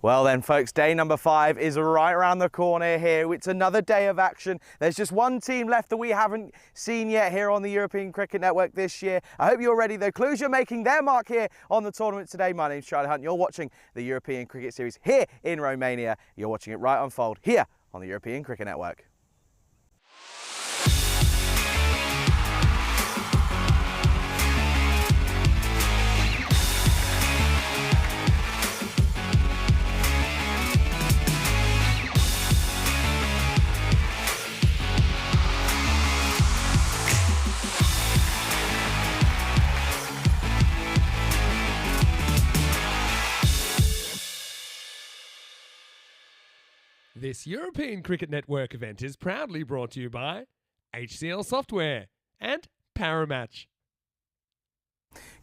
Well then, folks, day number 5 is right around the corner here. It's another day of action. There's just one team left that we haven't seen yet here on the European Cricket Network this year. I hope you're ready though. Cluj are making their mark here on the tournament today. My name's Charlie Hunt. You're watching the European Cricket Series here in Romania. You're watching it right unfold here on the European Cricket Network. This European Cricket Network event is proudly brought to you by HCL Software and Paramatch.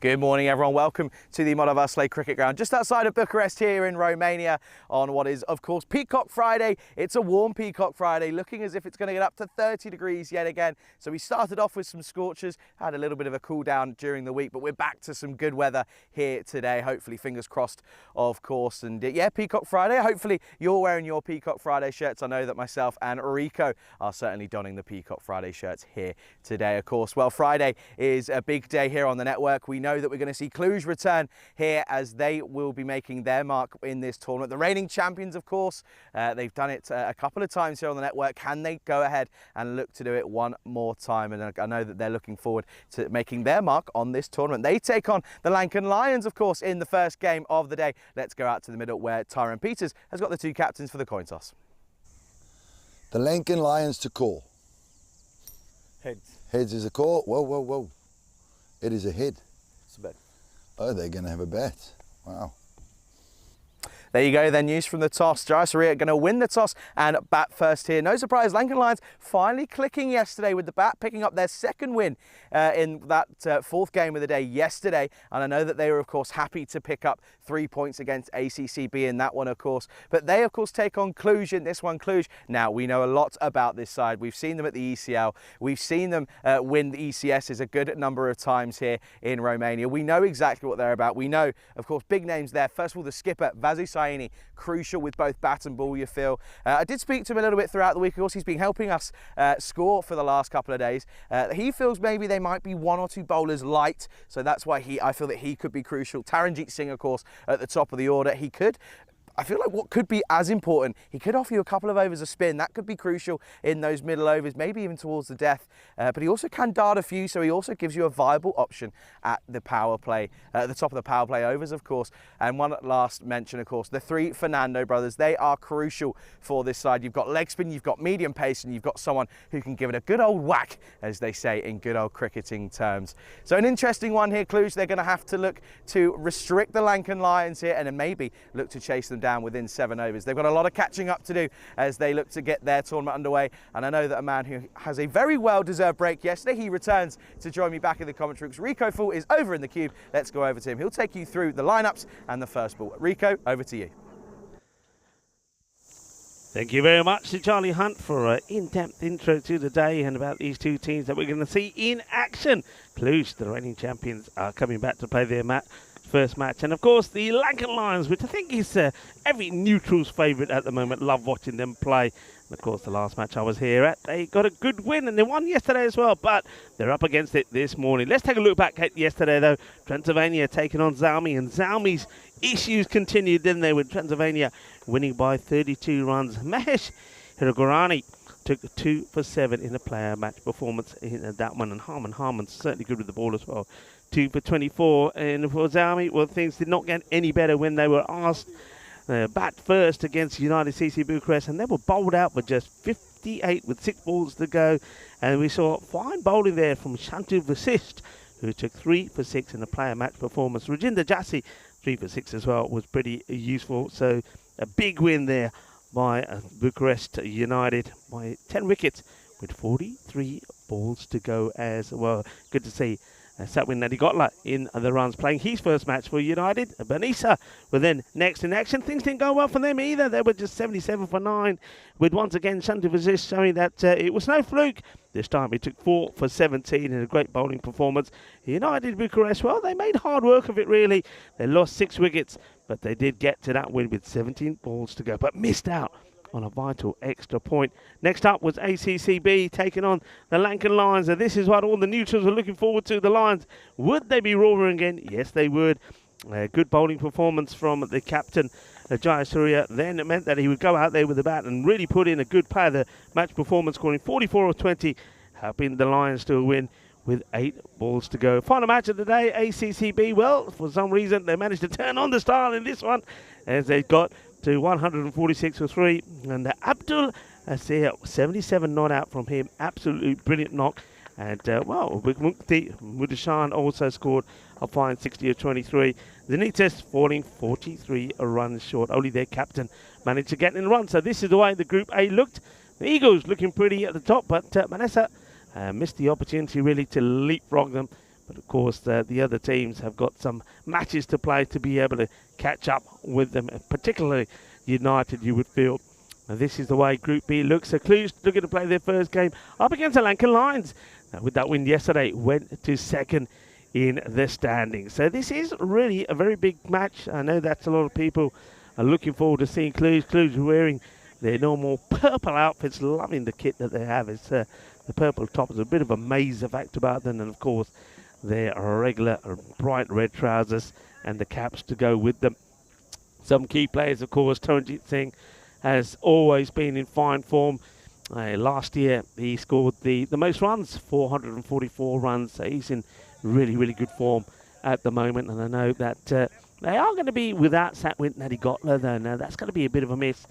Good morning, everyone. Welcome to the Moravasle Cricket Ground, just outside of Bucharest here in Romania on what is, of course, Peacock Friday. It's a warm Peacock Friday, looking as if it's going to get up to 30 degrees yet again. So we started off with some scorchers, had a little bit of a cool down during the week, but we're back to some good weather here today. Hopefully, fingers crossed, of course. And yeah, Peacock Friday. Hopefully, you're wearing your Peacock Friday shirts. I know that myself and Rico are certainly donning the Peacock Friday shirts here today, of course. Well, Friday is a big day here on the network. We know that we're going to see Cluj return here as they will be making their mark in this tournament. The reigning champions, of course, they've done it a couple of times here on the network. Can they go ahead and look to do it one more time? And I know that they're looking forward to making their mark on this tournament. They take on the Lankan Lions, of course, in the first game of the day. Let's go out to the middle where Tyrone Peters has got the two captains for the coin toss. The Lankan Lions to call. Heads. Heads is a call. Whoa, whoa, whoa. It is a head. It's a bet. Oh, they're going to have a bet. Wow. There you go, then news from the toss. Jayasuriya going to win the toss and bat first here. No surprise, Lankan Lions finally clicking yesterday with the bat, picking up their second win in that fourth game of the day yesterday. And I know that they were, of course, happy to pick up 3 points against ACCB in that one, of course. But they, of course, take on Cluj in this one. Cluj, now, we know a lot about this side. We've seen them at the ECL. We've seen them win the ECS a good number of times here in Romania. We know exactly what they're about. We know, of course, big names there. First of all, the skipper, Vasu crucial with both bat and ball, you feel. I did speak to him a little bit throughout the week. Of course, he's been helping us score for the last couple of days. He feels maybe they might be one or two bowlers light, so that's why I feel that he could be crucial. Taranjeet Singh, of course, at the top of the order. He could. I feel like what could be as important, he could offer you a couple of overs of spin. That could be crucial in those middle overs, maybe even towards the death. But he also can dart a few, so he also gives you a viable option at the power play, at the top of the power play overs, of course. And one last mention, of course, the three Fernando brothers. They are crucial for this side. You've got leg spin, you've got medium pace, and you've got someone who can give it a good old whack, as they say in good old cricketing terms. So an interesting one here, Cluj. They're going to have to look to restrict the Lankan Lions here and then maybe look to chase them down within 7 overs. They've got a lot of catching up to do as they look to get their tournament underway. And I know that a man who has a very well-deserved break yesterday, he returns to join me back in the commentary because Rico Full is over in the cube. Let's go over to him. He'll take you through the lineups and the first ball. Rico, over to you. Thank you very much to Charlie Hunt for an in-depth intro to the day and about these two teams that we're going to see in action. Cluj, the reigning champions, are coming back to play their first match, and of course the Lankan Lions, which I think is every neutral's favourite at the moment. Love watching them play. And of course the last match I was here at, they got a good win and they won yesterday as well, but they're up against it this morning. Let's take a look back at yesterday though. Transylvania taking on Zalmi, and Zalmi's issues continued, didn't they, with Transylvania winning by 32 runs. Mahesh Hiragorani took 2 for 7 in a player match performance in that one, and Harman's certainly good with the ball as well. 2 for 24, and for Zalmi, well, things did not get any better when they were asked bat first against United CC Bucharest, and they were bowled out for just 58 with 6 balls to go. And we saw fine bowling there from Shantu Vasist, who took 3 for 6 in a player match performance. Rajinder Jassi, 3 for 6 as well, was pretty useful. So a big win there by Bucharest United by 10 wickets with 43 balls to go as well. Good to see Satwin Nadigotla in the runs, playing his first match for United. Banisa were then next in action. Things didn't go well for them either. They were just 77 for 9, with once again Shanti Vazish showing that it was no fluke. This time he took 4 for 17 in a great bowling performance. United Bucharest, well, they made hard work of it really. They lost 6 wickets, but they did get to that win with 17 balls to go, but missed out on a vital extra point. Next up was ACCB taking on the Lankan Lions, and this is what all the neutrals were looking forward to. The Lions, would they be roaring again? Yes, they would. Good bowling performance from the captain, Jaya Surya. Then it meant that he would go out there with the bat and really put in a good play of the match performance, scoring 44 of 20, helping the Lions to win with 8 balls to go. Final match of the day, ACCB. Well, for some reason, they managed to turn on the style in this one as they got to 146 for 3, and Abdul Asir, 77 not out from him, absolutely brilliant knock. And well, Mukti Mudashan also scored a fine 60 of 23. Zenites falling 43 runs short. Only their captain managed to get in the run. So this is the way the Group A looked. The Eagles looking pretty at the top, but Manessa missed the opportunity really to leapfrog them. But of course, the other teams have got some matches to play to be able to catch up with them, particularly United, you would feel. Now, this is the way Group B looks. So Cluj looking to play their first game up against the Lankan Lions. Now, with that win yesterday, went to second in the standings. So this is really a very big match. I know that a lot of people are looking forward to seeing Cluj. Cluj wearing their normal purple outfits, loving the kit that they have. It's the purple top is a bit of a maze effect about them, and of course their regular bright red trousers and the caps to go with them. Some key players, of course, Taranjit Singh has always been in fine form. Last year he scored the most runs, 444 runs, so he's in really, really good form at the moment. And I know that they are going to be without Satwin Nadigotla, though. Now that's going to be a bit of a miss,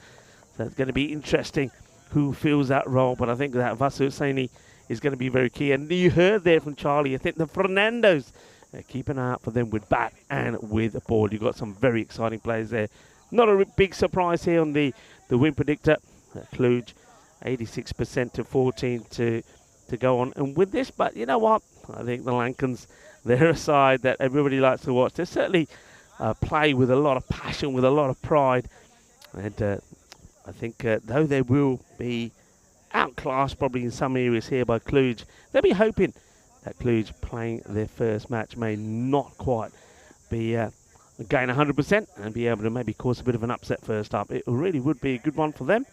so it's going to be interesting who fills that role. But I think that Vasu Saini is going to be very key. And you heard there from Charlie, I think the Fernandos, keep an eye out for them with bat and with a ball. You've got some very exciting players there. Not a big surprise here on the win predictor. Cluj, 86% to 14 to go on and with this. But you know what? I think the Lankans, they're a side that everybody likes to watch. They certainly play with a lot of passion, with a lot of pride. And I think though they will be outclassed probably in some areas here by Cluj, they'll be hoping that Cluj playing their first match may not quite be gain 100% and be able to maybe cause a bit of an upset first up. It really would be a good one for them.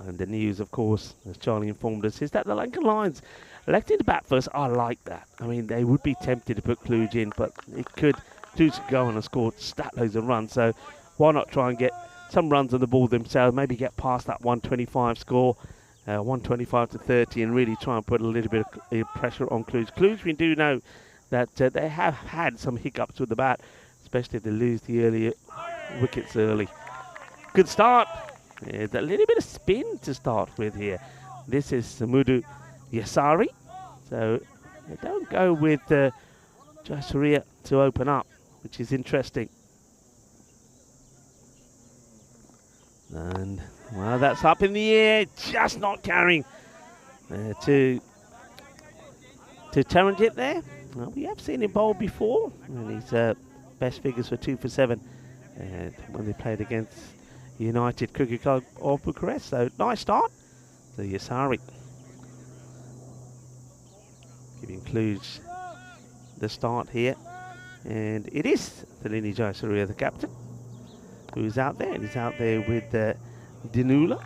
And the news, of course, as Charlie informed us, is that the Lankan Lions electing to bat first. I like that. I mean, they would be tempted to put Cluj in, but Cluj could go on and score stat loads of runs. So why not try and get some runs on the ball themselves, maybe get past that 125 score, 125 to 30, and really try and put a little bit of pressure on Cluj. Cluj, we do know that they have had some hiccups with the bat, especially if they lose the early wickets early. Good start. There's a little bit of spin to start with here. This is Samudu Yasari. So they don't go with Jasuria to open up, which is interesting. And, well, that's up in the air, just not carrying to Taranjit there. Well, we have seen him bowl before, and his best figures were 2 for 7 when they played against United Cricket Club of Bucharest. So nice start to Yasari. Giving Cluj the start here. And it is Thalini Jayasuriya, the captain, who's out there. And he's out there with Dinula.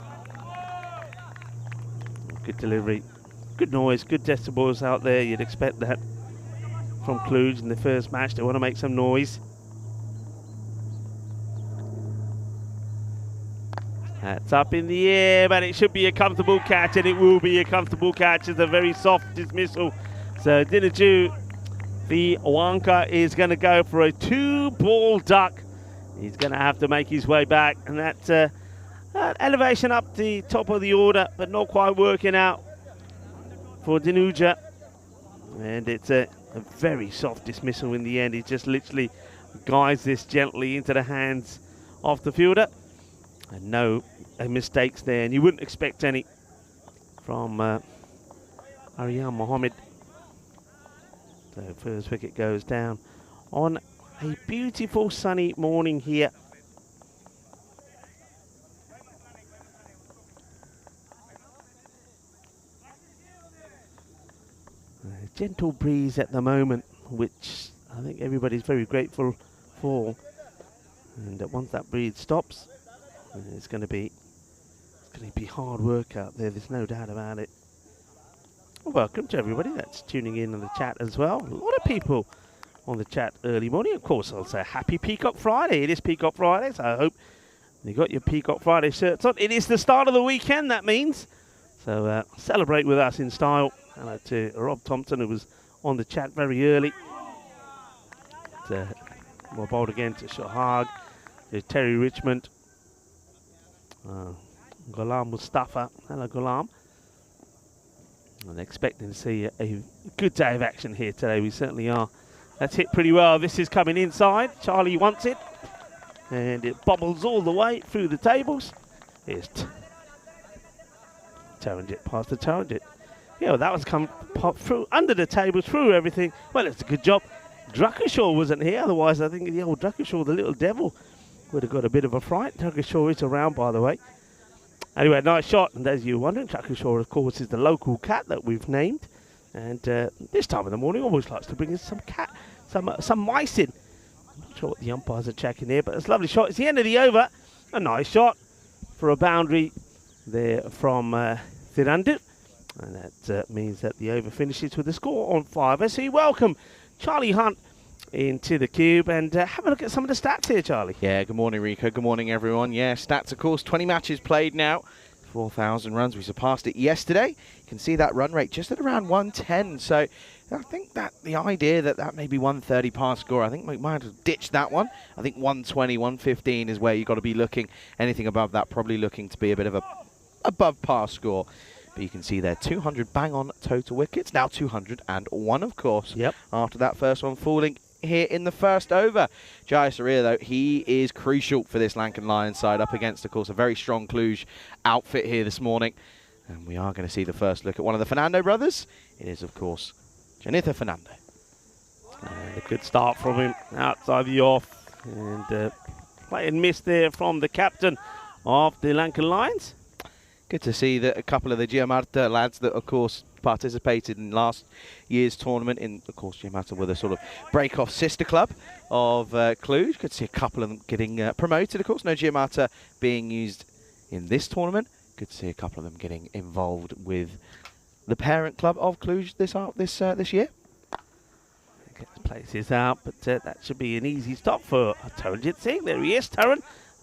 Good delivery. Good noise. Good decibels out there. You'd expect that from Cluj in the first match. They want to make some noise. That's up in the air, but it should be a comfortable catch, and it will be a comfortable catch. It's a very soft dismissal. So Dinaju, the Wanka, is going to go for a 2-ball duck. He's going to have to make his way back, and that's elevation up the top of the order, but not quite working out for Dinuja. And it's a very soft dismissal in the end. He just literally guides this gently into the hands of the fielder. And no mistakes there, and you wouldn't expect any from Aryan Mohammed. So first wicket goes down on a beautiful sunny morning here. A gentle breeze at the moment, which I think everybody's very grateful for. And once that breeze stops, it's going to be hard work out there. There's no doubt about it. Welcome to everybody that's tuning in on the chat as well. A lot of people on the chat early morning. Of course, I'll say happy Peacock Friday. It is Peacock Friday, so I hope you got your Peacock Friday shirts on. It is the start of the weekend, that means. So celebrate with us in style. Hello to Rob Thompson, who was on the chat very early. More bold again to Shahag, to Terry Richmond, Ghulam Mustafa. Hello, Ghulam. And expecting to see a good day of action here today. We certainly are. That's hit pretty well. This is coming inside. Charlie wants it. And it bobbles all the way through the tables. Here's Taranjit past the Taranjit. Yeah, well, that was come pop through under the tables, through everything. Well, it's a good job. Druckershaw wasn't here. Otherwise, I think the old Druckershaw, the little devil, would have got a bit of a fright. Druckershaw is around, by the way. Anyway, nice shot. And as you're wondering, Druckershaw, of course, is the local cat that we've named. And this time of the morning, always likes to bring us some mice in. I'm not sure what the umpires are checking here, but it's a lovely shot. It's the end of the over. A nice shot for a boundary there from Thirandu. And that means that the over finishes with a score on 5. I see. Welcome Charlie Hunt into the cube and have a look at some of the stats here, Charlie. Yeah, good morning, Rico. Good morning, everyone. Yeah, stats, of course, 20 matches played now, 4,000 runs. We surpassed it yesterday. You can see that run rate just at around 110. So I think that the idea that may be 130 par score, I think we might have ditched that one. I think 120, 115 is where you've got to be looking. Anything above that, probably looking to be a bit of a above par score. But you can see there, 200 bang-on total wickets. Now 201, of course. Yep. After that first one falling here in the first over. Jai Surya, though, he is crucial for this Lankan Lions side up against, of course, a very strong Cluj outfit here this morning. And we are going to see the first look at one of the Fernando brothers. It is, of course, Janitha Fernando. And a good start from him outside the off. And play and miss there from the captain of the Lankan Lions. Good to see that a couple of the Giamarta lads that, of course, participated in last year's tournament. In, of course, Giamarta were the sort of break-off sister club of Cluj. Good to see a couple of them getting promoted, of course. No Giamarta being used in this tournament. Good to see a couple of them getting involved with the parent club of Cluj this year. Gets places out, but that should be an easy stop for Taranjit Singh. There he is, Taran.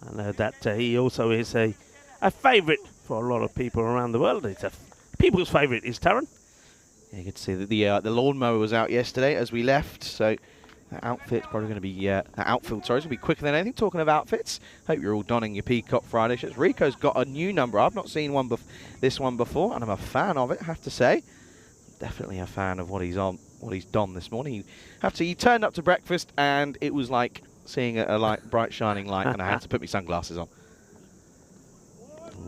I know that he also is a favourite for a lot of people around the world. It's people's favourite is Taran. Yeah, you can see that the lawnmower was out yesterday as we left, so that outfit's probably going to be that outfield. Sorry, it's going to be quicker than anything. Talking of outfits, hope you're all donning your Peacock Friday shirts. Rico's got a new number. I've not seen this one before, and I'm a fan of it. I have to say, definitely a fan of what he's donned this morning. He turned up to breakfast, and it was like seeing a bright shining light, and I had to put my sunglasses on.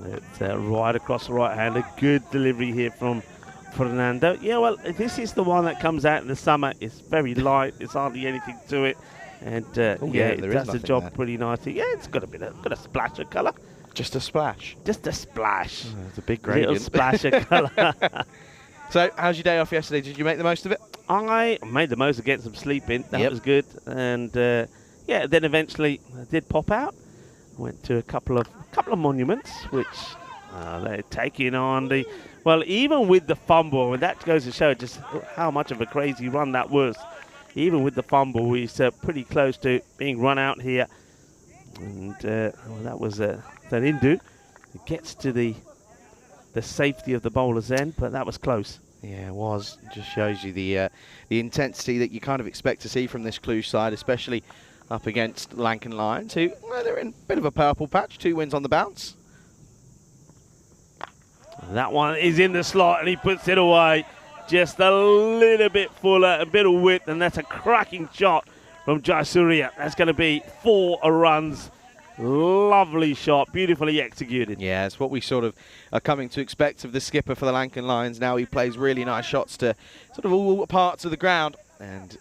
It's right across the right hand. A good delivery here from Fernando. Yeah, well, this is the one that comes out in the summer. It's very light. There's hardly anything to it. And it does the job pretty nicely. Yeah, it's got a splash of colour. Just a splash? Just a splash. Oh, it's a big gradient. Little splash of colour. So, how's your day off yesterday? Did you make the most of it? I made the most of getting some sleep in. That was good. And, then eventually I did pop out. Went to a couple of monuments, which they're taking on the... Well, even with the fumble, and that goes to show just how much of a crazy run that was. Even with the fumble, he's pretty close to being run out here. And that was Thanindu. It gets to the safety of the bowler's end, but that was close. Yeah, it was. It just shows you the intensity that you kind of expect to see from this Cluj side, especially up against Lankan Lions, who, they're in a bit of a purple patch. 2 wins on the bounce. That one is in the slot, and he puts it away. Just a little bit fuller, a bit of width, and that's a cracking shot from Jai Surya. That's going to be 4 runs. Lovely shot, beautifully executed. Yeah, it's what we sort of are coming to expect of the skipper for the Lankan Lions now. He plays really nice shots to sort of all parts of the ground. and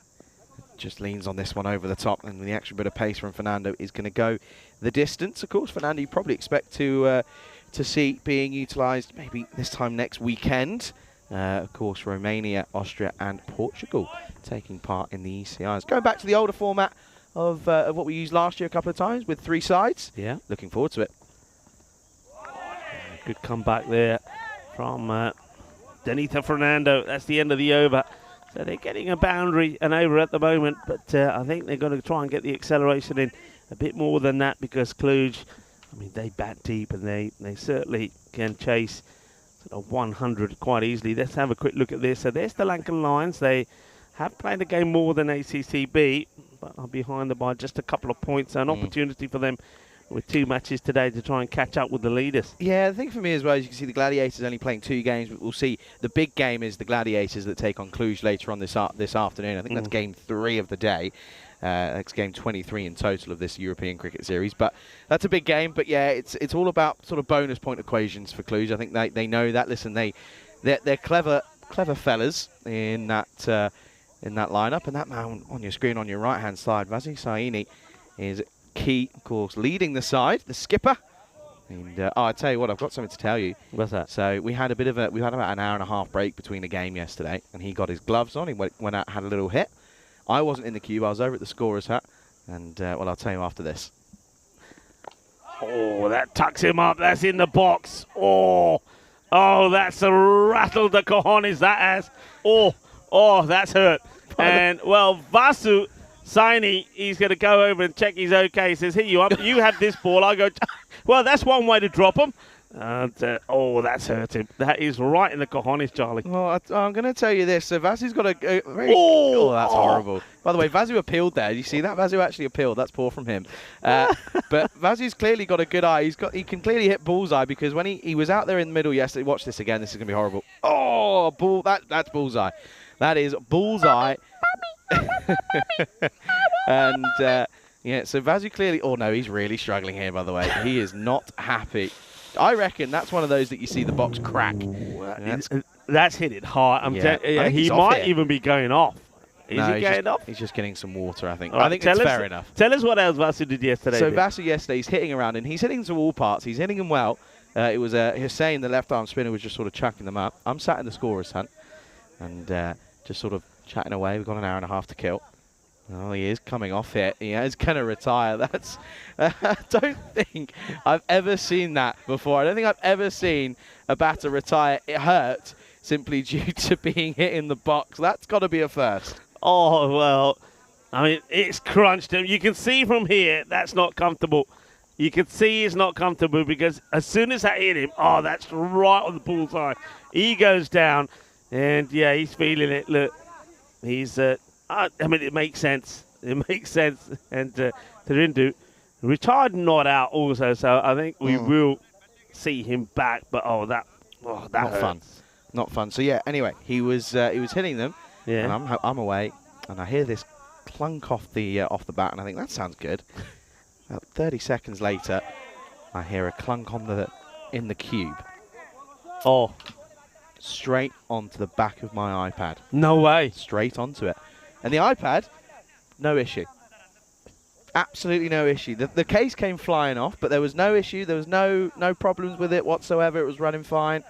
just leans on this one over the top, and the extra bit of pace from Fernando is going to go the distance. Of course, Fernando, you probably expect to see being utilised maybe this time next weekend. Of course, Romania, Austria and Portugal taking part in the ECIs. Going back to the older format of what we used last year a couple of times with 3 sides. Yeah. Looking forward to it. Good comeback there from Denita Fernando. That's the end of the over. So they're getting a boundary and over at the moment, but I think they're going to try and get the acceleration in a bit more than that, because Cluj, I mean, they bat deep and they certainly can chase sort of 100 quite easily. Let's have a quick look at this. So there's the Lankan Lions. They have played a game more than ACCB, but are behind them by just a couple of points. So an opportunity for them with 2 matches today to try and catch up with the leaders. Yeah, the thing for me as well is you can see the Gladiators only playing 2 games, but we'll see the big game is the Gladiators that take on Cluj later on this afternoon. I think that's game 3 of the day. That's game 23 in total of this European cricket series, but that's a big game. But yeah, it's all about sort of bonus point equations for Cluj. I think they know that. Listen, they're clever fellas in that lineup, and that man on your screen on your right hand side, Vazi Saini, is key, of course, leading the side, the skipper. And I tell you what, I've got something to tell you. What's that? So we had about an hour and a half break between the game yesterday, and he got his gloves on. He went out, had a little hit. I wasn't in the cube. I was over at the scorer's hut, and well, I'll tell you after this. Oh, that tucks him up. That's in the box. Oh, that's a rattle the cojones that has. Oh, that's hurt. And well, Vasu Saini, he's going to go over and check he's okay. He says, here you are. You have this ball. I go, well, that's one way to drop him. And, that's hurt him. That is right in the cojones, Charlie. Well, I'm going to tell you this. So Vazu's got a very... Oh, that's horrible. By the way, Vazu appealed there. You see that? Vazu actually appealed. That's poor from him. But Vazu's clearly got a good eye. He can clearly hit bullseye, because when he was out there in the middle yesterday, watch this again. This is going to be horrible. Oh, that's bullseye. That is bullseye. And, yeah, so Vazu clearly... Oh, no, he's really struggling here, by the way. He is not happy. I reckon that's one of those that you see the box crack. That's hit it hard. He might even be going off. Is he going off? He's just getting some water, I think. Right, I think it's fair enough. Tell us what else Vasu did yesterday. So Vasu yesterday, he's hitting around, and he's hitting to all parts. He's hitting them well. It was Hussein, the left-arm spinner, was just sort of chucking them up. I'm sat in the scorer's hut and just sort of chatting away. We've got an hour and a half to kill. Oh, he is coming off it. He is going to retire. That's. I don't think I've ever seen that before. I don't think I've ever seen a batter retire hurt simply due to being hit in the box. That's got to be a first. Oh, well, I mean, it's crunched him. You can see from here that's not comfortable. You can see it's not comfortable, because as soon as that hit him, that's right on the bullseye. He goes down, and yeah, he's feeling it. Look, he's. I mean, it makes sense. It makes sense. And Thirindu retired, not out also, so I think we will see him back. But that not hurts. Fun, not fun. So yeah. Anyway, he was hitting them, yeah. And I'm away, and I hear this clunk off the bat, and I think that sounds good. About 30 seconds later, I hear a clunk in the cube. Oh, straight onto the back of my iPad. No way. Straight onto it. And the iPad, no issue. Absolutely no issue. The case came flying off, but there was no issue. There was no problems with it whatsoever. It was running fine.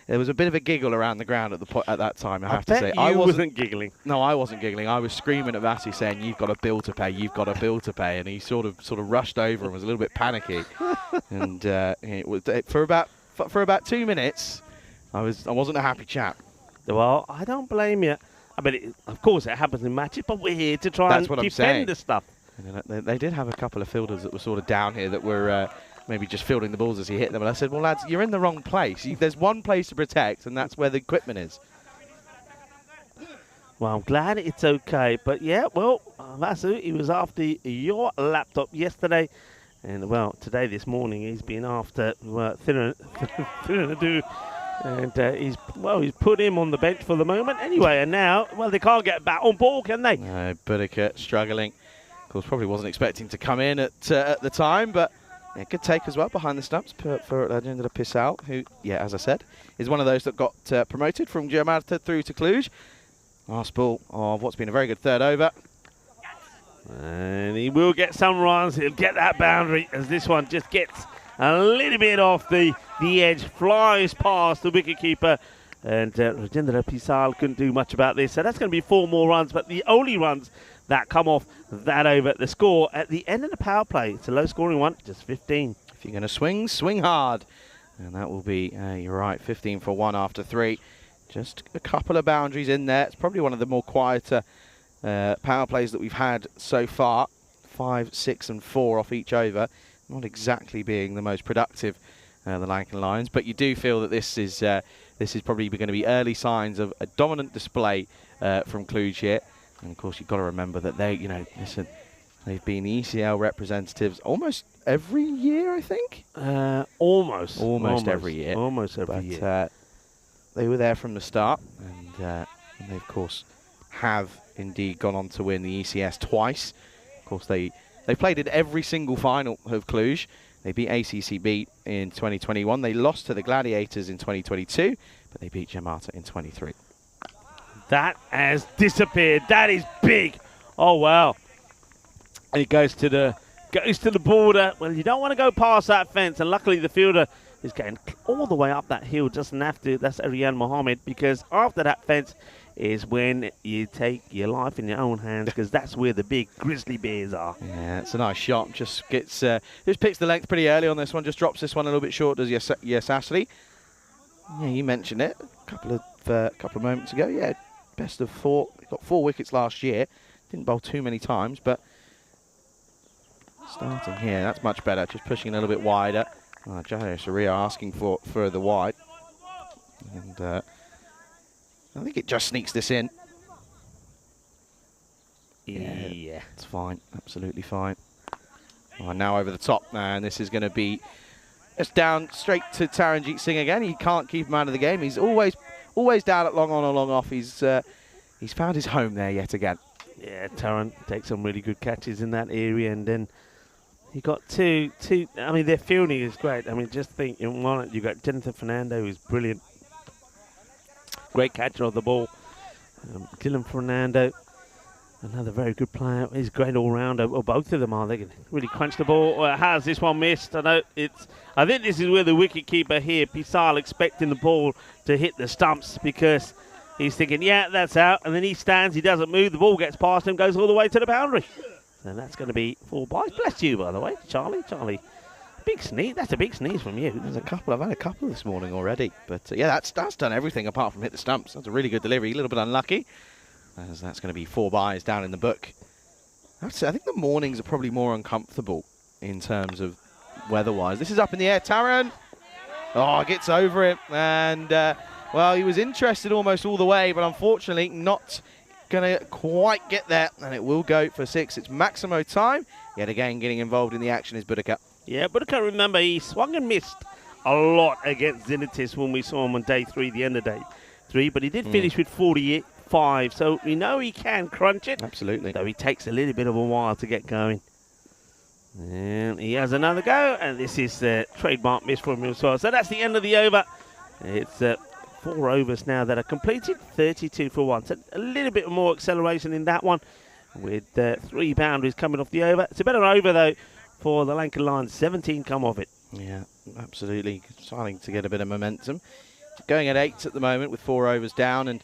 There was a bit of a giggle around the ground at that time, I have to say. I wasn't giggling. No, I wasn't giggling. I was screaming at Vasi saying, "You've got a bill to pay. You've got a bill to pay." And he sort of rushed over and was a little bit panicky. And it was for about 2 minutes, I wasn't a happy chap. Well, I don't blame you. I mean, of course, it happens in matches, but we're here to try and defend the stuff. And they did have a couple of fielders that were sort of down here that were maybe just fielding the balls as he hit them. And I said, well, lads, you're in the wrong place. There's one place to protect, and that's where the equipment is. Well, I'm glad it's okay. But, yeah, well, Vasu, he was after your laptop yesterday. And, well, this morning, he's been after Thirindu. And he's put him on the bench for the moment anyway. And now, well, they can't get back on ball, can they? No, Budika struggling. Of course, probably wasn't expecting to come in at the time, but yeah, good take as well behind the stumps for Legend of Pissau, who, yeah, as I said, is one of those that got promoted from Giamarta through to Cluj. Last ball of what's been a very good third over. And he will get some runs. He'll get that boundary as this one just gets a little bit off the edge, flies past the wicketkeeper. And Rajendra Pisal couldn't do much about this. So that's going to be 4 more runs, but the only runs that come off that over. The score at the end of the power play, it's a low-scoring one, just 15. If you're going to swing, swing hard. And that will be, you're right, 15 for 1 after 3. Just a couple of boundaries in there. It's probably one of the more quieter power plays that we've had so far. 5, 6 and 4 off each over. Not exactly being the most productive, the Lankan Lions, but you do feel that this is probably going to be early signs of a dominant display from Cluj here. And of course, you've got to remember that they, listen, they've been ECL representatives almost every year, I think. Almost every year. Almost every year. They were there from the start, and they of course have indeed gone on to win the ECS twice. Of course, they played in every single final of Cluj. They beat ACCB in 2021. They lost to the Gladiators in 2022, but they beat Jakarta in 23. That has disappeared. That is big. Oh wow! And it goes to the border. Well, you don't want to go past that fence, and luckily the fielder is getting all the way up that hill. Doesn't have to. That's Ariane Mohammed, because after that fence is when you take your life in your own hands, because that's where the big grizzly bears are. Yeah, it's a nice shot. Just gets just picks the length pretty early on this one. Just drops this one a little bit short. Does yes, Ashley? Yeah, you mentioned it a couple of moments ago. Yeah, best of 4. Got 4 wickets last year. Didn't bowl too many times, but starting here, that's much better. Just pushing a little bit wider. Jaya Surya asking for further wide, and I think it just sneaks this in. Yeah, it's fine, absolutely fine. Now over the top, and this is going to be just down straight to Taranjeet Singh again. He can't keep him out of the game. He's always down at long on or long off. He's found his home there yet again. Yeah, Taran takes some really good catches in that area, and then he got two. I mean, their fielding is great. I mean, just think, you got Jonathan Fernando, who's brilliant. Great catcher of the ball. Dylan Fernando, another very good player. He's a great all-rounder. Well, both of them are. They can really crunch the ball. Well, has this one missed? I think this is where the wicket-keeper here, Pisal, expecting the ball to hit the stumps, because he's thinking, yeah, that's out. And then he stands, he doesn't move. The ball gets past him, goes all the way to the boundary. And that's going to be 4 byes. Bless you, by the way, Charlie. Big sneeze. That's a big sneeze from you. There's a couple. I've had a couple this morning already. But yeah, that's done everything apart from hit the stumps. That's a really good delivery. A little bit unlucky, as that's going to be 4 byes down in the book. I think the mornings are probably more uncomfortable in terms of weather-wise. This is up in the air. Taran. Oh, gets over it. And, well, he was interested almost all the way, but unfortunately not going to quite get there. And it will go for 6. It's Maximo time. Yet again, getting involved in the action is Budaka. Yeah, but I can't remember, he swung and missed a lot against Zenitis when we saw him on day 3, the end of day 3. But he did finish with 45, so we know he can crunch it. Absolutely. Though he takes a little bit of a while to get going. And he has another go, and this is the trademark miss from him as well. So that's the end of the over. It's 4 overs now that are completed, 32 for 1. So a little bit more acceleration in that one, with 3 boundaries coming off the over. It's a better over, though, for the Lankan Lions. 17 come off it. Yeah, absolutely. Starting to get a bit of momentum. Going at 8 at the moment with 4 overs down, and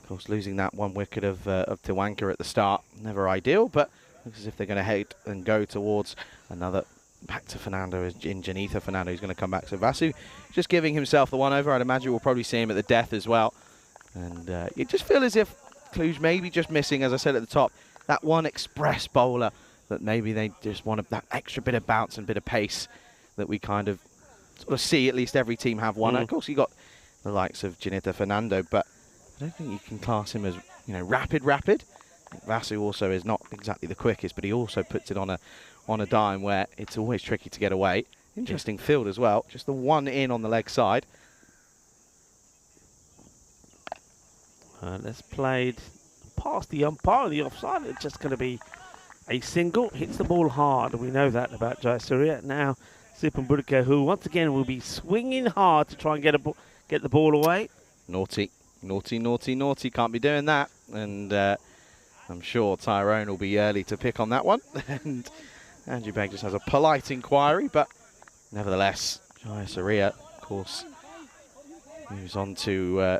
of course losing that 1 wicket of Tiwanka at the start. Never ideal, but looks as if they're going to head and go towards another. Back to Fernando in Janitha. Fernando, who's going to come back. So Vasu just giving himself the 1 over. I'd imagine we'll probably see him at the death as well. And you just feel as if Cluj maybe just missing, as I said at the top, that one express bowler that maybe they just want that extra bit of bounce and bit of pace that we kind of sort of see at least every team have one. Of course, you got the likes of Janitha Fernando, but I don't think you can class him as, rapid. Vasu also is not exactly the quickest, but he also puts it on a dime where it's always tricky to get away. Interesting field as well. Just the 1 in on the leg side. That's played past the umpire on the offside. It's just going to be a single. Hits the ball hard. We know that about Jayasuriya. Now, Sipan Budaka, who once again will be swinging hard to try and get the ball away. Naughty. Naughty, naughty, naughty. Can't be doing that. And I'm sure Tyrone will be early to pick on that one. And Andrew Begg just has a polite inquiry, but nevertheless, Jaya Saria, of course, moves on to...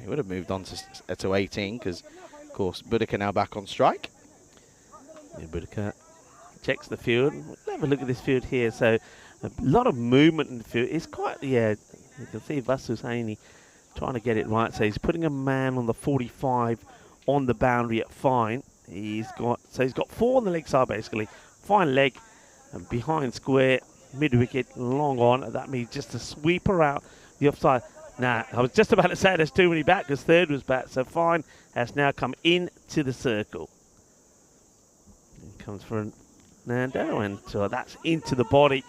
he would have moved on to 18 because, of course, Boudica now back on strike. Yeah, Boudica checks the field. We'll have a look at this field here. So a lot of movement in the field. It's quite, yeah, you can see Vasu Saini trying to get it right. So he's putting a man on the 45 on the boundary at fine. He's got 4 on the leg side basically. Fine leg and behind square, mid wicket, long on. That means just a sweeper out the offside. Nah, I was just about to say there's too many back because third was back. So fine has now come into the circle. It comes for Nando, and so that's into the body.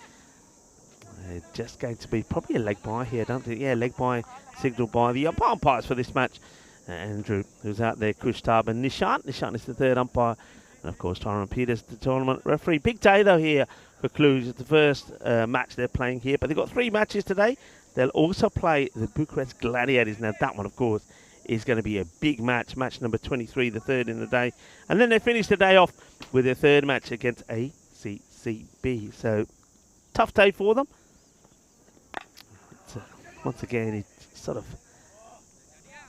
Just going to be probably a leg by here, don't think? Yeah, leg by signalled by the umpires for this match. Andrew, who's out there, Kushtab and Nishant. Nishant is the third umpire. And of course, Tyrone Peters, the tournament referee. Big day though here for Cluj. It's the first match they're playing here, but they've got 3 matches today. They'll also play the Bucharest Gladiators. Now that one, of course, is going to be a big match. Match number 23, the third in the day. And then they finish the day off with their third match against ACCB. So, tough day for them. Once again, he sort of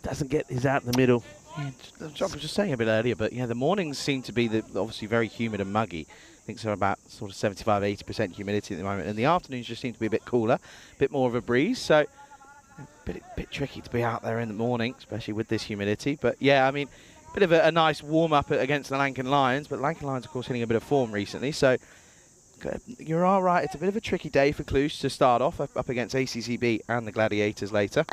doesn't get his out in the middle. Yeah, I was just saying a bit earlier, but yeah, the mornings seem to be obviously very humid and muggy. I think so about sort of 75-80% humidity at the moment, and the afternoons just seem to be a bit cooler, a bit more of a breeze. So a bit tricky to be out there in the morning, especially with this humidity. But yeah, I mean, a bit of a nice warm up against the Lankan Lions, but Lankan Lions, of course, hitting a bit of form recently. So you're all right. It's a bit of a tricky day for Cluj to start off up against ACCB and the Gladiators later.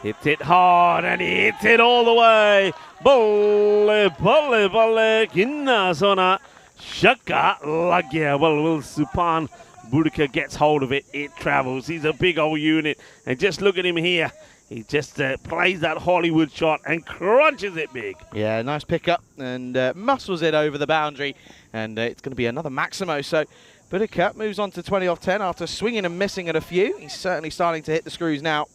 Hits it hard and he hits it all the way. Bolle, bolle, bolle, kinna zona. Shaka lagya. Well, Will Supan Boudica gets hold of it. It travels. He's a big old unit. And just look at him here. He just plays that Hollywood shot and crunches it big. Yeah, nice pickup and muscles it over the boundary. And it's going to be another Maximo. So Boudica moves on to 20 off 10 after swinging and missing at a few. He's certainly starting to hit the screws now.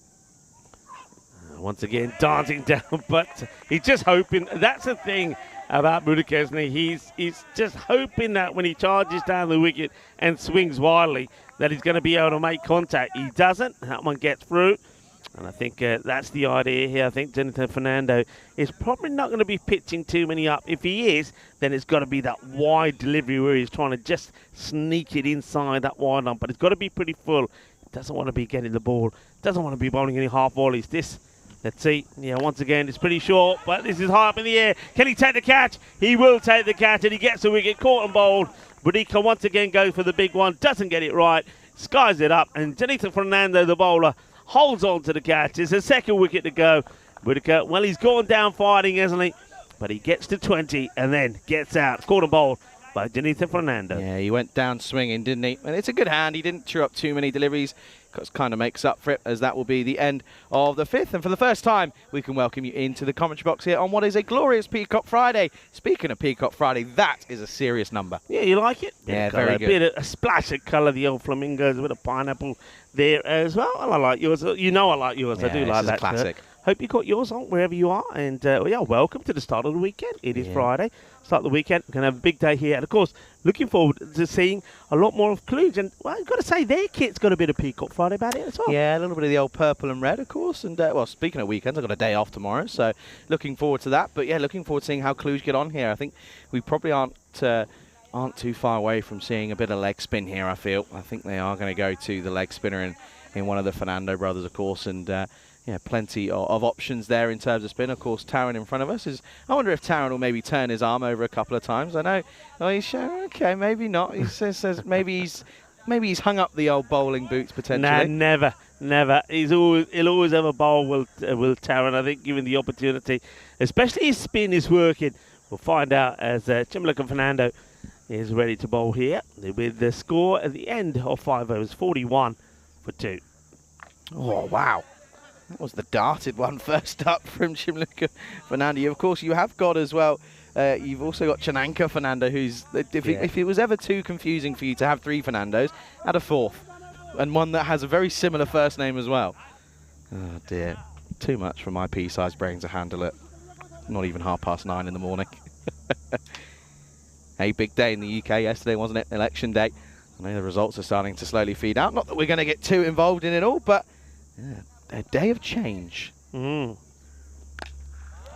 Once again, dancing down, but he's just hoping. That's the thing about Boudica, isn't he? He's just hoping that when he charges down the wicket and swings wildly, that he's going to be able to make contact. He doesn't. That one gets through. And I think that's the idea here. I think Jonathan Fernando is probably not going to be pitching too many up. If he is, then it's got to be that wide delivery where he's trying to just sneak it inside that wide arm. But it's got to be pretty full. Doesn't want to be getting the ball. Doesn't want to be bowling any half volleys. Let's see. Yeah, once again, it's pretty short, but this is high up in the air. Can he take the catch? He will take the catch, and he gets the wicket. Caught and bowled. Boudica once again goes for the big one. Doesn't get it right. Skies it up, and Janita Fernando, the bowler, holds on to the catch. It's a second wicket to go. Boudica, well, he's gone down fighting, hasn't he? But he gets to 20 and then gets out. Caught and bowled by Janita Fernando. Yeah, he went down swinging, didn't he? And it's a good hand. He didn't chew up too many deliveries. Kind of makes up for it, as that will be the end of the 5th. And for the first time, we can welcome you into the commentary box here on what is a glorious Peacock Friday. Speaking of Peacock Friday, that is a serious number. Yeah, you like it? Yeah, very good. A splash of colour, the old flamingos, a bit of pineapple there as well. And I like yours. You know I like yours. Yeah, I do like that. Classic. Hope you got yours on wherever you are. And yeah, welcome to the start of the weekend. It is Friday. Start of the weekend. We're going to have a big day here. And of course, looking forward to seeing a lot more of Cluj. And well, I've got to say, their kit's got a bit of Peacock Friday about it as well. Yeah, a little bit of the old purple and red, of course. And well, speaking of weekends, I've got a day off tomorrow. So looking forward to that. But yeah, looking forward to seeing how Cluj get on here. I think we probably aren't too far away from seeing a bit of leg spin here, I feel. I think they are going to go to the leg spinner in one of the Fernando brothers, of course. And yeah, plenty of options there in terms of spin. Of course, Taran in front of us is... I wonder if Taran will maybe turn his arm over a couple of times. I know. Oh, he's showing... Okay, maybe not. He says maybe he's hung up the old bowling boots potentially. Nah, never. He'll always have a bowl with Taran, I think, given the opportunity. Especially his spin is working. We'll find out as Chimlak Fernando is ready to bowl here with the score at the end of 5 overs, 41 for 2. Oh, wow. That was the darted one first up from Chimluka Fernando. Of course, you have got as well, you've also got Chananka Fernando, who's, if it was ever too confusing for you to have 3 Fernandos, add a 4th. And one that has a very similar first name as well. Oh, dear. Too much for my pea-sized brain to handle it. Not even 9:30 in the morning. A big day in the UK yesterday, wasn't it? Election day. I know the results are starting to slowly feed out. Not that we're going to get too involved in it all, but yeah, a day of change. Mm.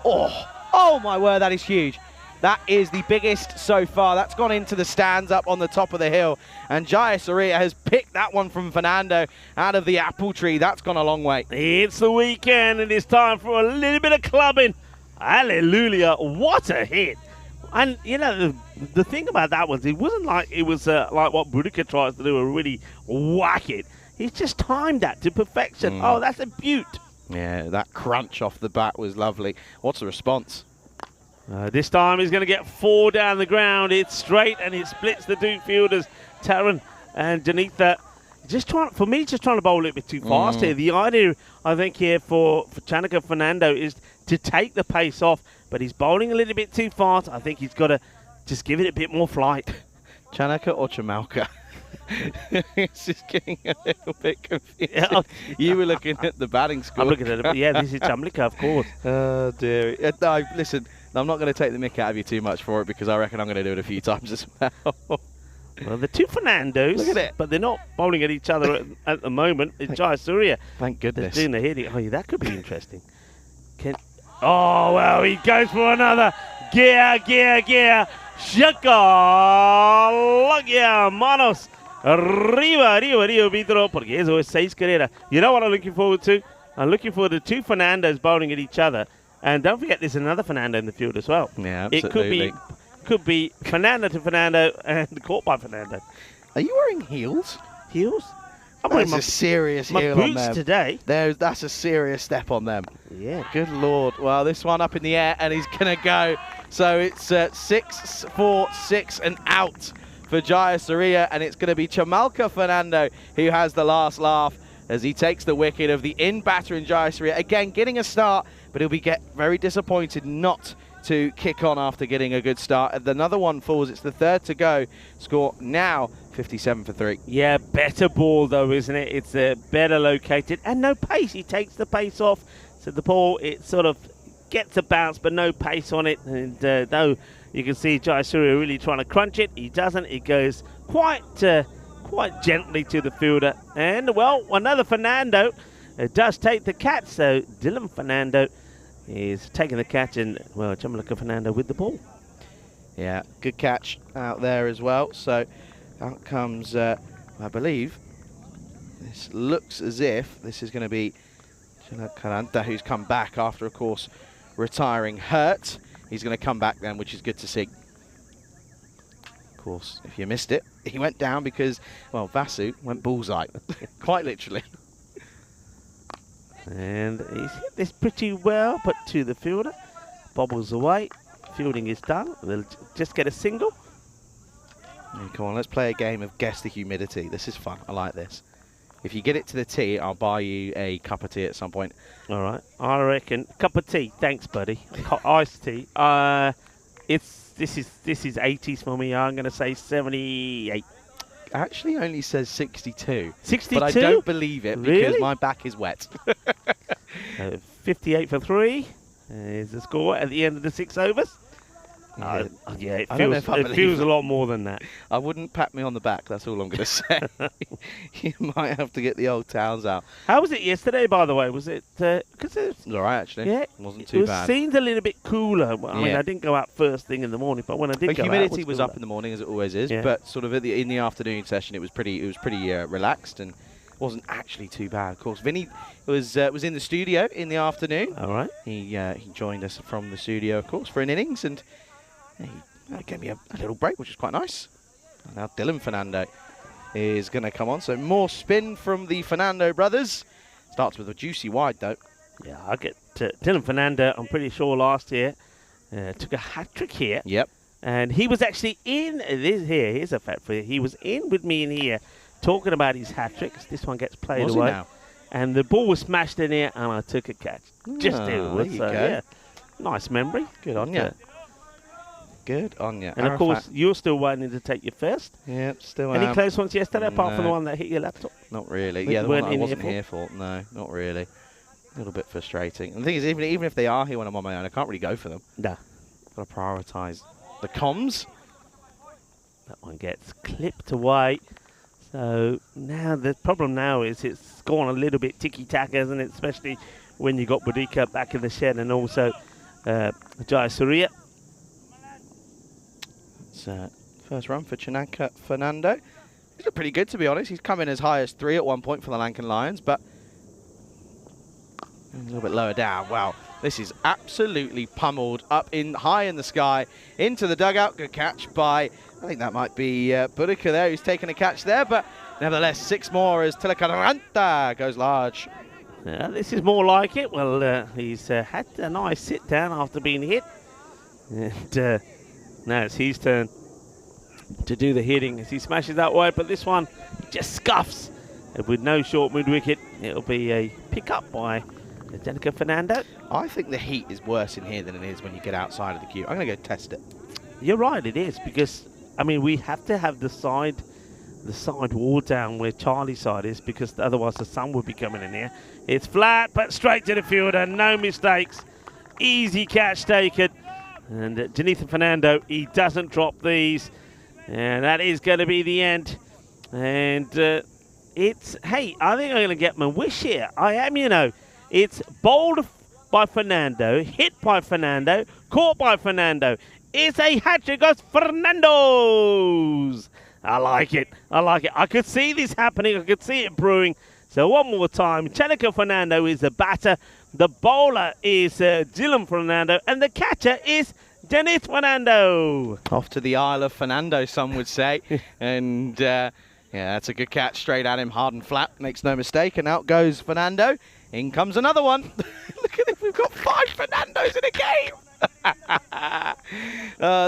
Oh my word, that is huge. That is the biggest so far. That's gone into the stands up on the top of the hill. And Jaya Soria has picked that one from Fernando out of the apple tree. That's gone a long way. It's the weekend and it's time for a little bit of clubbing. Hallelujah. What a hit. And, you know, the thing about that was it wasn't like it was like what Boudica tries to do, a really whack it. He's just timed that to perfection. Oh, that's a beaut. Yeah, that crunch off the bat was lovely. What's the response? This time he's going to get 4 down the ground. It's straight and it splits the two fielders, Taran and Janitha. Just trying to bowl it a bit too fast here. The idea, I think, here for Chanaka Fernando is to take the pace off, but he's bowling a little bit too fast. I think he's got to just give it a bit more flight. Chanaka or Chamalka? It's just getting a little bit confused. Yeah, you were looking at the batting score. I'm looking at it. Yeah, this is Chamlika, of course. Oh, dear. No, listen, I'm not going to take the mick out of you too much for it because I reckon I'm going to do it a few times as well. Well, the two Fernandos, look at it, but they're not bowling at each other at the moment. It's Jaya Surya. Thank goodness. They're doing the hitting. Oh, that could be interesting. Oh, well, he goes for another. Gear. Shaka. Logia, manos. Arriba, Vidro. Porque eso es 6 carreras. You know what I'm looking forward to? I'm looking for the two Fernandos bowling at each other. And don't forget, there's another Fernando in the field as well. Yeah, absolutely. It could be Fernando to Fernando and caught by Fernando. Are you wearing heels? Heels? I'm wearing a serious heel on them. My boots today. That's a serious step on them. Yeah. Good Lord. Well, this one up in the air and he's going to go. So it's 6, 4, 6 and out for Jaya Surya. And it's going to be Chamalka Fernando who has the last laugh as he takes the wicket of the in-batter in Jaya Surya. Again, getting a start, but he'll be very disappointed not to kick on after getting a good start. And another one falls. It's the third to go. Score now 57 for 3. Yeah, better ball though, isn't it? It's better located and no pace. He takes the pace off. So the ball, it sort of gets a bounce, but no pace on it. And though you can see Jaya Surya really trying to crunch it, he doesn't. It goes quite gently to the fielder. And, well, another Fernando does take the catch. So Dylan Fernando is taking the catch and, well, Chamalaka Fernando with the ball. Yeah, good catch out there as well. So out comes, I believe, this looks as if this is going to be Karanta, who's come back after, of course, retiring hurt. He's going to come back then, which is good to see. Of course, if you missed it, he went down because, well, Vasu went bullseye, quite literally. And he's hit this pretty well, but to the fielder. Bobbles away. Fielding is done. They'll just get a single. Yeah, come on, let's play a game of guess the humidity. This is fun. I like this. If you get it to the tee, I'll buy you a cup of tea at some point. All right. I reckon. Cup of tea. Thanks, buddy. Iced tea. This is 80s for me. I'm going to say 78. Actually only says 62. 62? But I don't believe it because really? my back is wet. 58 for 3 is the score at the end of the 6 overs. Yeah, it feels a lot more than that. I wouldn't pat me on the back, that's all I'm going to say. You might have to get the old towels out. How was it yesterday, by the way? Was it... Cause it was all right, actually. Yeah. It wasn't too bad. It seemed a little bit cooler. I mean, I didn't go out first thing in the morning, but when I did go out... Humidity was up in the morning, as it always is, but sort of in the afternoon session, it was pretty relaxed and wasn't actually too bad. Of course, Vinny was in the studio in the afternoon. All right. He joined us from the studio, of course, for an innings, and he gave me a little break, which is quite nice. And now Dylan Fernando is going to come on. So more spin from the Fernando brothers. Starts with a juicy wide, though. Yeah, I'll get to Dylan Fernando. I'm pretty sure last year took a hat-trick here. Yep. And he was actually in this here. Here's a fact for you. He was in with me in here talking about his hat-tricks. This one gets played Was away. he now? And the ball was smashed in here, and I took a catch. Just there it was. There you So, go. yeah, nice memory. Good on you. Good on you. And of course, you're still waiting to take your first. Yep, still Any am. close ones yesterday, apart from the No. one that hit your laptop? Not really. That Yeah, you the one weren't that I in wasn't here here for. No, not really. A little bit frustrating. And the thing is, even if they are here when I'm on my own, I can't really go for them. No. Got to prioritise the comms. That one gets clipped away. So now the problem now is it's gone a little bit ticky-tack, hasn't it? Especially when you got Boudica back in the shed and also Jayasuriya. It's first run for Chinaka Fernando. He's looked pretty good, to be honest. He's come in as high as 3 at one point for the Lankan Lions, but a little bit lower down. Wow, this is absolutely pummeled up in high in the sky into the dugout. Good catch by, I think that might be Boudica there, who's taken a catch there, but nevertheless 6 more as Tilakaranta goes large. This is more like it. Well, he's had a nice sit down after being hit, and now it's his turn to do the hitting as he smashes that wide, but this one just scuffs. And with no short mid wicket, it'll be a pick up by Danica Fernando. I think the heat is worse in here than it is when you get outside of the queue. I'm going to go test it. You're right, it is, because I mean we have to have the side wall down where Charlie's side is, because otherwise the sun would be coming in here. It's flat, but straight to the fielder, no mistakes. Easy catch taken. And Janitha Fernando, he doesn't drop these. And that is going to be the end. And it's, hey, I think I'm going to get my wish here. I am, you know. It's bowled by Fernando, hit by Fernando, caught by Fernando. It's a hat-trick of Fernando's. I like it. I like it. I could see this happening. I could see it brewing. So one more time. Chanika Fernando is the batter. The bowler is Dylan Fernando. And the catcher is Dennis Fernando. Off to the Isle of Fernando, some would say. And yeah, that's a good catch straight at him. Hard and flat. Makes no mistake. And out goes Fernando. In comes another one. Look at it. We've got 5 Fernandos in a game.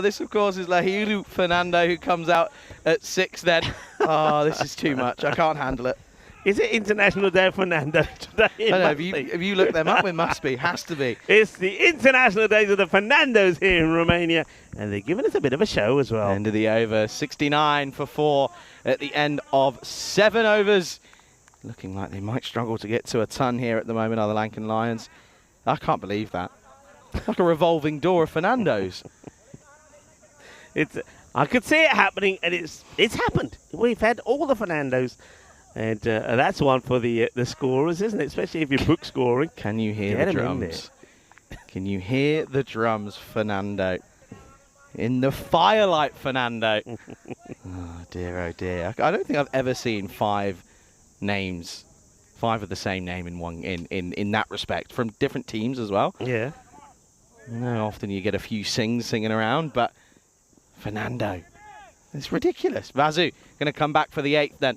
This, of course, is Lahiru Fernando, who comes out at 6 then. Oh, this is too much. I can't handle it. Is it International Day of Fernando today? I don't know. Have you looked them up? It must be. Has to be. It's the International Days of the Fernandos here in Romania. And they're giving us a bit of a show as well. End of the over. 69 for 4 at the end of 7 overs. Looking like they might struggle to get to a ton here at the moment, are the Lankan Lions. I can't believe that. Like a revolving door of Fernandos. I could see it happening, and it's happened. We've had all the Fernandos. And that's one for the scorers, isn't it? Especially if you're book scoring. Can you hear the drums? Can you hear the drums, Fernando? In the firelight, Fernando. Oh, dear, oh, dear. I don't think I've ever seen 5 names, 5 of the same name in one in that respect, from different teams as well. Yeah. No, often you get a few singing around, but Fernando. It's ridiculous. Vazu going to come back for the 8th then.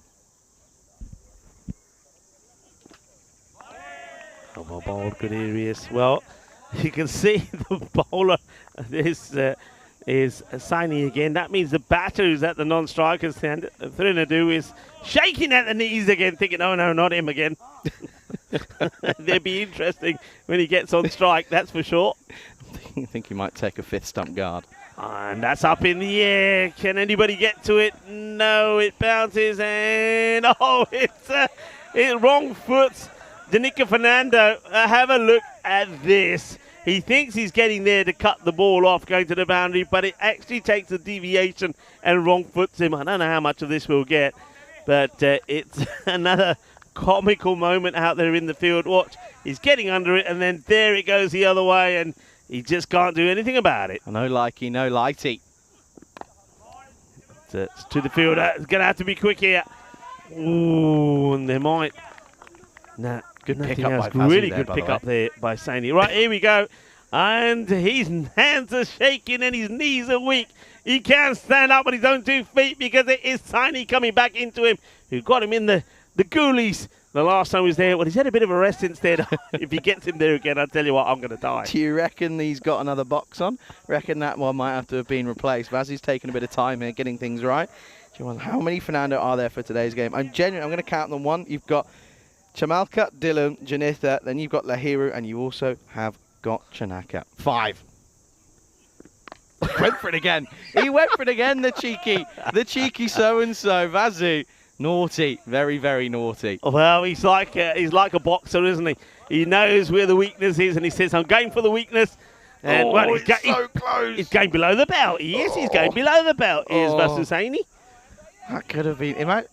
Oh, well bowled, good areas. Well, you can see the bowler is signing again. That means the batter who's at the non-striker's stand, Thrinadu, is shaking at the knees again, thinking, oh no, not him again. That'd be interesting when he gets on strike, that's for sure. I think he might take a 5th stump guard. And that's up in the air. Can anybody get to it? No, it bounces and it's wrong foot. Danica Fernando, have a look at this. He thinks he's getting there to cut the ball off going to the boundary, but it actually takes a deviation and wrong foots him. I don't know how much of this we'll get, but it's another comical moment out there in the field. Watch, he's getting under it, and then there it goes the other way, and he just can't do anything about it. No likey, no lighty. It's to the fielder. It's going to have to be quick here. Ooh, and they might. Nah. Good Nothing pick up else. by Vazu Really there, good pick up there by Saini. Right, here we go. And his hands are shaking and his knees are weak. He can't stand up on his own 2 feet because it is Saini coming back into him, who got him in the goolies the last time he was there. Well, he's had a bit of a rest instead. If he gets him there again, I'll tell you what, I'm going to die. Do you reckon he's got another box on? Reckon that one might have to have been replaced. Vazu's taking a bit of time here, getting things right. Do you want, how many Fernando are there for today's game? I'm going to count them. 1, you've got Chamalka, Dylan, Janitha, then you've got Lahiru, and you also have got Chanaka. 5. Went for it again. He went for it again, the cheeky so-and-so. Vazu Naughty. Very, very naughty. Well, he's like a boxer, isn't he? He knows where the weakness is, and he says, "I'm going for the weakness." And he's so close. He's going below the belt. He's going below the belt. Here's Vasu. That could have been. I'm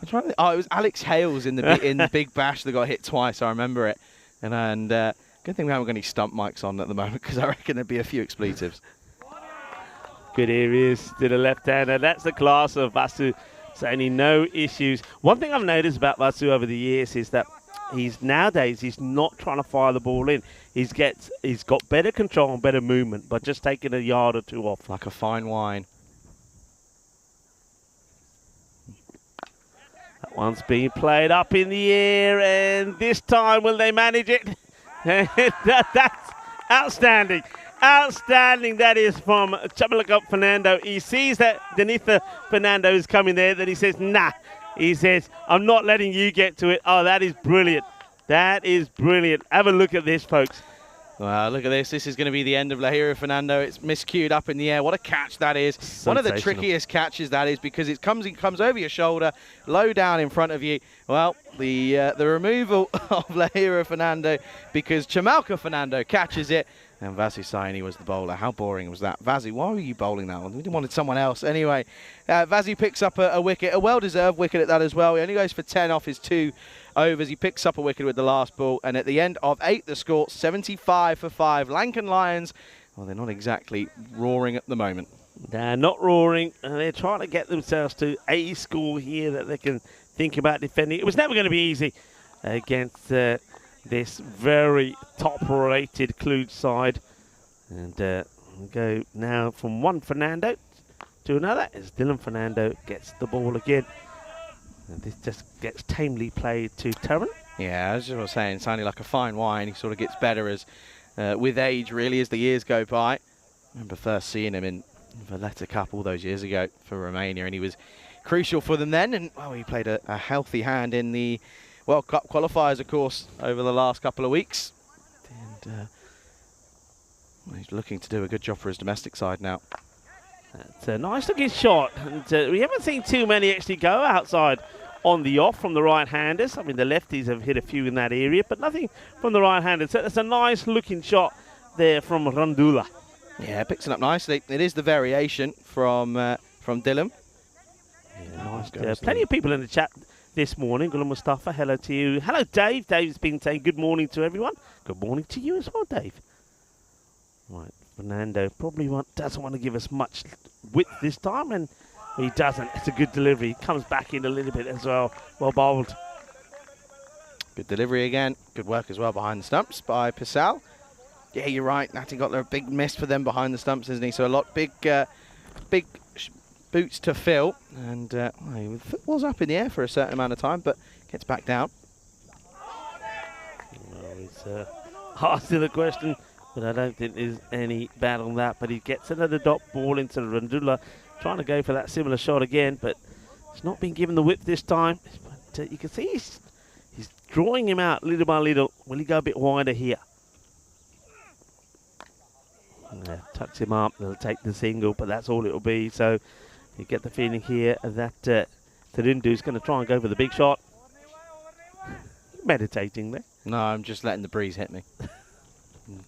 trying to think. Oh, it was Alex Hales in the Big Bash that got hit twice. I remember it. And good thing we haven't got any stump mics on at the moment, because I reckon there'd be a few expletives. Good areas to the left-hander. That's the class of Vasu. No issues. One thing I've noticed about Vasu over the years is that he's not trying to fire the ball in. He's got better control and better movement by just taking a yard or two off. Like a fine wine. That one's being played up in the air, and this time will they manage it? That's outstanding. Outstanding, that is from Chabalakop Fernando. He sees that Denitha Fernando is coming there, then he says, nah. He says, I'm not letting you get to it. Oh, that is brilliant. That is brilliant. Have a look at this, folks. Well, look at this. This is going to be the end of Lahira Fernando. It's miscued up in the air. What a catch that is. One of the trickiest catches that is, because it comes over your shoulder, low down in front of you. Well, the removal of Lahira Fernando, because Chamalka Fernando catches it, and Vasu Saini was the bowler. How boring was that? Vasu, why were you bowling that one? We wanted someone else. Anyway, Vasu picks up a wicket, a well-deserved wicket at that as well. He only goes for 10 off his 2 overs. He picks up a wicket with the last ball, and at the end of 8, the score 75 for 5. Lankan Lions, well, they're not exactly roaring at the moment. They're not roaring, and they're trying to get themselves to a score here that they can think about defending. It was never going to be easy against this very top-rated Cluj side. And we go now from one Fernando to another as Dylan Fernando gets the ball again. And this just gets tamely played to Taran. Yeah, as I was saying, sounding like a fine wine. He sort of gets better as with age, really, as the years go by. I remember first seeing him in Valletta Cup all those years ago for Romania, and he was crucial for them then. And he played a healthy hand in the World Cup qualifiers, of course, over the last couple of weeks. And he's looking to do a good job for his domestic side now. That's a nice-looking shot. And we haven't seen too many actually go outside on the off from the right-handers. I mean, the lefties have hit a few in that area, but nothing from the right-handers. So it's a nice-looking shot there from Randula. Yeah, picks it up nicely. It is the variation from Dylan. Yeah, nice. Plenty of people in the chat this morning. Gula Mustafa, hello to you. Hello, Dave. Dave's been saying good morning to everyone. Good morning to you as well, Dave. Right, Fernando probably doesn't want to give us much width this time, and he doesn't. It's a good delivery. He comes back in a little bit as well. Well bowled. Good delivery again. Good work as well behind the stumps by Pisal. Yeah, you're right. Natty got a big miss for them behind the stumps, isn't he? So a lot big boots to fill, and he was up in the air for a certain amount of time, but gets back down. Well, he's asking the question, but I don't think there's any bad on that. But he gets another dot ball into Randula, trying to go for that similar shot again, but he's not been given the width this time. But you can see he's drawing him out little by little. Will he go a bit wider here? Yeah, touch him up, they'll take the single, but that's all it'll be. So you get the feeling here that Tarundu's going to try and go for the big shot. Meditating there. No, I'm just letting the breeze hit me.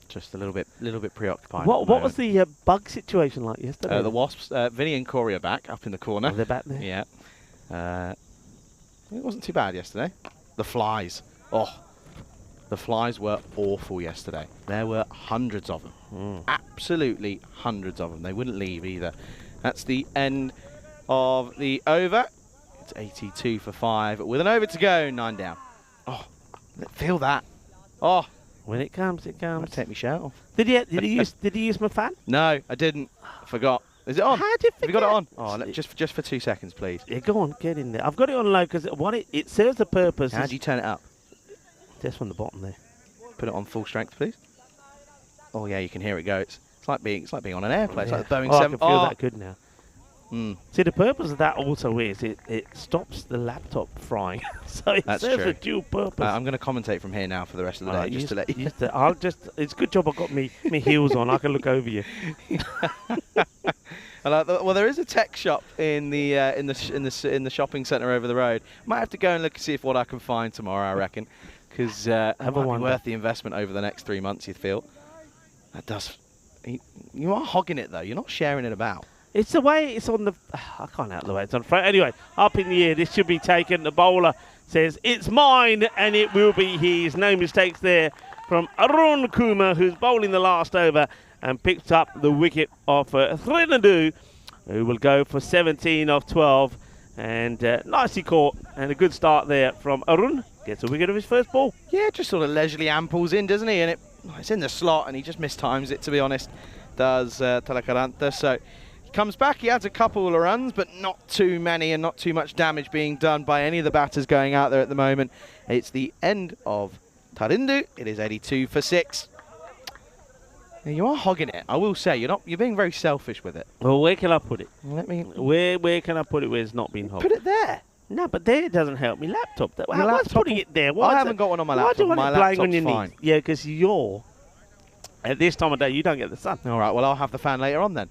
Just a little bit preoccupied. What was the bug situation like yesterday? The Wasps, Vinny and Corey are back up in the corner. Oh, they're back there? Yeah. It wasn't too bad yesterday. The flies. Oh, the flies were awful yesterday. There were hundreds of them. Absolutely hundreds of them. They wouldn't leave either. That's the end of the over. It's 82 for 5. With an over to go, 9 down. Oh, feel that. Oh. When it comes, it comes. I'm gonna take my shirt off. Did he use my fan? No, I didn't. I forgot. Is it on? How did you Have you got it on? Oh, just for 2 seconds, please. Yeah, go on, get in there. I've got it on low because it serves a purpose. How do you turn it up? Just from the bottom there. Put it on full strength, please. Oh yeah, you can hear it go. It's like being on an airplane. It's like the Boeing 7. I can feel that good now. See, the purpose of that also is it stops the laptop frying. So it That's serves true. a dual purpose. I'm going to commentate from here now for the rest of the day, just to let you. It's a good job I got me heels on. I can look over you. Well, there is a tech shop in the shopping centre over the road. Might have to go and look and see what I can find tomorrow. I reckon, because it might be worth the investment over the next 3 months. You'd feel that does. You are hogging it though. You're not sharing it about. It's the way it's on the... I can't out the way it's on the front. Anyway, up in the air. This should be taken. The bowler says, it's mine, and it will be his. No mistakes there from Arun Kumar, who's bowling the last over and picked up the wicket of Thrinadu, who will go for 17 off 12. And nicely caught, and a good start there from Arun. Gets a wicket of his first ball. Yeah, just sort of leisurely amples in, doesn't he? And it's in the slot, and he just mistimes it, to be honest, does Talakaranta. So... comes back, he adds a couple of runs, but not too many and not too much damage being done by any of the batters going out there at the moment. It's the end of Tarindu. It is 82 for 6. Now, you are hogging it, I will say. You're being very selfish with it. Well, where can I put it? Where can I put it where it's not been hogged? put it there. No, but there doesn't help me laptop. Your What's laptop putting it there? I haven't got one on my laptop. Why do you want My it playing on laptop's your fine. knees? Yeah, because you're... At this time of day, you don't get the sun. All right, well, I'll have the fan later on then.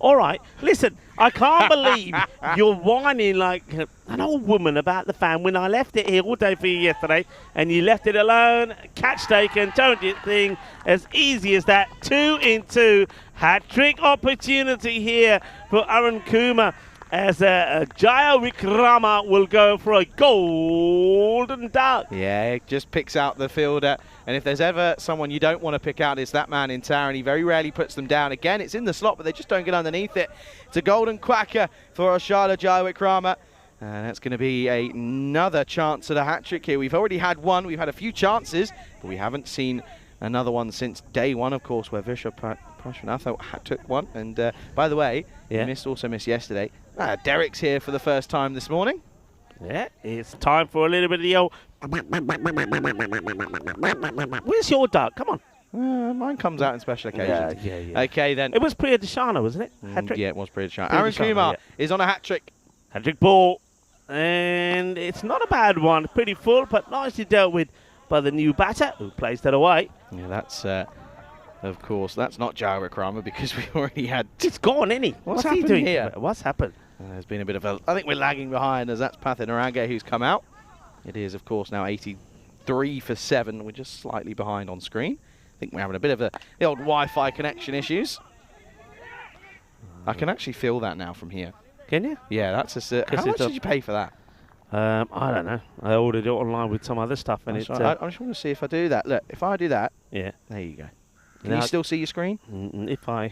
All right, listen, I can't believe you're whining like an old woman about the fan when I left it here all day for you yesterday and you left it alone, catch taken, don't you think? As easy as that. 2 in 2. Hat-trick opportunity here for Arun Kumar as Jaya Vikrama will go for a golden duck. Yeah, it just picks out the fielder. And if there's ever someone you don't want to pick out, it's that man in tower. And he very rarely puts them down. Again, it's in the slot, but they just don't get underneath it. It's a golden quacker for Oshala Jaya Vikrama. And that's going to be another chance at a hat-trick here. We've already had one. We've had a few chances, but we haven't seen another one since day one, of course, where Visha Prashvanatha took one. And by the way, he also missed yesterday. Derek's here for the first time this morning. Yeah, it's time for a little bit of the old... Where's your duck? Come on. Mine comes out in special occasions. Yeah. Okay, then. It was Priya Deshana, wasn't it? Hat-trick? Yeah, it was Priya Deshana. Arun Kumar is on a hat-trick. Hat-trick ball. And it's not a bad one. Pretty full, but nicely dealt with by the new batter, who plays that away. Yeah, that's... of course, that's not Jaya Vikrama because we already had... It's gone, isn't he? What's he happened doing here? What's happened? There's been a bit of a... I think we're lagging behind as that's Pathin Narange who's come out. It is, of course, now 83 for 7. We're just slightly behind on screen. I think we're having a bit of the old Wi-Fi connection issues. I can actually feel that now from here. Can you? Yeah, that's a... How much did you pay for that? I don't know. I ordered it online with some other stuff. And I just want to see if I do that. Look, if I do that... Yeah. There you go. Can you still see your screen? If I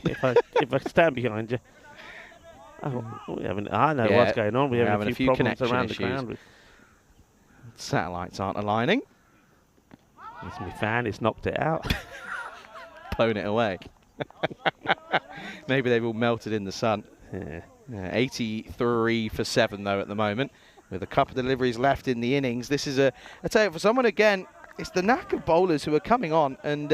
stand behind you. Oh, I know what's going on. We're having a few problems around the ground. Satellites aren't aligning. It's my fan. It's knocked it out. Blown it away. Maybe they've all melted in the sun. Yeah. 83 for 7 though at the moment, with a couple of deliveries left in the innings. This is I tell you, for someone again, it's the knack of bowlers who are coming on and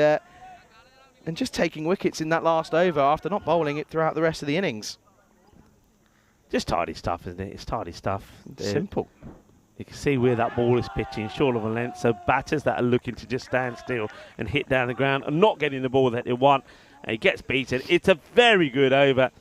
just taking wickets in that last over after not bowling it throughout the rest of the innings. Just tidy stuff, isn't it? It's tidy stuff. Simple. You can see where that ball is pitching, short of a length. So batters that are looking to just stand still and hit down the ground and not getting the ball that they want. And he gets beaten. It's a very good over.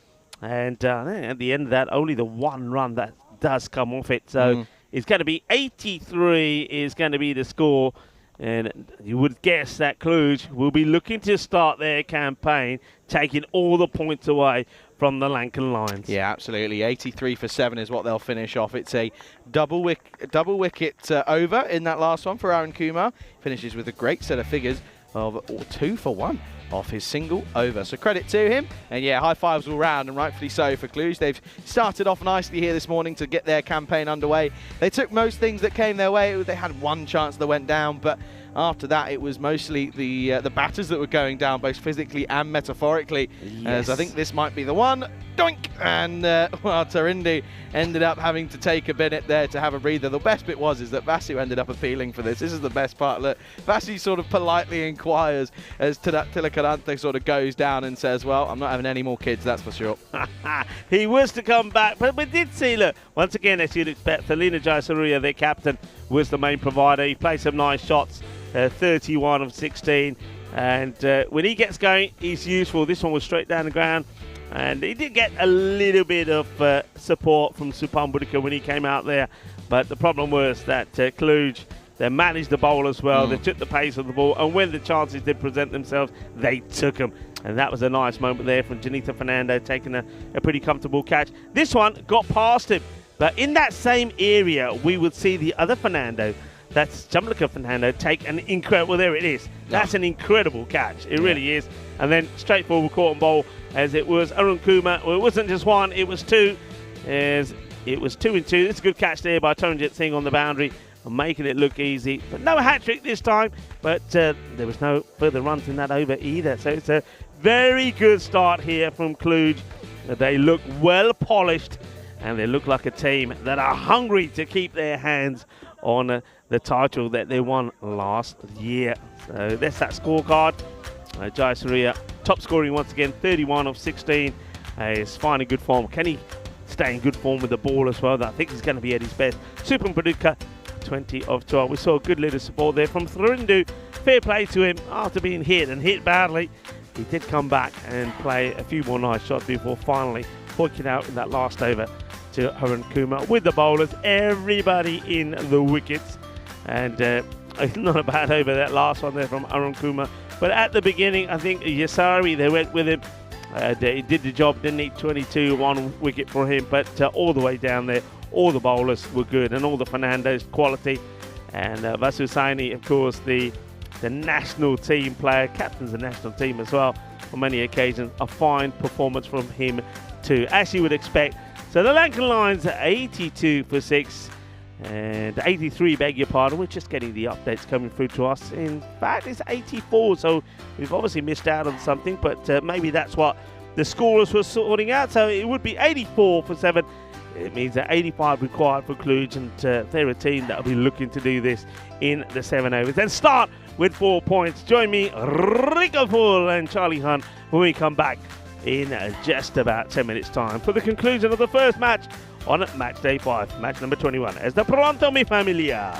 And at the end of that, only the 1 run that does come off it. So it's going to be 83 is going to be the score. And you would guess that Cluj will be looking to start their campaign, taking all the points away from the Lankan Lions. Yeah, absolutely. 83 for 7 is what they'll finish off. It's a double wicket over in that last one for Arun Kumar. Finishes with a great set of figures of 2 for 1 off his single over. So credit to him. And yeah, high fives all round, and rightfully so for Cluj. They've started off nicely here this morning to get their campaign underway. They took most things that came their way. They had one chance that went down, but after that, it was mostly the batters that were going down, both physically and metaphorically. As I think this might be the one. Doink! And well, Tarindi ended up having to take a minute there to have a breather. The best bit was that Vasu ended up appealing for this. This is the best part. Look, Vasu sort of politely inquires as Tilakarante sort of goes down and says, well, I'm not having any more kids, that's for sure. He was to come back, but we did see, look, once again, as you'd expect, Thelina Jaisaria, their captain, was the main provider. He played some nice shots, 31 of 16. And when he gets going, he's useful. This one was straight down the ground. And he did get a little bit of support from Supan Boudica when he came out there. But the problem was that Cluj, they managed the bowl as well. They took the pace of the ball. And when the chances did present themselves, they took them. And that was a nice moment there from Janita Fernando, taking a pretty comfortable catch. This one got past him. But in that same area, we would see the other Fernando, that's Jamlika Fernando, take an incredible, well, there it is. That's an incredible catch. It really is. And then straightforward caught and bowl, as it was Arun Kumar. Well, it wasn't just one, it was two. As it was 2 and 2. It's a good catch there by Taranjit Singh on the boundary, making it look easy. But no hat-trick this time. But there was no further runs in that over either. So it's a very good start here from Cluj. They look well polished, and they look like a team that are hungry to keep their hands on the title that they won last year. So that's that scorecard. Jaisaria top scoring once again, 31 of 16. Is finding good form. Can he stay in good form with the ball as well? I think he's going to be at his best. Supan Boudica, 20 of 12. We saw a good little support there from Therindu. Fair play to him after being hit and hit badly. He did come back and play a few more nice shots before finally poking out in that last over to Arun Kumar with the bowlers. Everybody in the wickets. And not a bad over, that last one there from Arun Kumar. But at the beginning, I think Yasari, they went with him. He did the job, didn't need 22, 1 wicket for him. But all the way down there, all the bowlers were good, and all the Fernandos quality. And Vasu Saini, of course, the national team player, captains the national team as well on many occasions. A fine performance from him too, as you would expect. So the Lankan Lions are 82 for 6. And 83, beg your pardon. We're just getting the updates coming through to us. In fact, it's 84, so we've obviously missed out on something, but maybe that's what the scorers were sorting out. So it would be 84 for 7. It means that 85 required for Cluj, and they're a team that will be looking to do this in the 7 overs. Then start with 4 points. Join me, Rika Full and Charlie Hunt, when we come back in just about 10 minutes' time for the conclusion of the first match on match day 5, match number 21, as the Pronto Mi Familia.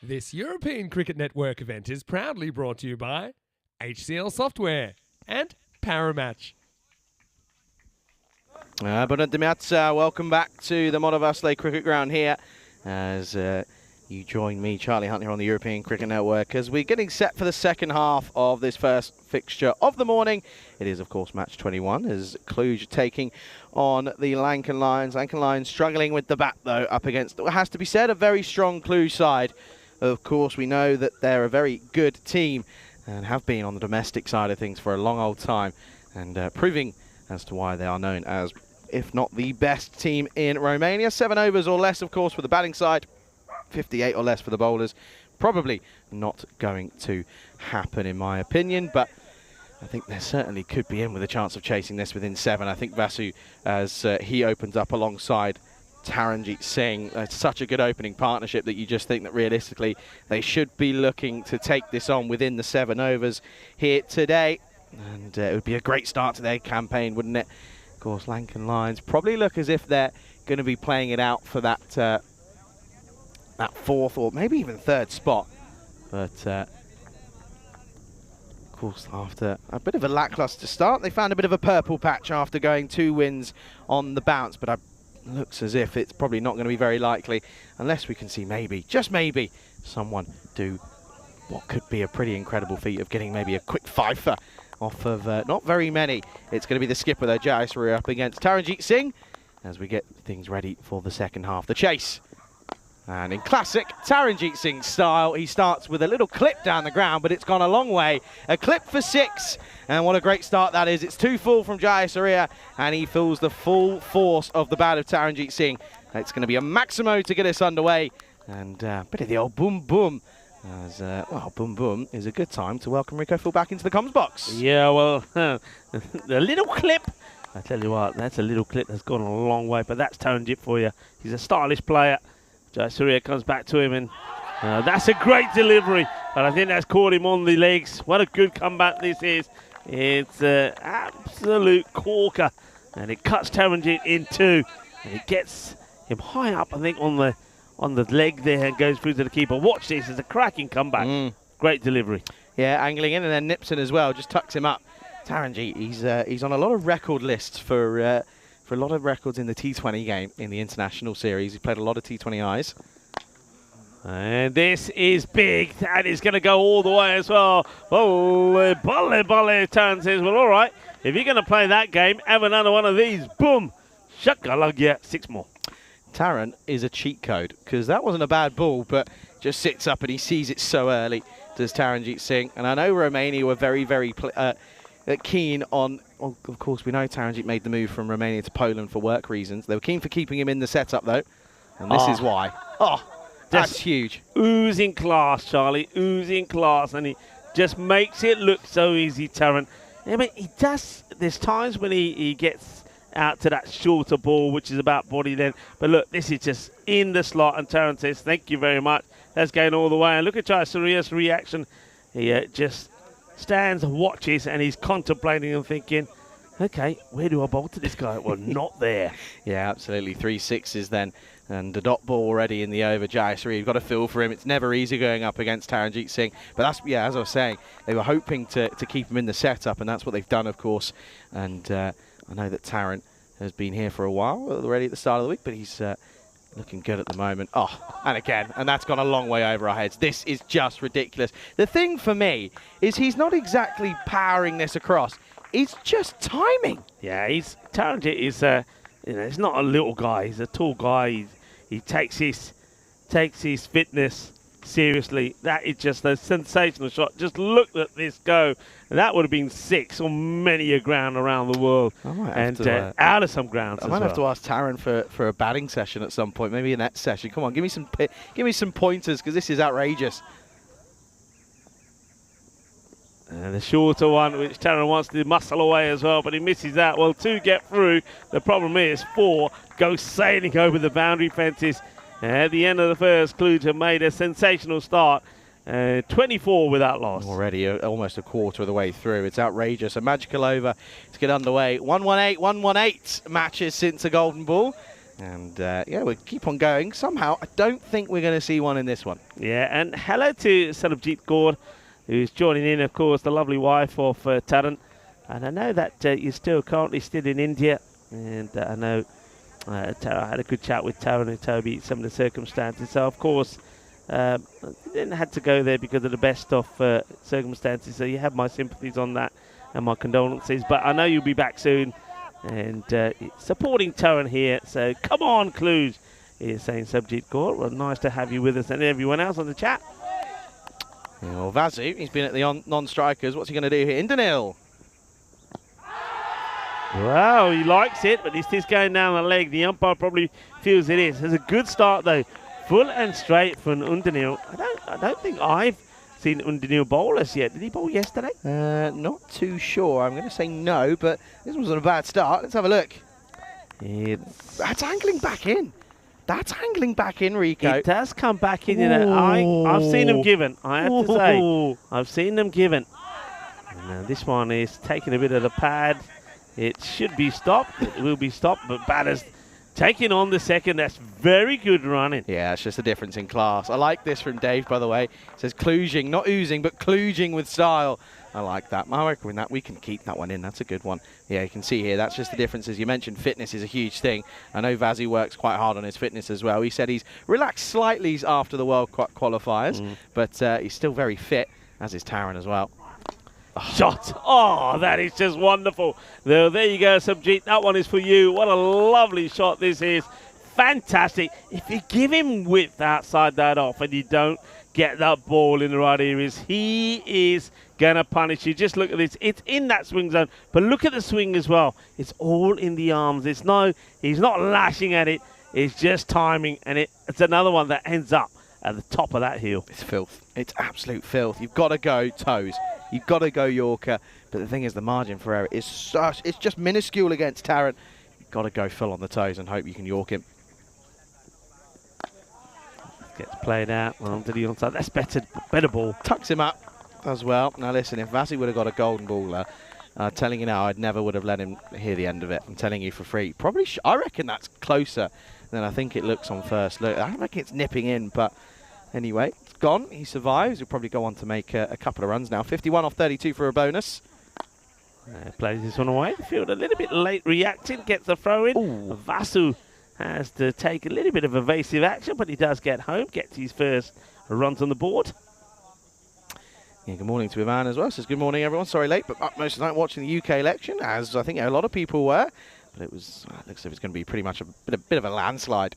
This European Cricket Network event is proudly brought to you by HCL Software and Paramatch. Bună dimineața, welcome back to the Motovasle Cricket Ground here as you join me, Charlie Hunt, here on the European Cricket Network as we're getting set for the second half of this first fixture of the morning. It is, of course, match 21 as Cluj taking on the Lankan Lions. Lankan Lions struggling with the bat, though, up against, what has to be said, a very strong Cluj side. Of course, we know that they're a very good team and have been on the domestic side of things for a long old time and proving as to why they are known as, if not the best team in Romania. 7 overs or less, of course, for the batting side. 58 or less for the bowlers. Probably not going to happen, in my opinion, but I think there certainly could be in with a chance of chasing this within 7. I think Vasu, as he opens up alongside Taranjeet Singh, it's such a good opening partnership that you just think that realistically they should be looking to take this on within the 7 overs here today. And it would be a great start to their campaign, wouldn't it? Of course, Lankan Lions probably look as if they're going to be playing it out for that that 4th or maybe even 3rd spot. But of course, after a bit of a lackluster start, they found a bit of a purple patch after going 2 wins on the bounce. But it looks as if it's probably not going to be very likely unless we can see maybe, just maybe, someone do what could be a pretty incredible feat of getting maybe a quick fifer off of not very many. It's going to be the skipper, though, Jayasuriya, up against Taranjeet Singh as we get things ready for the second half. The chase. And in classic Taranjeet Singh style, he starts with a little clip down the ground, but it's gone a long way. A clip for 6, and what a great start that is. It's 2 full from Jayasuriya, and he feels the full force of the bat of Taranjeet Singh. It's going to be a maximo to get us underway, and a bit of the old boom boom. As, well, boom boom is a good time to welcome Rico Phil back into the comms box. Yeah, well, the little clip. I tell you what, that's a little clip that's gone a long way, but that's Taranjeet for you. He's a stylish player. Jayasuriya comes back to him, and that's a great delivery, but I think that's caught him on the legs. What a good comeback this is. It's an absolute corker, and it cuts Taranjeet in 2, and it gets him high up, I think, on the leg there and goes through to the keeper. Watch this, it's a cracking comeback. Great delivery. Yeah, angling in and then nips in as well, just tucks him up. Taranjeet, he's on a lot of record lists for a lot of records in the T20 game in the international series. He played a lot of T20Is. And this is big. That is going to go all the way as well. Volley, volley, volley. Taran says, well, all right, if you're going to play that game, have another one of these. Boom. Shakalagya. 6 more. Taran is a cheat code because that wasn't a bad ball, but just sits up and he sees it so early, does Taranjeet Singh. And I know Romania were very, very keen on, well, of course, we know Taranjeet made the move from Romania to Poland for work reasons. They were keen for keeping him in the setup, though, and this is why. Oh, that's huge. Oozing class, Charlie, oozing class, and he just makes it look so easy, Taran. I mean, he does, there's times when he gets out to that shorter ball, which is about body length, but look, this is just in the slot, and Taran says, thank you very much. That's going all the way, and look at Jayasuriya's reaction. He just stands, watches, and he's contemplating and thinking, okay, where do I bowl to this guy? Well, not there. Yeah, absolutely. 3 6s then. And a dot ball already in the over. Jayasuriya, you've got to feel for him. It's never easy going up against Taranjeet Singh. But that's, yeah, as I was saying, they were hoping to keep him in the setup, and that's what they've done, of course. And I know that Taran has been here for a while already at the start of the week, but he's looking good at the moment. Oh, and again, and that's gone a long way over our heads. This is just ridiculous. The thing for me is he's not exactly powering this across. It's just timing. Yeah, Taranjeet is, he's not a little guy. He's a tall guy. He takes his fitness seriously. That is just a sensational shot. Just look at this go. And that would have been 6 on many a ground around the world. And out of some grounds I might have to ask Taran for a batting session at some point, maybe a net session. Come on, give me some pointers, because this is outrageous. And the shorter one, which Taran wants to muscle away as well, but he misses that. Well, 2 get through. The problem is 4 go sailing over the boundary fences. At the end of the first, Cluj have made a sensational start. 24 without loss. Already almost a quarter of the way through. It's outrageous. A magical over to get underway. 118 matches since a golden ball. And yeah, we'll keep on going. Somehow, I don't think we're going to see one in this one. Yeah, and hello to Sarabjit Kaur, who's joining in, of course, the lovely wife of Taran. And I know that you're still currently in India. And I know I had a good chat with Taran and Toby, some of the circumstances. So, of course, didn't have to go there because of the best of circumstances. So you have my sympathies on that and my condolences. But I know you'll be back soon. And supporting Taran here. So come on, Cluj, is saying Sarabjit Kaur. Well, nice to have you with us and everyone else on the chat. Yeah, well, Vasu, he's been at the non-strikers. What's he going to do here? Indanil. Wow, he likes it, but this is going down the leg. The umpire probably feels it is. It's a good start, though. Full and straight from Undanil. I don't think I've seen Undanil bowl us yet. Did he bowl yesterday? Not too sure. I'm going to say no, but this wasn't a bad start. Let's have a look. That's angling back in. That's angling back in, Rico. It does come back in. You know, I've seen them given. I have to say, I've seen them given. And this one is taking a bit of the pad. It should be stopped. It will be stopped, but batter's taking on the second. That's very good running. Yeah, it's just a difference in class. I like this from Dave, by the way. It says kluging, not oozing, but kluging with style. I like that. I reckon that we can keep that one in. That's a good one. Yeah, you can see here, that's just the difference. As you mentioned, fitness is a huge thing. I know Vasu works quite hard on his fitness as well. He said he's relaxed slightly after the World qualifiers, but he's still very fit, as is Taran as well. Shot. Oh, that is just wonderful. There you go, Sarabjit. That one is for you. What a lovely shot this is. Fantastic. If you give him width outside that off and you don't get that ball in the right areas, he is going to punish you. Just look at this. It's in that swing zone, but look at the swing as well. It's all in the arms. He's not lashing at it. It's just timing, and it's another one that ends up at the top of that hill. It's filth. It's absolute filth. You've got to go toes. You've got to go Yorker. But the thing is, the margin for error is it's just minuscule against Taran. You've got to go full on the toes and hope you can York him. Gets played out onto the onside. That's better ball. Tucks him up as well. Now listen, if Vasu would have got a golden baller, telling you now, I'd never would have let him hear the end of it. I'm telling you for free. Probably, I reckon that's closer than I think it looks on first look. I don't reckon it's nipping in, but anyway, it's gone. He survives. He'll probably go on to make a couple of runs now. 51 off 32 for a bonus. Plays this one away. The field a little bit late reacting. Gets the throw in. Vasu has to take a little bit of evasive action, but he does get home. Gets his first runs on the board. Yeah, good morning to Ivan as well. Says good morning, everyone. Sorry late, but up most of the night watching the UK election, as I think a lot of people were. But it was looks like it's going to be pretty much a bit of a landslide.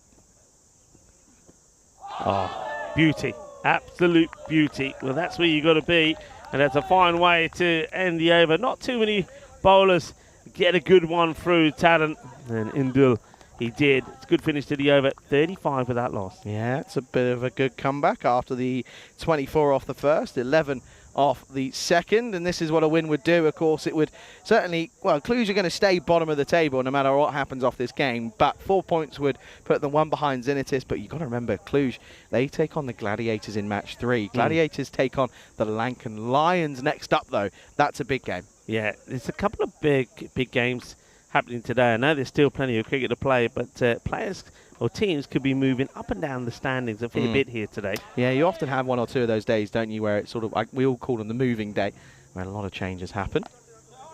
Oh, beauty. Absolute beauty. Well, that's where you got to be, and that's a fine way to end the over. Not too many bowlers get a good one through. Taran and Indul, he did. It's a good finish to the over. 35 without loss. Yeah, it's a bit of a good comeback after the 24 off the first, 11 off the second, and this is what a win would do. Of course, it would certainly, well, Cluj are going to stay bottom of the table no matter what happens off this game, but 4 points would put them one behind Zenitis. But you've got to remember, Cluj, they take on the Gladiators in match 3. Gladiators take on the Lankan Lions next up, though. That's a big game. Yeah, there's a couple of big games happening today. I know there's still plenty of cricket to play, but players or teams could be moving up and down the standings a fair bit here today. Yeah, you often have one or two of those days, don't you, where it's sort of, like, we all call them the moving day, where a lot of changes happen.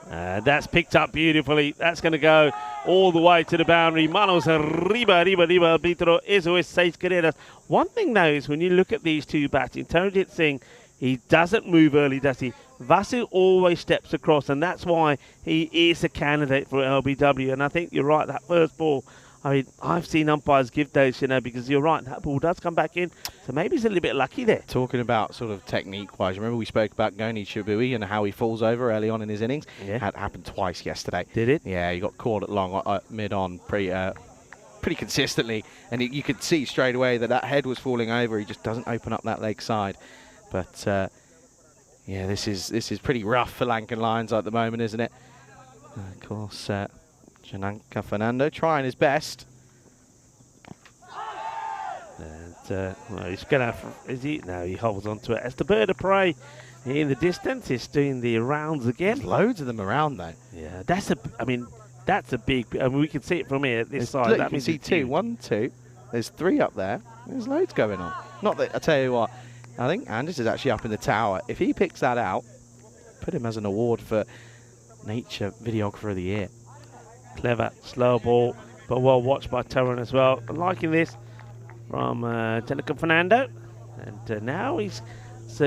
That's picked up beautifully. That's going to go all the way to the boundary. Manos arriba, arbitro, eso es 6 carreras. One thing, though, is when you look at these two batting, Taranjit Singh, he doesn't move early, does he? Vasu always steps across, and that's why he is a candidate for LBW. And I think you're right, that first ball, I mean, I've seen umpires give those, you know, because you're right, that ball does come back in. So maybe he's a little bit lucky there. Talking about sort of technique-wise, remember we spoke about Goni Chibui and how he falls over early on in his innings? Yeah. Had happened twice yesterday. Did it? Yeah, he got caught at long, mid-on, pretty consistently. And you could see straight away that head was falling over. He just doesn't open up that leg side. But, yeah, this is pretty rough for Lankan Lions at the moment, isn't it? Of course, Jananka Fernando trying his best. And, well, he's going to, is he? No, he holds on to it. As the bird of prey in the distance is doing the rounds again. There's loads of them around, though. Yeah, I mean, That's a big. I mean, we can see it from here. This side. Look, that you can means see it's 2, huge. 1, 2. There's 3 up there. There's loads going on. Not that I tell you what. I think Anders is actually up in the tower. If he picks that out, put him as an award for Nature Videographer of the Year. Clever, slow ball, but well watched by Taran as well. I'm liking this from Jenica Fernando. And now he's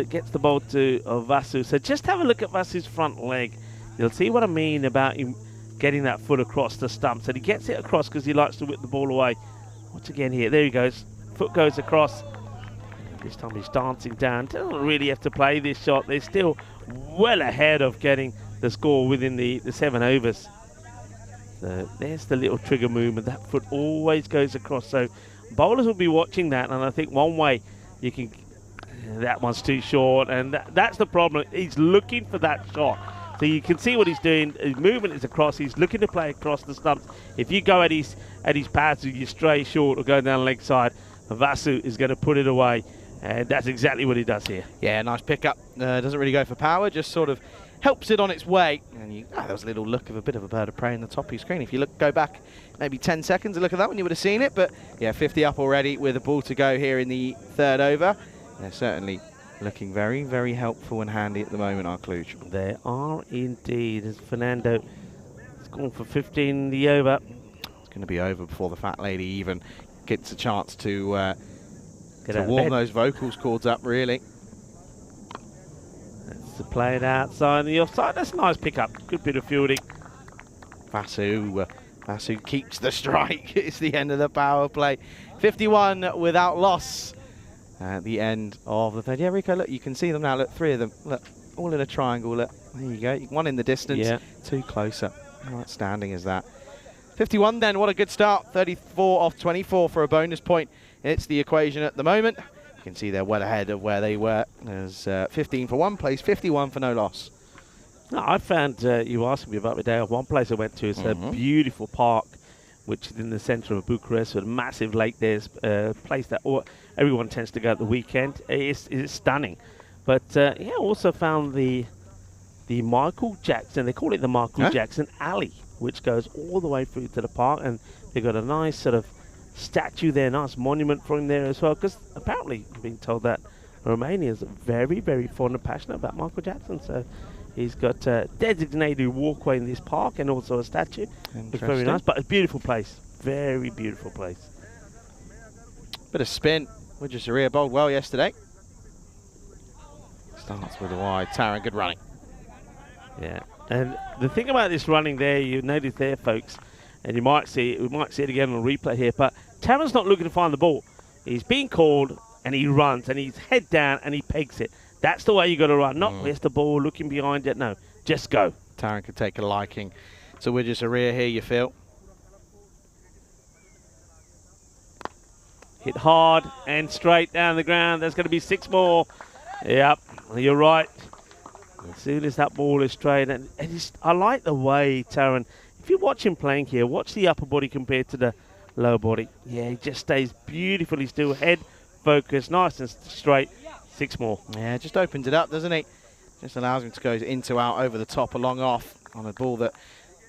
gets the ball to Vasu. So just have a look at Vasu's front leg. You'll see what I mean about him getting that foot across the stumps. And he gets it across because he likes to whip the ball away. Once again here, there he goes. Foot goes across. This time he's dancing down. Doesn't really have to play this shot. They're still well ahead of getting the score within the 7 overs. So there's the little trigger movement. That foot always goes across. So bowlers will be watching that, and I think one way you can... that one's too short, and that's the problem. He's looking for that shot. So you can see what he's doing. His movement is across. He's looking to play across the stumps. If you go at his pads, you stray short or go down the leg side, Vasu is going to put it away. And that's exactly what he does here. Yeah, nice pickup. Doesn't really go for power, just sort of helps it on its way. And there was a little look of a bit of a bird of prey in the top of your screen. If you go back maybe 10 seconds and look at that one, you would have seen it. But yeah, 50 up already with a ball to go here in the 3rd over. They're certainly looking very, very helpful and handy at the moment, our Cluj. They are indeed. As Fernando has gone for 15 in the over. It's going to be over before the fat lady even gets a chance to Get warm those vocals cords up, really. That's play it outside the offside. That's a nice pickup. Good bit of fielding. Vasu keeps the strike. It's the end of the power play. 51 without loss at the end of the 3rd. Yeah, Rico, look, you can see them now. Look, 3 of them. Look, all in a triangle. Look, there you go. 1 in the distance, 2 closer. How outstanding is that? 51 then, what a good start. 34 off 24 for a bonus point. It's the equation at the moment. You can see they're well ahead of where they were. There's 15 for one place, 51 for no loss. No, I found, you asked me about the day of one place I went to. It's a beautiful park, which is in the centre of Bucharest with a massive lake. There's a place that everyone tends to go at the weekend. It's stunning. But, yeah, also found the Michael Jackson, they call it the Michael Jackson Alley, which goes all the way through to the park. And they've got a nice sort of statue there, nice monument for him there as well, because apparently I've been told that Romania is very, very fond and passionate about Michael Jackson. So he's got a designated walkway in this park and also a statue. It's very nice, but a beautiful place. Very beautiful place. Bit of spin. Widgesaria bowled well yesterday. Starts with a wide. Taran, good running. Yeah, and the thing about this running there, you notice there, folks, and we might see it again on replay here, but Taran's not looking to find the ball. He's being called, and he runs, and he's head down, and he pegs it. That's the way you got to run. Not where's the ball, looking behind it. No, just go. Taran could take a liking to Widgesaria here, you feel. Hit hard and straight down the ground. There's going to be 6 more. Yep, you're right. As soon as that ball is straight, and I like the way Taran, if you watch him playing here, watch the upper body compared to the lower body. Yeah, he just stays beautifully still, head focused, nice and straight. 6 more. Yeah, just opens it up, doesn't he? Just allows him to go into, out, over the top, along, off on a ball that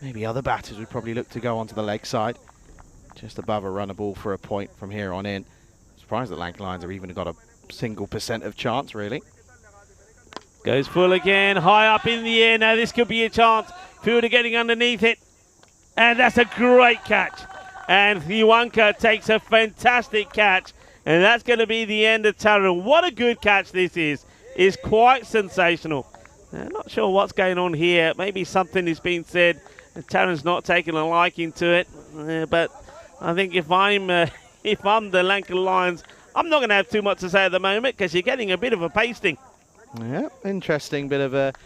maybe other batters would probably look to go onto the leg side. Just above a runner ball for a point from here on in. Surprised that Lankan Lions have even got a single % of chance, really. Goes full again, high up in the air. Now this could be a chance. Fielder getting underneath it. And that's a great catch. And Iwanka takes a fantastic catch. And that's going to be the end of Taran. What a good catch this is. It's quite sensational. I'm not sure what's going on here. Maybe something is being said. Taran's not taking a liking to it. But I think if I'm the Lankan Lions, I'm not going to have too much to say at the moment because you're getting a bit of a pasting. Yeah, interesting bit of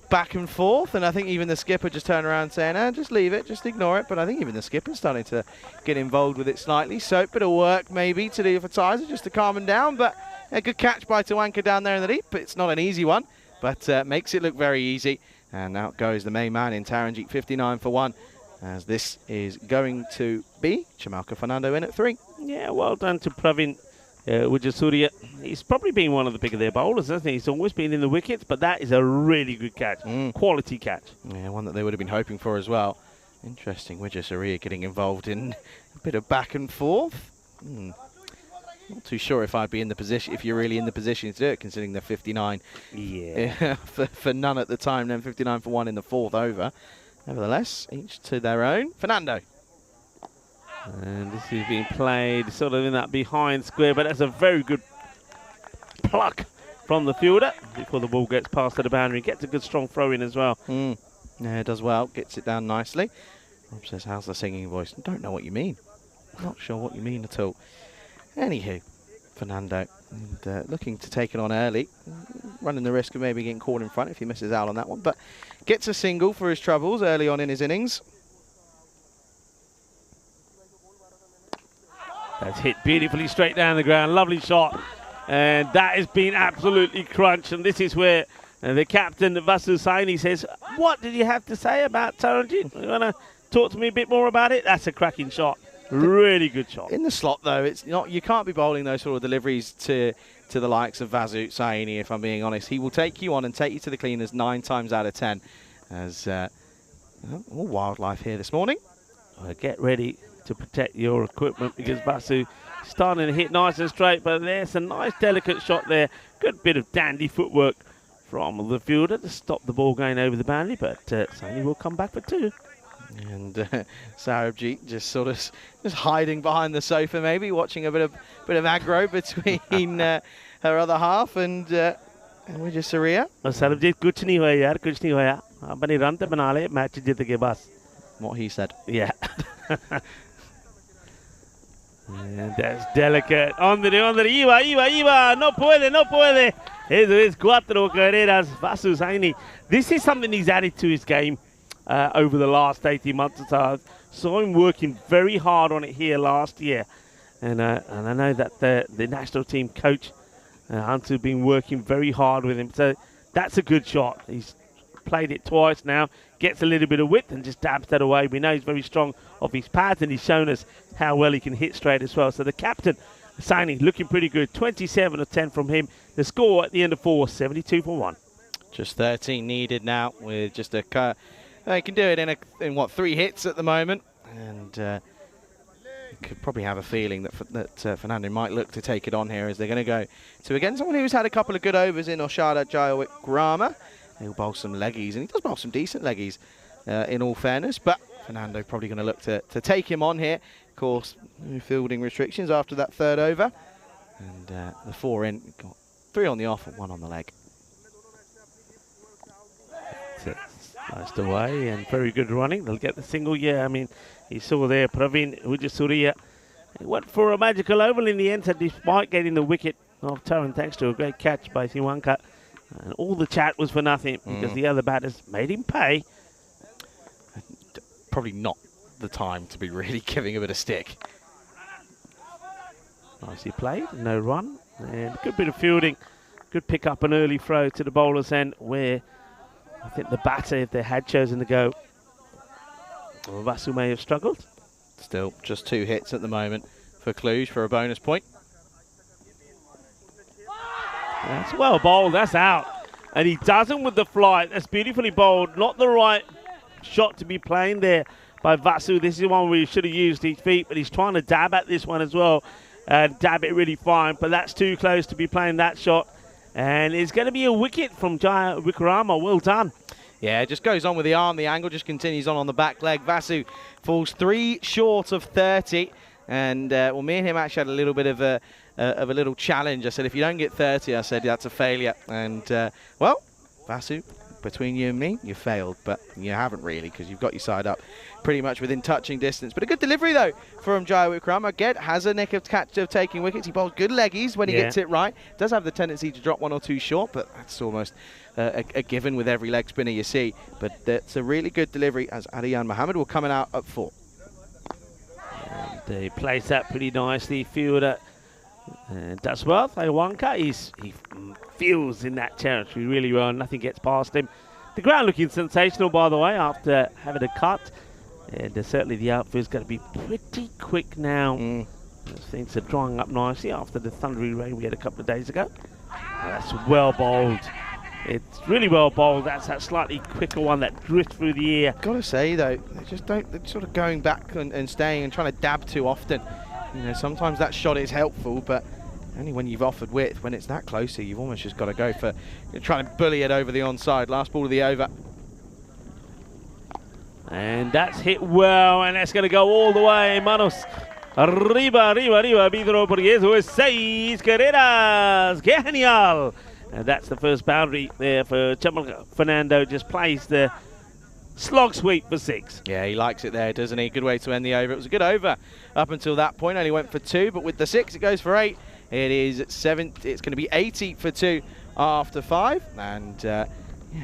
back and forth, and I think even the skipper just turned around saying, just leave it, just ignore it. But I think even the skipper's starting to get involved with it slightly. So bit of work maybe to do for Tizer just to calm him down. But a good catch by Tawanka down there in the deep. It's not an easy one, but makes it look very easy. And out goes the main man in Taranjeet, 59 for 1. As this is going to be Chamalka Fernando in at 3. Yeah, well done to Pravin Widgesaria. He's probably been one of the bigger their bowlers, hasn't he? He's always been in the wickets, but that is a really good catch. Quality catch. Yeah, one that they would have been hoping for as well. Interesting. We're just getting involved in a bit of back and forth. Not too sure if I'd be in the position, if you're really in the position to do it, considering they're 59 for none at the time, then 59 for 1 in the 4th over. Nevertheless, each to their own. Fernando. And this is being played sort of in that behind square, but that's a very good pluck from the fielder before the ball gets past the boundary. Gets a good strong throw in as well. Yeah, it does well. Gets it down nicely. Rob says, how's the singing voice? I don't know what you mean. I'm not sure what you mean at all. Anywho, Fernando looking to take it on early, running the risk of maybe getting caught in front if he misses out on that one, but gets a single for his troubles early on in his innings. That's hit beautifully straight down the ground. Lovely shot. And that has been absolutely crunched. And this is where the captain, Vasu Saini, says, what did you have to say about Taranjit? You want to talk to me a bit more about it? That's a cracking shot. Really good shot. In the slot, though, it's not. You can't be bowling those sort of deliveries to the likes of Vasu Saini, if I'm being honest. He will take you on and take you to the cleaners 9 times out of 10. As all wildlife here this morning. Well, get ready to protect your equipment because Vasu starting to hit nice and straight, but there's a nice delicate shot there. Good bit of dandy footwork from the fielder to stop the ball going over the boundary, but Saini will come back for 2. And Sarabjit just sort of just hiding behind the sofa, maybe watching a bit of aggro between her other half and Surya. Sarabjit, कुछ नहीं हुआ यार, कुछ नहीं हुआ. अपनी run तो बना ले, मैच जीत के बस. What he said. Yeah. And that's delicate. Ondre, Iva, no puede. Eso es 4 carreras, Vasu Saini. This is something he's added to his game over the last 18 months or so. Saw him working very hard on it here last year. And I know that the national team coach, Hansu, been working very hard with him. So that's a good shot. He's played it twice now, gets a little bit of width and just dabs that away. We know he's very strong off his pads and he's shown us how well he can hit straight as well. So the captain, Saini, looking pretty good. 27 of 10 from him. The score at the end of 4, 72 for 1. Just 13 needed now with just a he can do it in what, 3 hits at the moment, and you could probably have a feeling that Fernando might look to take it on here as they're going to go to, again, someone who's had a couple of good overs in Oshada Jayawikrama. He'll bowl some leggies, and he does bowl some decent leggies in all fairness, but Fernando probably going to look to take him on here. Of course, no fielding restrictions after that 3rd over, and the 4 in, got 3 on the off and 1 on the leg. Sliced away and very good running. They'll get the single. Yeah, I mean, you saw there Praveen Surya went for a magical oval in the end, despite getting the wicket off Taran thanks to a great catch by Siwanka. And all the chat was for nothing because the other batters made him pay. Probably not the time to be really giving a bit of stick. Nicely played, no run, and good bit of fielding. Good pick up an early throw to the bowler's end where I think the batter, if they had chosen to go, well, Vasu may have struggled. Still just 2 hits at the moment for Cluj for a bonus point. That's well bowled, that's out. And he doesn't with the flight. That's beautifully bowled. Not the right shot to be playing there by Vasu. This is one where he should have used his feet, but he's trying to dab at this one as well. Dab it really fine, but that's too close to be playing that shot. And it's going to be a wicket from Jaya Wikrama. Well done. Yeah, it just goes on with the arm. The angle just continues on the back leg. Vasu falls 3 short of 30. And, well, me and him actually had a little bit of a little challenge. I said, if you don't get 30, I said, that's a failure. And, well, Vasu, between you and me, you failed. But you haven't really, because you've got your side up pretty much within touching distance. But a good delivery, though, from Jaya Wikrama. Again, has a nick of catch of taking wickets. He bowls good leggies when he gets it right. Does have the tendency to drop 1 or 2 short, but that's almost a given with every leg spinner you see. But that's a really good delivery as Adiyan Mohammed will come out at 4. And he plays that pretty nicely. Fielder does well. Taiwanka, he feels in that territory really well. Nothing gets past him. The ground looking sensational, by the way, after having a cut. And certainly the outfield's going to be pretty quick now. Things are drying up nicely after the thundery rain we had a couple of days ago. That's well bowled. It's really well bowled. That's that slightly quicker one that drifts through the air. Gotta say though, they're sort of going back and staying and trying to dab too often. You know, sometimes that shot is helpful, but only when you've offered width. When it's that closer, you've almost just got to go for trying to bully it over the onside. Last ball of the over. And that's hit well, and that's going to go all the way. Manos. Arriba, arriba, arriba. Vidro por eso es 6 carreras. ¡Qué genial! And that's the first boundary there for Chamal Fernando. Just plays the slog sweep for 6. Yeah, he likes it there, doesn't he? Good way to end the over. It was a good over up until that point. Only went for 2, but with the 6, it goes for 8. It is 7. It's going to be 80 for 2 after 5. And yeah,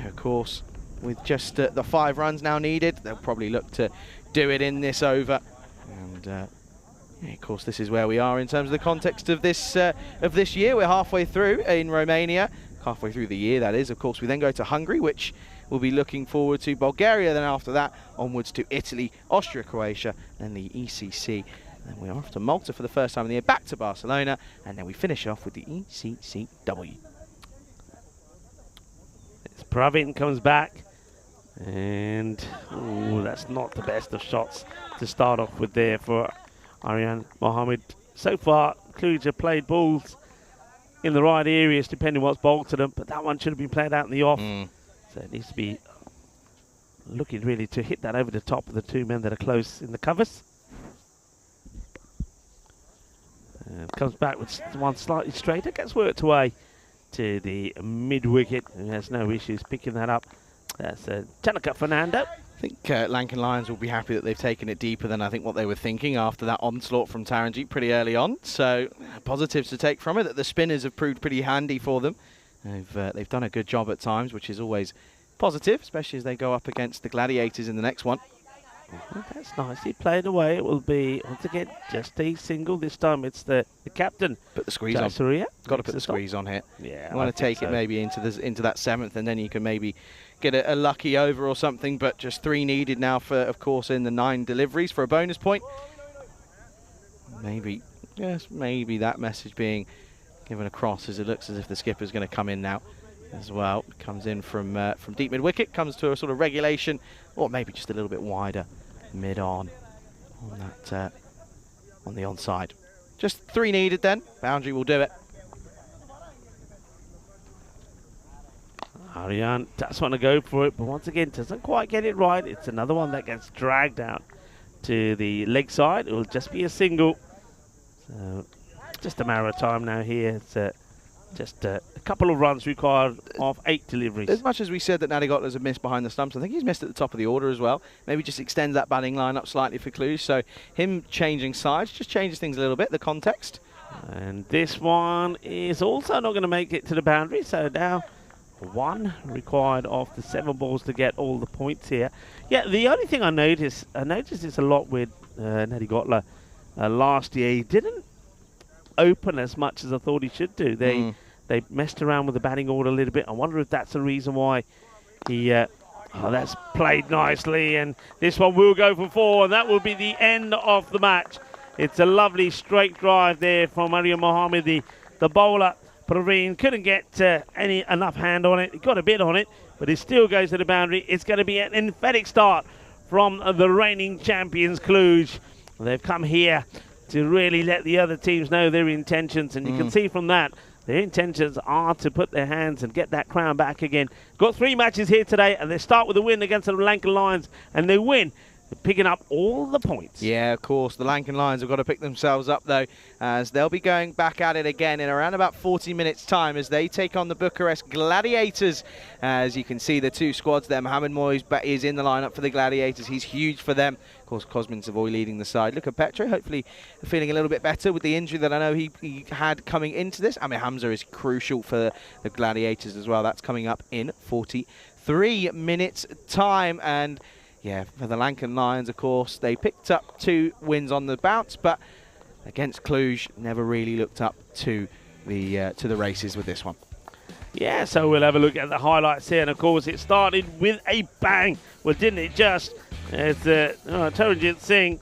of course, with just the 5 runs now needed, they'll probably look to do it in this over. And yeah, of course, this is where we are in terms of the context of this year. We're halfway through in Romania, halfway through the year, that is. Of course, we then go to Hungary, which we'll be looking forward to. Bulgaria, then after that, onwards to Italy, Austria, Croatia, and the ECC. Then we're off to Malta for the first time in the year, back to Barcelona, and then we finish off with the ECCW. It's Pravin comes back, and that's not the best of shots to start off with there for Aryan Mohammed. So far, Cluj have played balls in the right areas, depending what's bowled to them, but that one should have been played out in the off. So it needs to be looking really to hit that over the top of the 2 men that are close in the covers. Comes back with one slightly straighter, gets worked away to the mid-wicket, and has no issues picking that up. That's Chamal Fernando. I think Lankan Lions will be happy that they've taken it deeper than I think what they were thinking after that onslaught from Taranjeet pretty early on. So positives to take from it, that the spinners have proved pretty handy for them. They've done a good job at times, which is always positive, especially as they go up against the Gladiators in the next one. That's nicely played away. It will be, once again, just a single. This time it's the captain. Put the squeeze on. Got to put the squeeze on here. Yeah, you want to take it maybe into that 7th, and then you can maybe get a lucky over or something. But just 3 needed now for, of course, in the 9 deliveries for a bonus point. Maybe that message being given across, as it looks as if the skipper's going to come in now as well. Comes in from deep mid-wicket, comes to a sort of regulation, or maybe just a little bit wider mid-on that on the onside. Just 3 needed then. Boundary will do it. Aryan does want to go for it, but once again doesn't quite get it right. It's another one that gets dragged out to the leg side. It will just be a single. So just a matter of time now here. It's just a couple of runs required of 8 deliveries. As much as we said that Nadigotla's have missed behind the stumps, I think he's missed at the top of the order as well. Maybe just extends that batting line up slightly for Cluj. So him changing sides just changes things a little bit, the context. And this one is also not going to make it to the boundary. So now 1 required of the 7 balls to get all the points here. Yeah, the only thing I noticed this a lot with Nadigotla last year. He didn't open as much as I thought he should do. They messed around with the batting order a little bit. I wonder if that's the reason why he... that's played nicely, and this one will go for 4, and that will be the end of the match. It's a lovely straight drive there from Aryan Mohammed. The bowler, Praveen, couldn't get enough hand on it. He got a bit on it, but it still goes to the boundary. It's going to be an emphatic start from the reigning champions, Cluj. They've come here to really let the other teams know their intentions, and you can see from that their intentions are to put their hands and get that crown back again. Got 3 matches here today, and they start with a win against the Lankan Lions, and they win, picking up all the points. Yeah, of course, the Lankan Lions have got to pick themselves up, though, as they'll be going back at it again in around about 40 minutes' time as they take on the Bucharest Gladiators. As you can see, the 2 squads there. Mohamed Moyes is in the lineup for the Gladiators. He's huge for them. Of course, Cosmin Savoy leading the side. Look at Petro, hopefully feeling a little bit better with the injury that I know he had coming into this. Amir Hamza is crucial for the Gladiators as well. That's coming up in 43 minutes' time. And yeah, for the Lankan Lions, of course, they picked up 2 wins on the bounce, but against Cluj, never really looked up to the races with this one. Yeah, so we'll have a look at the highlights here, and of course, it started with a bang. Well, didn't it just? As Taranjeet Singh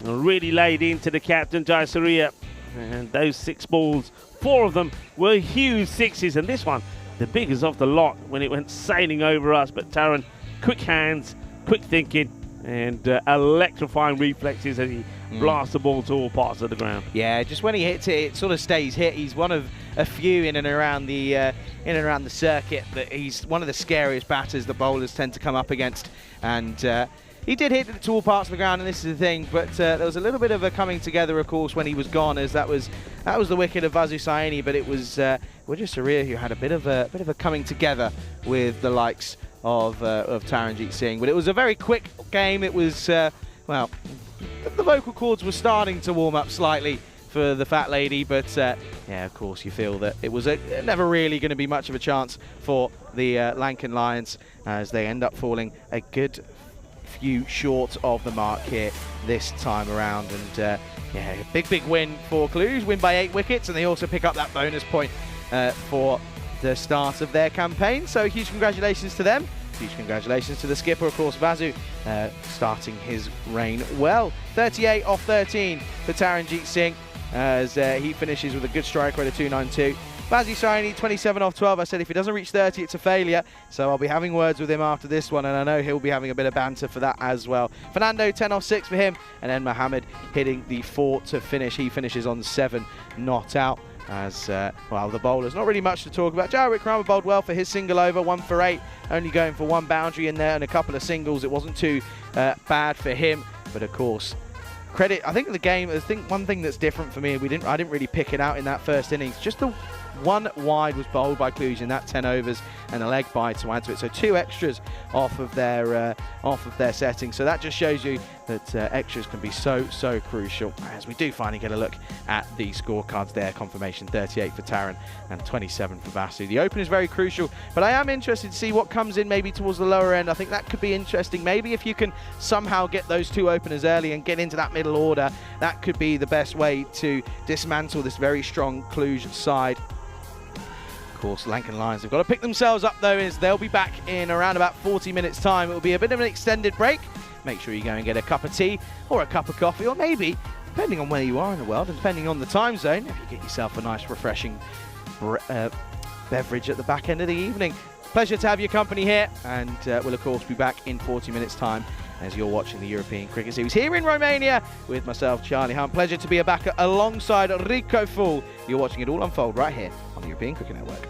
really laid into the captain, Jai Surya, and those 6 balls, 4 of them were huge 6s, and this one the biggest of the lot when it went sailing over us. But Taran, quick hands, quick thinking, and electrifying reflexes as he blasts the ball to all parts of the ground. Yeah, just when he hits it, it sort of stays hit. He's one of a few in and around the circuit that he's one of the scariest batters the bowlers tend to come up against. And he did hit to all parts of the ground, and this is the thing. But there was a little bit of a coming together, of course, when he was gone, as that was the wicket of Vasu Saini. But it was Roger Surya who had a bit of a coming together with the likes of Taranjeet Singh. But it was a very quick game. It was well, the vocal cords were starting to warm up slightly for the fat lady, but yeah, of course you feel that it was never really going to be much of a chance for the Lankan Lions, as they end up falling a good few short of the mark here this time around. And yeah, big win for Cluj, win by 8 wickets, and they also pick up that bonus point for the start of their campaign. So huge congratulations to them. Huge congratulations to the skipper, of course, Vasu, starting his reign well. 38 off 13 for Taranjeet Singh, as he finishes with a good strike rate of 292. Vasu Saini, 27 off 12. I said if he doesn't reach 30, it's a failure. So I'll be having words with him after this one, and I know he'll be having a bit of banter for that as well. Fernando, 10 off 6 for him, and then Mohammed hitting the 4 to finish. He finishes on 7, not out. As well, the bowlers, not really much to talk about. Jarwin Kramer bowled well for his single over, 1 for 8, only going for 1 boundary in there and a couple of singles. It wasn't too bad for him, but of course, credit. I think the game. I think one thing that's different for me, I didn't really pick it out in that first innings. Just the 1 wide was bowled by Cluj in that 10 overs, and a leg by to add to it. So 2 extras off of their setting. So that just shows you that extras can be so crucial. As we do finally get a look at the scorecards there, confirmation 38 for Taran and 27 for Vasu. The open is very crucial, but I am interested to see what comes in maybe towards the lower end. I think that could be interesting. Maybe if you can somehow get those 2 openers early and get into that middle order, that could be the best way to dismantle this very strong Cluj side. Of course, Lankan Lions have got to pick themselves up though, as they'll be back in around about 40 minutes time. It will be a bit of an extended break. Make sure you go and get a cup of tea or a cup of coffee, or maybe, depending on where you are in the world and depending on the time zone, if you get yourself a nice refreshing beverage at the back end of the evening. Pleasure to have your company here, and we'll of course be back in 40 minutes time as you're watching the European Cricket Series here in Romania with myself, Charlie Hunt. Pleasure to be back alongside Rico Fool. You're watching it all unfold right here on the European Cricket Network.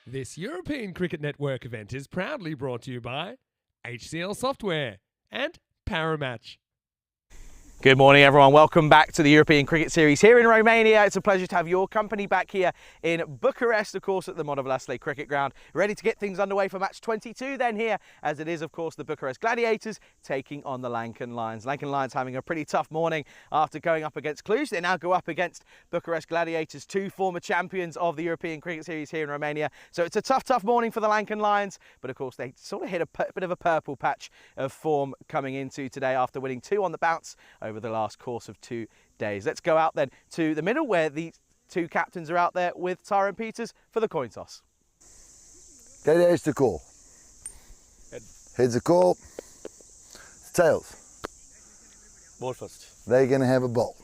This European Cricket Network event is proudly brought to you by HCL Software and Paramatch. Good morning, everyone. Welcome back to the European Cricket Series here in Romania. It's a pleasure to have your company back here in Bucharest, of course, at the Monovalasle Cricket Ground. Ready to get things underway for match 22 then here, as it is, of course, the Bucharest Gladiators taking on the Lankan Lions. Lankan Lions having a pretty tough morning after going up against Cluj. They now go up against Bucharest Gladiators, two former champions of the European Cricket Series here in Romania. So it's a tough morning for the Lankan Lions. But, of course, they sort of hit a bit of a purple patch of form coming into today after winning 2 on the bounce over the last course of 2 days. Let's go out then to the middle where the two captains are out there with Tyrone Peters for the coin toss. Here's the call. Heads a call. Tails. Ball first. They're going to have a ball.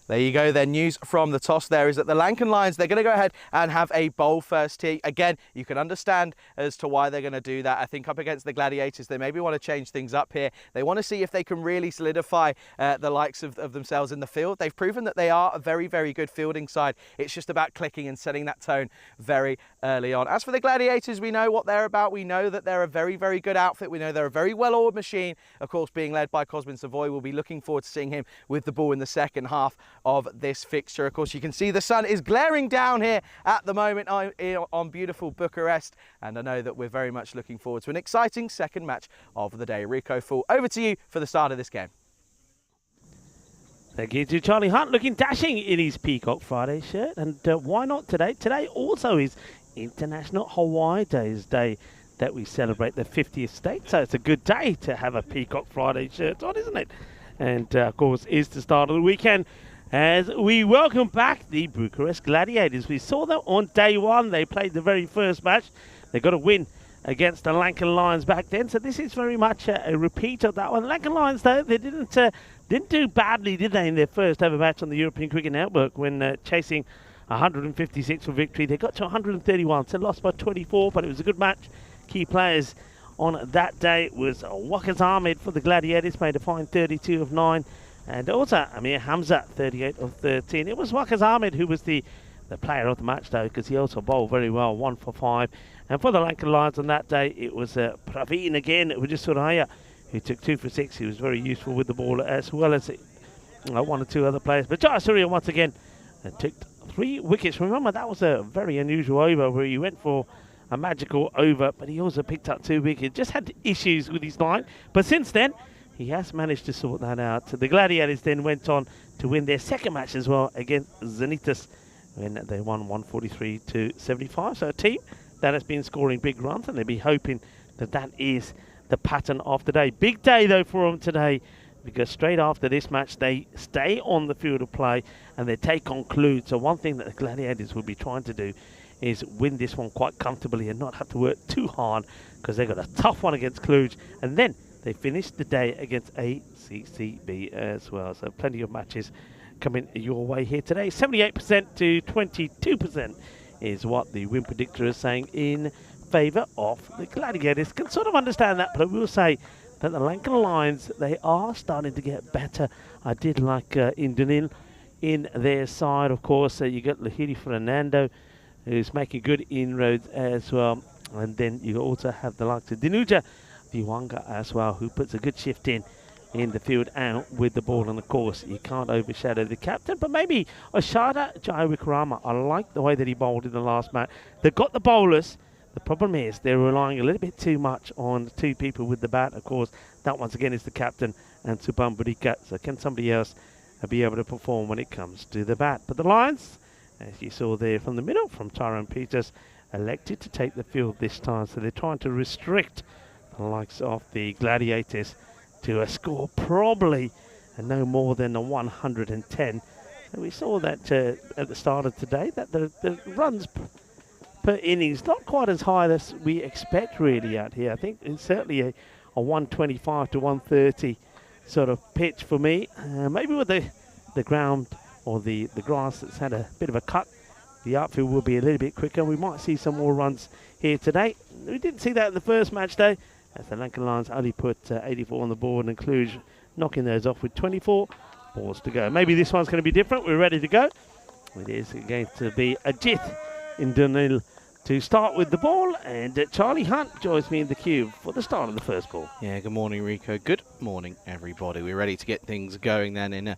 There you go then. News from the toss there is that the Lankan Lions, they're going to go ahead and have a bowl first tee. Again, you can understand as to why they're going to do that. I think up against the Gladiators, they maybe want to change things up here. They want to see if they can really solidify the likes of themselves in the field. They've proven that they are a very, very good fielding side. It's just about clicking and setting that tone very early on. As for the Gladiators, we know what they're about. We know that they're a very, very good outfit. We know they're a very well-oiled machine. Of course, being led by Cosmin Savoy, we'll be looking forward to seeing him with the ball in the second half of this fixture. Of course, you can see the sun is glaring down here at the moment on beautiful Bucharest, and I know that we're very much looking forward to an exciting second match of the day. Rico Full, over to you for the start of this game. Thank you to Charlie Hunt, looking dashing in his Peacock Friday shirt, and why not today? Today also is International Hawaii Day's day that we celebrate the 50th state, so it's a good day to have a Peacock Friday shirt on, isn't it? And of course, is the start of the weekend as we welcome back the Bucharest Gladiators. We saw them on day one. They played the very first match. They got a win against the Lankan Lions back then, so this is very much a repeat of that one. Lankan Lions, though, they didn't do badly, did they, in their first ever match on the European Cricket Network when chasing 156 for victory. They got to 131, so lost by 24, but it was a good match. Key players on that day was Waqas Ahmed for the Gladiators, made a fine 32 of 9. And also Amir Hamza, 38 of 13. It was Waqas Ahmed who was the player of the match, though, because he also bowled very well, 1 for 5. And for the Lankan Lions on that day, it was Praveen again, Vijaysuraya, who took 2 for 6. He was very useful with the ball, as well as 1 or 2 other players. But Jayasuriya once again took 3 wickets. Remember, that was a very unusual over where he went for a magical over, but he also picked up 2 wickets. Just had issues with his line. But since then, he has managed to sort that out. The Gladiators then went on to win their second match as well against Zenitas when they won 143 to 75. So a team that has been scoring big runs, and they'll be hoping that that is the pattern of the day. Big day, though, for them today, because straight after this match, they stay on the field of play and they take on Cluj. So one thing that the Gladiators will be trying to do is win this one quite comfortably and not have to work too hard, because they've got a tough one against Cluj. And then they finished the day against ACCB as well. So plenty of matches coming your way here today. 78% to 22% is what the win predictor is saying in favour of the Gladiators. Can sort of understand that, but I will say that the Lankan Lions, they are starting to get better. I did like Indonil in their side, of course. You got Lahiri Fernando, who's making good inroads as well. And then you also have the likes of Dinuja Viwanga as well, who puts a good shift in the field and with the ball. And of course, you can't overshadow the captain, but maybe Oshada Jayawikrama. I like the way that he bowled in the last match. They've got the bowlers. The problem is they're relying a little bit too much on 2 people with the bat. Of course, that once again is the captain and Subhan Budika. So can somebody else be able to perform when it comes to the bat? But the Lions, as you saw there from the middle, from Tyrone Peters, elected to take the field this time. So they're trying to restrict the likes of the Gladiators to a score probably no more than a 110. So we saw that at the start of today, that the runs per innings. Not quite as high as we expect really out here. I think it's certainly a 125 to 130 sort of pitch for me. Maybe with the ground or the grass that's had a bit of a cut, the outfield will be a little bit quicker. We might see some more runs here today. We didn't see that in the first match though, as the Lankan Lions only put 84 on the board, and Cluj knocking those off with 24 balls to go. Maybe this one's going to be different. We're ready to go. It is going to be Ajith in Dunil to start with the ball, and Charlie Hunt joins me in the queue for the start of the first ball. Yeah, good morning, Rico. Good morning, everybody. We're ready to get things going then in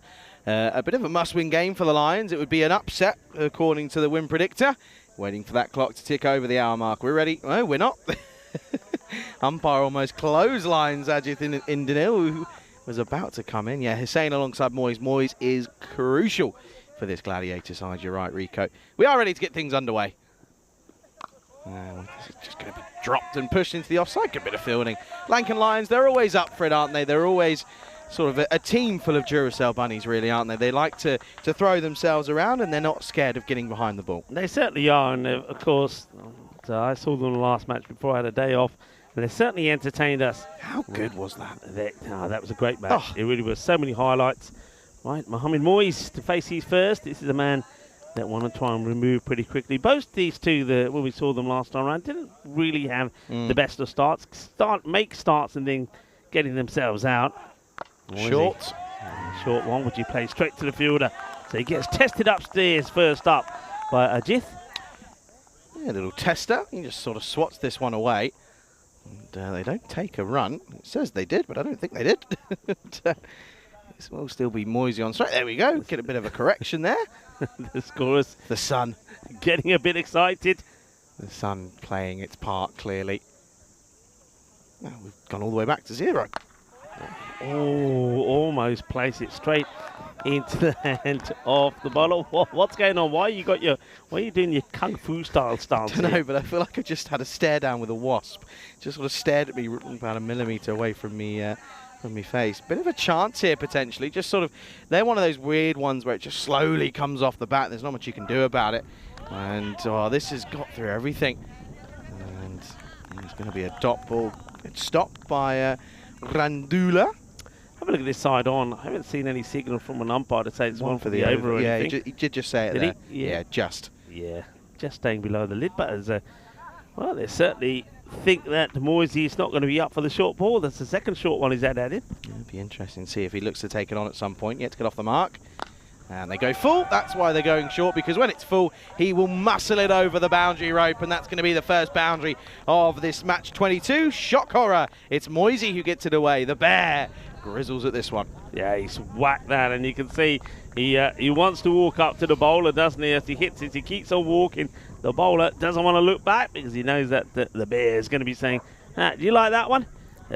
a bit of a must-win game for the Lions. It would be an upset, according to the win predictor. Waiting for that clock to tick over the hour mark. We're ready. Oh, we're not. Umpire almost clotheslines Ajith in Dunil, who was about to come in. Yeah, Hussein alongside Moyes. Moyes is crucial for this Gladiator side. You're right, Rico. We are ready to get things underway. This is just going to be dropped and pushed into the offside. Good bit of fielding. Lankan Lions, they're always up for it, aren't they? They're always sort of a team full of Duracell bunnies, really, aren't they? They like to throw themselves around, and they're not scared of getting behind the ball. They certainly are, and of course, I saw them in the last match before I had a day off, and they certainly entertained us. How good was that? That was a great match. Oh. It really was. So many highlights. Right, Mohamed Moyes to face his first. This is a man that want to try and remove pretty quickly. Both these two, when we saw them last time around, didn't really have the best of starts. Make starts and then getting themselves out. Short. Short one, which he plays straight to the fielder. So he gets tested upstairs first up by Ajith. Yeah, a little tester. He just sort of swats this one away. And they don't take a run. It says they did, but I don't think they did. This will still be Moisey on straight. There we go. Get a bit of a correction there. The scorers. The sun. Getting a bit excited. The sun playing its part, clearly. Now we've gone all the way back to 0. Oh, almost place it straight into the hand of the bowler. What's going on? Why are you doing your kung fu style stance? I don't know, but I feel like I just had a stare down with a wasp. Just sort of stared at me about a millimetre away from me. From my face. Bit of a chance here potentially. Just sort of, they're one of those weird ones where it just slowly comes off the bat. There's not much you can do about it. And this has got through everything. And it's going to be a dot ball. It's stopped by Randula. Have a look at this side on. I haven't seen any signal from an umpire to say it's one for the over or yeah, anything. he did just say it there. Yeah, just. Yeah, just staying below the lid. But as well, they certainly think that Moisey is not going to be up for the short ball. That's the second short one he's had added. Yeah, it'd be interesting to see if he looks to take it on at some point. Yet to get off the mark. And they go full. That's why they're going short, because when it's full, he will muscle it over the boundary rope, and that's going to be the first boundary of this match 22. Shock horror. It's Moisey who gets it away. The Bear grizzles at this one. Yeah, he's whacked that, and you can see he wants to walk up to the bowler, doesn't he? As he hits it, he keeps on walking. The bowler doesn't want to look back because he knows that the Bear is going to be saying, do you like that one?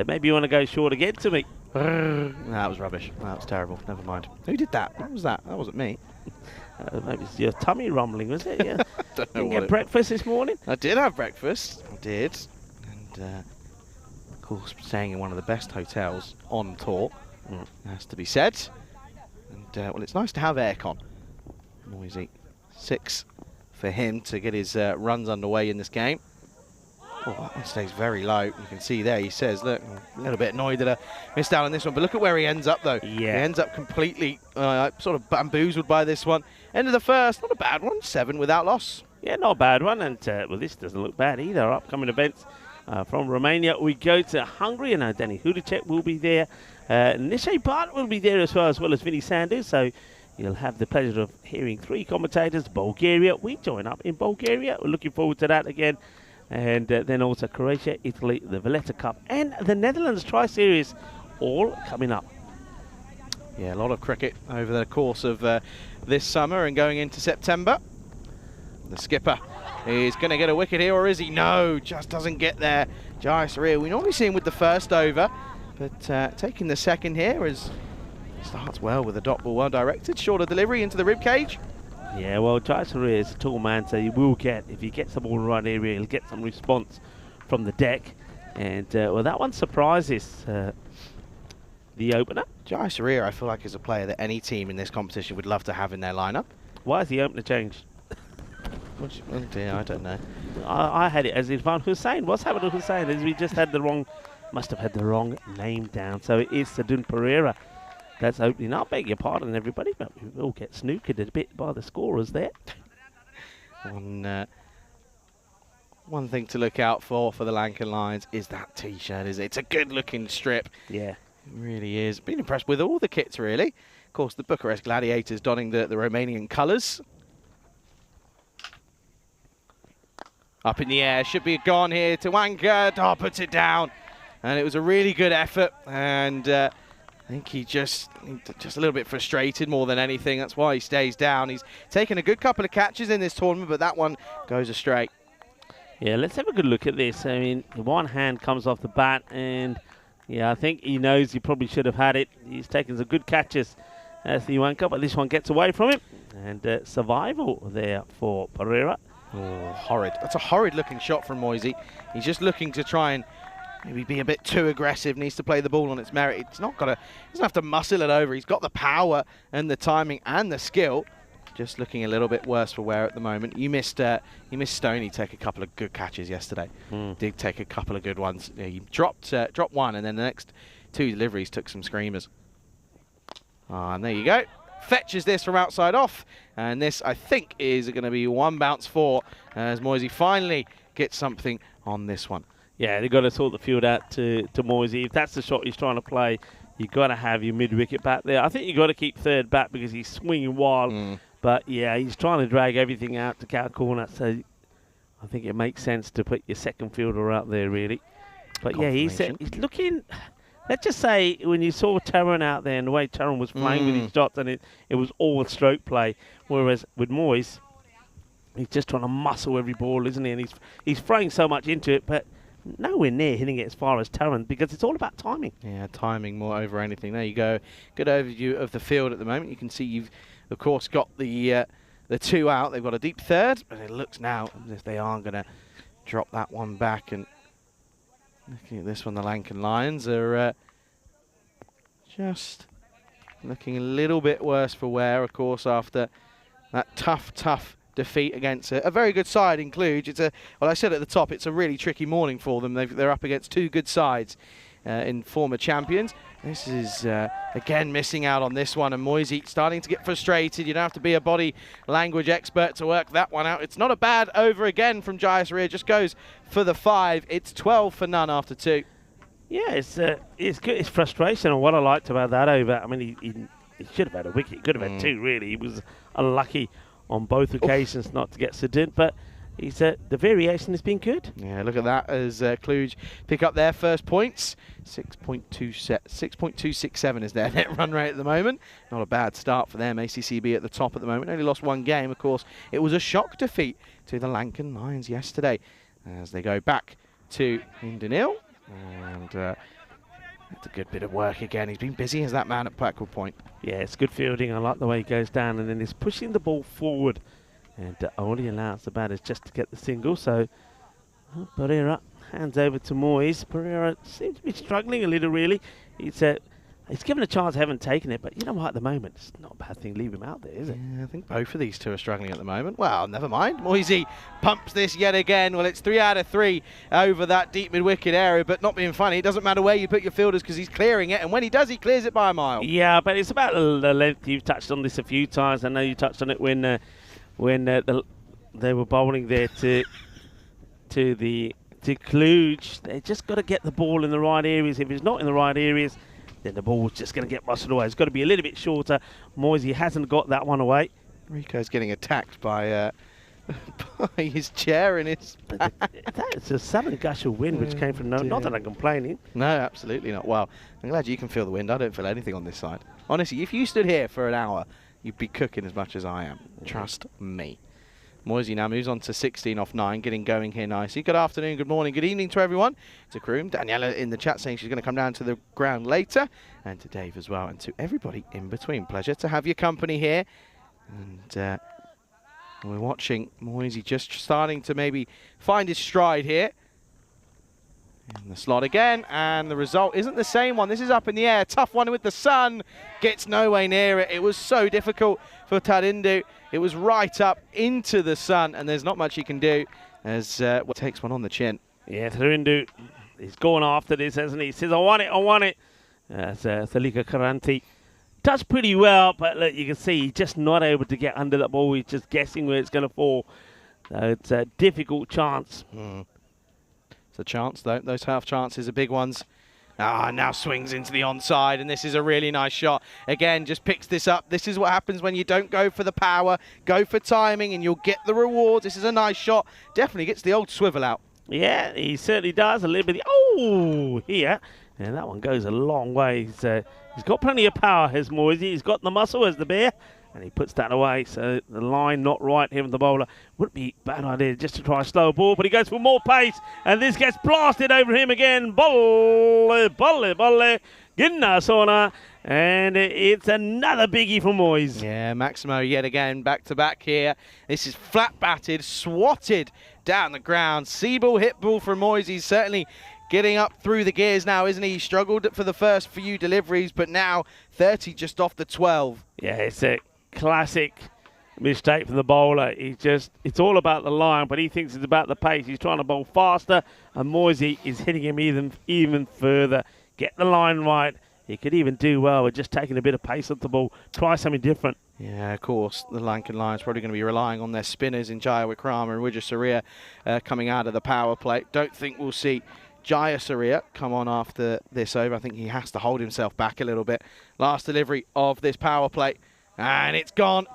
Maybe you want to go short again to me. That was rubbish. That was terrible. Never mind. Who did that? What was that? That wasn't me. Maybe it's your tummy rumbling, was it? Yeah. Don't know. Didn't get breakfast this morning? I did have breakfast. I did. And, of course, staying in one of the best hotels on tour. Has to be said. And, well, it's nice to have aircon. Noisy. 6 for him to get his runs underway in this game. Oh, that one stays very low. You can see there, he says, look, I'm a little bit annoyed that I missed out on this one. But look at where he ends up, though. Yeah. He ends up completely sort of bamboozled by this one. End of the first, not a bad one. 7 without loss. Yeah, not a bad one. And, well, this doesn't look bad either. Upcoming events from Romania. We go to Hungary, and Danny Hudacek will be there. Nishay Bart will be there as well as Vinny Sanders. So you'll have the pleasure of hearing 3 commentators. Bulgaria, we join up in Bulgaria. We're looking forward to that again. And then also Croatia, Italy, the Valletta Cup, and the Netherlands Tri-Series, all coming up. Yeah, a lot of cricket over the course of this summer and going into September. The skipper is going to get a wicket here, or is he? No, just doesn't get there. Jai Surya, we normally see him with the first over, but taking the second here as starts well with a dot ball, well directed. Shorter delivery into the rib cage. Yeah, well, Jai Surya is a tall man, so he will get, if he gets the ball in the right area, he'll get some response from the deck. And, well, that one surprises the opener. Jai Surya, I feel like, is a player that any team in this competition would love to have in their lineup. Why has the opener changed? Oh dear, I don't know. I had it as Irfan Hussain. What's happened to Hussain is we just had the wrong, must have had the wrong name down. So it is Sadun Pereira that's opening. I beg your pardon, everybody, but we all get snookered a bit by the scorers there. One thing to look out for the Lankan Lions is that T-shirt. It's a good-looking strip. Yeah. It really is. Been impressed with all the kits, really. Of course, the Bucharest Gladiators donning the Romanian colours. Up in the air, should be gone here to Wanka. Oh, puts it down. And it was a really good effort. And I think he just a little bit frustrated more than anything. That's why he stays down. He's taken a good couple of catches in this tournament, but that one goes astray. Yeah, let's have a good look at this. I mean, one hand comes off the bat, and yeah, I think he knows he probably should have had it. He's taken some good catches as the Wanka, but this one gets away from him. And survival there for Pereira. Oh, horrid. That's a horrid looking shot from Moisey. He's just looking to try and maybe be a bit too aggressive, needs to play the ball on its merit. He doesn't have to muscle it over. He's got the power and the timing and the skill. Just looking a little bit worse for wear at the moment. You missed Stoney take a couple of good catches yesterday. Did take a couple of good ones. Yeah, he dropped one, and then the next two deliveries took some screamers. And there you go. Fetches this from outside off, and this I think is going to be one bounce for as Moisey finally gets something on this one. Yeah, they've got to sort the field out to Moisey. If that's the shot he's trying to play, you've got to have your mid-wicket bat there. I think you've got to keep third bat because he's swinging wild. But yeah, he's trying to drag everything out to cow corner, so I think it makes sense to put your second fielder out there, really. But yeah, he's looking. Let's just say when you saw Taran out there and the way Taran was playing with his shots, and it was all stroke play, whereas with Moyes, he's just trying to muscle every ball, isn't he? And he's throwing so much into it, but nowhere near hitting it as far as Taran, because it's all about timing. Yeah, timing more over anything. There you go. Good overview of the field at the moment. You can see you've, of course, got the two out. They've got a deep third, but it looks now as if they are going to drop that one back. And looking at this one, the Lankan Lions are just looking a little bit worse for wear, of course, after that tough defeat against a very good side in Cluj. Well, I said at the top, it's a really tricky morning for them. They're up against two good sides in former champions. This is, again, missing out on this one, and Moisey starting to get frustrated. You don't have to be a body language expert to work that one out. It's not a bad over again from Jais Ria, just goes for the 5. It's 12 for none after 2. Yeah, it's good. It's frustration, and what I liked about that over, I mean, he should have had a wicket. He could have had 2, really. He was unlucky on both occasions not to get Sadin, but the variation has been good. Yeah, look at that as Cluj pick up their first points. 6.267 is their net run rate at the moment. Not a bad start for them. ACCB at the top at the moment. Only lost one game, of course. It was a shock defeat to the Lankan Lions yesterday as they go back to Indanil. And it's a good bit of work again. He's been busy as that man at Blackwell Point. Yeah, it's good fielding. I like the way he goes down, and then he's pushing the ball forward. And only allows the batters just to get the single. So Pereira hands over to Moyes. Pereira seems to be struggling a little, really. He's given a chance, haven't taken it, but you know what, at the moment, it's not a bad thing. Leave him out there, is it? Yeah, I think both of these two are struggling at the moment. Well, never mind. Moisey pumps this yet again. Well, it's 3 out of 3 over that deep mid-wicket area, but not being funny. It doesn't matter where you put your fielders because he's clearing it, and when he does, he clears it by a mile. Yeah, but it's about the length. You've touched on this a few times. I know you touched on it when they were bowling there to Cluj. They just got to get the ball in the right areas. If it's not in the right areas, then the ball's just going to get muscled away. It's got to be a little bit shorter. Moisey hasn't got that one away. Rico's getting attacked by his chair and his back. That's a sudden gush of wind which came from not that I'm complaining. No, absolutely not. Well, I'm glad you can feel the wind. I don't feel anything on this side. Honestly, if you stood here for an hour, you'd be cooking as much as I am. Trust me. Moisey now moves on to 16 off 9, getting going here nicely. Good afternoon, good morning, good evening to everyone. To Kroom, Daniela in the chat saying she's going to come down to the ground later, and to Dave as well, and to everybody in between. Pleasure to have your company here. And we're watching Moisey just starting to maybe find his stride here. In the slot again, and the result isn't the same one. This is up in the air. Tough one with the sun. Gets nowhere near it. It was so difficult for Tarindu. It was right up into the sun, and there's not much he can do as takes one on the chin. Yeah, Thurindu, he's going after this, hasn't he? He says, I want it. Thalika Karanti does pretty well, but look, you can see he's just not able to get under that ball. He's just guessing where it's going to fall. So it's a difficult chance. It's a chance, though. Those half chances are big ones. Now swings into the onside, and this is a really nice shot. Again, just picks this up. This is what happens when you don't go for the power, go for timing, and you'll get the rewards. This is a nice shot. Definitely gets the old swivel out. Yeah, he certainly does. A little bit. Here. And that one goes a long way. He's got plenty of power, as Moisey. He's got the muscle as the bear. And he puts that away. So the line not right here from the bowler. Wouldn't be a bad idea just to try a slow ball. But he goes for more pace. And this gets blasted over him again. Bolle. Ginna Sona. And it's another biggie for Moyes. Yeah, Maximo yet again back-to-back here. This is flat-batted, swatted down the ground. See-ball, hit ball from Moyes. He's certainly getting up through the gears now, isn't he? He struggled for the first few deliveries, but now 30 just off the 12. Yeah, it's a classic mistake from the bowler. It's all about the line, but he thinks it's about the pace. He's trying to bowl faster, and Moisey is hitting him even further. Get the line right. He could even do well with just taking a bit of pace off the ball. Try something different. Yeah, of course, the Lankan Lions probably going to be relying on their spinners in Jaya Wickrama and Wijesuria coming out of the power play. Don't think we'll see Jayasuriya come on after this over. I think he has to hold himself back a little bit. Last delivery of this power play. And it's gone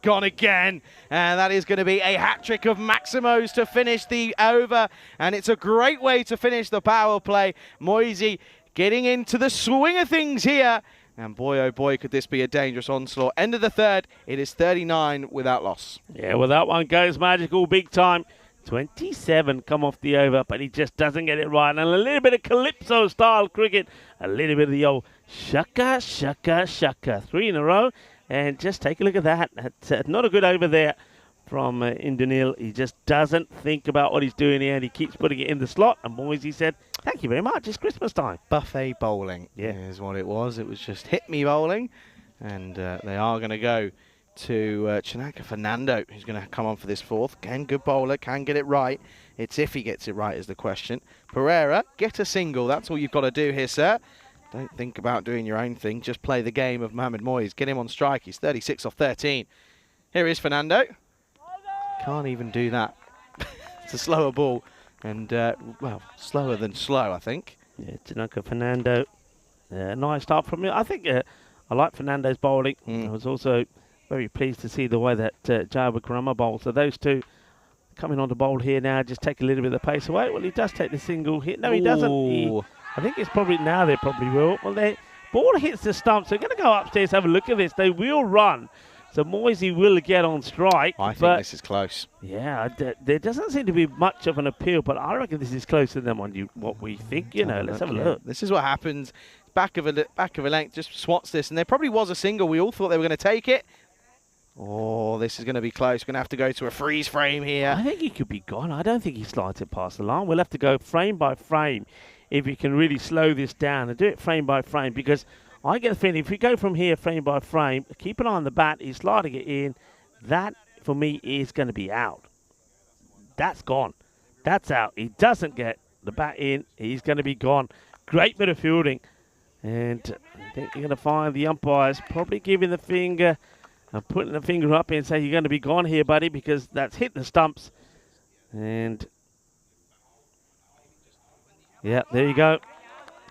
again. And that is going to be a hat-trick of Maximo's to finish the over. And it's a great way to finish the power play. Moisey getting into the swing of things here. And boy, oh boy, could this be a dangerous onslaught. End of the third. It is 39 without loss. Yeah, well, that one goes magical big time. 27 come off the over, but he just doesn't get it right. And a little bit of Calypso-style cricket. A little bit of the old shaka, shaka, shaka. 3 in a row. And just take a look at that. That's not a good over there from Indanil. He just doesn't think about what he's doing here, and he keeps putting it in the slot. And Moisey said, thank you very much. It's Christmas time. Buffet bowling is what it was. It was just hit me bowling. And they are going to go to Chinaka Fernando, who's going to come on for this fourth. Again, good bowler, can get it right. It's if he gets it right is the question. Pereira, get a single. That's all you've got to do here, sir. Don't think about doing your own thing. Just play the game of Mohamed Moyes. Get him on strike. He's 36 off 13. Here is Fernando. Can't even do that. It's a slower ball. And, well, slower than slow, I think. Yeah, Chinaka Fernando. Nice start from him. I think I like Fernando's bowling. I was also very pleased to see the way that Jaya Wickrama bowled. So those two coming on to bowl here now, just take a little bit of the pace away. Well, he does take the single hit. No, he doesn't. I think it's probably now they probably will. Well, the ball hits the stumps. They're going to go upstairs, have a look at this. They will run. So Moisey will get on strike. I think this is close. Yeah, there doesn't seem to be much of an appeal, but I reckon this is closer than what we think. Let's have a look. This is what happens. Back of a length, just swats this. And there probably was a single. We all thought they were going to take it. Oh, this is going to be close. We're going to have to go to a freeze frame here. I think he could be gone. I don't think he slides it past the line. We'll have to go frame by frame if we can really slow this down and do it frame by frame, because I get the feeling if we go from here frame by frame, keep an eye on the bat, he's sliding it in, that for me is going to be out. That's gone. That's out. He doesn't get the bat in, he's going to be gone. Great bit of fielding. And I think you're going to find the umpires probably giving the finger and putting the finger up and say you're going to be gone here, buddy, because that's hit the stumps. And yeah, there you go.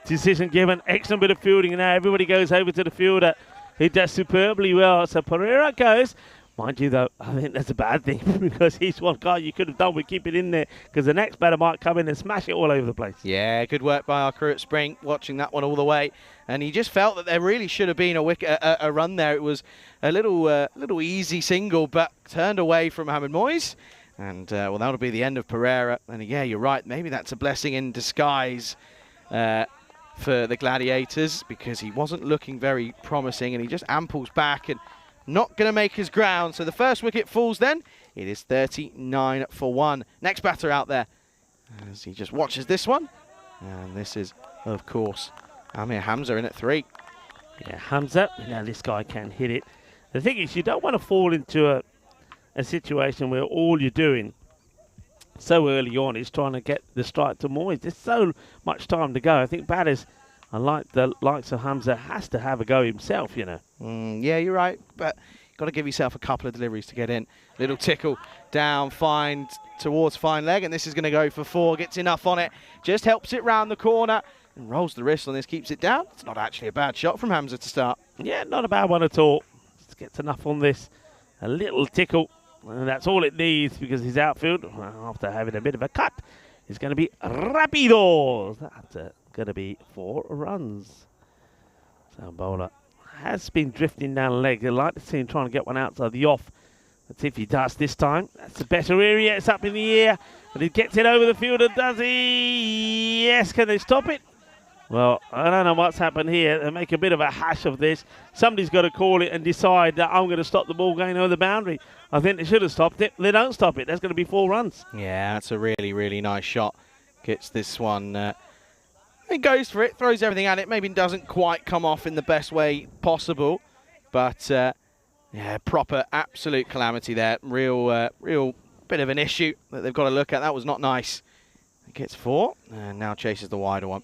Decision given. Excellent bit of fielding. And now everybody goes over to the fielder. He does superbly well. So Pereira goes. Mind you, though, I think that's a bad thing because he's one guy you could have done with keep it in there, because the next batter might come in and smash it all over the place. Yeah, good work by our crew at Spring, watching that one all the way. And he just felt that there really should have been a run there. It was a little easy single, but turned away from Mohamed Moyes. And, well, that'll be the end of Pereira. And, yeah, you're right. Maybe that's a blessing in disguise for the Gladiators, because he wasn't looking very promising, and he just amples back and not going to make his ground. So the first wicket falls then. It is 39 for 1. Next batter out there as he just watches this one. And this is, of course, Amir Hamza in at 3. Yeah, Hamza. Now this guy can hit it. The thing is, you don't want to fall into a situation where all you're doing so early on. He's trying to get the strike to Moyes. There's so much time to go. I think batters, unlike the likes of Hamza, has to have a go himself, you know. Yeah, you're right, but you've got to give yourself a couple of deliveries to get in. Little tickle down, fine towards fine leg, and this is going to go for 4. Gets enough on it, just helps it round the corner and rolls the wrist on this, keeps it down. It's not actually a bad shot from Hamza to start. Yeah, not a bad one at all. Just gets enough on this. A little tickle, and that's all it needs because his outfield, after having a bit of a cut, is going to be rapido. That's going to be 4 runs. So bowler has been drifting down the leg. I'd like to see him trying to get one outside the off. Let's see if he does this time. That's a better area. It's up in the air. And he gets it over the fielder, does he? Yes, can they stop it? Well, I don't know what's happened here. They make a bit of a hash of this. Somebody's got to call it and decide that I'm going to stop the ball going over the boundary. I think they should have stopped it. They don't stop it. That's going to be 4 runs. Yeah, that's a really, really nice shot. Gets this one. He goes for it, throws everything at it. Maybe doesn't quite come off in the best way possible. But, yeah, proper absolute calamity there. Real bit of an issue that they've got to look at. That was not nice. It gets 4 and now chases the wider one.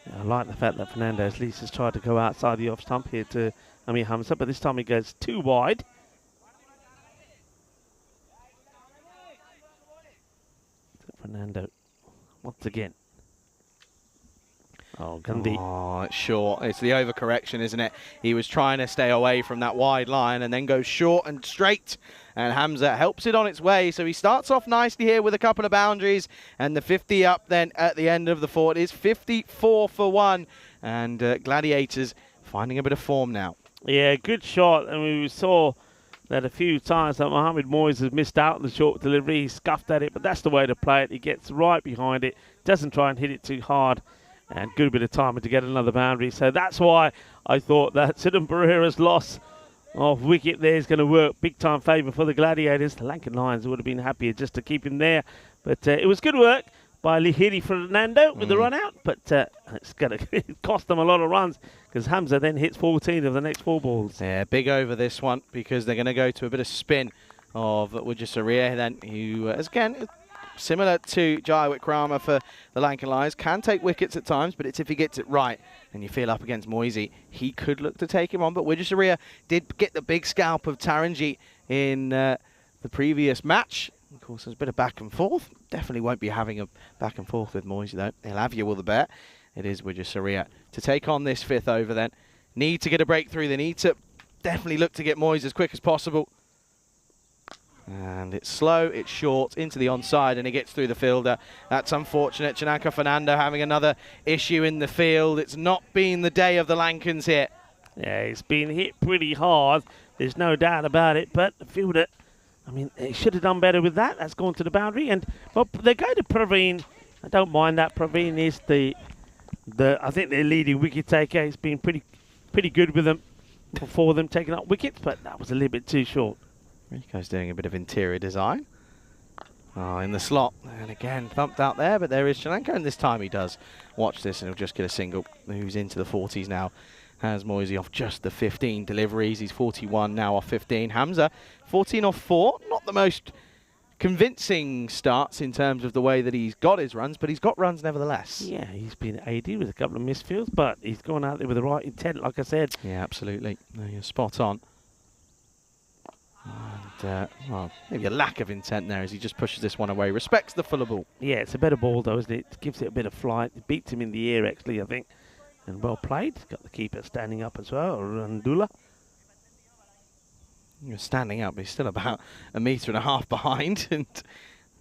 Yeah, I like the fact that Fernando at least has tried to go outside the off stump here to Hamza, but this time he goes too wide. Fernando, once again. Oh, Gandhi. Oh, it's short. It's the overcorrection, isn't it? He was trying to stay away from that wide line and then goes short and straight. And Hamza helps it on its way. So he starts off nicely here with a couple of boundaries. And the 50 up then at the end of the 4. It is 54 for 1. And Gladiators finding a bit of form now. Yeah, good shot. And we saw that a few times that Mohamed Moyes has missed out on the short delivery. He scuffed at it, but that's the way to play it. He gets right behind it. Doesn't try and hit it too hard. And good bit of timing to get another boundary. So that's why I thought that Sidham Pereira's loss of wicket there is going to work. Big time favour for the Gladiators. The Lankan Lions would have been happier just to keep him there. But it was good work by Lihiri Fernando with the run out. But it's going to cost them a lot of runs because Hamza then hits 14 of the next 4 balls. Yeah, big over this one because they're going to go to a bit of spin of Wijasaria then, who, again, similar to Jai Wickrama for the Lankan Lions, can take wickets at times, but it's if he gets it right. And you feel up against Moisey, he could look to take him on. But Wijasaria did get the big scalp of Taranjit in the previous match. Of course, there's a bit of back and forth. Definitely won't be having a back and forth with Moisey, though. He'll have you with the bet. It is Wijasaria to take on this 5th over then. Need to get a breakthrough. They need to definitely look to get Moyes as quick as possible. And it's slow, it's short, into the onside, and he gets through the fielder. That's unfortunate. Chanaka Fernando having another issue in the field. It's not been the day of the Lankans here. Yeah, it's been hit pretty hard. There's no doubt about it. But the fielder, I mean, he should have done better with that. That's gone to the boundary. And well, they go to Praveen. I don't mind that. Praveen is I think their leading wicket taker. He's been pretty good with them for them taking up wickets, but that was a little bit too short. Rico's doing a bit of interior design. Oh, in the slot. And again, thumped out there, but there is Sri Lanka, and this time he does. Watch this, and he'll just get a single. Moves into the 40s now. Has Moisey off just the 15 deliveries. He's 41 now off 15. Hamza, 14 off 4. Not the most convincing starts in terms of the way that he's got his runs, but he's got runs nevertheless. Yeah, he's been AD with a couple of misfields, but he's gone out there with the right intent, like I said. Yeah, absolutely. No, you're spot on. And, well, maybe a lack of intent there as he just pushes this one away. Respects the fuller ball. Yeah, it's a better ball, though, isn't it? It gives it a bit of flight. It beats him in the air, actually, I think. And well played. Got the keeper standing up as well, Randula. You're standing up. He's still about 1.5 meters behind. And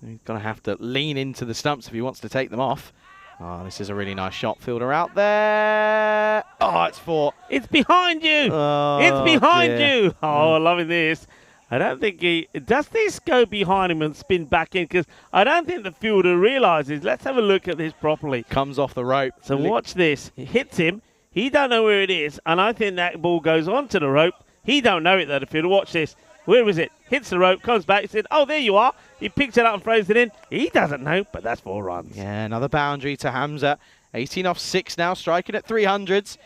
he's going to have to lean into the stumps if he wants to take them off. Oh, this is a really nice shot. Fielder out there. Oh, it's 4. It's behind you. Oh, it's behind dear. you. Oh, loving this. I don't think does this go behind him and spin back in? Because I don't think the fielder realises. Let's have a look at this properly. Comes off the rope. So watch this. It hits him. He don't know where it is. And I think that ball goes onto the rope. He don't know it, though, the fielder. Watch this. Where is it? Hits the rope, comes back. He said, oh, there you are. He picks it up and throws it in. He doesn't know, but that's 4 runs. Yeah, another boundary to Hamza. 18 off 6 now, striking at 300s.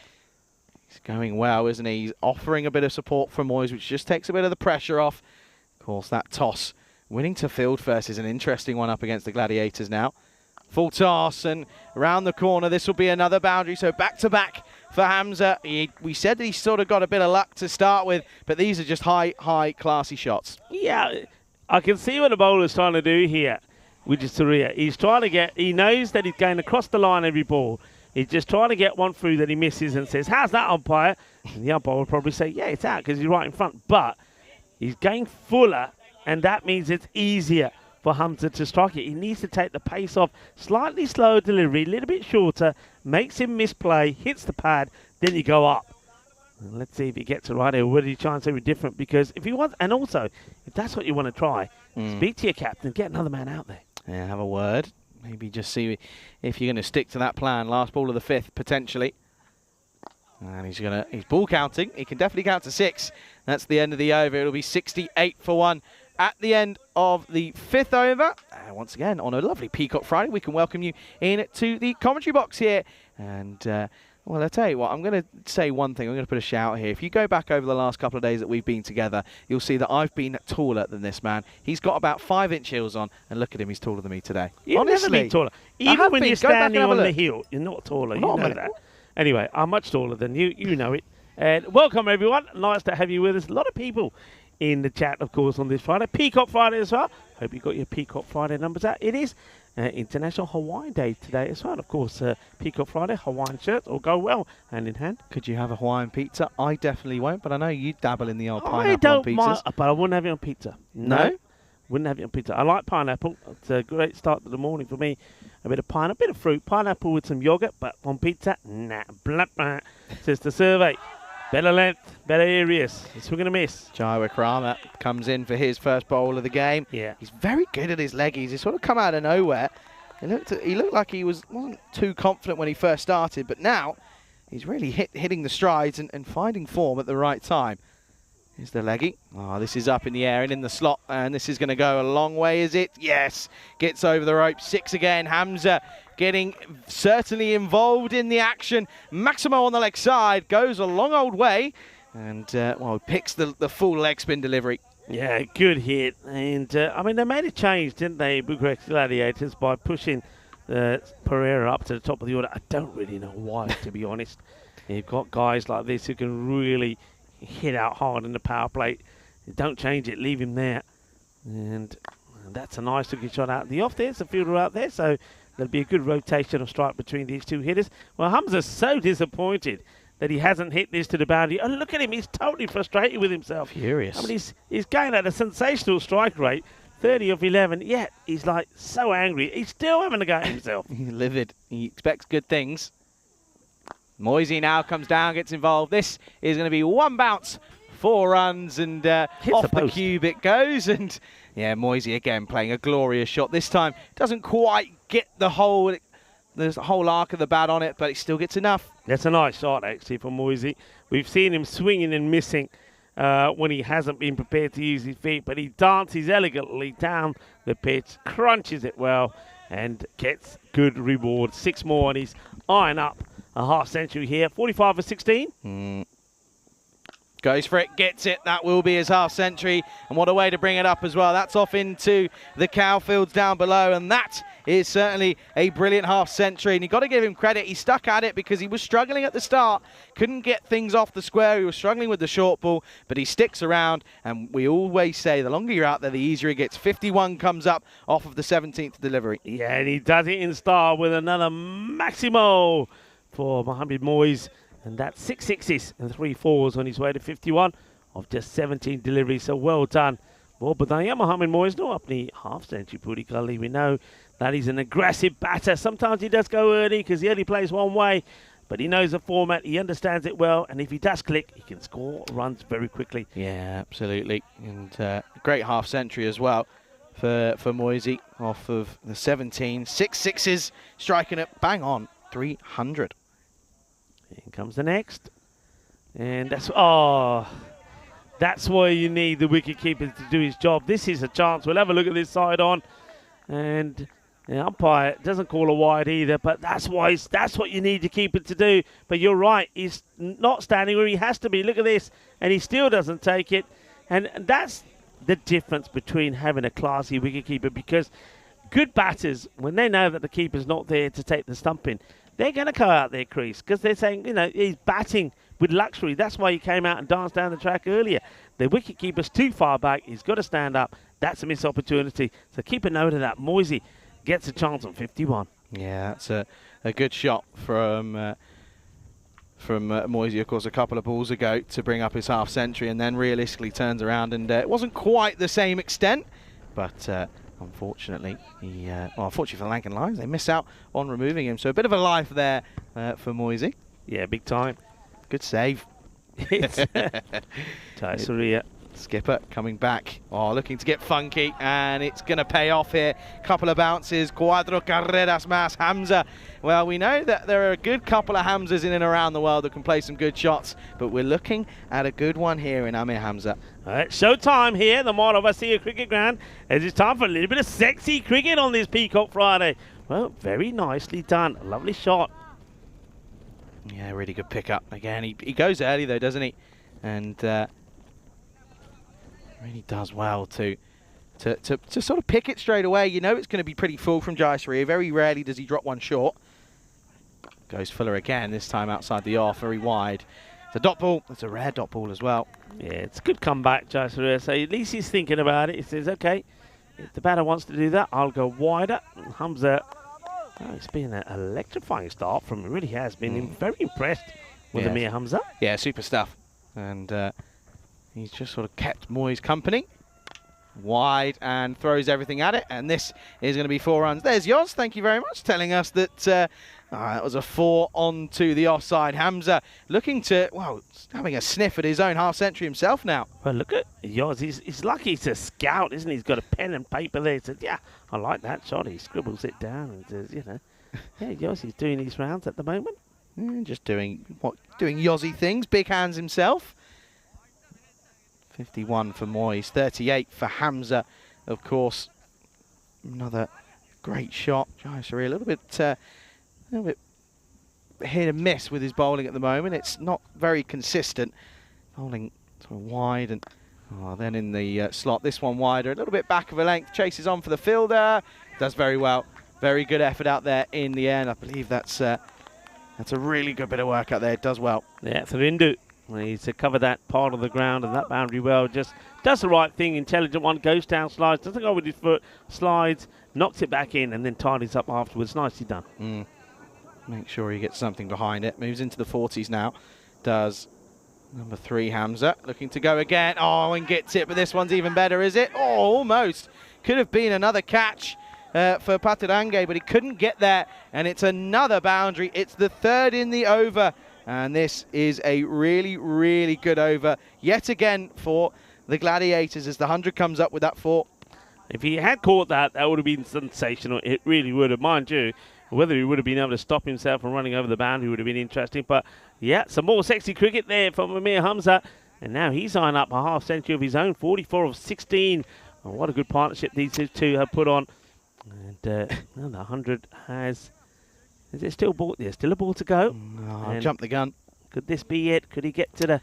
He's going well, isn't he? He's offering a bit of support from Moyes, which just takes a bit of the pressure off. Of course, that toss winning to field first is an interesting one up against the Gladiators now. Full toss and around the corner. This will be another boundary. So back-to-back for Hamza. We said that he sort of got a bit of luck to start with, but these are just high, classy shots. Yeah, I can see what the bowler's trying to do here, which is Surya. He's trying to get, he knows that he's going across the line every ball. He's just trying to get one through that he misses and says, how's that, umpire? And the umpire will probably say, yeah, it's out because he's right in front. But he's going fuller, and that means it's easier for Hamza to strike it. He needs to take the pace off, slightly slower delivery, a little bit shorter, makes him misplay, hits the pad, then you go up. And let's see if he gets it right here. Whether he try and something different, because if he wants, and also, if that's what you want to try, speak to your captain, get another man out there. Yeah, have a word. Maybe just see if you're going to stick to that plan. Last ball of the 5th, potentially. And he's ball counting. He can definitely count to 6. That's the end of the over. It'll be 68 for 1 at the end of the 5th over. Once again, on a lovely Peacock Friday, we can welcome you in to the commentary box here. And, well, I'll tell you what, I'm going to say one thing. I'm going to put a shout here. If you go back over the last couple of days that we've been together, you'll see that I've been taller than this man. He's got about 5-inch heels on, and look at him, he's taller than me today. You've never been taller. Even when you're standing on the hill, you're not taller. You know that. Anyway, I'm much taller than you. You know it. And welcome, everyone. Nice to have you with us. A lot of people in the chat, of course, on this Friday. Peacock Friday as well. Hope you got your Peacock Friday numbers out. It is International Hawaiian Day today as well. Of course, Peacock Friday, Hawaiian shirts all go well hand in hand. Could you have a Hawaiian pizza? I definitely won't, but I know you dabble in the old pineapple I don't on pizzas. mind, but I wouldn't have it on pizza. No? Wouldn't have it on pizza. I like pineapple. It's a great start to the morning for me. A bit of pineapple, a bit of fruit, pineapple with some yogurt, but on pizza, nah. Blah, blah. Says the survey. Better length, better areas. That's what we're going to miss. Jai Wickrama comes in for his first bowl of the game. Yeah. He's very good at his leggies. He's sort of come out of nowhere. He looked like he wasn't too confident when he first started, but now he's really hitting the strides and finding form at the right time. Here's the leggy. Oh, this is up in the air and in the slot, and this is going to go a long way, is it? Yes. Gets over the rope. 6 again. Hamza getting certainly involved in the action. Maximo on the leg side goes a long old way, and well, picks the full leg spin delivery. Yeah, good hit. And, I mean, they made a change, didn't they, Bucharest Gladiators, by pushing Pereira up to the top of the order. I don't really know why, to be honest. You've got guys like this who can really hit out hard in the power play. Don't change it, leave him there. And that's a nice looking shot out the off. There's a fielder out there, so there'll be a good rotational strike between these two hitters. Well, Hamza's so disappointed that he hasn't hit this to the boundary. Oh, look at him, he's totally frustrated with himself. Furious. I mean, he's going at a sensational strike rate, 30 of 11, yet he's like so angry. He's still having a go at himself. He's livid. He expects good things. Moisey now comes down, gets involved. This is going to be one bounce, 4 runs, and off the cube it goes. And yeah, Moisey again playing a glorious shot. This time doesn't quite get the whole arc of the bat on it, but it still gets enough. That's a nice shot, actually, from Moisey. We've seen him swinging and missing when he hasn't been prepared to use his feet, but he dances elegantly down the pitch, crunches it well, and gets good reward. 6 more, and he's eyeing up a half century here. 45 for 16. Goes for it, gets it. That will be his half century. And what a way to bring it up as well. That's off into the cow fields down below. And that is certainly a brilliant half century. And you've got to give him credit. He stuck at it because he was struggling at the start. Couldn't get things off the square. He was struggling with the short ball. But he sticks around. And we always say the longer you're out there, the easier it gets. 51 comes up off of the 17th delivery. Yeah, and he does it in style with another Maximo for Mohamed Moise. And that's 6 sixes and 3 fours on his way to 51 of just 17 deliveries. So well done. Well, but Mohamed Moise not up the half century Puri Kali. We know that he's an aggressive batter. Sometimes he does go early because he only plays one way. But he knows the format. He understands it well. And if he does click, he can score runs very quickly. Yeah, absolutely. And great half century as well for Moisey off of the 17. 6 sixes, striking it bang on 300. In comes the next. And that's why you need the wicket keeper to do his job. This is a chance. We'll have a look at this side on. And the umpire doesn't call a wide either, but that's what you need your keeper to do. But you're right, he's not standing where he has to be. Look at this. And he still doesn't take it. And that's the difference between having a classy wicketkeeper, because good batters, when they know that the keeper's not there to take the stumping, they're going to go out their crease because they're saying, he's batting with luxury. That's why he came out and danced down the track earlier. The wicketkeeper's too far back. He's got to stand up. That's a missed opportunity. So keep a note of that. Moisey gets a chance on 51. Yeah, that's a good shot from Moisey, of course, a couple of balls ago to bring up his half century, and then realistically turns around, and it wasn't quite the same extent, but unfortunately, unfortunately for the Lankan Lions, they miss out on removing him. So a bit of a life there for Moisey. Yeah, big time. Good save. Surya. Skipper coming back, looking to get funky, and it's going to pay off here. Couple of bounces, cuatro carreras más Hamza. Well, we know that there are a good couple of Hamzas in and around the world that can play some good shots, but we're looking at a good one here in Amir Hamza. All right, showtime here, the Mall of Asia Cricket Ground, as it's time for a little bit of sexy cricket on this Peacock Friday. Well, very nicely done. A lovely shot. Yeah, really good pickup. Again, he goes early though, doesn't he? And really does well to sort of pick it straight away. You know it's going to be pretty full from Jayasuriya. Very rarely does he drop one short. Goes Fuller again, this time outside the off, very wide. It's a dot ball. It's a rare dot ball as well. Yeah, it's a good comeback, Jayasuriya. So at least he's thinking about it. He says, okay, if the batter wants to do that, I'll go wider. And Hamza, it's been an electrifying start from him. Really has been. Very impressed with Amir Hamza. Yeah, super stuff. And he's just sort of kept Moyes company. Wide and throws everything at it. And this is going to be 4 runs. There's Yoz, thank you very much, telling us that that was a 4 onto the offside. Hamza looking to, having a sniff at his own half century himself now. Well, look at Yoz. He's lucky to scout, isn't he? He's got a pen and paper there. He says, yeah, I like that shot. He scribbles it down and says, yeah, Yoz, he's doing these rounds at the moment. Just doing Yozzy things. Big hands himself. 51 for Moyes, 38 for Hamza, of course. Another great shot. Jayasuriya a little bit hit and miss with his bowling at the moment. It's not very consistent. Bowling sort of wide and then in the slot. This one wider, a little bit back of a length. Chases on for the fielder. Does very well. Very good effort out there in the end. I believe that's a really good bit of work out there. It does well. Yeah, Thurindu. Needs to cover that part of the ground and that boundary well. Just does the right thing. Intelligent one. Goes down, slides. Doesn't go with his foot. Slides. Knocks it back in and then tidies up afterwards. Nicely done. Make sure he gets something behind it. Moves into the 40s now. Does number 3 Hamza. Looking to go again. And gets it. But this one's even better, is it? Almost. Could have been another catch for Patirange, but he couldn't get there. And it's another boundary. It's the 3rd in the over. And this is a really, really good over yet again for the Gladiators as the 100 comes up with that 4. If he had caught that, that would have been sensational. It really would have. Mind you, whether he would have been able to stop himself from running over the boundary would have been interesting. But, yeah, some more sexy cricket there from Amir Hamza. And now he's eyeing up a half century of his own, 44 of 16. Oh, what a good partnership these two have put on. And the 100 has... Is there still ball? There's still a ball to go. Jump the gun. Could this be it? Could he get to the?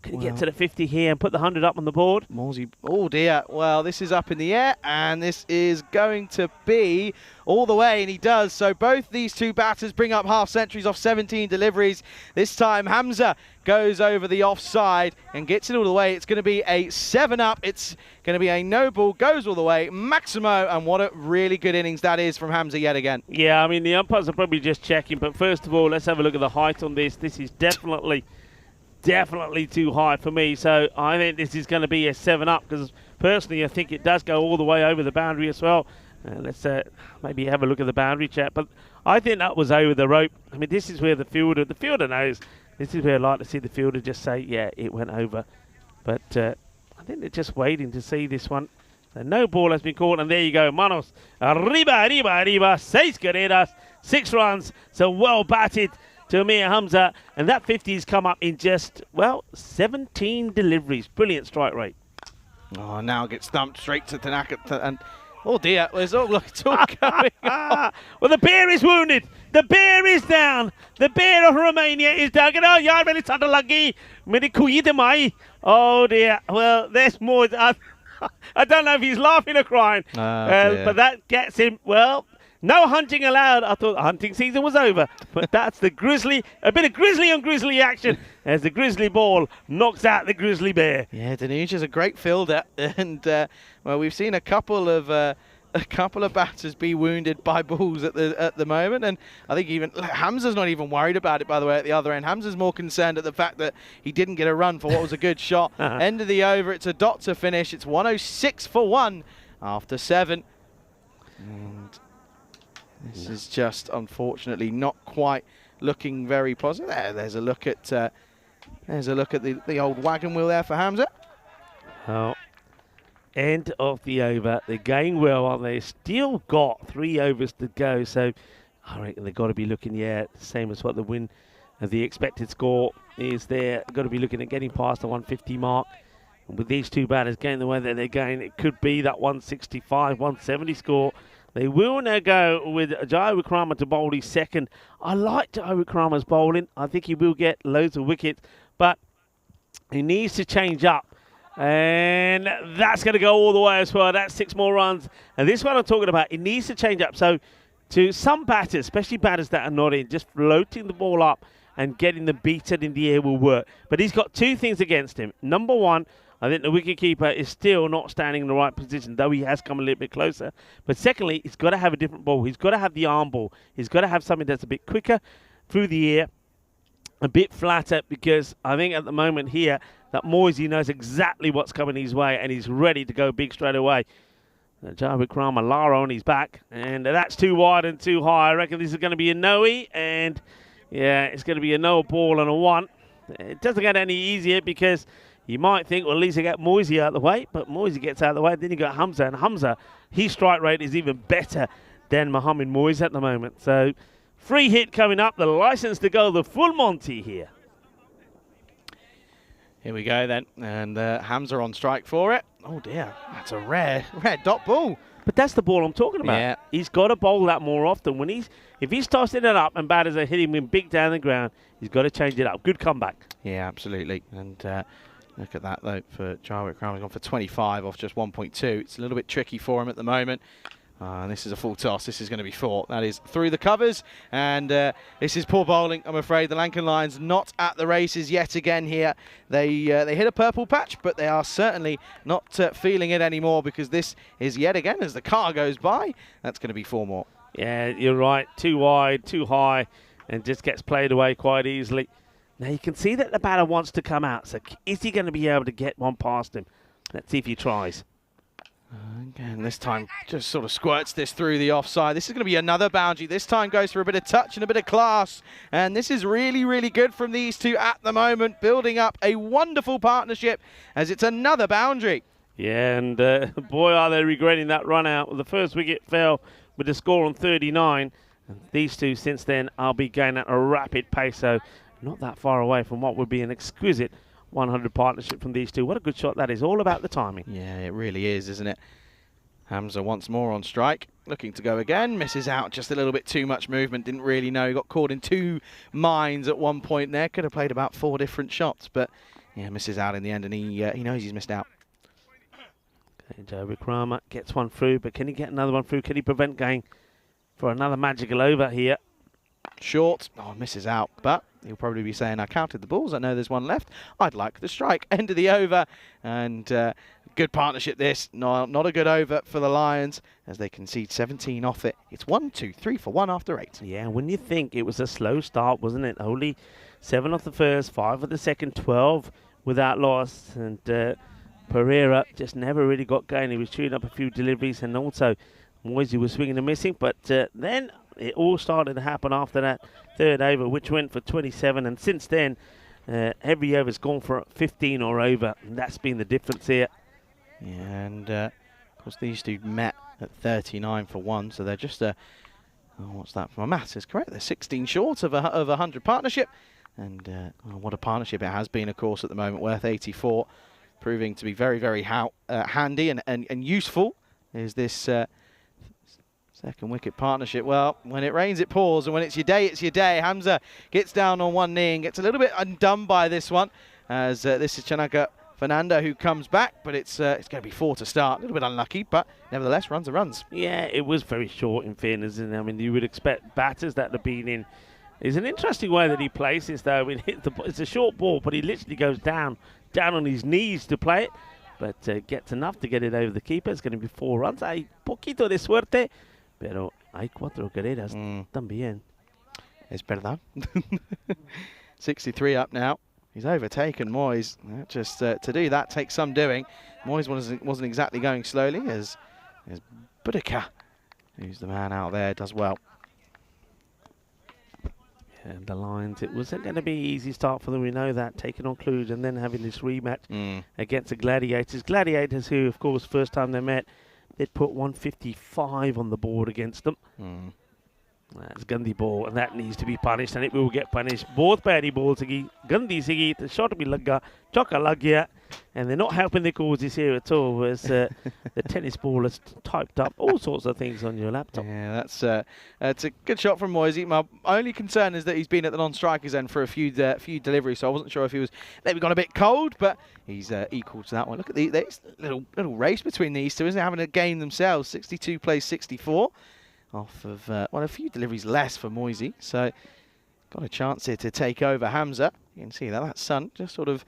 Could he get to the 50 here and put the 100 up on the board? Morsey, oh dear. Well, this is up in the air, and this is going to be all the way, and he does. So both these two batters bring up half centuries off 17 deliveries. This time Hamza goes over the offside and gets it all the way. It's going to be a 7-up. It's going to be a no ball, goes all the way. Maximo, and what a really good innings that is from Hamza yet again. Yeah, I mean, the umpires are probably just checking, but first of all, let's have a look at the height on this. This is definitely too high for me, so I think this is going to be a 7-up, because personally I think it does go all the way over the boundary as well. Let's maybe have a look at the boundary chat, but I think that was over the rope. I mean, this is where the fielder knows. This is where I'd like to see the fielder just say, yeah, it went over. But I think they're just waiting to see this one. So no ball has been caught, and there you go, Manos. Arriba, 6 carreras, 6 runs, so well batted to Amir Hamza, and that 50 has come up in just, 17 deliveries. Brilliant strike rate. Now gets thumped straight to Tanaka, and oh dear, it's all going on. Well, the bear is wounded. The bear is down. The bear of Romania is down. Oh dear. Well, there's more. I don't know if he's laughing or crying, but that gets him, well, no hunting allowed. I thought the hunting season was over, but that's a bit of grizzly on grizzly action as the grizzly ball knocks out the grizzly bear. Yeah, Danuja's a great fielder, and well, we've seen a couple of batters be wounded by balls at the moment, and I think even Hamza's not even worried about it, by the way, at the other end. Hamza's more concerned at the fact that he didn't get a run for what was a good shot. End of the over, it's a dot to finish. It's 106 for 1 after 7. And this is just, unfortunately, not quite looking very positive. There's a look at the old wagon wheel there for Hamza. Oh. End of the over. They're going well, aren't they? Still got 3 overs to go, so I reckon they've got to be looking, same as what the win of the expected score is there. Got to be looking at getting past the 150 mark. And with these two batters going the way that they're going, it could be that 165, 170 score. They will now go with Jai Wickrama to bowl his second. I like Jai Wickrama's bowling. I think he will get loads of wickets, but he needs to change up. And that's going to go all the way as well. That's 6 more runs. And this one I'm talking about, it needs to change up. So to some batters, especially batters that are not in, just floating the ball up and getting them beaten in the air will work. But he's got 2 things against him. Number 1, I think the wicketkeeper is still not standing in the right position, though he has come a little bit closer. But secondly, he's got to have a different ball. He's got to have the arm ball. He's got to have something that's a bit quicker through the air, a bit flatter, because I think at the moment here that Moisey knows exactly what's coming his way and he's ready to go big straight away. Jai Wickrama, Lara on his back, and that's too wide and too high. I reckon this is going to be a no-y, and yeah, it's going to be a no ball and a 1. It doesn't get any easier because you might think, well, at least I get Moisey out of the way, but Moisey gets out of the way. Then you got Hamza, and Hamza, his strike rate is even better than Mohammed Moise at the moment. So, free hit coming up, the license to go the full Monty here. Here we go then, and Hamza on strike for it. Oh dear, that's a rare dot ball. But that's the ball I'm talking about. Yeah. He's got to bowl that more often. If he's tossing it up and batters are hitting him big down the ground, he's got to change it up. Good comeback. Yeah, absolutely. And look at that though for Jai Wickrama. He's gone for 25 off just 1.2. It's a little bit tricky for him at the moment. This is a full toss. This is going to be 4. That is through the covers. And this is poor bowling, I'm afraid. The Lankan Lions not at the races yet again here. They hit a purple patch, but they are certainly not feeling it anymore, because this is yet again, as the car goes by, that's going to be 4 more. Yeah, you're right. Too wide, too high, and just gets played away quite easily. Now you can see that the batter wants to come out. So is he going to be able to get one past him? Let's see if he tries. Again, this time just sort of squirts this through the offside. This is going to be another boundary. This time goes for a bit of touch and a bit of class. And this is really, really good from these two at the moment, building up a wonderful partnership as it's another boundary. Yeah, and boy, are they regretting that run out. The first wicket fell with the score on 39. And these two since then are be going at a rapid pace, so not that far away from what would be an exquisite 100 partnership from these two. What a good shot that is. All about the timing. Yeah, it really is, isn't it? Hamza once more on strike, looking to go again, misses out, just a little bit too much movement, didn't really know, he got caught in 2 minds at one point there, could have played about 4 different shots, but yeah, misses out in the end, and he knows he's missed out. Okay, Jai Wickrama gets one through, but can he get another one through? Can he prevent going for another magical over here? Short, misses out, but he'll probably be saying, I counted the balls, I know there's one left, I'd like the strike. End of the over, and good partnership this, not a good over for the Lions as they concede 17 off it. It's 1, 2, 3 for 1 after 8. Yeah, when you think it was a slow start, wasn't it? Only 7 off the first, 5 of the second, 12 without loss, and Pereira just never really got going. He was chewing up a few deliveries, and also Moisey was swinging and missing, but then it all started to happen after that 3rd over, which went for 27, and since then every over's gone for 15 or over, and that's been the difference here. Yeah, and of course these two met at 39 for 1, so they're just what's that? My maths is correct. They're 16 short of a 100 partnership, and what a partnership it has been, of course, at the moment, worth 84, proving to be very, very handy and useful. Is this second wicket partnership? Well, when it rains, it pours, and when it's your day, it's your day. Hamza gets down on one knee and gets a little bit undone by this one, as this is Chanaka Fernando who comes back, but it's going to be 4 to start. A little bit unlucky, but nevertheless, runs are runs. Yeah, it was very short in fairness, and I mean, you would expect batters that have been in. It's an interesting way that he places, though. I mean, it's a short ball, but he literally goes down on his knees to play it, but gets enough to get it over the keeper. It's going to be 4 runs. Hay poquito de suerte, pero hay 4 carreras también. Es verdad. 63 up now. He's overtaken Moyes. Just to do that takes some doing. Moyes wasn't exactly going slowly, as Boudica, who's the man out there, does well. And the Lions, it wasn't going to be an easy start for them, we know that, taking on Cluj and then having this rematch against the Gladiators. Gladiators who, of course, first time they met, they'd put 155 on the board against them. That's Gandhi ball, and that needs to be punished, and it will get punished. Both patty balls, Gandhi Sigi, the shot be lagga, choka lagya, and they're not helping the causes here at all, as the tennis ball has typed up all sorts of things on your laptop. Yeah, that's a good shot from Moisey. My only concern is that he's been at the non-strikers end for a few deliveries, so I wasn't sure if he was maybe gone a bit cold, but he's equal to that one. Look at this little race between these two, isn't it? Having a game themselves. 62 plays 64. Off of, a few deliveries less for Moisey. So, got a chance here to take over Hamza. You can see that sun just sort of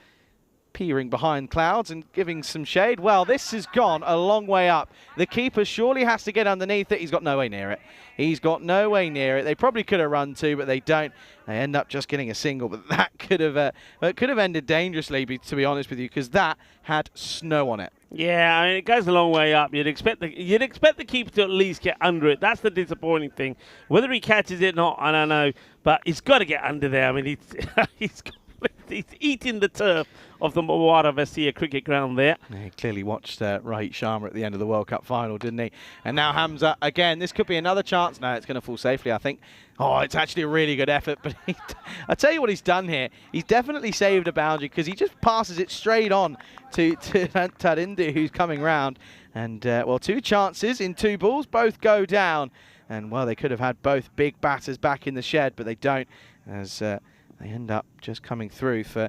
peering behind clouds and giving some shade. Well, this has gone a long way up. The keeper surely has to get underneath it. He's got no way near it. He's got no way near it. They probably could have run 2, but they don't. They end up just getting a single. But that could have ended dangerously, to be honest with you, because that had snow on it. Yeah, I mean, it goes a long way up. You'd expect the keeper to at least get under it. That's the disappointing thing. Whether he catches it or not, I don't know. But he's got to get under there. I mean, he's eating the turf of the Mawara Vasia cricket ground there. Yeah, he clearly watched Rohit Sharma at the end of the World Cup final, didn't he? And now Hamza, again, this could be another chance. No, it's going to fall safely, I think. Oh, it's actually a really good effort. But I'll tell you what he's done here. He's definitely saved a boundary because he just passes it straight on to Tadindu, who's coming round. And, well, 2 chances in 2 balls, both go down. And, well, they could have had both big batters back in the shed, but they don't, as they end up just coming through for,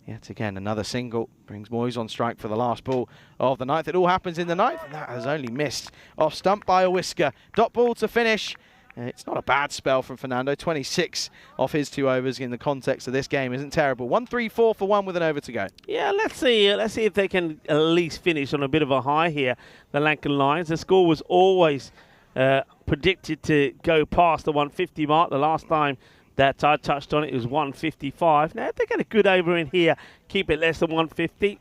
yet again, another single. Brings Moyes on strike for the last ball of the 9th. It all happens in the 9th, and that has only missed off stump by a whisker. Dot ball to finish. It's not a bad spell from Fernando. 26 off his 2 overs in the context of this game isn't terrible. 1-3-4 for 1 with an over to go. Yeah, let's see if they can at least finish on a bit of a high here, the Lankan Lions. The score was always predicted to go past the 150 mark. The last time that I touched on it was 155. Now, if they get a good over in here, keep it less than 150,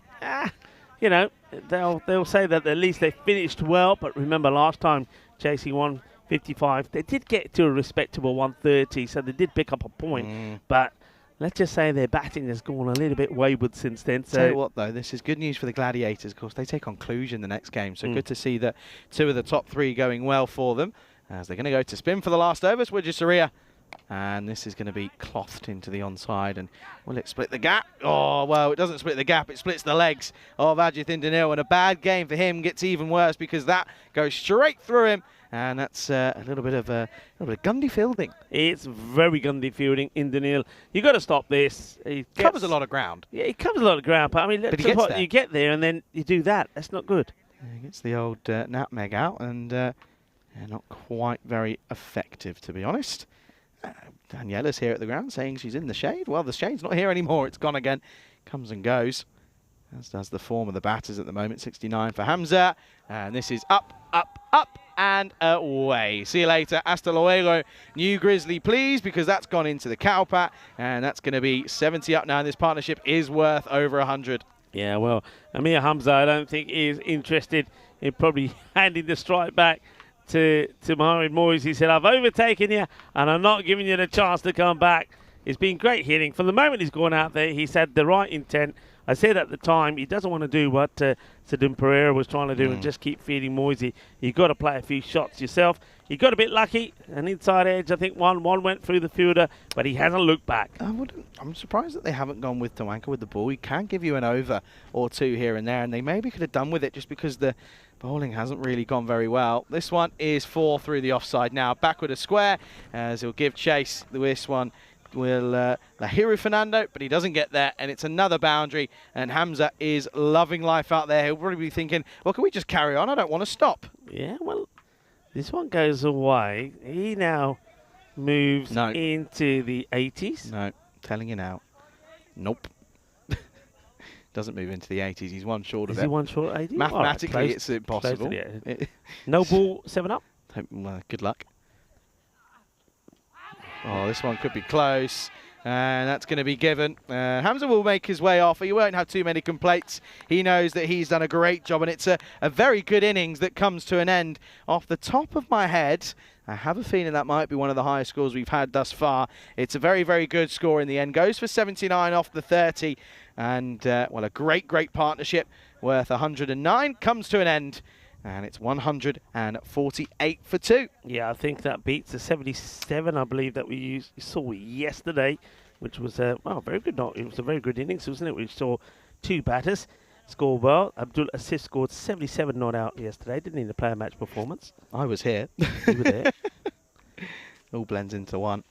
you know, they'll say that at least they finished well. But remember, last time chasing 155, they did get to a respectable 130, so they did pick up a point. But let's just say their batting has gone a little bit wayward since then. So, tell you what, though, this is good news for the Gladiators. Of course, they take on Cluj in the next game, so good to see that 2 of the top 3 going well for them. As they're going to go to spin for the last overs, Widjasaria. And this is going to be clothed into the onside. And will it split the gap? Oh, well, it doesn't split the gap. It splits the legs of Ajit Indanil. And a bad game for him gets even worse because that goes straight through him. And that's a little bit of Gundy fielding. It's very Gundy fielding, Indanil. You've got to stop this. He covers a lot of ground. Yeah, he covers a lot of ground. But I mean, you get there and then you do that. That's not good. Yeah, he gets the old nutmeg out and not quite very effective, to be honest. Daniela's here at the ground saying she's in the shade. Well, the shade's not here anymore. It's gone again. Comes and goes, as does the form of the batters at the moment. 69 for Hamza. And this is up, up, up, and away. See you later. Hasta luego. New Grizzly, please, because that's gone into the cow pat. And that's going to be 70 up now. And this partnership is worth over 100. Yeah, well, Amir Hamza, I don't think is interested in probably handing the strike back to Mohamed Moyes. He said, I've overtaken you and I'm not giving you the chance to come back. It's been great hitting. From the moment he's gone out there, he's had the right intent. I said at the time, he doesn't want to do what Sadim Pereira was trying to do and just keep feeding Moisey. You've got to play a few shots yourself. He got a bit lucky. An inside edge, I think one went through the fielder, but he hasn't looked back. I'm surprised that they haven't gone with Tawanka with the ball. He can give you an over or 2 here and there, and they maybe could have done with it just because the bowling hasn't really gone very well. This one is 4 through the offside now. Backward a square, as he'll give chase this one Lahiru Fernando, but he doesn't get there, and it's another boundary, and Hamza is loving life out there. He'll probably be thinking, well, can we just carry on? I don't want to stop. Yeah, well, this one goes away. He now moves into the 80s. No, telling you now. Nope. Doesn't move into the 80s. He's one short of it. Is he one short of 80? Mathematically, Right, it's impossible. No ball, 7 up. Well, good luck. Oh, this one could be close. And that's going to be given. Hamza will make his way off. He won't have too many complaints. He knows that he's done a great job, and it's a very good innings that comes to an end. Off the top of my head, I have a feeling that might be one of the highest scores we've had thus far. It's a very, very good score in the end. Goes for 79 off the 30. And, well, a great, great partnership worth 109 comes to an end. And it's 148 for 2. Yeah, I think that beats the 77, I believe, that we saw yesterday, which was very good. It was a very good innings, wasn't it? We saw 2 batters score well. Abdul Aziz scored 77 not out yesterday. Didn't need a player match performance. I was here. You were there. All blends into one.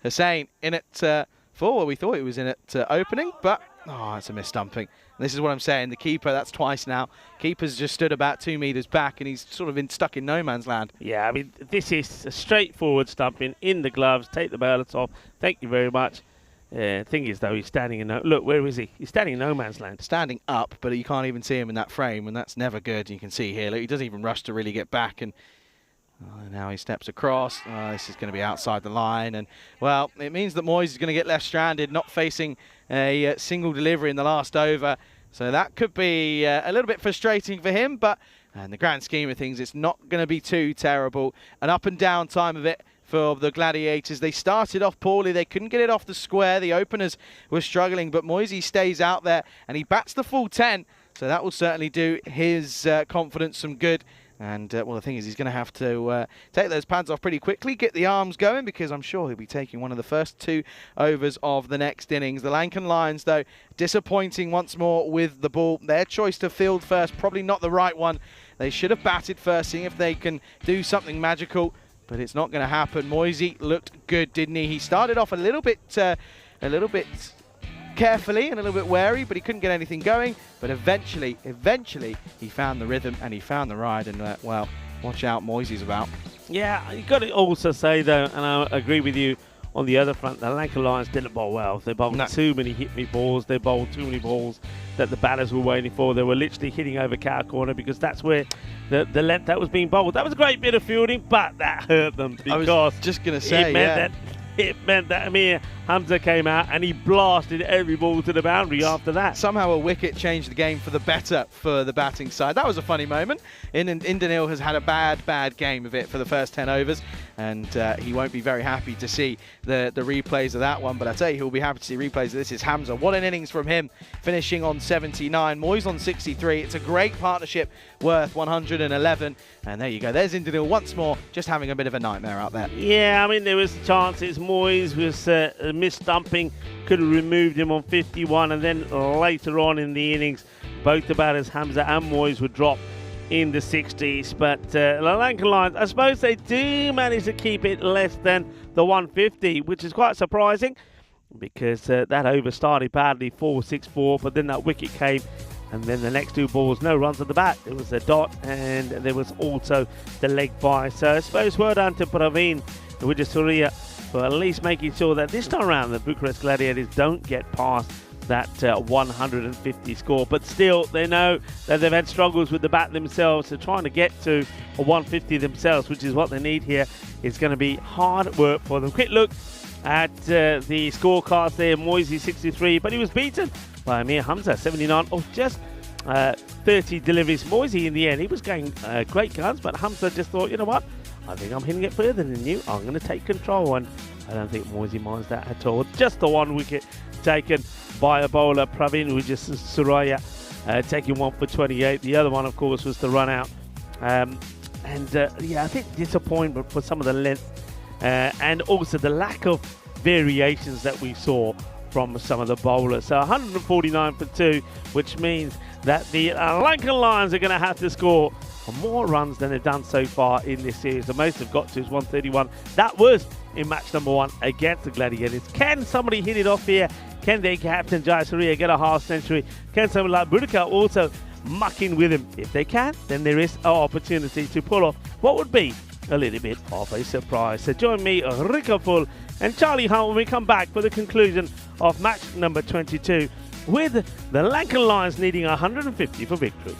Hussein in at 4. Well, we thought he was in at opening, but it's a missed stumping. And this is what I'm saying. The keeper, that's twice now. Keeper's just stood about 2 metres back, and he's sort of stuck in no man's land. Yeah, I mean, this is a straightforward stumping in the gloves. Take the baillets off. Thank you very much. Thing is, though, he's standing in look, where is he? He's standing in no man's land. Standing up, but you can't even see him in that frame, and that's never good. You can see here, look, he doesn't even rush to really get back, and now he steps across. This is going to be outside the line, and well, it means that Moyes is going to get left stranded, not facing a single delivery in the last over. So that could be a little bit frustrating for him, but in the grand scheme of things, it's not going to be too terrible. An up and down time of it for the Gladiators. They started off poorly. They couldn't get it off the square. The openers were struggling, but Moisey stays out there, and he bats the full 10. So that will certainly do his confidence some good. And, well, the thing is, he's going to have to take those pads off pretty quickly, get the arms going, because I'm sure he'll be taking one of the first 2 overs of the next innings. The Lankan Lions, though, disappointing once more with the ball. Their choice to field first, probably not the right one. They should have batted first, seeing if they can do something magical, but it's not going to happen. Moisey looked good, didn't he? He started off a little bit carefully and a little bit wary, but he couldn't get anything going. But eventually, he found the rhythm and he found the ride. And, well, watch out, Moisey's about. Yeah, you've got to also say, though, and I agree with you, on the other front, the Lanka Lions didn't bowl well. They bowled too many hit-me balls. They bowled too many balls that the batters were waiting for. They were literally hitting over cow corner because that's where the length that was being bowled. That was a great bit of fielding, but that hurt them because I was just going to say, it meant that Amir Hamza came out and he blasted every ball to the boundary after that. Somehow a wicket changed the game for the better for the batting side. That was a funny moment. Indanil has had a bad game of it for the first 10 overs, and he won't be very happy to see the replays of that one, but I tell you, he'll be happy to see replays of this. Is Hamza. What an innings from him, finishing on 79. Moyes on 63. It's a great partnership worth 111, and there you go. There's Indanil once more, just having a bit of a nightmare out there. Yeah, I mean, there was chances. Moyes was missed stumping, could have removed him on 51, and then later on in the innings, both the batters, Hamza and Moyes, would drop in the 60s. But the Lankan Lions, I suppose they do manage to keep it less than the 150, which is quite surprising because that over started badly, 4-6-4, but then that wicket came, and then the next 2 balls, no runs at the bat. There was a dot, and there was also the leg bye. So I suppose well done to Praveen Wijayasuriya for at least making sure that this time around the Bucharest Gladiators don't get past that 150 score. But still, they know that they've had struggles with the bat themselves, so trying to get to a 150 themselves, which is what they need here, is going to be hard work for them. Quick look at the scorecards there. Moisey 63, but he was beaten by Amir Hamza 79 off just 30 deliveries. Moisey in the end, he was going great guns, but Hamza just thought, you know what, I think I'm hitting it further than you. I'm going to take control, and I don't think Moisey minds that at all. Just the 1 wicket taken by a bowler, Praveen Wijayasuriya, taking 1 for 28. The other one, of course, was the run out. Yeah, I think disappointment for some of the length and also the lack of variations that we saw from some of the bowlers. So 149 for 2, which means that the Lankan Lions are going to have to score more runs than they've done so far in this series. The most they've got to is 131. That was in match number 1 against the Gladiators. Can somebody hit it off here? Can their captain, Jai Surya, get a half century? Can someone like Boudica also muck in with him? If they can, then there is an opportunity to pull off what would be a little bit of a surprise. So join me, Rico Full and Charlie Hunt, when we come back for the conclusion of match number 22, with the Lankan Lions needing 150 for victory.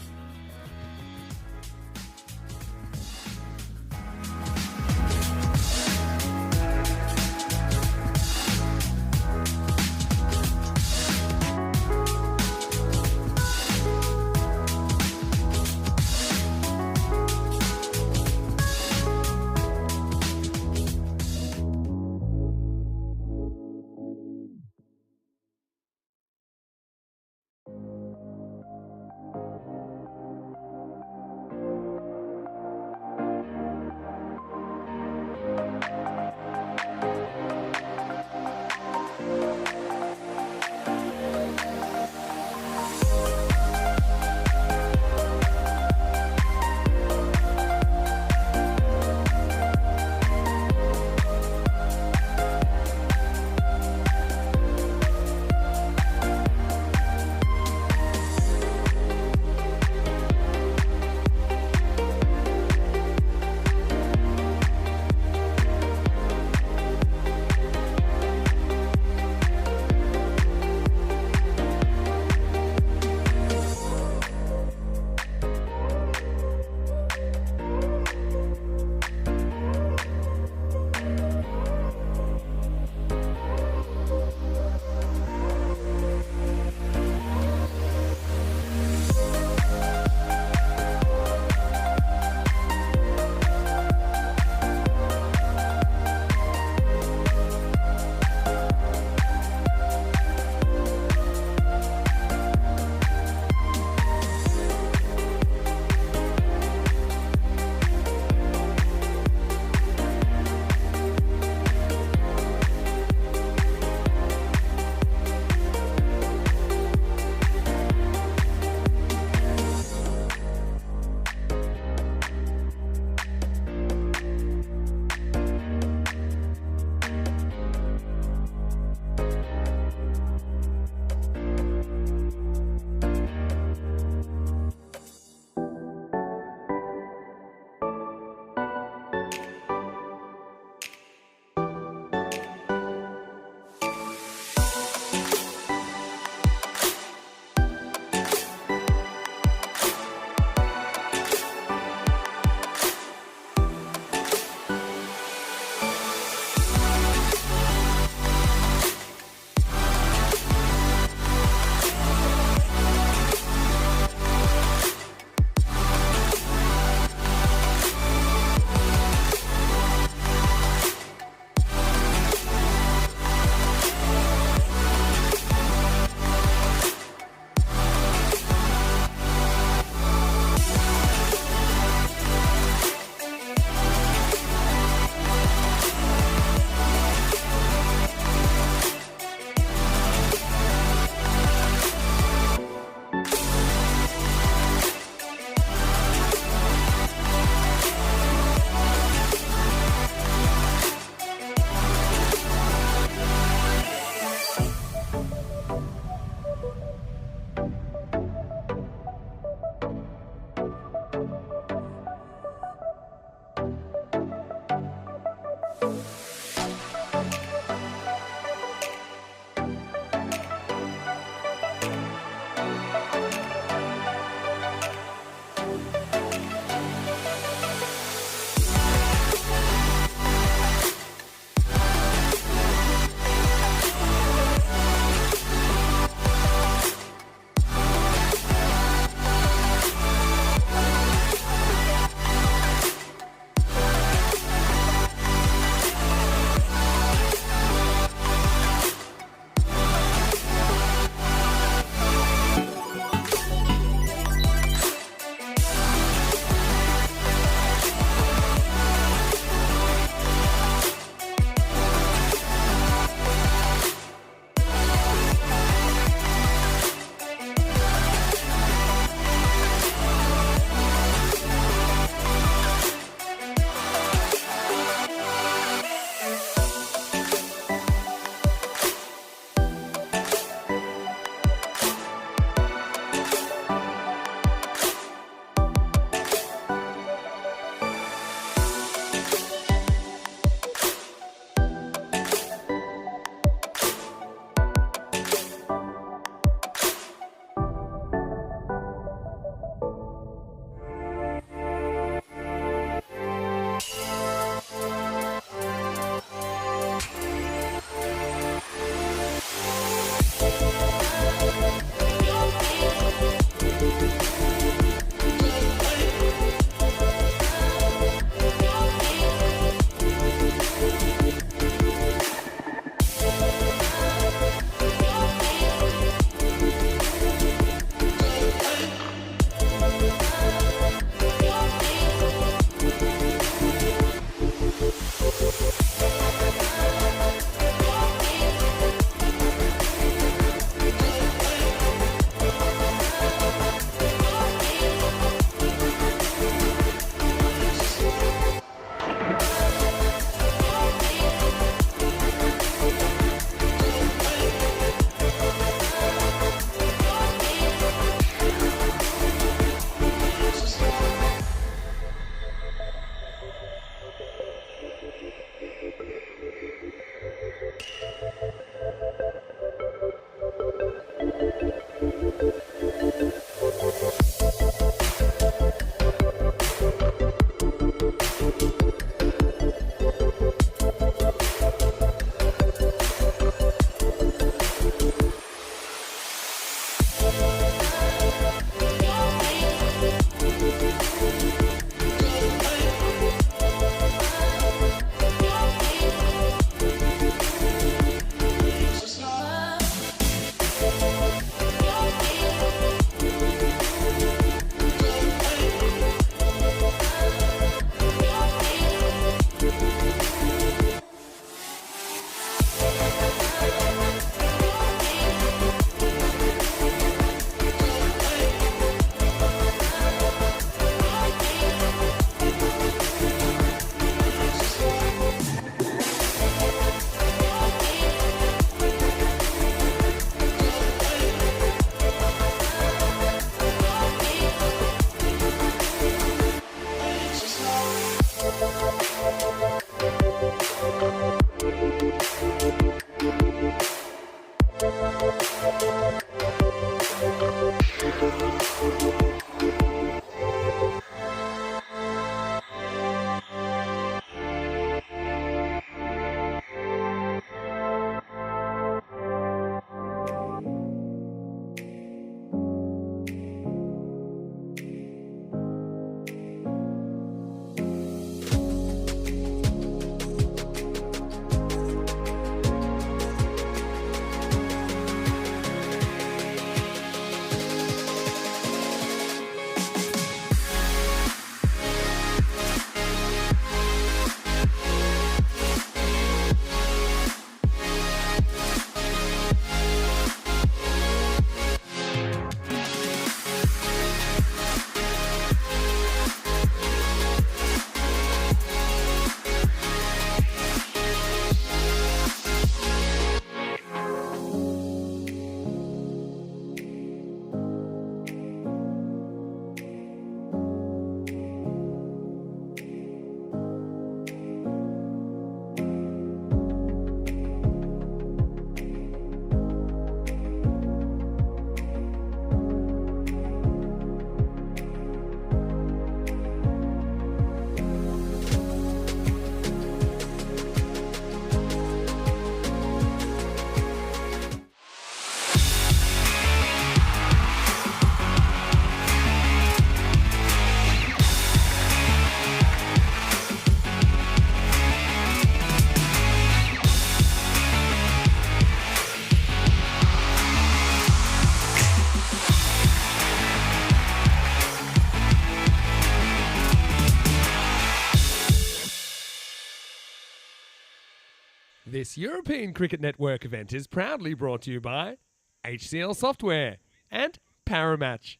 This European Cricket Network event is proudly brought to you by HCL Software and Paramatch.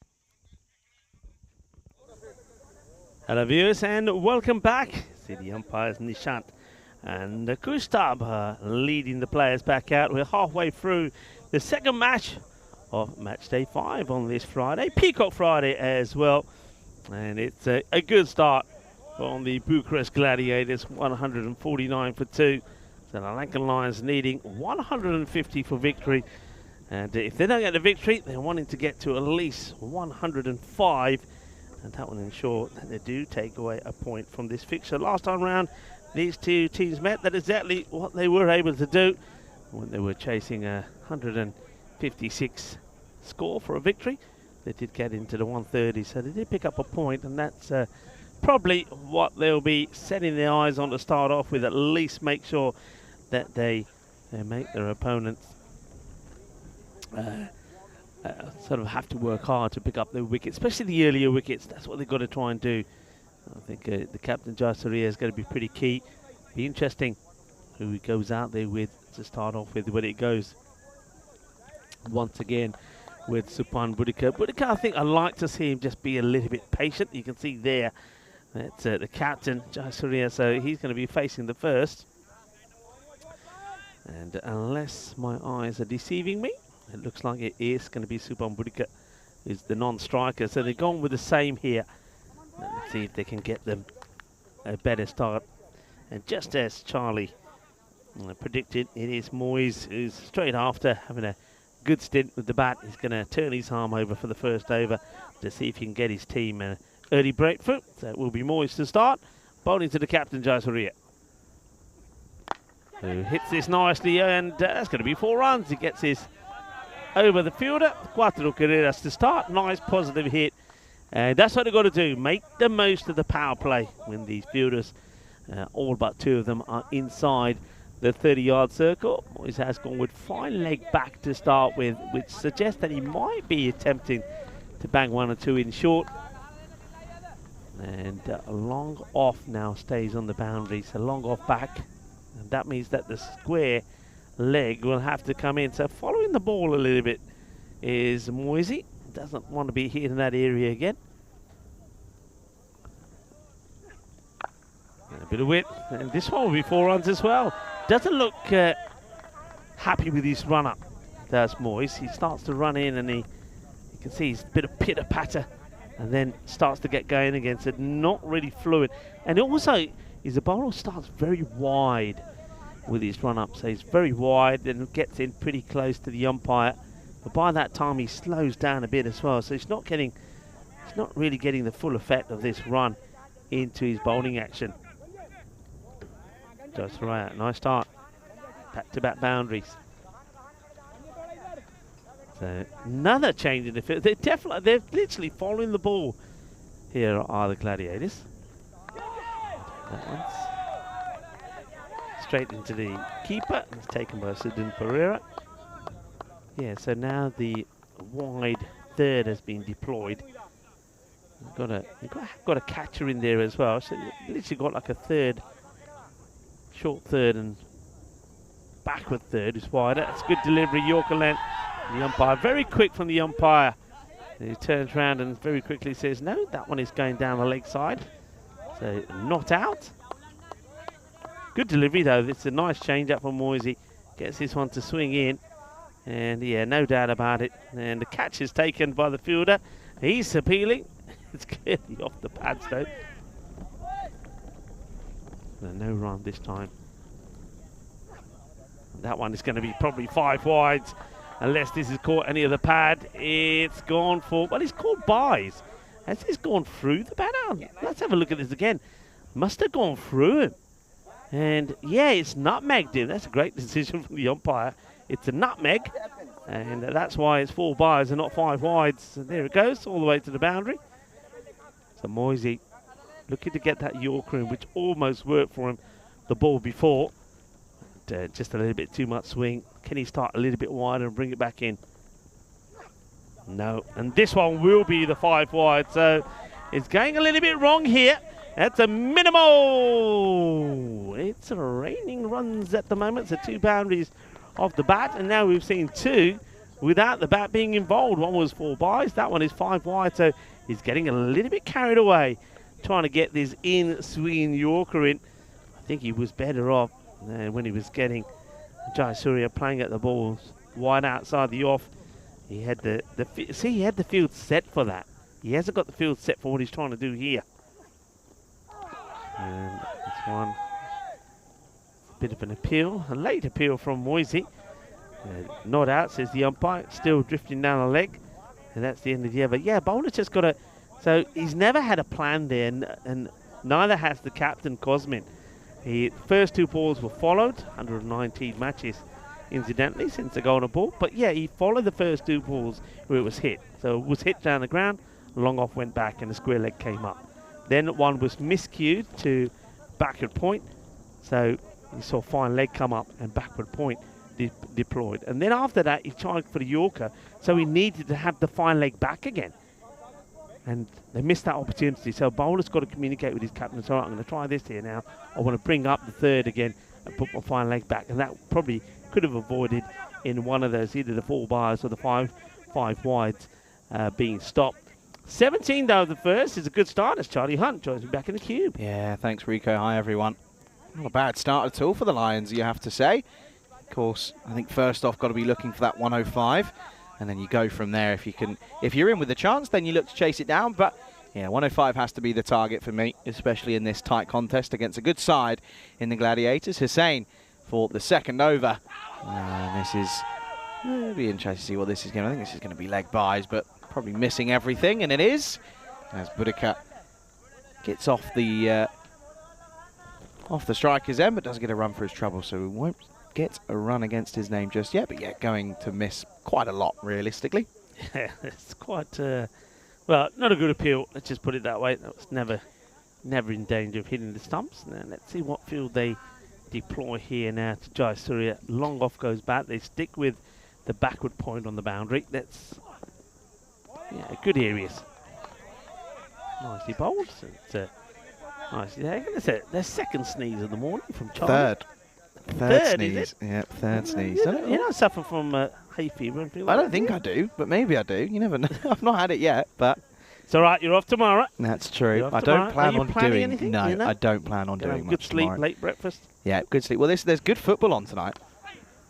Hello viewers and welcome back. See the umpires Nishant and Kustab leading the players back out. We're halfway through the second match of match day 5 on this Friday, Peacock Friday as well. And it's a good start from the Bucharest Gladiators, 149 for 2. So the Lankan Lions needing 150 for victory. And if they don't get the victory, they're wanting to get to at least 105. And that will ensure that they do take away a point from this fixture. Last time round, these two teams met. That is exactly what they were able to do when they were chasing a 156 score for a victory. They did get into the 130, so they did pick up a point, and that's probably what they'll be setting their eyes on to start off with. At least make sure that they make their opponents sort of have to work hard to pick up their wickets, especially the earlier wickets. That's what they've got to try and do. I think the captain, Jaisaria, is going to be pretty key. Be interesting who he goes out there with to start off with when it goes once again with Supan Boudica. Boudica, I think I'd like to see him just be a little bit patient. You can see there that's the captain, Jaisaria, so he's going to be facing the first. And unless my eyes are deceiving me, it looks like it is going to be Supan Boudica, who's the non-striker. So they're going with the same here. Let's see if they can get them a better start. And just as Charlie predicted, it is Moyes who's straight after having a good stint with the bat. He's going to turn his arm over for the first over to see if he can get his team an early breakthrough. So it will be Moyes to start, bowling to the captain, Jaisaria, who hits this nicely, and that's going to be 4 runs. He gets his over the fielder. 4 carreras to start. Nice positive hit. And that's what they've got to do. Make the most of the power play when these fielders, all but 2 of them, are inside the 30-yard circle. Moyes has gone with fine leg back to start with, which suggests that he might be attempting to bang 1 or 2 in short. And long off now stays on the boundary. So long off back. And that means that the square leg will have to come in. So following the ball a little bit is Moisey. Doesn't want to be here in that area again. And a bit of width, and this one will be 4 runs as well. Doesn't look happy with his run up, does Moyes. He starts to run in, and you can see he's a bit of pitter patter, and then starts to get going again. So not really fluid. And also, the bowler starts very wide with his run up. So he's very wide and gets in pretty close to the umpire. But by that time, he slows down a bit as well. So he's not really getting the full effect of this run into his bowling action. Just right, nice start. Back-to-back boundaries. So another change in the field. They're literally following the ball. Here are the Gladiators. That one's straight into the keeper. It's taken by Sidun Pereira. Yeah, so now the wide third has been deployed. You've got a catcher in there as well. So you literally got like a third, short third and backward third is wider. That's good delivery, Yorker length. The umpire, very quick from the umpire. He turns around and very quickly says, no, that one is going down the leg side. So not out. Good delivery though. It's a nice change up from Moisey. Gets this one to swing in. And yeah, no doubt about it. And the catch is taken by the fielder. He's appealing. It's clearly off the pads though. No run this time. That one is going to be probably 5 wides. Unless this has caught any of the pad. It's gone for, well, it's called buys. Has this gone through the batter? Let's have a look at this again. Must have gone through him. And yeah, it's nutmegged him. That's a great decision from the umpire. It's a nutmeg. And that's why it's 4 buys and not 5 wides. So there it goes, all the way to the boundary. So Moisey looking to get that Yorker in, which almost worked for him the ball before. Just a little bit too much swing. Can he start a little bit wider and bring it back in? No. And this one will be the 5 wide. So it's going a little bit wrong here. That's a minimal. It's raining runs at the moment. So 2 boundaries off the bat, and now we've seen 2 without the bat being involved. One was 4 byes, that one is 5 wide, so he's getting a little bit carried away trying to get this in-swing Yorker in. I think he was better off when he was getting Jayasuriya playing at the balls wide outside the off. He had he had the field set for that. He hasn't got the field set for what he's trying to do here. And this one, a bit of an appeal, a late appeal from Moisey. Not out, says the umpire, still drifting down the leg. And that's the end of the over. Yeah, Bowler's just got so he's never had a plan there, and neither has the captain, Cosmin. The first 2 balls were followed, 119 matches, incidentally, since the golden ball. But yeah, he followed the first 2 balls where it was hit. So it was hit down the ground, long off went back, and the square leg came up. Then one was miscued to backward point. So you saw fine leg come up and backward point deployed. And then after that, he tried for the Yorker, so he needed to have the fine leg back again. And they missed that opportunity. So Bowler's got to communicate with his captain. So, all right, I'm going to try this here now. I want to bring up the third again and put my fine leg back. And that probably could have avoided in one of those, either the 4 byes or the five wides being stopped. 17 though, the first is a good start as Charlie Hunt joins me back in the cube. Yeah, thanks, Rico. Hi, everyone. Not a bad start at all for the Lions, you have to say. Of course, I think first off, got to be looking for that 105, and then you go from there. If you're in with a chance, then you look to chase it down. But yeah, 105 has to be the target for me, especially in this tight contest against a good side in the Gladiators. Hussein for the second over. This is it'll be interesting to see what this is going to. I think this is going to be leg byes, but probably missing everything, and it is as Boudica gets off the striker's end, but does get a run for his trouble, so we won't get a run against his name just yet, but yeah, going to miss quite a lot realistically. Yeah, it's quite well, not a good appeal, let's just put it that way. That was never in danger of hitting the stumps. Now let's see what field they deploy here now to Jayasuriya. Long off goes back. They stick with the backward point on the boundary. That's good areas. Nicely bowled. Nicely taken. That's their second sneeze of the morning from Charlie. Third sneeze. Yep, third sneeze. You don't suffer from hay fever and feel like I don't think I do, but maybe I do. You never know. I've not had it yet, but it's all right. You're off tomorrow. That's true. I don't plan on doing anything. No, I don't plan on doing much good sleep, tomorrow. late breakfast. Yeah, good sleep. Well, there's good football on tonight.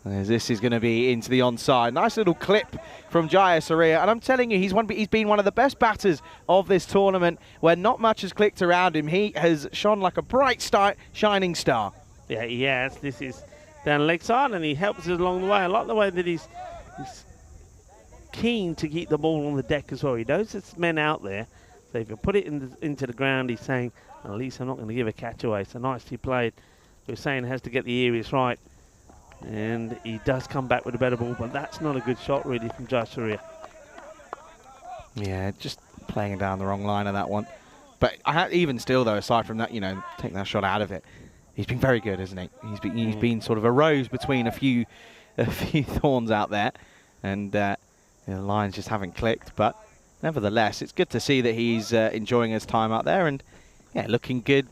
This is going to be into the onside. Nice little clip from Jayasuriya, and I'm telling you, he's been one of the best batters of this tournament. Where not much has clicked around him, he has shone like a bright shining star. Yeah, he has. This is down leg side, and he helps us along the way. I like the way that he's keen to keep the ball on the deck as well. He knows there's men out there, so if you put it into the ground, he's saying, at least I'm not going to give a catch away. So nicely played. Hussein has to get the areas right, and he does come back with a better ball, but that's not a good shot really from Jayasuriya. Yeah, just playing it down the wrong line of that one. But even still, though, aside from that, taking that shot out of it, he's been very good, hasn't he? He's been sort of a rose between a few thorns out there, and the lines just haven't clicked. But nevertheless, it's good to see that he's enjoying his time out there, and yeah, looking good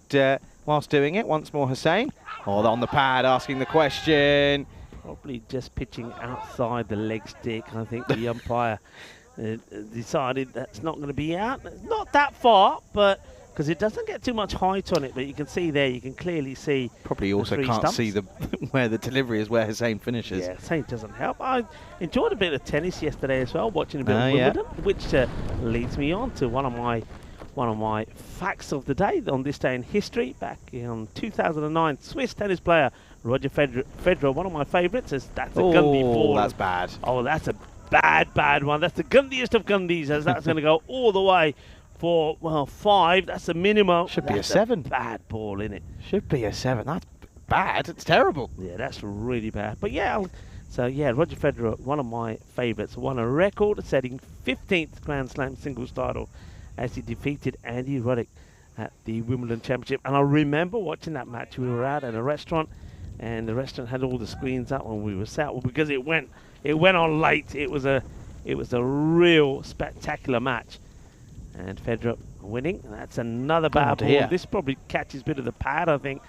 whilst doing it. Once more, Hussein. On the pad, asking the question. Probably just pitching outside the leg stick. I think the umpire decided that's not going to be out. Not that far, but because it doesn't get too much height on it, but you can see there, you can clearly see. Probably also can't stumps. see where the delivery is, where Hussein finishes. Yeah, Hussein doesn't help. I enjoyed a bit of tennis yesterday as well, watching a bit of Wimbledon, which leads me on to one of my facts of the day on this day in history. Back in 2009, Swiss tennis player Roger Federer, one of my favourites. That's a Gundy ball. That's bad. Oh, that's a bad one. That's the Gundiest of Gundis, as that's going to go all the way for, 5. That's a minimum. Should be a 7. Bad ball, innit? Should be a 7. That's bad. It's terrible. Yeah, that's really bad. But yeah, Roger Federer, one of my favourites, won a record-setting 15th Grand Slam singles title as he defeated Andy Roddick at the Wimbledon Championship. And I remember watching that match. We were out at a restaurant, and the restaurant had all the screens up when we were sat. Well, because it went on late. It was a real spectacular match. And Federer winning. That's another bad ball. This probably catches a bit of the pad, I think.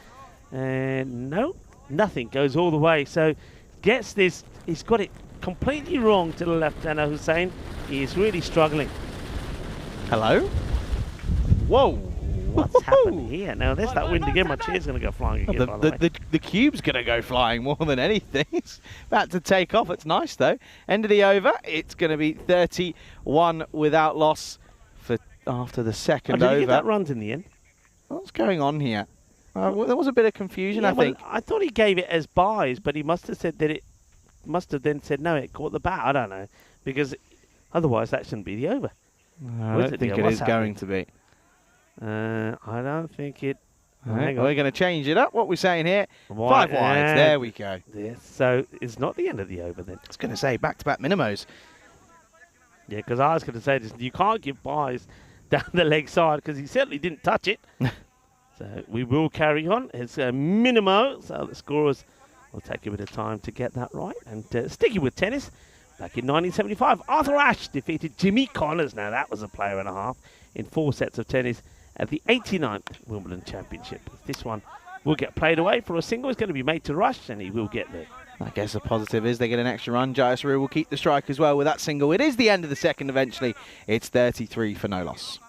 And no, nothing goes all the way. So gets this. He's got it completely wrong to the left-hander Hussein. He is really struggling. Hello? Whoa! What's happened here? Now there's that wind again. My chair's going to go flying again. By the way. The cube's going to go flying more than anything. It's about to take off. It's nice though. End of the over. It's going to be 31 without loss for after the second over. Did he get that runs in the end? What's going on here? Well, there was a bit of confusion, I think. I thought he gave it as buys, but he must have said that it must have then said no. It caught the bat. I don't know, because otherwise that shouldn't be the over. I don't think it is going to be. I don't think it. Right, we're going to change it up. What we're saying here, 5 wides. There we go. Yes, so it's not the end of the over then. I was going to say back-to-back minimos. Yeah, because I was going to say this. You can't give buys down the leg side because he certainly didn't touch it. So we will carry on. It's a minimo, so the scorers will take a bit of time to get that right. And sticking with tennis, back in 1975, Arthur Ashe defeated Jimmy Connors. Now that was a player and a half in 4 sets of tennis at the 89th Wimbledon Championship. This one will get played away for a single. It's going to be made to rush, and he will get there. I guess the positive is they get an extra run. Jayasuriya will keep the strike as well with that single. It is the end of the second eventually. It's 33 for no loss.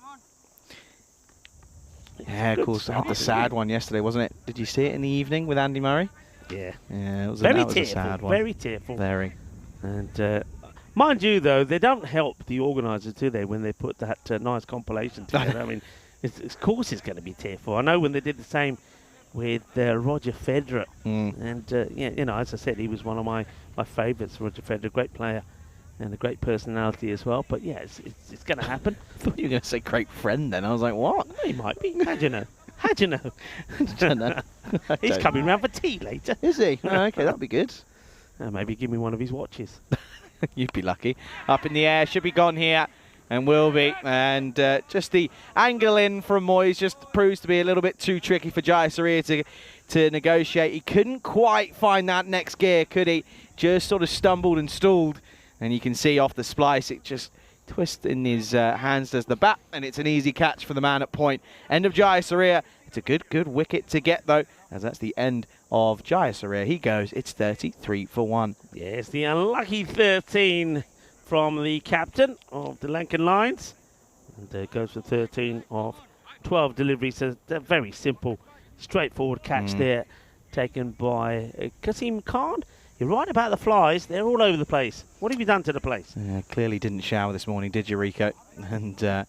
Yeah, of course, the sad one yesterday, wasn't it? Did you see it in the evening with Andy Murray? Yeah. Yeah, it was very tearful, a sad one. Very tearful. Very. And mind you, though, they don't help the organisers, do they, when they put that nice compilation together? I mean, of course it's going to be tearful. I know when they did the same with Roger Federer. And, yeah, you know, as I said, he was one of my favourites, Roger Federer, great player. And a great personality as well. But, yeah, it's going to happen. I thought you were going to say great friend then. I was like, what? Well, he might be. How'd you know? How'd you know? I don't know. He's coming round for tea later. Is he? Oh, okay, that'll be good. Maybe give me one of his watches. You'd be lucky. Up in the air, should be gone here. And will be. And just the angle in from Moyes just proves to be a little bit too tricky for Jayasuriya to negotiate. He couldn't quite find that next gear, could he? Just sort of stumbled and stalled. And you can see off the splice, it just twists in his hands, does the bat, and it's an easy catch for the man at point. End of Jayasuriya. It's a good wicket to get, though, as that's the end of Jayasuriya. He goes, it's 33 for 1. Yes, the unlucky 13 from the captain of the Lankan Lions. And goes for 13 of 12 deliveries. A very simple, straightforward catch there, taken by Kasim Khan. You're right about the flies. They're all over the place. What have you done to the place? Clearly didn't shower this morning, did you, Rico? And they're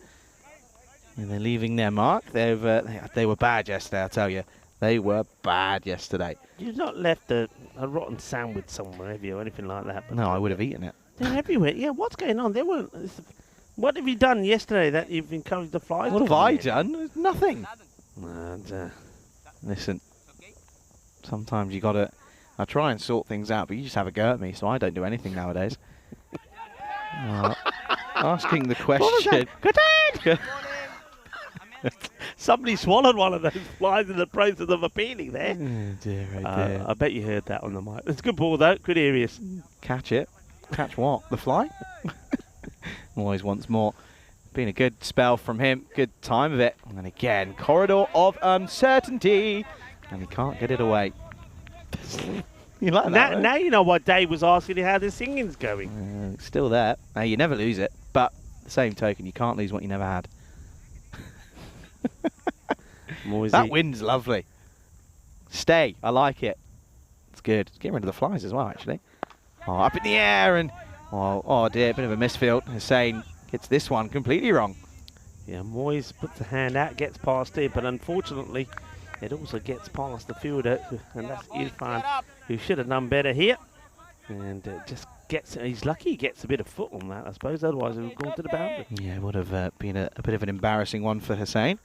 leaving their mark. They were bad yesterday, I'll tell you. They were bad yesterday. You've not left a rotten sandwich somewhere, have you, or anything like that? But no, I would have eaten it. They're everywhere. Yeah, what's going on? They weren't. What have you done yesterday that you've encouraged the flies? What have I done? Nothing. And, listen, sometimes you got to... I try and sort things out, but you just have a go at me, so I don't do anything nowadays. Asking the question. Somebody swallowed one of those flies in the process of appealing there. Oh dear, oh dear. I bet you heard that on the mic. It's a good ball, though. Good areas. Catch it. Catch what? The fly? Always once more. Been a good spell from him. Good time of it. And again, corridor of uncertainty. And he can't get it away. You like that, now you know why Dave was asking you how the singing's going. Still there. You never lose it, but the same token, you can't lose what you never had. That wind's lovely. Stay. I like it. It's good. It's getting rid of the flies as well, actually. Up in the air and... Oh dear, bit of a misfield. Hussein gets this one completely wrong. Yeah, Moyes puts a hand out, gets past it, but unfortunately... It also gets past the fielder, and that's Irfan, who should have done better here. And just gets, he's lucky he gets a bit of foot on that, I suppose, otherwise it would have gone to the boundary. Yeah, it would have been a bit of an embarrassing one for Hussein.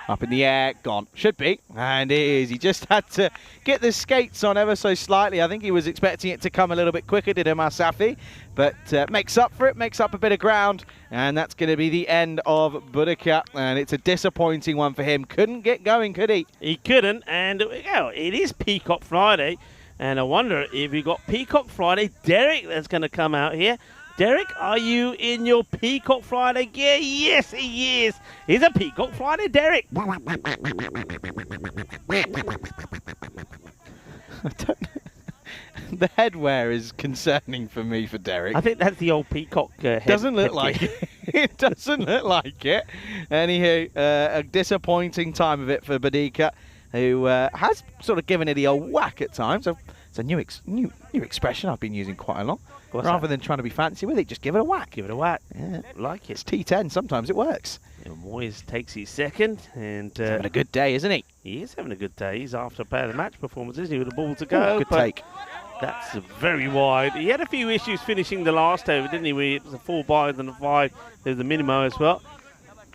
Up in the air, gone. Should be, and it is. He just had to get the skates on ever so slightly. I think he was expecting it to come a little bit quicker, did Umar Safi, but makes up for it, makes up a bit of ground, and that's going to be the end of Boudica, and it's a disappointing one for him. Couldn't get going, could he? He couldn't, and it is Peacock Friday, and I wonder if we got Peacock Friday Derek that's going to come out here. Derek, are you in your Peacock Friday gear? Yes, he is. He's a Peacock Friday, Derek. The headwear is concerning for me for Derek. I think that's the old Peacock head. Doesn't look like it. It doesn't look like it. Anywho, a disappointing time of it for Badika, who has sort of given it the old whack at times. It's a new expression I've been using quite a lot. Rather than trying to be fancy with it, just give it a whack. Give it a whack. Yeah. Like it. It's T10. Sometimes it works. And Moyes takes his second. And He's having a good day, isn't he? he is having a good day. He's after a pair of match performances. He with the ball to go. Good but take. That's very wide. He had a few issues finishing the last over, didn't he? Where it was a 4 wide and a 5. There's a minimo as well.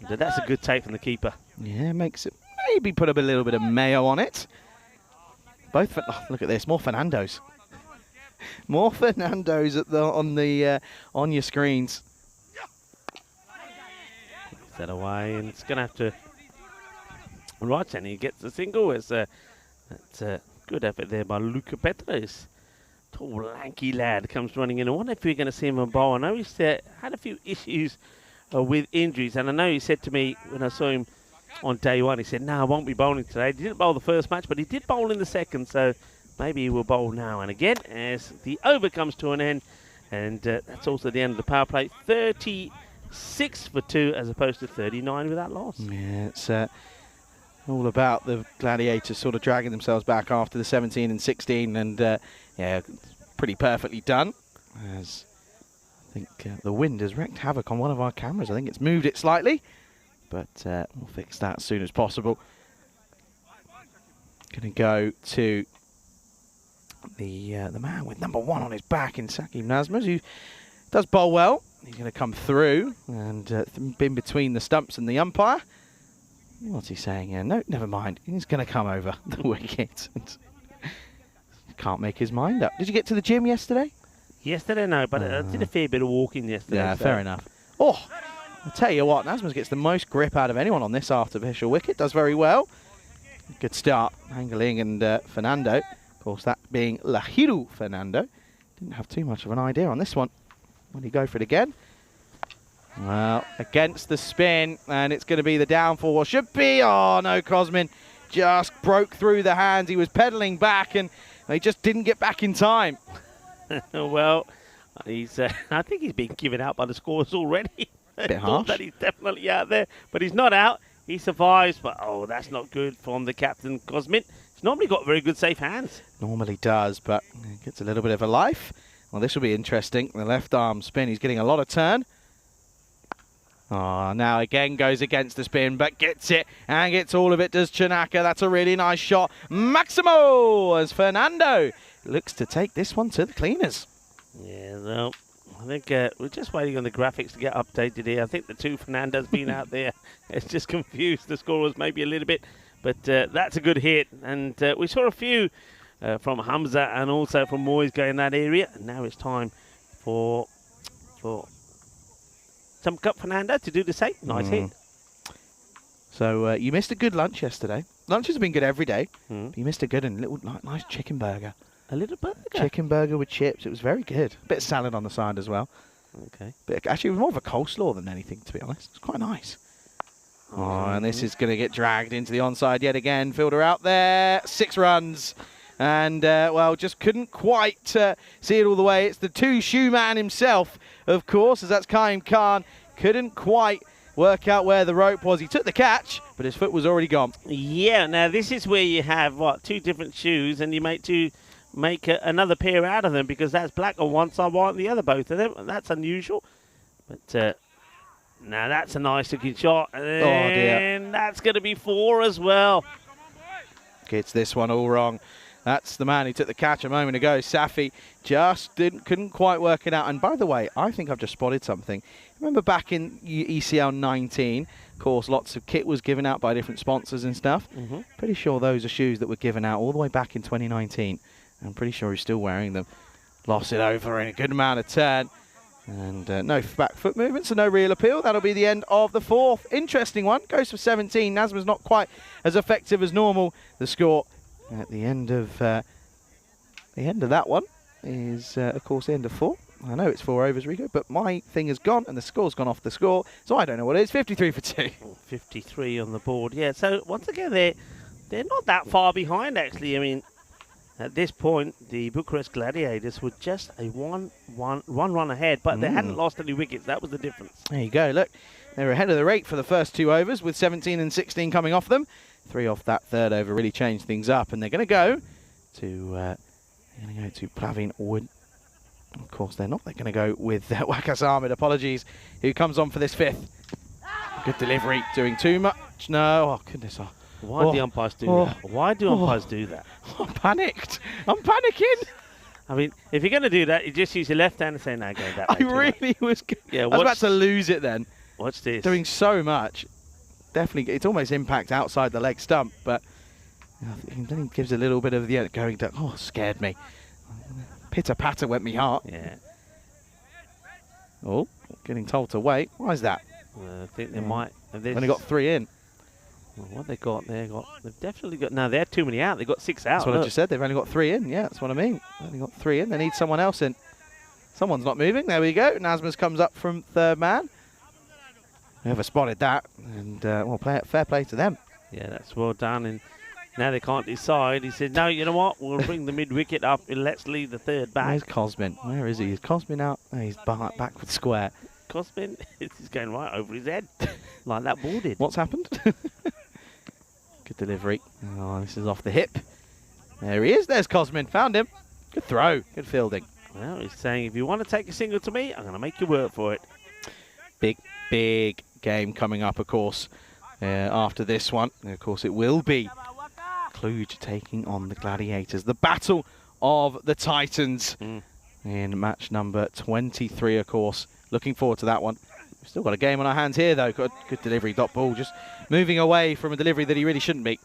But that's a good take from the keeper. Yeah, makes it maybe put a little bit of mayo on it. Both. Look at this. More Fernandos. More Fernandos on your screens. That away, and it's going to have to. Right, and he gets the single. It's that's a good effort there by Luca Petros. Tall, lanky lad comes running in. I wonder if we're going to see him on bowl. I know he's had a few issues with injuries, and I know he said to me when I saw him on day one, he said, "No, I won't be bowling today." He didn't bowl the first match, but he did bowl in the second, so maybe he will bowl now and again as the over comes to an end, and that's also the end of the power play. 36 for 2 as opposed to 39 without loss. Yeah, it's all about the Gladiators sort of dragging themselves back after the 17 and 16, and yeah, pretty perfectly done. As I think the wind has wreaked havoc on one of our cameras. I think it's moved it slightly, but we'll fix that as soon as possible. Going to go to the man with number 1 on his back in Sakim Nazmuz, who does bowl well. He's going to come through and been between the stumps and the umpire. What's he saying here? No, never mind. He's going to come over the wicket. Can't make his mind up. Did you get to the gym yesterday? Yesterday, no, but I did a fair bit of walking yesterday. Yeah, fair enough. Oh, I'll tell you what, Nazmuz gets the most grip out of anyone on this artificial wicket. Does very well. Good start, Angling and Fernando. Of course, that being Lahiru Fernando. Didn't have too much of an idea on this one. Will he go for it again? Well, against the spin, and it's going to be the downfall. Or should be. Oh, no, Cosmin just broke through the hands. He was pedalling back, and he just didn't get back in time. Well, he's. I think he's been given out by the scores already. Bit harsh. That he's definitely out there, but he's not out. He survives, but oh, that's not good from the captain, Cosmin. He's normally got very good safe hands. Normally does, but gets a little bit of a life. Well, this will be interesting. The left arm spin, he's getting a lot of turn. Oh, now again goes against the spin, but gets it and gets all of it. Does Chanaka? That's a really nice shot. Maximo as Fernando looks to take this one to the cleaners. Yeah, no, I think we're just waiting on the graphics to get updated here. I think the 2 Fernando's been out there. It's just confused the scorers maybe a little bit, but that's a good hit. And we saw a few from Hamza and also from Moyes going in that area. And now it's time for some Cup Fernando to do the same. Nice hit. So you missed a good lunch yesterday. Lunches have been good every day. But you missed a good and little nice chicken burger. A little burger? Chicken burger with chips. It was very good. A bit of salad on the side as well. Okay. But actually, it was more of a coleslaw than anything, to be honest. It's quite nice. Oh, and this is going to get dragged into the onside yet again. Fielder out there. 6 runs. And, well, just couldn't quite see it all the way. It's the 2-shoe man himself, of course, as that's Kaim Khan. Couldn't quite work out where the rope was. He took the catch, but his foot was already gone. Yeah, now this is where you have, 2 different shoes, and you make another pair out of them, because that's black on one side, white on the other, both of them. That's unusual. But now that's a nice-looking shot. And that's going to be 4 as well. Gets this one all wrong. That's the man who took the catch a moment ago. Safi just couldn't quite work it out. And by the way, I think I've just spotted something. Remember back in ECL 19, of course, lots of kit was given out by different sponsors and stuff. Pretty sure those are shoes that were given out all the way back in 2019. I'm pretty sure he's still wearing them. Lost it over in a good amount of turn. And no back foot movement, so no real appeal. That'll be the end of the 4th. Interesting one. Goes for 17. Nazma's not quite as effective as normal. The score at the end of that one is, of course, the end of 4. I know it's 4 overs, Rico, but my thing is gone and the score's gone off the score, so I don't know what it is. 53 for 2. 53 on the board. Yeah, so once again, they're not that far behind, actually. I mean, at this point, the Bucharest Gladiators were just a one run ahead, but they hadn't lost any wickets. That was the difference. There you go. Look, they're ahead of the rate for the first 2 overs with 17 and 16 coming off them. 3 off that third over really changed things up, and they're going to go to Praveen Wood. Of course, they're not. They're going to go with Waqas Ahmed. Apologies. Who comes on for this 5th? Good delivery. Doing too much. No. Oh goodness. Why do the umpires do that? Why do umpires do that? I'm panicked. I'm panicking. I mean, if you're going to do that, you just use your left hand and say, no, go that way. I really was. Yeah, I was about to lose it then. Watch this. Doing so much. Definitely, it's almost impact outside the leg stump, but then he gives a little bit of the going down. Oh, scared me. Pitter patter went me heart. Yeah. Oh, getting told to wait. Why is that? I think they might. Only got 3 in. Well, what they got? They've definitely got. No, they had too many out. They got 6 out. That's what I just said. They've only got 3 in. Yeah, that's what I mean. They've only got 3 in. They need someone else in. Someone's not moving. There we go. Nasmus comes up from third man. Whoever spotted that, and well, fair play to them. Yeah, that's well done. And now they can't decide. He said, no, you know what? We'll bring the mid wicket up and let's leave the third back. Where's Cosmin? Where is he? Is Cosmin out? Oh, he's back with square. Cosmin, he's going right over his head, like that ball did. What's happened? Good delivery. Oh, this is off the hip. There he is. There's Cosmin. Found him. Good throw. Good fielding. Well, he's saying, if you want to take a single to me, I'm going to make you work for it. Big game coming up, of course, after this one. And of course, it will be Cluj taking on the Gladiators. The Battle of the Titans in match number 23, of course. Looking forward to that one. We've still got a game on our hands here, though. Good delivery. Dot ball just moving away from a delivery that he really shouldn't be.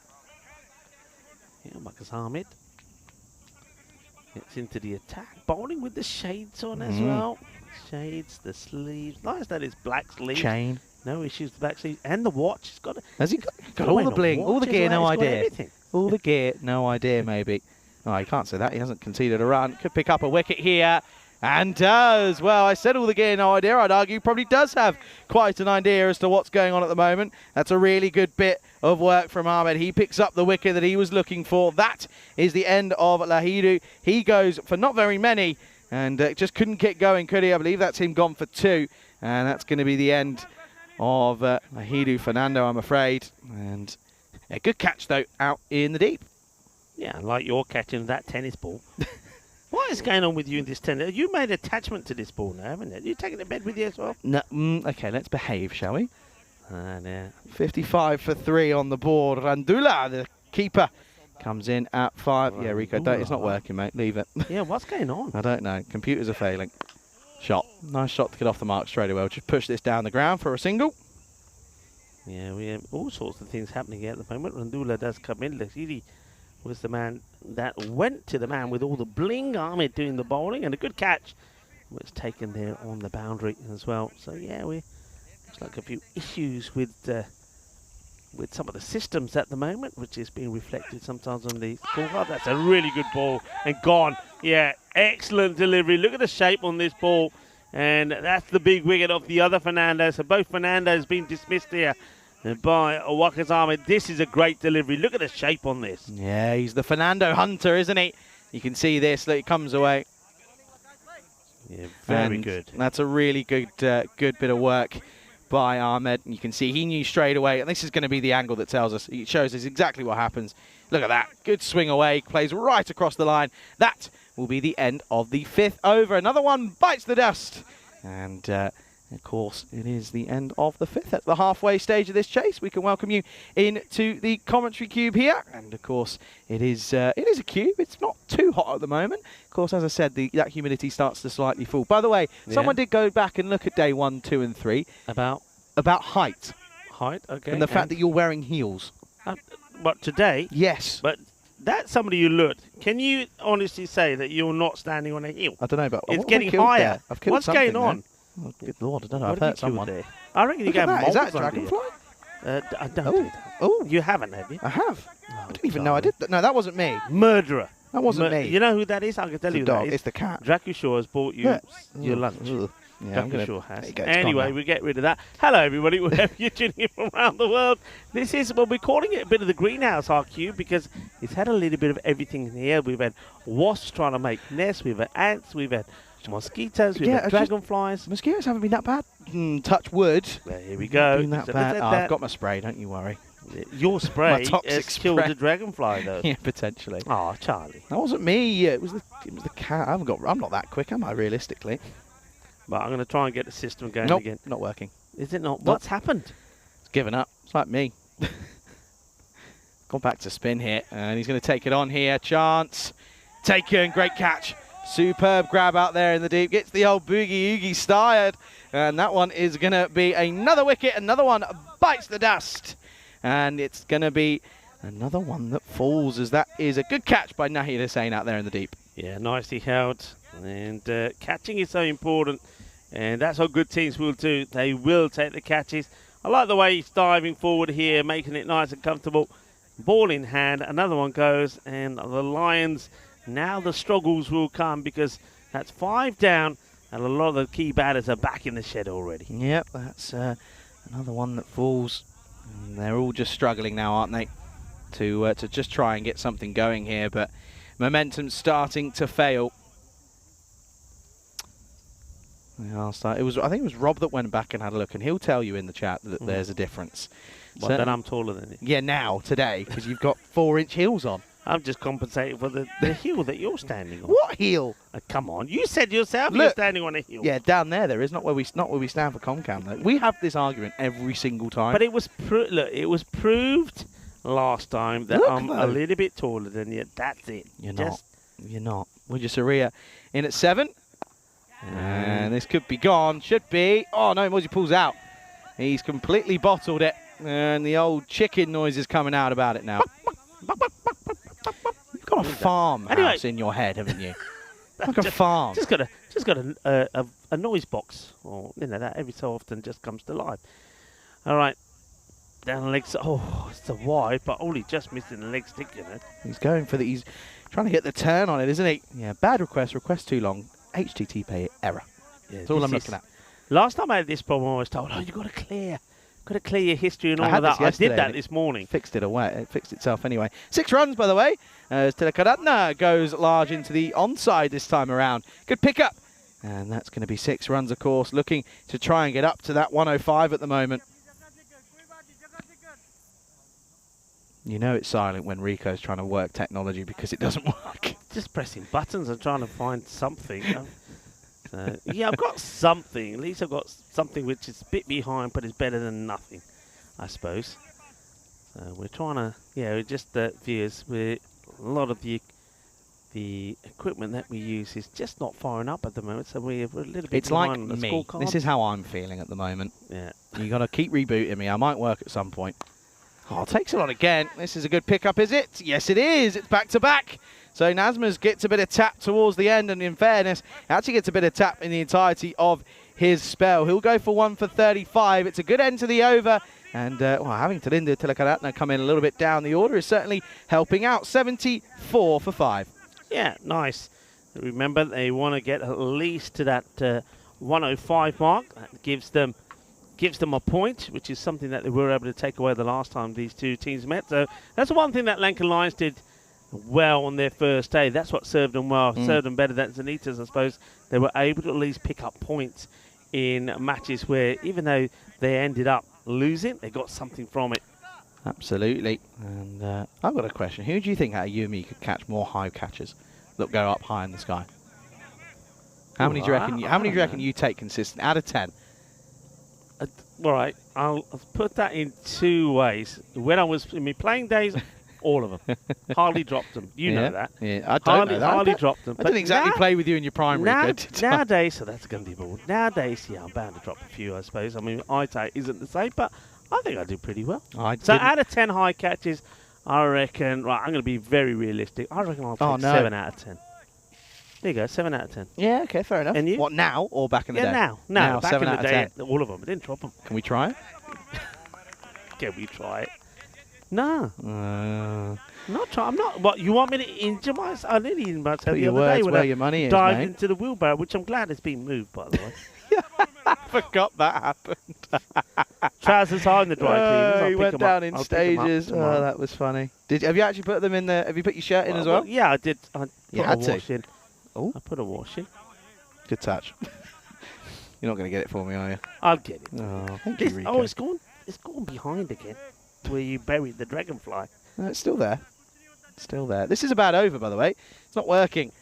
Yeah, Waqas Ahmed gets into the attack. Bowling with the shades on as well. Shades, the sleeves. Nice that is black sleeves. Chain. No issues with the back sleeves. And the watch. He's got Has he got all the bling, all the gear, no idea. All the gear, no idea, maybe. Oh, you can't say that. He hasn't conceded a run. Could pick up a wicket here. And does. Well, I said all the gear, no idea. I'd argue probably does have quite an idea as to what's going on at the moment. That's a really good bit of work from Ahmed. He picks up the wicket that he was looking for. That is the end of Lahidu. He goes for not very many and just couldn't get going, could he? I believe that's him gone for 2. And that's going to be the end of Lahidu Fernando, I'm afraid. And a good catch, though, out in the deep. Yeah, like you're catching that tennis ball. What is going on with you in this tennis? You made attachment to this ball now, haven't you? You taking it to bed with you as well? No, okay, let's behave, shall we? Yeah. 55 for 3 on the board. Randula, the keeper, comes in at 5. Yeah, Rico, it's not working, mate. Leave it. Yeah, what's going on? I don't know. Computers are failing. Shot. Nice shot to get off the mark straight away. We'll just push this down the ground for a single. Yeah, we have all sorts of things happening here at the moment. Randula does come in. Lasidi was the man that went to the man with all the bling. Ahmed doing the bowling, and a good catch was taken there on the boundary as well. So yeah, looks like a few issues with some of the systems at the moment, which is being reflected sometimes on the scorecard. That's a really good ball and gone. Yeah, excellent delivery. Look at the shape on this ball, and that's the big wicket of the other Fernando. So both Fernandos being dismissed here by Waqas Ahmed. This is a great delivery. Look at the shape on this. Yeah, he's the Fernando Hunter, isn't he? You can see this. Look, it comes away. Yeah, very good. That's a really good bit of work by Ahmed. You can see he knew straight away, and this is going to be the angle that tells us. It shows us exactly what happens. Look at that. Good swing away. Plays right across the line. That will be the end of the 5th over. Another one bites the dust. And of course, it is the end of the 5th. At the halfway stage of this chase, we can welcome you into the commentary cube here. And of course, it is a cube. It's not too hot at the moment. Of course, as I said, that humidity starts to slightly fall. By the way, someone did go back and look at day 1, 2, and 3 about height. Height, okay. And the fact that you're wearing heels. But today? Yes. But that's somebody you looked. Can you honestly say that you're not standing on a heel? I don't know, but it's getting higher. What's going on? Oh, good Lord, I don't know. I've hurt someone there. I reckon you got moles. Is that dragonfly? I don't do that. Oh, you haven't, have you? I have. Oh, I didn't even know I did that. No, that wasn't me. Murderer. That wasn't me. You know who that is? I can tell It's you the who dog. that is. It's the cat. Dracushaw has bought you your lunch. Ugh. Yeah, I'm gonna, Dracushaw has. there you go, it's gone Anyway, now. we get rid of that. Hello, everybody, wherever you're tuning in from around the world. This is, well, we're calling it a bit of the greenhouse, RQ, because it's had a little bit of everything in here. We've had wasps trying to make nests. We've had ants. We've had mosquitoes. We've had dragonflies. Mosquitoes haven't been that bad. Touch wood. Well, here we go. Been that bad. Oh, I've got my spray. Don't you worry. Your spray toxic has killed spray. the dragonfly, though. Yeah, potentially. Oh, Charlie. That wasn't me. It was the cat. I'm not that quick, am I? Realistically. But I'm going to try and get the system going Nope, again. not working. Is it not? Nope. What's happened? It's given up. It's like me. Gone back to spin here, and he's going to take it on here. Chance. Taken. Great catch. Superb grab out there in the deep. Gets the old boogie oogie started. And that one is going to be another wicket. Another one bites the dust. And it's going to be another one that falls, as that is a good catch by Nahid Hussain out there in the deep. Yeah, nicely held. And catching is so important. And that's what good teams will do. They will take the catches. I like the way he's diving forward here, making it nice and comfortable. Ball in hand. Another one goes. And the Lions, now the struggles will come, because that's 5 down. And a lot of the key batters are back in the shed already. Yep, that's another one that falls. And they're all just struggling now, aren't they? To just try and get something going here. But momentum's starting to fail. Yeah, I think it was Rob that went back and had a look, and he'll tell you in the chat that there's a difference. Well, then I'm taller than you. Yeah, now, today, because you've got 4-inch heels on. I'm just compensating for the hill that you're standing on. What heel? Come on, you said yourself Look. you're standing on a hill. Yeah, down there is not where we stand for Comcam though. We have this argument every single time. But it was it was proved last time that Look, I'm though. a little bit taller than you. That's it. You're not. You're not. Wijasaria in at 7. And this could be gone. Should be. Oh no, Mozzie pulls out. He's completely bottled it. And the old chicken noise is coming out about it now. You've got a farmhouse in your head, haven't you? Like a farm. Just got a noise box, or that every so often just comes to life. All right, down the legs. Oh, it's a wide, but only just missing the leg stick. He's going for the. He's trying to get the turn on it, isn't he? Yeah. Bad request. Request too long. HTTP error. Yeah, that's all I'm looking at. Last time I had this problem, I was told, "Oh, you got to clear your history and all of that." I did that this morning. Fixed it away. It fixed itself anyway. 6 runs, by the way. As Tilakaratna goes large into the onside this time around. Good pickup. And that's going to be 6 runs, of course. Looking to try and get up to that 105 at the moment. You know it's silent when Rico's trying to work technology because it doesn't work. Just pressing buttons and trying to find something. Yeah, I've got something. At least I've got something which is a bit behind, but is better than nothing, I suppose. So we're trying to, just viewers, a lot of the equipment that we use is just not firing up at the moment, so we're a little bit It's like behind on the me. scorecard. This is how I'm feeling at the moment. Yeah. You got to keep rebooting me. I might work at some point. Oh, takes it on again. This is a good pickup, is it? Yes, it is. It's back to back. So Nazmus gets a bit of tap towards the end, and in fairness, actually gets a bit of tap in the entirety of his spell. He'll go for 1 for 35. It's a good end to the over. And having Talinda Tilakaratna come in a little bit down the order is certainly helping out. 74 for 5. Yeah, nice. Remember, they want to get at least to that 105 mark. That gives them a point, which is something that they were able to take away the last time these two teams met. So that's one thing that Lankan Lions did well on their first day. That's what served them well, served them better than Zanitas, I suppose. They were able to at least pick up points in matches where, even though they ended up losing, they got something from it. Absolutely. And I've got a question. Who do you think out of you and me could catch more hive catches that go up high in the sky? How many do you reckon? How many do you reckon you take consistent out of 10? All right, I'll put that in 2 ways. When I was in my playing days, all of them. Hardly dropped them. You know that. Yeah, I don't know that. Hardly dropped them. I didn't exactly play with you in your primary. Nowadays, so that's going to be bored. Nowadays, I'm bound to drop a few, I suppose. I mean, ITAE isn't the same, but I think I do pretty well. So out of 10 high catches, I reckon, right, I'm going to be very realistic. I reckon I'll take 7 out of 10. There you go, 7 out of 10. Yeah, okay, fair enough. And you? What, now or back in the day? Yeah, now. Back 7 in out the of day, 10. all of them. I didn't drop them. Can we try it? Can we try it? No. Not trying. I'm not. What, you want me to injure myself? I nearly injured myself Put the your other day words when where I your money is, dived mate. into the wheelbarrow, which I'm glad has been moved, by the way. Forgot that happened. Trousers are in the dry cleaners. I'll He pick went 'em down up. in I'll pick 'em up stages. tomorrow. Oh, that was funny. Have you actually put them in the? Have you put your shirt in as well? Yeah, I did. I put You a had to. wash in. Oh. I put a wash in. Good touch. You're not going to get it for me, are you? I'll get it. Oh, thank you, Rico. Oh, it's gone behind again, where you buried the dragonfly. No, it's still there. Still there. This is about over, by the way. It's not working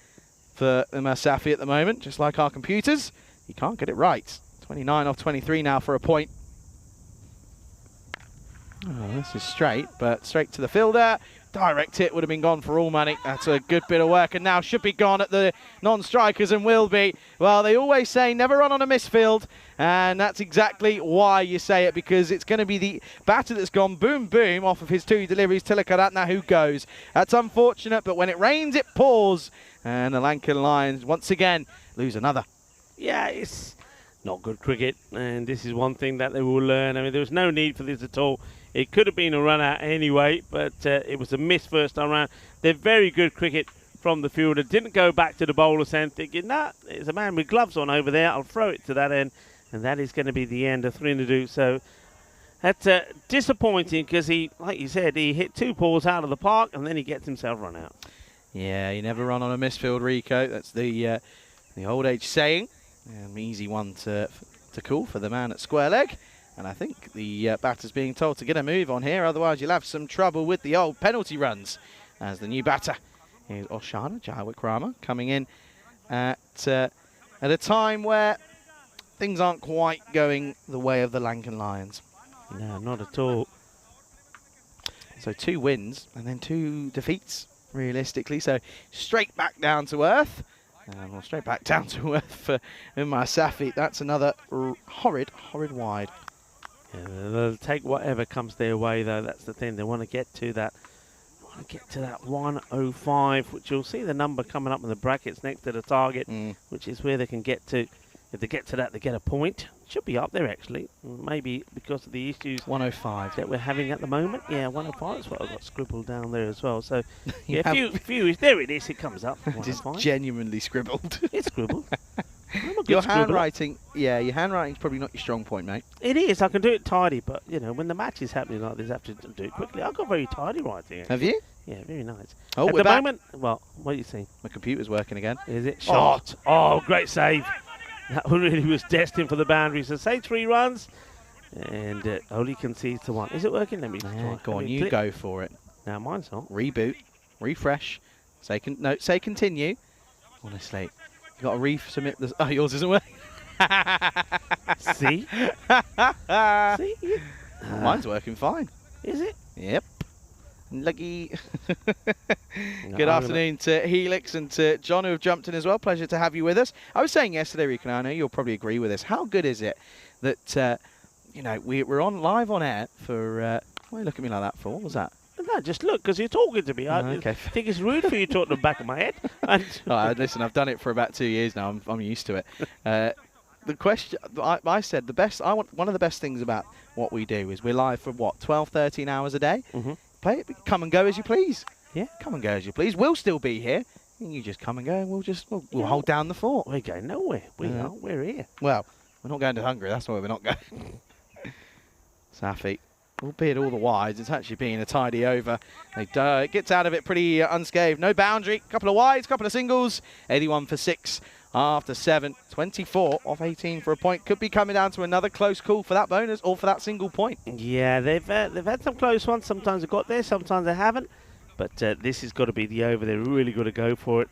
for Masafi at the moment, just like our computers. He can't get it right. 29 off 23 now for a point. Oh, this is straight, but straight to the fielder. Direct hit would have been gone for all money. That's a good bit of work, and now should be gone at the non-strikers and will be. Well, they always say never run on a misfield, and that's exactly why you say it, because it's going to be the batter that's gone boom, boom off of his two deliveries. Tilakaratna who goes. That's unfortunate, but when it rains, it pours, and the Lankan Lions once again lose another. Yeah, it's not good cricket, and this is one thing that they will learn. I mean, there was no need for this at all. It could have been a run out anyway, but it was a miss first time round. They're very good cricket from the fielder. Didn't go back to the bowler's end thinking, nah, there's a man with gloves on over there. I'll throw it to that end, and that is going to be the end of 3 So that's disappointing because he, like you said, he hit 2 balls out of the park, and then he gets himself run out. Yeah, you never run on a misfield, Rico. That's the old age saying. An easy one to call for the man at square leg. And I think the batter's being told to get a move on here, otherwise you'll have some trouble with the old penalty runs. As the new batter is Oshana Jayawikrama coming in at a time where things aren't quite going the way of the Lankan Lions. No, not at all. So 2 wins and then 2 defeats, realistically. So straight back down to earth. Well, straight back down to earth for Umar Safi. That's another horrid wide. Yeah, they'll take whatever comes their way, though. That's the thing. They want to get to that. 105, which you'll see the number coming up in the brackets next to the target, which is where they can get to. If they get to that, they get a point. Should be up there, actually. Maybe because of the issues 105 that we're having at the moment. Yeah, 105 is what I've got scribbled down there as well. So, yeah, a few. There it is. It comes up. Just genuinely scribbled. It's scribbled. Your handwriting, your handwriting's probably not your strong point, mate. It is. I can do it tidy, but you know, when the match is happening like this, I have to do it quickly. I've got very tidy writing. Actually. Have you? Yeah, very nice. Oh, at we're the back. moment, well, what are you seeing? My computer's working again. Is it shot? Oh, great save! That one really was destined for the boundary. So say 3 runs, and only concedes to 1. Is it working? Let me try. Go on, you go for it. No, mine's not. Reboot, refresh, say continue. Honestly, you got to resubmit this. Oh, yours isn't working. See? See? Mine's working fine. Is it? Yep. Lucky. Good afternoon to Helix and to John, who have jumped in as well. Pleasure to have you with us. I was saying yesterday, Rico, and I know you'll probably agree with this. How good is it that we're on live on air for? Why you look at me like that for? What was that? No, just look, because you're talking to me. Okay. I think it's rude for you to talk to the back of my head. Listen, I've done it for about 2 years now. I'm used to it. The question I said one of the best things about what we do is we're live for 12, 13 hours a day. Play it, come and go as you please. Yeah, come and go as you please. We'll still be here. And you just come and go, and we'll hold down the fort. We're going nowhere. We're here. Well, we're not going to Hungary. That's why we're not going. Safi, albeit all the wides, it's actually been a tidy over. It gets out of it pretty unscathed. No boundary. Couple of wides, couple of singles. 81 for 6 after 7. 24 off 18 for a point. Could be coming down to another close call for that bonus or for that single point. Yeah, they've had some close ones. Sometimes they've got there, sometimes they haven't. But this has got to be the over. They're really got to go for it.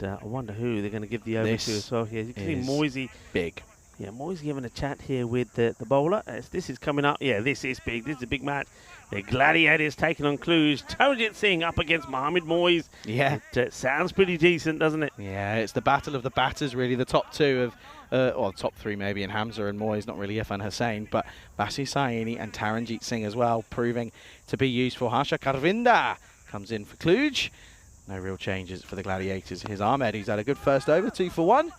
And, I wonder who they're going to give the over to as well. Here, you can see Moisey. Big. Yeah, Moisey having a chat here with the bowler. As this is coming up. Yeah, this is big. This is a big match. The Gladiators taking on Cluj. Taranjit Singh up against Mohamed Moise. Yeah. It sounds pretty decent, doesn't it? Yeah, it's the battle of the batters, really. The top 2 of, or top 3 maybe in Hamza and Moise, not really Irfan Hussain, but Basi Saini and Taranjit Singh as well, proving to be useful. Harsha Karvinda comes in for Cluj. No real changes for the Gladiators. Here's Ahmed, who's had a good first over, 2 for 1.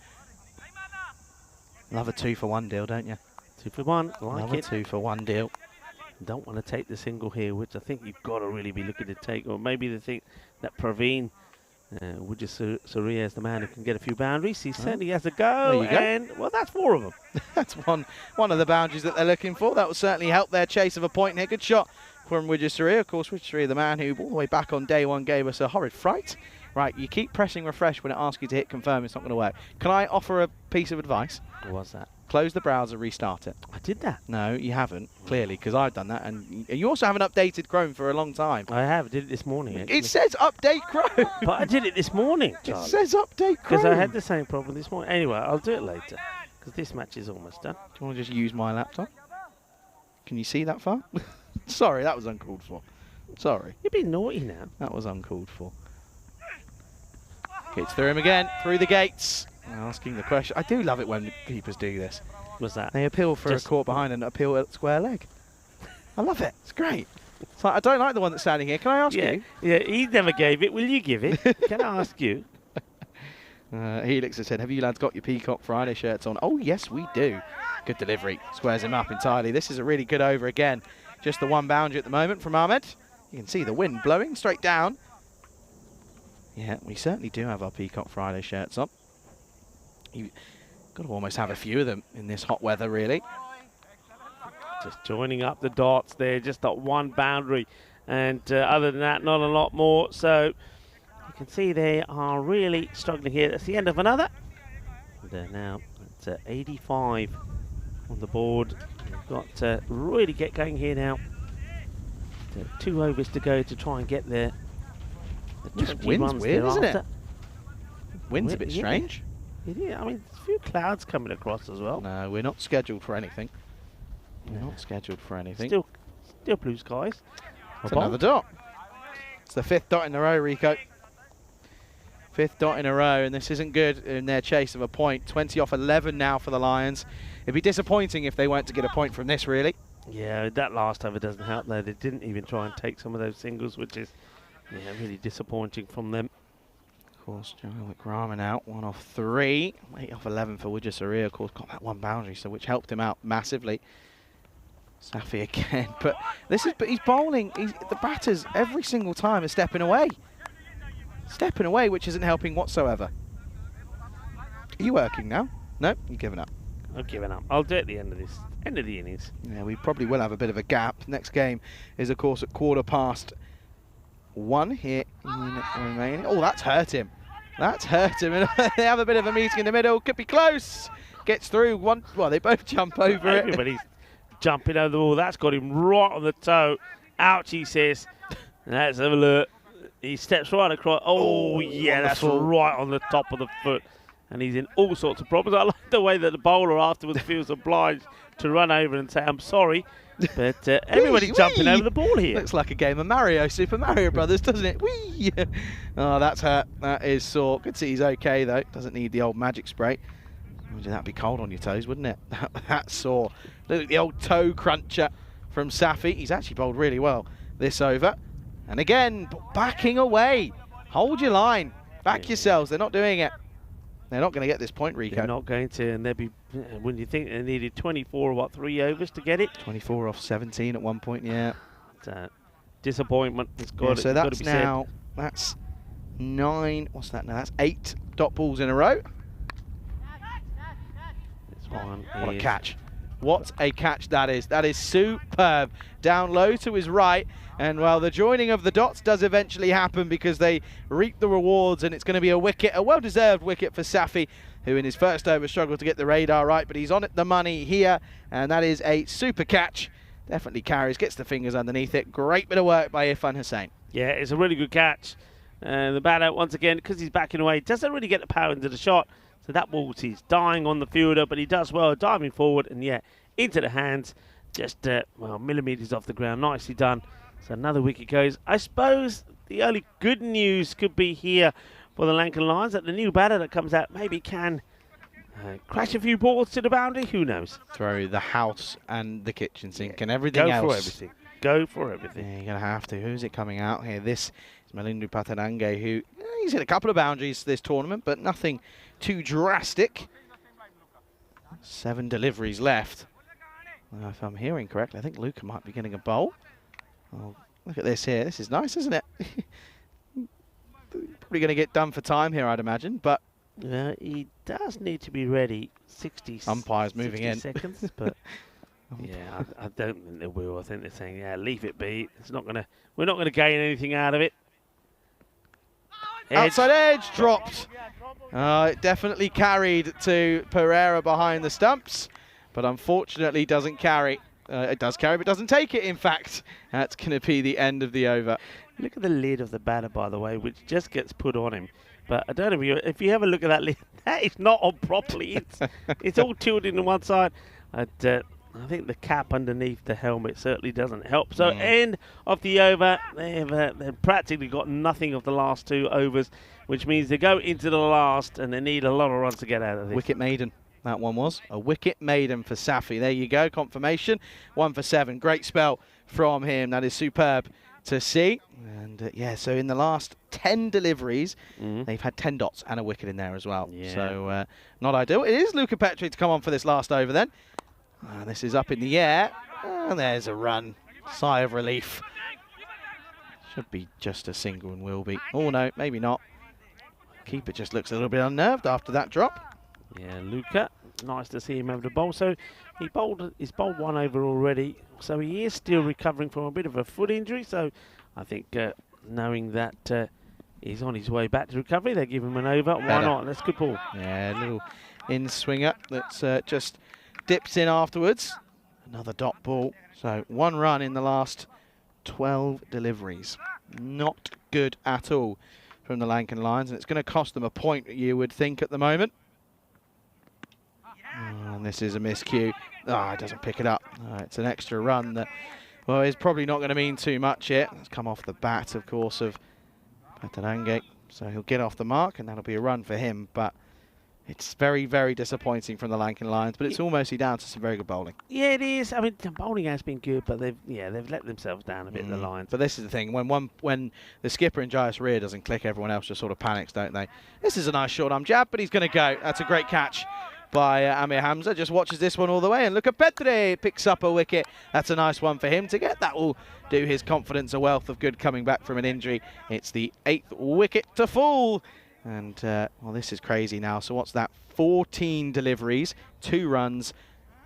Love a 2 for 1 deal, don't you? 2 for 1, like Love it. a 2 for 1 deal. Don't want to take the single here, which I think you've got to really be looking to take. Or maybe they think that Praveen Surya is the man who can get a few boundaries. He certainly has a go. There you go. And, well, that's 4 of them. That's one of the boundaries that they're looking for. That will certainly help their chase of a point here. Good shot from Wijesuria. Of course, Wijesuria, the man who all the way back on day 1 gave us a horrid fright. Right, you keep pressing refresh when it asks you to hit confirm. It's not going to work. Can I offer a piece of advice? What's that? Close the browser, restart it. I did that. No, you haven't, clearly, because I've done that. And you also haven't updated Chrome for a long time. I have. Did it this morning, actually. It says update Chrome. But I did it this morning, It Charlie. says update Chrome. Because I had the same problem this morning. Anyway, I'll do it later. Because this match is almost done. Do you want to just use my laptop? Can you see that far? Sorry, that was uncalled for. Sorry, You're being naughty now. that was uncalled for. Gets through him again, through the gates. Asking the question. I do love it when keepers do this. What's that? They appeal for Just- a caught behind and appeal at square leg. I love it. It's great. It's like, I don't like the one that's standing here. Can I ask you? Yeah, he never gave it. Will you give it? Can I ask you? Helix has said, have you lads got your Peacock Friday shirts on? Oh, yes, we do. Good delivery. Squares him up entirely. This is a really good over again. Just the one boundary at the moment from Ahmed. You can see the wind blowing straight down. Yeah, we certainly do have our Peacock Friday shirts on. You've got to almost have a few of them in this hot weather, really. Just joining up the dots there. Just that one boundary. And other than that, not a lot more. So you can see they are really struggling here. That's the end of another. And now it's 85 on the board. We've got to really get going here now. 2 overs to go to try and get there. This wind's weird, isn't it? Wind's a bit Yeah. strange. Yeah, I mean, a few clouds coming across as well. No, we're not scheduled for anything. We're No. not scheduled for anything. Still blue skies. It's another dot. It's the 5th dot in a row, Rico. 5th dot in a row, and this isn't good in their chase of a point. 20 off 11 now for the Lions. It'd be disappointing if they weren't to get a point from this, really. Yeah, that last over doesn't help though. They didn't even try and take some of those singles, which is really disappointing from them. Of course, Joe Raman out, 1 off 3. 8 off 11 for Wijesuria, of course, got that one boundary, so which helped him out massively. Safi again, but he's bowling. The batters every single time are stepping away. Stepping away, which isn't helping whatsoever. Are you working now? No, you've given up. I've given up. I'll do it at the end of this. End of the innings. Yeah, we probably will have a bit of a gap. Next game is, of course, at 1:15 here in Romania. Oh, that's hurt him. That's hurt him. And they have a bit of a meeting in the middle. Could be close. Gets through one. Well, they both jump over it. Everybody's jumping over the wall. That's got him right on the toe. Ouch, he says. Let's have a look. He steps right across. Oh, yeah, that's wonderful. right on the top of the foot. And he's in all sorts of problems. I like the way that the bowler afterwards feels obliged to run over and say, I'm sorry. But everybody's jumping over the ball here. Looks like a game of Mario, Super Mario Brothers, doesn't it? Whee! Oh, that's hurt. That is sore. Good to see he's okay, though. Doesn't need the old magic spray. Imagine that'd be cold on your toes, wouldn't it? That's sore. Look at the old toe cruncher from Safi. He's actually bowled really well this over. And again, backing away. Hold your line. Back yourselves. They're not doing it. They're not going to get this point, Rico. They're not going to, and they'd be, when you think they needed 24, 3 overs to get it? 24 off 17 at one point, yeah. Disappointment. It's got, Yeah, it's so got to that's be said. now, that's 9, what's that now? That's 8 dot balls in a row. This one What a is- catch. What a catch that is. That is superb. Down low to his right. And, well, the joining of the dots does eventually happen because they reap the rewards, and it's going to be a wicket, a well-deserved wicket for Safi, who in his first over struggled to get the radar right, but he's on it the money here, and that is a super catch. Definitely carries, gets the fingers underneath it. Great bit of work by Irfan Hussain. Yeah, it's a really good catch. And the batter, once again, because he's backing away, doesn't really get the power into the shot. So that ball, he's dying on the fielder, but he does well, diving forward, and yeah, into the hands. Just, millimetres off the ground. Nicely done. So another wicket goes. I suppose the only good news could be here for the Lankan Lions that the new batter that comes out maybe can crash a few balls to the boundary. Who knows? Throw the house and the kitchen sink and everything Go else. for everything. Go for everything. Yeah, you're going to have to. Who's it coming out here? This is Melindu Patadange, who he's hit a couple of boundaries this tournament, but nothing too drastic. 7 deliveries left. If I'm hearing correctly, I think Luca might be getting a bowl. Oh, look at this here. This is nice, isn't it? Probably going to get done for time here, I'd imagine, but he does need to be ready. 60 umpire's moving 60 in. seconds, but yeah, I don't think they will. I think they're saying, yeah, leave it be. It's not gonna. We're not gonna gain anything out of it. Outside edge dropped. It definitely carried to Pereira behind the stumps, but unfortunately doesn't carry. It does carry, but doesn't take it, in fact. That's going to be the end of the over. Look at the lid of the batter, by the way, which just gets put on him. But I don't know if you have a look at that lid, that is not on properly. It's all tilted to one side. I think the cap underneath the helmet certainly doesn't help. So end of the over. They've practically got nothing of the last 2 overs, which means they go into the last and they need a lot of runs to get out of this. Wicket maiden. That one was a wicket maiden for Safi. There you go, confirmation. 1 for 7. Great spell from him. That is superb to see. And yeah, so in the last 10 deliveries, they've had 10 dots and a wicket in there as well. Yeah. So not ideal. It is Luca Petri to come on for this last over then. This is up in the air. And there's a run. Sigh of relief. Should be just a single and will be. Oh no, maybe not. Keeper just looks a little bit unnerved after that drop. Yeah, Luca, nice to see him over the bowl. So he's bowled 1 over already. So he is still recovering from a bit of a foot injury. So I think knowing that he's on his way back to recovery, they give him an over. Why not? That's a good ball. Yeah, a little in-swinger that's just dips in afterwards. Another dot ball. So 1 run in the last 12 deliveries. Not good at all from the Lankan Lions. And it's going to cost them a point, you would think, at the moment. And this is a miscue. It doesn't pick it up. It's an extra run that, well, is probably not going to mean too much here. It's come off the bat, of course, of Patarange. So he'll get off the mark, and that'll be a run for him. But it's very, very disappointing from the Lankan Lions. But it's almost down to some very good bowling. Yeah, it is. I mean, the bowling has been good, but they've let themselves down a bit, the Lions. But this is the thing. When the skipper in Jais rear doesn't click, everyone else just sort of panics, don't they? This is a nice short-arm jab, but he's going to go. That's a great catch by Amir Hamza. Just watches this one all the way, and look at Petri picks up a wicket. That's a nice one for him to get. That will do his confidence a wealth of good coming back from an injury. It's the 8th wicket to fall, and well, this is crazy now. So what's that? 14 deliveries, 2 runs,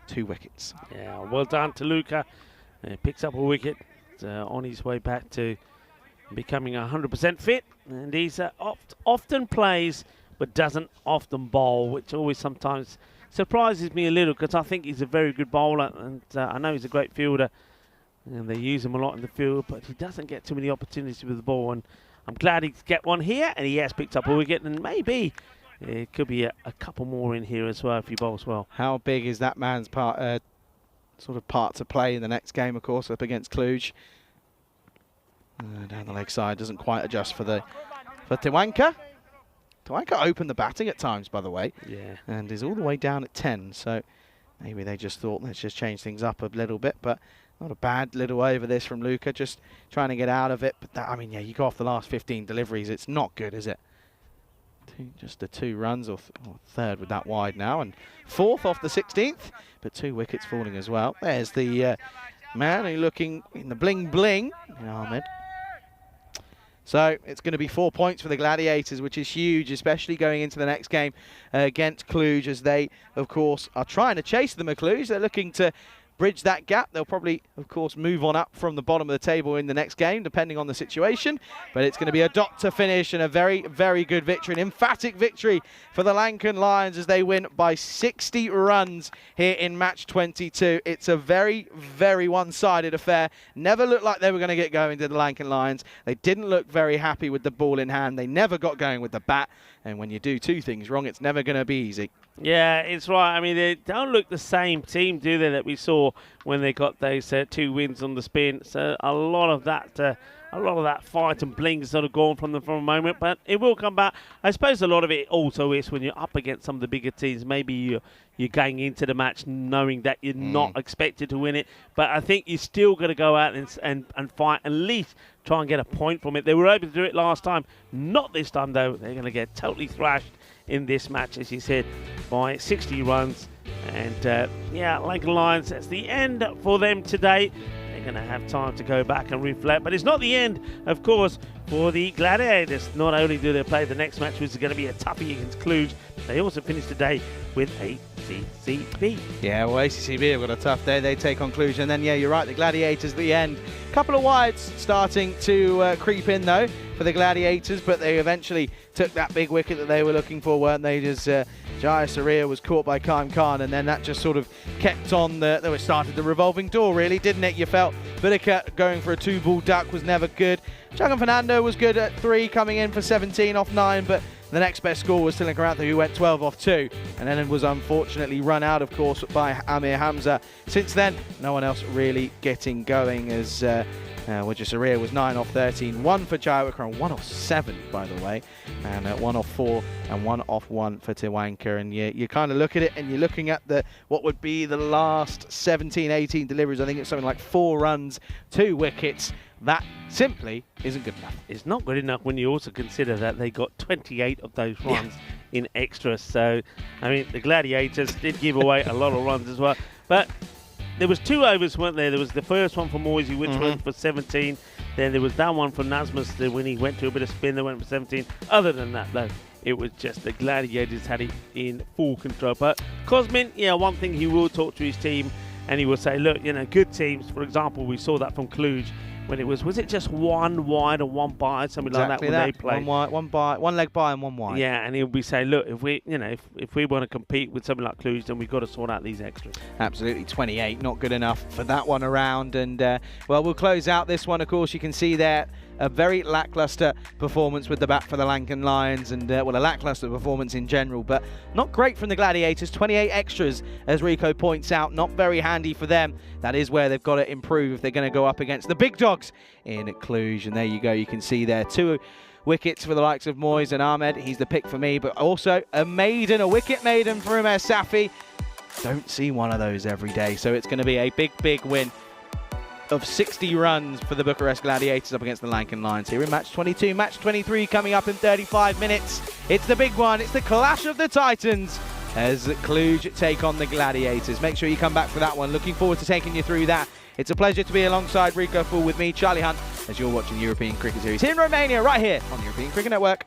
2 wickets. Yeah, well done to Luca. Picks up a wicket on his way back to becoming 100% fit, and he's often plays but doesn't often bowl, which always sometimes surprises me a little, because I think he's a very good bowler, and I know he's a great fielder, and they use him a lot in the field, but he doesn't get too many opportunities with the ball, and I'm glad he's get one here, and he has picked up a wicket, and maybe it could be a couple more in here as well if he bowls well. How big is that man's part to play in the next game, of course, up against Cluj? Down the leg side, doesn't quite adjust for Tewanka. Tewanka opened the batting at times, by the way, and is all the way down at 10, so maybe they just thought, let's just change things up a little bit, but not a bad little over this from Luca, just trying to get out of it. But that, I mean, yeah, you go off the last 15 deliveries, it's not good, is it? Just the 2 runs, or 3rd with that wide now, and 4th off the 16th, but 2 wickets falling as well. There's the man who's looking in the bling-bling, Ahmed. So it's going to be 4 points for the Gladiators, which is huge, especially going into the next game against Cluj, as they, of course, are trying to chase them at Cluj. They're looking to bridge that gap. They'll probably, of course, move on up from the bottom of the table in the next game, depending on the situation. But it's going to be a dot to finish, and a very, very good victory, an emphatic victory for the Lankan Lions as they win by 60 runs here in match 22. It's a very, very one-sided affair. Never looked like they were going to get going to the Lankan Lions. They didn't look very happy with the ball in hand. They never got going with the bat. And when you do 2 things wrong, it's never going to be easy. Yeah, it's right. I mean, they don't look the same team, do they, that we saw when they got those 2 wins on the spin. So a lot of that fight and bling sort of gone from them for a moment, but it will come back. I suppose a lot of it also is when you're up against some of the bigger teams. Maybe you're going into the match knowing that you're not expected to win it, but I think you're still going to go out and fight, at least try and get a point from it. They were able to do it last time. Not this time, though. They're going to get totally thrashed in this match, as you said, by 60 runs. And yeah, Lincoln Lions, that's the end for them today. They're going to have time to go back and reflect. But it's not the end, of course, for the Gladiators. Not only do they play the next match, which is going to be a toughie against Cluj, they also finish today with ACCB. Yeah, well, ACCB have got a tough day. They take on Cluj. And then, yeah, you're right, the Gladiators at the end. Couple of wides starting to creep in, though, for the Gladiators. But they eventually took that big wicket that they were looking for, weren't they? Just Jaya Saria was caught by Kaim Khan, and then that just sort of kept on they started the revolving door, really, didn't it? You felt Bidica going for a 2-ball duck was never good. Chagan Fernando was good at 3, coming in for 17 off 9, but the next best score was Tilan Karantha, who went 12 off 2, and then it was unfortunately run out, of course, by Amir Hamza. Since then, no one else really getting going, as Saria was 9 off 13, 1 for Jayawicra and 1 off 7, by the way, and 1 off 4 and 1 off 1 for Tiwanka. And you kind of look at it and you're looking at what would be the last 17, 18 deliveries. I think it's something like 4 runs, 2 wickets. That simply isn't good enough. It's not good enough when you also consider that they got 28 of those runs in extra. So, I mean, the Gladiators did give away a lot of runs as well. But there was 2 overs, weren't there? There was the first one for Moisey, which went for 17. Then there was that one from Nasmus when he went to a bit of spin, they went for 17. Other than that, though, it was just the Gladiators had it in full control. But Cosmin, yeah, one thing he will talk to his team, and he will say, look, you know, good teams. For example, we saw that from Cluj when it was it just 1 wide or 1 by, something like that when they played. 1 wide, 1 by, 1 leg by and 1 wide. Yeah, and he'll be saying, look, if we want to compete with something like Cluj, then we've got to sort out these extras. Absolutely, 28, not good enough for that one around. And well, we'll close out this one. Of course, you can see there a very lackluster performance with the bat for the Lankan Lions, and well, a lackluster performance in general, but not great from the Gladiators. 28 extras, as Rico points out, not very handy for them. That is where they've got to improve if they're going to go up against the big dogs in Cluj. And there you go, you can see there 2 wickets for the likes of Moyes and Ahmed. He's the pick for me, but also a wicket maiden for Umer Safi. Don't see one of those every day, so it's going to be a big win of 60 runs for the Bucharest Gladiators up against the Lankan Lions here in match 22. Match 23 coming up in 35 minutes. It's the big one. It's the clash of the Titans as Cluj take on the Gladiators. Make sure you come back for that one. Looking forward to taking you through that. It's a pleasure to be alongside Rico Fool with me, Charlie Hunt, as you're watching the European Cricket Series here in Romania, right here on the European Cricket Network.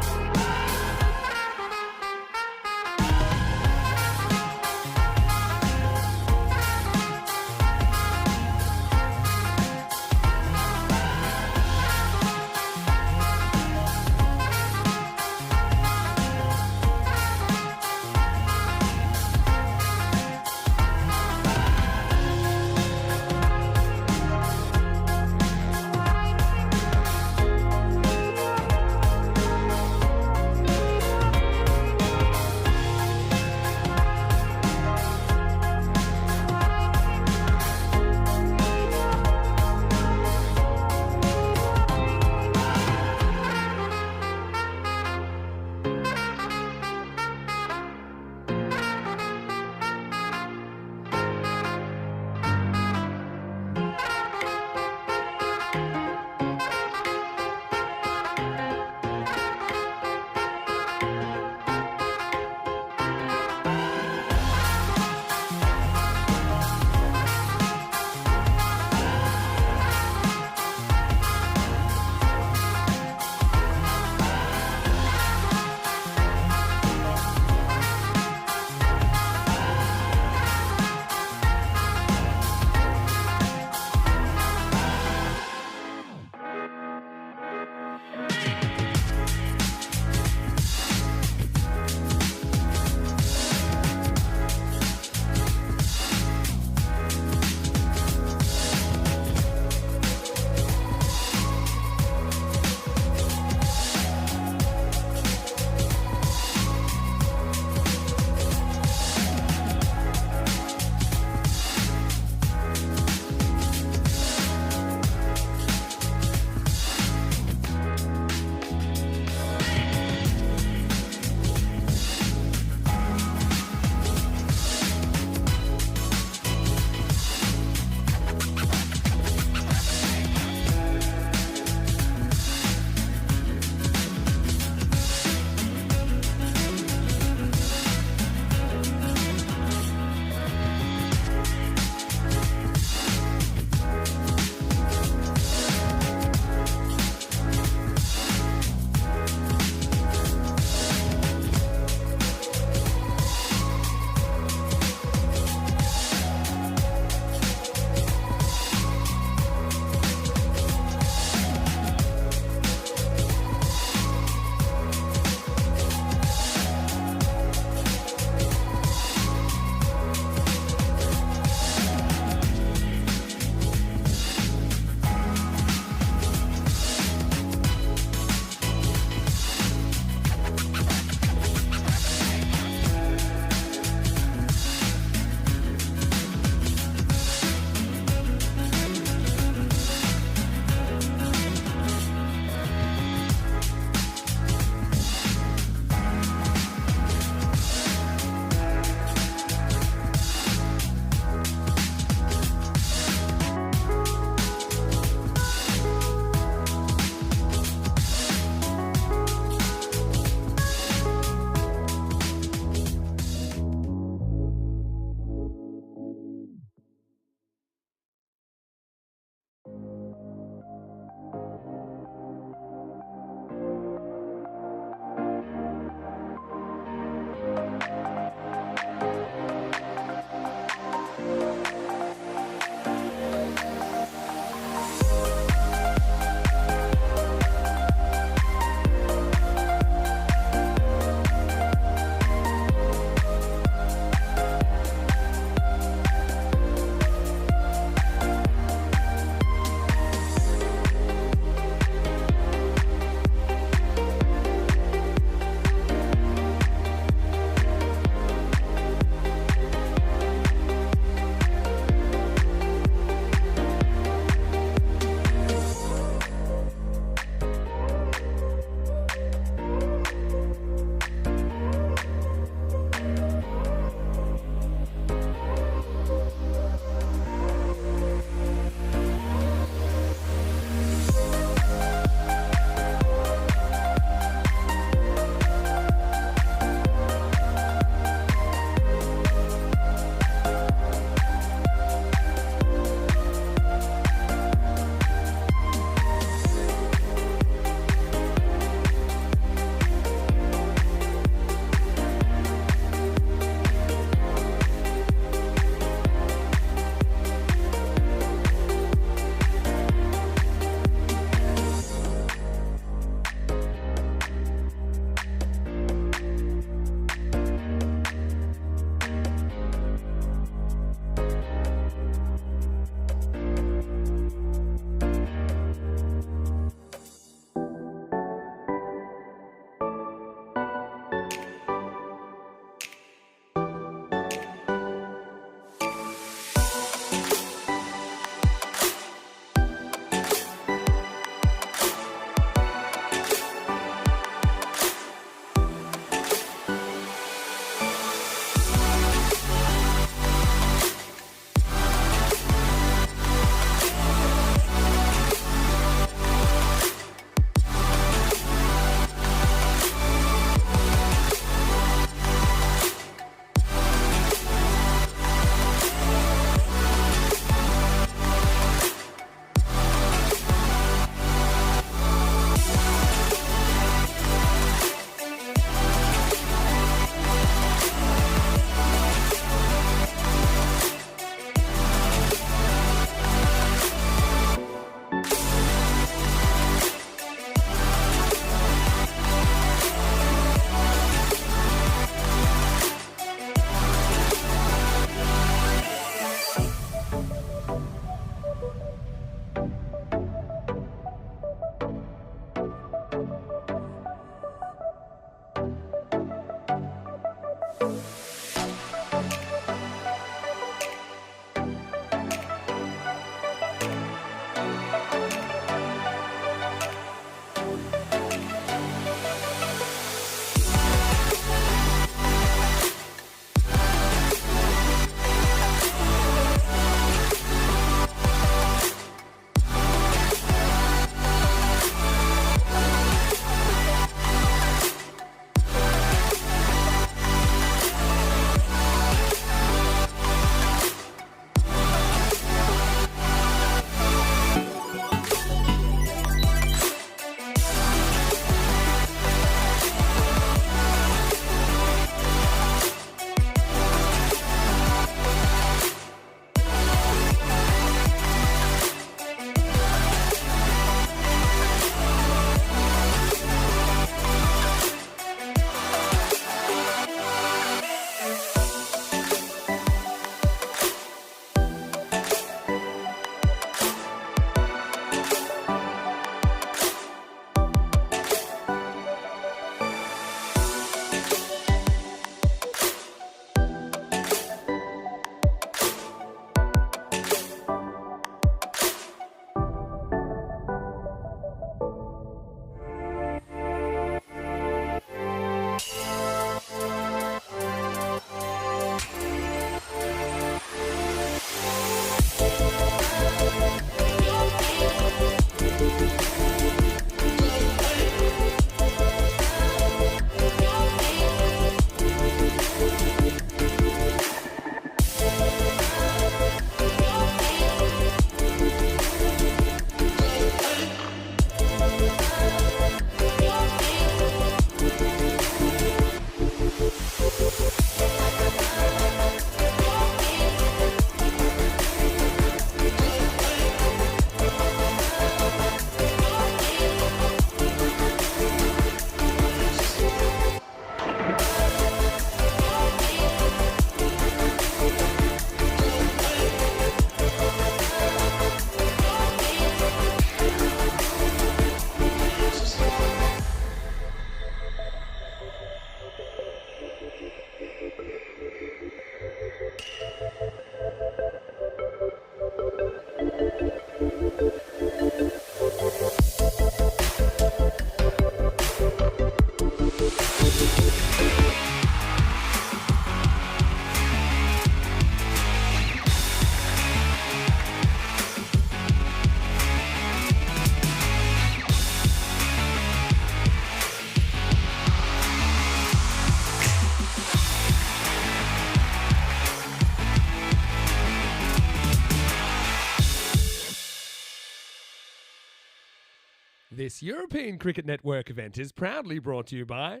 This European Cricket Network event is proudly brought to you by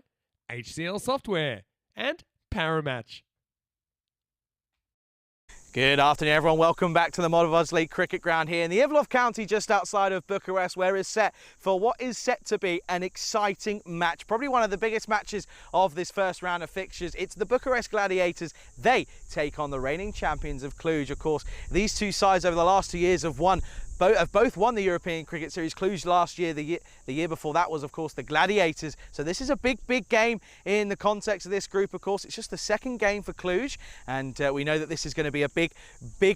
HCL Software and Paramatch. Good afternoon, everyone. Welcome back to the Moldova League cricket ground here in the Ivlov County, just outside of Bucharest, where it's set for what is set to be an exciting match. Probably one of the biggest matches of this first round of fixtures. It's the Bucharest Gladiators. They take on the reigning champions of Cluj. Of course, these two sides over the last 2 years have both won the European Cricket Series. Cluj last year, the year before that was, of course, the Gladiators. So this is a big game in the context of this group, of course. It's just the second game for Cluj, and we know that this is going to be a big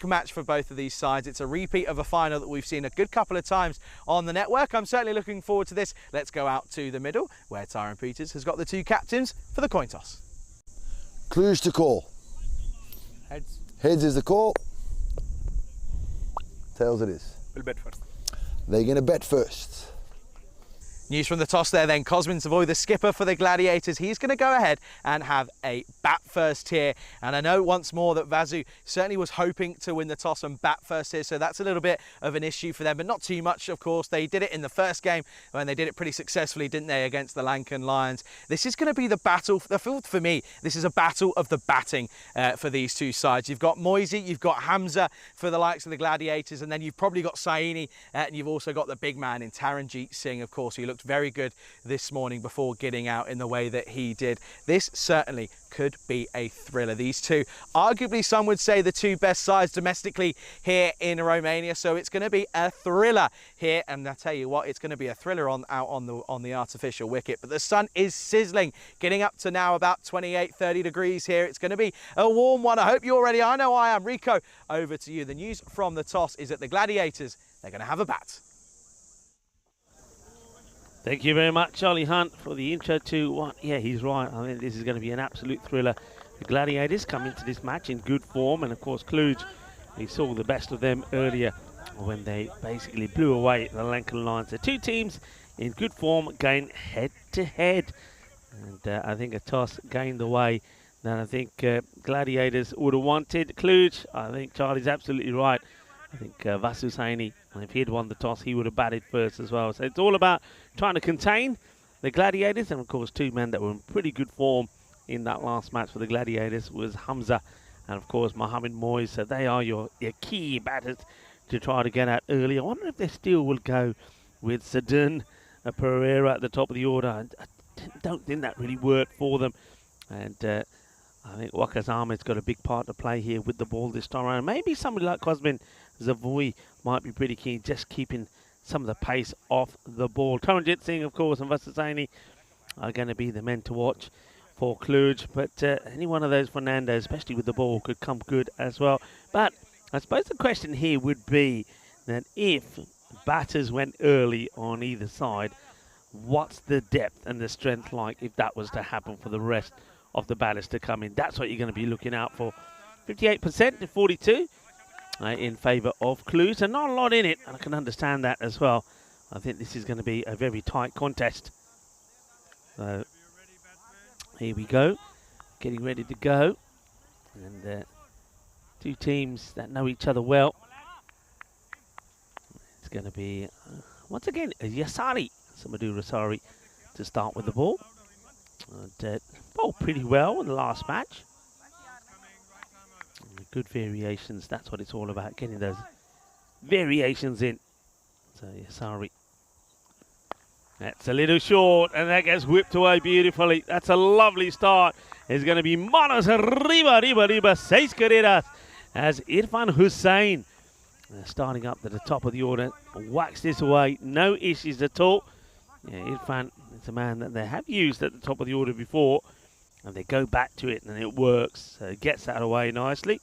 match for both of these sides. It's a repeat of a final that we've seen a good couple of times on the network. I'm certainly looking forward to this. Let's go out to the middle, where Tyrone Peters has got the two captains for the coin toss. Cluj to call. Heads. Heads is the call. Tails it is. We'll bet first. They're going to bet first. News from the toss there then. Cosmin Savoy, the skipper for the Gladiators, he's going to go ahead and have a bat first here. And I know once more that Vasu certainly was hoping to win the toss and bat first here, so that's a little bit of an issue for them, but not too much, of course. They did it in the first game, and they did it pretty successfully, didn't they, against the Lankan Lions. This is going to be the battle, for me, this is a battle of the batting for these two sides. You've got Moise, you've got Hamza for the likes of the Gladiators, and then you've probably got Saini, and you've also got the big man in Taranjeet Singh, of course, who looked very good this morning before getting out in the way that he did. This certainly could be a thriller. These two, arguably some would say the two best sides domestically here in Romania, so it's going to be a thriller here, and I tell you what, it's going to be a thriller out on the artificial wicket. But the sun is sizzling, getting up to now about 28-30 degrees here. It's going to be a warm one. I hope you're ready. I know I am. Rico, over to you. The news from the toss is that the Gladiators, they're going to have a bat. Thank you very much, Charlie Hunt, for the intro to what? Yeah, he's right. I think this is going to be an absolute thriller. The Gladiators come into this match in good form, and of course, Cluj, we saw the best of them earlier when they basically blew away the Lankan Lions. The two teams in good form going head to head, and I think a toss gained the way that I think Gladiators would have wanted. Cluj, I think Charlie's absolutely right. I think Vasu Saini, if he had won the toss, he would have batted first as well. So it's all about trying to contain the Gladiators. And, of course, two men that were in pretty good form in that last match for the Gladiators was Hamza and, of course, Mohamed Moise. So they are your key batters to try to get at early. I wonder if they still will go with Sadun Pereira at the top of the order. I don't think that really worked for them. And I think Wakas Ahmed's got a big part to play here with the ball this time around. Maybe somebody like Cosmin Zavoy might be pretty keen, just keeping some of the pace off the ball. Taranjeet Singh, of course, and Vasasani are going to be the men to watch for Cluj. But any one of those Fernandos, especially with the ball, could come good as well. But I suppose the question here would be that if batters went early on either side, what's the depth and the strength like if that was to happen for the rest of the batters to come in? That's what you're going to be looking out for. 58% to 42 in favour of Cluj. So not a lot in it, and I can understand that as well. I think this is going to be a very tight contest. So here we go, getting ready to go. And two teams that know each other well. It's going to be, once again, Yasari, Samadou Rasari, to start with the ball. And bowled pretty well in the last match. Good variations, that's what it's all about, getting those variations in. So, Yasari. That's a little short, and that gets whipped away beautifully. That's a lovely start. It's going to be manos arriba, seis carreras, as Irfan Hussain starting up at the top of the order. Whacks this away, no issues at all. Yeah, Irfan is a man that they have used at the top of the order before, and they go back to it, and it works. So it gets that away nicely.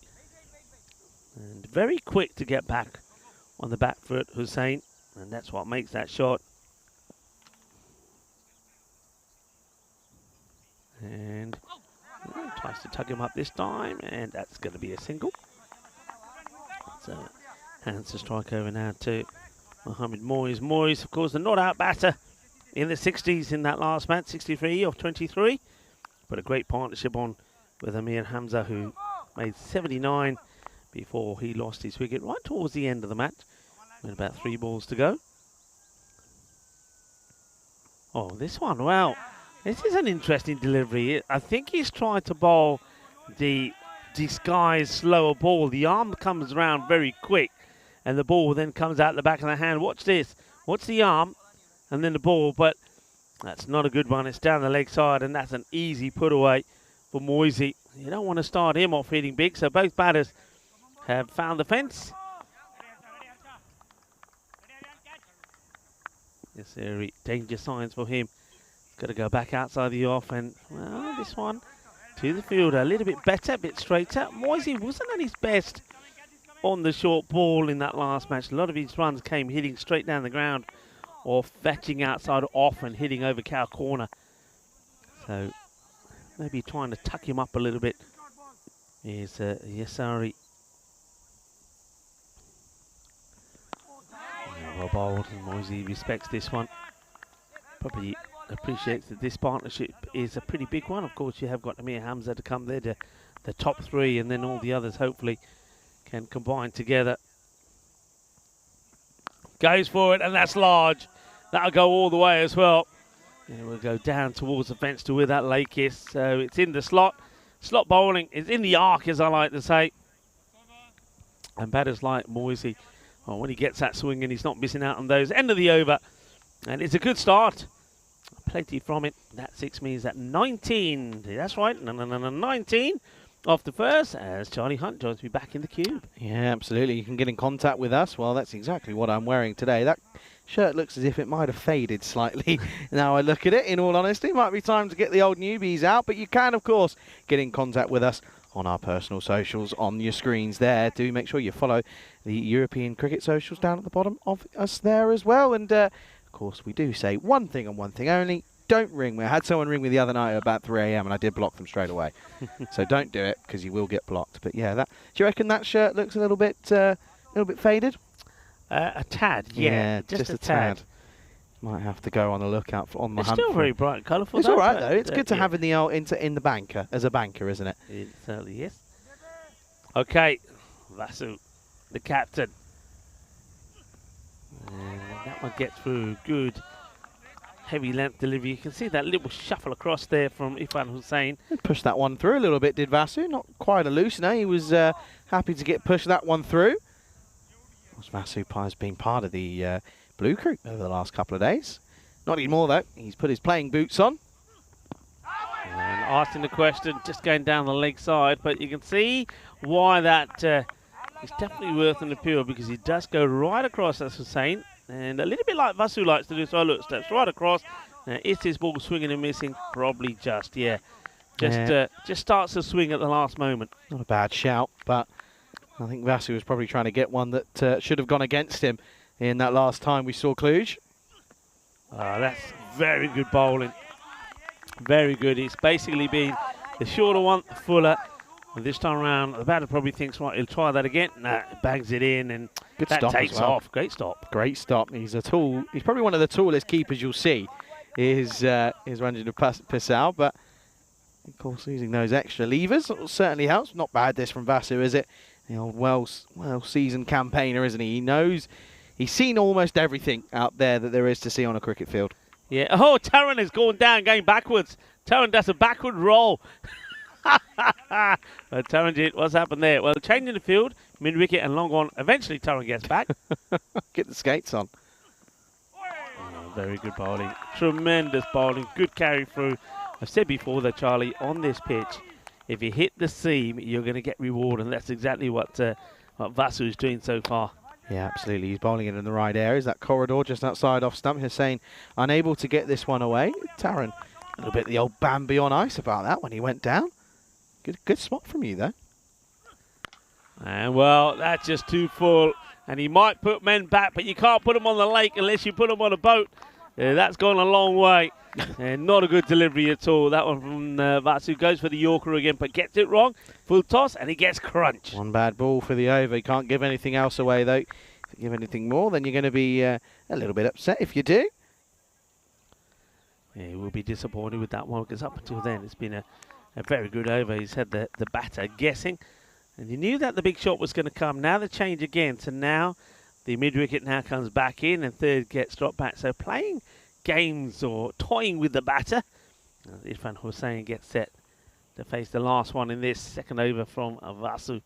And very quick to get back on the back foot, Hussain, and that's what makes that shot. And tries to tug him up this time, and that's going to be a single. So hands to strike over now to Mohamed Moise. Moise, of course, the not-out batter in the 60s in that last match, 63 off 23. But a great partnership on with Amir Hamza, who made 79 before he lost his wicket right towards the end of the match, with about 3 balls to go. Oh, this one, well, this is an interesting delivery. I think he's trying to bowl the disguised slower ball. The arm comes around very quick, and the ball then comes out the back of the hand. Watch this. Watch the arm, and then the ball, but that's not a good one. It's down the leg side, and that's an easy put away for Moisey. You don't want to start him off hitting big, so both batters have found the fence. Yes, there are danger signs for him. Got to go back outside the off, and well, this one to the fielder. A little bit better, a bit straighter. Moisey wasn't at his best on the short ball in that last match. A lot of his runs came hitting straight down the ground or fetching outside off and hitting over cow corner. So maybe trying to tuck him up a little bit is Yasari. Well bowled, and Moisey respects this one. Probably appreciates that this partnership is a pretty big one. Of course, you have got Amir Hamza to come there, the top three, and then all the others hopefully can combine together. Goes for it, and that's large. That'll go all the way as well. And we'll go down towards the fence to where that lake is. So it's in the slot. Slot bowling is in the arc, as I like to say. And batters like Moisey, well, when he gets that swing and he's not missing out on those. End of the over. And it's a good start. Plenty from it. That 6 means that 19. That's right. 19 off the first as Charlie Hunt joins me back in the cube. Yeah, absolutely. You can get in contact with us. Well, that's exactly what I'm wearing today. That shirt looks as if it might have faded slightly. Now I look at it, in all honesty, it might be time to get the old newbies out. But you can, of course, get in contact with us on our personal socials on your screens there. Do make sure you follow the European Cricket socials down at the bottom of us there as well. And, of course, we do say one thing and one thing only. Don't ring me. I had someone ring me the other night at about 3 a.m. and I did block them straight away. So don't do it because you will get blocked. But yeah, that. Do you reckon that shirt looks a little bit faded? A tad, yeah, just a tad. Might have to go on the lookout on the It's hunt. still very bright and colourful. It's all right though. It's good to have in the banker as a banker, isn't it? It certainly is. Okay, Vasu, the captain. And that one gets through. Good. Heavy length delivery. You can see that little shuffle across there from Irfan Hussain. Pushed that one through a little bit, did Vasu. Not quite a loosener. He was happy to get pushed that one through. Of course, Vasu has been part of the Blue Crew over the last couple of days. Not anymore though. He's put his playing boots on. And asking the question, just going down the leg side, but you can see why that is definitely worth an appeal because he does go right across, as Hussain. And a little bit like Vasu likes to do, so look, steps right across. Now, is his ball swinging and missing? Probably just, yeah. Just starts to swing at the last moment. Not a bad shout, but I think Vasu was probably trying to get one that should have gone against him in that last time we saw Cluj. That's very good bowling. Very good. It's basically been the shorter one, the fuller. And this time around, the batter probably thinks, right, he'll try that again. Nah, bangs it in, and good that stop takes as well. off. Great stop. Great stop. He's a tool. He's probably one of the tallest keepers you'll see. Is Ranjit Passau, but of course using those extra levers certainly helps. Not bad this from Vasu, is it? The old well-seasoned campaigner, isn't he? He knows. He's seen almost everything out there that there is to see on a cricket field. Yeah. Oh, Taran is going down, going backwards. Taran does a backward roll. But Taran did. What's happened there? Well, changing the field, mid-wicket and long on. Eventually, Taran gets back. Get the skates on. Oh, very good bowling. Tremendous bowling. Good carry through. I've said before that, Charlie, on this pitch, if you hit the seam, you're going to get reward, and that's exactly what Vasu is doing so far. Yeah, absolutely. He's bowling it in the right areas. That corridor just outside off stump. Hussain unable to get this one away. Taran, a little bit the old Bambi on ice about that when he went down. Good spot from you, though. And, well, that's just too full. And he might put men back, but you can't put them on the lake unless you put them on a boat. That's gone a long way. And not a good delivery at all. That one from Vasu goes for the Yorker again, but gets it wrong. Full toss, and he gets crunch. One bad ball for the over. You can't give anything else away, though. If you give anything more, then you're going to be a little bit upset if you do. Yeah, he will be disappointed with that one, because up until then, it's been a very good over. He's had the batter guessing. And you knew that the big shot was going to come. Now the change again. So now the mid-wicket now comes back in, and third gets dropped back. So playing games or toying with the batter. Irfan Hussain gets set to face the last one in this second over from Vasu.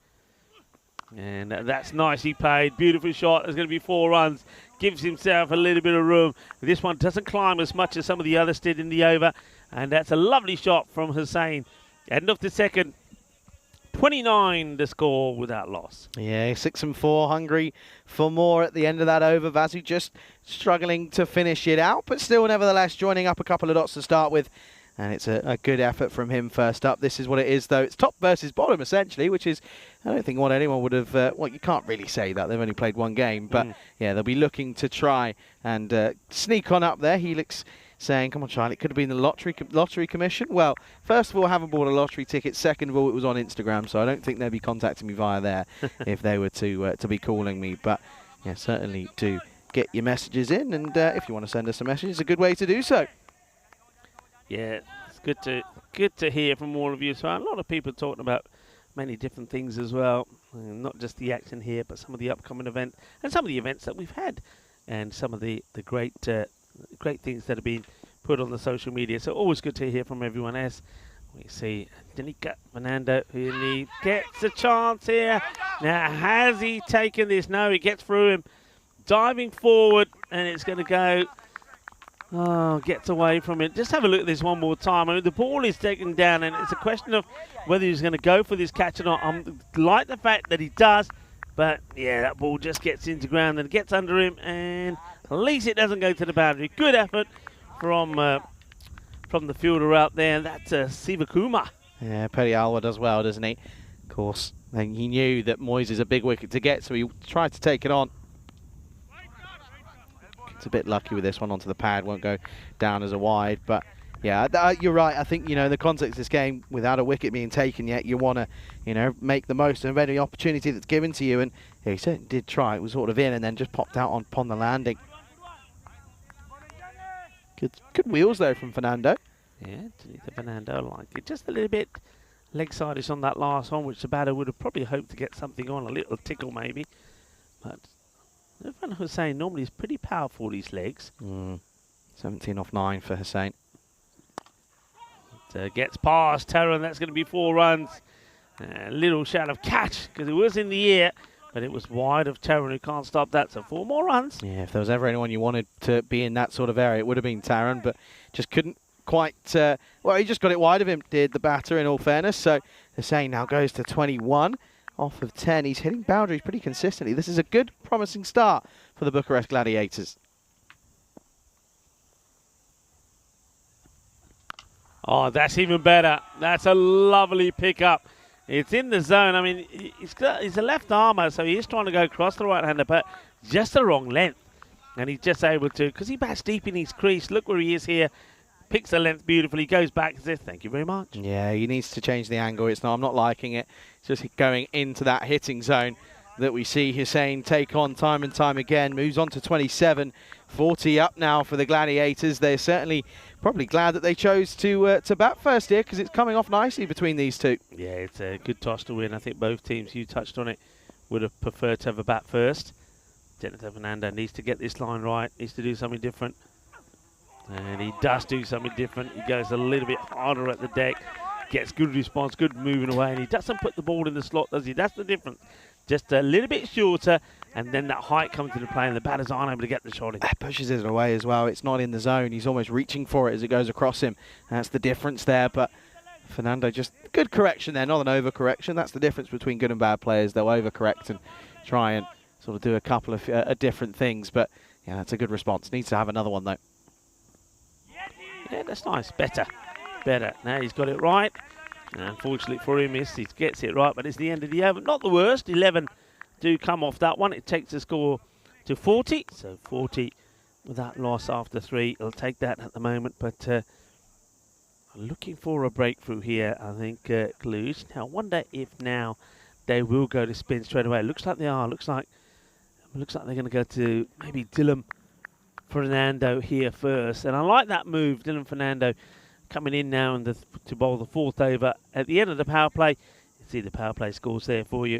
And that's nicely played. Beautiful shot. There's going to be 4 runs. Gives himself a little bit of room. This one doesn't climb as much as some of the others did in the over. And that's a lovely shot from Hussain. End of the second. 29 to score without loss. Yeah, 6 and 4, hungry for more at the end of that over. Vasu just struggling to finish it out, but still nevertheless joining up a couple of dots to start with. And it's a good effort from him first up. This is what it is, though. It's top versus bottom, essentially, which is, I don't think what anyone would have... well, you can't really say that. They've only played 1 game. But, yeah, they'll be looking to try and sneak on up there. Helix saying, come on, Charlie, it could have been the lottery commission. Well, first of all, I haven't bought a lottery ticket. Second of all, it was on Instagram, so I don't think they'd be contacting me via there if they were to be calling me. But, yeah, certainly do get your messages in. And if you want to send us a message, it's a good way to do so. Yeah, it's good to hear from all of you. So a lot of people talking about many different things as well, not just the action here, but some of the upcoming event and some of the events that we've had, and some of the great things that have been put on the social media. So always good to hear from everyone else. We see Danica Fernando, who gets a chance here. Now, has he taken this? No, he gets through him, diving forward, and it's going to go. Oh, gets away from it. Just have a look at this one more time. I mean, the ball is taken down, and it's a question of whether he's going to go for this catch or not. I like the fact that he does, but, yeah, that ball just gets into ground and gets under him, and at least it doesn't go to the boundary. Good effort from the fielder out there. That's Sivakuma. Yeah, Peri Alwa does well, doesn't he? Of course, then he knew that Moyes is a big wicket to get, so he tried to take it on. It's a bit lucky with this one onto the pad, won't go down as a wide, but yeah, you're right. I think, in the context of this game, without a wicket being taken yet, you want to, make the most of any opportunity that's given to you, and yeah, he certainly did try. It was sort of in and then just popped out upon the landing. Good wheels though from Fernando. Yeah, Fernando, I like it. Just a little bit leg side-ish on that last one, which the batter would have probably hoped to get something on, a little tickle maybe, but Irfan Hussain normally is pretty powerful, these legs. 17 off 9 for Hussain. Gets past Terran, that's going to be 4 runs. A little shout of catch, because it was in the air, but it was wide of Terran, who can't stop that, so 4 more runs. Yeah, if there was ever anyone you wanted to be in that sort of area, it would have been Terran, but just couldn't quite... well, he just got it wide of him, did the batter, in all fairness, so Hussain now goes to 21. Off of 10. He's hitting boundaries pretty consistently. This is a good, promising start for the Bucharest Gladiators. Oh, that's even better. That's a lovely pickup. It's in the zone. I mean, he's a left armer, so he is trying to go across the right-hander, but just the wrong length. And he's just able to, because he bats deep in his crease. Look where he is here. Picks the length beautifully, goes back and says, thank you very much. Yeah, he needs to change the angle. I'm not liking it. It's just going into that hitting zone that we see Hussain take on time and time again. Moves on to 27. 40 up now for the Gladiators. They're certainly probably glad that they chose to bat first here, because it's coming off nicely between these two. Yeah, it's a good toss to win. I think both teams, you touched on it, would have preferred to have a bat first. Jonathan Fernando needs to get this line right, needs to do something different. And he does do something different. He goes a little bit harder at the deck, gets good response, good moving away, and he doesn't put the ball in the slot, does he? That's the difference. Just a little bit shorter, and then that height comes into play, and the batters aren't able to get the shot in. That pushes it away as well. It's not in the zone. He's almost reaching for it as it goes across him. That's the difference there, but Fernando just good correction there, not an overcorrection. That's the difference between good and bad players. They'll overcorrect and try and sort of do a couple of different things, but yeah, that's a good response. Needs to have another one, though. Yeah, that's nice. Better. Now he's got it right. And unfortunately for him, he gets it right, but it's the end of the over. Not the worst. 11 do come off that one. It takes the score to 40. So 40 without loss after 3. He'll take that at the moment, but looking for a breakthrough here, I think, Cluj. Now, I wonder if now they will go to spin straight away. It looks like they are. Looks like they're going to go to maybe Dylan Fernando here first, and I like that move. Dylan Fernando coming in now and to bowl the 4th over at the end of the power play. You see the power play scores there for you.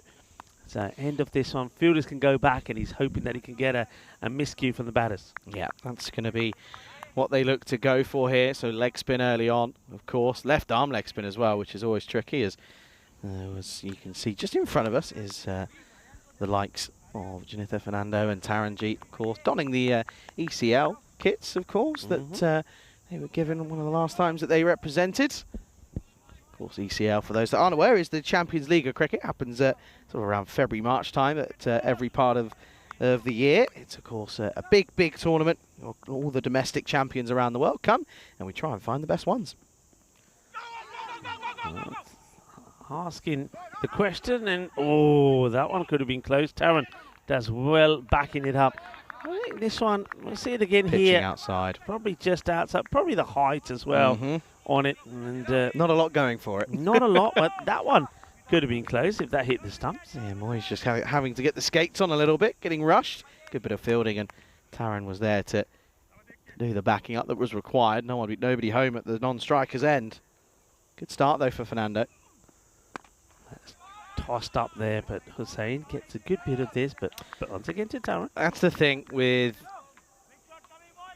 So end of this one, fielders can go back, and he's hoping that he can get a miscue from the batters. Yeah, that's going to be what they look to go for here. So leg spin early on, of course. Left arm leg spin as well, which is always tricky. As you can see, just in front of us is the likes of Janitha Fernando and Taranjeet, of course, donning the ECL kits, of course, that they were given one of the last times that they represented. Of course, ECL, for those that aren't aware, is the Champions League of cricket. Happens at sort of around February, March time at every part of the year. It's, of course, a big tournament. All the domestic champions around the world come, and we try and find the best ones. Asking the question, and oh, that one could have been close. Taran does well backing it up. I think this one, we'll see it again Pitching here. outside. Probably just outside, probably the height as well on it. And not a lot going for it. Not a lot, but that one could have been close if that hit the stumps. Yeah, Moyes just having to get the skates on a little bit, getting rushed. Good bit of fielding, and Taran was there to do the backing up that was required. Nobody home at the non-striker's end. Good start though for Fernando. That's tossed up there, but Hussein gets a good bit of this, but once again to Taran. That's the thing with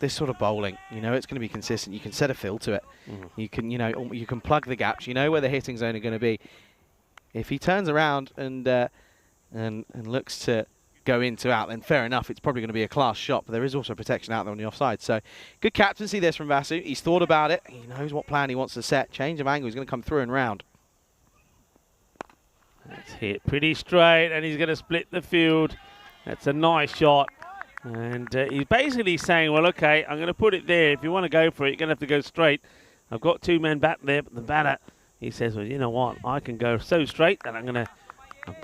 this sort of bowling. You know, it's going to be consistent. You can set a feel to it. You can, you can plug the gaps. You know where the hitting zone are going to be. If he turns around and looks to go into out, then fair enough. It's probably going to be a class shot, but there is also protection out there on the offside. So good captaincy this from Vasu. He's thought about it. He knows what plan he wants to set. Change of angle. He's going to come through and round. That's hit pretty straight, and he's going to split the field. That's a nice shot. And he's basically saying, well, okay, I'm going to put it there. If you want to go for it, you're going to have to go straight. I've got two men back there, but the batter, he says, well, you know what? I can go so straight that I'm going to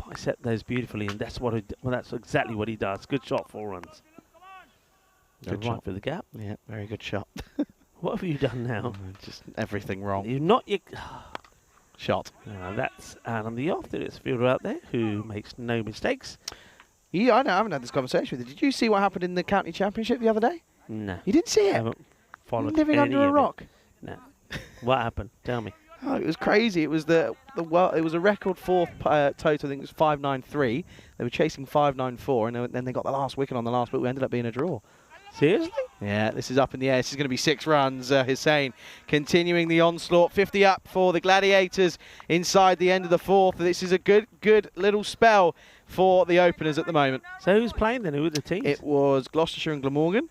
bicep those beautifully, and that's that's exactly what he does. Good shot, 4 runs. Good right shot for the gap. Yeah, very good shot. What have you done now? Just everything wrong. You've not yet. Shot. That's Adam the off. There is a fielder out there who makes no mistakes. Yeah, I haven't had this conversation with you. Did you see what happened in the county championship the other day? No. You didn't see I it? haven't followed Living any under a of it. rock. No. What happened? Tell me. Oh, it was crazy. It was it was a record fourth total. I think it was 593. They were chasing 594, and then they got the last wicket on the last, but we ended up being a draw. Seriously? Yeah, this is up in the air. This is going to be 6 runs. Hussein continuing the onslaught. 50 up for the Gladiators inside the end of the 4th. This is a good little spell for the openers at the moment. So who's playing then? Who were the teams? It was Gloucestershire and Glamorgan.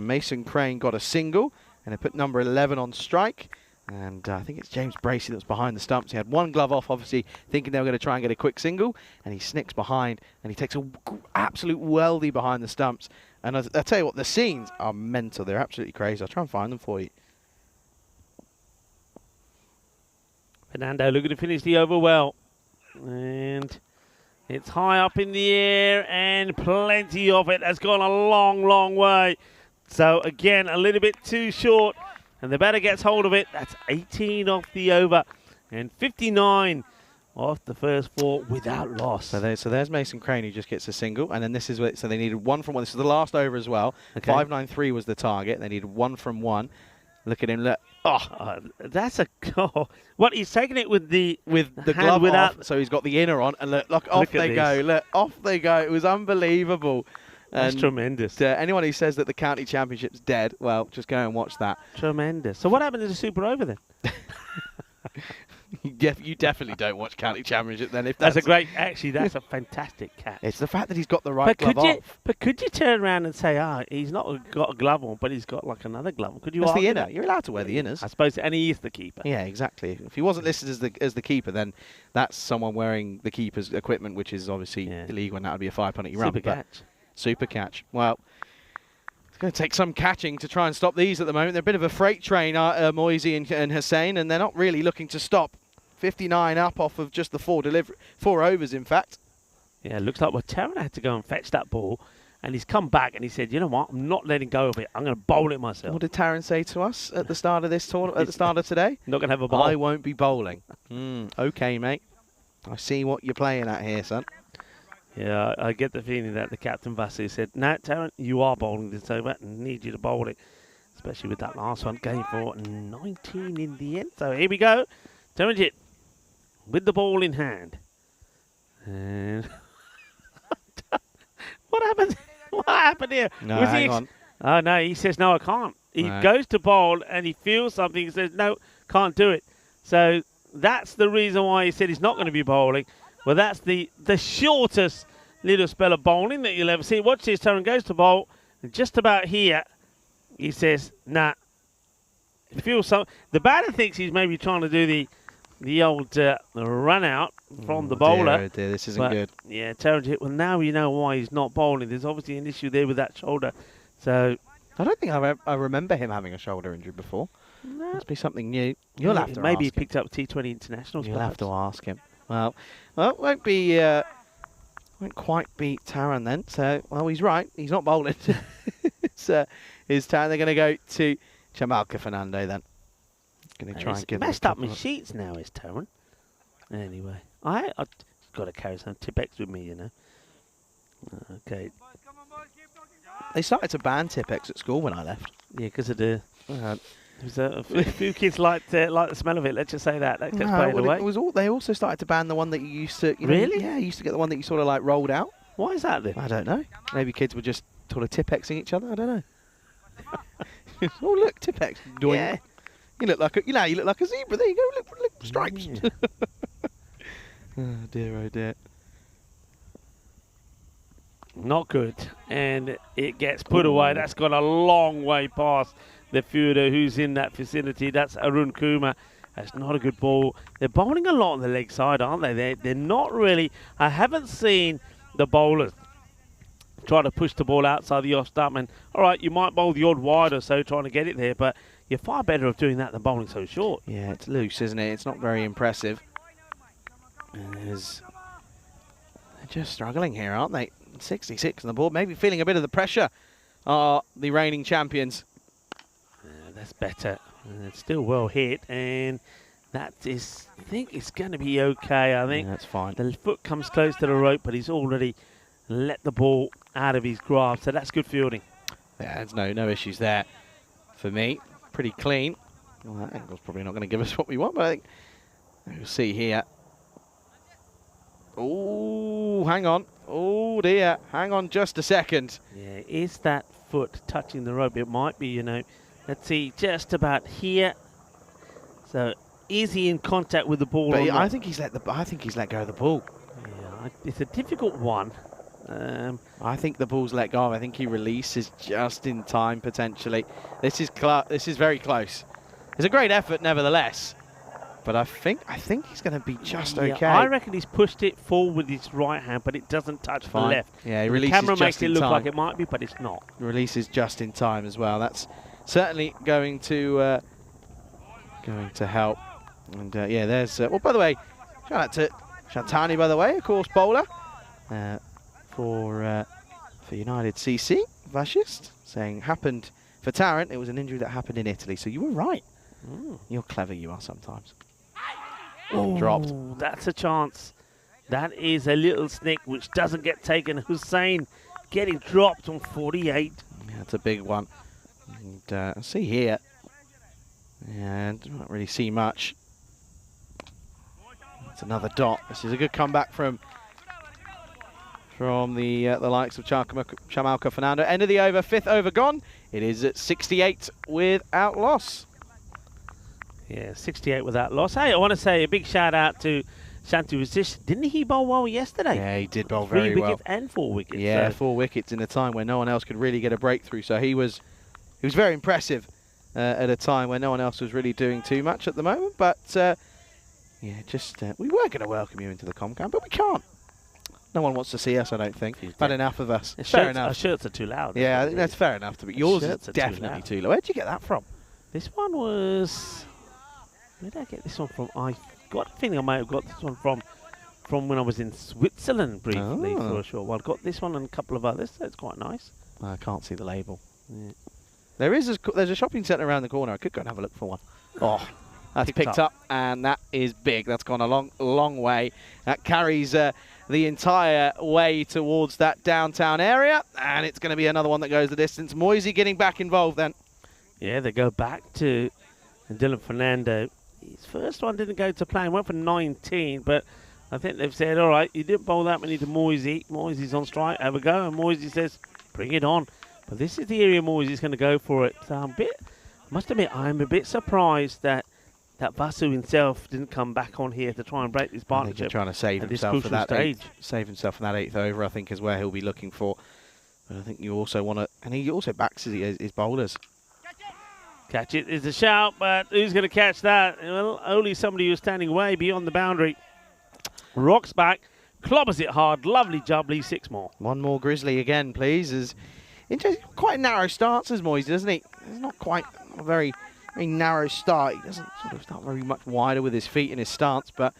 Mason Crane got a single, and they put number 11 on strike. And I think it's James Bracey that was behind the stumps. He had one glove off, obviously, thinking they were going to try and get a quick single. And he snicks behind, and he takes an absolute weldy behind the stumps. And I tell you what, the scenes are mental. They're absolutely crazy. I'll try and find them for you. Fernando looking to finish the over well. And it's high up in the air, and plenty of it has gone a long way. So, again, a little bit too short. And the batter gets hold of it. That's 18 off the over and 59 off the first 4 without loss. So there's Mason Crane who just gets a single. And then this is so they needed 1 from 1. This is the last over as well. Okay. 593 was the target. They needed 1 from 1. Look at him. Look. Oh, that's a goal. What, he's taking it with the glove off. So he's got the inner on. And look off they go. Look, off they go. It was unbelievable. That's tremendous. Anyone who says that the county championship's dead, well, just go and watch that. Tremendous. So what happened to the Super Over then? You definitely don't watch county championship then. If that's a that's a fantastic catch. It's the fact that he's got the right glove off. But could you turn around and say, he's not got a glove on, but he's got like another glove on? Could you? That's the inner. You're allowed to wear the inners. I suppose, and he is the keeper. Yeah, exactly. If he wasn't listed as the keeper, then that's someone wearing the keeper's equipment, which is obviously illegal, and that would be a 5 penalty run. Super catch. Super catch. Well, it's going to take some catching to try and stop these at the moment. They're a bit of a freight train, Moisey and Hussein, and they're not really looking to stop. 59 up off of just the 4 overs, in fact. Yeah, it looks like Taran had to go and fetch that ball, and he's come back and he said, you know what, I'm not letting go of it. I'm going to bowl it myself. What did Taran say to us at the start of this tournament, at the start of today? Not going to have a bowl. I won't be bowling. Okay, mate. I see what you're playing at here, son. Yeah, I get the feeling that the captain Vasu said, no, Taran, you are bowling this over and need you to bowl it. Especially with that last one going for 19 in the end. So here we go. Taranjeet with the ball in hand. And what happened? What happened here? No, hang on. Oh, no, he says, no, I can't. He Right. goes to bowl and he feels something. He says, no, can't do it. So that's the reason why he said he's not going to be bowling. Well, that's the shortest little spell of bowling that you'll ever see. Watch this, Taran goes to bowl, and just about here, he says, nah. He feels something. The batter thinks he's maybe trying to do the old run out from the bowler. Oh dear, this isn't But, good. Yeah, Taran hit. Well, now you know why he's not bowling. There's obviously an issue there with that shoulder. So I don't think I remember him having a shoulder injury before. Must be something new. You'll have to maybe he ask him. picked up T20 internationals. You'll have to perhaps. ask him. Well, it won't quite be Taran then. So, well, he's right. He's not bowling. It's Taran. They're going to go to Chamalka Fernando then. Going to try and give him a messed up couple my of- sheets now, is Taran. Anyway, I've got to carry some Tipex with me, you know. Okay. They started to ban Tipex at school when I left. Yeah, because of the. There's a few kids liked the smell of it. Let's just say that gets played away. It was all. They also started to ban the one that you used to. You know, Really? Yeah, you used to get the one that you sort of like rolled out. Why is that then? I don't know. Maybe kids were just sort of Tipexing each other. I don't know. Oh look, Tipex. Doing. Yeah. You look like you look like a zebra. There you go. Look stripes. Yeah. Oh dear, oh dear. Not good. And it gets put away. That's gone a long way past the fielder who's in that vicinity. That's Arun Kumar. That's not a good ball. They're bowling a lot on the leg side, aren't they? They're not really. I haven't seen the bowlers try to push the ball outside the off stump. And all right, you might bowl the odd wide or so trying to get it there, but you're far better of doing that than bowling so short. Yeah, it's loose, isn't it? It's not very impressive. They're just struggling here, aren't they? 66 on the board, maybe feeling a bit of the pressure. Are the reigning champions? That's better. It's still well hit, and that is. I think it's going to be okay. I think Yeah, that's fine. the foot comes close to the rope, but he's already let the ball out of his grasp, so that's good fielding. Yeah, there's no issues there for me. Pretty clean. Well, that angle's probably not going to give us what we want, but I think we'll see here. Oh, hang on. Oh dear, hang on just a second. Yeah, is that foot touching the rope? It might be, you know. Let's see, just about here. So, is he in contact with the ball? But or yeah, not? I think he's let go of the ball. Yeah, it's a difficult one. I think the ball's let go of. I think he releases just in time potentially. This is very close. It's a great effort nevertheless. But I think he's going to be just Yeah, okay. I reckon he's pushed it forward with his right hand, but it doesn't touch the Fine. left. Yeah, he The releases camera just makes it in look time. like it might be, but it's not. Releases just in time as well. That's certainly going to help. And yeah, there's. Well, by the way, shout out to Shantani, by the way, of course, bowler for United CC. Vashist saying happened for Tarrant. It was an injury that happened in Italy. So you were right. You're clever, you are sometimes. Dropped. Ooh, that's a chance. That is a little snick which doesn't get taken. Hussein getting dropped on 48. Yeah, that's a big one. And see here. And don't really see much. It's another dot. This is a good comeback from the likes of Chamalka Fernando. End of the over, 5th over gone. It is at 68 without loss. Yeah, 68 without loss. Hey, I want to say a big shout out to Shanti Wazish. Didn't he bowl well yesterday? Yeah, he did bowl 3 very wickets well. and 4 wickets. Yeah, so 4 wickets in a time where no one else could really get a breakthrough. So he was very impressive at a time where no one else was really doing too much at the moment. But yeah, we were going to welcome you into the Comcam, but we can't. No one wants to see us, I don't think. Had enough of us. Fair enough. Our shirts are too loud. Yeah, I think that's fair enough. But yours is shirts are too definitely loud. too low. Where'd you get that from? This one was... Where did I get this one from? I think I might have got this one from when I was in Switzerland briefly for a short while. Got this one and a couple of others, so it's quite nice. I can't see the label. Yeah. There's a shopping centre around the corner. I could go and have a look for one. Oh, that's picked up, and that is big. That's gone a long way. That carries the entire way towards that downtown area, and it's going to be another one that goes the distance. Moisey getting back involved then. Yeah, they go back to Dylan Fernando. His first one didn't go to plan. Went for 19, but I think they've said, all right, you didn't bowl that many to Moisey. Moisey's on strike. Have a go. And Moisey says, bring it on. But this is the area Moyes is going to go for it. So must admit, I'm a bit surprised that Vasu himself didn't come back on here to try and break this I think partnership. he's trying to save at this himself for crucial that stage. save himself for that 8th over, I think, is where he'll be looking for. But I think you also want to, and he also backs his bowlers. Catch it is a shout, but who's going to catch that? Well, only somebody who's standing way beyond the boundary. Rocks back, clobbers it hard, lovely jubbly, 6 more. One more Grizzly again, please. Is interesting, quite narrow starts as Moyes, doesn't he? It's not quite a very narrow start. He doesn't sort of start very much wider with his feet in his stance, but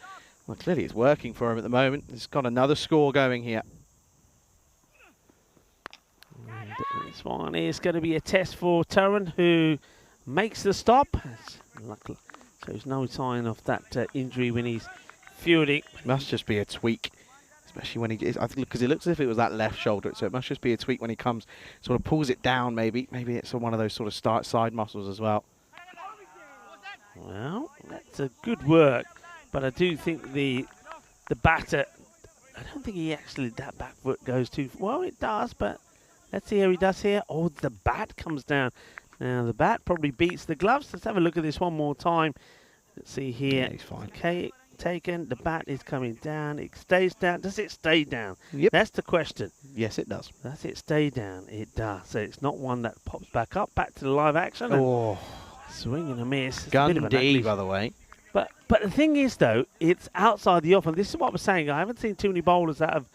well, clearly it's working for him at the moment. He's got another score going here. And this one is going to be a test for Turin, who makes the stop. Luckily, so there's no sign of that injury when he's fielding. Must just be a tweak, especially when I think, because it looks as if it was that left shoulder, so it must just be a tweak when he comes, sort of pulls it down. Maybe it's one of those sort of side muscles as well. Well, that's a good work, but I do think the batter, I don't think he actually, that back foot goes too, well, it does, but let's see how he does here. Oh, the bat comes down. Now, the bat probably beats the gloves. Let's have a look at this one more time. Let's see here. Yeah, he's fine. Okay, taken. The bat is coming down. It stays down. Does it stay down? Yep. That's the question. Yes, it does. Does it stay down? It does. So it's not one that pops back up. Back to the live action. Oh, Swing and a miss. It's a bit of an Gundy, ugly- by the way. But the thing is, though, it's outside the off. And this is what I was saying. I haven't seen too many bowlers that have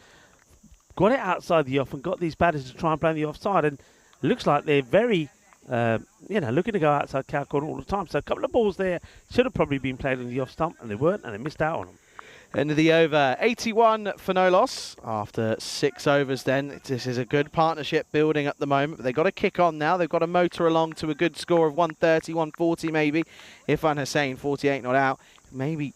got it outside the off and got these batters to try and play the offside. And it looks like they're very, looking to go outside cow corner all the time. So a couple of balls there should have probably been played on the off stump, and they weren't, and they missed out on them. End of the over, 81 for no loss after 6 overs then. This is a good partnership building at the moment, but they've got to kick on now. They've got to motor along to a good score of 130, 140 maybe. Irfan Hussain, 48 not out. Maybe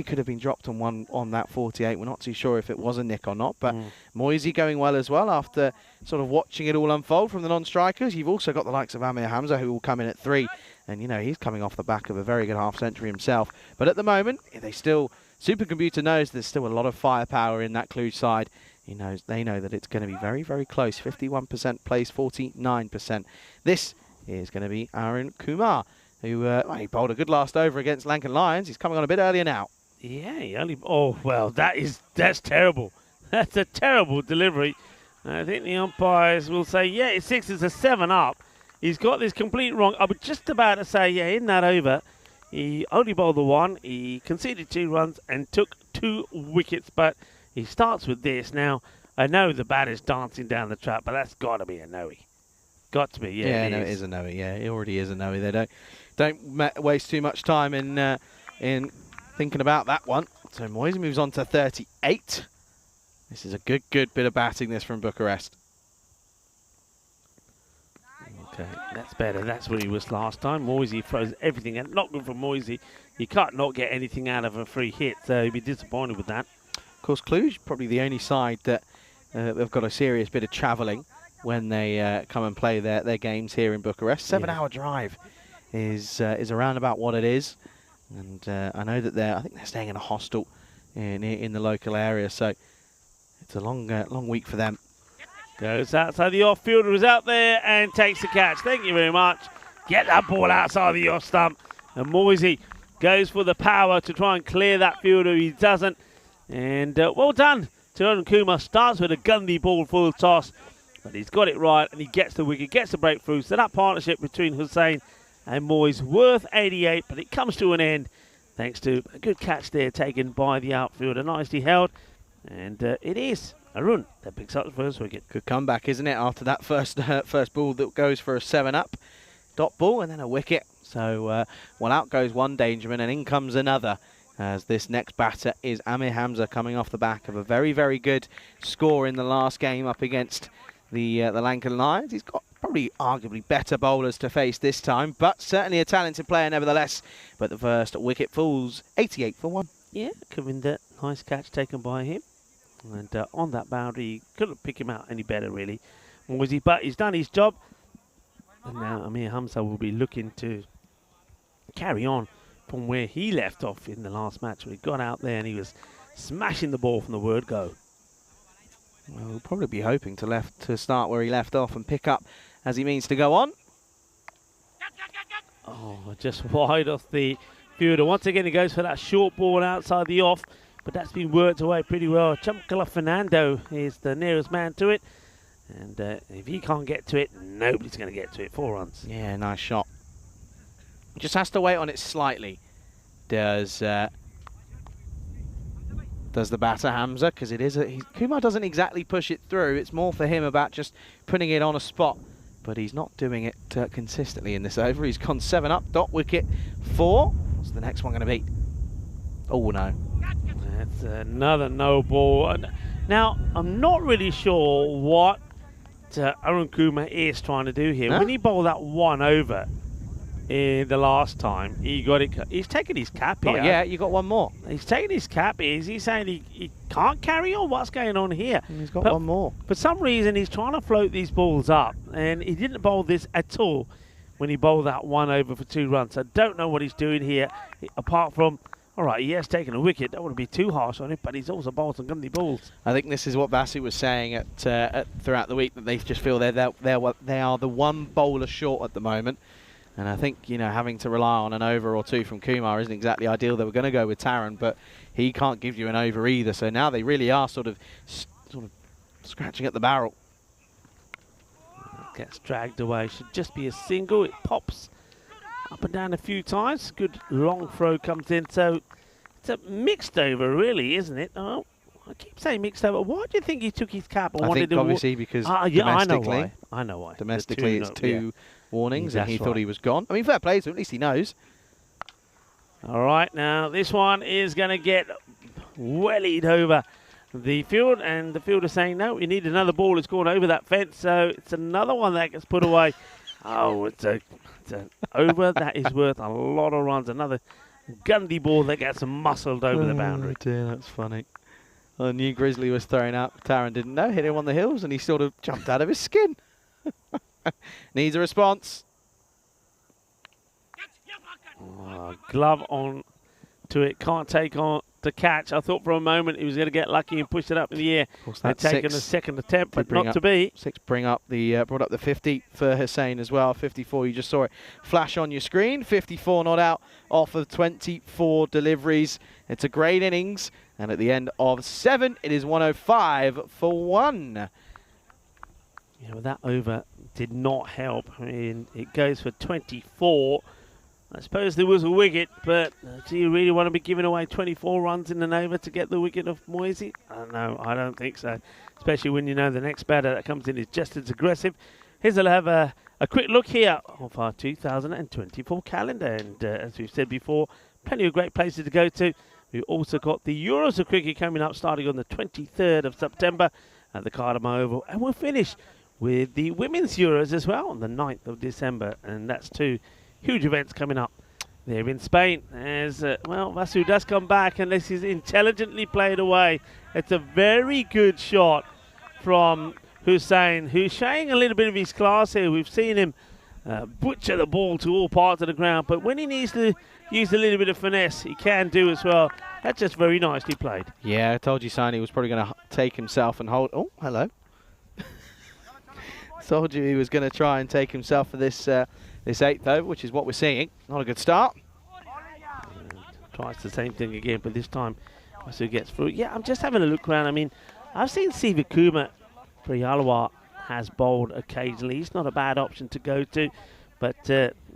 could have been dropped on that 48. We're not too sure if it was a nick or not, but Moisey going well as well after sort of watching it all unfold from the non-strikers. You've also got the likes of Amir Hamza, who will come in at 3, and he's coming off the back of a very good half-century himself. But at the moment, Supercomputer knows there's still a lot of firepower in that Cluj side. They know that it's going to be very, very close. 51% plays 49%. This is going to be Arun Kumar, who he bowled a good last over against Lankan Lions. He's coming on a bit earlier now. Yeah, he only. Oh well, that's terrible. That's a terrible delivery. I think the umpires will say, yeah, it's 6 is a 7 up. He's got this complete wrong. I was just about to say, yeah, in that over, he only bowled the 1. He conceded 2 runs and took 2 wickets. But he starts with this. Now, I know the batter's dancing down the trap, but that's got to be a no-y. Got to be, yeah. It is a no-y. Yeah, it already is a no-y. They don't waste too much time in thinking about that one. So Moyes moves on to 38. This is a good bit of batting this from Bucharest. Okay, that's better. That's where he was last time. Moisey throws everything, and not good for Moisey. You can't not get anything out of a free hit, so he'd be disappointed with that. Of course, Cluj probably the only side that they've got a serious bit of travelling when they come and play their games here in Bucharest. 7-hour drive is around about what it is, and I know that I think they're staying in a hostel in the local area, so it's a long week for them. Goes outside the off, fielder is out there and takes the catch. Thank you very much. Get that ball outside the off stump. And Moisey goes for the power to try and clear that fielder. He doesn't. And well done. Arun Kumar starts with a Gundy ball full toss, but he's got it right and he gets the wicket, gets the breakthrough. So that partnership between Hussain and Moyes worth 88, but it comes to an end thanks to a good catch there taken by the outfielder. Nicely held. And it is Arun that picks up the first wicket. Good comeback, isn't it, after that first ball that goes for a 7-up. Dot ball and then a wicket. So, out goes one Dangerman and in comes another, as this next batter is Amir Hamza, coming off the back of a very, very good score in the last game up against the Lankan Lions. He's got probably arguably better bowlers to face this time, but certainly a talented player nevertheless. But the first wicket falls 88 for 1. Yeah, Kavinder, nice catch taken by him. And on that boundary, couldn't pick him out any better, really, Moisey. But he's done his job. And now Amir Hamza will be looking to carry on from where he left off in the last match, where he got out there and he was smashing the ball from the word go. Well, we'll probably be hoping to start where he left off and pick up as he means to go on. Oh, just wide off the fielder. Once again, he goes for that short ball outside the off, but that's been worked away pretty well. Chumkala Fernando is the nearest man to it, and if he can't get to it, nobody's going to get to it. 4 runs. Yeah, nice shot. Just has to wait on it slightly. Does the batter Hamza, because it is Kumar doesn't exactly push it through. It's more for him about just putting it on a spot, but he's not doing it consistently in this over. He's gone 7 up, dot wicket 4. What's the next one going to be? Oh no, That's another no ball. Now I'm not really sure what Arun Kumar is trying to do here. Huh? When he bowled that 1 over the last time, he got it. He's taking his cap here. not yet. You got one more. He's taking his cap. Is he saying he can't carry on? What's going on here? He's got But one more. For some reason, he's trying to float these balls up, and he didn't bowl this at all when he bowled that 1 over for 2 runs. I don't know what he's doing here, apart from, all right, he has taken a wicket. Don't want to be too harsh on it, but he's also bowled some gundy balls. I think this is what Basu was saying throughout the week, that they just feel they are the one bowler short at the moment. And I think, you know, having to rely on an over or 2 from Kumar isn't exactly ideal. They were going to go with Taran, but he can't give you an over either. So now they really are sort of scratching at the barrel. Gets dragged away. Should just be a single. It pops up and down a few times. Good long throw comes in. So it's a mixed over, really, isn't it? Oh, I keep saying mixed over. Why do you think he took his cap and I wanted think to? obviously because Yeah, I know domestically, why. I know why. domestically it's 2 warnings, and That's he thought right. he was gone. I mean, fair play to him, at least he knows. All right, now this one is going to get wellied over the field, and the fielder saying, no, we need another ball. It's gone over that fence, so it's another one that gets put away. Oh, it's an over that is worth a lot of runs. Another gundy ball that gets muscled over the boundary. Oh dear, that's funny. I knew Grizzly was throwing out. Taran didn't know. Hit him on the hills, and he sort of jumped out of his skin. Needs a response. Oh, glove on to it. Can't take on the catch. I thought for a moment he was going to get lucky and push it up in the air. Of course, They'd that's taken a 6. second attempt, but bring not up- to be. 6 brought up the 50 for Hussain as well. 54, you just saw it flash on your screen. 54 not out off of 24 deliveries. It's a great innings, and at the end of 7, it is 105 for 1. Yeah, well, that over did not help. I mean, it goes for 24. I suppose there was a wicket, but do you really want to be giving away 24 runs in an over to get the wicket of Moisey? No, I don't think so. Especially when you know the next batter that comes in is just as aggressive. Here's a have a quick look here of our 2024 calendar. And as we've said before, plenty of great places to go to. We've also got the Euros of Cricket coming up starting on the 23rd of September at the Cardamom Oval. And we'll finish with the Women's Euros as well on the 9th of December. And that's 2 huge events coming up there in Spain. As, well, Vasu does come back, and this is intelligently played away. It's a very good shot from Hussain, who's showing a little bit of his class here. We've seen him butcher the ball to all parts of the ground, but when he needs to use a little bit of finesse, he can do as well. That's just very nicely played. Yeah, I told you Sani was probably going to take himself and hold... Oh, hello. Told you he was going to try and take himself for this 8th over, which is what we're seeing. Not a good start. Tries the same thing again, but this time Vasu gets through. Yeah, I'm just having a look around. I mean, I've seen Siva Kumar Priyalawa has bowled occasionally. He's not a bad option to go to. But,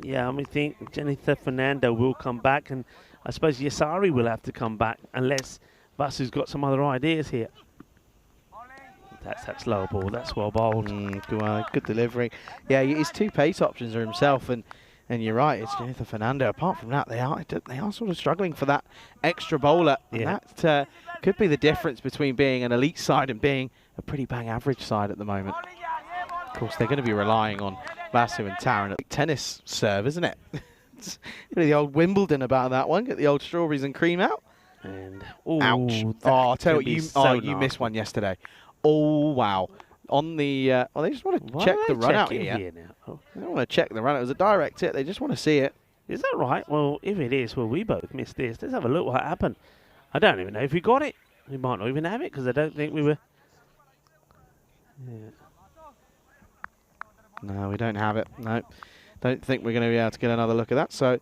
yeah, I think Jennifer Fernando will come back, and I suppose Yasari will have to come back unless Vasu's got some other ideas here. That's that slow ball. That's well bowled. Good delivery. Yeah, his 2 pace options are himself, and you're right, it's Jennifer Fernando. Apart from that, they are sort of struggling for that extra bowler. Yeah. And that could be the difference between being an elite side and being a pretty bang average side at the moment. Of course, they're going to be relying on Vasu and Taran. Tennis serve, isn't it? It's the old Wimbledon about that one. Get the old strawberries and cream out. And Ouch. Oh, I'll tell you what, you missed one yesterday. Oh, wow. On the... they just want to check the run out here. Now? They don't want to check the run out. It was a direct hit. They just want to see it. Is that right? Well, if it is, well, we both missed this. Let's have a look what happened. I don't even know if we got it. We might not even have it because I don't think we were... Yeah. No, we don't have it. No, don't think we're going to be able to get another look at that. So,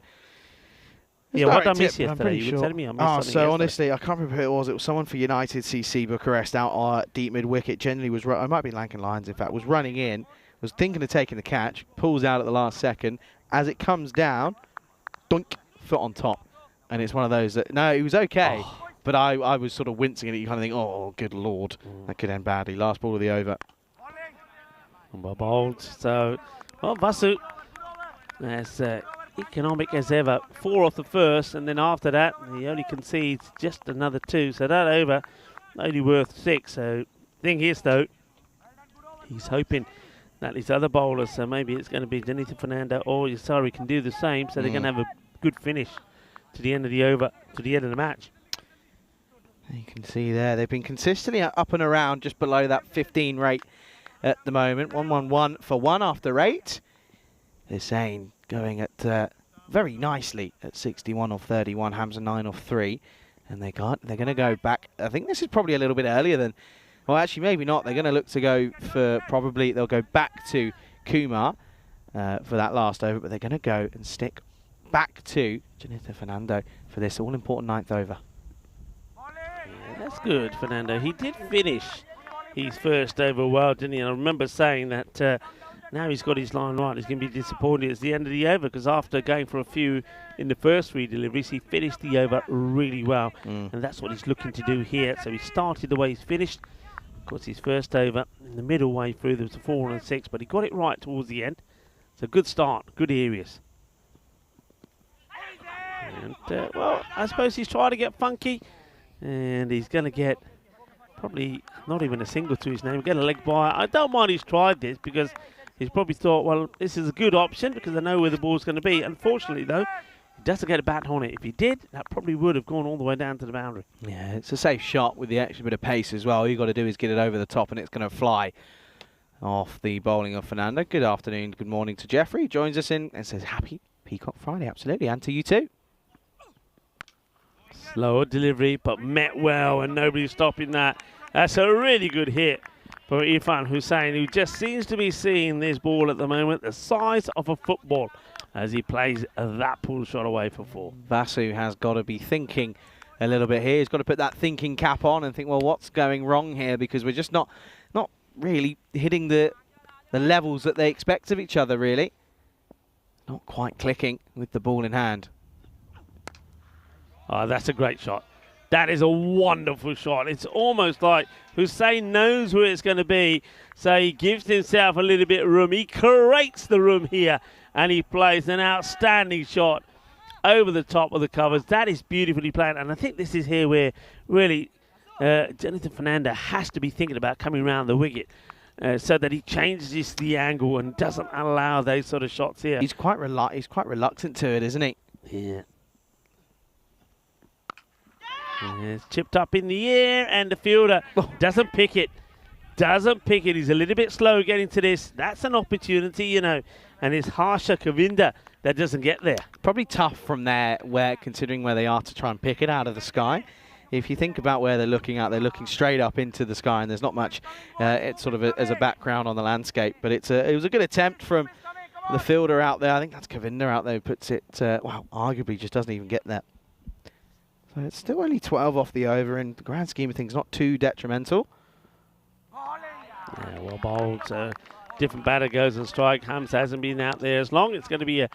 Yeah, what did I miss tip, but I'm yesterday? pretty You sure. were telling me I missed Oh, something so yesterday. honestly, I can't remember who it was. It was someone for United CC Bucharest out at deep mid wicket. Generally was, I might be Lankan Lions in fact, was running in, was thinking of taking the catch, pulls out at the last second. As it comes down, doink, foot on top. And it's one of those that, no, it was okay. But I was sort of wincing at it. You kind of think, oh, good Lord, that could end badly. Last ball of the over. Well bowled. So, well, Vasu, as economic as ever. 4 off the first, and then after that, he only concedes just another 2. So that over, only worth 6. So, thing is, though, he's hoping that his other bowlers, so maybe it's going to be Jonathan Fernando or Yasari can do the same, so they're going to have a good finish to the end of the over, to the end of the match. You can see there, they've been consistently up and around just below that 15 rate at the moment. 111 for 1 after 8. Hussain going at very nicely at 61 off 31, Hamza 9 off 3. And they're going to go back. I think this is probably a little bit earlier than, well, actually maybe not. They're going to look to go for probably, they'll go back to Kumar for that last over, but they're going to go and stick back to Jonathan Fernando for this all-important 9th over. Yeah, that's good, Fernando. He did finish his first over well, didn't he? And I remember saying that now he's got his line right. He's going to be disappointed at the end of the over, because after going for a few in the first 3 deliveries, he finished the over really well. And that's what he's looking to do here. So he started the way he's finished. Of course, his first over in the middle way through, there was a 4 and 6, but he got it right towards the end. So good start, good areas. And, well, I suppose he's trying to get funky, and he's going to get probably not even a single to his name, get a leg by. I don't mind he's tried this, because he's probably thought, well, this is a good option because I know where the ball's going to be. Unfortunately, though, he doesn't get a bat on it. If he did, that probably would have gone all the way down to the boundary. Yeah, it's a safe shot with the extra bit of pace as well. All you got to do is get it over the top, and it's going to fly off the bowling of Fernando. Good afternoon, good morning to Jeffrey. Joins us in and says, happy Peacock Friday. Absolutely, and to you too. Slower delivery, but met well, and nobody's stopping that. That's a really good hit for Irfan Hussain, who just seems to be seeing this ball at the moment the size of a football as he plays that pull shot away for 4. Vasu has got to be thinking a little bit here. He's got to put that thinking cap on and think, well, what's going wrong here? Because we're just not really hitting the levels that they expect of each other, really. Not quite clicking with the ball in hand. Oh, that's a great shot. That is a wonderful shot. It's almost like Hussain knows where it's going to be, so he gives himself a little bit of room. He creates the room here, and he plays an outstanding shot over the top of the covers. That is beautifully played, and I think this is here where really Jonathan Fernando has to be thinking about coming around the wicket so that he changes the angle and doesn't allow those sort of shots here. He's quite reluctant to it, isn't he? Yeah. It's chipped up in the air, and the fielder doesn't pick it. Doesn't pick it. He's a little bit slow getting to this. That's an opportunity, you know. And it's Harsha Kavinda that doesn't get there. Probably tough from there, considering where they are, to try and pick it out of the sky. If you think about where they're looking at, they're looking straight up into the sky, and there's not much it's sort of as a background on the landscape. But it was a good attempt from the fielder out there. I think that's Kavinda out there who puts it, well, arguably just doesn't even get there. So it's still only 12 off the over, in the grand scheme of things, not too detrimental. Yeah, well bowled. Different batter goes on strike. Hamza hasn't been out there as long. It's going to be a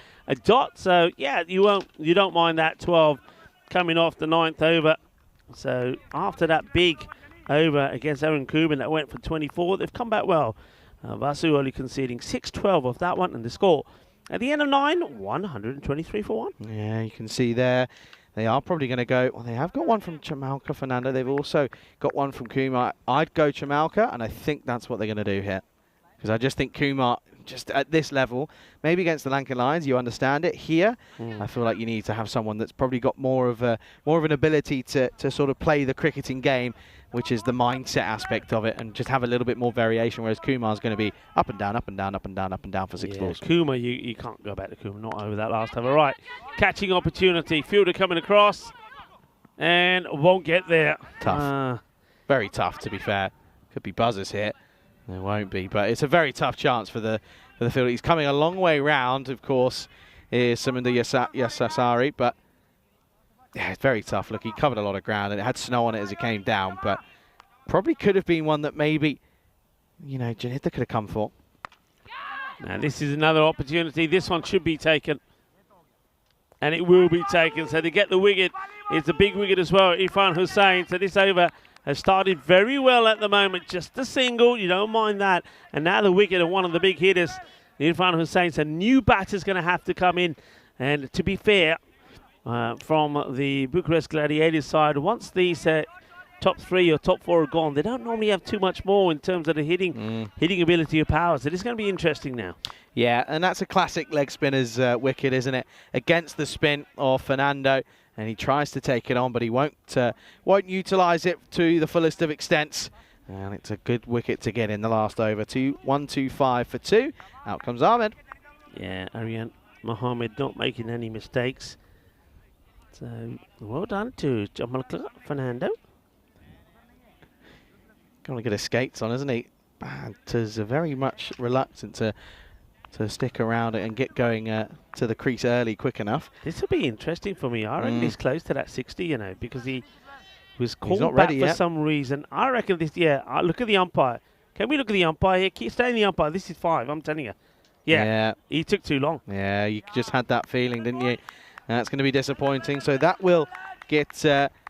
dot. So yeah, you don't mind that 12 coming off the 9th over. So after that big over against Aaron Kubin that went for 24, they've come back well. Vasu only conceding 6-12 off that one, and the score at the end of 9, 123 for 1. Yeah, you can see there. They are probably going to go, well, they have got one from Chamalka, Fernando. They've also got one from Kumar. I'd go Chamalka, and I think that's what they're going to do here. Because I just think Kumar, just at this level, maybe against the Lankan Lions, you understand it. Here, I feel like you need to have someone that's probably got more of an ability to sort of play the cricketing game, which is the mindset aspect of it, and just have a little bit more variation, whereas Kumar's going to be up and down, up and down, up and down, up and down for 6 balls. Kumar, you can't go back to Kumar, not over that last over. Right, catching opportunity, fielder coming across, and won't get there. Tough. Very tough, to be fair. Could be buzzers here. There won't be, but it's a very tough chance for the for the field. He's coming a long way round, of course, is Saminda Yasasari, but yeah, it's very tough. Look, he covered a lot of ground, and it had snow on it as it came down, but probably could have been one that maybe, you know, Janitha could have come for. Now, this is another opportunity. This one should be taken. And it will be taken. So to get the wicket, it's a big wicket as well, Irfan Hussain. So this over has started very well at the moment. Just a single, you don't mind that. And now the wicket of one of the big hitters, Irfan Hussain. So new batter's going to have to come in. And to be fair, from the Bucharest Gladiators side, once these top 3 or top 4 are gone, they don't normally have too much more in terms of the hitting ability of power. So this is going to be interesting now. Yeah, and that's a classic leg spinner's wicket, isn't it? Against the spin of Fernando, and he tries to take it on, but he won't utilise it to the fullest of extents. And it's a good wicket to get in the last over. 1-2-5 for 2. Out comes Ahmed. Yeah, Aryan Mohammed not making any mistakes. So well done to Jamal Fernando. Going to get his skates on, isn't he? Banter's very much reluctant to stick around and get going to the crease early quick enough. This will be interesting for me. I reckon he's close to that 60, you know, because he was called not back ready for yet. some reason. I reckon this, look at the umpire. Can we look at the umpire here? Keep staying the umpire. This is 5, I'm telling you. Yeah, he took too long. Yeah, you just had that feeling, didn't you? That's going to be disappointing. So that will get, going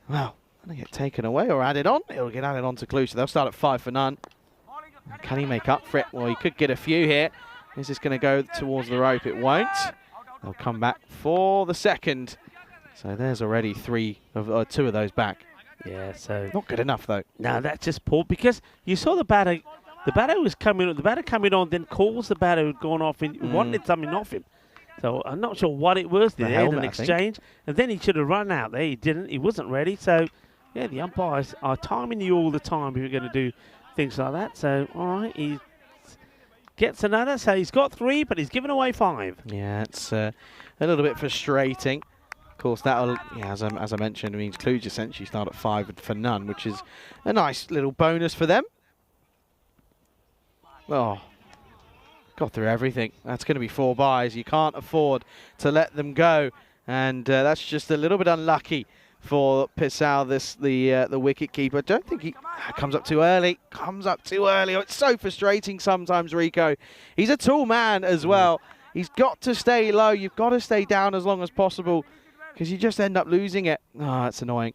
to get taken away or added on. It'll get added on to Cluj. So they'll start at 5 for none. Can he make up for it? Well, he could get a few here. Is this going to go towards the rope? It won't. They'll come back for the second. So there's already 2 of those back. Yeah, so Not good enough, though. no, that's just poor because you saw the batter. The batter was coming. The batter coming on, then calls the batter who'd gone off and wanted something off him. So I'm not sure what it was. They had helmet, an I think. exchange, and then he should have run out there. He didn't. He wasn't ready. So yeah, the umpires are timing you all the time if you're going to do things like that. So all right, he gets another. So he's got 3, but he's given away 5. Yeah, it's a little bit frustrating. Of course, that'll, as I mentioned, means Cluj essentially start at 5 for none, which is a nice little bonus for them. Oh, got through everything. That's going to be 4 byes. You can't afford to let them go, and that's just a little bit unlucky for Pissau, the wicket keeper. I don't think he comes up too early. Oh, it's so frustrating sometimes, Rico. He's a tall man as well. He's got to stay low. You've got to stay down as long as possible because you just end up losing it. Oh, that's annoying.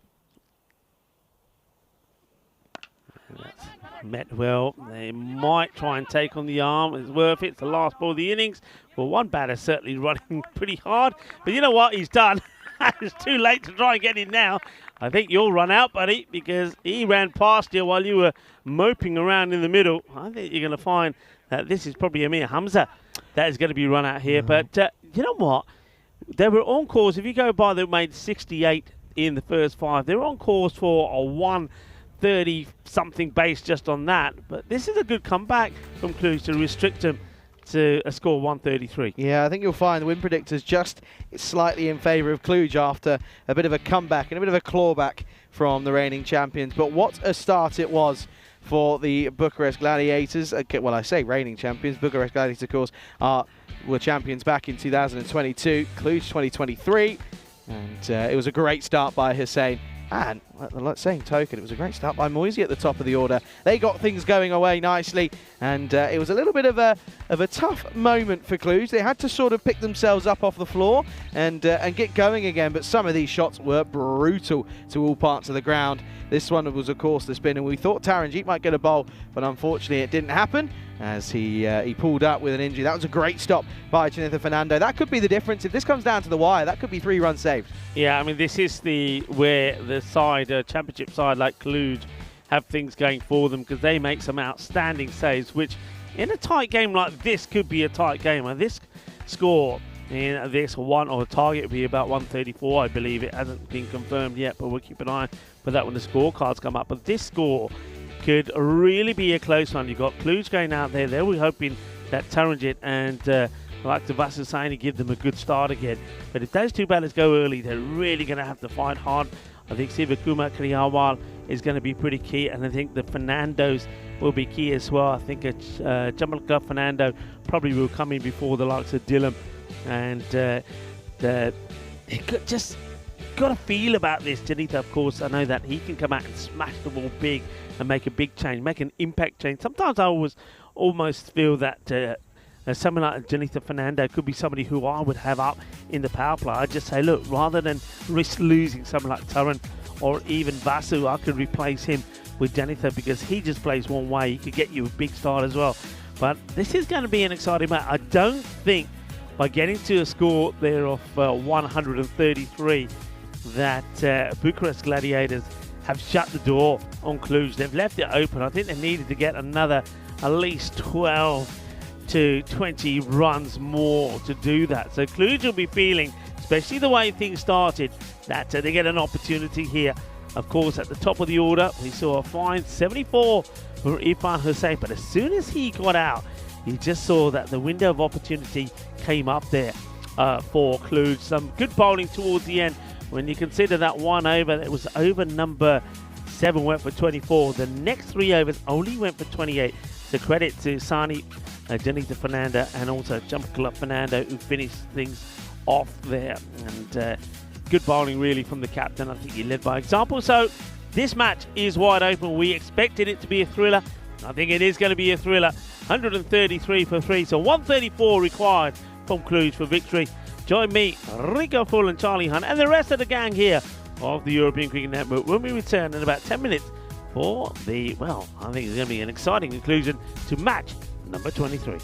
That's met well. They might try and take on the arm. It's worth it. It's the last ball of the innings. Well, one batter certainly running pretty hard. But you know what? He's done. It's too late to try and get in now. I think you'll run out, buddy, because he ran past you while you were moping around in the middle. I think you're going to find that this is probably Amir Hamza that is going to be run out here. But you know what? They were on course. If you go by, they made 68 in the first 5. They were on course for a 130-something base just on that. But this is a good comeback from Cluj to restrict them to a score 133. Yeah, I think you'll find the win predictors just slightly in favour of Cluj after a bit of a comeback and a bit of a clawback from the reigning champions. But what a start it was for the Bucharest Gladiators. Well, I say reigning champions. Bucharest Gladiators, of course, were champions back in 2022, Cluj 2023. And it was a great start by Hussain. And, same token, it was a great start by Moisey at the top of the order. They got things going away nicely, and it was a little bit of a tough moment for Cluj. They had to sort of pick themselves up off the floor and get going again, but some of these shots were brutal to all parts of the ground. This one was, of course, the spin, and we thought Taranjeet might get a bowl, but unfortunately it didn't happen as he pulled up with an injury. That was a great stop by Janitha Fernando. That could be the difference. If this comes down to the wire, that could be 3 runs saved. Yeah, I mean, this is where the side, championship side like Cluj, have things going for them because they make some outstanding saves, which in a tight game like this could be a tight game. And this score in this one, or target, would be about 134, I believe. It hasn't been confirmed yet, but we'll keep an eye for that when the scorecards come up. But this score could really be a close one. You've got Cluj going out there. They were hoping that Taranjeet and like the Vasu Saini give them a good start again. But if those 2 batters go early, they're really going to have to fight hard. I think Sivakumar Kriawal is going to be pretty key, and I think the Fernandos will be key as well. I think Jamaica Fernando probably will come in before the likes of Dillon, and just got a feel about this. Janita, of course, I know that he can come out and smash the ball big and make a big change, make an impact change. Sometimes I almost feel that someone like Janita Fernando could be somebody who I would have up in the power play. I'd just say, look, rather than risk losing someone like Turan or even Vasu, I could replace him with Janita because he just plays one way. He could get you a big start as well. But this is going to be an exciting match. I don't think by getting to a score there of 133 that Bucharest Gladiators have shut the door on Cluj. They've left it open. I think they needed to get another at least 12 to 20 runs more to do that. So Cluj will be feeling, especially the way things started, that they get an opportunity here. Of course, at the top of the order, we saw a fine 74 for Irfan Hussein, but as soon as he got out, you just saw that the window of opportunity came up there for Cluj. Some good bowling towards the end. When you consider that one over, that was over number 7 went for 24. The next 3 overs only went for 28. So credit to Sani, Janita Fernanda, and also Jump Club Fernando, who finished things off there. And good bowling really from the captain. I think he led by example. So this match is wide open. We expected it to be a thriller. I think it is going to be a thriller. 133 for 3. So 134 required from Cluj for victory. Join me, Rico Full and Charlie Hunt, and the rest of the gang here of the European Cricket Network when we return in about 10 minutes for the, well, I think it's going to be an exciting conclusion to match number 23.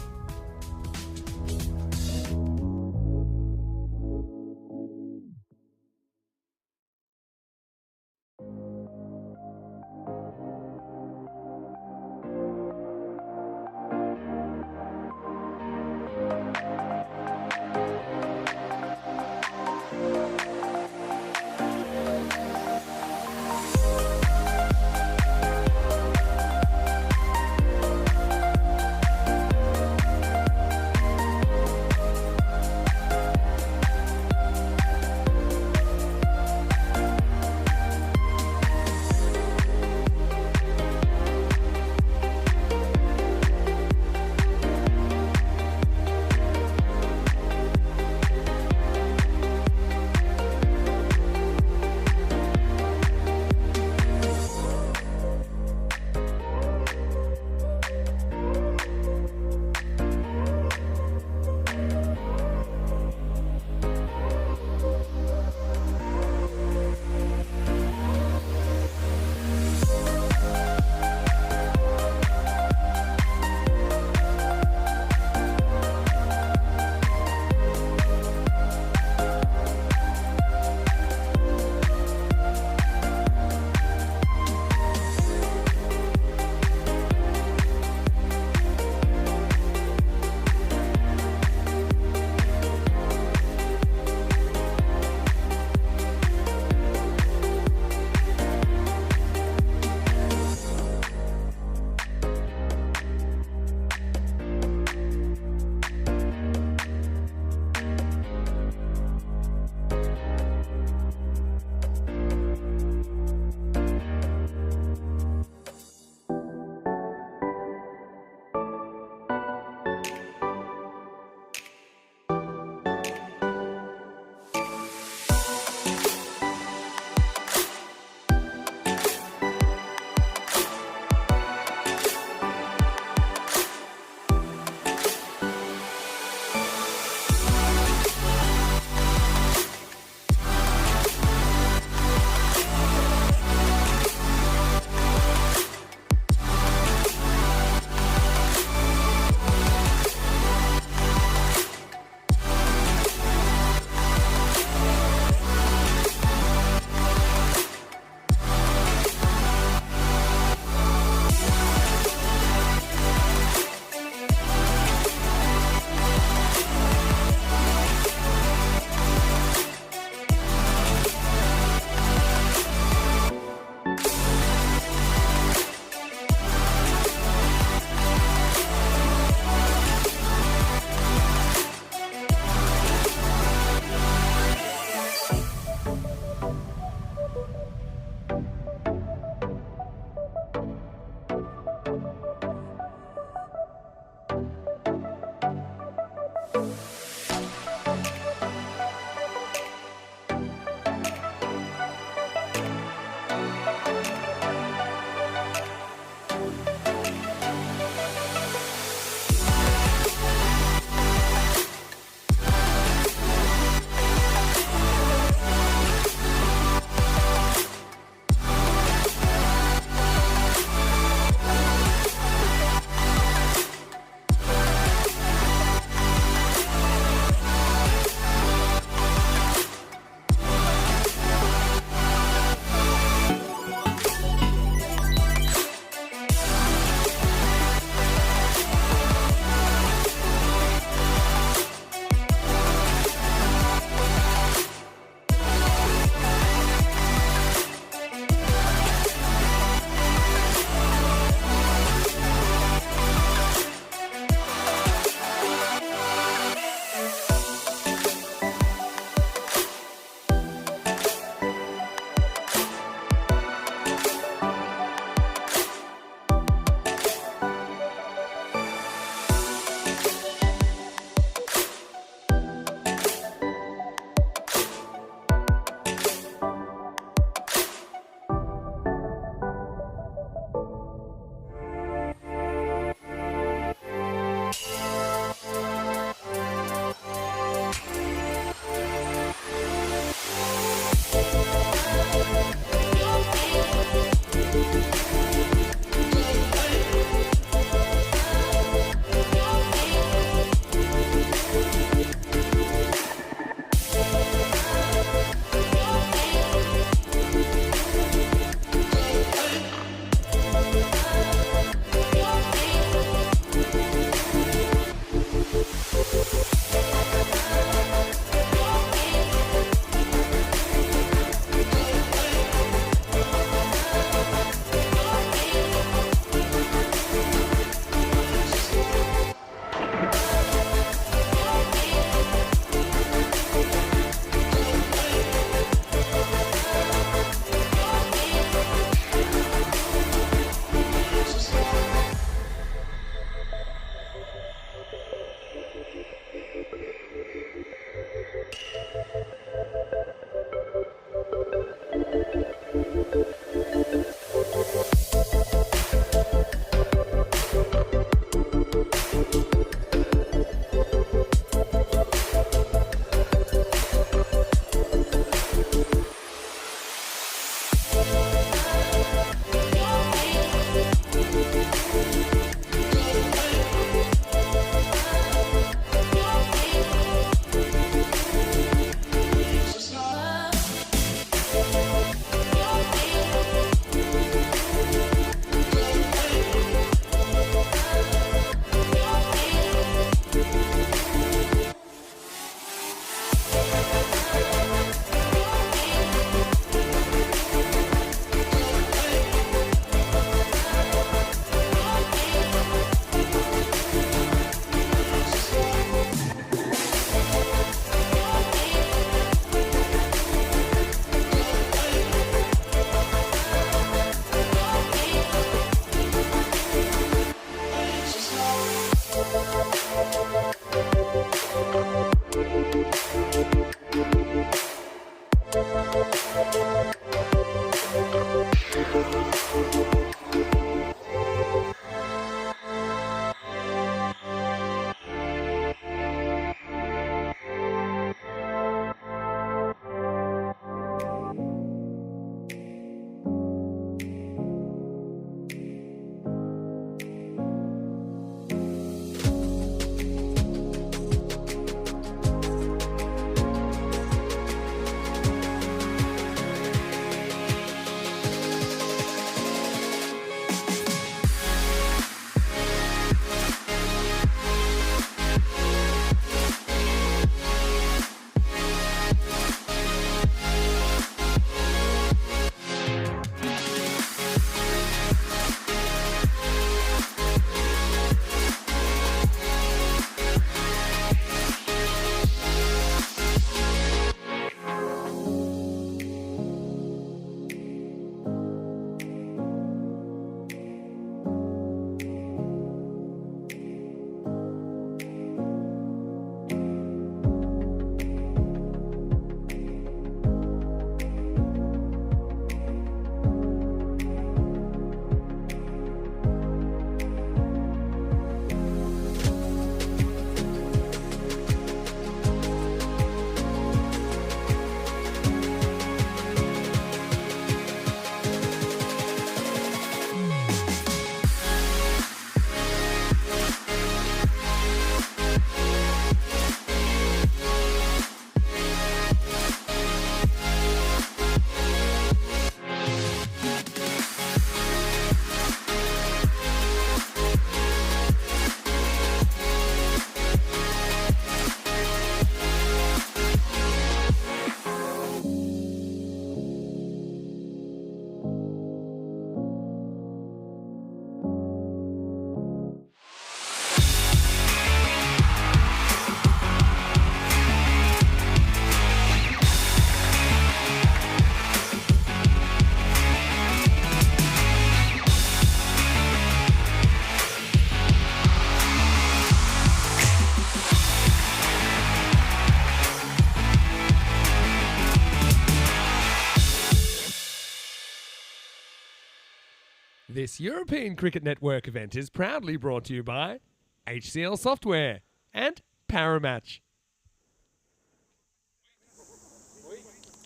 This European Cricket Network event is proudly brought to you by HCL Software and Paramatch.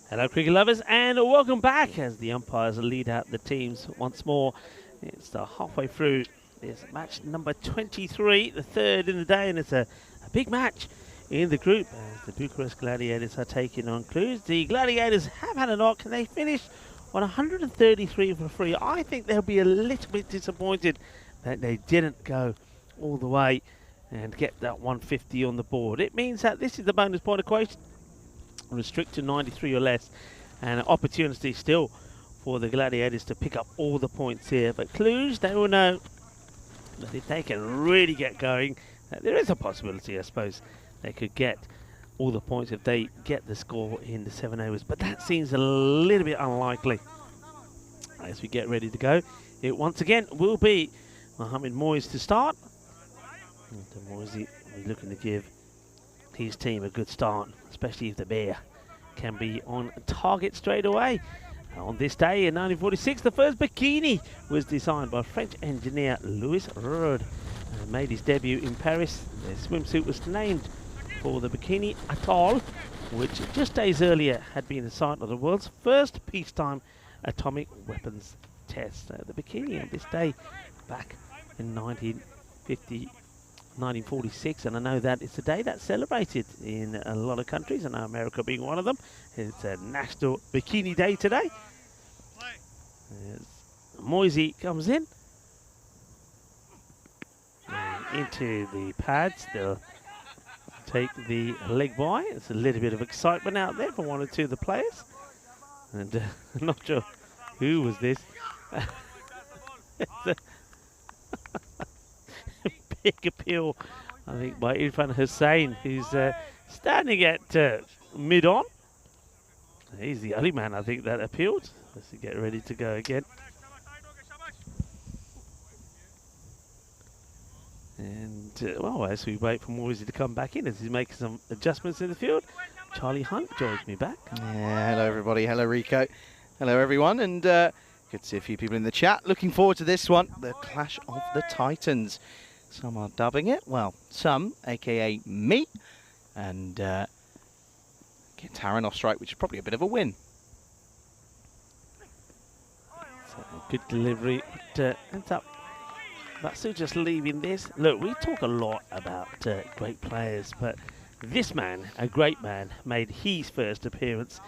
Hello cricket lovers and welcome back as the umpires lead out the teams once more. It's halfway through this match number 23, the third in the day, and it's a big match in the group as the Bucharest Gladiators are taking on Cluj. The Gladiators have had a knock and they finished on 133 for free. I think they'll be a little bit disappointed that they didn't go all the way and get that 150 on the board. It means that this is the bonus point equation, restrict to 93 or less, and an opportunity still for the Gladiators to pick up all the points here. But Cluj, they will know that if they can really get going, there is a possibility, I suppose, they could get all the points if they get the score in the 7 overs, but that seems a little bit unlikely. As we get ready to go, it once again will be Mohamed Moyes to start. And Moyes will be looking to give his team a good start, especially if the Bear can be on target straight away. On this day in 1946, the first bikini was designed by French engineer Louis Rode and made his debut in Paris. The swimsuit was named for the Bikini Atoll, which just days earlier had been the site of the world's first peacetime atomic weapons test. The bikini on this day back in 1946, and I know that it's a day that's celebrated in a lot of countries, and America being one of them. It's a National Bikini Day today. As Moisey comes in into the pads, they'll take the leg by. It's a little bit of excitement out there for one or two of the players, and I'm not sure who was this. Big appeal, I think, by Irfan Hussain, who's standing at mid-on. He's the only man, I think, that appealed. Let's get ready to go again. And, well, as we wait for Moisey to come back in, as he's making some adjustments in the field, Charlie Hunt joins me back. Yeah, hello everybody, hello Rico, hello everyone, and good to see a few people in the chat. Looking forward to this one, the Clash of the Titans. Some are dubbing it, well, some, aka me, and get Taran off strike, which is probably a bit of a win. So, good delivery, but ends up Matsu just leaving this. Look, we talk a lot about great players, but this man, a great man, made his first appearance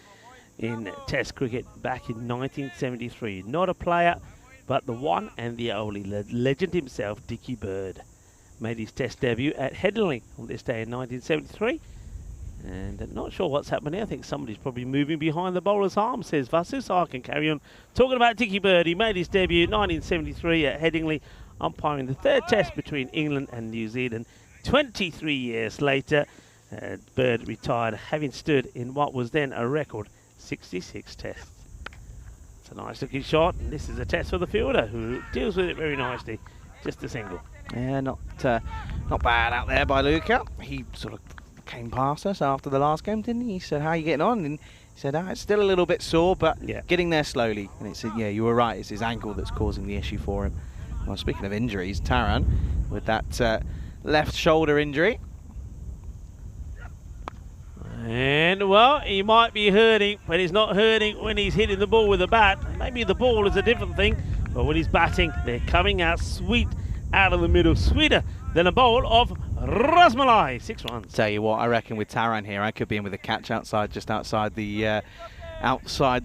in Test cricket back in 1973. Not a player, but the one and the only legend himself, Dickie Bird. Made his Test debut at Headingley on this day in 1973. And I'm not sure what's happening. I think somebody's probably moving behind the bowler's arm, says Vasu, so I can carry on talking about Dickie Bird. He made his debut in 1973 at Headingley, umpiring the third Test between England and New Zealand. 23 years later, Bird retired, having stood in what was then a record 66 Tests. It's a nice looking shot, and this is a test for the fielder, who deals with it very nicely. Just a single. Yeah, not bad out there by Luca. He sort of came past us after the last game, didn't he? He said, how are you getting on? And he said, it's still a little bit sore, but getting there slowly. And it said, yeah, you were right, it's his ankle that's causing the issue for him. Well, speaking of injuries, Taran with that left shoulder injury. And, well, he might be hurting, but he's not hurting when he's hitting the ball with a bat. Maybe the ball is a different thing, but when he's batting, they're coming out sweet out of the middle. Sweeter than a bowl of Rasmalai. 6 runs. Tell you what, I reckon with Taran here, I could be in with a catch outside, just outside the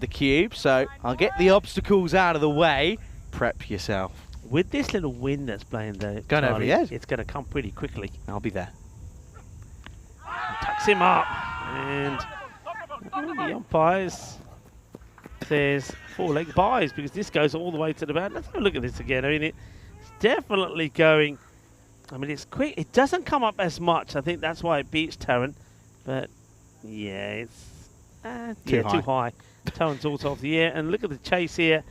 cube. So I'll get the obstacles out of the way. Prep yourself. With this little wind that's blowing, though, going over your head, it's going to come pretty quickly. I'll be there. Tucks him up, and the umpires says 4-leg buys because this goes all the way to the bat. Let's have a look at this again. I mean, it's definitely going. I mean, it's quick. It doesn't come up as much. I think that's why it beats Taran. But yeah, it's too high. Taran's also off the air, and look at the chase here.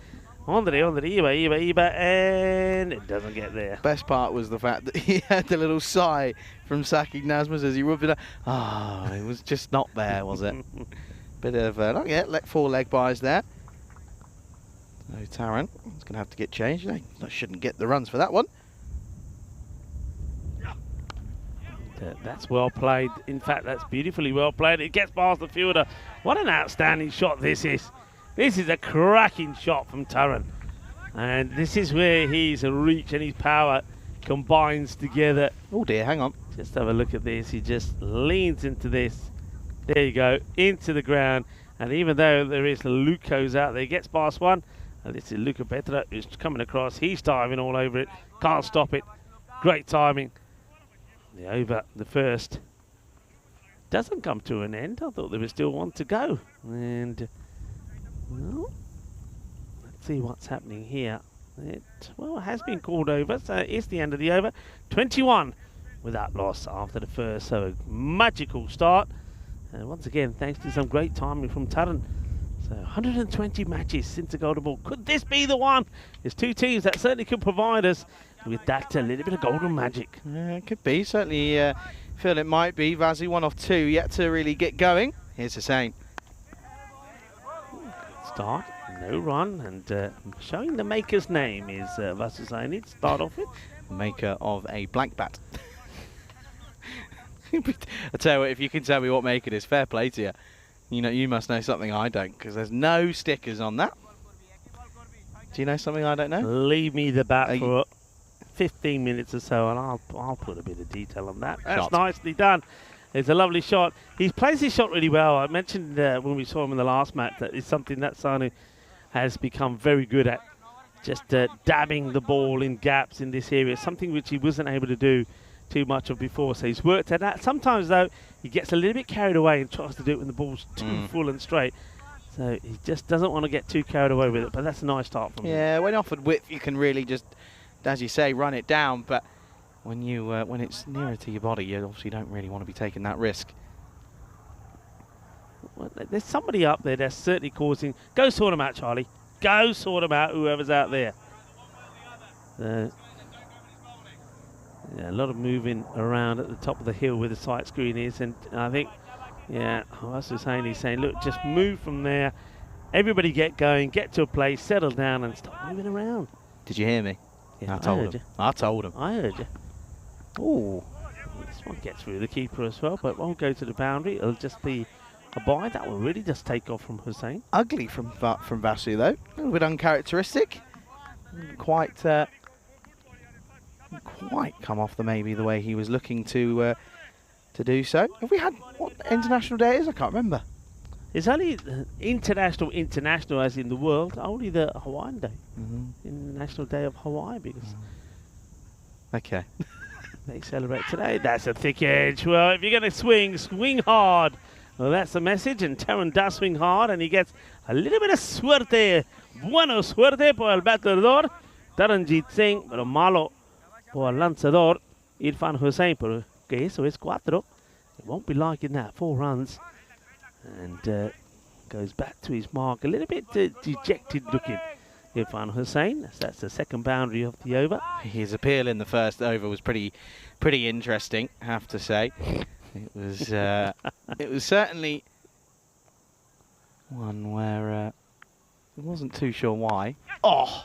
On the Iba, and it doesn't get there. Best part was the fact that he had the little sigh from Saki Nazmus as he rubbed it up. It was just not there, was it? Bit of, not yet, 4 leg buys there. So Taran is going to have to get changed. I shouldn't get the runs for that one. That's well played. In fact, that's beautifully well played. It gets past the fielder. What an outstanding shot this is. This is a cracking shot from Taran. And this is where his reach and his power combines together. Oh dear, hang on. Just have a look at this. He just leans into this. There you go, into the ground. And even though there is Lucas out there, he gets past one. And this is Luca Petra who's coming across. He's diving all over it. Can't stop it. Great timing. The over, the first, doesn't come to an end. I thought there was still one to go. And, well, let's see what's happening here. It has been called over, so it's the end of the over. 21 without loss after the first, so a magical start. And once again, thanks to some great timing from Taran. So 120 matches since the golden ball. Could this be the one? There's two teams that certainly could provide us with that little bit of golden magic. It could be, certainly feel it might be. Vasu 1 off 2, yet to really get going. Here's Hussein. Start, no run, and showing the maker's name is Vasu Zaini to start off with. Maker of a blank bat. I tell you what, if you can tell me what maker it is, fair play to you. You know, you must know something I don't, because there's no stickers on that. Do you know something I don't know? Leave me the bat for 15 minutes or so, and I'll put a bit of detail on that. That's Shot. nicely done. It's a lovely shot. He plays his shot really well. I mentioned when we saw him in the last match that it's something that Sanu has become very good at. Just dabbing the ball in gaps in this area, something which he wasn't able to do too much of before. So he's worked at that. Sometimes, though, he gets a little bit carried away and tries to do it when the ball's too full and straight. So he just doesn't want to get too carried away with it. But that's a nice start from him. Yeah, when offered width, you can really just, as you say, run it down. But when you when it's nearer to your body, you obviously don't really want to be taking that risk. Well, there's somebody up there that's certainly causing... Go sort them out, Charlie. Go sort them out, whoever's out there. Yeah, a lot of moving around at the top of the hill where the sight screen is, and I think, yeah, Vasu Zaini he's saying, look, just move from there. Everybody get going, get to a place, settle down, and stop moving around. Did you hear me? Yeah, I told him. I told him. I heard you. Ooh. This one gets through the keeper as well, but won't go to the boundary. It'll just be a bye. That will really just take off from Hussein. Ugly from Vasu, though. A little bit uncharacteristic. Quite come off the way he was looking to do so. Have we had what international day it is? I can't remember. It's only international as in the world, only the Hawaiian Day. International Day of Hawaii, because Okay. they celebrate today. That's a thick edge. Well, if you're going to swing hard. Well, that's the message, and Taran does swing hard, and he gets a little bit of suerte. Bueno suerte por el bateador, Taranjit Singh, pero malo por el lanzador, Irfan Hussein, pero que eso es 4. It won't be liking that. 4 runs. And goes back to his mark. A little bit dejected looking, Irfan Hussein. That's the second boundary of the over. His appeal in the first over was pretty interesting, I have to say. It was it was certainly one where I wasn't too sure why. Oh!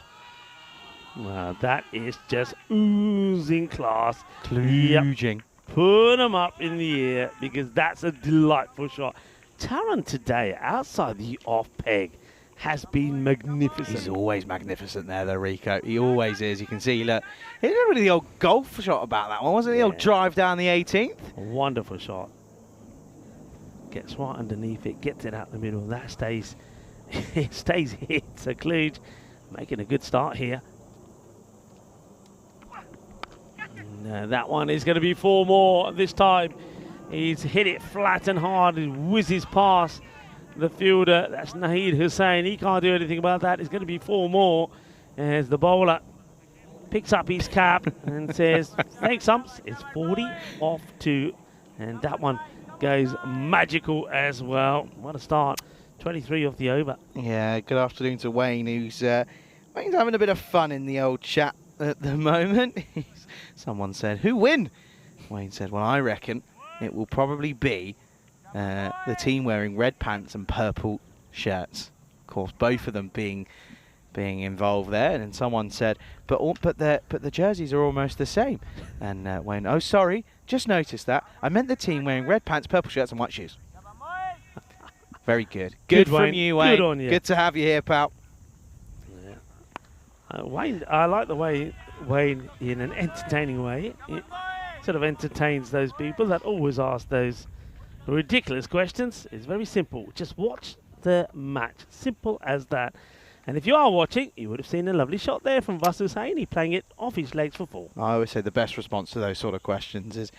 Well, that is just oozing class. Kluging. Put him up in the air, because that's a delightful shot. Taran today, outside the off peg, has been magnificent. He's always magnificent there, though, Rico. He always is. You can see, look, he did really the old golf shot about that one, wasn't it? The old drive down the 18th. A wonderful shot. Gets right underneath it, gets it out the middle. That stays, it stays hit. So Kluge making a good start here. And, that one is going to be 4 more this time. He's hit it flat and hard. He whizzes past the fielder. That's Naheed Hussein. He can't do anything about that. It's going to be 4 more. As the bowler picks up his cap and says, thanks, umps. It's 40 off 2. And that one goes magical as well. What a start. 23 off the over. Yeah, good afternoon to Wayne, who's Wayne's having a bit of fun in the old chat at the moment. Someone said, who win? Wayne said, well, I reckon it will probably be the team wearing red pants and purple shirts. Of course, both of them being being involved there. And then someone said, but the jerseys are almost the same. And Wayne, oh, sorry, just noticed that. I meant the team wearing red pants, purple shirts and white shoes. Very good. Good from Wayne. you, Wayne. Good on you. Good to have you here, pal. Wayne, I like the way Wayne, in an entertaining way, it sort of entertains those people that always ask those ridiculous questions. It's very simple. Just watch the match. Simple as that. And if you are watching, you would have seen a lovely shot there from Vasu Saini playing it off his legs for 4. I always say the best response to those sort of questions is,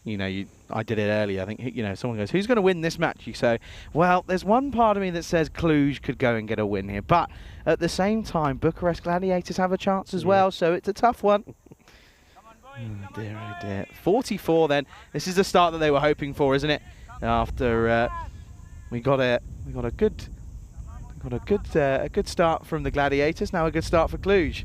I did it earlier. I think, someone goes, who's going to win this match? You say, well, there's one part of me that says Cluj could go and get a win here. But at the same time, Bucharest Gladiators have a chance as well. So it's a tough one. Oh dear, oh dear. 44 then. This is the start that they were hoping for, isn't it? After we got a good start from the Gladiators. Now a good start for Cluj.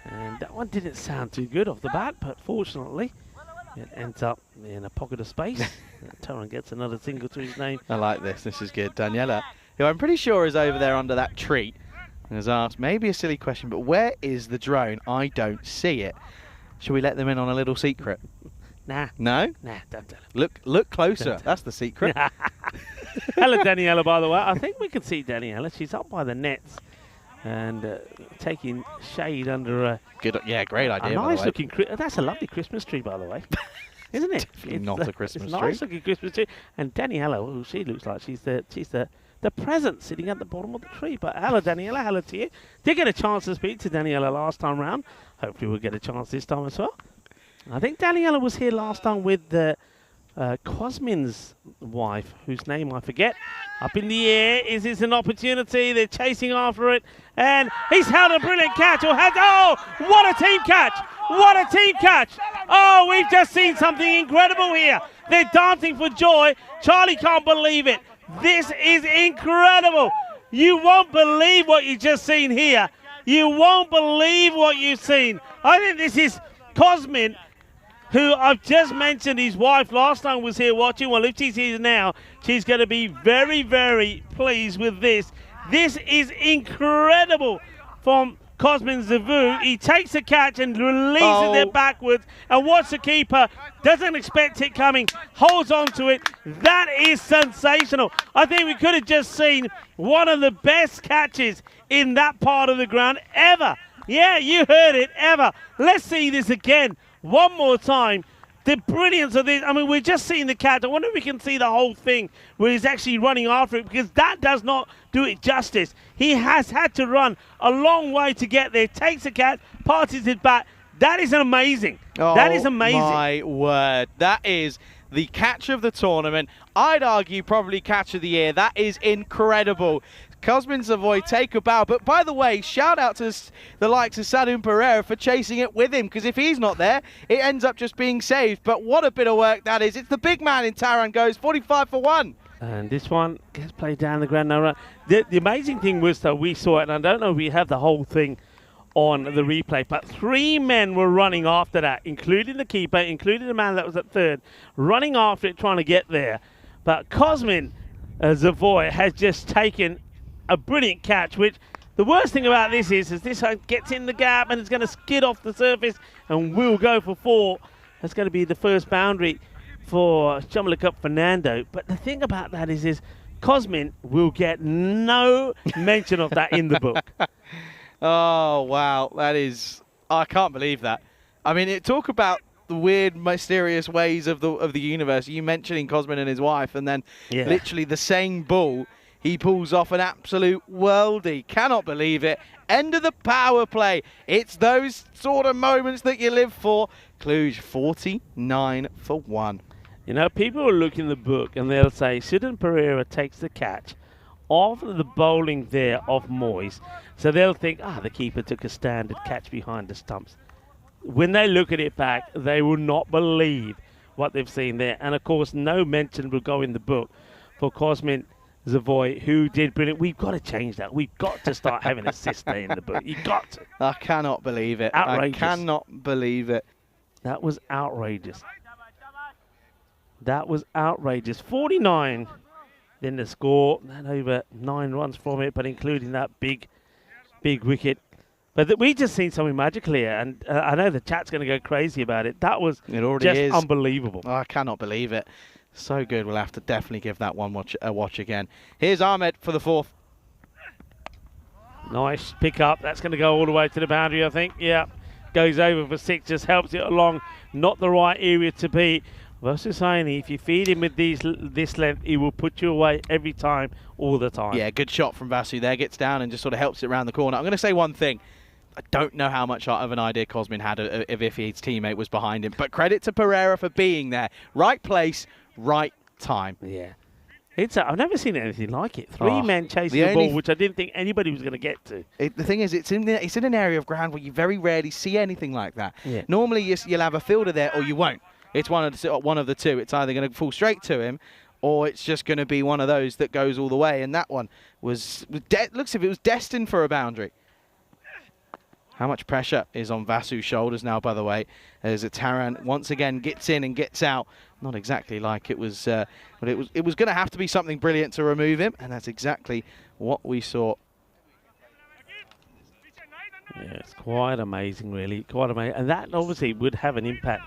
And that one didn't sound too good off the bat, but fortunately it ends up in a pocket of space. Taran gets another single to his name. I like this. This is good. Daniela, who I'm pretty sure is over there under that tree, has asked maybe a silly question, but where is the drone? I don't see it. Should we let them in on a little secret? Nah. No? Nah, don't tell him. Look closer. That's the secret. Hello, Daniela, by the way. I think we can see Daniela. She's up by the nets and taking shade under a Good. Yeah, great idea. nice by the way. looking. That's a lovely Christmas tree, by the way. Isn't it? Definitely not a Christmas it's tree. Nice looking Christmas tree. And Daniela, oh, she looks like she's the present sitting at the bottom of the tree. But hello, Daniela. Hello to you. Did get a chance to speak to Daniela last time round. Hopefully we'll get a chance this time as well. I think Daniela was here last time with Cosmin's wife, whose name I forget. Up in the air. Is this an opportunity? They're chasing after it. And he's held a brilliant catch. Oh, what a team catch. What a team catch. Oh, we've just seen something incredible here. They're dancing for joy. Charlie can't believe it. This is incredible. You won't believe what you've just seen here. You won't believe what you've seen. I think this is Cosmin, who I've just mentioned his wife last time was here watching. Well, if she's here now, she's going to be very, very pleased with this. This is incredible from Cosmin Zavu. He takes the catch and releases it backwards. And watch the keeper. Doesn't expect it coming. Holds on to it. That is sensational. I think we could have just seen one of the best catches in that part of the ground ever. Yeah, you heard it, ever. Let's see this again. One more time. The brilliance of this. I mean, we're just seeing the catch. I wonder if we can see the whole thing where he's actually running after it, because that does not do it justice. He has had to run a long way to get there. Takes the catch, passes it back. That is amazing. That is amazing. Oh, my word. That is the catch of the tournament. I'd argue probably catch of the year. That is incredible. Cosmin Savoy take a bow. But by the way, shout out to the likes of Sadun Pereira for chasing it with him, because if he's not there, it ends up just being saved. But what a bit of work that is. It's the big man in Taran goes 45 for 1. And this one gets played down the ground now. The amazing thing was that we saw it, and I don't know if we have the whole thing on the replay, but 3 men were running after that, including the keeper, including the man that was at third, running after it, trying to get there. But Cosmin Savoy has just taken a brilliant catch, which the worst thing about this is this gets in the gap and it's going to skid off the surface and will go for 4. That's going to be the first boundary for Chamalakut Fernando. But the thing about that is Cosmin will get no mention of that in the book. Oh, wow. That is... I can't believe that. I mean, talk about the weird, mysterious ways of the universe. You mentioning Cosmin and his wife, and then literally the same ball, he pulls off an absolute worldie. Cannot believe it. End of the power play. It's those sort of moments that you live for. Cluj 49 for 1. You know, people will look in the book and they'll say, Sidon Pereira takes the catch off the bowling there of Moyes. So they'll think, the keeper took a standard catch behind the stumps. When they look at it back, they will not believe what they've seen there. And of course, no mention will go in the book for Cosmin Savoy, who did brilliant. We've got to change that. We've got to start having a sister in the book. You've got to. I cannot believe it. Outrageous. I cannot believe it. That was outrageous. That was outrageous. 49. Then the score, and over 9 runs from it, but including that big wicket. But we just seen something magical here, and I know the chat's going to go crazy about it. That was just unbelievable. Oh, I cannot believe it. So good. We'll have to definitely give that one a watch again. Here's Ahmed for the 4th. Nice pick up. That's going to go all the way to the boundary, I think. Yeah, goes over for 6, just helps it along. Not the right area to be. Hossaini, if you feed him with this length, he will put you away every time, all the time. Yeah, good shot from Vasu there. Gets down and just sort of helps it around the corner. I'm going to say one thing. I don't know how much of an idea Cosmin had if his teammate was behind him, but credit to Pereira for being there. Right place, right time. Yeah. I've never seen anything like it. 3 men chasing the ball, which I didn't think anybody was going to get to. The thing is, it's in an area of ground where you very rarely see anything like that. Yeah. Normally, you'll have a fielder there or you won't. It's one of the two. It's either going to fall straight to him, or it's just going to be one of those that goes all the way. And that one looks as if it was destined for a boundary. How much pressure is on Vasu's shoulders now, by the way, as Taran once again gets in and gets out. Not exactly like it was, but it was going to have to be something brilliant to remove him, and that's exactly what we saw. Yeah, it's quite amazing, really. Quite amazing. And that obviously would have an impact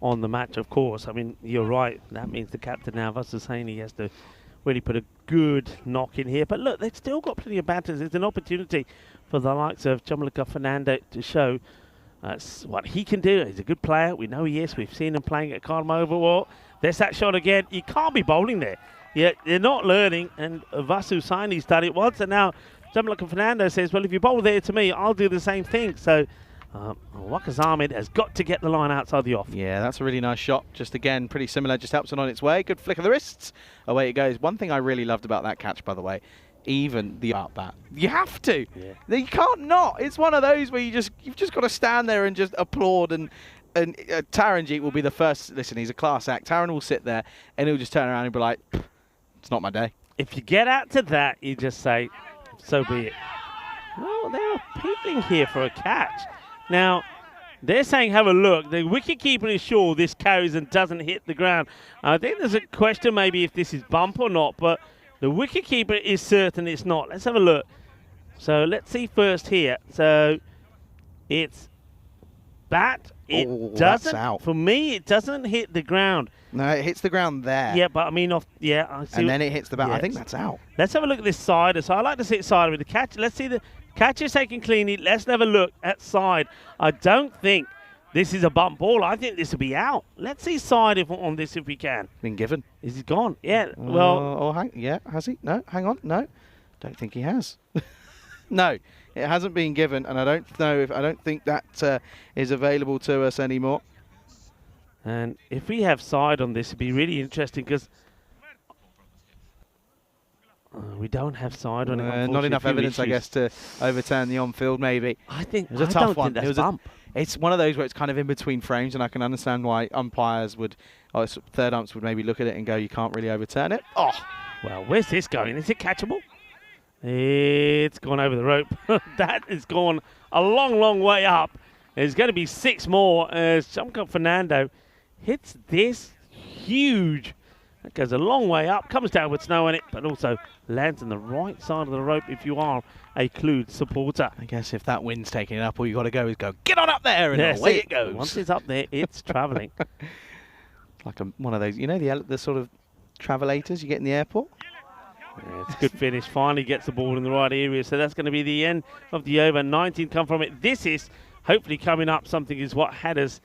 on the match, of course. I mean, you're right. That means the captain now, Hossaini, has to really put a good knock in here. But look, they've still got plenty of batters. It's an opportunity for the likes of Gianluca Fernando to show what he can do. He's a good player. We know he is. We've seen him playing at Cardiff Overwatch. There's that shot again. You can't be bowling there. Yeah, they're not learning. And Hossaini's done it once. And now Gianluca Fernando says, well, if you bowl there to me, I'll do the same thing. So Waqas Ahmed has got to get the line outside the off. Yeah, that's a really nice shot. Just again, pretty similar. Just helps it on its way. Good flick of the wrists. Away it goes. One thing I really loved about that catch, by the way, even the out bat. You have to. Yeah. You can't not. It's one of those where you've just got to stand there and just applaud. And Taranjeet will be the first. Listen, he's a class act. Taran will sit there and he'll just turn around and be like, it's not my day. If you get out to that, you just say, so be it. Well, they're appealing here for a catch. Now, they're saying have a look. The wicketkeeper is sure this carries and doesn't hit the ground. I think there's a question maybe if this is bump or not, but the wicketkeeper is certain it's not. Let's have a look. So let's see first here. So it's bat. It doesn't. That's out. For me, it doesn't hit the ground. No, it hits the ground there. Yeah, but I mean, I see. And then it hits the bat. Yeah, I think that's out. Let's have a look at this side. So I like to see it side with the catch. Let's see the catch is taken cleanly. Let's have a look at side. I don't think this is a bump ball. I think this will be out. Let's see side on this if we can. Been given. Is he gone? Yeah. Well. Has he? No. Hang on. No. Don't think he has. No, it hasn't been given, and I don't think that is available to us anymore. And if we have side on this, it'd be really interesting because we don't have side on it. Not enough evidence, I guess, to overturn the on-field. Maybe. I think it was a tough one. It was bump. It's one of those where it's kind of in between frames, and I can understand why umpires would, or third umps would maybe look at it and go, "You can't really overturn it." Oh, well, where's this going? Is it catchable? It's gone over the rope. That has gone a long, long way up. There's going to be 6 more as Gianluca Fernando hits this huge. That goes a long way up, comes down with snow on it, but also lands on the right side of the rope if you are a Clued supporter. I guess if that wind's taking it up, all you got to go is go, get on up there, and away it goes. Once it's up there, it's travelling. Like one of those, the sort of travelators you get in the airport. Yeah, it's a good finish. Finally gets the ball in the right area. So that's going to be the end of the over. 19 come from it. This is hopefully coming up. Something is what had us,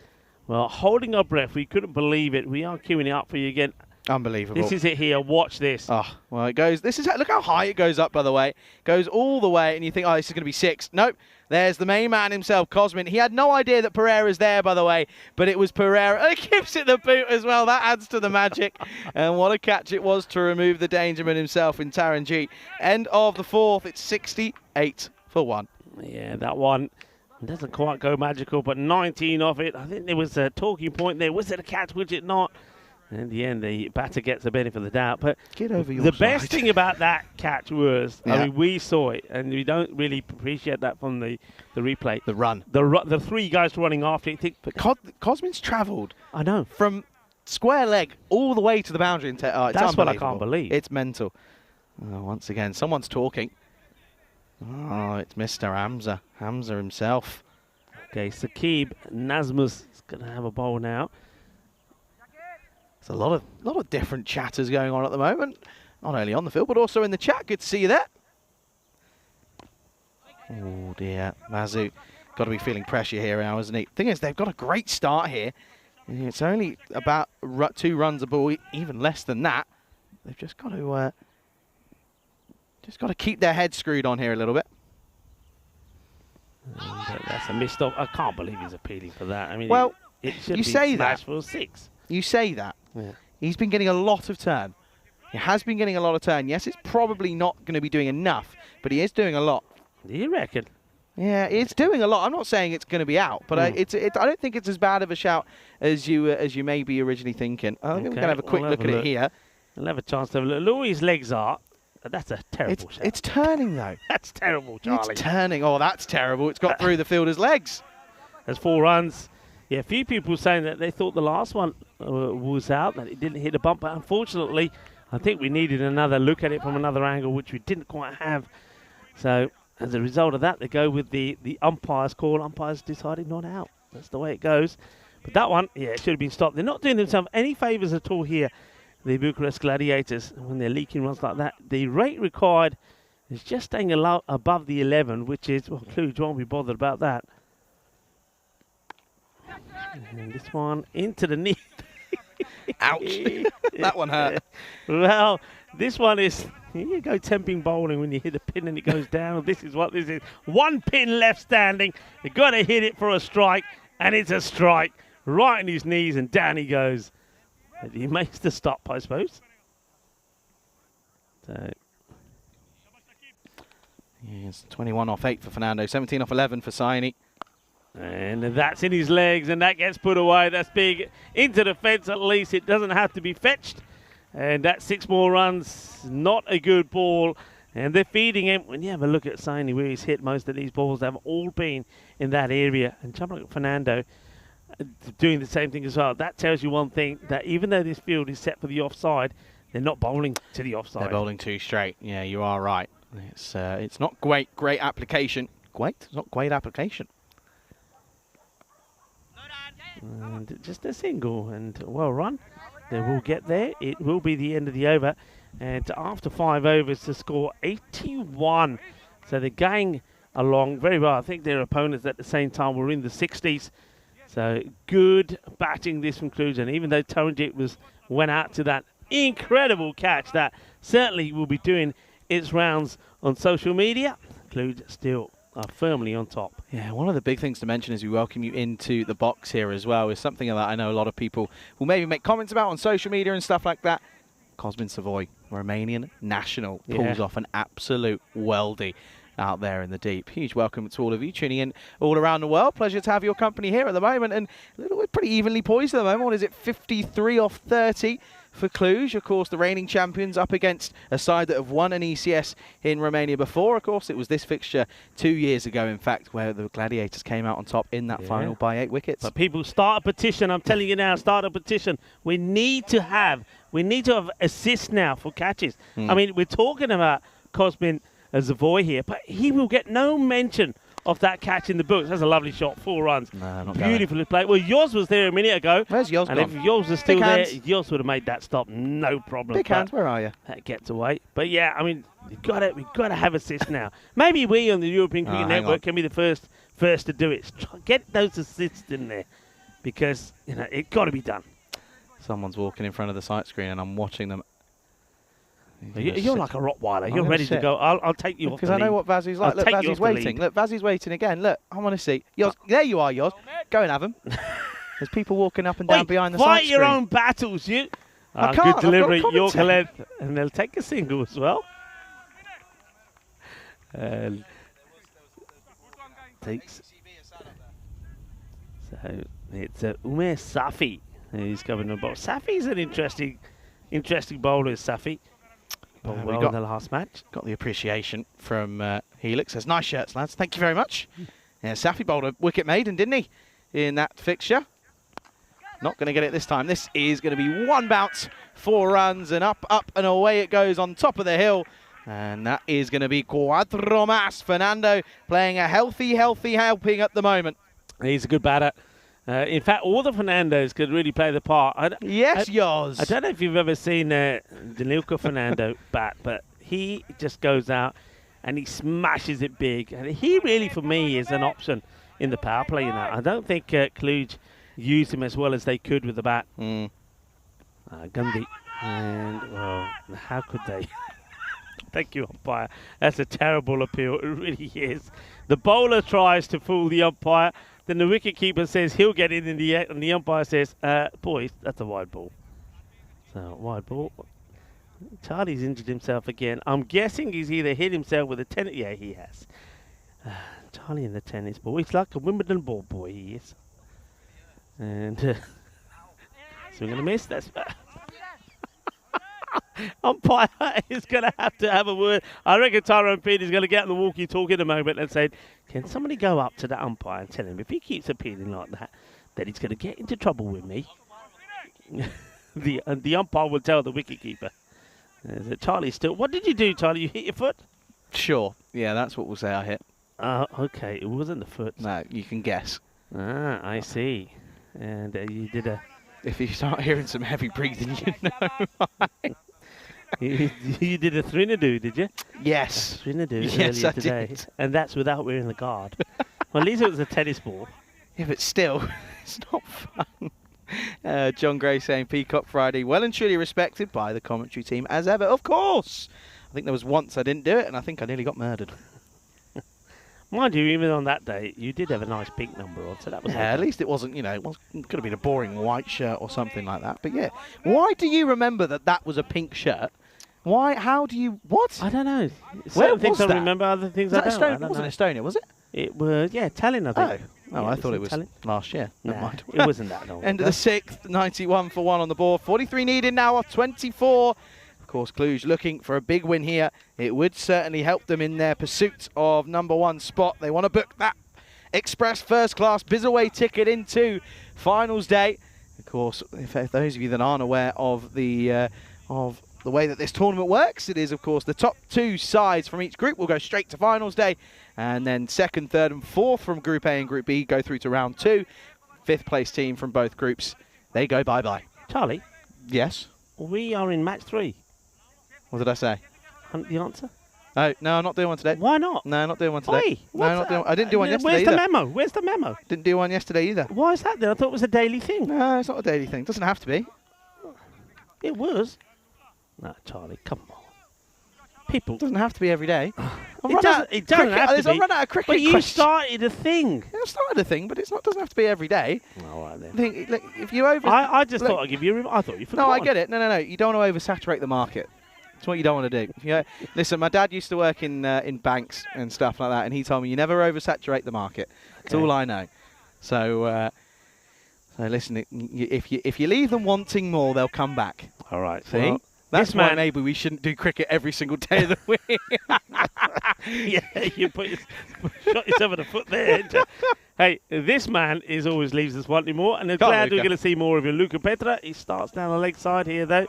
well, holding our breath. We couldn't believe it. We are queuing it up for you again. Unbelievable. This is it here. Watch this. Oh, well, it goes. Look how high it goes up, by the way. Goes all the way, and you think, oh, this is going to be 6. Nope. There's the main man himself, Cosmin. He had no idea that Pereira's there, by the way, but it was Pereira. And it gives it the boot as well. That adds to the magic. And what a catch it was to remove the dangerman himself in Taranjeet. End of the 4th. It's 68 for 1. Yeah, that one doesn't quite go magical, but 19 off it. I think there was a talking point there. Was it a catch? Was it not? In the end, the batter gets the benefit of the doubt. But the best thing about that catch was, I mean, we saw it, and we don't really appreciate that from the replay. The run. The 3 guys running after it. But Cosmin's travelled. I know. From square leg all the way to the boundary. And it's That's what I can't unbelievable. believe. It's mental. Oh, once again, someone's talking. Oh, it's Mr. Hamza himself. Okay, Saqib Nazmus is going to have a bowl now. There's a lot of different chatters going on at the moment, not only on the field but also in the chat. Good to see you there. Oh dear, Mazu got to be feeling pressure here now, isn't he? Thing is, they've got a great start here. It's only about 2 runs a ball, even less than that. They've just got to keep their head screwed on here a little bit. And, that's a missed off. I can't believe he's appealing for that. I mean, Well, it should you be say that. smashed for 6. You say that. Yeah. He's been getting a lot of turn. He has been getting a lot of turn. Yes, it's probably not going to be doing enough, but he is doing a lot. Do you reckon? Yeah, it's doing a lot. I'm not saying it's going to be out, but I don't think it's as bad of a shout as you may be originally thinking. I think we're going to have a quick look at it here. I'll have a chance to have a look. Look where his legs are. That's a terrible shot. It's turning, though. That's terrible, Charlie. It's turning. Oh, that's terrible. It's got through the fielder's legs. There's 4 runs. Yeah, a few people saying that they thought the last one was out, that it didn't hit a bump. But unfortunately, I think we needed another look at it from another angle, which we didn't quite have. So as a result of that, they go with the umpire's call. Umpires decided not out. That's the way it goes. But that one, yeah, it should have been stopped. They're not doing themselves any favours at all here, the Bucharest Gladiators, when they're leaking runs like that. The rate required is just staying above the 11, which is, well, Cluj won't be bothered about that. And this one into the knee. Ouch. That one hurt. Well, this one is, here you go temping bowling when you hit a pin and it goes down. This is what this is. 1 pin left standing. You've got to hit it for a strike, and it's a strike. Right in his knees, and down he goes. But he makes the stop, I suppose. So, yes, 21 off 8 for Fernando, 17 off 11 for Saini. and that's in his legs, and that gets put away. That's big. Into the fence at least. It doesn't have to be fetched. And that's 6 more runs. Not a good ball. And they're feeding him. When you have a look at Saini, where he's hit most of these balls, they've all been in that area. And Chumlock Fernando doing the same thing as well. That tells you one thing, that even though this field is set for the offside, they're not bowling to the offside. They're bowling too straight. Yeah, you are right. It's not great application. It's not great application. And just a single and well run. They will get there. It will be the end of the over. And after 5 overs to score 81. So they're going along very well. I think their opponents at the same time were in the 60s. So good batting this from Cluj. And even though Taranjit went out to that incredible catch that certainly will be doing its rounds on social media, Cluj still are firmly on top. Yeah, one of the big things to mention as we welcome you into the box here as well is something that I know a lot of people will maybe make comments about on social media and stuff like that. Cosmin Savoy, Romanian national, pulls off an absolute weldy out there in the deep. Huge welcome to all of you tuning in all around the world. Pleasure to have your company here at the moment, and we're pretty evenly poised at the moment. What is it, 53 off 30 for Cluj? Of course, the reigning champions up against a side that have won an ECS in Romania before. Of course, it was this fixture 2 years ago, in fact, where the Gladiators came out on top in that final by 8 wickets. But people, start a petition. I'm telling you now, start a petition. We need to have assists now for catches. I mean, we're talking about Cosmin Zavoy here, but he will get no mention of that catch in the books. That's a lovely shot, 4 runs. No, not beautifully played. Well, Yoz was there a minute ago. Where's Yoz and gone? if Yoz was still Big there, hands. Yoz would have made that stop, no problem. Big hands, where are you? That gets away. But yeah, I mean, we've got to have assists now. Maybe we on the European Cricket Network can be the first to do it. Get those assists in there, because it's got to be done. Someone's walking in front of the sight screen, and I'm watching them. You're like a Rottweiler. You're ready to go. I'll take you off. Because I know what Vazzy's like. Look, Vazzy's waiting. Look, Vazzy's waiting again. Look, I want to see. Yoz, there you are, Yoz. Go and have them. There's people walking up and down behind the sight Fight screen. your own battles, you. I can't. Good delivery, I've got Yorker length. And they'll take a single as well. And takes. So it's Umer Safi who's coming on board. Safi's an interesting bowler, Safi. Bowled well in the last match. Got the appreciation from Helix. Says, nice shirts, lads. Thank you very much. Yeah, Safi bowled a wicket maiden, didn't he, in that fixture? Not going to get it this time. This is going to be one bounce, 4 runs, and up, up, and away it goes on top of the hill. And that is going to be cuatro más. Fernando playing a healthy helping at the moment. He's a good batter. In fact, all the Fernandos could really play the part. Yes, yours. I don't know if you've ever seen Danilko Fernando bat, but he just goes out and he smashes it big. And he really, for me, is an option in the power play. You know, I don't think Kluge used him as well as they could with the bat. Gundy. And, well, how could they? Thank you, umpire. That's a terrible appeal. It really is. The bowler tries to fool the umpire. Then the wicketkeeper says he'll get in the air, and the umpire says, boys, that's a wide ball. So, wide ball. Charlie's injured himself again. I'm guessing he's either hit himself with a tennis. Yeah, he has. Charlie in the tennis ball. He's like a Wimbledon ball boy, he is. And so we're going to miss. That's umpire is going to have a word. I reckon Tyrone Peter's going to get on the walkie-talkie in a moment and say, can somebody go up to that umpire and tell him if he keeps appealing like that, that he's going to get into trouble with me. The umpire will tell the wicketkeeper. Charlie still. What did you do, Charlie? You hit your foot? Sure. Yeah, that's what we'll say I hit. Okay. It wasn't the foot. No, you can guess. I see. And you did a... If you start hearing some heavy breathing, you know. You did a Thrinadoo, did you? Yes. Thrinadoo Yes, earlier I today. did. And that's without wearing the guard. Well, at least it was a tennis ball. Yeah, but still, it's not fun. John Gray saying Peacock Friday, well and truly respected by the commentary team as ever. Of course. I think there was once I didn't do it, and I think I nearly got murdered. Mind you, even on that day, you did have a nice pink number on, so that was... Yeah, at least it wasn't, you know, it could have been a boring white shirt or something like that. But yeah, why do you remember that was a pink shirt? Why? How do you... What? I don't know. Where Some things was I that? remember, other things Was I that don't. Estonia? It wasn't Estonia, was it? It was, yeah, Tallinn, I think. Oh, Yeah, I thought it in was Tallinn. last year. Never Nah, mind. it wasn't that long End ago. of the 6th, 91 for 1 on the board. 43 needed now off 24. Of course, Cluj looking for a big win here. It would certainly help them in their pursuit of #1 spot. They want to book that express first class Bizaway ticket into finals day. Of course, if those of you that aren't aware of the way that this tournament works, it is, of course, the top 2 sides from each group will go straight to finals day, and then 2nd, 3rd, and 4th from Group A and Group B go through to round 2. 5th place team from both groups, they go bye-bye. Charlie, Yes? we are in match 3. What did I say? Hunt the answer? Oh, no, I'm not doing one today. Why not? No, not doing one today. Why? No, not doing. I didn't do one yesterday Where's either. the memo? Where's the memo? Didn't do one yesterday either. Why is that then? I thought it was a daily thing. No, it's not a daily thing. Doesn't have to be. It was. No, Charlie, come on. People. Doesn't have to be every day. It doesn't have to be. I've run out of cricket But you questions. started a thing. I started a thing, but it's not. Doesn't have to be every day. All right then. Look, if you over. I just look, thought I'd give you. I thought you forgot. No, I get it. No. You don't want to oversaturate the market. That's what you don't want to do. Listen, my dad used to work in banks and stuff like that, and he told me you never oversaturate the market. That's all I know. So listen, if you leave them wanting more, they'll come back. All right. See? Well, That's why maybe we shouldn't do cricket every single day of the week. yeah, you shot yourself in the foot there. Didn't you? Hey, this man always leaves us wanting more, and I'm glad we're going to see more of him. Luca Petra, he starts down the leg side here, though.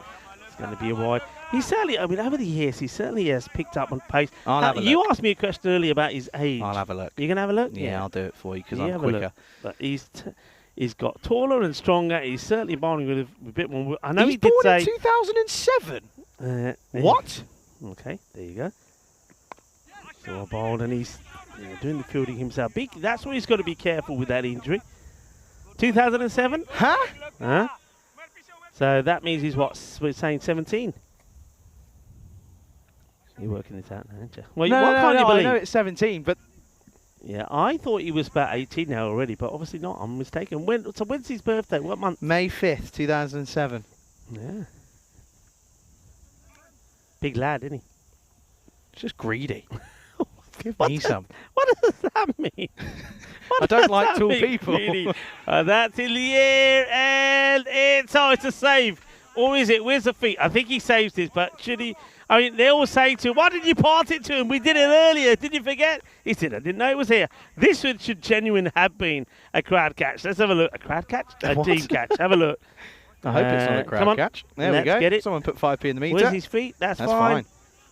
It's going to be a wide. He certainly, I mean, over the years, he certainly has picked up on pace. I'll have a You look. asked me a question earlier about his age. I'll have a look. You going to have a look? Yeah, I'll do it for you because You I'm have a look. quicker. But he's got taller and stronger. He's certainly bowling with a bit more. I know He's he did born say. in 2007. Yeah. What? Okay, there you go. So bowled, and he's doing the fielding himself. That's why he's got to be careful with that injury. 2007? Huh? So that means he's what? We're saying 17. You're working this out now, aren't you? Well, what can't you I believe? know it's 17, but Yeah, I thought he was about 18 now already, but obviously not. I'm mistaken. So when's his birthday? What month? May 5th, 2007. Yeah. Big lad, isn't he? It's just greedy. Give What me the- some. What does that mean? I don't like tall people. Really? That's in the air, and it's a save. Or is it? Where's the feet? I think he saves this, but should he? I mean, they all say to him, why did you pass it to him? We did it earlier. Did you forget? He said, I didn't know it was here. This should genuinely have been a crowd catch. Let's have a look. A crowd catch? A What? team catch. Have a look. I hope it's not a come crowd on. catch. There Let's we go. get it. Someone put 5p in the meter. Where's his feet? That's fine.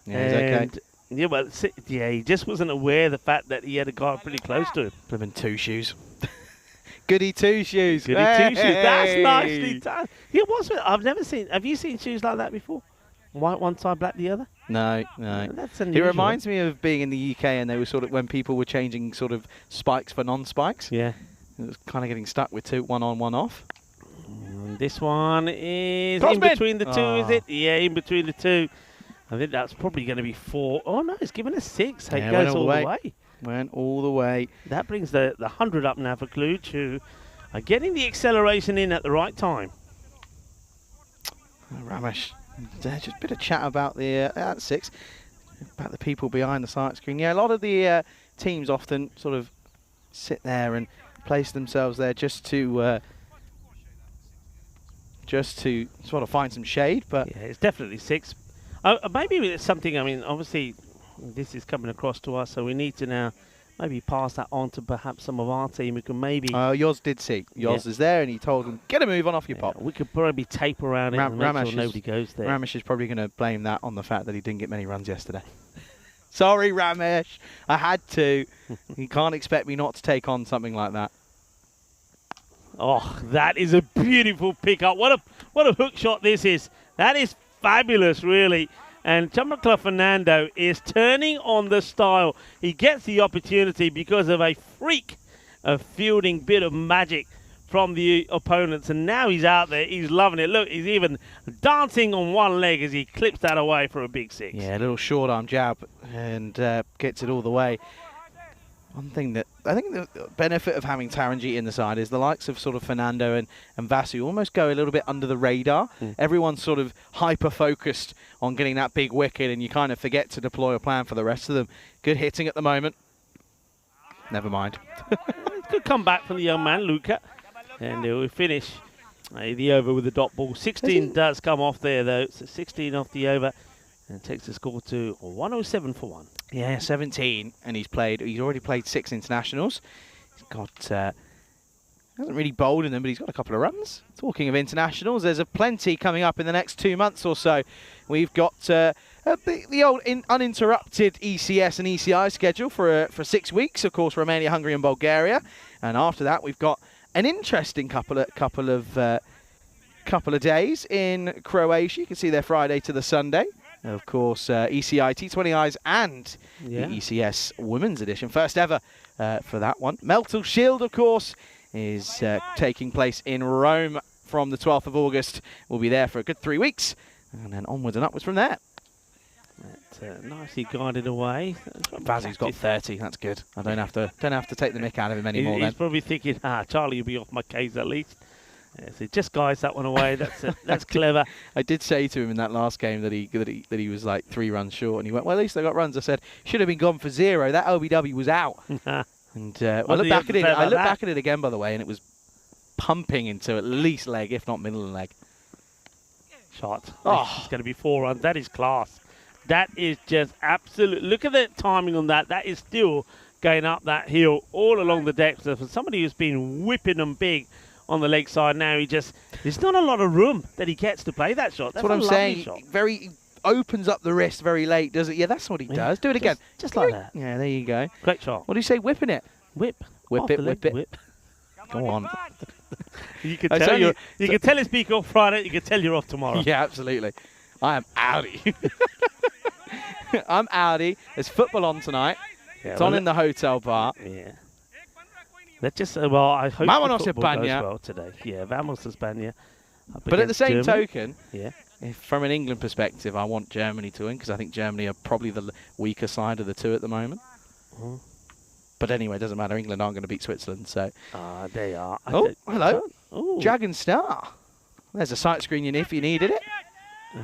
Yeah, he's okay. And yeah, well, yeah, he just wasn't aware of the fact that he had a guy pretty close to him. Put him in 2 shoes. Goody 2 shoes. Goody Hey! 2 shoes. That's nicely done. Yeah, I've never seen. Have you seen shoes like that before? White one side, black the other. No, no. That's It unusual. reminds me of being in the UK and they were sort of when people were changing sort of spikes for non-spikes. Yeah. It was kind of getting stuck with 2, 1 on, 1 off. And this one is Crossman! in between the two, is Oh. it? Yeah, in between the two. I think that's probably going to be 4. Oh no, it's given a 6. Yeah, It went goes all all the the way. way. Went all the way. That brings the 100 up now for Kluge, who are getting the acceleration in at the right time. Ramesh. Just a bit of chat about the at 6, about the people behind the sight screen. Yeah, a lot of the teams often sort of sit there and place themselves there just to sort of find some shade. But Yeah, it's definitely 6. Maybe it's something, I mean, obviously this is coming across to us, so we need to now maybe pass that on to perhaps some of our team who can maybe... Yoz did see. Yoz is there, and he told them, get a move on off your pop. we could probably tape around it and make Ramesh sure nobody goes there. Ramesh is probably going to blame that on the fact that he didn't get many runs yesterday. Sorry, Ramesh. I had to. You can't expect me not to take on something like that. Oh, that is a beautiful pickup. What a hook shot this is. That is fabulous, really. And Chamakla Fernando is turning on the style. He gets the opportunity because of a freak of fielding bit of magic from the opponents. And now he's out there. He's loving it. Look, he's even dancing on one leg as he clips that away for a big 6. Yeah, a little short arm jab and gets it all the way. One thing that I think the benefit of having Taranji in the side is the likes of sort of Fernando and Vasu almost go a little bit under the radar. Everyone's sort of hyper-focused on getting that big wicket and you kind of forget to deploy a plan for the rest of them. Good hitting at the moment. Never mind. Good comeback from the young man, Luca. And we finish the over with the dot ball. 16 does come off there, though. So 16 off the over and takes the score to 107 for 1. Yeah, 17, and he's already played 6 internationals. He's got, hasn't really bowled in them, but he's got a couple of runs. Talking of internationals, there's a plenty coming up in the next 2 months or so. We've got the old uninterrupted ECS and ECI schedule for 6 weeks, of course, Romania, Hungary and Bulgaria. And after that, we've got an interesting couple of days in Croatia. You can see there Friday to the Sunday. Of course, ECI T20Is and the ECS Women's Edition. First ever for that one. Meltle Shield, of course, is taking place in Rome from the 12th of August. We'll be there for a good 3 weeks. And then onwards and upwards from there. That's nicely guided away. Vazzy's got 30. That's good. I don't have to take the mick out of him anymore. He's probably thinking, Charlie will be off my case at least. Yeah, so just guides that one away. That's clever. I did say to him in that last game that he was like 3 runs short, and he went, "Well, at least I got runs." I said, "Should have been gone for 0. That LBW was out." And I looked back at it. I looked back at it again, by the way, and it was pumping into at least leg, if not middle leg. Shot. Oh. It's going to be 4 runs. That is class. That is just absolute. Look at the timing on that. That is still going up that hill all along the deck. So for somebody who's been whipping them big on the leg side now, there's not a lot of room that he gets to play that shot. That's what I'm saying. Shot. He opens up the wrist very late, does it? Yeah, that's what he does. Do it again. Just like that. Yeah, there you go. Great shot. What do you say? Whipping it. Whip. Whip it, whip it. Whip. Go on. You can tell you can tell it's peak off Friday. You can tell you're off tomorrow. Yeah, absolutely. I am outie. I'm outie. There's football on tonight. Yeah, it's on in the hotel bar. Yeah. Let's just I hope Vámonos the football goes España. well today. Yeah, Vamos España. But at the same Germany. token, Yeah. from an England perspective, I want Germany to win because I think Germany are probably the weaker side of the two at the moment. But anyway, it doesn't matter. England aren't going to beat Switzerland, so. They are. Oh, hello. Oh. Dragon Star. There's a sight screen if you needed it.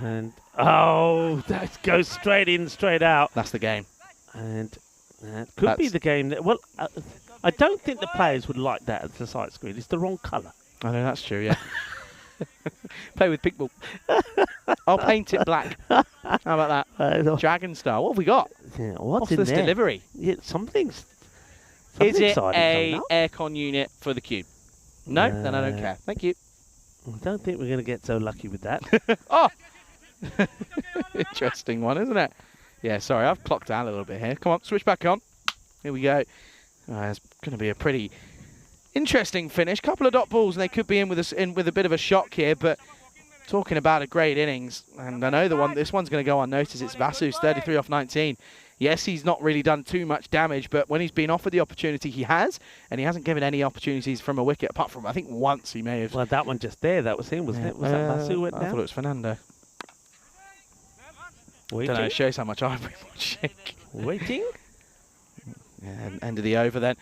And that goes straight in, straight out. That's the game. And that could be the game that. Well, I don't think the players would like that as a sight screen. It's the wrong colour. I know that's true. Yeah. Play with pickball. I'll paint it black. How about that? Dragon Star. What have we got? Yeah, What's in this there? delivery? Yeah, something's Is it exciting coming a up. aircon unit for the cube? No, then I don't care. Thank you. I don't think we're going to get so lucky with that. Oh! Interesting one, isn't it? Yeah, sorry, I've clocked out a little bit here. Come on, switch back on. Here we go. It's going to be a pretty interesting finish. Couple of dot balls, and they could be in with a bit of a shock here, but talking about a great innings, and I know this one's going to go unnoticed. It's Vasu's 33 off 19. Yes, he's not really done too much damage, but when he's been offered the opportunity, he has, and he hasn't given any opportunities from a wicket, apart from, I think, once he may have. Well, that one just there, that was him, wasn't it? Was that Vasu went I down? thought it was Fernando. Waiting? Don't know, it shows how much I've been watching. Waiting? Yeah, end of the over then.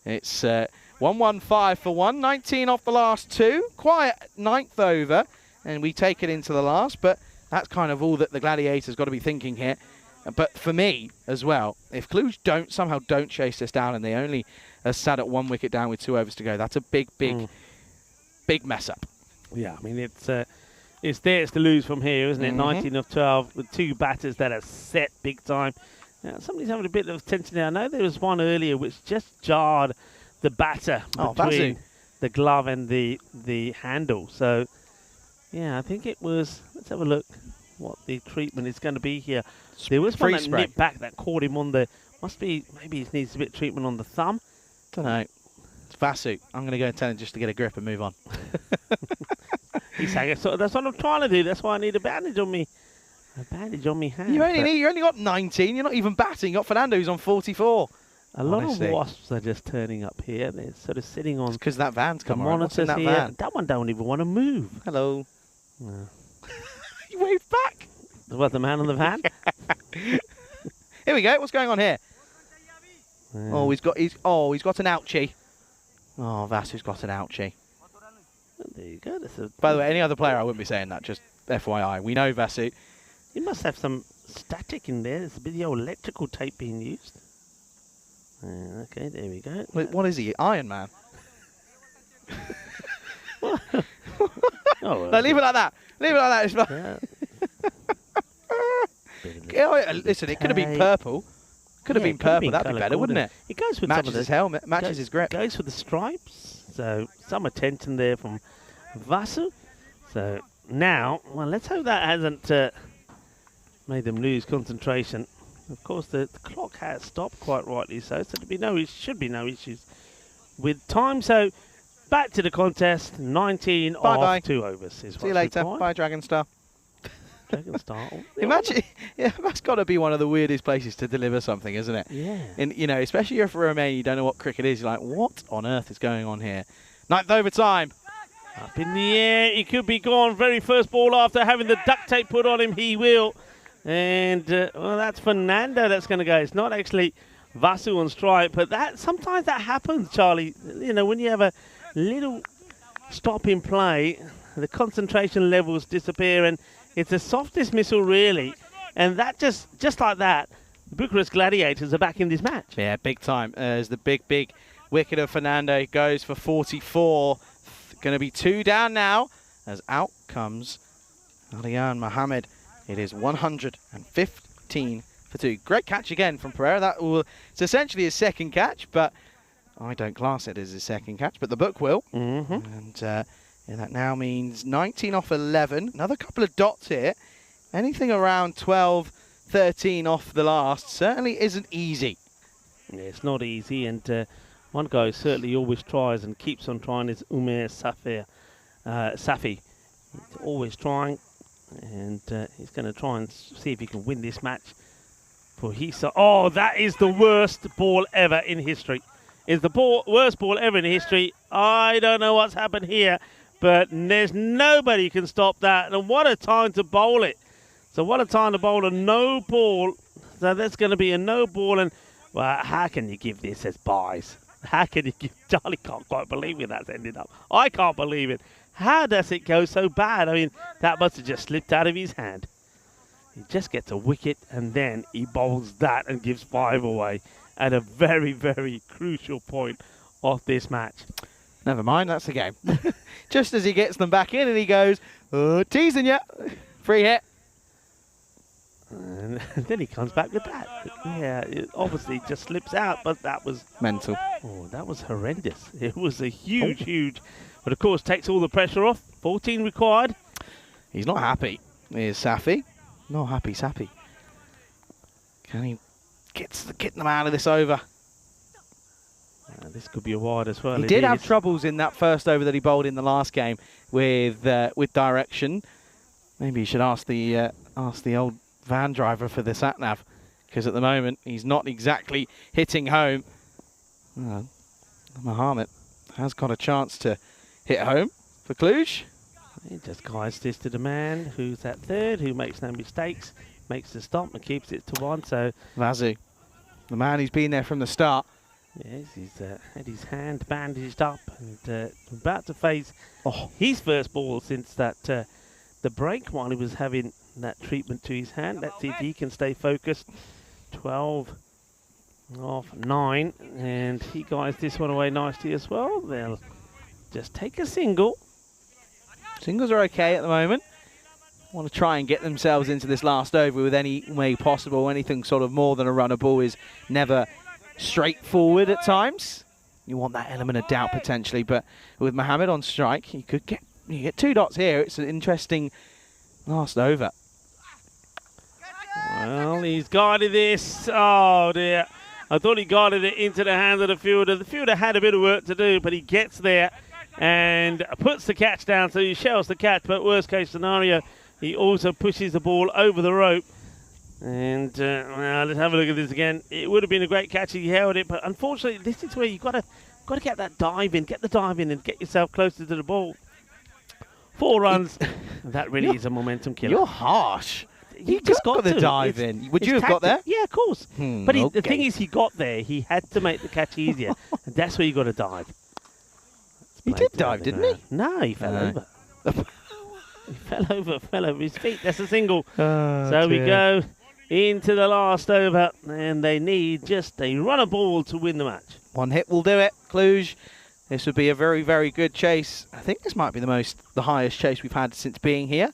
It's 115 for 119 off the last two. Quiet ninth over, and we take it into the last, but that's kind of all that the Gladiators got to be thinking here. But for me as well, if Cluj somehow don't chase this down and they only are sat at 1 wicket down with 2 overs to go, that's a big mess up. Yeah, I mean, it's theirs to lose from here, isn't it? 19 of 12 with 2 batters that are set big time. Now, somebody's having a bit of tension there. I know there was one earlier which just jarred the batter between the glove and the handle. So, yeah, I think it was, let's have a look what the treatment is going to be here. There was one that nipped back that caught him on the, maybe he needs a bit of treatment on the thumb. Don't know. It's Vasu. I'm going to go and tell him just to get a grip and move on. He's saying, so that's what I'm trying to do. That's why I need a bandage on me. A bandage on me hand. You only got 19. You're not even batting. You got Fernando who's on 44. A lot of wasps are just turning up here. They're sort of sitting on. Because that van's the coming. monitors that here. van? That one don't even want to move. Hello. No. You waved back. What, the man on the van? Here we go. What's going on here? Oh, he's got an ouchie. Oh, Vasu's got an ouchie. There you go. By the way, any other player, I wouldn't be saying that. Just FYI, we know Vasu. You must have some static in there. There's a bit of electrical tape being used. Okay, there we go. Wait, what is he? Iron Man? Oh, no, leave it like that. Leave it like that. It's fine. Yeah. Listen, it could have been purple. Could have been purple. That'd be better, wouldn't it? It goes with matches some of his helmet, matches his grip. Goes with the stripes. So some attention there from Vasu. So now, well, let's hope that hasn't made them lose concentration. Of course, the clock has stopped quite rightly so. So should be no issues with time. So back to the contest. 19 off 2 overs. See you later. Required. Bye, Dragon Star. Dragon Star. Imagine, yeah, that's got to be one of the weirdest places to deliver something, isn't it? Yeah. And especially if for Romania, you don't know what cricket is. You're like, what on earth is going on here? 9th overtime. Up in the air, he could be gone. Very first ball after having the duct tape put on him, he will. And well, that's Fernando that's going to go. It's not actually Vasu on strike, but sometimes that happens, Charlie. When you have a little stop in play, the concentration levels disappear, and it's a soft dismissal, really. And that just like that, the Bucharest Gladiators are back in this match. Yeah, big time. As the big wicket of Fernando goes for 44. Going to be 2 down now, as out comes Alian Mohammed. It is 115 for 2. Great catch again from Pereira. It's essentially his second catch, but I don't class it as his second catch, but the book will. And that now means 19 off 11. Another couple of dots here. Anything around 12, 13 off the last certainly isn't easy. Yeah, it's not easy, and one guy who certainly always tries and keeps on trying is Umair Safi. He's always trying, and he's going to try and see if he can win this match for Hisa. Oh, that is the worst ball ever in history. It's the worst ball ever in history. I don't know what's happened here, but there's nobody who can stop that. And what a time to bowl it. So what a time to bowl a no ball. So that's going to be a no ball. And, well, how can you give this as buys? How can you give... Charlie can't quite believe it that's ended up. I can't believe it. How does it go so bad? I mean, that must have just slipped out of his hand. He just gets a wicket and then he bowls that and gives 5 away at a very, very crucial point of this match. Never mind, that's the game. Just as he gets them back in and he goes, teasing you. Free hit. And then he comes back with that. Yeah, it obviously just slips out, but that was mental. Oh, that was horrendous. It was a huge, but of course takes all the pressure off. 14 required. He's not happy. Here's Safi. Not happy, Safi. Can he get them out of this over? This could be a wide as well. He did have troubles in that first over that he bowled in the last game with direction. Maybe you should ask the old van driver for the sat nav, because at the moment he's not exactly hitting home. Mohammed has got a chance to hit home for Cluj. He just guides this to the man who's at third, who makes no mistakes, makes the stop and keeps it to 1. So Vazu, the man who's been there from the start. Yes, he's had his hand bandaged up and about to face his first ball since that the break while he was having that treatment to his hand. Let's see if he can stay focused. 12 off 9, and he guides this one away nicely as well. They'll just take a single. Singles are okay at the moment. Want to try and get themselves into this last over with any way possible. Anything sort of more than a runner ball is never straightforward at times. You want that element of doubt potentially, but with Mohammed on strike, you get 2 dots here. It's an interesting last over. Well, he's guided this. Oh dear. I thought he guided it into the hands of the fielder. The fielder had a bit of work to do, but he gets there and puts the catch down, so he shells the catch, but worst case scenario, he also pushes the ball over the rope. And let's have a look at this again. It would have been a great catch if he held it, but unfortunately, this is where you've got to get that dive in, get the dive in and get yourself closer to the ball. 4 runs. That really is a momentum killer. You're harsh. You just got the to dive in. Would you have got there? Yeah, of course. But okay. The thing is, he got there. He had to make the catch easier. And that's where you got to dive. He did dive, didn't he? No, he fell over. He fell over his feet. That's a single. So we go into the last over, and they need just a runner ball to win the match. 1 hit will do it. Cluj. This would be a very, very good chase. I think this might be the highest chase we've had since being here.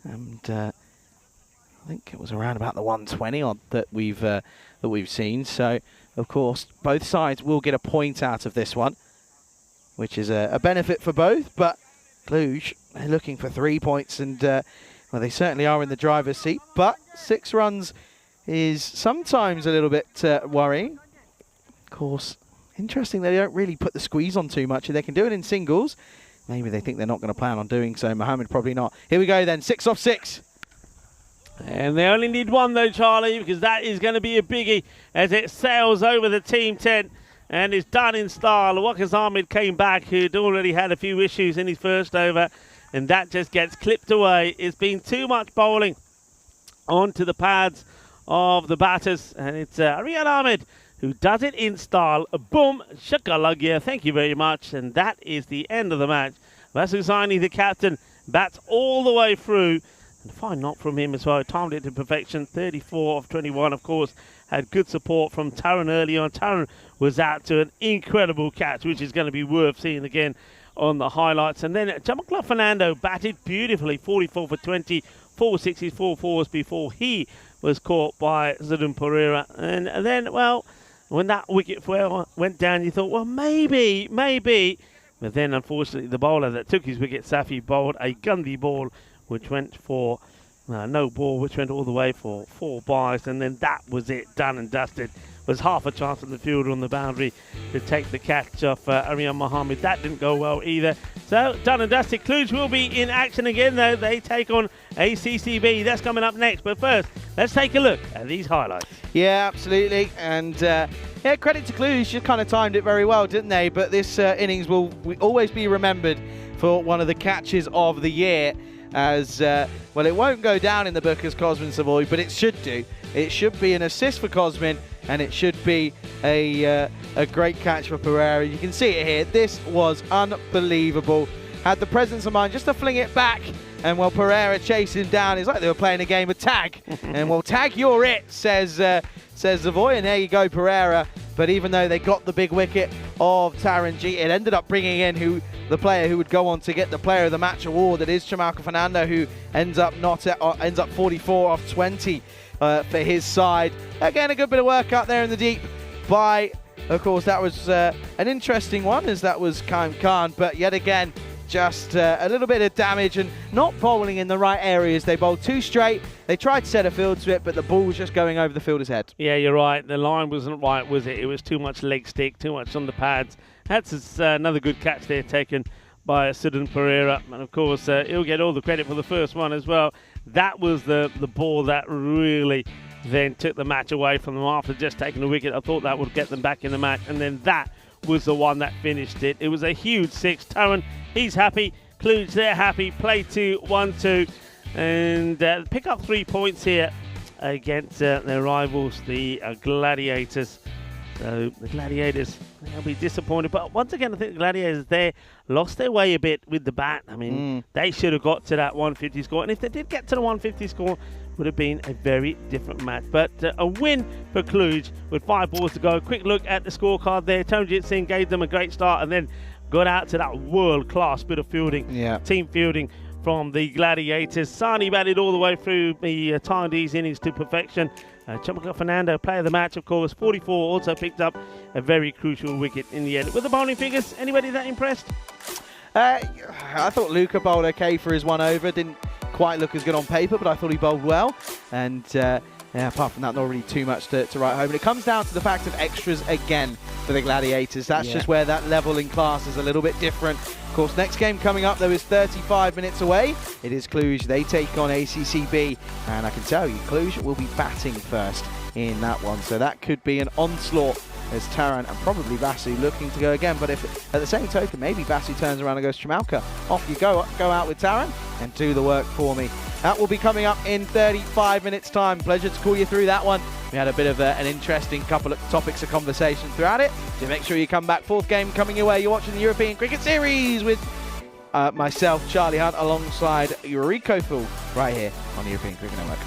And I think it was around about the 120 odd that we've seen. So, of course, both sides will get a point out of this one, which is a benefit for both. But Cluj, they're looking for 3 points, and well, they certainly are in the driver's seat. But 6 runs is sometimes a little bit worrying. Of course, interesting they don't really put the squeeze on too much. They can do it in singles. Maybe they think they're not going to plan on doing so. Mohammed probably not. Here we go then, 6 off 6. And they only need 1 though, Charlie, because that is going to be a biggie as it sails over the Team 10 and is done in style. Wakas Ahmed came back, who'd already had a few issues in his first over, and that just gets clipped away. It's been too much bowling onto the pads of the batters, and it's Riyad Ahmed who does it in style. Boom, shakalagya, thank you very much, and that is the end of the match. Vasu Saini, the captain, bats all the way through. And a fine knock from him as well. Timed it to perfection. 34 of 21, of course. Had good support from Taran early on. Taran was out to an incredible catch, which is going to be worth seeing again on the highlights. And then Jamakla Fernando batted beautifully. 44 for 20. 4 sixes, 4 fours before he was caught by Zadun Pereira. And then, well, when that wicket went down, you thought, well, maybe. But then, unfortunately, the bowler that took his wicket, Safi, bowled a Gandhi ball, which went for no ball, which went all the way for 4 byes, and then that was it, done and dusted. Was half a chance on the fielder on the boundary to take the catch off Aryan Mohammed. That didn't go well either. So, done and dusted. Cluj will be in action again, though. They take on ACCB. That's coming up next. But first, let's take a look at these highlights. Yeah, absolutely. And yeah, credit to Cluj. You kind of timed it very well, didn't they? But this innings will always be remembered for one of the catches of the year. As well, it won't go down in the book as Cosmin Savoy, but it should do. It should be an assist for Cosmin, and it should be a great catch for Pereira. You can see it here. This was unbelievable. Had the presence of mind just to fling it back, and while Pereira chasing down, it's like they were playing a game of tag. And well, tag, you're it, says Savoy, and there you go, Pereira but even though they got the big wicket of Taran G, it ended up bringing in the player who would go on to get the Player of the Match award. That is Chamalka Fernando, who ends up 44 off 20 for his side. Again, a good bit of work out there in the deep by, of course, that was an interesting one, as that was Kaim Khan, but yet again, just a little bit of damage and not bowling in the right areas. They bowled too straight. They tried to set a field to it, but the ball was just going over the fielder's head. Yeah, you're right. The line wasn't right, was it? It was too much leg stick, too much on the pads. That's another good catch there taken by Sudhan Pereira. And, of course, he'll get all the credit for the first one as well. That was the ball that really then took the match away from them after just taking the wicket. I thought that would get them back in the match. And then that was the one that finished it. It was a huge six. Taran, he's happy. Kluge, they're happy. Play 2, 1-2. And pick up 3 points here against their rivals, the Gladiators. So the Gladiators, they'll be disappointed. But once again, I think the Gladiators, they lost their way a bit with the bat. I mean, they should have got to that 150 score. And if they did get to the 150 score, would have been a very different match. But a win for Kluge with 5 balls to go. Quick look at the scorecard there. Taranjit Singh gave them a great start and then got out to that world-class bit of fielding, team fielding from the Gladiators. Sani batted all the way through the Tyndees innings to perfection. Chamalka Fernando, player of the match, of course. 44, also picked up a very crucial wicket in the end. With the bowling figures, anybody that impressed? I thought Luca bowled okay for his 1 over. Didn't quite look as good on paper, but I thought he bowled well. And apart from that, not really too much to write home. And it comes down to the fact of extras again for the Gladiators. That's just where that level in class is a little bit different. Of course, next game coming up, though, is 35 minutes away. It is Cluj. They take on ACCB. And I can tell you, Cluj will be batting first in that one. So that could be an onslaught as Taran and probably Vasu looking to go again. But if at the same token, maybe Vasu turns around and goes, Chamalka, off you go out with Taran and do the work for me. That will be coming up in 35 minutes time. Pleasure to call you through that one. We had a bit of an interesting couple of topics of conversation throughout it. So make sure you come back. 4th game coming your way. You're watching the European Cricket Series with myself, Charlie Hunt, alongside Eureka Fool, right here on the European Cricket Network.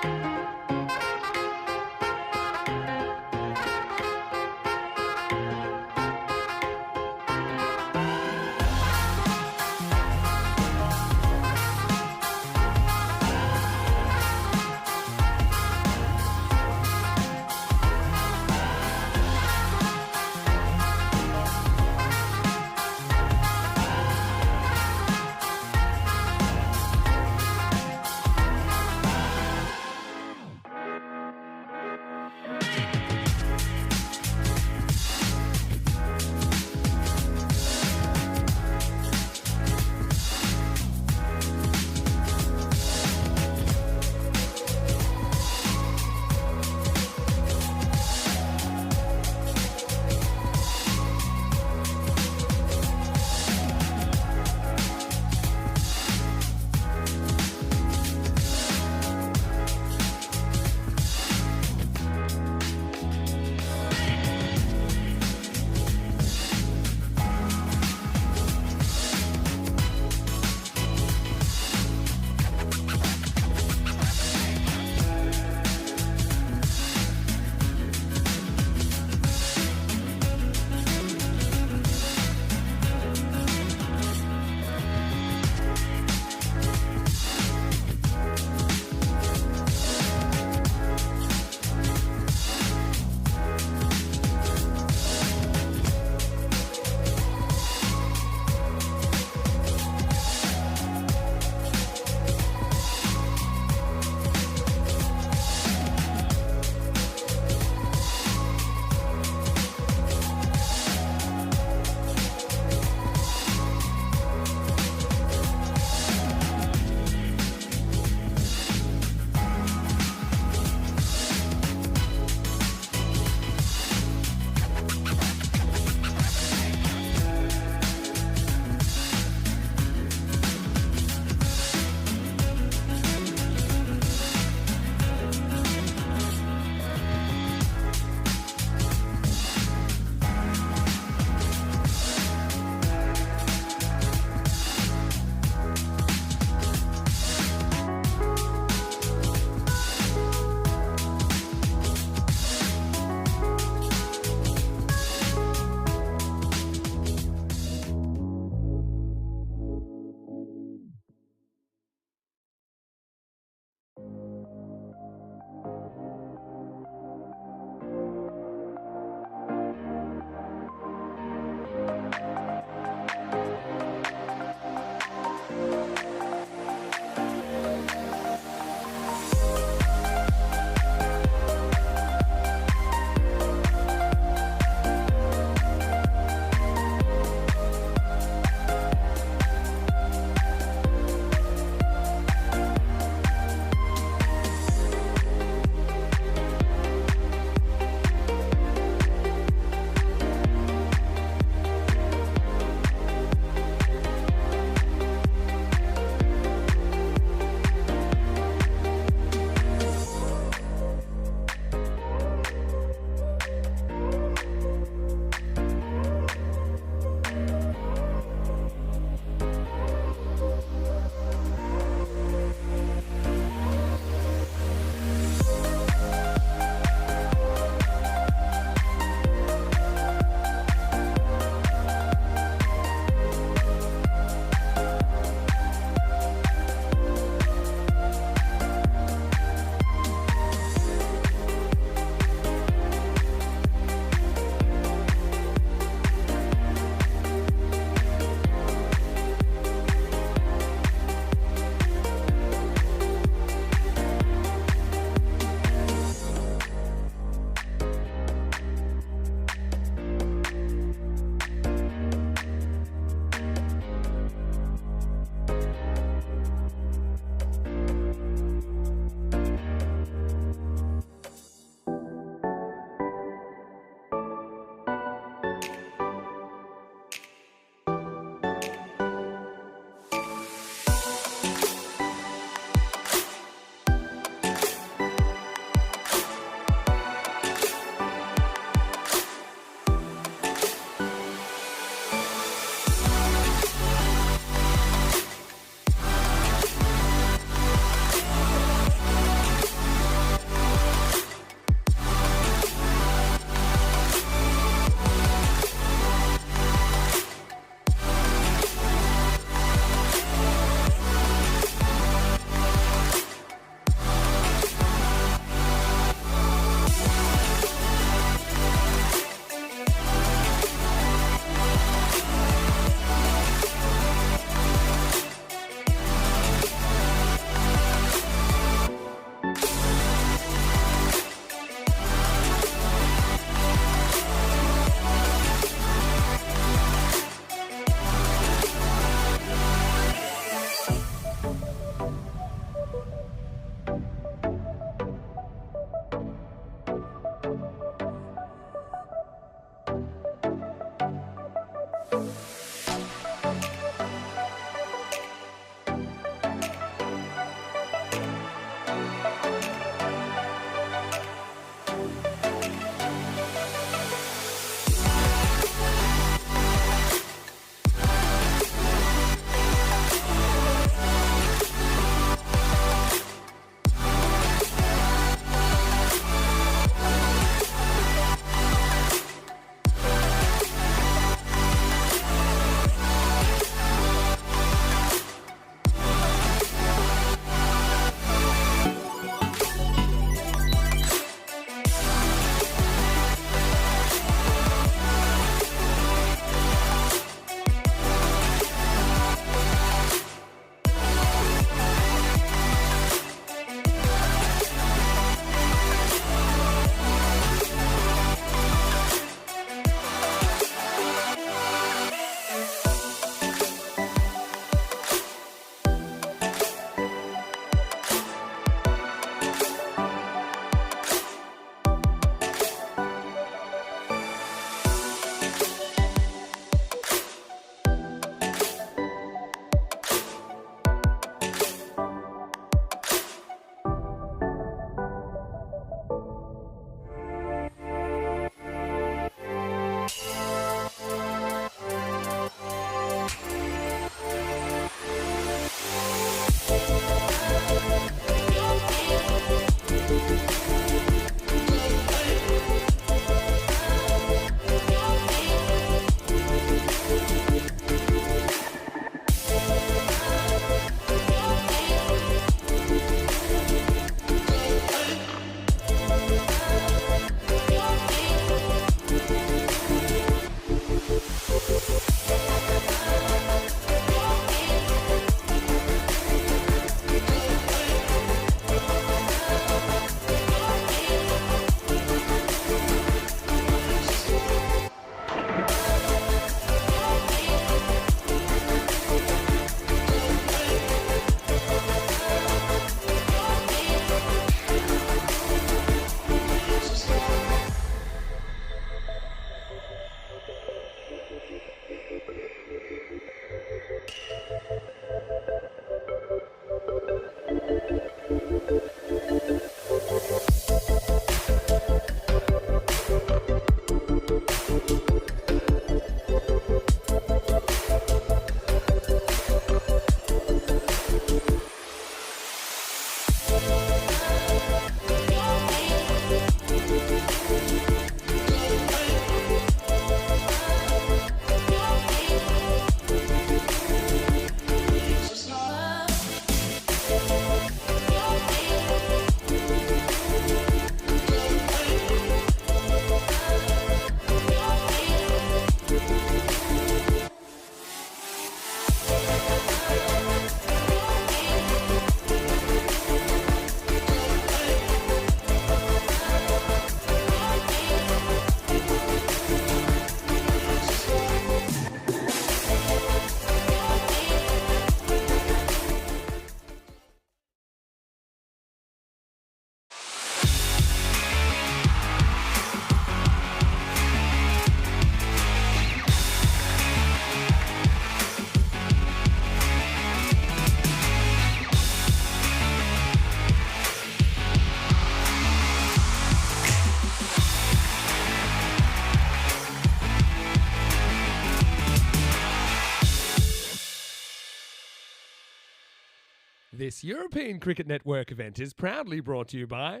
This European Cricket Network event is proudly brought to you by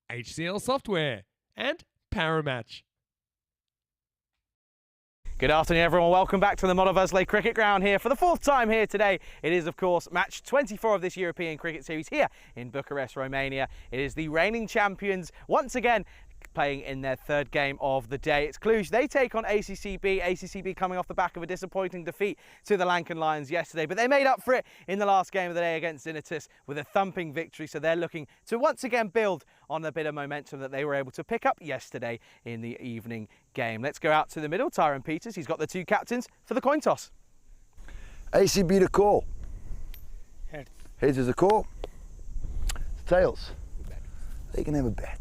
HCL Software and Paramatch. Good afternoon, everyone. Welcome back to the Motovazle Cricket Ground here for the fourth time here today. It is, of course, match 24 of this European Cricket Series here in Bucharest, Romania. It is the reigning champions once again playing in their third game of the day. It's Cluj. They take on ACCB. ACCB coming off the back of a disappointing defeat to the Lankan Lions yesterday, but they made up for it in the last game of the day against Zinitis with a thumping victory. So they're looking to once again build on a bit of momentum that they were able to pick up yesterday in the evening game. Let's go out to the middle. Tyrone Peters, he's got the two captains for the coin toss. ACB to call. Heads. Heads is a call. Tails. They can have a bet.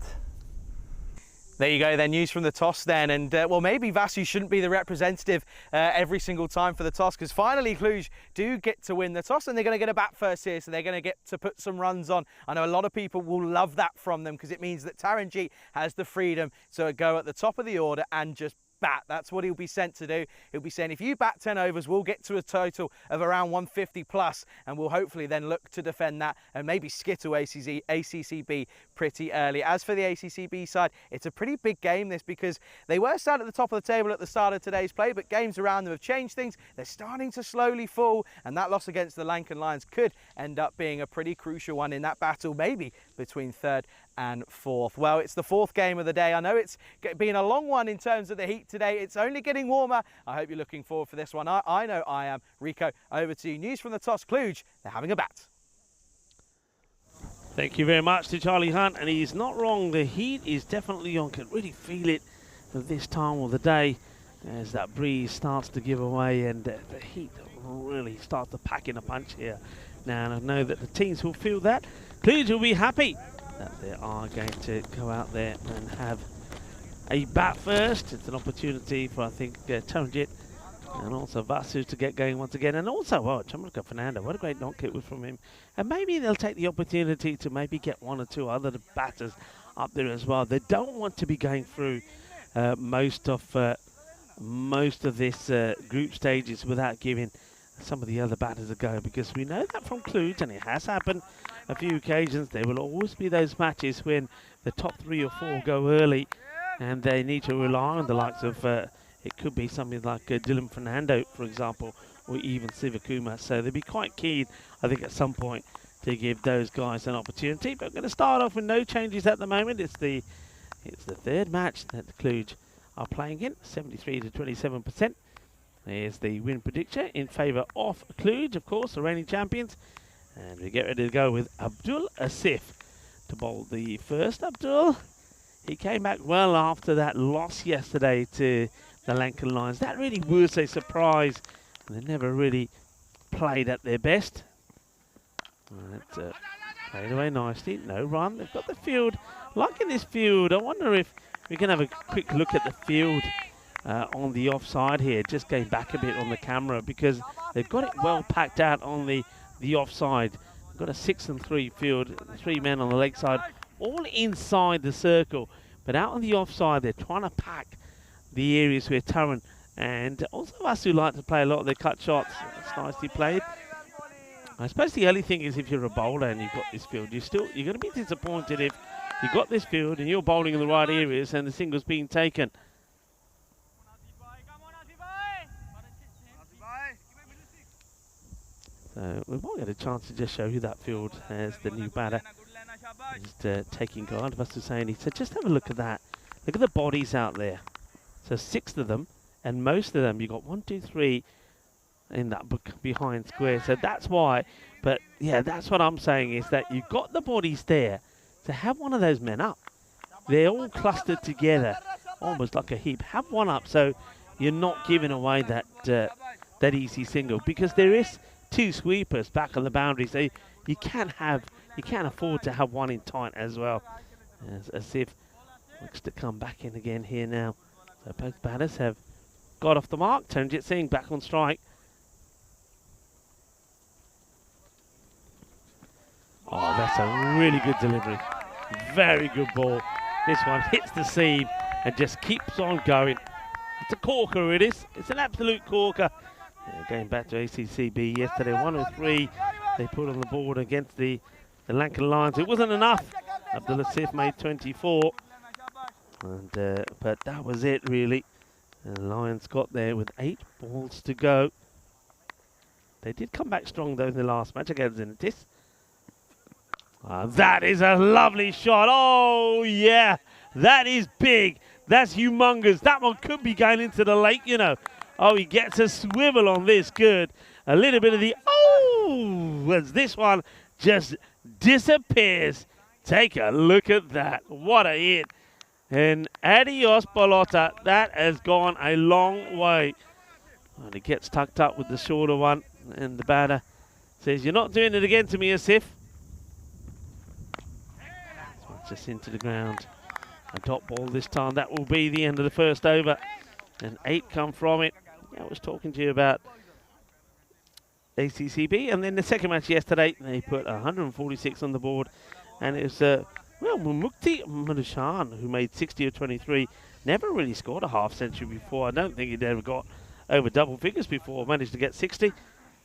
There you go, then news from the toss then, and well, maybe Vasu shouldn't be the representative every single time for the toss, because finally Cluj do get to win the toss, and they're going to get a bat first here, so they're going to get to put some runs on. I know a lot of people will love that from them, because it means that Taranjeet has the freedom to go at the top of the order and just bat. That's what he'll be sent to do. He'll be saying, if you bat 10 overs, we'll get to a total of around 150 plus, and we'll hopefully then look to defend that and maybe skittle ACCB pretty early. As for the ACCB side, it's a pretty big game this, because they were sat at the top of the table at the start of today's play, but games around them have changed things. They're starting to slowly fall, and that loss against the Lankan Lions could end up being a pretty crucial one in that battle, maybe between third and fourth. Well, it's the fourth game of the day. I know it's been a long one in terms of the heat today. It's only getting warmer. I hope you're looking forward for this one. I know I am. Rico, over to you. News from the toss. Cluj, they're having a bat. Thank you very much to Charlie Hunt, and he's not wrong. The heat is definitely on. Can really feel it at this time of the day as that breeze starts to give away, and the heat really starts to pack in a punch here. Now, and I know that the teams will feel that. Cluj will be happy that they are going to go out there and have a bat first. It's an opportunity for, I think, Taranjeet and also Vasu to get going once again. And also, oh, Chamarika Fernando, what a great knock it was from him. And maybe they'll take the opportunity to maybe get one or two other batters up there as well. They don't want to be going through most of this group stages without giving some of the other batters a go, because we know that from Cluj, and it has happened a few occasions, there will always be those matches when the top 3 or 4 go early and they need to rely on the likes of, it could be something like Dylan Fernando, for example, or even Sivakuma. So they'll be quite keen, I think, at some point to give those guys an opportunity. But I'm going to start off with no changes at the moment. It's the third match that the Cluj are playing in, 73 to 27%. There's the win prediction in favour of Cluj, of course, the reigning champions. And we get ready to go with Abdul Asif to bowl the first. Abdul, he came back well after that loss yesterday to the Lankan Lions. That really was a surprise. They never really played at their best. Right, played away nicely. No run. They've got the field. Liking this field. I wonder if we can have a quick look at the field on the offside here. Just going back a bit on the camera, because they've got it well packed out on the offside. got a 6 and 3 field, 3 men on the leg side, all inside the circle. But out on the offside, they're trying to pack the areas where Taran and also us who like to play a lot of their cut shots. That's nicely played. I suppose the only thing is if you're a bowler and you've got this field, you're going to be disappointed if you've got this field and you're bowling in the right areas and the single's being taken. So we might get a chance to just show you that field as the new batter is taking guard of us Hussaini. So just have a look at that. Look at the bodies out there. So 6 of them, and most of them, you've got 1, 2, 3 in that behind square. So that's why. But yeah, that's what I'm saying is that you've got the bodies there to have one of those men up. They're all clustered together, almost like a heap. Have one up so you're not giving away that that easy single, because there is 2 sweepers back on the boundary. So you can't afford to have one in tight as well. As if looks to come back in again here now. So both batters have got off the mark. Taranjit Singh back on strike. Oh, that's a really good delivery. Very good ball. This one hits the seam and just keeps on going. It's a corker, it is. It's an absolute corker. Going back to ACCB yesterday, 103 they put on the board against the Lankan Lions. It wasn't enough. Abdul Asif made 24. And but that was it, really. And the Lions got there with 8 balls to go. They did come back strong, though, in the last match against Zentis. That is a lovely shot. Oh, yeah. That is big. That's humongous. That one could be going into the lake, you know. Oh, he gets a swivel on this. Good. A little bit of the... Oh! As this one just disappears. Take a look at that. What a hit. And adios, Balota. That has gone a long way. And it gets tucked up with the shorter one. And the batter says, "You're not doing it again to me, Asif." This one's just into the ground. A dot ball this time. That will be the end of the first over. And 8 come from it. Yeah, I was talking to you about ACCB. And then the second match yesterday, they put 146 on the board. And it was, well, Mukti Madushan, who made 60 of 23, never really scored a half century before. I don't think he'd ever got over double figures before. Managed to get 60.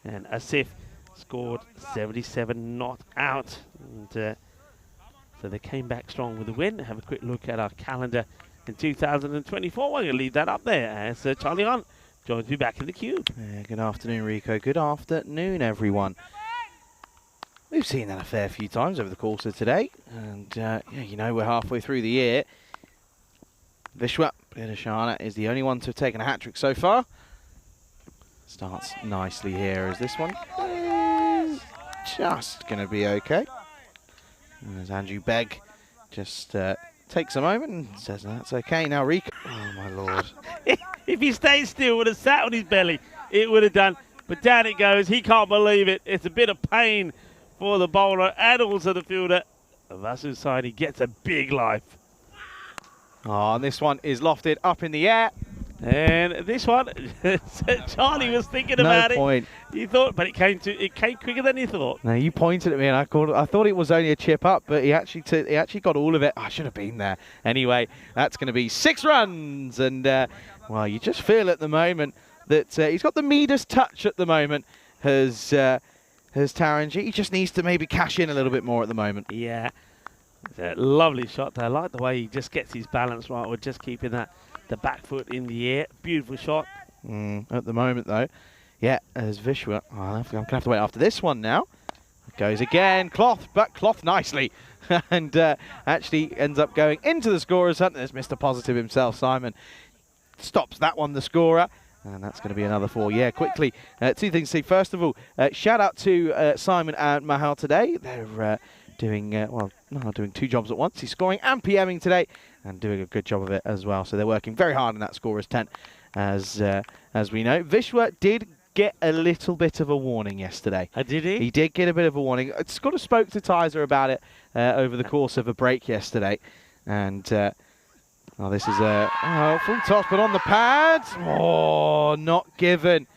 And Asif scored 77 not out. And so they came back strong with the win. Have a quick look at our calendar in 2024. We're going to leave that up there as Charlie Hunt joins me back in the cube. Yeah, good afternoon, Rico. Good afternoon, everyone. We've seen that a fair few times over the course of today. And, yeah, you know, we're halfway through the year. Vishwa Pidashana is the only one to have taken a hat-trick so far. Starts nicely here as this one is just going to be okay. And as Andrew Begg just takes a moment and says that's okay. Now Rico, oh my lord. If he stayed still, would have sat on his belly, it would have done. But down it goes. He can't believe it. It's a bit of pain for the bowler and also the fielder. Vasu side, he gets a big life. Oh, and this one is lofted up in the air. And this one, Charlie was thinking about No point. it. He thought, but it came quicker than he thought. No, you pointed at me and I thought it was only a chip up, but he actually got all of it. I should have been there. Anyway, that's going to be 6 runs. And, well, you just feel at the moment that he's got the Midas touch at the moment, has Taranjit. He just needs to maybe cash in a little bit more at the moment. Yeah. It's a lovely shot there. I like the way he just gets his balance right with just keeping the back foot in the air. Beautiful shot. At the moment, though. Yeah, as Vishwa. Oh, I'm going to have to wait after this one now. It goes again. Cloth, but Cloth nicely. And actually ends up going into the scorer's hunt. There's Mr. Positive himself, Simon. Stops that one, the scorer. And that's going to be another 4. Yeah, quickly. 2 things to see. First of all, shout out to Simon and Mahal today. They're doing, doing 2 jobs at once. He's scoring and PMing today and doing a good job of it as well. So they're working very hard in that scorer's tent, as we know. Vishwa did get a little bit of a warning yesterday. Did he? He did get a bit of a warning. Scott spoke to Tizer about it over the course of a break yesterday. And this is a full toss, but on the pads. Oh, not given.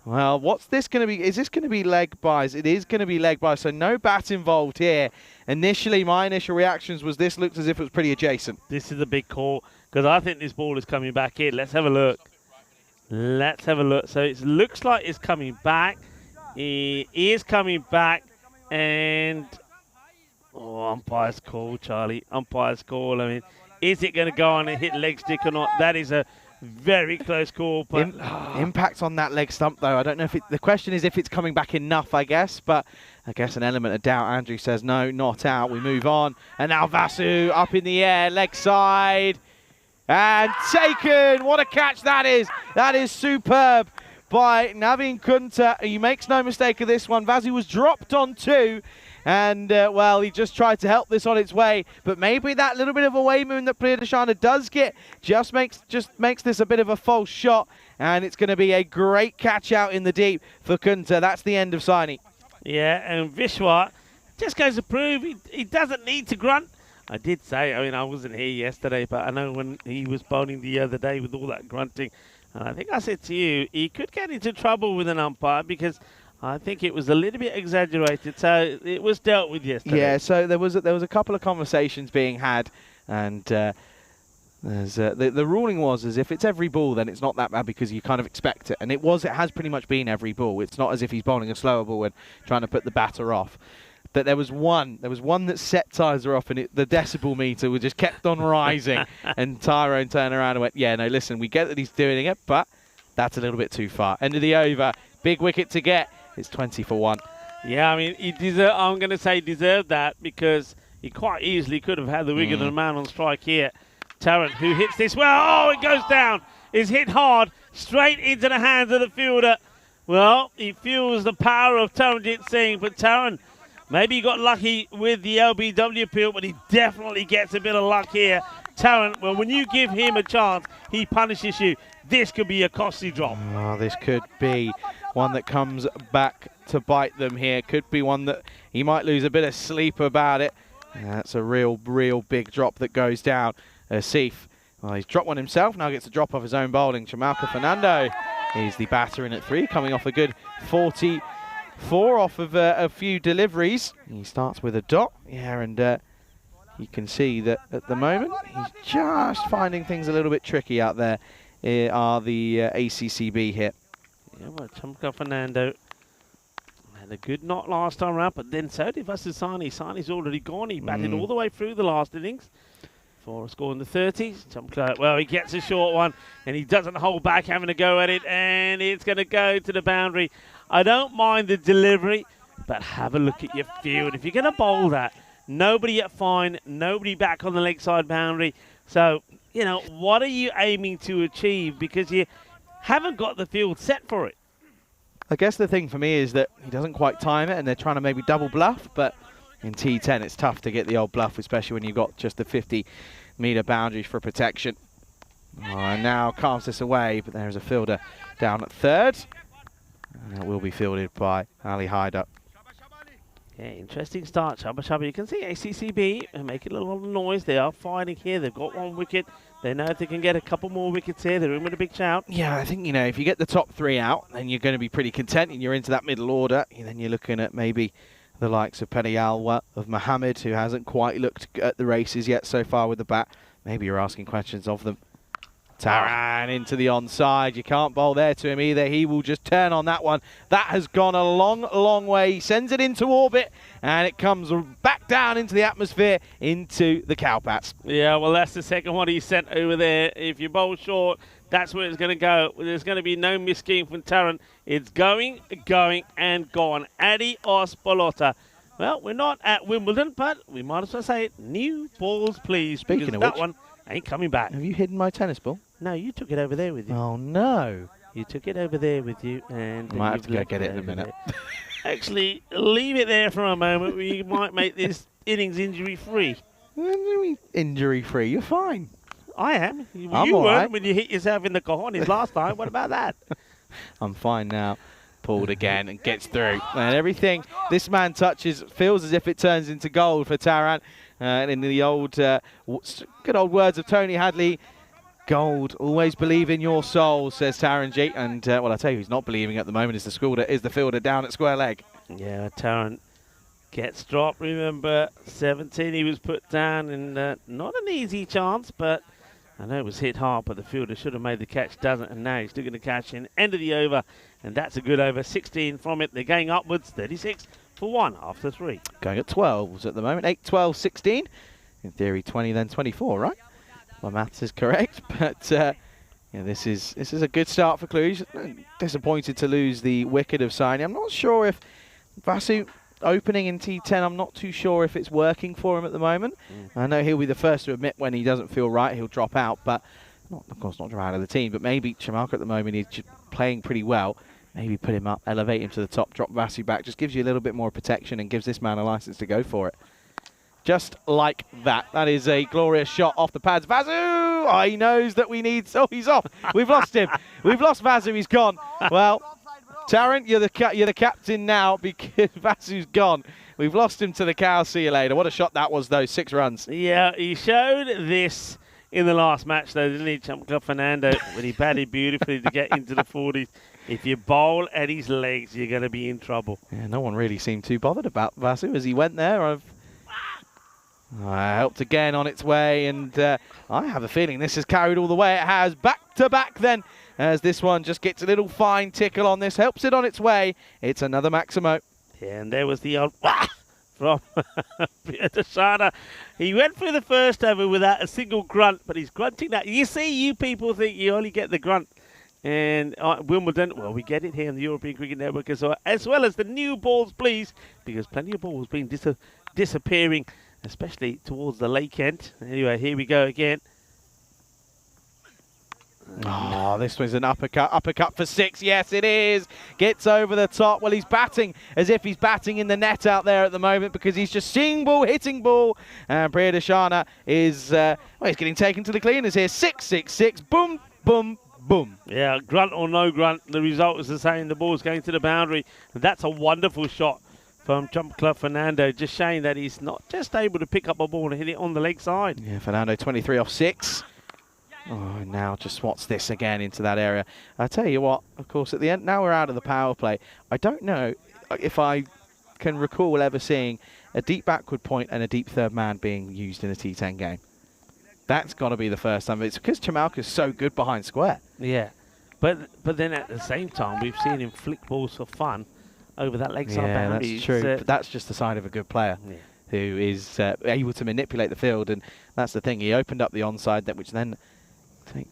Well, what's this going to be? Is this going to be leg buys? It is going to be leg buys, so no bat involved here. Initially, my initial reactions was this looked as if it was pretty adjacent. This is a big call because I think this ball is coming back in. Let's have a look. Let's have a look. So it looks like it's coming back. It is coming back, and umpire's call, Charlie. Umpire's call. I mean, is it going to go on and hit leg stick or not? That is a very close call. But Impact on that leg stump, though. I don't know if the question is if it's coming back enough, I guess. But I guess an element of doubt. Andrew says no, not out. We move on. And now Vasu up in the air, leg side. And taken. What a catch that is. That is superb by Navin Kunta. He makes no mistake of this one. Vasu was dropped on 2. And, well, he just tried to help this on its way. But maybe that little bit of away moon that Priyadashana does get just makes this a bit of a false shot. And it's going to be a great catch out in the deep for Kunta. That's the end of Saini. yeah, and Vishwa just goes to prove he doesn't need to grunt. I did say, I mean, I wasn't here yesterday, but I know when he was bowling the other day with all that grunting, and I think I said to you, he could get into trouble with an umpire because I think it was a little bit exaggerated, so it was dealt with yesterday. Yeah, so there was a couple of conversations being had, and the ruling was as if it's every ball, then it's not that bad because you kind of expect it, and it has pretty much been every ball. It's not as if he's bowling a slower ball and trying to put the batter off. But there was one that set Tizer off, and the decibel meter just kept on rising, and Tyrone turned around and went, yeah, no, listen, we get that he's doing it, but that's a little bit too far. End of the over, big wicket to get. It's 20 for 1. Yeah, I mean, I'm going to say he deserved that because he quite easily could have had the wicket and the man on strike here. Tarrant, who hits this well. Oh, it goes down. It's hit hard, straight into the hands of the fielder. Well, he feels the power of Taranjit Singh, but Tarrant, maybe he got lucky with the LBW appeal, but he definitely gets a bit of luck here. Tarrant, well, when you give him a chance, he punishes you. This could be a costly drop. Oh, this could be one that comes back to bite them here. Could be one that he might lose a bit of sleep about it. That's a real big drop that goes down. Asif, well, he's dropped one himself, now gets a drop off his own bowling. Chamalka Fernando is the batter in at 3, coming off a good 44 off of a few deliveries. He starts with a dot, yeah, and you can see that at the moment he's just finding things a little bit tricky out there. Here are the ACCB here. Yeah, well, Chamalka Fernando had a good knot last time around, but then so did Vasasani. Sani's already gone. He batted all the way through the last innings for a score in the 30s. Chamalka, well, he gets a short one, and he doesn't hold back, having a go at it, and it's going to go to the boundary. I don't mind the delivery, but have a look at your field. If you're going to bowl that, nobody at fine, nobody back on the leg side boundary. So, you know, what are you aiming to achieve? Because you haven't got the field set for it. I guess the thing for me is that he doesn't quite time it, and they're trying to maybe double bluff, but in T10 it's tough to get the old bluff, especially when you've got just the 50-metre boundaries for protection. And now carves this away, but there's a fielder down at 3rd. And that will be fielded by Ali Haider. Yeah, interesting start, Shabba Shabba. You can see ACCB are making a lot of noise. They are fighting here. They've got 1 wicket. They know if they can get a couple more wickets here, they're in with a big shout. Yeah, I think, you know, if you get the top 3 out, then you're going to be pretty content, and you're into that middle order. And then you're looking at maybe the likes of Penayalwa, of Mohammed, who hasn't quite looked at the races yet so far with the bat. Maybe you're asking questions of them. Taran into the onside. You can't bowl there to him either. He will just turn on that one. That has gone a long way. He sends it into orbit, and it comes back down into the atmosphere, into the cowpats. Yeah, well, that's the second one he sent over there. If you bowl short, that's where it's going to go. There's going to be no misgame from Taran. It's going, and gone. Adios, Bolota. Well, we're not at Wimbledon, but we might as well say it. New balls, please. Speaking because of that which, one ain't coming back. Have you hidden my tennis ball? No, you took it over there with you. Oh, no. You took it over there with you, and I might have to go left get it in a over minute. there. Actually, leave it there for a moment. We might make this innings injury-free. Injury-free. You're fine. I am. You I'm weren't all right. when you hit yourself in the cojones last time. What about that? I'm fine now. Pulled again and gets through. And everything this man touches feels as if it turns into gold for Taran. And in the old, good old words of Tony Hadley, Gold, always believe in your soul, says Taranji. And, well, I tell you who's not believing at the moment is the fielder down at square leg. Yeah, Tarrant gets dropped. Remember, 17, he was put down, and not an easy chance, but I know it was hit hard, but the fielder should have made the catch, doesn't, and now he's still going to catch in. End of the over, and that's a good over. 16 from it. They're going upwards, 36 for 1 after 3. Going at 12s at the moment, 8, 12, 16. In theory, 20, then 24, right? My maths is correct, but yeah, this is a good start for Cluj. Disappointed to lose the wicket of Saini. I'm not sure if Vasu opening in T10, I'm not too sure if it's working for him at the moment. I know he'll be the first to admit when he doesn't feel right, he'll drop out, but of course not drop out of the team, but maybe Chamalka at the moment is playing pretty well. Maybe put him up, elevate him to the top, drop Vasu back, just gives you a little bit more protection and gives this man a license to go for it. Just like that. That is a glorious shot off the pads. Vasu! Oh, he knows that we need... Oh, he's off. We've lost him. We've lost Vasu. He's gone. Well, Tarrant, you're the captain now because Vasu's gone. We've lost him to the cow. See you later. What a shot that was, though. 6 runs. Yeah, he showed this in the last match, though, didn't he, Chamka Fernando, when he batted beautifully to get into the 40s. If you bowl at his legs, you're going to be in trouble. Yeah, no one really seemed too bothered about Vasu as he went there. Helped again on its way, and I have a feeling this has carried all the way. It has. Back to back then, as this one just gets a little fine tickle on this. Helps it on its way. It's another Maximo. Yeah, and there was the old from Dashana. He went through the first over without a single grunt, but he's grunting that. You see, you people think you only get the grunt. And Wimbledon, well, we get it here on the European Cricket Network as well as the new balls, please, because plenty of balls being disappearing, especially towards the lake end. Anyway, here we go again. Oh, this was an uppercut for 6. Yes, it is. Gets over the top. Well, he's batting as if he's batting in the net out there at the moment because he's just seeing ball, hitting ball. And Priyadashana is, well, he's getting taken to the cleaners here. 6, 6, 6. Boom, boom, boom. Yeah, grunt or no grunt, the result is the same. The ball's going to the boundary. That's a wonderful shot from Jump Club Fernando, just showing that he's not just able to pick up a ball and hit it on the leg side. Yeah, Fernando 23 off 6. Oh, now just swats this again into that area. I tell you what, of course, at the end, now we're out of the power play. I don't know if I can recall ever seeing a deep backward point and a deep third man being used in a T10 game. That's got to be the first time. It's because Chamalka's so good behind square. Yeah, but then at the same time, we've seen him flick balls for fun over that leg side boundary. That's true. But that's just the sign of a good player who is able to manipulate the field. And that's the thing. He opened up the onside, which then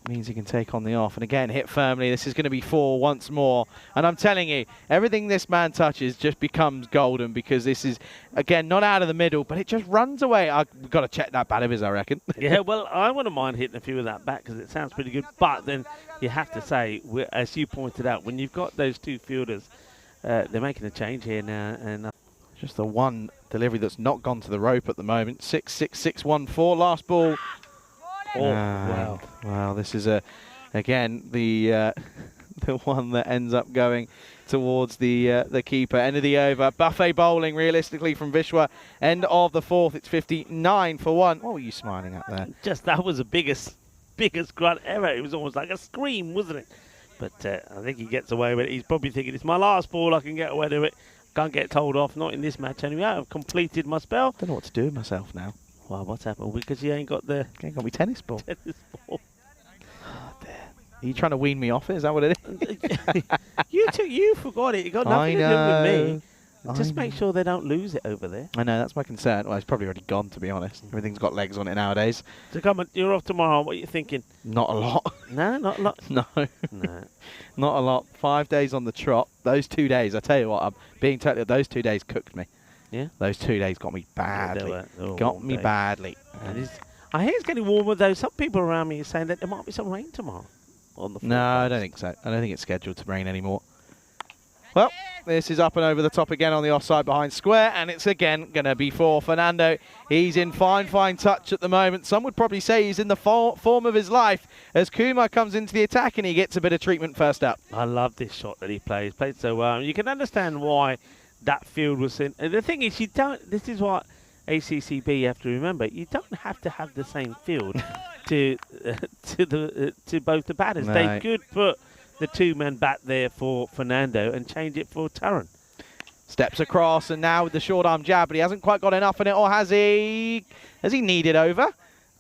means he can take on the off. And again, hit firmly. This is going to be 4 once more. And I'm telling you, everything this man touches just becomes golden because this is, again, not out of the middle, but it just runs away. We've got to check that bat of his, I reckon. Yeah, well, I wouldn't mind hitting a few of that back because it sounds pretty good. But then you have to say, as you pointed out, when you've got those two fielders, they're making a change here now. And just the one delivery that's not gone to the rope at the moment. 6, 6, 6, 1, 4. Last ball. Oh, wow. Wow, this is, again, the one that ends up going towards the keeper. End of the over. Buffet bowling, realistically, from Vishwa. End of the 4th. It's 59 for 1. What were you smiling at there? Just that was the biggest grunt ever. It was almost like a scream, wasn't it? But I think he gets away with it. He's probably thinking, it's my last ball. I can get away with it. Can't get told off. Not in this match anyway. I've completed my spell. Don't know what to do with myself now. Well, what's happened? Because you ain't got the... Ain't got me tennis ball. Tennis ball. Oh, dear. Are you trying to wean me off it? Is that what it is? You forgot it. You got nothing to do with me. Just make sure they don't lose it over there. I know, that's my concern. Well, it's probably already gone, to be honest. Everything's got legs on it nowadays. So come on, you're off tomorrow. What are you thinking? Not a lot. No, not a lot. No. No. Not a lot. 5 days on the trot. Those 2 days, I tell you what, I'm being totally... Those 2 days cooked me. Yeah? Those 2 days got me badly. Got me badly. I hear it's getting warmer, though. Some people around me are saying that there might be some rain tomorrow. On the no, I don't think so. I don't think it's scheduled to rain anymore. Well, this is up and over the top again on the offside behind square, and it's again going to be for Fernando. He's in fine touch at the moment. Some would probably say he's in the form of his life as Kumar comes into the attack and he gets a bit of treatment first up. I love this shot that he plays. Played so well. You can understand why that field was in. And the thing is, you don't. This is what ACCB have to remember. You don't have to have the same field to both the batters. No. They could put the 2-man bat there for Fernando and change it for Taran. Steps across, and now with the short arm jab, but he hasn't quite got enough in it, or has he? Has he kneaded over?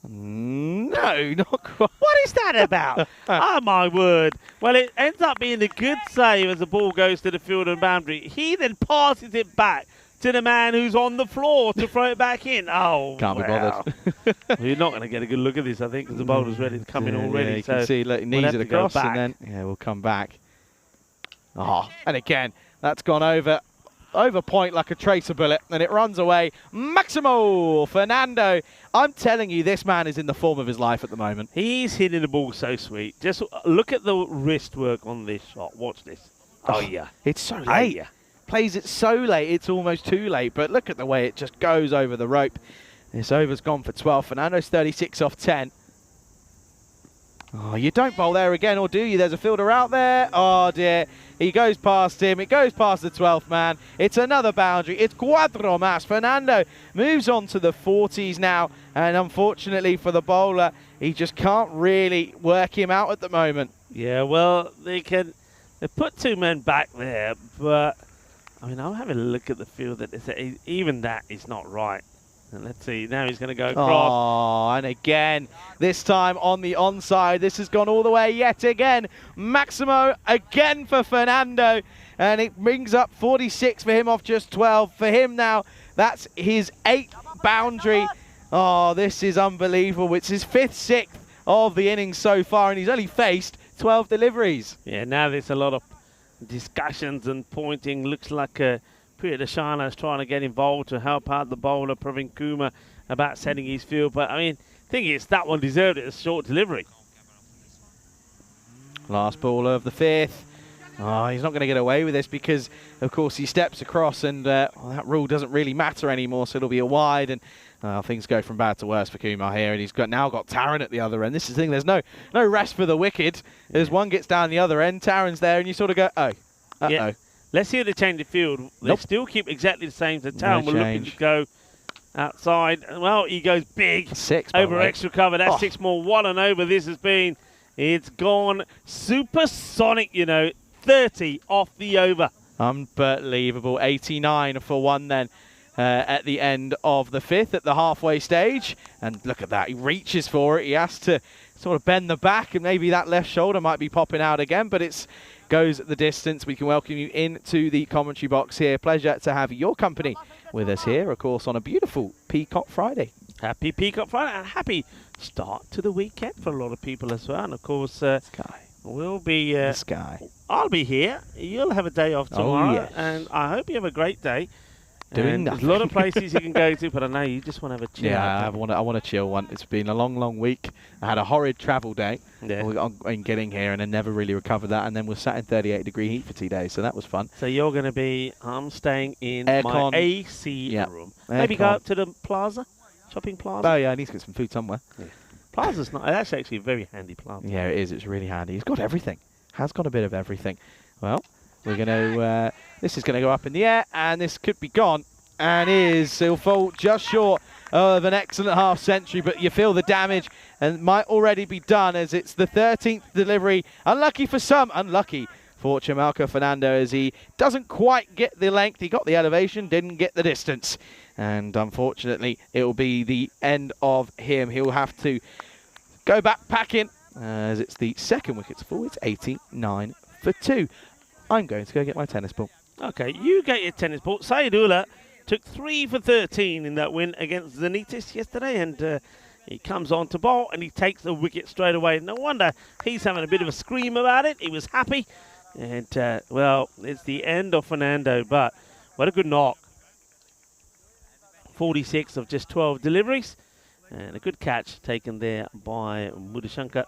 No, not quite. What is that about? Oh, my word. Well, it ends up being a good save as the ball goes to the field and boundary. He then passes it back to the man who's on the floor to throw it back in. Oh, Can't be wow. bothered. Well, you're not going to get a good look at this, I think, because the bowler's ready to come in already. Yeah, you so can see, look, he we'll knees have it to go across, and then we'll come back. Oh, and again, that's gone over point like a tracer bullet, and it runs away. Maximo Fernando. I'm telling you, this man is in the form of his life at the moment. He's hitting the ball so sweet. Just look at the wrist work on this shot. Watch this. Oh, yeah. It's so Oh, late. yeah. Plays it so late, it's almost too late. But look at the way it just goes over the rope. This over's gone for 12. Fernando's 36 off 10. Oh, you don't bowl there again, or do you? There's a fielder out there. Oh, dear. He goes past him. It goes past the 12th man. It's another boundary. It's cuatro más. Fernando moves on to the 40s now. And unfortunately for the bowler, he just can't really work him out at the moment. Yeah, well, they put 2 men back there, but I mean, I'm having a look at the field that even that is not right. And let's see, now he's going to go across. Oh, and again, this time on the onside. This has gone all the way yet again. Maximo again for Fernando, and it brings up 46 for him off just 12. For him now, that's his 8th boundary. Oh, this is unbelievable. It's his 5th, 6th of the innings so far, and he's only faced 12 deliveries. Yeah, now there's a lot of discussions and pointing. Looks like Priyadashana is trying to get involved to help out the bowler, Pravin Kumar, about setting his field. But, I mean, thing is, that one deserved it as short delivery. Last ball of the 5th. Oh, he's not going to get away with this because, of course, he steps across, and that rule doesn't really matter anymore, so it'll be a wide, and things go from bad to worse for Kumar here, and he's now got Taran at the other end. This is the thing, there's no rest for the wicked. As one gets down the other end, Taran's there, and you sort of go, oh, uh-oh. Yeah. Let's see if they change the field. They Nope. still keep exactly the same. So Taran No will looking to go outside. Well, he goes big 6 by the over way. extra cover. That's Oh. 6 more. 1 and over this has been. It's gone supersonic, 30 off the over. Unbelievable. 89 for 1 then at the end of the 5th at the halfway stage. And look at that. He reaches for it. He has to sort of bend the back, and maybe that left shoulder might be popping out again, but it's goes the distance. We can welcome you into the commentary box here. Pleasure to have your company with us here, of course, on a beautiful Peacock Friday. Happy Peacock Friday and happy start to the weekend for a lot of people as well. And, of course, Sky. we'll be... The sky. I'll be here. You'll have a day off tomorrow. yes. And I hope you have a great day. Doing There's a lot of places you can go to, but I know you just want to have a chill. Yeah, out, I want to chill one. It's been a long, long week. I had a horrid travel day in getting here, and I never really recovered that. And then we're sat in 38-degree heat for 2 days, so that was fun. So you're going to be, I'm staying in Aircon. my AC room. Aircon. Maybe go up to the plaza, shopping plaza. Oh, yeah, I need to get some food somewhere. Yeah. Plaza's not, that's actually a very handy plaza. Yeah, it is. It's really handy. He's got everything. Has got a bit of everything. Well, we're going to, this is going to go up in the air, and this could be gone. And he'll fall just short of an excellent half century, but you feel the damage and might already be done as it's the 13th delivery. Unlucky for some, unlucky for Chamalco Fernando as he doesn't quite get the length. He got the elevation, didn't get the distance. And unfortunately, it will be the end of him. He'll have to go back packing as it's the second wicket's fall. It's 89 for 2. I'm going to go get my tennis ball. Okay, you get your tennis ball. Saidullah took 3 for 13 in that win against Zenitis yesterday, and he comes on to bowl and he takes the wicket straight away. No wonder he's having a bit of a scream about it. He was happy, and well, it's the end of Fernando, but what a good knock. 46 of just 12 deliveries, and a good catch taken there by Mudashankar.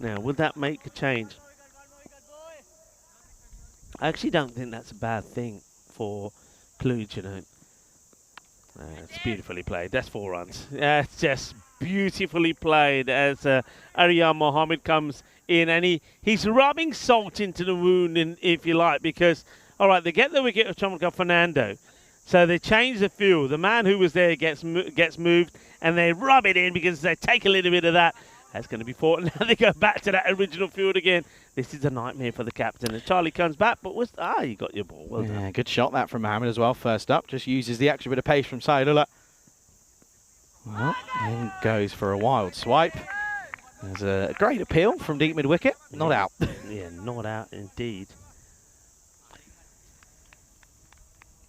Now, would that make a change? I actually don't think that's a bad thing for Kluge, It's beautifully played. That's 4 runs. It's just beautifully played as Aryan Mohammed comes in, and he's rubbing salt into the wound, if you like, because, all right, they get the wicket of Chamalco Fernando. So they change the field. The man who was there gets moved, and they rub it in because they take a little bit of that. That's going to be fought. Now they go back to that original field again. This is a nightmare for the captain. And Charlie comes back, but you got your ball. Well done. Yeah, good shot that from Mohammed as well. First up, just uses the extra bit of pace from Sailula. Well, then goes for a wild swipe. There's a great appeal from deep mid wicket. Not out. Yeah, not out indeed.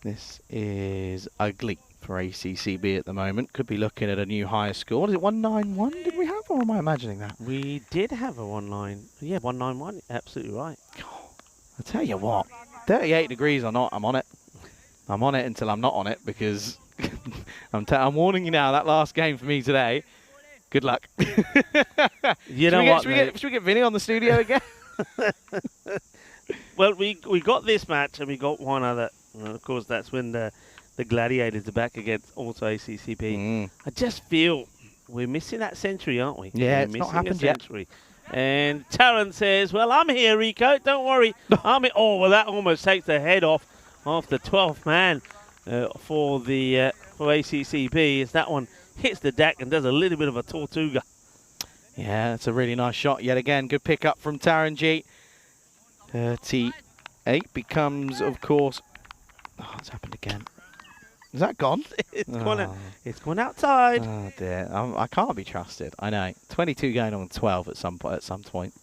This is ugly for ACCB at the moment. Could be looking at a new higher score. What is it, 191 did we have, or am I imagining that? We did have a 191. Absolutely right. I tell you what, 38 degrees or not, I'm on it. I'm on it until I'm not on it, because I'm warning you now, that last game for me today, good luck. You know what? Should we get Vinny on the studio again? Well, we got this match and we got one other. And of course, that's when the Gladiators are back against also ACCB. I just feel we're missing that century, aren't we? Yeah, we're it's not missing a happened yet. century. And Taran says, well, I'm here, Rico. Don't worry. I'm here. Oh, well, that almost takes the head off the 12th man for ACCB as that one hits the deck and does a little bit of a tortuga. Yeah, that's a really nice shot yet again. Good pick up from Taran G. 38 becomes, of course... Oh, it's happened again. Is that gone? It's gone outside. Oh, dear. I can't be trusted. I know. 22 going on 12 at some point.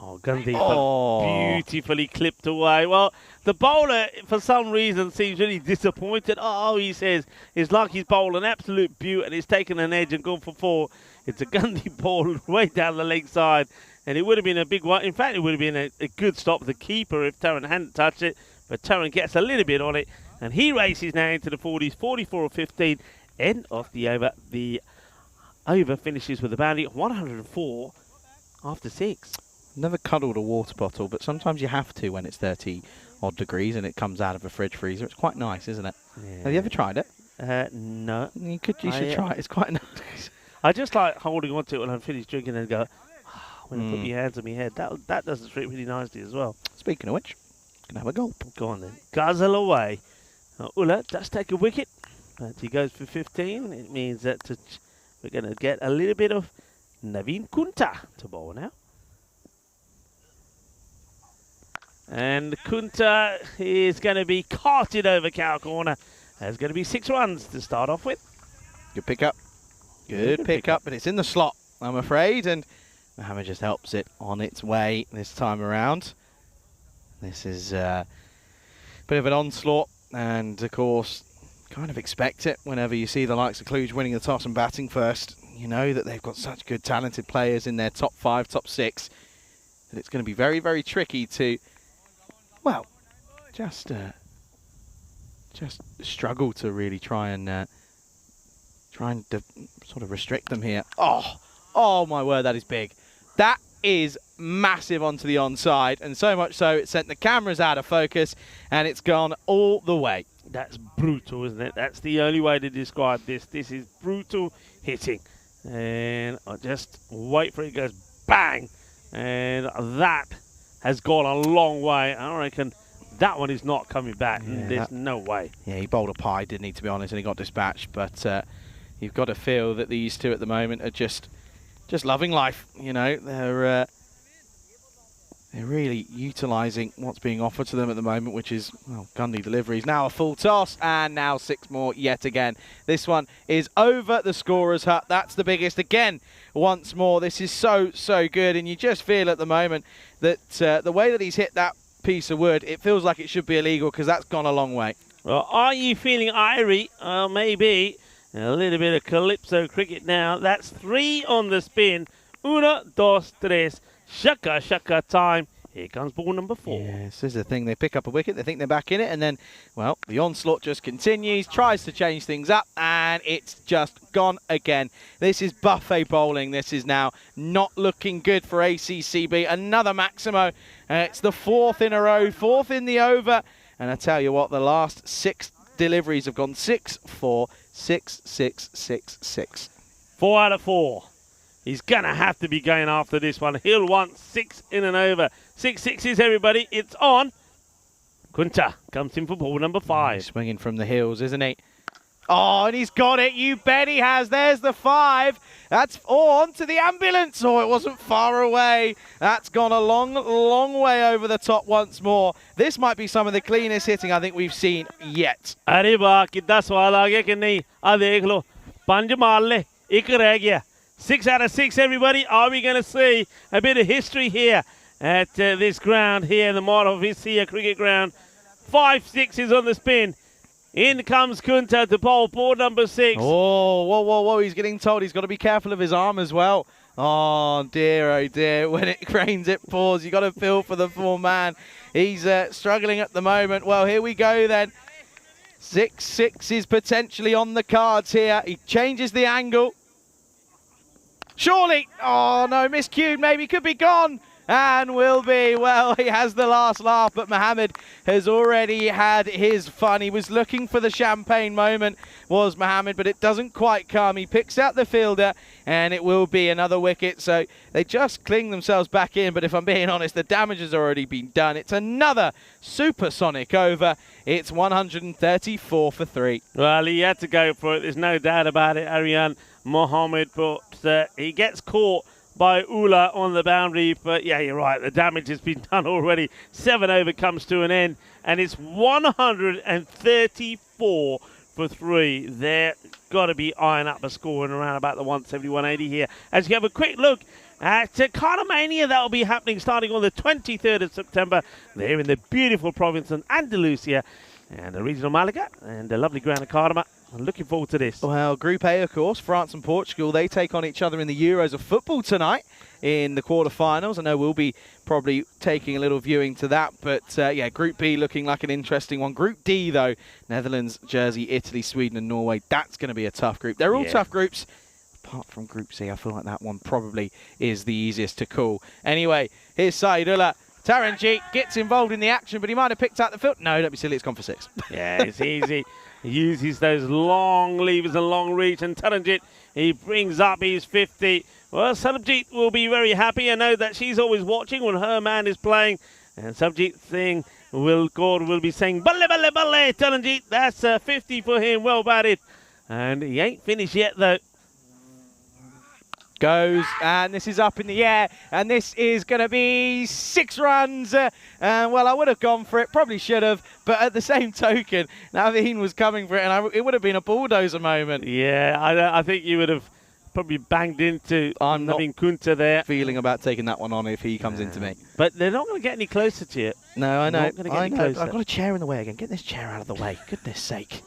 Oh, Gandhi, beautifully clipped away. Well, the bowler, for some reason, seems really disappointed. Oh, he says, it's like he's bowled an absolute beaut and he's taken an edge and gone for 4. It's a Gandhi ball way down the leg side, and it would have been a big one. In fact, it would have been a good stop for the keeper if Taran hadn't touched it, but Taran gets a little bit on it, and he races now into the 40s, 44 or 15, end of the over. The over finishes with a boundary of 104 after 6. Never cuddled a water bottle, but sometimes you have to when it's 30 odd degrees and it comes out of a fridge freezer. It's quite nice, isn't it? Yeah. Have you ever tried it? No. You should try it. It's quite nice. I just like holding on to it when I'm finished drinking and go, when I put my hands on my head. That does the trick really nicely as well. Speaking of which, can have a gulp. Go on then. Guzzle away. Ulla does take a wicket, but he goes for 15. It means that we're going to get a little bit of Naveen Kunta to bowl now. And Kunta is going to be carted over cow corner. There's going to be 6 runs to start off with. Good pick up. Good pick up, but it's in the slot, I'm afraid, and Mohammed just helps it on its way this time around. This is a bit of an onslaught, and of course, kind of expect it whenever you see the likes of Cluj winning the toss and batting first. You know that they've got such good, talented players in their top 5, top 6, that it's going to be very, very tricky to, well, just struggle to really try and sort of restrict them here. Oh my word, that is big. That is massive onto the onside, and so much so it sent the cameras out of focus and it's gone all the way. That's brutal, isn't it? That's the only way to describe this. This is brutal hitting. And I just wait for it, goes bang. And that has gone a long way. I reckon that one is not coming back. Yeah, There's no way. Yeah, he bowled a pie, didn't he, to be honest, and he got dispatched. But you've got to feel that these two at the moment are just loving life. You know, they're really utilising what's being offered to them at the moment, which is, well, Gundy deliveries. Now a full toss, and now 6 more yet again. This one is over the scorer's hut. That's the biggest again. Once more, this is so good, and you just feel at the moment that the way that he's hit that piece of wood, it feels like it should be illegal, because that's gone a long way. Well, are you feeling irie? Maybe. A little bit of calypso cricket now. That's 3 on the spin. 1, 2, 3. Shaka, shaka time. Here comes ball number 4. Yeah, this is the thing. They pick up a wicket, they think they're back in it, and then, well, the onslaught just continues, tries to change things up, and it's just gone again. This is buffet bowling. This is now not looking good for ACCB. Another Maximo. It's the 4th in a row, 4th in the over, and I tell you what, the last 6 deliveries have gone 6-4, 6-6-6-6. 4 out of 4. He's going to have to be going after this one. He'll want 6 in and over. 6 sixes, everybody. It's on. Kunta comes in for ball number 5. He's swinging from the hills, isn't he? Oh, and he's got it. You bet he has. There's the 5. That's on to the ambulance. Oh, it wasn't far away. That's gone a long, long way over the top once more. This might be some of the cleanest hitting I think we've seen yet. अरे वाह कितना स्वाद आ गया कि नहीं आ देख लो 5 मार ले 1 रह गया 6 out of 6 everybody. Are we going to see a bit of history here at this ground here in the model of ECS cricket ground? 5 6s on the spin. In comes Kunta to bowl ball number 6. Oh, whoa, whoa, whoa. He's getting told he's got to be careful of his arm as well. Oh, dear. When it rains, it pours. You've got to feel for the poor man. He's struggling at the moment. Well, here we go then. 6 6 is potentially on the cards here. He changes the angle. Surely. Oh, no, miscued. Maybe could be gone. And will be. Well, he has the last laugh, but Mohammed has already had his fun. He was looking for the champagne moment, was Mohammed, but it doesn't quite come. He picks out the fielder, and it will be another wicket. So they just cling themselves back in, but if I'm being honest, the damage has already been done. It's another supersonic over. It's 134 for 3. Well, he had to go for it. There's no doubt about it, Aryan Mohammed, but he gets caught by Ula on the boundary, but yeah, you're right, the damage has been done already. 7 over comes to an end, and it's 134 for 3. They're got to be eyeing up a score in around about the 170, 180 here. As you have a quick look at Cardomania, that will be happening starting on the 23rd of September. They're in the beautiful province of Andalusia, and the regional Malaga, and the lovely ground of Cardama. I'm looking forward to this. Well, Group A, of course, France and Portugal, they take on each other in the Euros of football tonight in the quarterfinals. I know we'll be probably taking a little viewing to that, but yeah, Group B looking like an interesting one. Group D, though, Netherlands, Jersey, Italy, Sweden and Norway, that's going to be a tough group. They're all tough groups. Apart from Group C, I feel like that one probably is the easiest to call. Anyway, here's Saidullah. Taranjeet gets involved in the action, but he might have picked out the field. No, don't be silly, it's gone for 6. Yeah, it's easy. He uses those long levers and long reach, and Taranjeet, he brings up his 50. Well, Sarabjit will be very happy. I know that she's always watching when her man is playing, and Sarabjit Singh will be saying, "Balle, balle, balle, Taranjeet." That's 50 for him. Well batted, and he ain't finished yet though. Goes, and this is up in the air, and this is going to be 6 runs. Well, I would have gone for it, probably should have, but at the same token, Naveen was coming for it, and it would have been a bulldozer moment. Yeah, I think you would have probably banged into Naveen Kunta there. Feeling about taking that one on if he comes into me. But they're not going to get any closer to you. No, I know. Not gonna get any closer. I've got a chair in the way again. Get this chair out of the way. Goodness sake.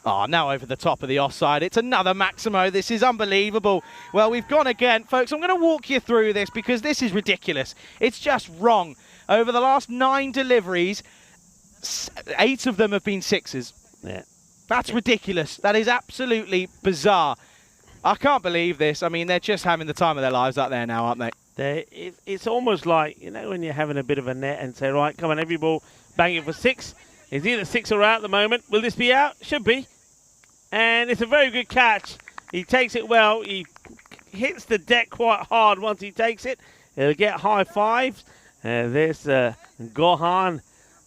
Oh, now over the top of the offside. It's another Maximo. This is unbelievable. Well, we've gone again. Folks, I'm going to walk you through this because this is ridiculous. It's just wrong. Over the last 9 deliveries, 8 of them have been 6s. Yeah. That's ridiculous. That is absolutely bizarre. I can't believe this. I mean, they're just having the time of their lives out there now, aren't they? It's almost like, you know, when you're having a bit of a net and say, right, come on, every ball, bang it for 6. It's either 6 or out at the moment. Will this be out? Should be. And it's a very good catch. He takes it well. He hits the deck quite hard once he takes it. He'll get high fives. There's Gohan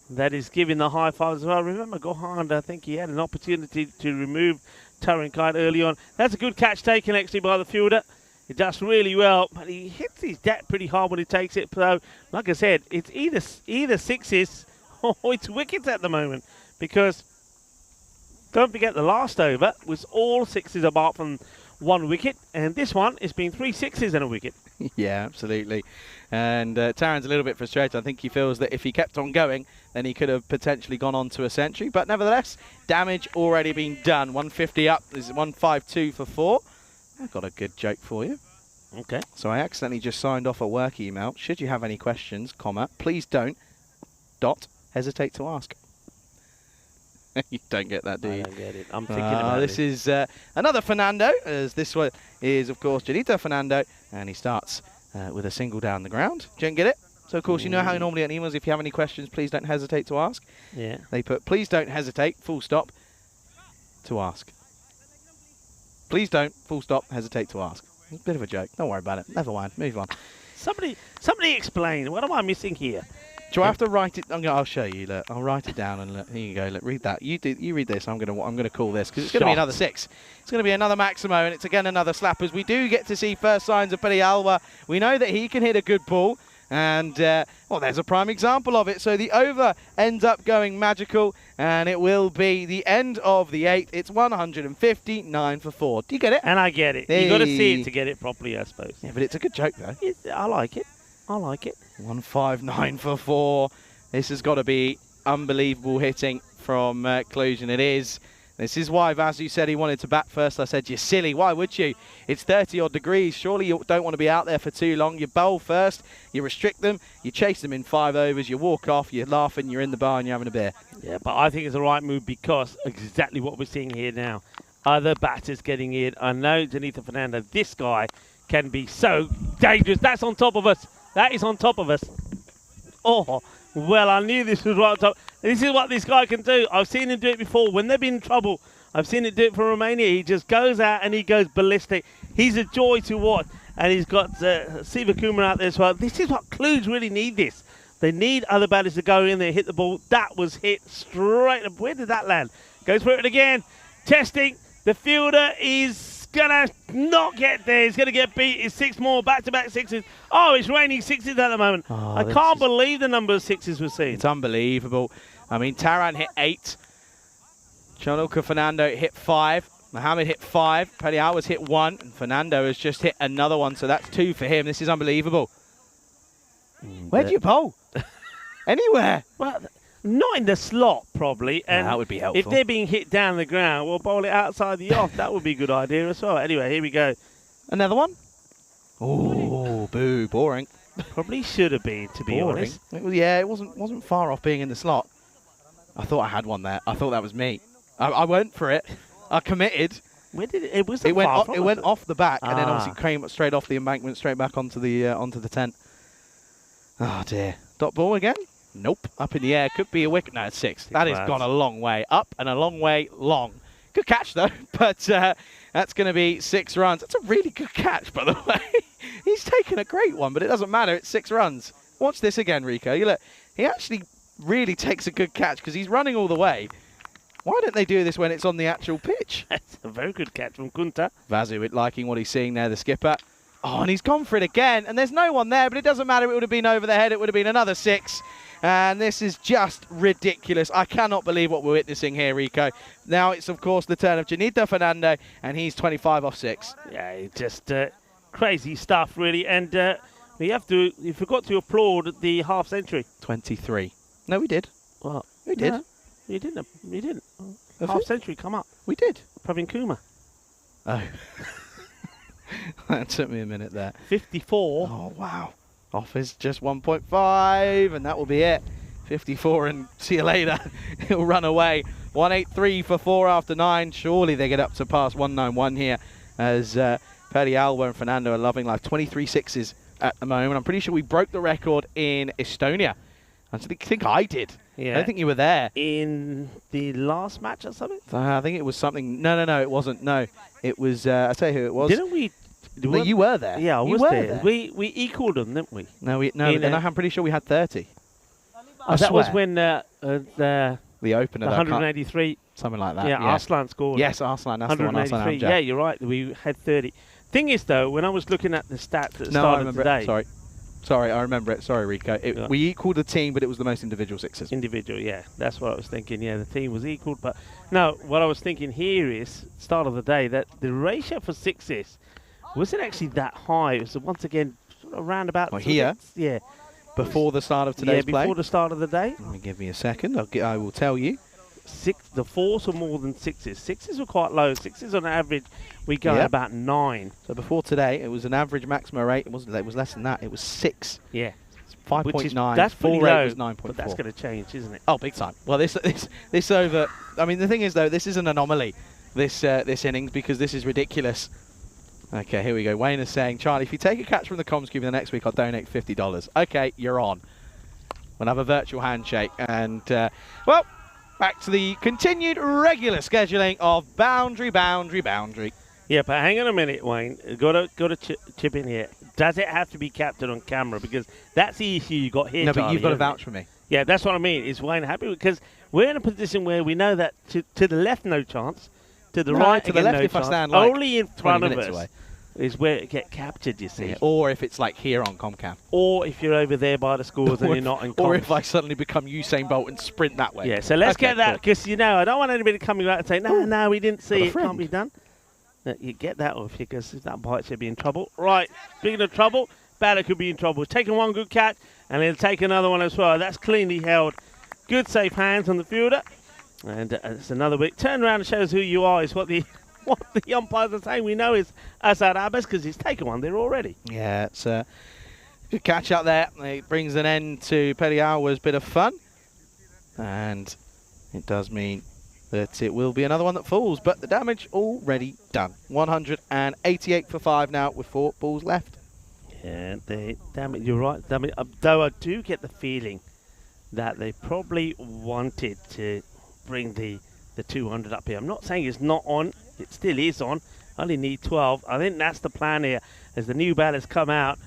that is giving the high fives as well. Remember Gohan, I think he had an opportunity to remove Tarankite early on. That's a good catch taken actually by the fielder. He does really well, but he hits his deck pretty hard when he takes it. So, like I said, it's either 6s or it's wickets at the moment, because don't forget the last over was all 6s apart from 1 wicket, and this one has been 3 6s and a wicket. Yeah, absolutely. And Taran's a little bit frustrated. I think he feels that if he kept on going, then he could have potentially gone on to a century. But nevertheless, damage already been done. 150 up. This is 152 for 4. I've got a good joke for you. Okay. So I accidentally just signed off a work email. Should you have any questions, please don't hesitate to ask. You don't get that, do you? I don't get it. I'm thinking about this is another Fernando, as this one is, of course, Janito Fernando, and he starts with a single down the ground. Do you get it? So, of course, you know how normally at emails, if you have any questions, please don't hesitate to ask. Yeah. They put, please don't hesitate, full stop, to ask. Please don't, full stop, hesitate to ask. It's a bit of a joke. Don't worry about it. Never mind. Move on. Somebody explain. What am I missing here? Do I have to write it? I'll show you. Look, I'll write it down and look. Here you go. Look, read that. You read this. I'm gonna call this because it's gonna be another 6. It's gonna be another Maximo, and it's again another slappers. We do get to see first signs of Peri Alba. We know that he can hit a good ball, and well, there's a prime example of it. So the over ends up going magical, and it will be the end of the 8. It's 159 for 4. Do you get it? And I get it. Hey. You got to see it to get it properly, I suppose. Yeah, but it's a good joke though. I like it. I like it. 159 for 4. This has got to be unbelievable hitting from Cluj, and it is. This is why Vasu said he wanted to bat first. I said, you're silly. Why would you? It's 30-odd degrees. Surely you don't want to be out there for too long. You bowl first, you restrict them, you chase them in 5 overs, you walk off, you're laughing, you're in the bar and you're having a beer. Yeah, but I think it's the right move because exactly what we're seeing here now. Other batters getting in. I know Janita Fernando, this guy can be so dangerous. That's on top of us. That is on top of us. Oh, well, I knew this was right on top. This is what this guy can do. I've seen him do it before. When they've been in trouble, I've seen him do it for Romania. He just goes out and he goes ballistic. He's a joy to watch. And he's got Siva Kumar out there as well. This is what Cluj really need this. They need other batters to go in there, hit the ball. That was hit straight up. Where did that land? Goes for it again. Testing. The fielder is going to not get there. He's going to get beat. It's 6 more back-to-back 6s. Oh, it's raining 6s at the moment. Oh, I can't believe the number of 6s we're seeing. It's unbelievable. I mean, Taran hit 8. Chanukka Fernando hit 5. Mohammed hit 5. Peri Alba's hit 1. And Fernando has just hit another one, so that's 2 for him. This is unbelievable. Where do you bowl? Anywhere. Well, not in the slot, probably. And that would be helpful. If they're being hit down the ground, we'll bowl it outside the off. That would be a good idea as well. Anyway, here we go. Another one? Oh, boo, boring. Probably should have been, to be honest. It wasn't far off being in the slot. I thought I had one there. I thought that was me. I went for it. I committed. Where did it? It went off the back, and then obviously came straight off the embankment, straight back onto the tent. Oh dear. Dot ball again? Nope. Up in the air. Could be a wicket. No, it's 6. That has gone a long way up and a long way long. Good catch though, but that's going to be 6 runs. That's a really good catch, by the way. He's taken a great one, but it doesn't matter. It's 6 runs. Watch this again, Rico. You look. He actually really takes a good catch because he's running all the way. Why don't they do this when it's on the actual pitch? That's a very good catch from Kunta. Vasu liking what he's seeing there, the skipper. Oh, and he's gone for it again, and there's no one there, but it doesn't matter. It would have been over the head. It would have been another 6. And this is just ridiculous. I cannot believe what we're witnessing here, Rico. Now it's, of course, the turn of Janita Fernando, and he's 25 off 6. Yeah, just crazy stuff, really. And you forgot to applaud the half century. 23. No, we did. Well, we did. No, you didn't. You didn't. Half century, come up. We did. Pravin Kumar. Oh. That took me a minute there. 54. Oh, wow. Off is just 1.5, and that will be it. 54, and see you later. He'll run away. 183 for 4 after 9. Surely they get up to past 191 here, as Peri Alba and Fernando are loving life. 23 6s at the moment. I'm pretty sure we broke the record in Estonia. I think I did. Yeah. I don't think you were there. In the last match or something? I think it was something. No, it wasn't. No, it was. I'll tell you who it was. Didn't we? No, you were there. Yeah, I was there. there. We equaled them, didn't we? No, I'm pretty sure we had 30. That was when the opener. The 183. Something like that. Yeah, Arslan scored. Yes, Arslan. That's the one. Arslan. Yeah, you're right. We had 30. Thing is, though, when I was looking at the stats at the start of today. Sorry, I remember it. Sorry, Rico. We equalled the team, but it was the most individual 6s. Individual, yeah. That's what I was thinking. Yeah, the team was equalled. But no, what I was thinking here is, start of the day, that the ratio for 6s wasn't actually that high. It was once again around about... Well, here? Yeah. Before the start of today's play? Yeah, before the start of the day. Let me give me a second. I will tell you. The 4s were more than 6s. 6s were quite low. 6s on average, we go at about 9. So before today, it was an average maximum rate. It was less than that. It was 6. Yeah. 5.9. That's pretty rate low, was 9.4. but that's going to change, isn't it? Oh, big time. Well, this over... I mean, the thing is, though, this is an anomaly, this innings, because this is ridiculous. Okay, here we go. Wayne is saying, Charlie, if you take a catch from the comms cube in the next week, I'll donate $50. Okay, you're on. We'll have a virtual handshake. And, well, back to the continued regular scheduling of Boundary. Yeah, but hang on a minute, Wayne. Got to chip in here. Does it have to be captured on camera? Because that's the issue you got here. No, but Charlie, you've got to isn't it? vouch for me. Yeah, that's what I mean. Is Wayne happy? Because we're in a position where we know that to the left, no chance. To the right, to the again, left no if I chance. stand like Only in 20 front of minutes us away. is where it get captured, you see. Yeah. Or if it's like here on Comcam. Or if you're over there by the scores and you're not in Or comms. if I suddenly become Usain Bolt and sprint that way. Yeah, so let's Okay, get that, cool. because, I don't want anybody coming back and saying, no, we didn't see Got a it, can't friend. be done. You get that off you, because if that bite should be in trouble. Right, speaking of trouble, batter could be in trouble. Taking one good catch, and he'll take another one as well. That's cleanly held. Good safe hands on the fielder. And it's another bit. Turn around and shows who you are is what the umpires are saying. We know is Asad Abbas, because he's taken one there already. Yeah, it's a good catch out there. It brings an end to Periawa's bit of fun. And it does mean that it will be another one that falls, but the damage already done. 188 for 5 now with 4 balls left. Yeah, damn it, you're right. Damn it. Though I do get the feeling that they probably wanted to bring the 200 up here. I'm not saying it's not on. It still is on. Only need 12. I think that's the plan here. As the new ballots come out,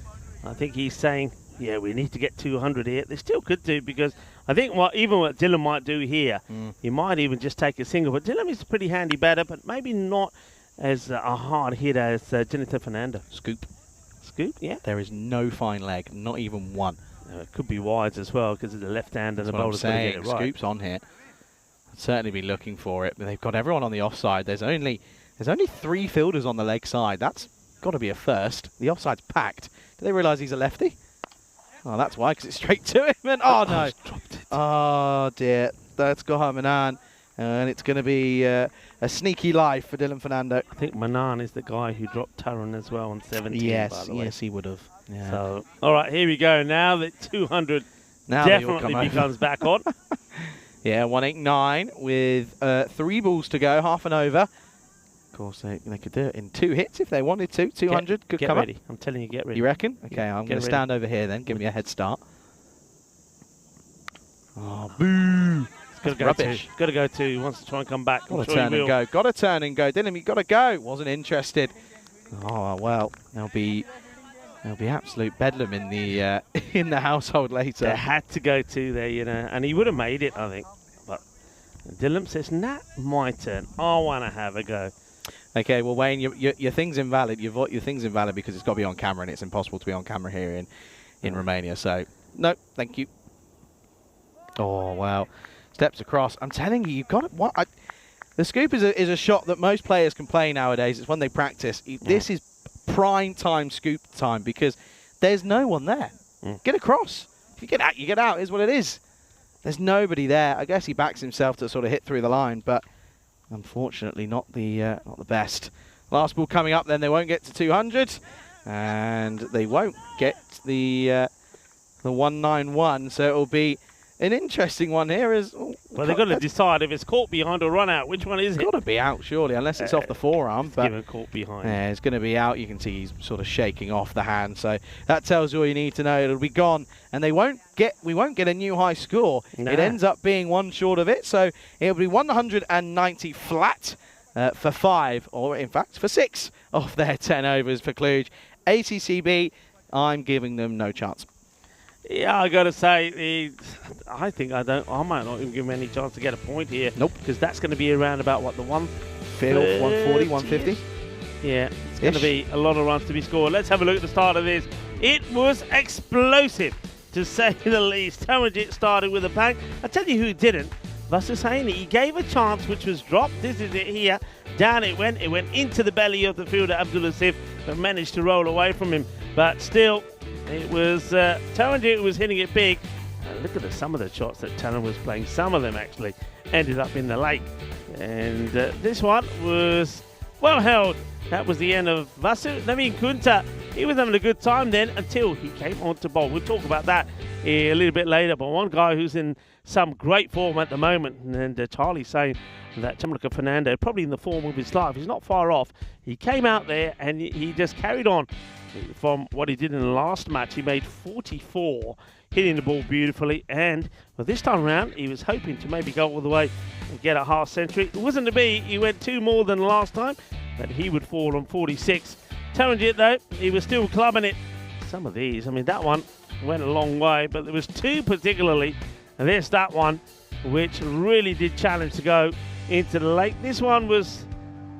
I think he's saying, yeah, we need to get 200 here. They still could do, because I think even what Dylan might do here, he might even just take a single. But Dylan is a pretty handy batter, but maybe not as a hard hitter as Jonathan Fernando. Scoop. Scoop, yeah. There is no fine leg, not even one. It could be wides as well, because of the left hand and That's the what I'm bowler's going to saying. get it right. Scoop's on here. I'd certainly be looking for it, but they've got everyone on the offside. There's only 3 fielders on the leg side. That's got to be a first. The offside's packed. Do they realise he's a lefty? Oh, that's why, because it's straight to him. And oh no! Dropped it. Oh dear, that's got Manan, and it's going to be a sneaky life for Dylan Fernando. I think Manan is the guy who dropped Taran as well on 17. by Yes, the way. yes, he would have. Yeah. So, all right, here we go. Now that 200 Now they all definitely come over. becomes back on. Yeah, 189 with 3 balls to go, half an over. Of course, they could do it in 2 hits if they wanted to. 200 could Get come ready. up. I'm telling you, get ready. You reckon? Okay, I'm Get going to ready. stand over here then. Give me a head start. Oh, boo! Got to rubbish. Got to go to. He wants to try and come back. I'm Got to sure he turn and will. go. Got to turn and go. Dylan, you got to go. Wasn't interested. Oh well, there'll be absolute bedlam in the in the household They later. had to go to there, and he would have made it, I think. But Dylan says, "Nah, my turn. I want to have a go." Okay, well Wayne, your thing's invalid. Your thing's invalid because it's got to be on camera, and it's impossible to be on camera here in Romania. So no, thank you. Oh wow, steps across. I'm telling you, you've got it. What? The scoop is a shot that most players can play nowadays. It's when they practice. This is prime time scoop time because there's no one there. Get across. If you get out, you get out. Is what it is. There's nobody there. I guess he backs himself to sort of hit through the line, but unfortunately not the best. Last ball coming up. Then they won't get to 200, and they won't get the 191. So it will be an interesting one here. Well, they've got to decide if it's caught behind or run out. Which one is It's it? got to be out, surely, unless it's off the forearm. But Given caught behind. yeah, it's going to be out. You can see he's sort of shaking off the hand. So that tells you all you need to know. It'll be gone, and we won't get a new high score. Nah. It ends up being one short of it. So it'll be 190 flat for 5, or in fact for 6 of their 10 overs for Cluj. ACCB, I'm giving them no chance. Yeah, I got to say, I might not even give him any chance to get a point here. Nope. Because that's going to be around about, what, the 140, 150. Yeah, it's going to Ish. be a lot of runs to be scored. Let's have a look at the start of this. It was explosive, to say the least. Taranjit started with a bang. I tell you who didn't. Vassasaini. He gave a chance, which was dropped. This is it here. Down it went. It went into the belly of the fielder, Abdulaziz, but managed to roll away from him. But still, it was Taranjit who was hitting it big. Look at some of the shots that Taran was playing. Some of them actually ended up in the lake. And this one was well held. That was the end of Vasu. Naveen Kunta, he was having a good time then until he came on to bowl. We'll talk about that a little bit later. But one guy who's in some great form at the moment, and Charlie saying that Tamarika Fernando, probably in the form of his life, he's not far off. He came out there and he just carried on from what he did in the last match. He made 44, hitting the ball beautifully, and well, this time around he was hoping to maybe go all the way and get a half century. It wasn't to be. He went 2 more than last time, that he would fall on 46. Taranjit, though, he was still clubbing it. Some of these, I mean, that one went a long way, but there was two particularly, and there's that one, which really did challenge to go into the lake. This one was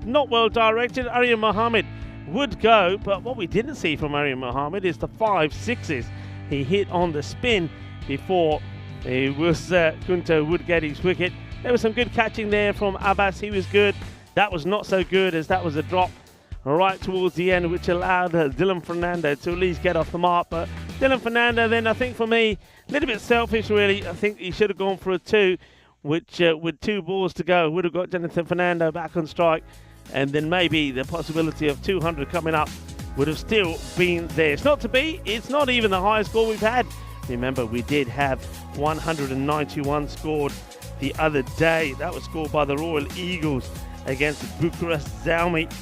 not well directed. Aryan Mohammed would go, but what we didn't see from Aryan Mohammed is the 5-6s he hit on the spin before it was Kunto would get his wicket. There was some good catching there from Abbas. He was good. That was not so good, as that was a drop right towards the end, which allowed Dylan Fernando to at least get off the mark. But Dylan Fernando, then, I think for me, a little bit selfish, really. I think he should have gone for a 2, which with 2 balls to go would have got Jonathan Fernando back on strike, and then maybe the possibility of 200 coming up would have still been there. It's not to be. It's not even the highest score we've had. Remember, we did have 191 scored the other day. That was scored by the Royal Eagles against Bucharest Zalmi,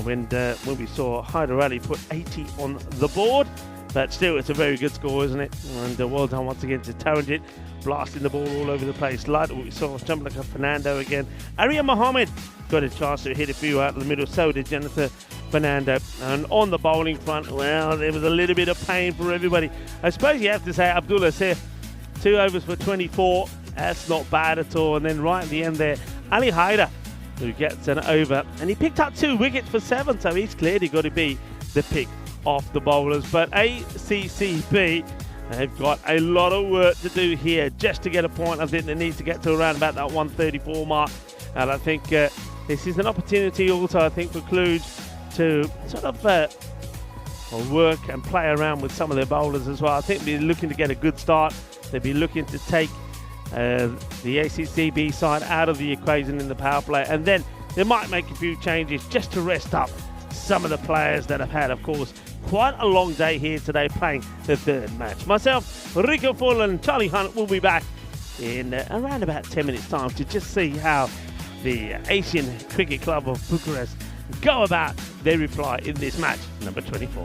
when we saw Hyder Ali put 80 on the board. But still, it's a very good score, isn't it? And well done once again to Taranjit, blasting the ball all over the place. Like what we saw, jumping like a Fernando again. Aryan Mohammed got a chance to hit a few out in the middle. So did Jonathan Fernando. And on the bowling front, well, there was a little bit of pain for everybody. I suppose you have to say Abdullah Seth, 2 overs for 24. That's not bad at all. And then right at the end there, Ali Haider, who gets an over. And he picked up 2 wickets for 7, so he's clearly got to be the pick off the bowlers. But ACCB have got a lot of work to do here just to get a point. I think they need to get to around about that 134 mark. And I think this is an opportunity also, I think, for Cluj to sort of work and play around with some of their bowlers as well. I think they're looking to get a good start. They'll be looking to take the ACCB side out of the equation in the power play, and then they might make a few changes just to rest up some of the players that have had, of course, quite a long day here today playing the 3rd match. Myself, Rico Full and Charlie Hunt will be back in around about 10 minutes time to just see how the Asian Cricket Club of Bucharest go about their reply in this match, number 24.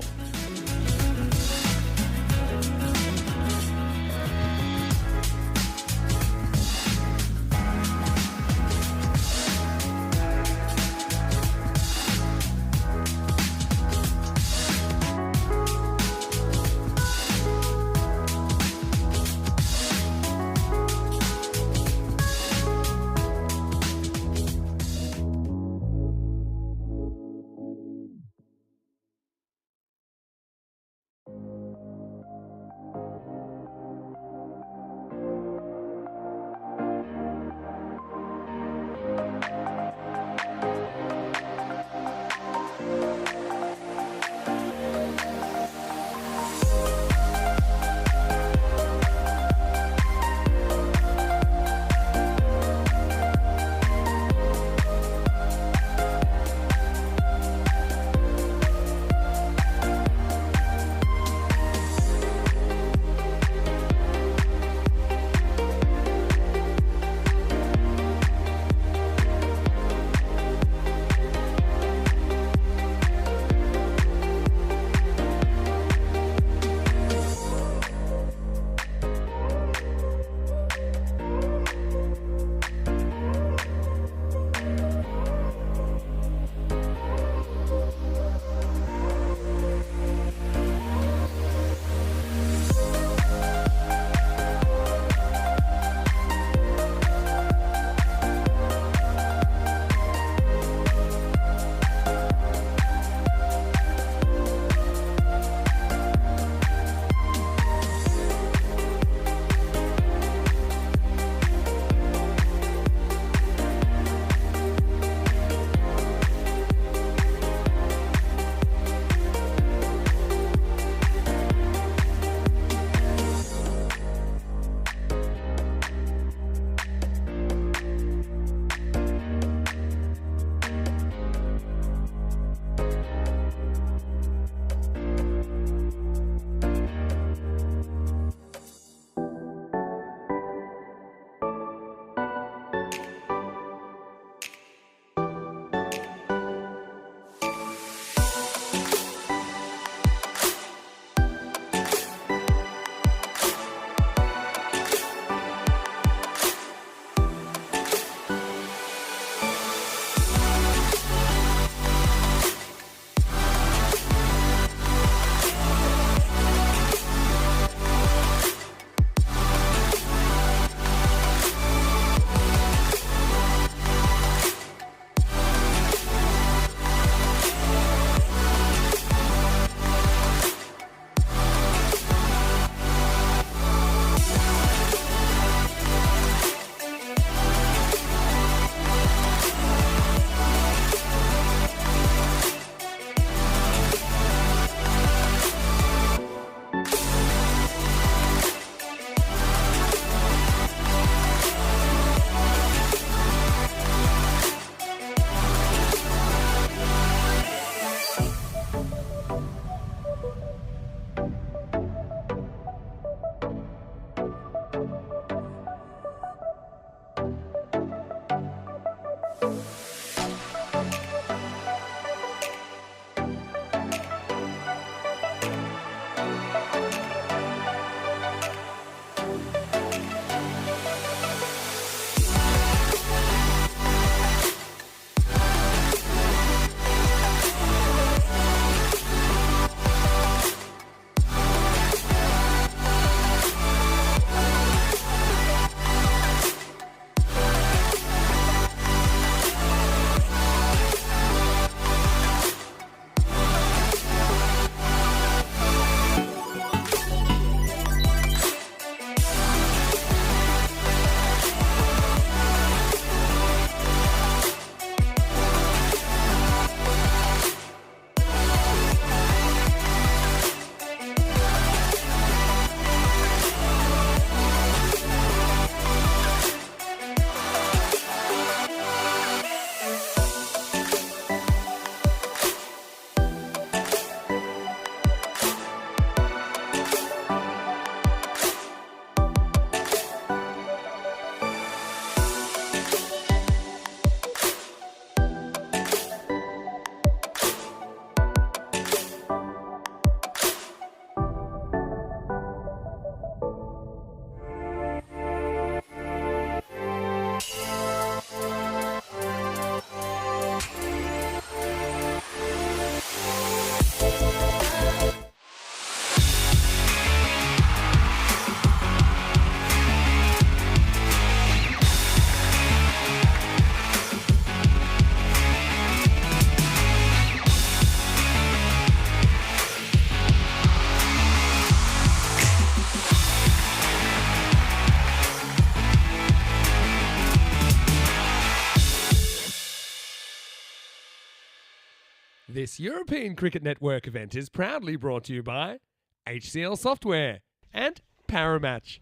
This European Cricket Network event is proudly brought to you by HCL Software and Paramatch.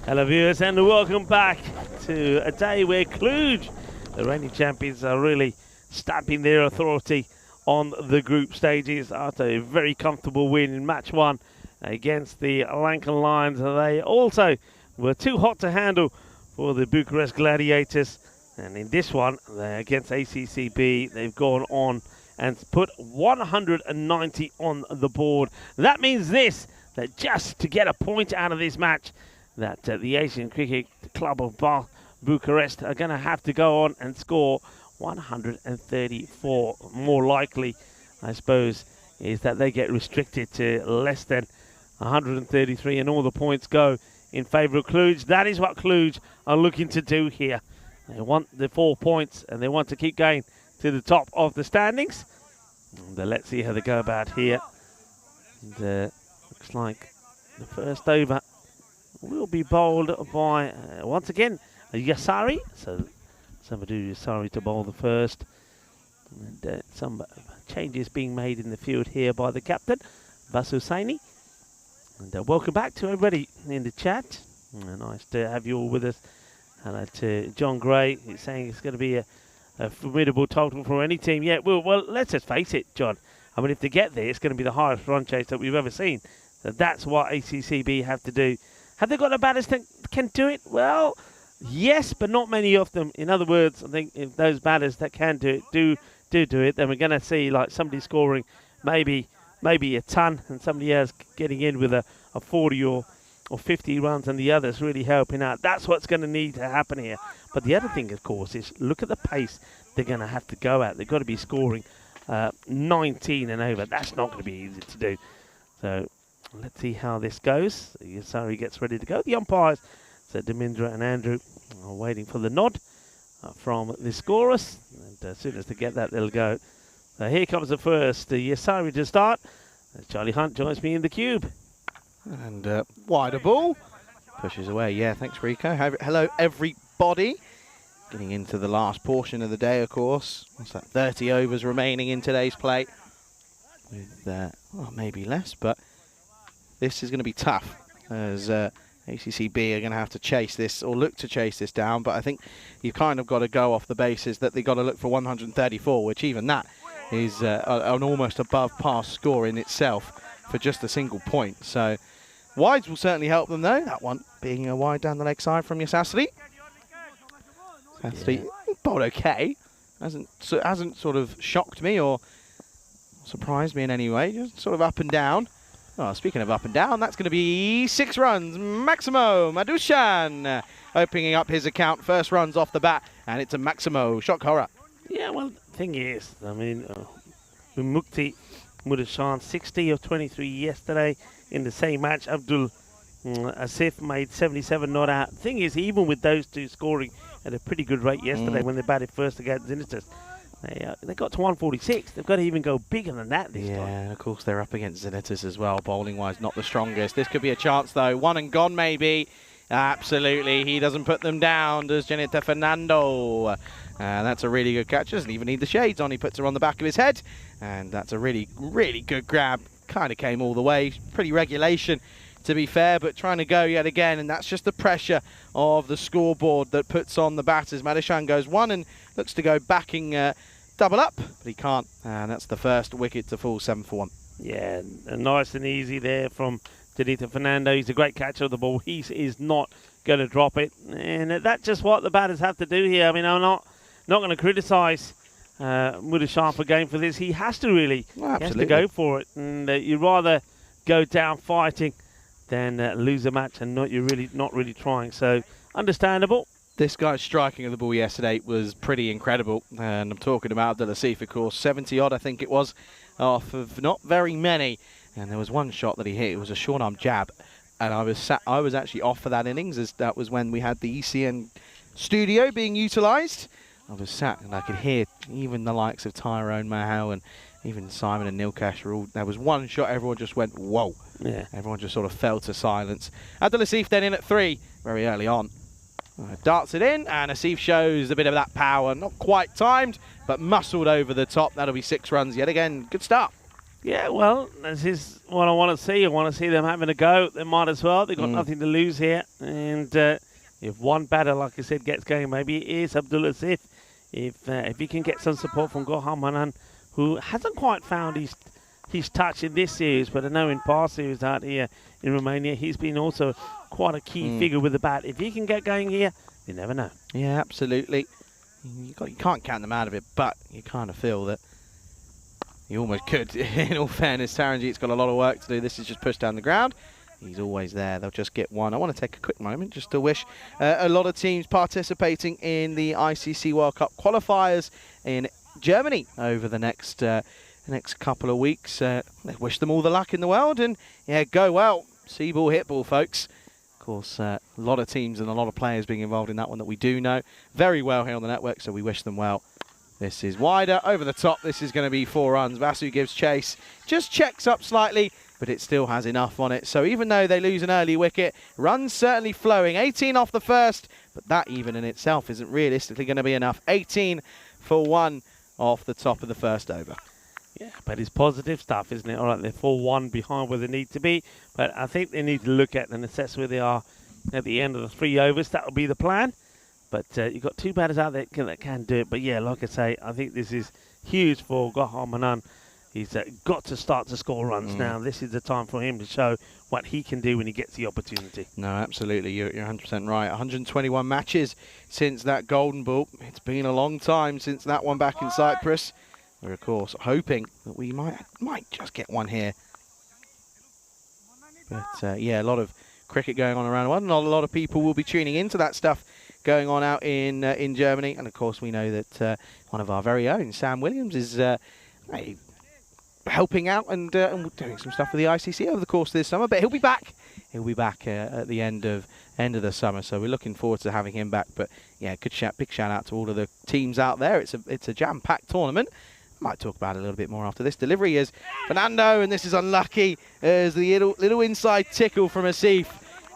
Hello viewers and welcome back to a day where Cluj, the reigning champions, are really stamping their authority on the group stages after a very comfortable win in match 1 against the Lankan Lions. They also were too hot to handle for the Bucharest Gladiators, and in this one against ACCB they've gone on and put 190 on the board. That means this, that just to get a point out of this match, that the Asian Cricket Club of Bucharest are going to have to go on and score 134. More likely, I suppose, is that they get restricted to less than 133 and all the points go in favour of Cluj. That is what Cluj are looking to do here. They want the 4 points and they want to keep going to the top of the standings. And let's see how they go about here. And, looks like the first over will be bowled by, once again, Yasari. So Samadou Yasari to bowl the first. And some changes being made in the field here by the captain, Basu Saini. And welcome back to everybody in the chat. Nice to have you all with us. Hello to John Gray. He's saying it's going to be a formidable total for any team. Yeah, well, let's just face it, John. I mean, if they get there, it's going to be the highest run chase that we've ever seen. So that's what ACCB have to do. Have they got a batters that can do it? Well, yes, but not many of them. In other words, I think if those batters that can do it do it, then we're going to see like somebody scoring maybe a ton and somebody else getting in with a 40 or 50 runs and the others really helping out. That's what's going to need to happen here. But the other thing, of course, is look at the pace they're going to have to go at. They've got to be scoring 19 and over. That's not going to be easy to do. So let's see how this goes. Yasari gets ready to go. The umpires, so Demindra and Andrew, are waiting for the nod from the scorers. And as soon as they get that, they'll go. So here comes the first. Yasari to start. Charlie Hunt joins me in the cube. And wider ball. Pushes away. Yeah, thanks, Rico. Hello, everybody. Getting into the last portion of the day, of course. What's that? 30 overs remaining in today's play. With, well, maybe less, but this is going to be tough as ACCB are going to have to chase this or look to chase this down. But I think you've kind of got to go off the basis that they've got to look for 134, which even that is an almost above par score in itself for just a single point. So wides will certainly help them, though. That one being a wide down the leg side from Yasasri. Yasasri bowled okay. Hasn't sort of shocked me or surprised me in any way. Just sort of up and down. Oh, speaking of up and down, that's going to be 6 runs. Maximo Madushan opening up his account. First runs off the bat, and it's a Maximo shock horror. Yeah, well, the thing is, I mean, Mukti Mudashan, 60 of 23 yesterday in the same match. Abdul Asif made 77 not out. Thing is, even with those two scoring at a pretty good rate yesterday when they batted first against Zenitors, they got to 146. They've got to even go bigger than that this time. Yeah, and of course they're up against Zenitors as well. Bowling-wise, not the strongest. This could be a chance, though. One and gone, maybe. Absolutely. He doesn't put them down, does Janita Fernando. That's a really good catch. Doesn't even need the shades on. He puts her on the back of his head. And that's a really, really good grab. Kind of came all the way. Pretty regulation, to be fair, but trying to go yet again. And that's just the pressure of the scoreboard that puts on the batters. Madishan goes 1 and looks to go backing double up, but he can't. And that's the first wicket to fall, 7 for 1. Yeah, nice and easy there from Janita Fernando. He's a great catcher of the ball. He is not going to drop it. And that's just what the batters have to do here. I mean, I'm not going to criticise Mudashan for going for this. He has to really. Well, he has to go for it. And you'd rather go down fighting than lose a match and not really trying. So understandable. This guy's striking of the ball yesterday was pretty incredible. And I'm talking about Abdul Asif, of course. 70 odd, I think it was, off of not very many. And there was one shot that he hit. It was a short arm jab. And I was actually off for that innings, as that was when we had the ECN studio being utilised. I was sat and I could hear even the likes of Tyrone Mahal and even Simon and Nilkash were all. There was one shot, everyone just went, whoa. Yeah. Everyone just sort of fell to silence. Abdul Asif then in at 3 very early on. Darts it in, and Asif shows a bit of that power. Not quite timed, but muscled over the top. That'll be 6 runs yet again. Good start. Yeah, well, this is what I want to see. I want to see them having a go. They might as well. They've got nothing to lose here. And if one batter, like I said, gets going, maybe it is Abdul Asif. If he can get some support from Goham Manan, who hasn't quite found his touch in this series, but I know in past series out here in Romania, he's been also quite a key figure with the bat. If he can get going here, you never know. Yeah, absolutely. You can't count them out of it, but you kind of feel that you almost could. In all fairness, Taranjeet's got a lot of work to do. This is just pushed down the ground. He's always there. They'll just get one. I want to take a quick moment just to wish a lot of teams participating in the ICC World Cup qualifiers in Germany over the next couple of weeks. Wish them all the luck in the world, and yeah, go well. See ball, hit ball, folks. Of course, a lot of teams and a lot of players being involved in that one that we do know very well here on the network, so we wish them well. This is wider, over the top. This is going to be 4 runs. Vasu gives chase, just checks up slightly, but it still has enough on it. So even though they lose an early wicket, runs certainly flowing. 18 off the first, but that even in itself isn't realistically going to be enough. 18 for 1 off the top of the first over. Yeah, but it's positive stuff, isn't it? All right, they're 4-1 behind where they need to be, but I think they need to look at and assess where they are at the end of the 3 overs. That will be the plan. But you've got 2 batters out there that can do it. But yeah, like I say, I think this is huge for Goham Manan. He's got to start to score runs now. This is the time for him to show what he can do when he gets the opportunity. No, absolutely. You're 100% right. 121 matches since that golden ball. It's been a long time since that one back in Cyprus. We're, of course, hoping that we might just get one here. But, yeah, a lot of cricket going on around the world. Not a lot of people will be tuning into that stuff going on out in Germany. And, of course, we know that one of our very own, Sam Williams, is helping out and doing some stuff for the ICC over the course of this summer. But he'll be back. He'll be back at the end of the summer. So we're looking forward to having him back. But, yeah, big shout out to all of the teams out there. It's a jam-packed tournament. Might talk about it a little bit more after this. Delivery is Fernando, and this is unlucky as the little inside tickle from Asif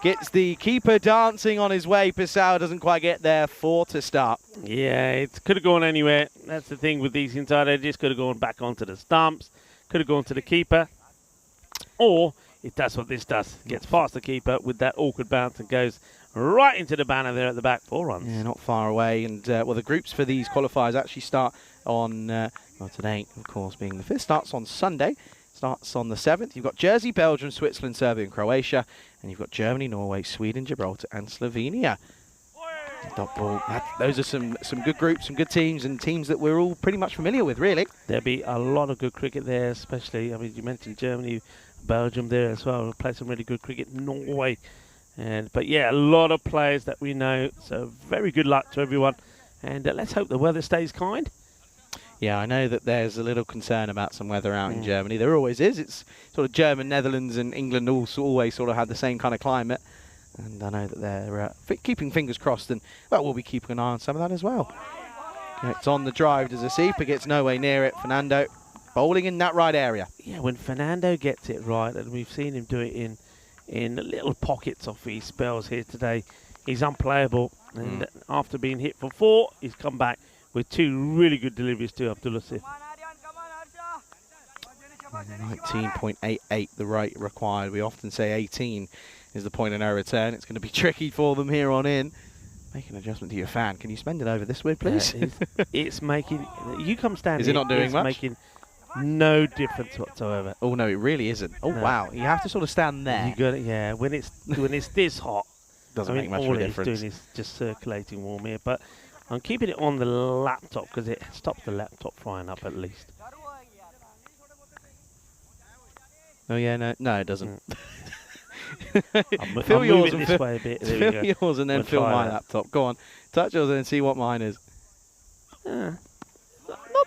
gets the keeper dancing on his way. Pisau doesn't quite get there. 4 to start. Yeah, it could have gone anywhere. That's the thing with these inside edges. Could have gone back onto the stumps. Could have gone to the keeper. Or it does what this does. Gets past the keeper with that awkward bounce and goes right into the banner there at the back. 4 runs. Yeah, not far away. And, well, the groups for these qualifiers actually start on, well, today, of course, being the 5th. Starts on Sunday. Starts on the 7th. You've got Jersey, Belgium, Switzerland, Serbia and Croatia. And you've got Germany, Norway, Sweden, Gibraltar and Slovenia. Dot ball. Those are some good groups, some good teams, and teams that we're all pretty much familiar with, really. There'll be a lot of good cricket there, especially, I mean, you mentioned Germany, Belgium there as well. We'll play some really good cricket. Norway. But yeah, a lot of players that we know. So very good luck to everyone. And let's hope the weather stays kind. Yeah, I know that there's a little concern about some weather out in Germany. There always is. It's sort of German, Netherlands and England always sort of had the same kind of climate. And I know that they're keeping fingers crossed, and well, we'll be keeping an eye on some of that as well. It's on the drive. Does Asipa gets no way near it. Fernando bowling in that right area. Yeah, when Fernando gets it right, and we've seen him do it in little pockets of his spells here today, he's unplayable. And after being hit for 4, he's come back with 2 really good deliveries to Abdullah Sif. 19.88 the rate required. We often say 18 is the point of no return. It's going to be tricky for them here on in. Make an adjustment to your fan. Can you spend it over this way, please? It's making... You come stand Is it not doing much? It's making no difference whatsoever. Oh, no, it really isn't. Oh, no. Wow. You have to sort of stand there. You got it, yeah. When it's this hot, doesn't make much of a difference. All it's doing is just circulating warm here. But I'm keeping it on the laptop because it stops the laptop frying up at least. Oh, yeah, no, it doesn't. Fill yours and this way a bit. Fill yours and then fill my laptop. Go on, touch yours and see what mine is. Not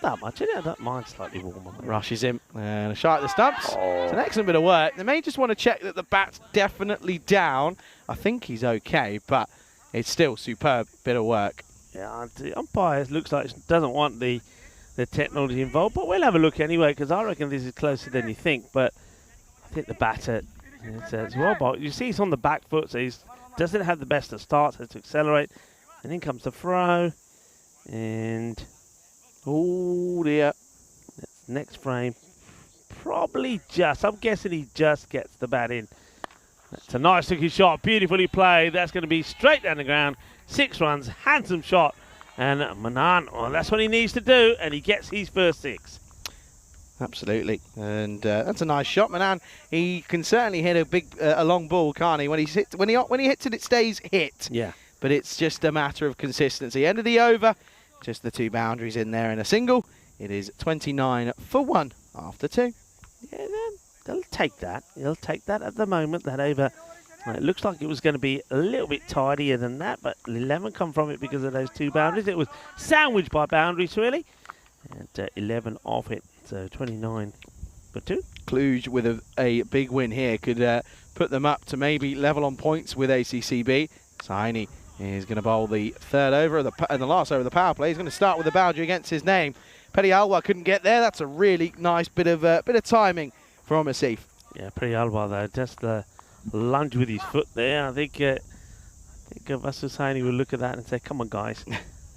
that much, is it? Mine's slightly warmer. Rushes him and a shot at the stumps. It's an excellent bit of work. They may just want to check that the bat's definitely down. I think he's okay, but it's still superb bit of work. Yeah, the umpire looks like doesn't want the technology involved, but we'll have a look anyway because I reckon this is closer than you think. But I think the batter. It's well bowled. You see, he's on the back foot, so he's doesn't have the best of starts, has to accelerate. And in comes the throw. And, oh dear. Next frame. Probably just, I'm guessing he just gets the bat in. That's a nice looking shot, beautifully played. That's going to be straight down the ground. 6 runs, handsome shot. And Manan, well, that's what he needs to do, and he gets his first 6. Absolutely, and that's a nice shot, Manan. He can certainly hit a long ball, can't he? When he hits it, it stays hit. Yeah. But it's just a matter of consistency. End of the over, just the 2 boundaries in there and a single. It is 29 for 1 after 2. Yeah, they'll take that. They'll take that at the moment. That over. It looks like it was going to be a little bit tidier than that, but 11 come from it because of those 2 boundaries. It was sandwiched by boundaries, really. And 11 off it, so 29 for 2. Cluj with a big win here could put them up to maybe level on points with ACCB. Saini is going to bowl the third over and the last over of the power play. He's going to start with a boundary against his name. Petty Alwa couldn't get there. That's a really nice bit of timing from Asif. Yeah, Petty Alwa though, just the lunge with his foot there. I think Vasu Saini will look at that and say, "Come on, guys,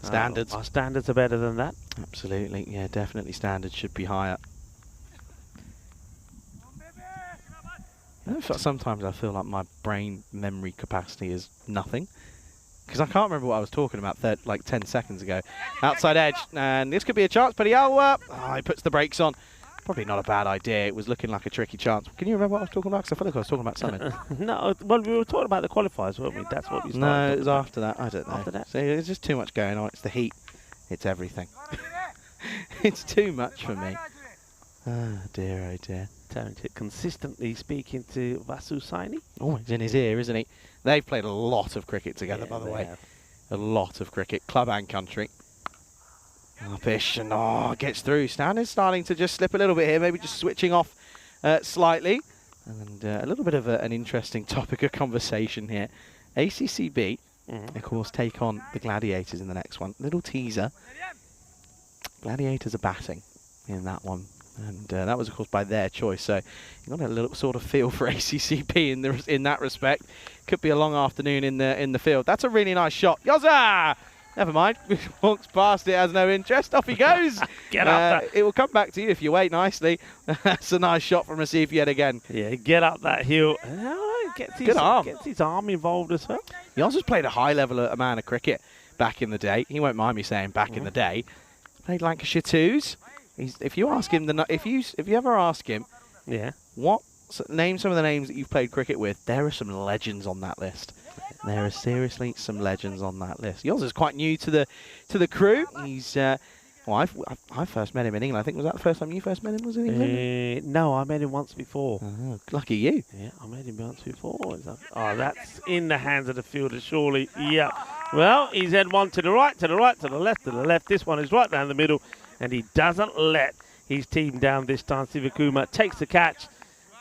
Standards. Our standards are better than that." Absolutely, yeah, definitely standards should be higher. Sometimes I feel like my brain memory capacity is nothing. Because I can't remember what I was talking about like 10 seconds ago. Outside edge, and this could be a chance. Petty Alwa, he puts the brakes on. Probably not a bad idea. It was looking like a tricky chance. Can you remember what I was talking about? Because I feel like I was talking about something. No, well, we were talking about the qualifiers, weren't we? That's what we started. No, it was after that. I don't know. After that? So there's just too much going on. It's the heat. It's everything. It's too much for me. Oh dear, oh dear. Consistently speaking to Vasu Saini. Oh, he's in his ear, isn't he? They've played a lot of cricket together, by the way. A lot of cricket, club and country. Pish, and gets through. Stan is starting to just slip a little bit here, maybe just switching off slightly. And a little bit of an interesting topic of conversation here. ACCB, of course, take on the Gladiators in the next one. Little teaser. Gladiators are batting in that one. And that was, of course, by their choice. So you got a little sort of feel for ACCB in that respect. Could be a long afternoon in the field. That's a really nice shot. Yoza! Never mind. Walks past it, has no interest. Off he goes. Get up that. It will come back to you if you wait nicely. That's a nice shot from Asif yet again. Yeah, get up that hill. Gets his arm involved as well. He also played a high level amount of cricket back in the day. He won't mind me saying back in the day. Played Lancashire Twos. If you ask him, if you ever ask him, name some of the names that you've played cricket with, there are some legends on that list. There are seriously some legends on that list. Yours is quite new to the crew. He's I first met him in England. I think, was that the first time you first met him? Was it in England? No, I met him once before. Oh, lucky you. Yeah, I met him once before. Oh, that's in the hands of the fielder, surely. Yeah. Well, he's had one to the right, to the right, to the left, to the left. This one is right down the middle. And he doesn't let his team down this time. Sivakuma takes the catch.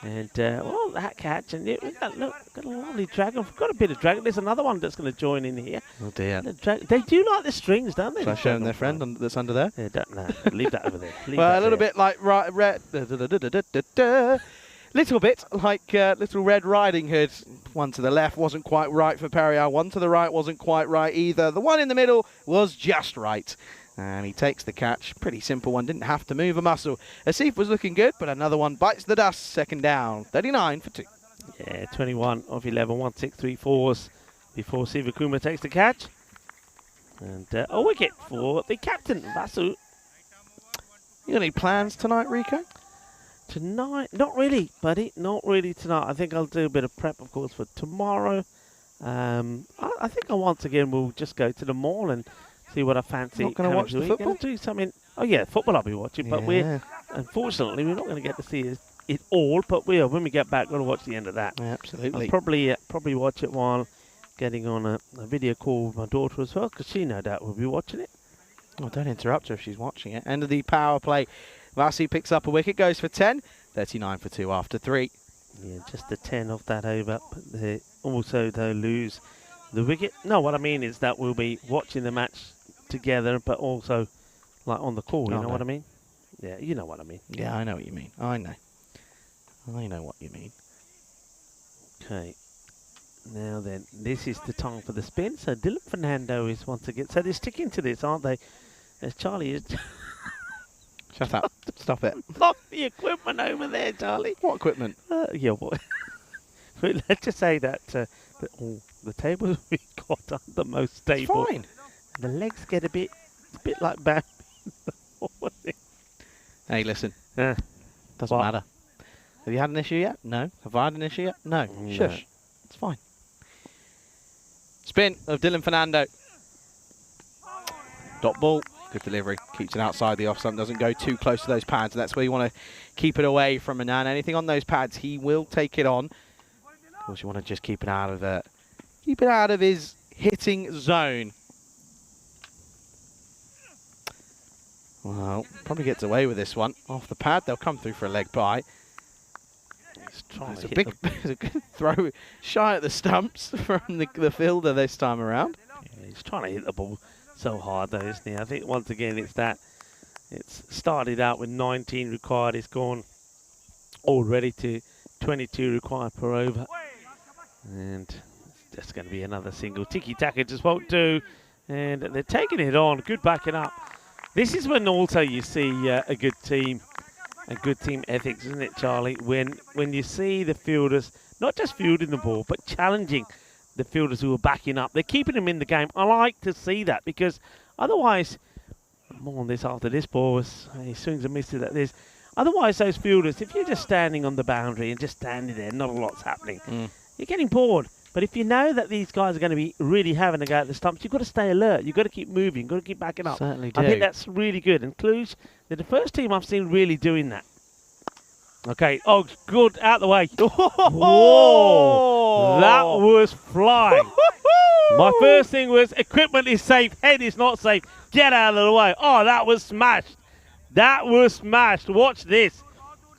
And, well, that catch. And we've got a lovely dragon. We've got a bit of dragon. There's another one that's going to join in here. Oh, dear. They do like the strings, don't they? Shall I show them their friend that's under there? Yeah, leave that over there. Well, a little bit like red. Little bit like Little Red Riding Hood. One to the left wasn't quite right for Perrier. One to the right wasn't quite right either. The one in the middle was just right. And he takes the catch. Pretty simple one. Didn't have to move a muscle. Asif was looking good, but another one bites the dust. Second down. 39 for 2. Yeah, 21 of 11. 1, 6, 3 4s before Sivakuma takes the catch. And a wicket for the captain, Vasu. You got any plans tonight, Rico? Tonight? Not really, buddy. Not really tonight. I think I'll do a bit of prep, of course, for tomorrow. I think once again we'll just go to the mall and see what I fancy. Not going to watch the football? Do something. Oh yeah, football I'll be watching, but unfortunately we're not going to get to see it all. But when we get back, we're going to watch the end of that. Yeah, absolutely. I'll probably watch it while getting on a video call with my daughter as well, because she no doubt will be watching it. Oh, don't interrupt her if she's watching it. End of the power play. Vasi picks up a wicket, goes for 10. 39 for 2 after 3. Yeah, just the 10 off that over. But they also, they'll lose the wicket. No, what I mean is that we'll be watching the match together, but also like on the call. You know what I mean? Yeah, you know what I mean. Yeah, I know what you mean. I know what you mean. Okay. Now then, this is the time for the spin. So Dylan Fernando is once again. So they're sticking to this, aren't they? As Charlie is. Shut up. Stop it. Knock the equipment over there, Charlie. What equipment? Yeah, what? Let's just say that the tables we got are the most stable. It's fine. The legs get a bit like bad. Hey, listen. What? Doesn't matter. Have you had an issue yet? No. Have I had an issue yet? No. No. Shush. It's fine. Spin of Dylan Fernando. Dot ball. Good delivery. Keeps it outside the off stump. Doesn't go too close to those pads. That's where you want to keep it away from Manan. Anything on those pads, he will take it on. Of course, you want to just keep it out of his hitting zone. Well, probably gets away with this one. Off the pad, they'll come through for a leg bye. It's a big it's a good throw shy at the stumps from the fielder this time around. Yeah, he's trying to hit the ball so hard though, isn't he? I think once again it's started out with 19 required. It's gone already to 22 required per over. And it's just going to be another single. Tiki-taka just won't do. And they're taking it on. Good backing up. This is when also you see a good team and good team ethics, isn't it, Charlie? When you see the fielders, not just fielding the ball, but challenging the fielders who are backing up. They're keeping them in the game. I like to see that because otherwise, more on this after this ball, he swings and misses at this. Otherwise, those fielders, if you're just standing on the boundary and just standing there, not a lot's happening, you're getting bored. But if you know that these guys are going to be really having a go at the stumps, you've got to stay alert. You've got to keep moving. You've got to keep backing up. Certainly do. I think that's really good. And Cluj, they're the first team I've seen really doing that. Okay. Oh, good. Out the way. Whoa. That was flying. My first thing was equipment is safe. Head is not safe. Get out of the way. Oh, that was smashed. That was smashed. Watch this.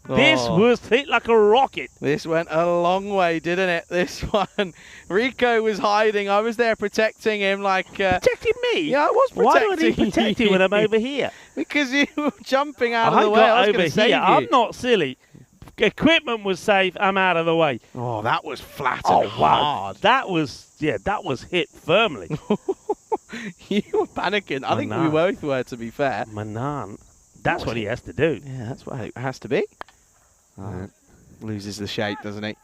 This was hit like a rocket. This went a long way, didn't it? This one. Rico was hiding. I was there protecting him like... Protecting me? Yeah, I was protecting Why would he protect you when I'm over here? Because you were jumping out of the way. I was going to save you. I'm not silly. Equipment was safe. I'm out of the way. Oh, that was flat and hard. That was hit firmly. You were panicking. I think we both were, to be fair. Manan. That's what he has to do. Yeah, that's what it has to be. Loses the shape, doesn't he?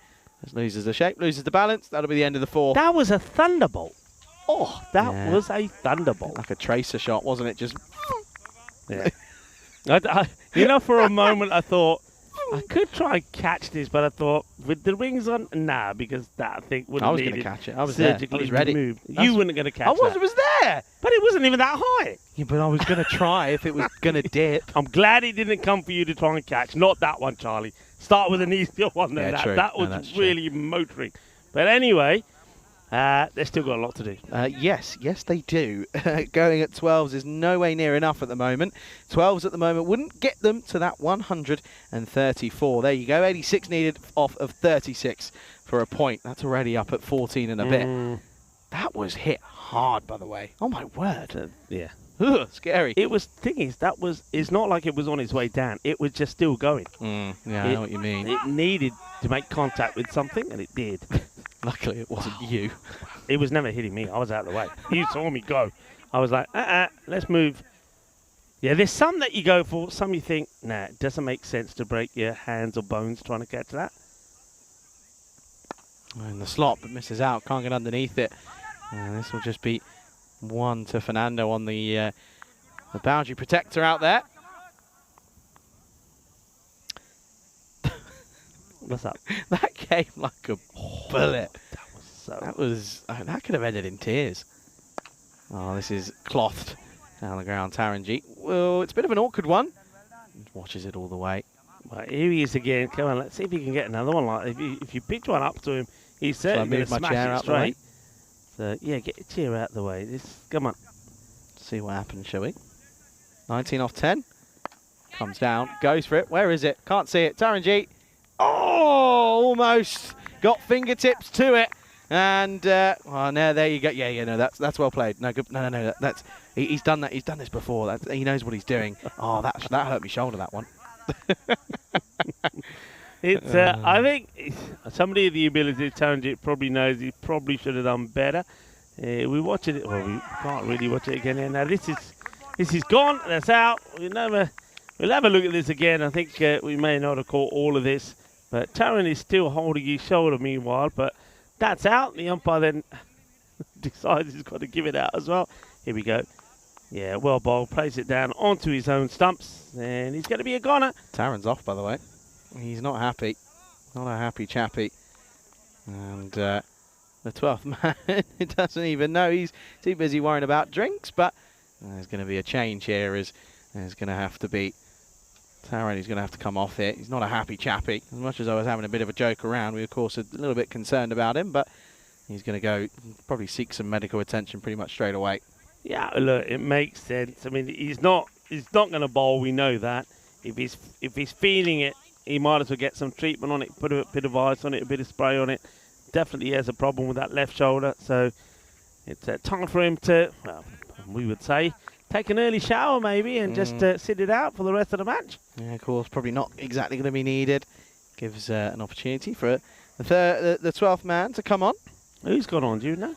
Just loses the shape, loses the balance. That'll be the end of the four. That was a thunderbolt. Oh, that was a thunderbolt. Like a tracer shot, wasn't it? Just. Yeah. For a moment I thought I could try and catch this, but I thought with the rings on, nah, because that thing wouldn't. I was going to catch it. I was there. I was ready. You weren't going to catch it. I was there. But it wasn't even that high. Yeah, but I was going to try if it was going to dip. I'm glad it didn't come for you to try and catch. Not that one, Charlie. Start with an easier one than that. True. That was really motoring. But anyway, they've still got a lot to do. Yes, they do. Going at 12s is no way near enough at the moment. 12s at the moment wouldn't get them to that 134. There you go. 86 needed off of 36 for a point. That's already up at 14 and a bit. That was hit hard, by the way. Oh, my word. Yeah. Ugh, scary. It was, thing is, it's not like it was on its way down. It was just still going. Yeah, I know what you mean. It needed to make contact with something, and it did. Luckily, it wasn't you. It was never hitting me. I was out of the way. You saw me go. I was like, let's move. Yeah, there's some that you go for. Some you think, nah, it doesn't make sense to break your hands or bones trying to catch that. In the slot, but misses out. Can't get underneath it. This will just be one to Fernando on the boundary protector out there. What's up? That came like a bullet. That could have ended in tears. Oh, this is clothed down the ground. Taranjeet. Well, it's a bit of an awkward one. Watches it all the way. Right, here he is again. Come on, let's see if he can get another one. Like if you picked one up to him, he's certainly going to smash it straight. So yeah, get your chair out the way. Come on. See what happens, shall we? 19 off 10. Comes down, goes for it. Where is it? Can't see it. Taranjeet. Oh, almost got fingertips to it. And no, there you go. Yeah, no, that's well played. No, good. No. That's he's done that. He's done this before. He knows what he's doing. Oh, that hurt my shoulder. That one. It's. I think somebody with the ability to challenge it probably knows he probably should have done better. We watch it. Well, we can't really watch it again. Now this is gone. That's out. We'll have a look at this again. I think we may not have caught all of this, but Taran is still holding his shoulder meanwhile. But that's out. The umpire then decides he's got to give it out as well. Here we go. Yeah, well bowled. Plays it down onto his own stumps, and he's going to be a goner. Taran's off, by the way. He's not happy. Not a happy chappy. And the 12th man, he doesn't even know. He's too busy worrying about drinks, but there's going to be a change here. There's going to have to be Taran. He's going to have to come off it. He's not a happy chappy. As much as I was having a bit of a joke around, we, of course, are a little bit concerned about him, but he's going to go probably seek some medical attention pretty much straight away. Yeah, look, it makes sense. I mean, he's not going to bowl. We know that. If he's feeling it, he might as well get some treatment on it, put a bit of ice on it, a bit of spray on it. Definitely has a problem with that left shoulder. So it's time for him to, well, we would say, take an early shower maybe and just sit it out for the rest of the match. Yeah, of course, probably not exactly going to be needed. Gives an opportunity for the 12th man to come on. Who's gone on? Do you know?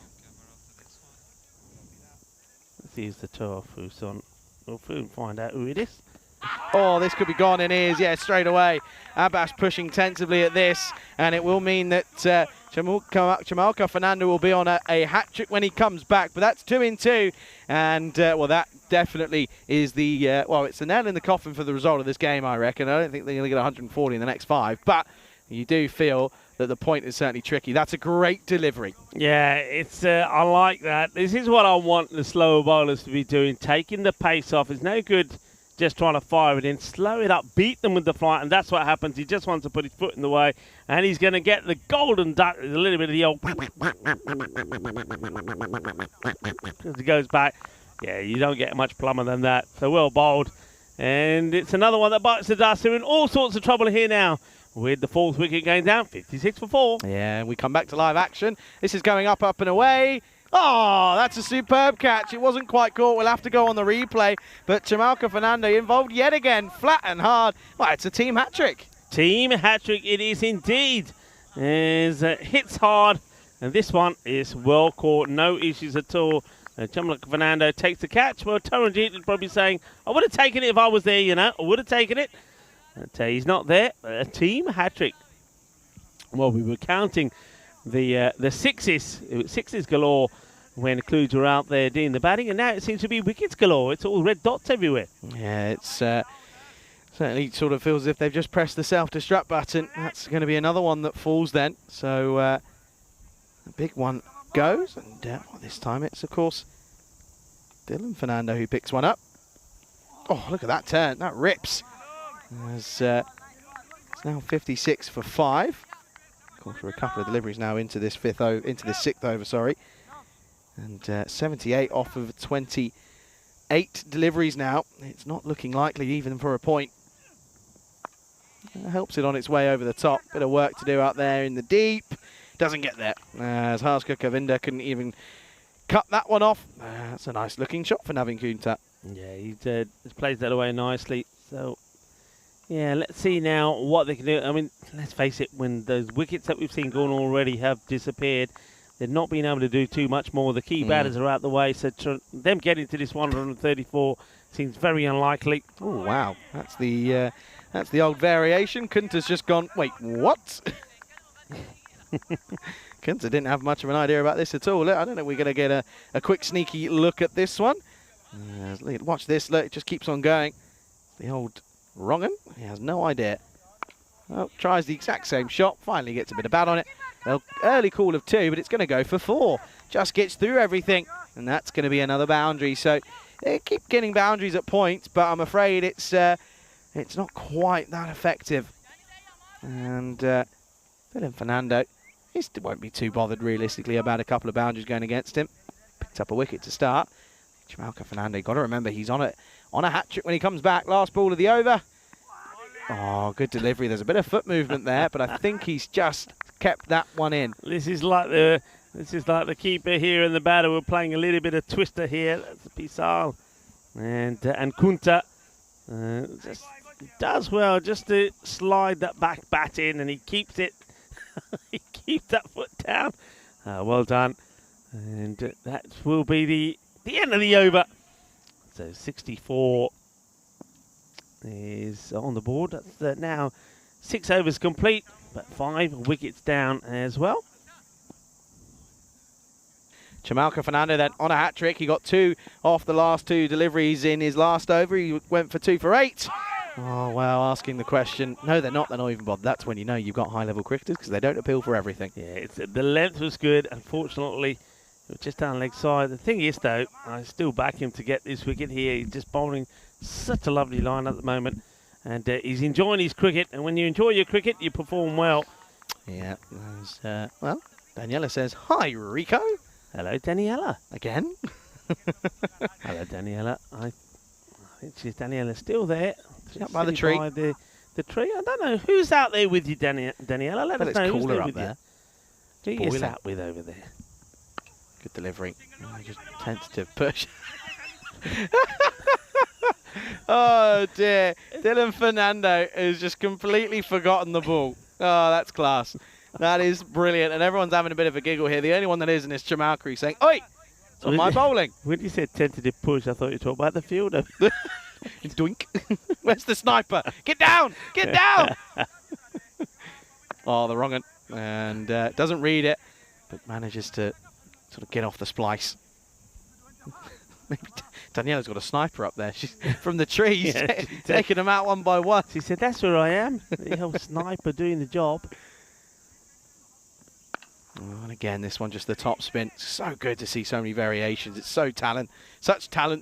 Let's see who's the 12th who's on. We'll soon find out who it is. Oh, this could be gone in ears. Yeah, straight away. Abbas pushing tentatively at this, and it will mean that Chamalka Fernando will be on a hat-trick when he comes back, but that's 2 in 2, and, well, that definitely is the, well, it's the nail in the coffin for the result of this game, I reckon. I don't think they're going to get 140 in the next 5, but you do feel that the point is certainly tricky. That's a great delivery. Yeah, it's. I like that. This is what I want the slower bowlers to be doing, taking the pace off. It's no good just trying to fire it in. Slow it up, beat them with the flight, and that's what happens. He just wants to put his foot in the way, and he's going to get the golden duck, a little bit of the old... As he goes back, yeah, you don't get much plumber than that. So well bowled. And it's another one that bites the dust. They're in all sorts of trouble here now, with the 4th wicket going down, 56 for 4. Yeah, we come back to live action. This is going up and away. Oh, that's a superb catch. It wasn't quite caught. We'll have to go on the replay. But Chamalka Fernando involved yet again, flat and hard. Well, it's a team hat-trick. Team hat-trick it is indeed. Hits hard, and this one is well caught. No issues at all. Chamalka Fernando takes the catch. Well, Taranjit is probably saying, I would have taken it if I was there, you know. I would have taken it. But he's not there. A team hat-trick. Well, we were counting the sixes galore when the Clues were out there doing the batting, and now it seems to be wickets galore. It's all red dots everywhere. Yeah, it's certainly sort of feels as if they've just pressed the self-destruct button. That's going to be another one that falls then. So a big one goes, and well, this time it's, of course, Dylan Fernando who picks one up. Oh, look at that turn. That rips. It's now 56 for 5. Of course, we're a couple of deliveries now into this 6th over, sorry. And 78 off of 28 deliveries now. It's not looking likely even for a point. Helps it on its way over the top. Bit of work to do out there in the deep. Doesn't get there. As Harska Kavinda couldn't even cut that one off. That's a nice looking shot for Navin Kunta. Yeah, he plays that away nicely. So, yeah, let's see now what they can do. I mean, let's face it, when those wickets that we've seen gone already have disappeared, they've not been able to do too much more. The key batters are out the way, so them getting to this 134 seems very unlikely. Oh, wow. That's the old variation. Kunta's just gone, wait, what? Kunta didn't have much of an idea about this at all. I don't know if we're going to get a quick sneaky look at this one. Watch this, look, it just keeps on going. The old wrong 'un, he has no idea. Well, tries the exact same shot, finally gets a bit of bat on it. Early call of 2, but it's going to go for 4. Just gets through everything, and that's going to be another boundary. So they keep getting boundaries at points, but I'm afraid it's not quite that effective. And Dylan Fernando, he won't be too bothered realistically about a couple of boundaries going against him. Picked up a wicket to start. Chamalka Fernando, got to remember he's on a hat-trick when he comes back. Last ball of the over. Oh, good delivery. There's a bit of foot movement there, but I think he's just kept that one in. This is like the keeper here and the batter. We're playing a little bit of twister here. That's Pisal and Kunta. Just does well just to slide that back bat in, and he keeps it. He keeps that foot down. Well done. And that will be the end of the over. So 64 is on the board. That's now 6 overs complete, but 5 wickets down as well. Chamalca Fernando then on a hat-trick. He got 2 off the last 2 deliveries in his last over. He went for 2 for 8. Oh, well, asking the question. No, they're not even bothered. That's when you know you've got high-level cricketers, because they don't appeal for everything. Yeah, the length was good. Unfortunately, it was just down leg side. The thing is, though, I still back him to get this wicket here. He's just bowling such a lovely line at the moment. And he's enjoying his cricket. And when you enjoy your cricket, you perform well. Yeah, well, Daniela says, hi, Rico. Hello, Daniela. Again? Hello, Daniela. I think Daniela's still there. She's up by the tree. By the tree. I don't know. Who's out there with you, Daniela? Let us know. It's Who's cooler there up with there. You? Who you sat with over there? Good delivery. Just tentative push. Oh, dear. Dylan Fernando has just completely forgotten the ball. Oh, that's class. That is brilliant. And everyone's having a bit of a giggle here. The only one that isn't is Chamalca saying, oi, it's on my bowling. When you said tentative push, I thought you were talking about the fielder. Doink. Where's the sniper? Get down! Get down! Oh, the wrong one. And doesn't read it, but manages to sort of get off the splice. Maybe Daniela's got a sniper up there. She's from the trees, taking them out one by one. She said, that's where I am. The old sniper doing the job. Oh, and again, this one just the top spin. So good to see so many variations. It's such talent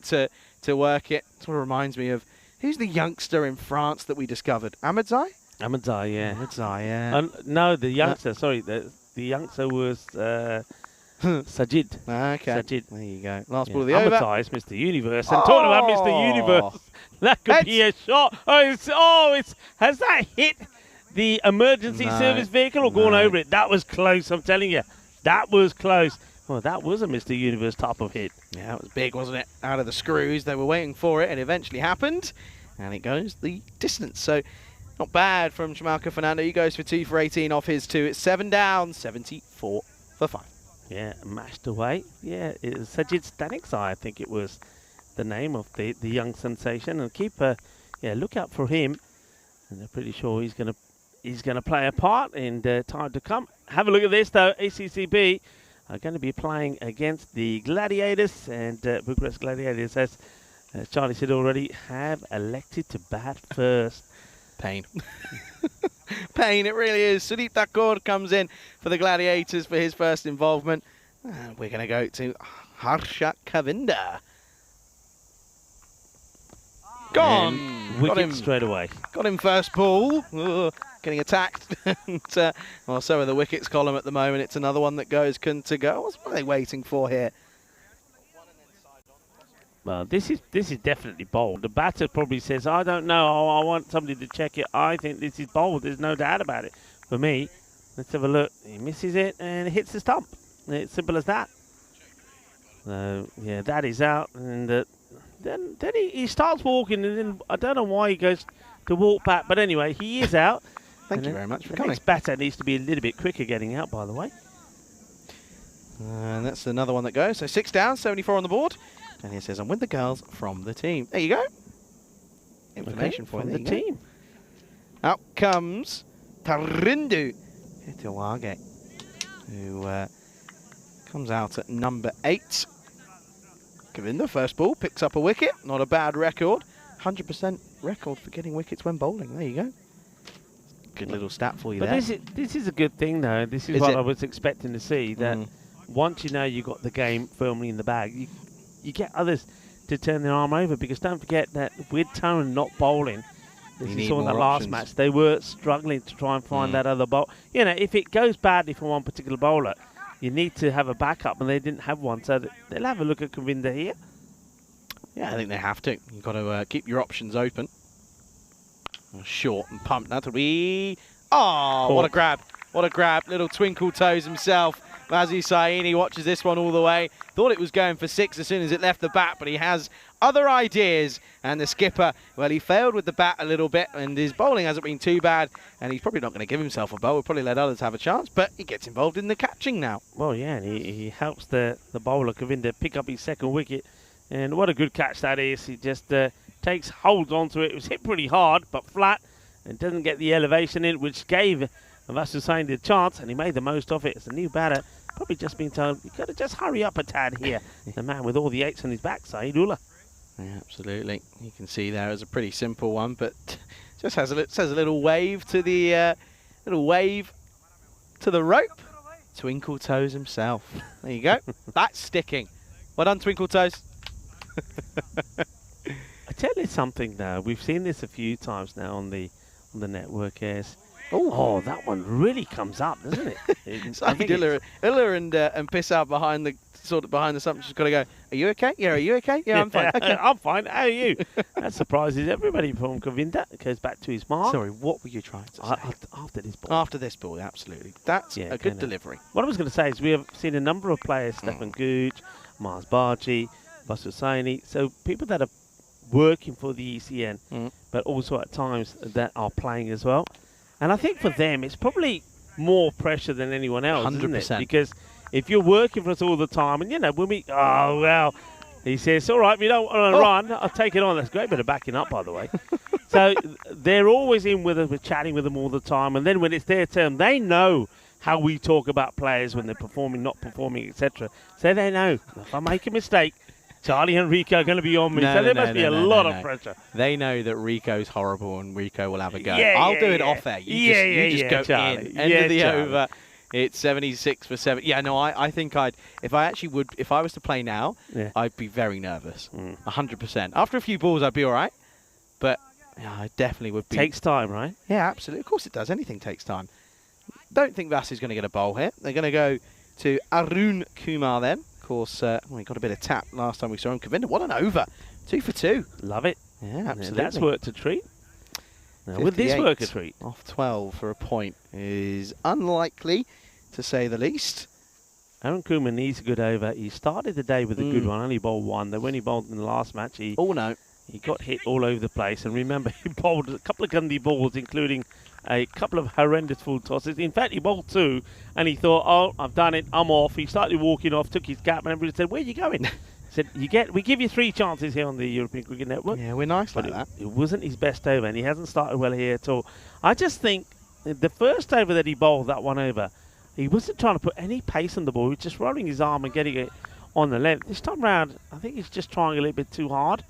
to work it. Sort of reminds me of, who's the youngster in France that we discovered? Ahmedzai? Ahmedzai, yeah. Ahmedzai, yeah. No, the youngster. Sorry, the youngster was Sajid. Okay. Sajid. There you go. Last ball of the over. Ahmedzai is Mr. Universe. And talking about Mr. Universe, that could be a shot. Has that hit the emergency service vehicle or gone over it? That was close, I'm telling you. That was close. Well, that was a Mr. Universe type of hit. Yeah, it was big, wasn't it? Out of the screws. They were waiting for it, and it eventually happened. And it goes the distance. So, not bad from Chamalca Fernando. He goes for 2 for 18 off his 2. It's 7 down, 74 for 5. Yeah, mashed away. Yeah, it was Sajid Staniksai, I think it was the name of the young sensation. And keep look out for him. And I'm pretty sure he's gonna play a part in time to come. Have a look at this though. ACCB are going to be playing against the Gladiators, and Bucharest Gladiators, as Charlie said already, have elected to bat first. Pain. Pain, it really is. Sudeep Thakur comes in for the Gladiators for his first involvement. And we're going to go to Harsha Kavinda. Gone. Wicket straight away. Got him first ball. Getting attacked. And, well, so are the wickets column at the moment. It's another one that goes couldn't to go. What are they waiting for here? Well, this is definitely bowled. The batter probably says, I don't know, I want somebody to check it. I think this is bowled. There's no doubt about it. For me, let's have a look. He misses it and it hits the stump. It's simple as that. So, yeah, that is out. And then he starts walking, and then I don't know why he goes to walk back. But anyway, he is out. Thank you very much for the coming. next batter needs to be a little bit quicker getting out, by the way. And that's another one that goes. So 6 down, 74 on the board. And he says, I'm with the girls from the team. There you go. Information for the team. Out comes Tarindu Hitiwage, who comes out at number 8. Govinda, first ball, picks up a wicket. Not a bad record. 100% record for getting wickets when bowling. There you go. Good little stat for you there. But this is a good thing, though. This is what I was expecting to see, that once you know you got the game firmly in the bag, you get others to turn their arm over, because don't forget that with Taran not bowling, as you saw in the last match, they were struggling to try and find that other bowl. You know, if it goes badly for one particular bowler, you need to have a backup, and they didn't have one, so they'll have a look at Govinda here. Yeah, I think they have to. You've got to keep your options open. Short and pumped. That'll be... Oh, what a grab. What a grab. Little twinkle toes himself. Mazi Saini watches this one all the way. Thought it was going for 6 as soon as it left the bat, but he has other ideas. And the skipper, well, he failed with the bat a little bit, and his bowling hasn't been too bad. And he's probably not going to give himself a bowl. He'll probably let others have a chance, but he gets involved in the catching now. Well, yeah, and he helps the bowler Govinda pick up his second wicket. And what a good catch that is. He just holds onto it. It was hit pretty hard, but flat, and doesn't get the elevation in, which gave Vasu Saini the chance, and he made the most of it. As a new batter, probably just been told, you've got to just hurry up a tad here. The man with all the eights on his back, Saeedullah. Yeah, absolutely. You can see there is a pretty simple one, but just says a little wave to the rope. Twinkle Toes himself. There you go. That's sticking. Well done, Twinkle Toes. I tell you something though. We've seen this a few times now on the network. Yes. Ooh. Oh, that one really comes up, doesn't it? I think Illa and Piss out behind the stump. Just got to go. Are you okay? Yeah. Are you okay? Yeah, I'm fine. Okay. I'm fine. How are you? That surprises everybody from Govinda. It goes back to his mark. Sorry, what were you trying to say? After this ball. After this ball, absolutely. That's a good delivery. What I was going to say is we have seen a number of players, Stefan Gooch, Mars Barchi, Vasu Saini, so people that are working for the ECN, but also at times that are playing as well. And I think for them, it's probably more pressure than anyone else, 100%. Isn't it? Because if you're working for us all the time, and, when we, he says, all right, we don't want to run, I'll take it on. That's a great bit of backing up, by the way. So they're always in with us, we're chatting with them all the time. And then when it's their turn, they know how we talk about players when they're performing, not performing, etc. So they know, if I make a mistake, Charlie and Rico are going to be on me. So there must be a lot of pressure. They know that Rico's horrible and Rico will have a go. Yeah, I'll do it off air. You just go Charlie. in. End of the over. It's 76 for 7. Yeah, no, I think if I was to play now, I'd be very nervous. 100%. After a few balls, I'd be all right. But I definitely would be. Takes time, right? Yeah, absolutely. Of course it does. Anything takes time. Don't think Vasu's going to get a bowl here. They're going to go to Arun Kumar then. Of course, he got a bit of tap last time we saw him. Govinda, what an over. 2 for 2. Love it. Yeah, absolutely. That's worked a treat. Now, would this work a treat? Off 12 for a point is unlikely, to say the least. Arun Kumar needs a good over. He started the day with a good one, only bowled one. Then when he bowled in the last match, he got hit all over the place. And remember, he bowled a couple of Gandhi balls, including a couple of horrendous full tosses. In fact, he bowled 2, and he thought, oh, I've done it, I'm off. He started walking off, took his cap, and everybody said, where are you going? He said, we give you 3 chances here on the European Cricket Network. Yeah, we're nice but like that. It wasn't his best over, and he hasn't started well here at all. I just think the first over that he bowled that one over, he wasn't trying to put any pace on the ball. He was just rolling his arm and getting it on the length. This time round, I think he's just trying a little bit too hard.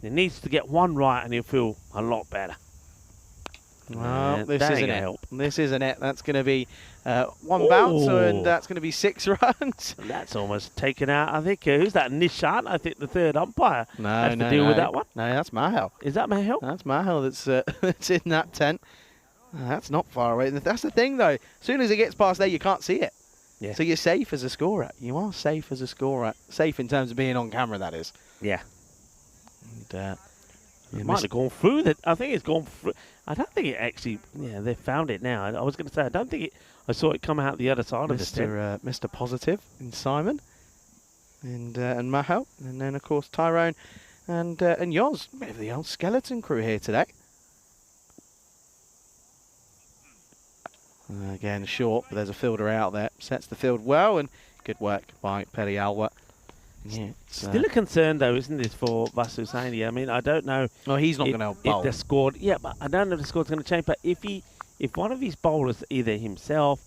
He needs to get one right, and he'll feel a lot better. Well, this isn't it. This isn't it. That's going to be one bounce, and that's going to be 6 runs. That's almost taken out. I think, who's that? Nishan, I think the third umpire has to deal with that one. No, that's Mahal. Is that Mahal? That's Mahal that's in that tent. That's not far away. That's the thing, though. As soon as it gets past there, you can't see it. Yeah. So you're safe as a scorer. You are safe as a scorer. Safe in terms of being on camera, that is. Yeah. And, it might have gone through that. I think it's gone through. I don't think it actually. Yeah, they found it now. I was going to say I don't think it. I saw it come out the other side of the tent. Mr. Positive and Simon, and Mahal, and then of course Tyrone, and Yoz. Bit of the old skeleton crew here today. Again, short, but there's a fielder out there. Sets the field well, and good work by Peri Alwa. Yeah, still a concern, though, isn't it, for Vasu Saini? I mean, I don't know. Well, he's not going to bowl. If the score, but I don't know if the score's going to change. But if one of his bowlers, either himself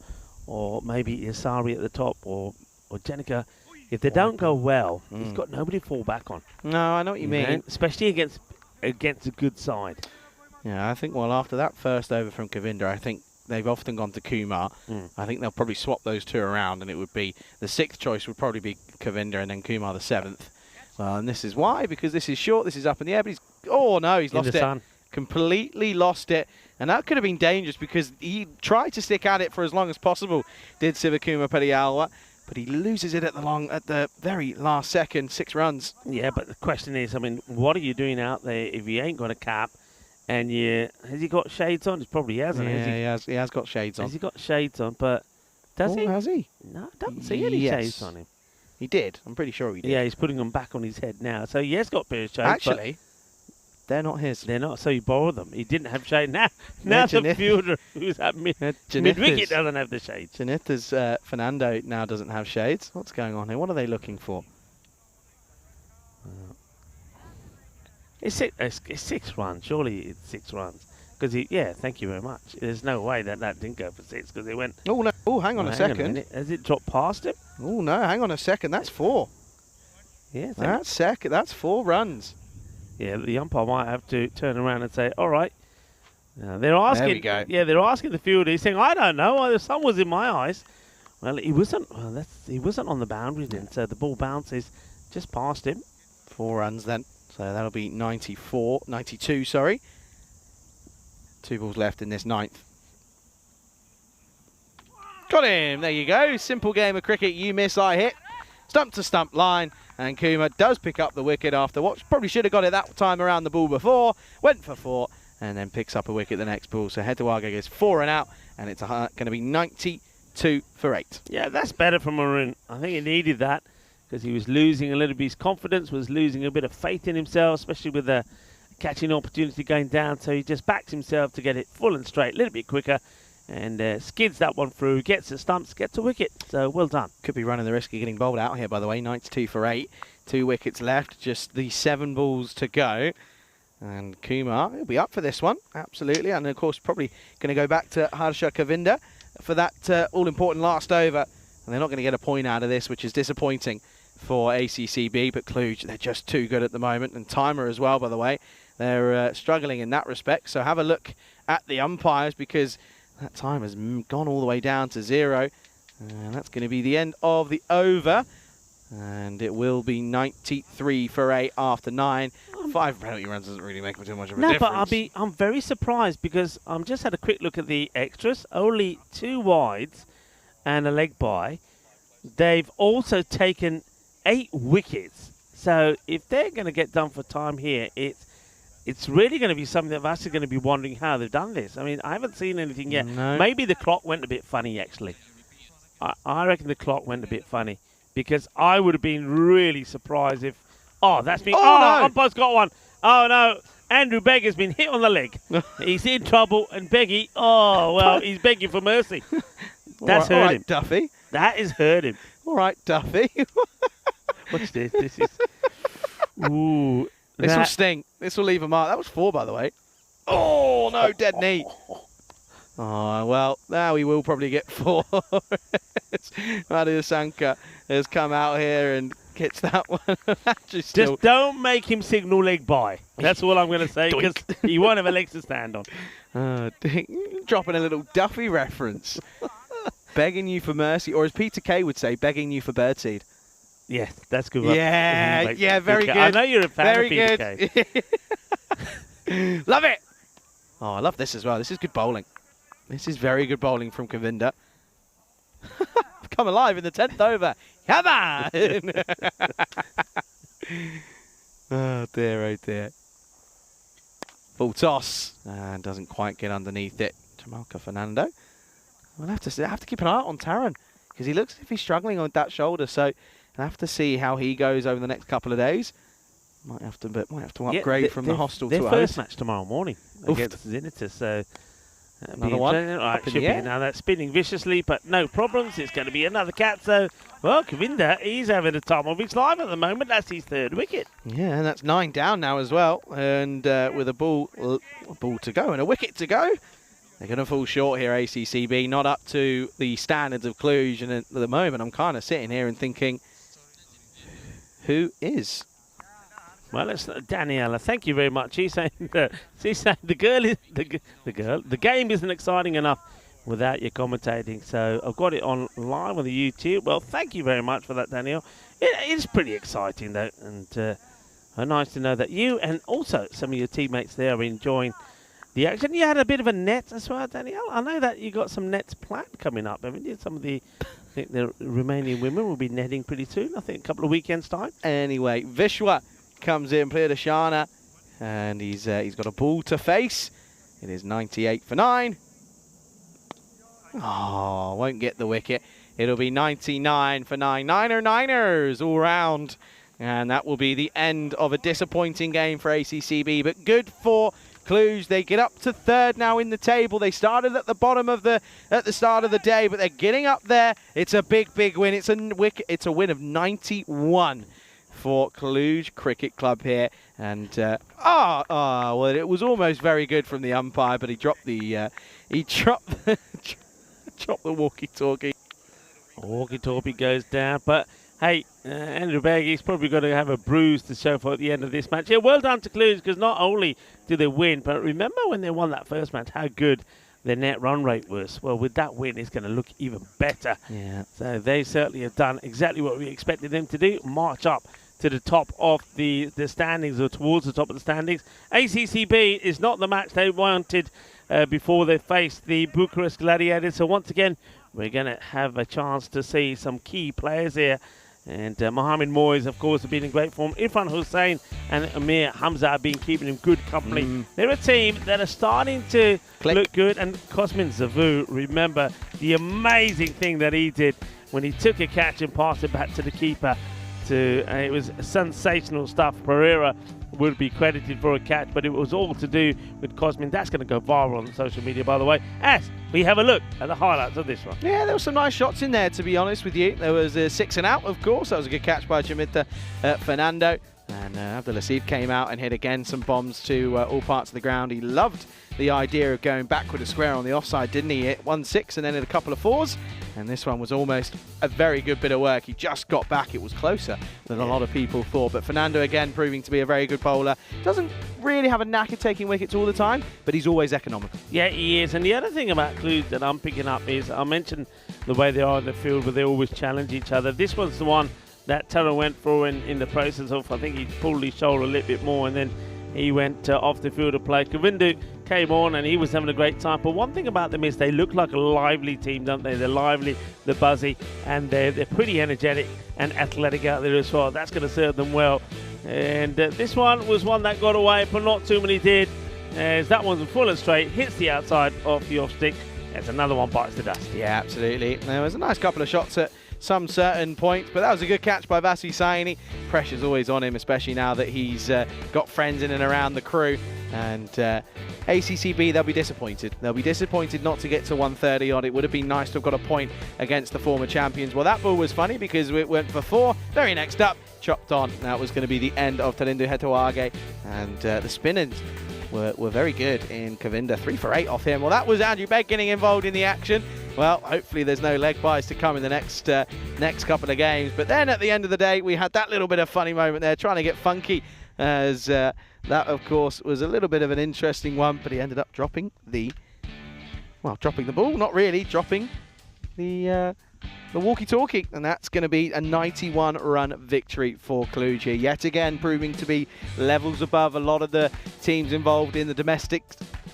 or maybe Isari at the top or Jenica, if they don't go well, he's got nobody to fall back on. No, I know what you mean. Especially against a good side. Yeah, I think, well, after that first over from Govinda, I think they've often gone to Kumar. I think they'll probably swap those 2 around, and it would be the 6th choice would probably be Govinda, and then Kumar the 7th. Well, and this is why, because this is short, this is up in the air, but he's lost it. Completely lost it, and that could have been dangerous because he tried to stick at it for as long as possible. Did Sivakumar Pedialwa, but he loses it at the very last second. 6 runs. Yeah, but the question is, I mean, what are you doing out there if you ain't got a cap? And has he got shades on? He probably hasn't. Yeah, he has got shades on. Has he got shades on? But does he? Has he? No, I don't see any shades on him. He did. I'm pretty sure he did. Yeah, he's putting them back on his head now. So he has got a pair of shades. Actually, they're not his. They're not, so you borrow them. He didn't have shades. Now the fielder who's at mid-wicket doesn't have the shades. Janitha's Fernando now doesn't have shades. What's going on here? What are they looking for? It's 6 runs. Surely it's 6 runs. Because thank you very much. There's no way that didn't go for 6 because it went. Oh no! Oh, hang on a second. minute. Has it dropped past him? Oh no! Hang on a second. That's 4. Yeah, That's 4 runs. Yeah, the umpire might have to turn around and say, "All right." They're asking. There we go. Yeah, they're asking the fielder. He's saying, "I don't know. The sun was in my eyes." Well, he wasn't. Well, he wasn't on the boundary then, so the ball bounces just past him. 4 runs then. So that'll be 92, sorry. 2 balls left in this 9th. Got him, there you go. Simple game of cricket, you miss, I hit. Stump to stump line, and Kuma does pick up the wicket after what probably should have got it that time around the ball before. Went for 4, and then picks up a wicket the next ball. So Hetawage goes 4 and out, and it's going to be 92 for 8. Yeah, that's better from Maroon. I think he needed that. Because he was losing a little bit of his confidence, was losing a bit of faith in himself, especially with the catching opportunity going down. So he just backs himself to get it full and straight, a little bit quicker, and skids that one through, gets the stumps, gets a wicket. So well done. Could be running the risk of getting bowled out here, by the way. 92 for 8. 2 wickets left, just the 7 balls to go. And Kumar will be up for this one, absolutely. And of course, probably going to go back to Harsha Kavinda for that all-important last over. And they're not going to get a point out of this, which is disappointing for ACCB, but Cluj, they're just too good at the moment, and Timer as well, by the way. They're struggling in that respect, so have a look at the umpires, because that time has gone all the way down to 0, and that's going to be the end of the over, and it will be 93 for 8 after 9. 5 penalty runs doesn't really make too much of a difference. No, but I'm very surprised, because I'm just had a quick look at the extras, only 2 wides and a leg by. They've also taken 8 wickets. So if they're going to get done for time here, it's really going to be something that I'm actually going to be wondering how they've done this. I mean, I haven't seen anything yet. No. Maybe the clock went a bit funny, actually. I reckon the clock went a bit funny, because I would have been really surprised if... Oh, that's been... Oh, no. Umpire's got one. Oh, no. Andrew Begg has been hit on the leg. He's in trouble, and Beggy... Oh, well, he's begging for mercy. That's hurt him. Duffy. That has hurt him. All right, Duffy. What's this? This is... Ooh. This will sting. This will leave a mark. That was 4, by the way. Oh, no, dead knee. Oh, well, now he will probably get 4. Madhu Sankar has come out here and gets that one. Just don't make him signal leg by. That's all I'm going to say, because he won't have a leg to stand on. Dropping a little Duffy reference. Begging you for mercy, or as Peter Kay would say, begging you for birdseed. Yes, that's good. Yeah, very good. I know you're a fan very of Peter Kay. Love it. Oh, I love this as well. This is good bowling. This is very good bowling from Kavinda. I've come alive in the 10th over. Come on! Oh dear, oh dear. Full toss, and doesn't quite get underneath it. Jamalka Fernando. We'll have to keep an eye on Taran, because he looks as if he's struggling on that shoulder. So I'll have to see how he goes over the next couple of days. Might have to upgrade from the hostel to their a first host. match tomorrow morning against Zenit. So another one. Right, should be now that's spinning viciously, but no problems. It's going to be another cat. So well, Kavinda, he's having a time of his life at the moment. That's his 3rd wicket. Yeah, and that's 9 down now as well, and with a ball to go and a wicket to go. They're going to fall short here, ACCB, not up to the standards of Cluj. And at the moment, I'm kind of sitting here and thinking, who is? Well, it's Daniela. Thank you very much. She's saying the game isn't exciting enough without you commentating. So I've got it on live on the YouTube. Well, thank you very much for that, Danielle. It is pretty exciting though, and nice to know that you and also some of your teammates there are enjoying the action. You had a bit of a net as well, Danielle. I know that you got some nets planned coming up, haven't you? Some of the, I think the Romanian women will be netting pretty soon. I think a couple of weekends time. Anyway, Vishwa comes in, Playa Shana, and he's got a ball to face. It is 98 for 9. Oh, won't get the wicket. It'll be 99 for 9. Niners all round. And that will be the end of a disappointing game for ACCB, but good for Cluj. They get up to third now in the table. They started at the bottom of at the start of the day, but they're getting up there. It's a big win. It's a win of 91 for Cluj Cricket Club here. And well, it was almost very good from the umpire, but he dropped the dropped the walkie-talkie. Walkie-talkie goes down, but hey, Andrew Bergey's probably going to have a bruise to show for at the end of this match. Yeah, well done to Cluj, because not only did they win, but remember when they won that first match, how good their net run rate was. Well, with that win, it's going to look even better. Yeah. So they certainly have done exactly what we expected them to do, march up to the top of the standings, or towards the top of the standings. ACCB is not the match they wanted before they faced the Bucharest Gladiators. So once again, we're going to have a chance to see some key players here. And Mohamed Moyes, of course, have been in great form. Irfan Hussain and Amir Hamza have been keeping him good company. They're a team that are starting to look good. And Cosmin Zavu, remember the amazing thing that he did when he took a catch and passed it back to the keeper. It was sensational stuff. Pereira would be credited for a catch, but it was all to do with Cosmin. That's going to go viral on social media, by the way, as we have a look at the highlights of this one. Yeah, there were some nice shots in there, to be honest with you. There was a 6 and out, of course. That was a good catch by Jamita Fernando. And Abdelaziz came out and hit again some bombs to all parts of the ground. He loved the idea of going backward a square on the offside, didn't he? Hit 1-6 and then hit a couple of 4s. And this one was almost a very good bit of work. He just got back. It was closer than a lot of people thought. But Fernando, again, proving to be a very good bowler. Doesn't really have a knack of taking wickets all the time, but he's always economical. Yeah, he is. And the other thing about Cluj that I'm picking up is, I mentioned the way they are in the field, where they always challenge each other. This one's the one that Tara went for in the process of, I think he pulled his shoulder a little bit more, and then he went off the field to play. Govindu came on and he was having a great time. But one thing about them is they look like a lively team, don't they? They're lively, they're buzzy, and they're pretty energetic and athletic out there as well. That's going to serve them well. And this one was one that got away, but not too many did. As that one's full and straight, hits the outside of the off stick. As another one bites the dust. Yeah, absolutely. There was a nice couple of shots at some certain points, but that was a good catch by Vasi Saini. Pressure's always on him, especially now that he's got friends in and around the crew. And ACCB, they'll be disappointed. They'll be disappointed not to get to 130 odd. It would have been nice to have got a point against the former champions. Well, that ball was funny because it went for 4. Very next up, chopped on. That was going to be the end of Talindu Hetoage. And the spinners were very good in Kavinda. 3 for 8 off him. Well, that was Andrew Begg getting involved in the action. Well, hopefully there's no leg buys to come in the next couple of games. But then at the end of the day, we had that little bit of funny moment there, trying to get funky, as that, of course, was a little bit of an interesting one. But he ended up dropping the ball. Not really, dropping the walkie-talkie. And that's going to be a 91-run victory for Cluj here. Yet again, proving to be levels above a lot of the teams involved in the domestic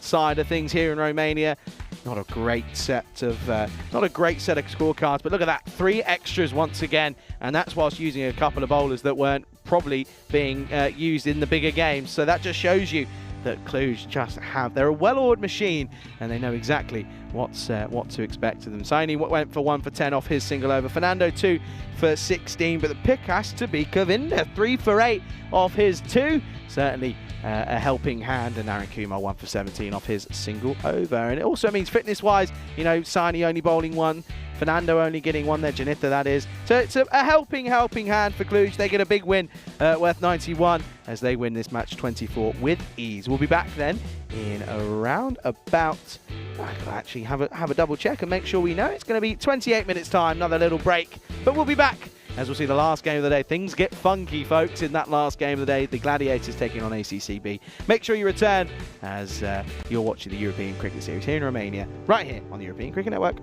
side of things here in Romania. Not a great set of scorecards, but look at that, 3 extras once again, and that's whilst using a couple of bowlers that weren't probably being used in the bigger games. So that just shows you that Cluj they're a well-oiled machine, and they know exactly what to expect of them. Saini went for 1 for 10 off his single over. Fernando 2 for 16, but the pick has to be Kavinda, 3 for 8 off his 2. Certainly a helping hand, and Aaron Kumar 1 for 17 off his single over. And it also means fitness-wise, Saini only bowling 1, Fernando only getting 1 there, Janita that is. So it's a helping hand for Cluj. They get a big win worth 91 as they win this match 24 with ease. We'll be back then in around about, I'll actually have a double check and make sure we know. It's going to be 28 minutes time, another little break, but we'll be back as we'll see the last game of the day. Things get funky, folks, in that last game of the day. The Gladiators taking on ACCB. Make sure you return as you're watching the European Cricket Series here in Romania, right here on the European Cricket Network.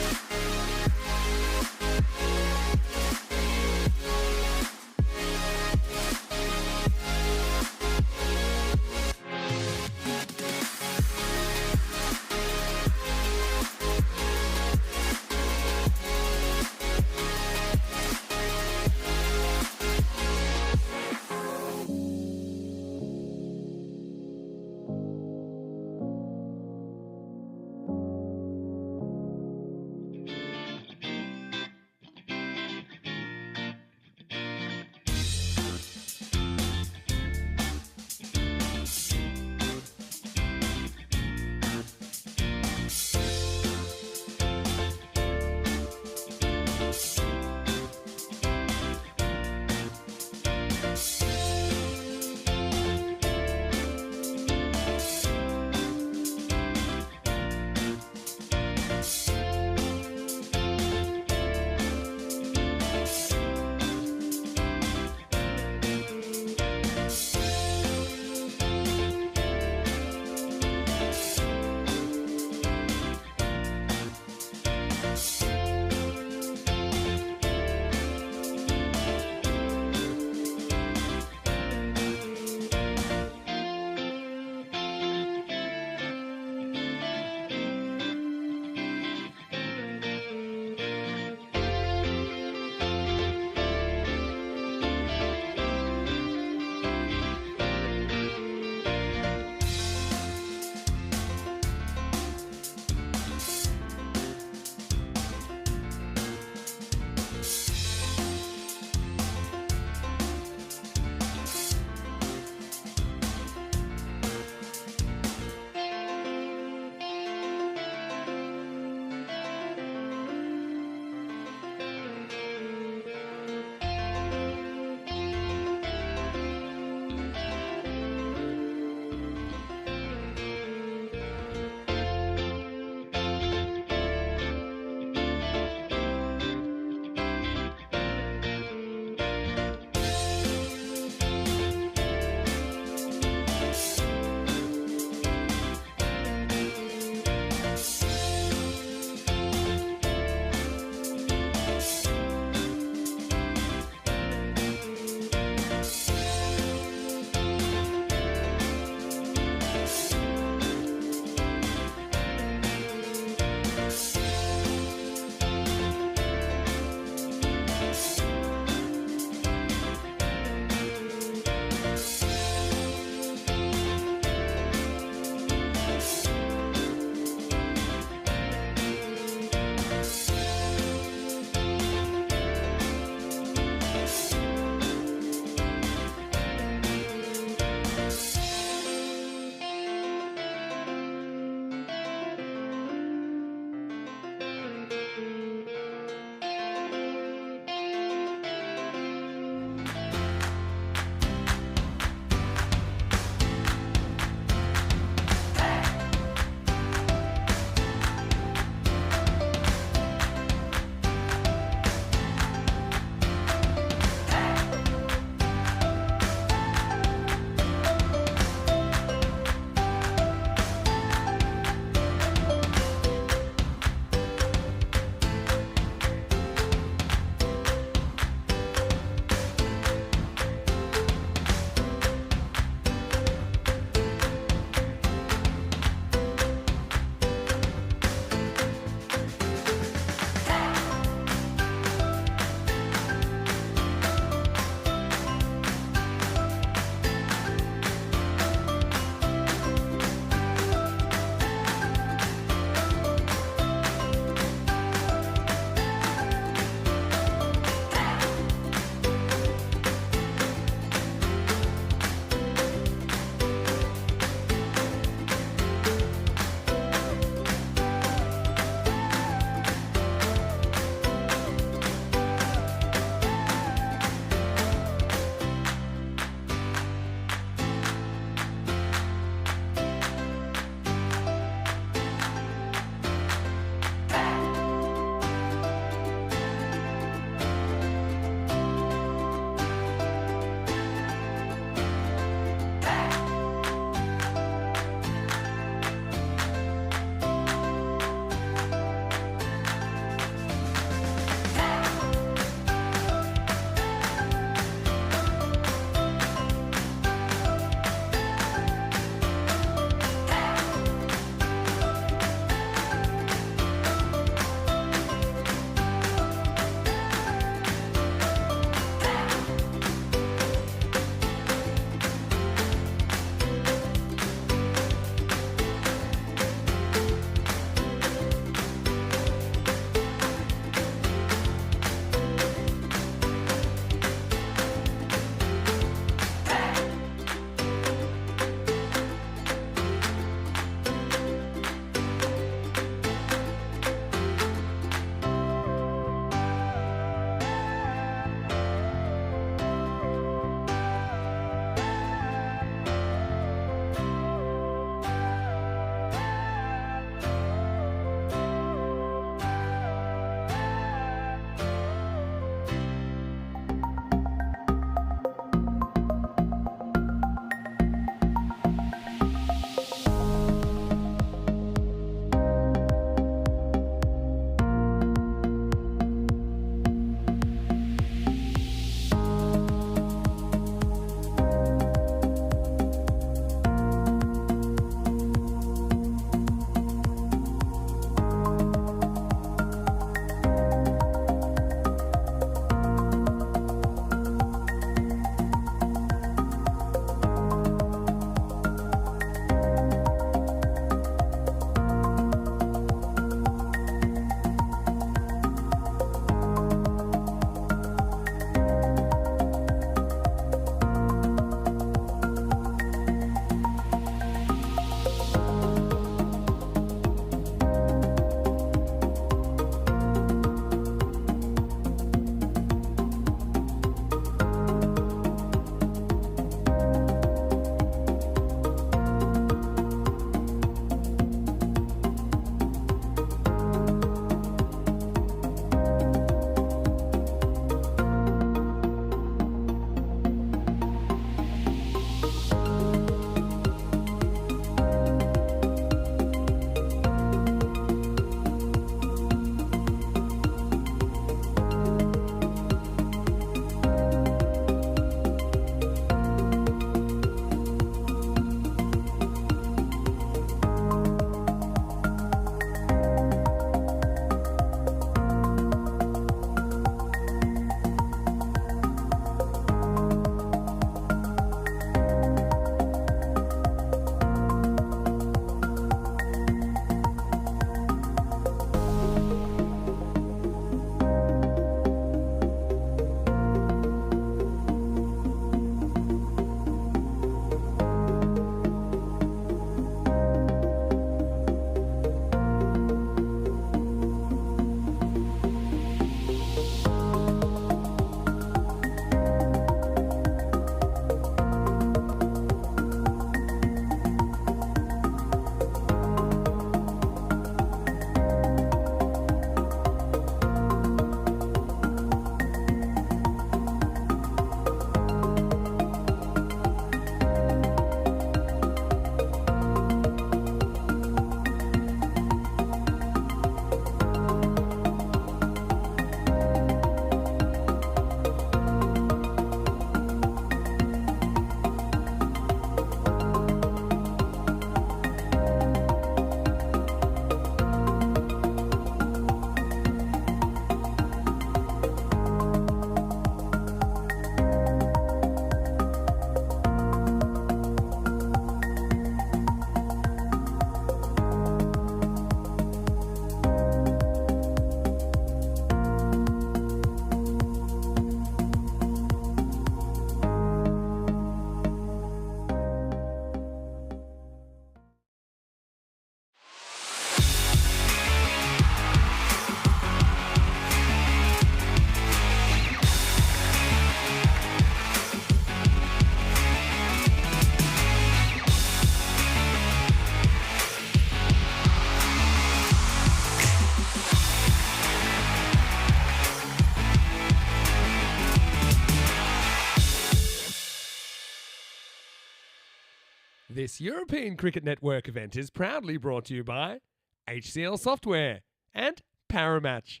This European Cricket Network event is proudly brought to you by HCL Software and Paramatch.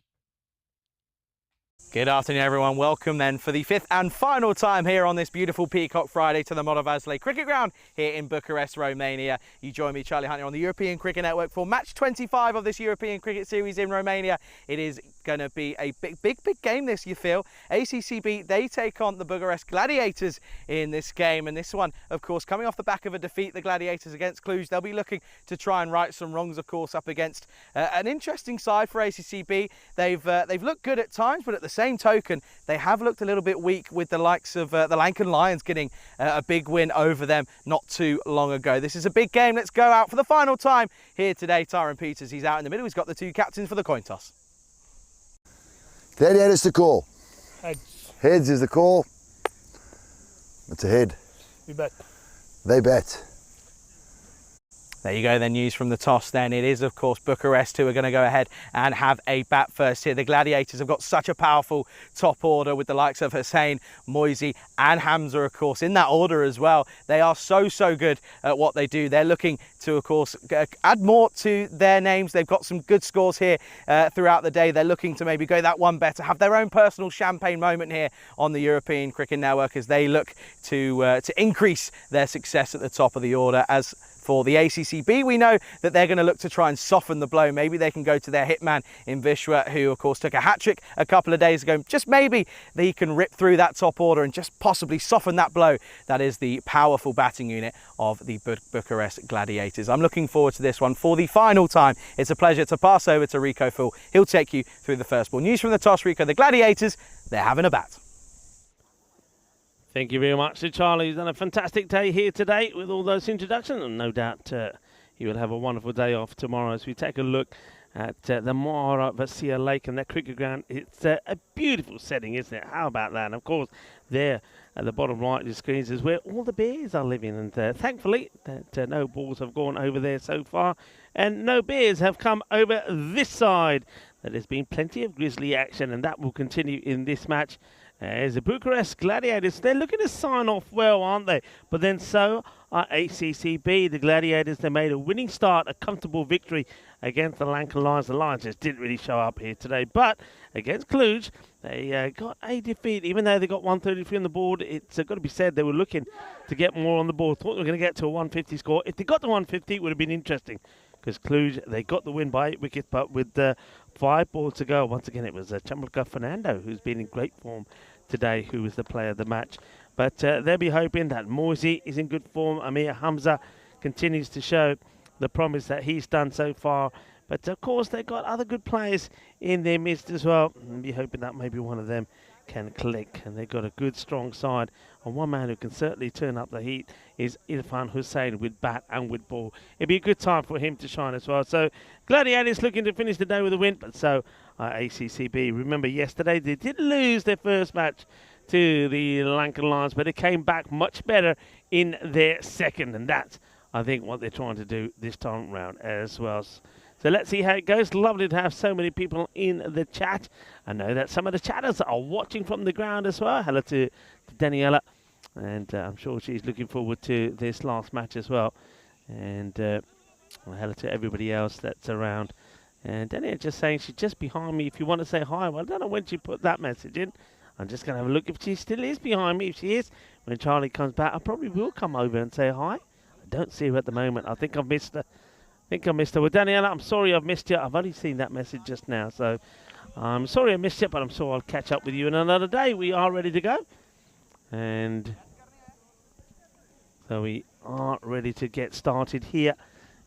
Good afternoon, everyone. Welcome then for the fifth and final time here on this beautiful Peacock Friday to the Moravasle Cricket Ground here in Bucharest, Romania. You join me, Charlie Hunt, here on the European Cricket Network for match 25 of this European Cricket Series in Romania. It is going to be a big game this, you feel. ACCB, they take on the Bucharest Gladiators in this game, and this one, of course, coming off the back of a defeat, the Gladiators against Cluj. They'll be looking to try and right some wrongs, of course, up against an interesting side for ACCB. They've looked good at times, but at the same token, they have looked a little bit weak with the likes of the Lankan Lions getting a big win over them not too long ago. This is a big game. Let's go out for the final time here today. Tyron Peters, he's out in the middle. He's got the two captains for the coin toss. Gladiators to call. Heads. Heads is the call. It's a head. We bet. They bet. There you go, then news from the toss then. It is, of course, Bucharest who are going to go ahead and have a bat first here. The Gladiators have got such a powerful top order with the likes of Hussein, Moisey and Hamza, of course, in that order as well. They are so good at what they do. They're looking to, of course, add more to their names. They've got some good scores here throughout the day. They're looking to maybe go that one better, have their own personal champagne moment here on the European Cricket Network as they look to increase their success at the top of the order. As for the ACCB, we know that they're going to look to try and soften the blow. Maybe they can go to their hitman in Vishwa, who of course took a hat-trick a couple of days ago. Just maybe they can rip through that top order and just possibly soften that blow. That is the powerful batting unit of the Bucharest Gladiators. I'm looking forward to this one for the final time. It's a pleasure to pass over to Rico Fool. He'll take you through the first ball. News from the toss, Rico. The Gladiators, they're having a bat. Thank you very much to Charlie. He's done a fantastic day here today with all those introductions, and no doubt he will have a wonderful day off tomorrow as we take a look at the Moravasle Lake and that cricket ground. It's a beautiful setting, isn't it? How about that? And of course, there at the bottom right of the screens is where all the bears are living, and thankfully that no balls have gone over there so far, and no bears have come over this side. There's been plenty of grizzly action, and that will continue in this match. As the Bucharest Gladiators, they're looking to sign off well, aren't they? But then so are ACCB. The Gladiators, they made a winning start, a comfortable victory against the Lankan Lions. The Lions just didn't really show up here today. But against Cluj, they got a defeat. Even though they got 133 on the board, it's got to be said they were looking to get more on the board. Thought they were going to get to a 150 score. If they got to 150, it would have been interesting. Because Cluj, they got the win by 8 wickets, but with 5 balls to go, once again, it was Chambalka Fernando, who's been in great form today, who was the player of the match. But they'll be hoping that Moisey is in good form. Amir Hamza continues to show the promise that he's done so far. But of course, they've got other good players in their midst as well. And be hoping that maybe one of them can click. And they've got a good, strong side. And one man who can certainly turn up the heat is Irfan Hussein with bat and with ball. It'd be a good time for him to shine as well. So Gladiators looking to finish the day with a win, but so ACCB. Remember yesterday they did lose their first match to the Lankan Lions, but it came back much better in their second, and that's, I think, what they're trying to do this time round as well. So let's see how it goes. Lovely to have so many people in the chat. I know that some of the chatters are watching from the ground as well. Hello to Daniela. And I'm sure she's looking forward to this last match as well. And hello to everybody else that's around. And Daniela just saying she's just behind me. If you want to say hi, well, I don't know when she put that message in. I'm just going to have a look if she still is behind me. If she is, when Charlie comes back, I probably will come over and say hi. I don't see her at the moment. I think I've missed her. Well, Daniela, I'm sorry I've missed you. I've only seen that message just now. So I'm sorry I missed you, but I'm sure I'll catch up with you in another day. We are ready to go. And so we are ready to get started here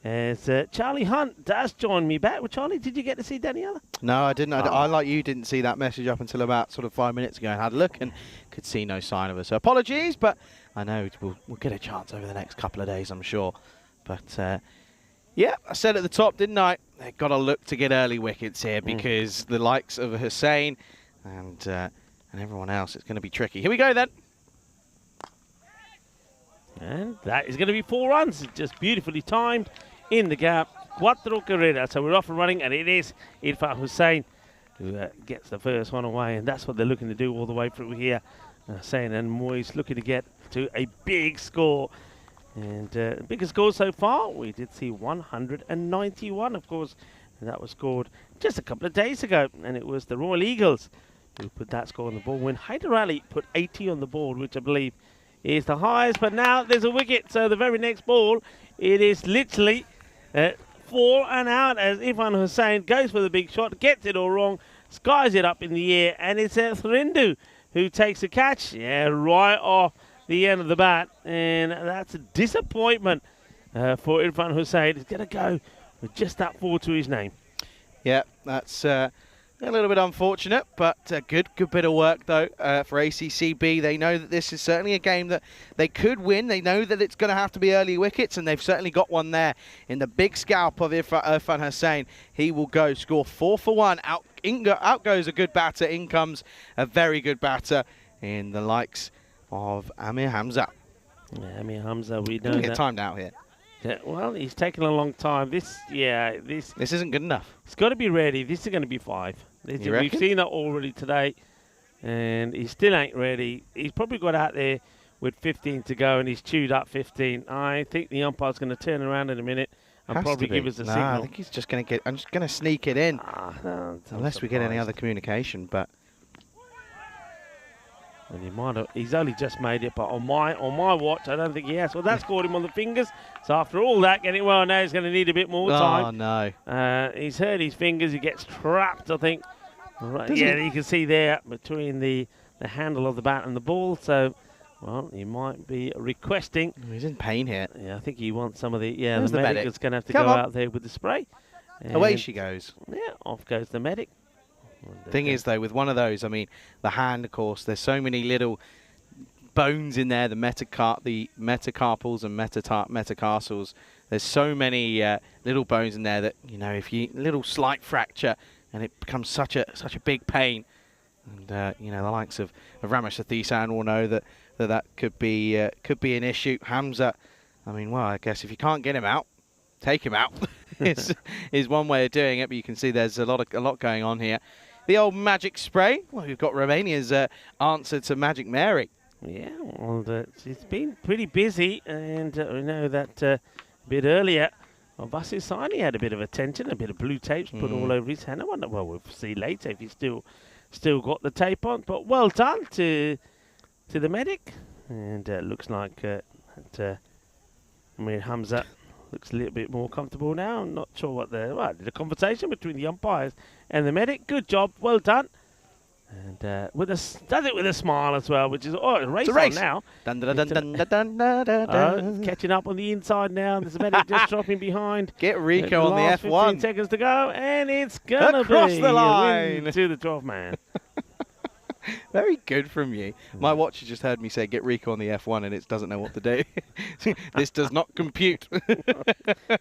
as Charlie Hunt does join me back. Well, Charlie, did you get to see Daniela? No, I didn't. I, like you, didn't see that message up until about sort of 5 minutes ago and had a look and could see no sign of her. So apologies, but I know we'll get a chance over the next couple of days, I'm sure. But yeah, I said at the top, didn't I? They've got to look to get early wickets here because the likes of Hussein and everyone else, it's going to be tricky. Here we go then. And that is going to be 4 runs. Just beautifully timed in the gap. Cuatro carreras. So we're off and running, and it is Irfan Hussein who gets the first one away, and that's what they're looking to do all the way through here. Hussein and Moise looking to get to a big score. And biggest score so far, we did see 191, of course, and that was scored just a couple of days ago, and it was the Royal Eagles who put that score on the board when Hyder Ali put 80 on the board, which I believe is the highest. But now there's a wicket, so the very next ball, it is literally 4 and out as Irfan Hussain goes for the big shot, gets it all wrong, skies it up in the air, and it's Thrindu who takes the catch, right off the end of the bat, and that's a disappointment for Irfan Hussain. He's going to go with just that 4 to his name. Yeah, that's a little bit unfortunate, but a good bit of work, though, for ACCB. They know that this is certainly a game that they could win. They know that it's going to have to be early wickets, and they've certainly got one there in the big scalp of Irfan Hussain. He will go score 4 for 1. Out goes a good batter. In comes a very good batter in the likes of Amir Hamza. Yeah, Amir Hamza, we know He'll that. get timed out here. Yeah, well, he's taken a long time. This isn't good enough. He's got to be ready. This is going to be 5. You We've reckon? seen that already today, and he still ain't ready. He's probably got out there with 15 to go, and he's chewed up 15. I think the umpire's going to turn around in a minute and Has probably to be. give us a No, signal. I think he's just going to get. I'm just going to sneak it in, No, unless we get any other communication. But and he might have. He's only just made it, but on my watch, I don't think he has. Well, that's caught him on the fingers. So after all that, getting well now, he's going to need a bit more time. Oh no! He's hurt his fingers. He gets trapped, I think. Right, Does yeah, he? you can see there between the handle of the bat and the ball. So, well, he might be requesting. He's in pain here. Yeah, I think he wants some of the. Yeah, Where's the the medic medic? is going to have to Come go on. out there with the spray. Away And, she goes. Yeah, off goes the medic. Thing is, though, with one of those, I mean, the hand, of course, there's so many little bones in there, the metacarpals and metatarsals. There's so many little bones in there that, you know, if you little slight fracture and it becomes such a big pain. And you know, the likes of Ramesh Sathisan will know that could be an issue. Hamza, I mean, well, I guess if you can't get him out, take him out. is one way of doing it, but you can see there's a lot going on here. The old magic spray. Well, we've got Romania's answer to Magic Mary. Yeah, well, it's been pretty busy, and we know that a bit earlier, Vasil Sani had a bit of attention, a bit of blue tapes put all over his hand. I wonder, well, we'll see later if he's still got the tape on, but well done to the medic, and looks like Amir Hamza looks a little bit more comfortable now. I'm not sure what the conversation between the umpires and the medic. Good job, well done. And does it with a smile as well, which is a race, It's a race. on now. Dun, dun, dun, dun, dun, dun, dun, dun, dun. Catching up on the inside now. There's a medic just dropping behind. Get Rico on the last 15 F1. seconds to go, and it's gonna Across be the a line. win to the 12th man. Very good from you. My watch has just heard me say get Rico on the F1 and it doesn't know what to do. This does not compute.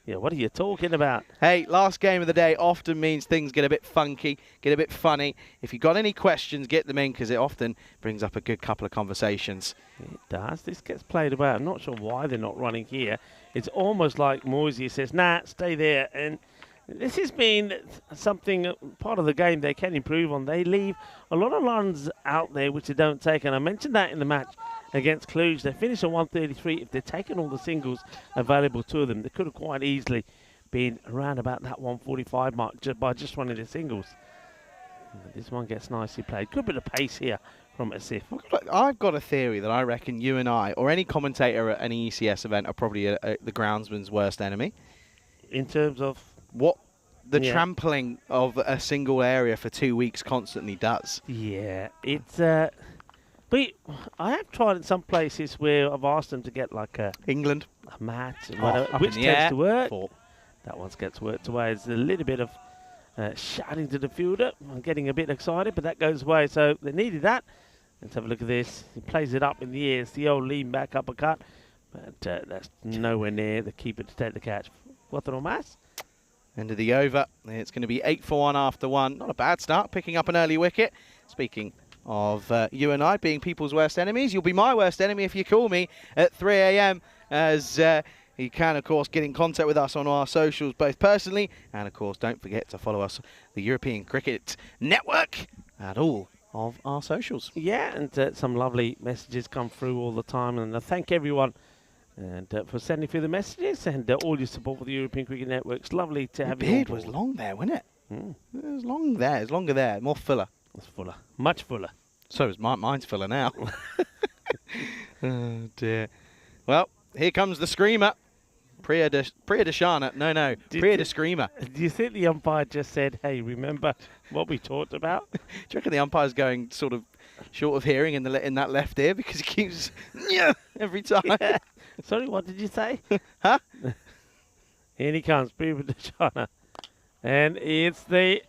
Yeah, what are you talking about? Hey, last game of the day often means things get a bit funky, get a bit funny. If you've got any questions, get them in because it often brings up a good couple of conversations. It does. This gets played about. I'm not sure why they're not running here. It's almost like Moisey says, nah, stay there. And this has been something, part of the game they can improve on. They leave a lot of runs out there which they don't take. And I mentioned that in the match against Cluj. They finished at 133. If they'd taken all the singles available to them, they could have quite easily been around about that 145 mark by just running the singles. This one gets nicely played. Good bit of pace here from Asif. I've got a theory that I reckon you and I, or any commentator at any ECS event, are probably the groundsman's worst enemy. In terms of What the Yeah. trampling of a single area for 2 weeks constantly does. yeah, it's but I have tried in some places where I've asked them to get like a England, mat, and Oh, whatever, up which in the tends air. to work. Four. That one gets worked away. It's a little bit of shouting to the fielder. I'm getting a bit excited, but that goes away. So they needed that. Let's have a look at this. He plays it up in the air. It's the old lean back uppercut, but that's nowhere near the keeper to take the catch. Cuatro más. End of the over. It's going to be 8 for 1 after 1. Not a bad start, picking up an early wicket. Speaking of you and I being people's worst enemies, you'll be my worst enemy if you call me at 3 a.m. as you can, of course, get in contact with us on our socials, both personally, and, of course, don't forget to follow us, the European Cricket Network, at all of our socials. Yeah, and some lovely messages come through all the time, and I thank everyone And for sending through the messages and all your support for the European Cricket Network. It's lovely to have Your you on beard was board. long there, wasn't it? Mm, It was long there. It's longer there. More fuller. it's fuller. Much fuller. So is mine. Mine's fuller now. Oh, dear. Well, here comes the screamer. Priya Deshana. No. Priya de Screamer. Do you think the umpire just said, hey, remember what we talked about? Do you reckon the umpire's going sort of short of hearing in that left ear because he keeps every time? Yeah. Sorry, what did you say? Huh? Here he comes, Priya Deshana. And it's the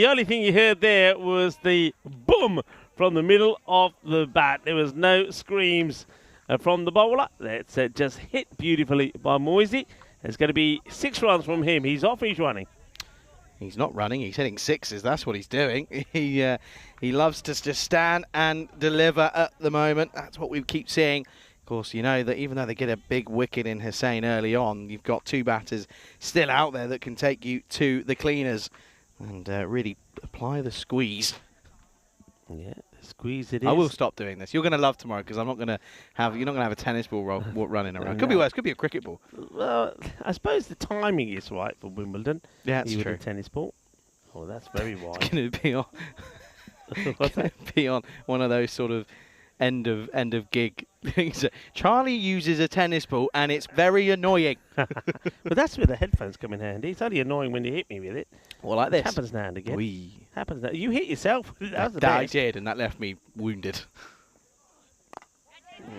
only thing you heard there was the boom from the middle of the bat. There was no screams from the bowler. That's just hit beautifully by Moisey. It's going to be 6 runs from him. He's off, he's running. He's not running. He's hitting sixes. That's what he's doing. He loves to just stand and deliver at the moment. That's what we keep seeing. Of course, you know that even though they get a big wicket in Hussain early on, you've got 2 batters still out there that can take you to the cleaners and really apply the squeeze. Yeah, squeeze it is. I will stop doing this. You're going to love tomorrow because you're not going to have a tennis ball running around. Could be worse. Could be a cricket ball. Well, I suppose the timing is right for Wimbledon. Yeah, that's With true. a tennis ball. Oh, that's very wide. It's going to be on. What's that? Be on one of those sort of end of gig things. Charlie uses a tennis ball and it's very annoying. But that's where the headphones come in handy. It's only annoying when you hit me with it. Well, like Which this. happens now and again. Wee. Happens now. You hit yourself. That was the That I best. did, and that left me wounded.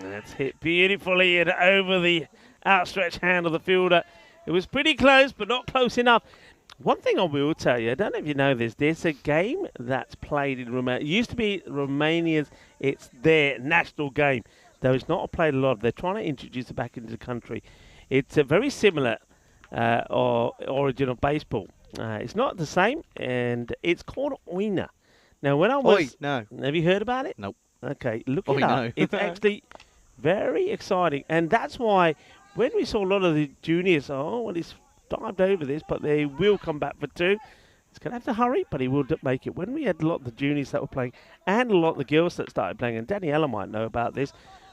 That's hit beautifully and over the outstretched hand of the fielder. It was pretty close, but not close enough. One thing I will tell you, I don't know if you know this, there's a game that's played in Romania. It used to be Romania's, it's their national game, though it's not played a lot. They're trying to introduce it back into the country. It's a very similar origin of baseball. It's not the same, and it's called Oina. Now, when I was... Oi, no. Have you heard about it? Nope. Okay, look Oi, it up. no. It's actually very exciting, and that's why when we saw a lot of the juniors, well, he's dived over this, but they will come back for 2. He's going to have to hurry, but he will make it. When we had a lot of the juniors that were playing, and a lot of the girls that started playing, and Daniela might know about this,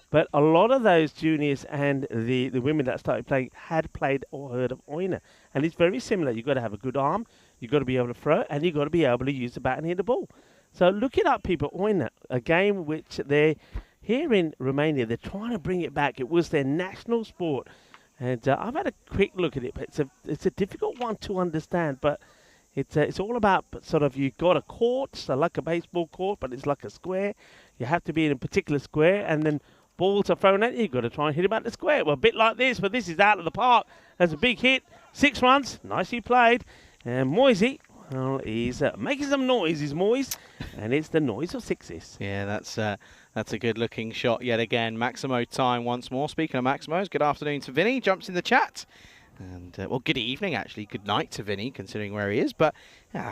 but a lot of those juniors and the women that started playing had played or heard of Oina. And it's very similar. You've got to have a good arm, you've got to be able to throw, and you've got to be able to use the bat and hit the ball. So look it up, people. Oina, a game which they're here in Romania, they're trying to bring it back. It was their national sport. And I've had a quick look at it, but it's a difficult one to understand. But it's all about sort of, you've got a court, so like a baseball court, but it's like a square. You have to be in a particular square, and then balls are thrown at you. You've got to try and hit them at the square. Well, a bit like this, but this is out of the park. That's a big hit. 6 runs. Nicely played. And Moisey, well, he's making some noise, is Moise. And it's the noise of 6s. Yeah, that's a good-looking shot yet again. Maximo time once more. Speaking of Maximos, good afternoon to Vinny. Jumps in the chat. And, well, good evening, actually. Good night to Vinny, considering where he is. But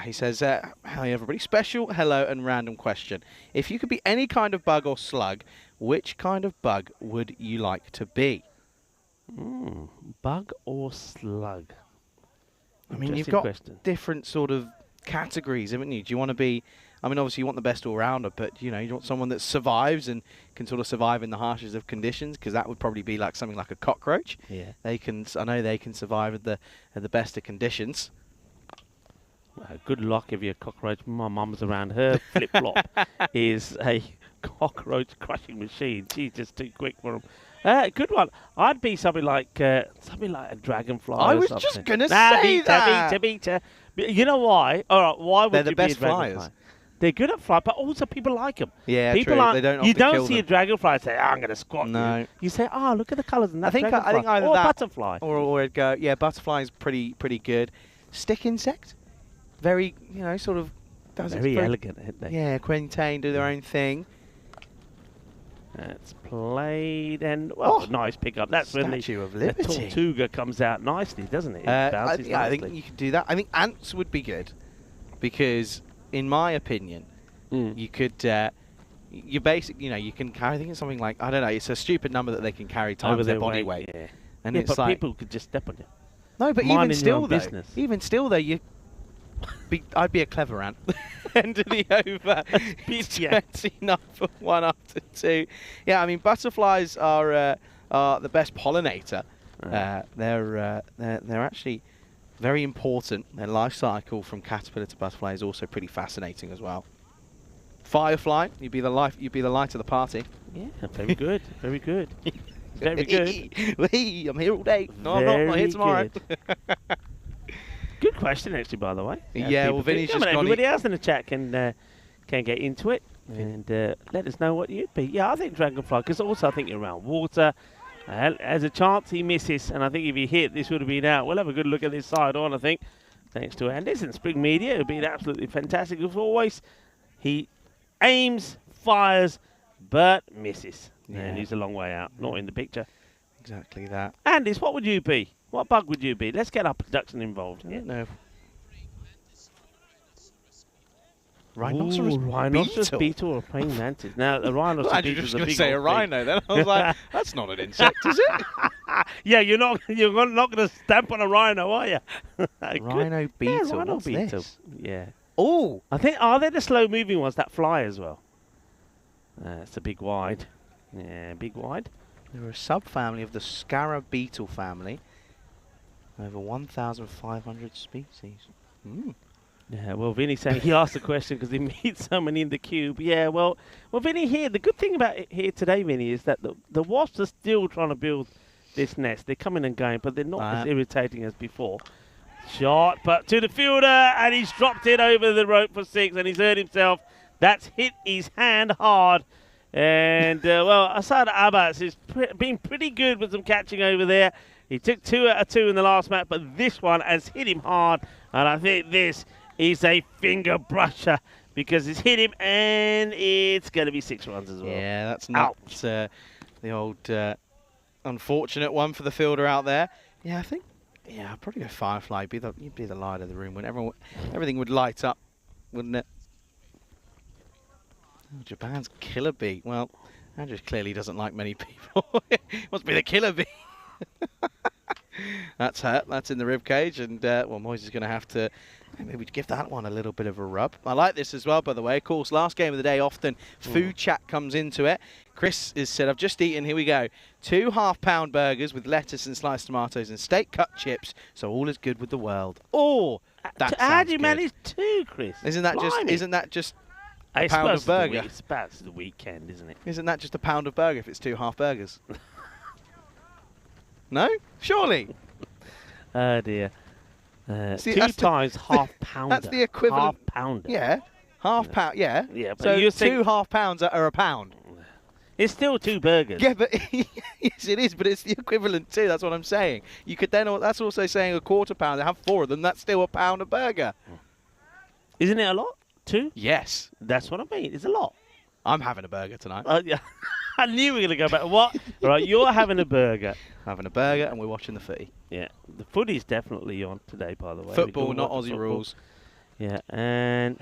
he says, hi, everybody. Special hello and random question. If you could be any kind of bug or slug, which kind of bug would you like to be? Bug or slug? I mean, you've Interesting got question. different sort of categories, haven't you? Do you want to be... I mean, obviously you want the best all-rounder, but, you know, you want someone that survives and can sort of survive in the harshest of conditions, because that would probably be like something like a cockroach. Yeah. They can... I know they can survive at the best of conditions. Good luck if you're a cockroach. My mum's around. Her flip-flop is a cockroach crushing machine. She's just too quick for them. Good one. I'd be something like a dragonfly. I or was something. just gonna say that. Beta. You know why? All right. Why would They're the you be a best dragonfly? flyers. They're good at fly, but also people like them. Yeah, people true. aren't- They don't You often don't kill see a them. dragonfly and say, "I'm going to squat No. you." You say, "Oh, look at the colours in that I think dragonfly." either or that butterfly. or it'd go, yeah, butterfly's pretty good. Stick insect, very, you know, sort of does Very its elegant, aren't they? Yeah, Quintain do their own thing. It's played and well, Oh, nice pickup. That's when Statue of the Liberty. Tortuga comes out nicely, doesn't it? It bounces yeah, I think nicely. you could do that. I think ants would be good because, in my opinion, you could. You basically, you know, you can carry. I think it's something like, I don't know. It's a stupid number that they can carry times Over their body weight. Yeah. And Yeah, it's but like people could just step on you. no, but minding even your still own though, business. even still though, I'd be a clever ant. End of the over. Yeah. It's enough for 1 after 2. Yeah, I mean butterflies are are the best pollinator. They're actually very important. Their life cycle from caterpillar to butterfly is also pretty fascinating as well. Firefly, you'd be the light of the party. Yeah, very good, very good. Very good. I'm here all day. No, I'm not. I'm here tomorrow. Good question, actually, by the way. Yeah, well, Vinny's just gone. Everybody else in the chat can get into it and let us know what you'd be. Yeah, I think Dragonfly, because also I think you're around water. Has a chance he misses, and I think if he hit, this would have been out. We'll have a good look at this side on, I think, thanks to Anders and Spring Media. It would be absolutely fantastic as always. He aims, fires, but misses. Yeah. And he's a long way out, not in the picture. Exactly that. Anders, what would you be? What bug would you be? Let's get our production involved. I don't know. Rhinoceros beetle or praying mantis. Now, the rhinoceros well, beetle just is a going to big say a old thing. rhino then. I was like, that's not an insect, is it? Yeah, you're not going to stamp on a rhino, are you? Rhino beetle. Yeah, rhino What's beetle. this? Yeah. Oh, I think, are they the slow-moving ones that fly as well? It's a big wide. Yeah, big wide. they're a subfamily of the scarab beetle family. Over 1,500 species. Yeah, well, Vinny saying he asked the question because he meets someone in the cube. Yeah, well, Vinny here, the good thing about it here today, Vinny, is that the wasps are still trying to build this nest. They're coming and going, but they're not as irritating as before. Shot, but to the fielder, and he's dropped it over the rope for 6, and he's hurt himself. That's hit his hand hard. And, well, Asad Abbas has been pretty good with some catching over there. He took 2 out of 2 in the last match, but this one has hit him hard, and I think this is a finger brusher because it's hit him, and it's going to be 6 runs as well. Yeah, that's not the old unfortunate one for the fielder out there. Yeah, I think. Yeah, I'd probably go Firefly. You'd be the light of the room when everything would light up, wouldn't it? Oh, Japan's killer bee. Well, Andrew clearly doesn't like many people. Must be the killer bee. That's hurt. That's in the rib cage, and well, Moyes is going to have to maybe give that one a little bit of a rub. I like this as well, by the way. Of course, last game of the day, often food chat comes into it. Chris has said, I've just eaten, here we go, 2 half-pound burgers with lettuce and sliced tomatoes and steak cut chips, so all is good with the world. Oh, that How sounds do you good. manage 2, Chris? Isn't that just a I pound of suppose burger? It's about the weekend, isn't it? Isn't that just a pound of burger if it's 2 half burgers? No? Surely. Oh dear. See, 2 that's the- times half pounder. That's the equivalent. Half pounder. Yeah. Half pound, yeah. Yeah, but so you're 2 saying- half pounds are a pound. It's still 2 burgers. Yeah, but yes, it is, but it's the equivalent too. That's what I'm saying. You could then, that's also saying a quarter pound. Have 4 of them. That's still a pound of burger. Isn't it a lot? 2? Yes. That's what I mean. It's a lot. I'm having a burger tonight. Yeah. I knew we were going to go back. What? Right, you're having a burger. Having a burger and we're watching the footy. Yeah. The footy's definitely on today, by the way. Football, We can not watch Aussie football. rules. Yeah, and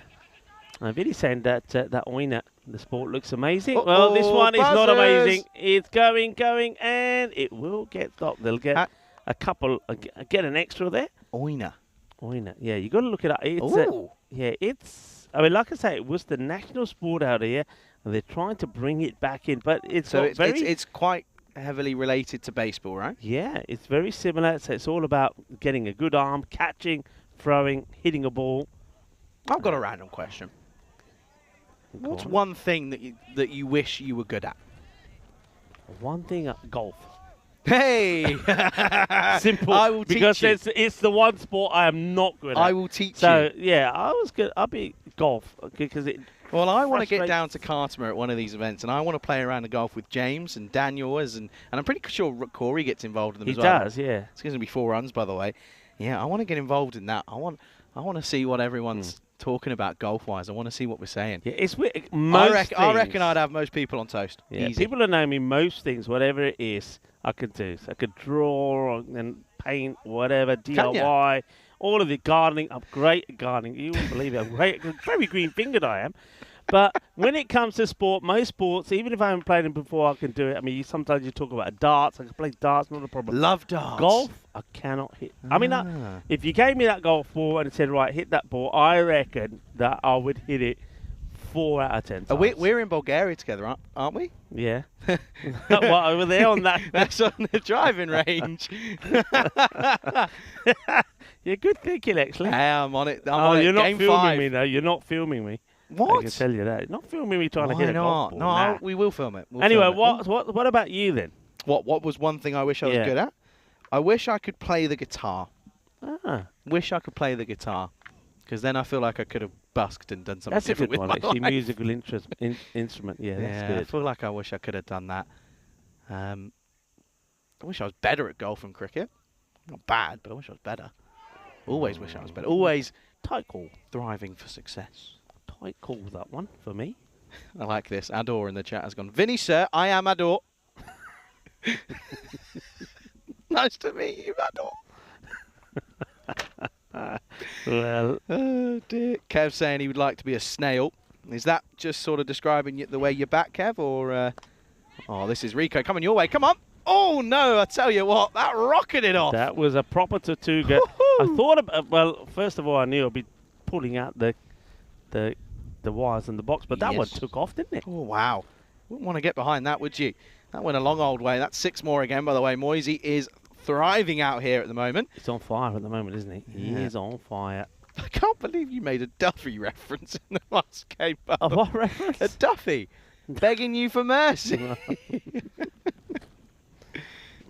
Vinny's saying that that Oina, the sport looks amazing. Well, this one is not buzzers. amazing. It's going, and it will get stopped. They'll get a couple, get an extra there. Oina. Oina, yeah, you got to look it up. It's Ooh. yeah, it's. I mean, like I say, it was the national sport out here, and they're trying to bring it back in, but it's So got very. it's quite heavily related to baseball, right? Yeah, it's very similar. So it's all about getting a good arm, catching, throwing, hitting a ball. I've got a random question. Go What's on. one thing that you wish you were good at? One thing, golf. Hey! Simple. I will teach because you. it's the one sport I am not good at. I will teach So you. yeah, I was good. I'll be golf because it. Well, I want to get frustrates- down to Cartmer at one of these events, and I want to play around the golf with James and Daniel, and I'm pretty sure Corey gets involved in them He as well. does, yeah. It's going to be 4 runs, by the way. Yeah, I want to get involved in that. I want to see what everyone's talking about golf-wise. I want to see what we're saying. Yeah, it's most I reckon things- I'd have most people on toast. Yeah, Easy. people that know me, most things, whatever it is, I could do. So I could draw and paint, whatever, DIY, all of the gardening. I'm great at gardening. You wouldn't believe it. I'm great, very green-fingered I am. But when it comes to sport, most sports, even if I haven't played them before, I can do it. I mean, sometimes you talk about darts. I can play darts, not a problem. Love darts. Golf, I cannot hit. I mean, Ah. if you gave me that golf ball and said, right, hit that ball, I reckon that I would hit it 4 out of 10 Oh, times. we're in Bulgaria together, aren't we? Yeah. What, over there on that? That's on the driving range. You're good thinking, actually. Yeah, I'm on it. I'm Oh, on it. you're not Game filming 5. me, though. You're not filming me. What? I can tell you that. You're not filming me trying to Why hit a golf not? ball. No, Nah. we will film it. We'll Anyway, film it. what about you then? What was one thing I wish I was Yeah. good at? I wish I could play the guitar. Ah, Wish I could play the guitar, because then I feel like I could have busked and done something that's a different good with one, my actually. life. Musical instrument. Yeah, that's I good. feel like I wish I could have done that. I wish I was better at golf and cricket. Not bad, but I wish I was better. Always wish I was better. Always Tight call. thriving for success. Tight call, that one, for me. I like this. Adore in the chat has gone, Vinny, sir, I am Adore. Nice to meet you, Adore. Well, Oh, dear. Kev saying he would like to be a snail. Is that just sort of describing the way you're back, Kev? Or, oh, this is Rico coming your way. Come on. Oh, no, I tell you what, that rocketed off. that was a proper Tortuga. I thought about, well, first of all, I knew I'd be pulling out the wires in the box, but that one Yes. took off, didn't it? Oh, wow. Wouldn't want to get behind that, would you? That went a long old way. That's 6 more again, by the way. Moisey is thriving out here at the moment. He's on fire at the moment, isn't he? He Yeah. is on fire. I can't believe you made a Duffy reference in the last game. A what reference? A Duffy. Begging you for mercy.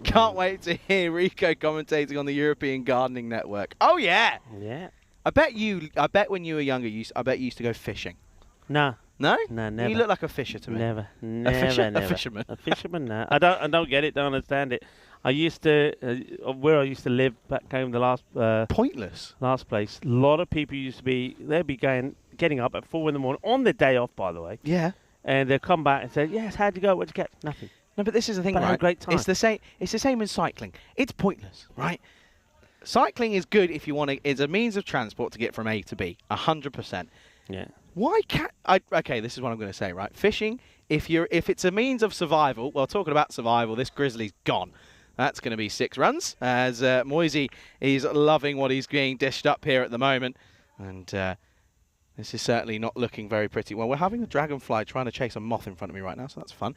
Can't wait to hear Rico commentating on the European Gardening Network. Oh, yeah. Yeah. I bet when you were younger, I bet you used to go fishing. Nah. No? No, never. You look like a fisher to me. Never, A never. fisherman. A fisherman, no. I don't get it, don't understand it. I used to, where I used to live back home, the Pointless. last place, a lot of people used to be, they'd be getting up at 4 in the morning, on their day off, by the way, Yeah. and they'd come back and say, yes, how'd you go? What'd you get? Nothing. No, but this is the thing, But I right? had a great time. It's the same. It's the same in cycling. It's pointless, right? Cycling is good if you want to. It's a means of transport to get from A to B. 100%. Yeah. Why can't I? Okay, this is what I'm going to say, right? Fishing. If it's a means of survival. Well, talking about survival, this grizzly's gone. That's going to be 6 runs. As Moisey is loving what he's being dished up here at the moment, and this is certainly not looking very pretty. Well, we're having a dragonfly trying to chase a moth in front of me right now, so that's fun.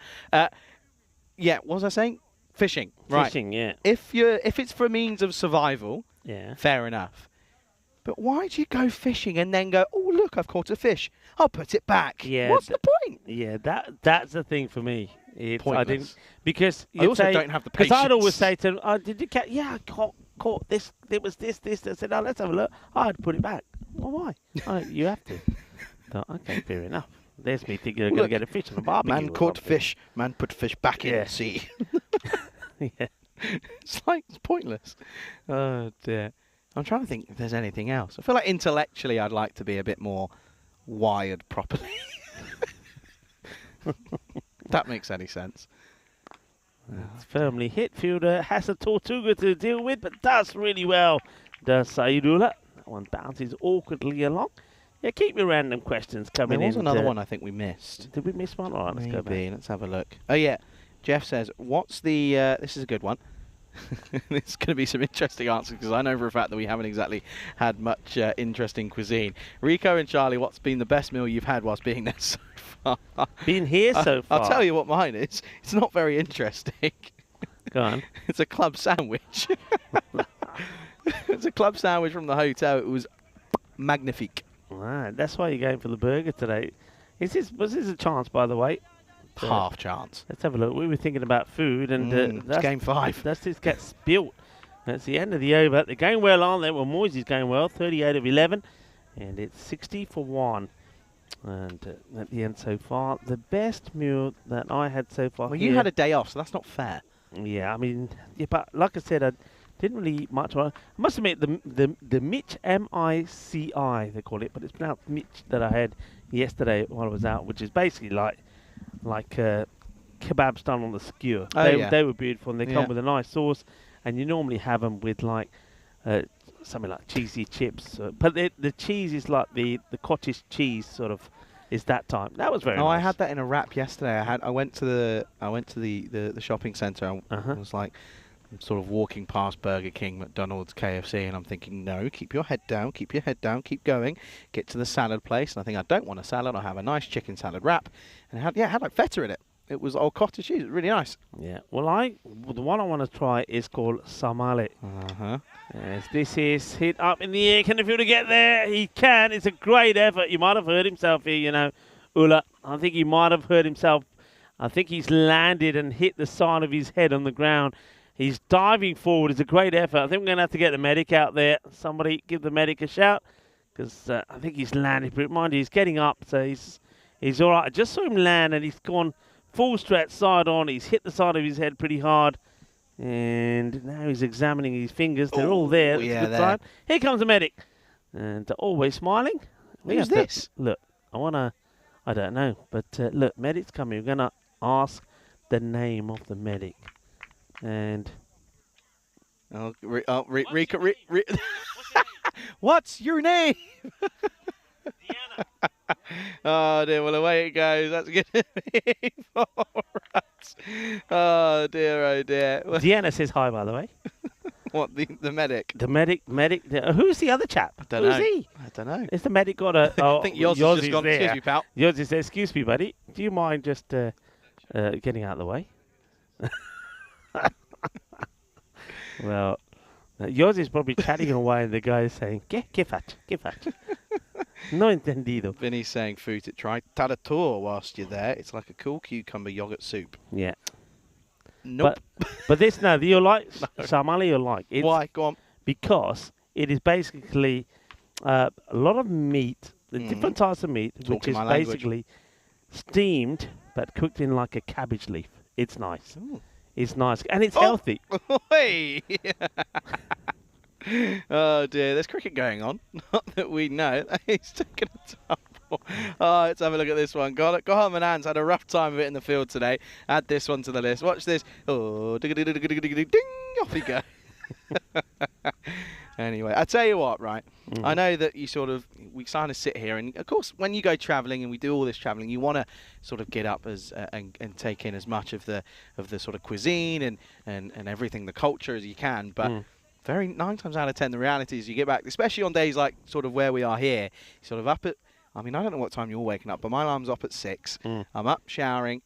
Yeah, what was I saying? Fishing. Right. Fishing, yeah. If it's for a means of survival, Yeah. fair enough. But why do you go fishing and then go, oh, look, I've caught a fish. I'll put it back. Yeah, What's the point? Yeah, that's the thing for me. I didn't, Pointless. because I also don't have the Because I'd always patience. say to them, oh, did you catch? Yeah, I caught this. It was this. I said, oh, let's have a look. Oh, I'd put it back. Well, why? Oh, you have to. Thought, okay, fair enough. There's me thinking I'm going to Look, get a fish on a barbecue. Man or caught something. fish. Man put fish back in Yeah. the sea. Yeah. It's pointless. Oh, dear. I'm trying to think if there's anything else. I feel like intellectually I'd like to be a bit more wired properly. If that makes any sense. It's firmly hit. Fielder has a Tortuga to deal with, but does really well. Does Saidullah. That one bounces awkwardly along. Yeah, keep your random questions coming There in. was another one I think we missed. Did we miss one? All right, let's go back. Maybe. Let's have a look. Oh, yeah. Jeff says, what's the... this is a good one. There's going to be some interesting answers because I know for a fact that we haven't exactly had much interesting cuisine. Rico and Charlie, what's been the best meal you've had whilst being there so far? Been here so far. I'll tell you what mine is. It's not very interesting. Go on. It's a club sandwich. It's a club sandwich from the hotel. It was magnifique. Right, that's why you're going for the burger today. Was this a chance, by the way? Half chance. Let's have a look. We were thinking about food, and It's game 5. That's just get spilt. That's the end of the over. They're going well, aren't they? Well, Moisey's going well, 38 of 11, and it's 60 for 1. And at the end so far, the best meal that I had so far. Well, here, you had a day off, so that's not fair. Yeah, I mean, yeah, but like I said, I didn't really eat much. I must admit, the Mitch, M-I-C-I, they call it, but it's pronounced Mitch, that I had yesterday while I was out, which is basically like kebabs done on the skewer. Oh, They were beautiful, and they Yeah. come with a nice sauce, and you normally have them with like something like cheesy chips. But the cheese is like the cottage cheese sort of is that time. That was very No, nice. I had that in a wrap yesterday. I went to the shopping centre and Uh-huh. I was like, I'm sort of walking past Burger King, McDonald's, KFC, and I'm thinking, no, keep your head down, keep your head down, keep going. Get to the salad place, and I think I don't want a salad. I'll have a nice chicken salad wrap, and it had like feta in it. It was old cottage cheese. It was really nice. Yeah. Well, the one I want to try is called Somali. Yes, this is hit up in the air. Can the fielder get there? He can. It's a great effort. You might have heard himself here, you know, Ulla. I think he might have heard himself. I think he's landed and hit the side of his head on the ground. He's diving forward. It's a great effort. I think we're going to have to get the medic out there. Somebody give the medic a shout, because I think he's landed. But mind you, he's getting up, so he's all right. I just saw him land, and he's gone full stretch side on. He's hit the side of his head pretty hard. And now he's examining his fingers. They're all there. That's a good sign. Here comes the medic. And always smiling. Who's this? Look, I don't know. But look, medic's coming. We're going to ask the name of the medic. And... What's your name? Deanna. Oh dear, well away it goes. That's good for us. Oh dear, Deanna says hi, by the way. What, the medic? The medic. Who's the other chap? I don't know. Who's he? I don't know. Is the medic got a... Oh, I think yours has just gone, there. excuse me, pal. Yours says, excuse me, buddy. Do you mind just getting out of the way? Well, yours is probably chatting away and the guy is saying, ¿Qué fat? No entendido. Vinny's saying food to try. Tarator whilst you're there. It's like a cool cucumber yogurt soup. Yeah. Nope. But this, no, you'll like, Somali you'll like. It's Why? Go on. Because it is basically a lot of meat, the different types of meat, which is basically steamed but cooked in like a cabbage leaf. It's nice. Ooh. It's nice. And it's healthy. Hey! Oh dear, there's cricket going on. Not that we know. He's taking a tumble. Oh, let's have a look at this one. Gohan Hans had a rough time of it in the field today. Add this one to the list. Watch this. Oh, ding, off he goes. Anyway, I tell you what, right? I know that we kind of sit here, and of course, when you go travelling and we do all this travelling, you want to sort of get up and take in as much of the sort of cuisine and everything, the culture as you can. But 9 times out of 10, the reality is you get back, especially on days like sort of where we are here, sort of up at, I mean, I don't know what time you're waking up, but my alarm's up at 6. I'm up, showering,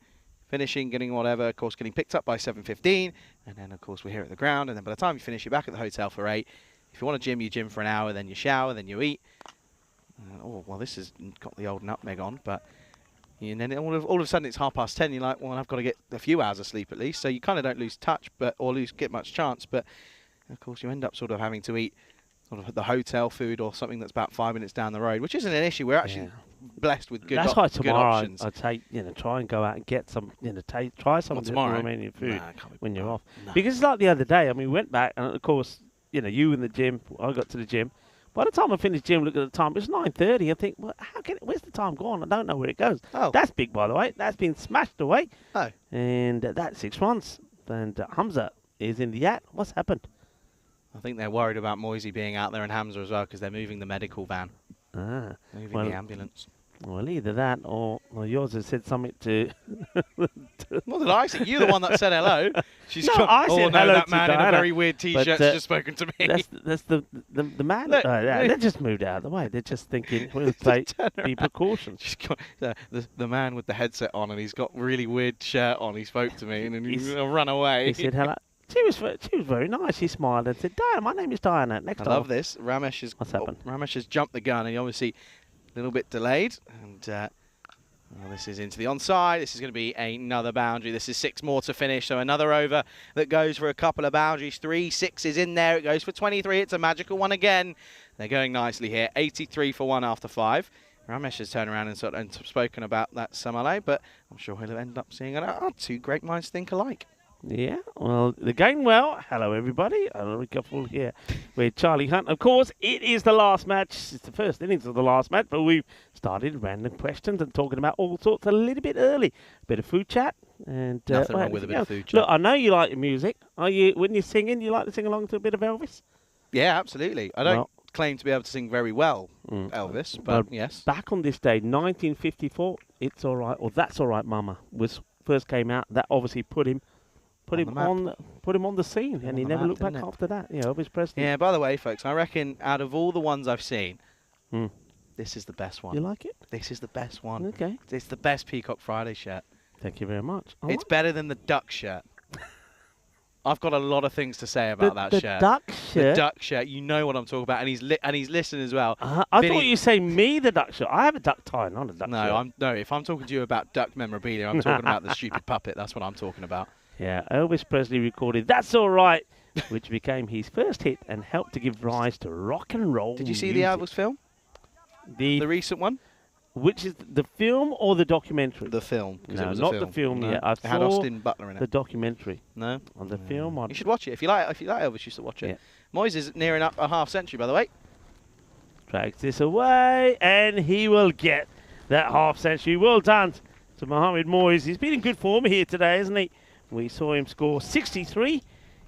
finishing, getting whatever, of course, getting picked up by 7:15, and then, of course, we're here at the ground, and then by the time you finish, you're back at the hotel for 8. If you want to gym, you gym for an hour, then you shower, then you eat. Oh, well, this has got the old nutmeg on, but... And then all of a sudden it's 10:30. You're like, well, I've got to get a few hours of sleep at least. So you kind of don't lose touch, or get much chance. But of course, you end up sort of having to eat sort of the hotel food or something that's about 5 minutes down the road, which isn't an issue. We're actually blessed with good options. That's why tomorrow I'd say, try and go out and get some, try some of the Romanian food when you're off. No. Because it's like the other day. I mean, we went back, and of course, you in the gym. I got to the gym. By the time I finished gym, look at the time, it's 9:30. I think, well, where's the time gone? I don't know where it goes. Oh. That's big, by the way. That's been smashed away. Oh. And that's 6 months. And Hamza is in the yak. What's happened? I think they're worried about Moisey being out there and Hamza as well, because they're moving the medical van. Moving the ambulance. Well, either that or yours has said something to... What did I say? You're the one that said hello. She's I said hello that to man Diana, in a very weird T-shirt's just spoken to me. That's the man. Look, they just moved out of the way. They're just thinking, we'll be precautions. The man with the headset on, and he's got really weird shirt on. He spoke to me, and then he's run away. He said hello. She was very nice. She smiled and said, Diana, my name is Diana. Next time. I love this. What's happened? Ramesh has jumped the gun, and he obviously... a little bit delayed, and this is into the onside. This is going to be another boundary. This is 6 more to finish, so another over that goes for a couple of boundaries. 3 6s in there. It goes for 23. It's a magical one again. They're going nicely here. 83 for 1 after 5. Ramesh has turned around and spoken about that Samale, but I'm sure he'll end up seeing it. 2 great minds think alike. Yeah, well, they're going well. Hello, everybody. Ulrika Full here with Charlie Hunt. Of course, it is the last match. It's the first innings of the last match, but we've started random questions and talking about all sorts a little bit early. A bit of food chat. And nothing wrong with a bit of food chat. Look, I know you like your music. When you're singing, you like to sing along to a bit of Elvis? Yeah, absolutely. I don't claim to be able to sing very well Elvis, but yes. Back on this day, 1954, It's All Right, or That's All Right, Mama, first came out. That obviously put him on put him on the scene, and he on the never map, looked back didn't it? after that. Yeah, Elvis Presley. Yeah, by the way, folks, I reckon out of all the ones I've seen, Hmm. this is the best one. You like it? This is the best one. Okay. It's the best Peacock Friday shirt. Thank you very much. I It's like better than the duck shirt. I've got a lot of things to say about that the shirt. duck The shirt. duck shirt, you know what I'm talking about, and he's listening as well. I Vinny- thought you say me the duck shirt. I have a duck tie, not a duck shirt. No. If I'm talking to you about duck memorabilia, I'm talking about the stupid puppet. That's what I'm talking about. Yeah, Elvis Presley recorded "That's All Right," which became his first hit and helped to give rise to rock and roll. Did you see the music. Elvis film? The The recent one? which is the film or the documentary? The film. 'Cause No, it was not a the film No. yet. I It had saw Austin Butler in it. the documentary. No? On the film, You should watch it. If you like Elvis, you should watch it. Yeah. Moyes is nearing up a half century, by the way. Drags this away, and he will get that half century. Well done to Mohamed Moyes. He's been in good form here today, isn't he? We saw him score 63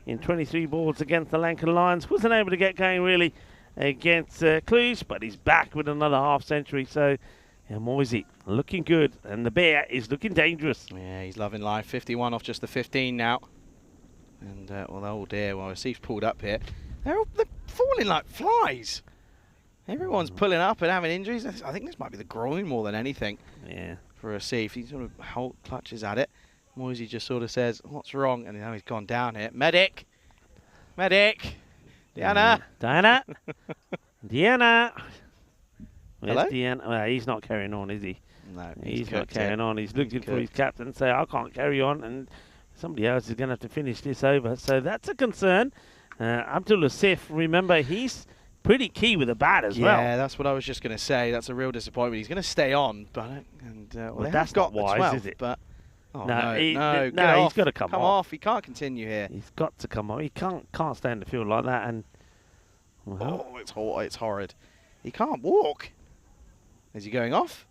in 23 balls against the Lankan Lions. Wasn't able to get going really against Cluj, but he's back with another half century. So, yeah, Moisey looking good, and the Bear is looking dangerous. Yeah, he's loving life. 51 off just the 15 now. And, oh dear, well, Asif's pulled up here. They're falling like flies. Everyone's pulling up and having injuries. I think this might be the groin more than anything Yeah. for Asif. He sort of clutches at it. Moisey just sort of says, what's wrong? And now he's gone down here. Medic! Medic! Diana! Diana! Diana! Where's Hello? Diana? Well, he's not carrying on, is he? No, He's not cooked carrying it. on. He's looking for his cooked. captain and say, I can't carry on, and somebody else is going to have to finish this over. So that's a concern. Abdul Asif, remember, he's pretty key with the bat as well. Yeah, that's what I was just going to say. That's a real disappointment. He's going to stay on, but Well, they that's have got not wise, the 12, is it? But No, no, he- no, no, get he's off. gotta come off. He can't continue here. He's got to come on. He can't stay in the field like that. And well, Oh, it's horrid. He can't walk. Is he going off?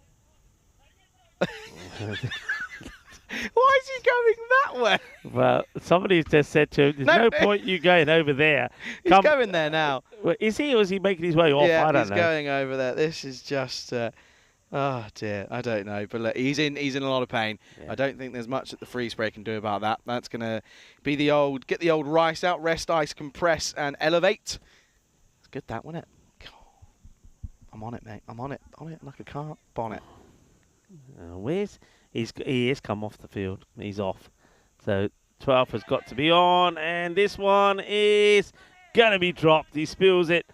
Why is he going that way? well, somebody just said to him, "There's No, no point you going over there." He's going there now. Well, is he, or is he making his way off? Yeah, I don't he's know. going over there. This is just. Oh dear, I don't know, but look, he's in a lot of pain. Yeah. I don't think there's much that the freeze spray can do about that. That's gonna be get the old rice out, rest, ice, compress, and elevate. It's good that, wasn't it? I'm on it, mate. I'm on it like a car bonnet. He has come off the field. He's off. So 12 has got to be on, and this one is gonna be dropped. He spills it.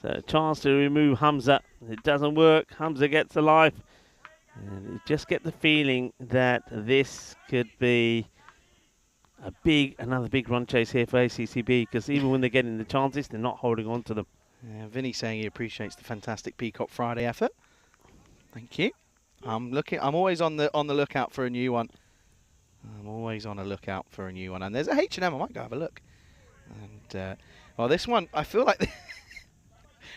So a chance to remove Hamza. It doesn't work. Hamza gets alive. And you just get the feeling that this could be another big run chase here for ACCB, because even when they're getting the chances, they're not holding on to them. Yeah, Vinny saying he appreciates the fantastic Peacock Friday effort. Thank you. I'm always on the lookout for a new one. I'm always on a lookout for a new one. And there's a H&M. I might go have a look. And well, this one I feel like.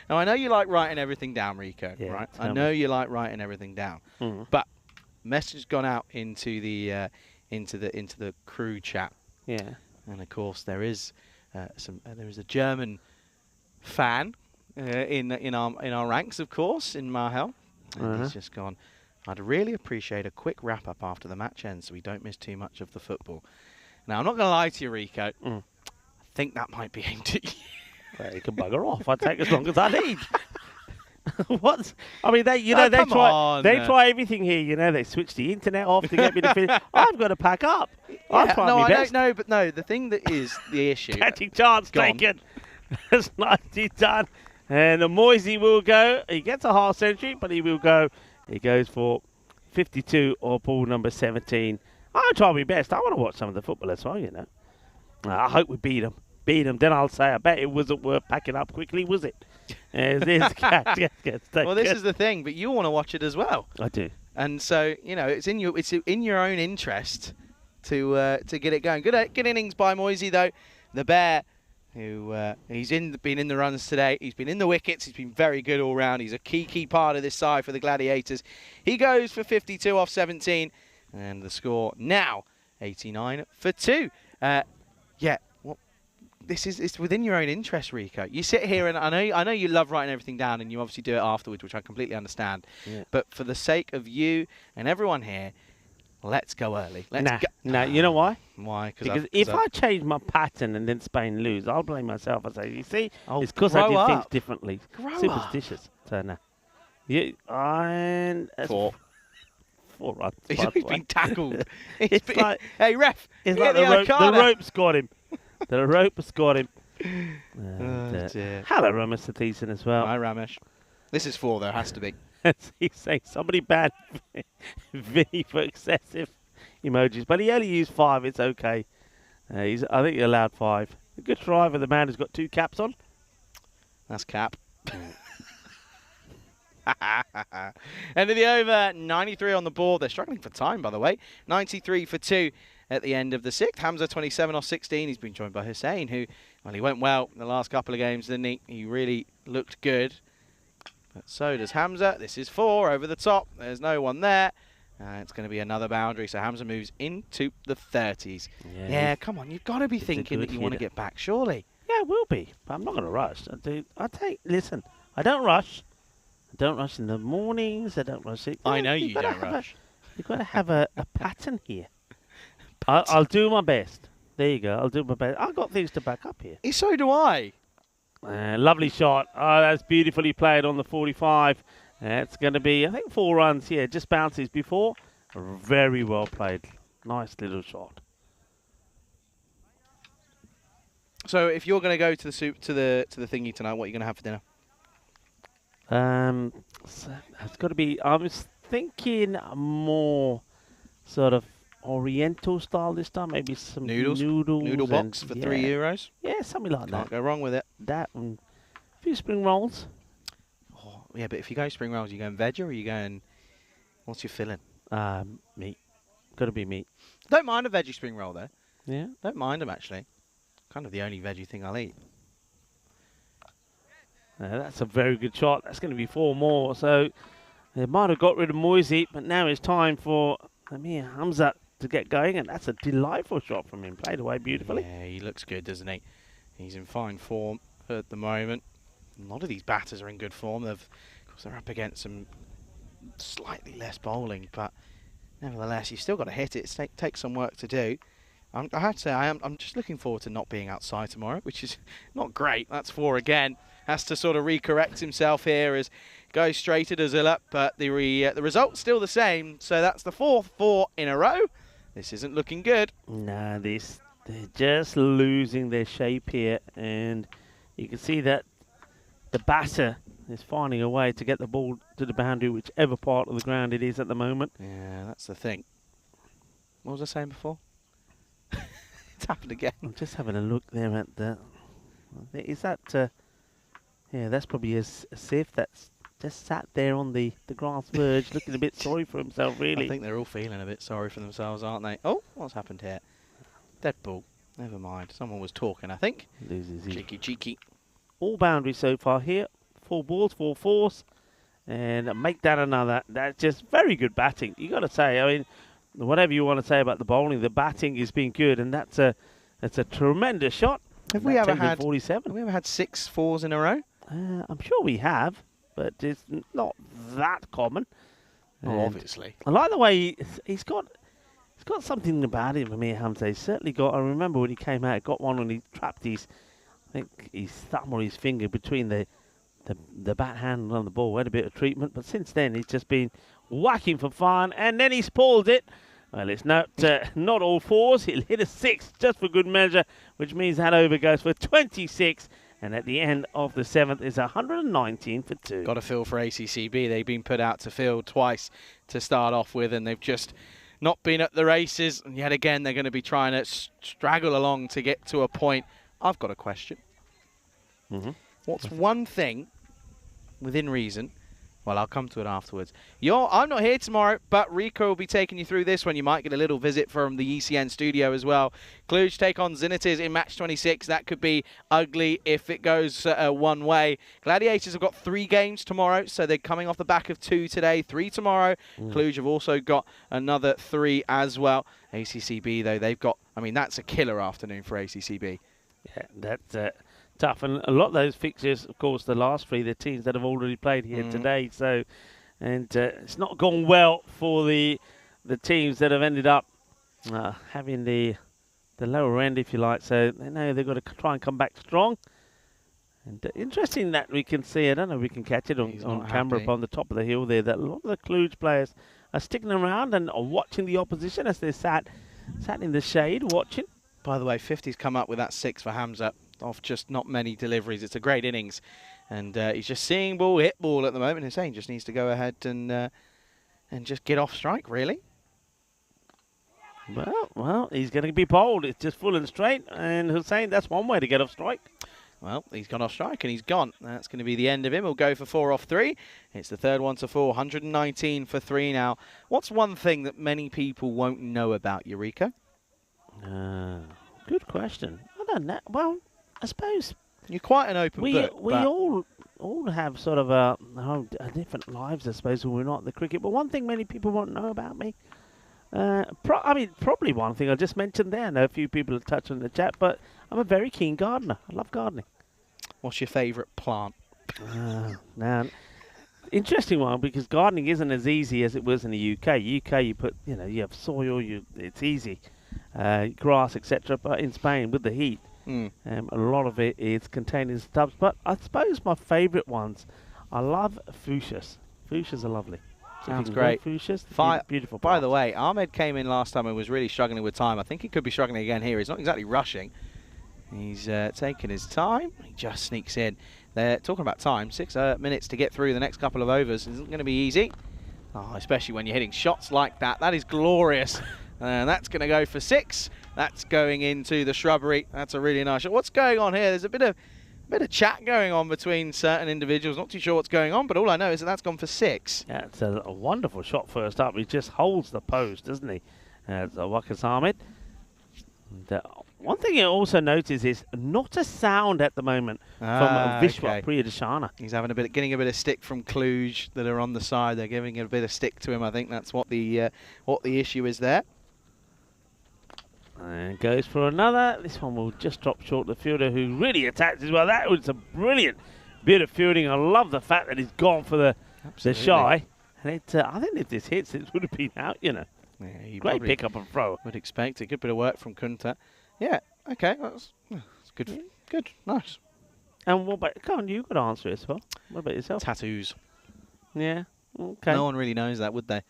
Now I know you like writing everything down, Rico. Yeah, right? tell I know you like writing everything down. Mhm. But message has gone out into the crew chat. Yeah. And of course there is there is a German fan in our ranks, of course, in Marhel. And he's just gone, I'd really appreciate a quick wrap up after the match ends so we don't miss too much of the football. Now I'm not going to lie to you, Rico. I think that might be aimed at you. Well, you can bugger off. I'll take as long as I need. What? I mean, they come on. try everything here. You know, they switch the internet off to get me to finish. I've got to pack up. I'll try no, my I best. don't know, but no, the thing that is the issue. Catching chance Gone. taken. That's nicely done. And Moisey will go. He gets a half century, but he will go. He goes for 52 or ball number 17. I'll try my best. I want to watch some of the football as well, you know. I hope we beat them. Then I'll say, I bet it wasn't worth packing up quickly, was it? This catch gets taken. Well, this is the thing, but you want to watch it as well. I do. And so, you know, it's in your own interest to get it going. Good innings by Moisey, though. The Bear, who been in the runs today. He's been in the wickets. He's been very good all round. He's a key part of this side for the Gladiators. He goes for 52 off 17, and the score now 89 for 2. Yeah. Well, it's within your own interest, Rico. You sit here, and I know you love writing everything down, and you obviously do it afterwards, which I completely understand. Yeah. But for the sake of you and everyone here, Let's go early. Let's go. No, you know why? Why? Because if I change my pattern and then Spain lose, I'll blame myself. I say, you see, Oh, it's because I grow did things up. differently. Grow Superstitious. So, no. And that's 4. 4 runs. He's by the way. been tackled. It's like, hey, ref. it's get like the Arcana. rope's got him. The rope has got him. Oh, dear. Hello, Mr. Thiessen as well. Hi, Ramesh. This is 4, though. Has to be. He's saying somebody banned Vinny for excessive emojis, but he only used 5. It's okay. I think he allowed 5. A good try for the man who's got 2 caps on. That's cap. End of the over, 93 on the board. They're struggling for time, by the way. 93 for 2 at the end of the 6th. Hamza 27 off 16. He's been joined by Hussein, who, well, he went well in the last couple of games, didn't he? He really looked good. But so does Hamza. This is 4 over the top. There's no one there. It's going to be another boundary, so Hamza moves into the 30s. Yeah, come on, you've got to be thinking that you want to get back, surely. Yeah, it will be, but I'm not going to rush. Listen, I don't rush. I don't rush in the mornings. I don't rush it. I know you don't rush. You've got to have a pattern here. I'll do my best. There you go. I'll do my best. I've got things to back up here. So do I. Lovely shot. Oh, that's beautifully played on the 45. It's going to be, I think, 4 runs here. Just bounces before. Very well played. Nice little shot. So if you're going to go to the soup to the thingy tonight, what are you going to have for dinner? So it's got to be. I was thinking more sort of Oriental style this time. Maybe some noodle box for €3. Yeah, something like that. Can't go wrong with it. That and a few spring rolls. Oh, yeah, but if you go spring rolls, you going veg or are you going? What's your filling? Meat. Got to be meat. Don't mind a veggie spring roll though. Yeah. Don't mind them actually. Kind of the only veggie thing I'll eat. That's a very good shot. That's going to be 4 more. So they might have got rid of Moisey, but now it's time for Amir Hamza to get going, and that's a delightful shot from him. Played away beautifully. Yeah, he looks good, doesn't he? He's in fine form at the moment. A lot of these batters are in good form. Of course, they're up against some slightly less bowling, but nevertheless, you've still got to hit it. It takes some work to do. I have to say, I'm just looking forward to not being outside tomorrow, which is not great. That's 4 again. Has to sort of recorrect himself here as goes straight at Azula, but the result's still the same. So that's the 4th 4 in a row. This isn't looking good. Nah, they're just losing their shape here, and you can see that the batter is finding a way to get the ball to the boundary, whichever part of the ground it is at the moment. Yeah, that's the thing. What was I saying before? It's happened again. I'm just having a look there at the. Is that? Yeah, that's probably a Sif that's just sat there on the grass verge, looking a bit sorry for himself, really. I think they're all feeling a bit sorry for themselves, aren't they? Oh, what's happened here? Dead ball. Never mind. Someone was talking, I think. Loses it. Cheeky. All boundaries so far here. 4 balls, 4 fours, and make that another. That's just very good batting. You got to say. I mean, whatever you want to say about the bowling, the batting has been good, and that's a tremendous shot. Have we ever had 47? Have we ever had 6 4s in a row? I'm sure we have, but it's not that common. Oh, obviously. I like the way he's got something about him. Amir Hamza. He's certainly got. I remember when he came out, got one when he trapped his thumb or his finger between the bat hand on the ball. Had a bit of treatment, but since then he's just been whacking for fun, and then he spoiled it. Well, it's not all 4s. He'll hit a 6 just for good measure, which means that over goes for 26. And at the end of the 7th is 119 for 2. Got a feel for ACCB. They've been put out to field twice to start off with, and they've just not been at the races. And yet again, they're going to be trying to straggle along to get to a point. I've got a question. What's one thing, within reason, well, I'll come to it afterwards. I'm not here tomorrow, but Rico will be taking you through this one. You might get a little visit from the ECN studio as well. Cluj take on Zinites in match 26. That could be ugly if it goes one way. Gladiators have got 3 games tomorrow, so they're coming off the back of 2 today, 3 tomorrow. Cluj have also got another 3 as well. ACCB, though, they've got, I mean, that's a killer afternoon for ACCB. Yeah, that's tough, and a lot of those fixtures, of course, the last 3, the teams that have already played here today. So, and it's not gone well for the the teams that have ended up having the lower end, if you like. So they know they've got to try and come back strong. And interesting that we can see, I don't know if we can catch it on camera up on the top of the hill there, that a lot of the Cluj players are sticking around and are watching the opposition as they sat in the shade watching. By the way, 50's come up with that 6 for Hamza off just not many deliveries. It's a great innings. And he's just seeing ball, hit ball at the moment. Hussein just needs to go ahead and just get off strike, really. Well, he's going to be bowled. It's just full and straight. And Hussein, that's one way to get off strike. Well, he's gone off strike and he's gone. That's going to be the end of him. He'll go for 4 off 3. It's the third one to 4. 119 for 3 now. What's one thing that many people won't know about Eureka? Good question. I don't know. Well, I suppose you're quite an open book. We all have sort of a different lives, I suppose, when we're not in the cricket. But one thing many people won't know about me, probably one thing I just mentioned there. I know a few people have touched on the chat, but I'm a very keen gardener. I love gardening. What's your favourite plant? Now, interesting one, because gardening isn't as easy as it was in the UK. UK, you have soil, it's easy, grass, etc. But in Spain, with the heat, a lot of it is contained in stubs. But I suppose my favourite ones, I love fuchsias. Fuchsias are lovely. Sounds great. Fuchsias, beautiful. By the way, Ahmed came in last time and was really struggling with time. I think he could be struggling again here. He's not exactly rushing. He's taking his time. He just sneaks in. They're talking about time. 6 minutes to get through the next couple of overs. Isn't going to be easy. Oh, especially when you're hitting shots like that. That is glorious. And that's going to go for 6. That's going into the shrubbery. That's a really nice shot. What's going on here? There's a bit of chat going on between certain individuals. Not too sure what's going on, but all I know is that that's gone for 6. Yeah, it's a wonderful shot first up. He just holds the post, doesn't he? Waqas Ahmed. And, one thing you also notice is not a sound at the moment from Vishwa Priyadashana. He's having getting a bit of stick from Cluj that are on the side. They're giving a bit of stick to him. I think that's what the issue is there. And goes for another. This one will just drop short. The fielder who really attacked as well. That was a brilliant bit of fielding. I love the fact that he's gone for the shy. And I think if this hits, it would have been out, you know. Yeah, great pick up and throw. Would expect a good bit of work from Kunta. Yeah, okay, that's good. Yeah. Good, nice. And what about, come on, you've got to answer it as well. What about yourself? Tattoos. Yeah, okay. No one really knows that, would they?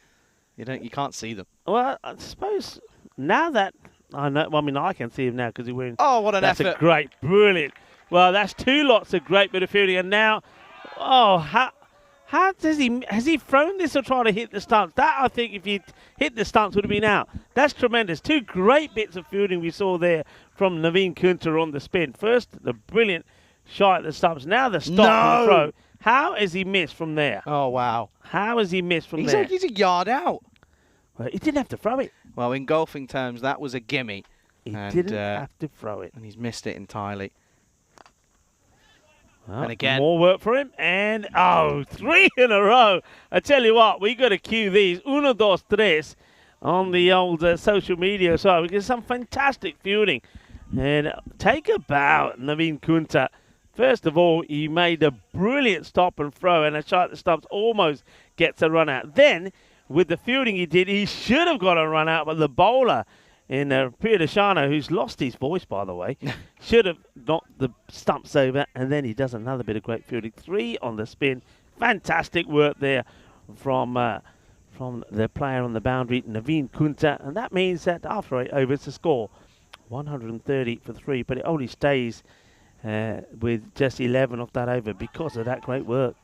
You can't see them. Well, I suppose now that I know, well, I mean, I can see him now because he's wearing. Oh, what an effort! That's a great, brilliant. Well, that's 2 lots of great bit of fielding, and now, how does has he thrown this or tried to hit the stumps? That, I think, if he hit the stumps, would have been out. That's tremendous. 2 great bits of fielding we saw there from Naveen Kunta on the spin. First, the brilliant shot at the stumps. Now the stop and throw. How has he missed from there? Oh, wow. How has he missed from there? He's a yard out. Well, he didn't have to throw it. Well, in golfing terms, that was a gimme. He didn't have to throw it. And he's missed it entirely. Well, and again, more work for him. And, 3 in a row. I tell you what, we got to cue these. 1, 2, 3 on the old social media as well. We get some fantastic fielding. And take a bow, Naveen Kunta. First of all, he made a brilliant stop and throw, and a shot at the stumps almost gets a run out. Then, with the fielding he did, he should have got a run out, but the bowler in Priyadashana, who's lost his voice, by the way, should have knocked the stumps over, and then he does another bit of great fielding. 3 on the spin. Fantastic work there from the player on the boundary, Naveen Kunta, and that means that after 8 overs, the score 130 for 3, but it only stays with just 11 off that over because of that great work.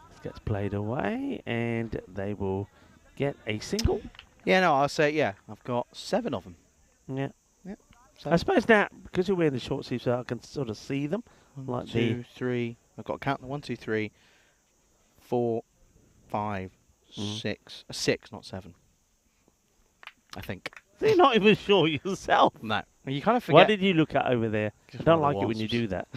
This gets played away, and they will get a single. Yeah, no, I'll say, yeah, I've got 7 of them. Yeah. Yeah. I suppose now, because you're wearing the short sleeves, so I can sort of see them. 1, 2, 3. I've got to count them. 1, 2, 3, 4, 5, 6. 6, not 7. I think. So you're not even sure yourself. No. You kind of forget. What did you look at over there? I don't like it when you do that.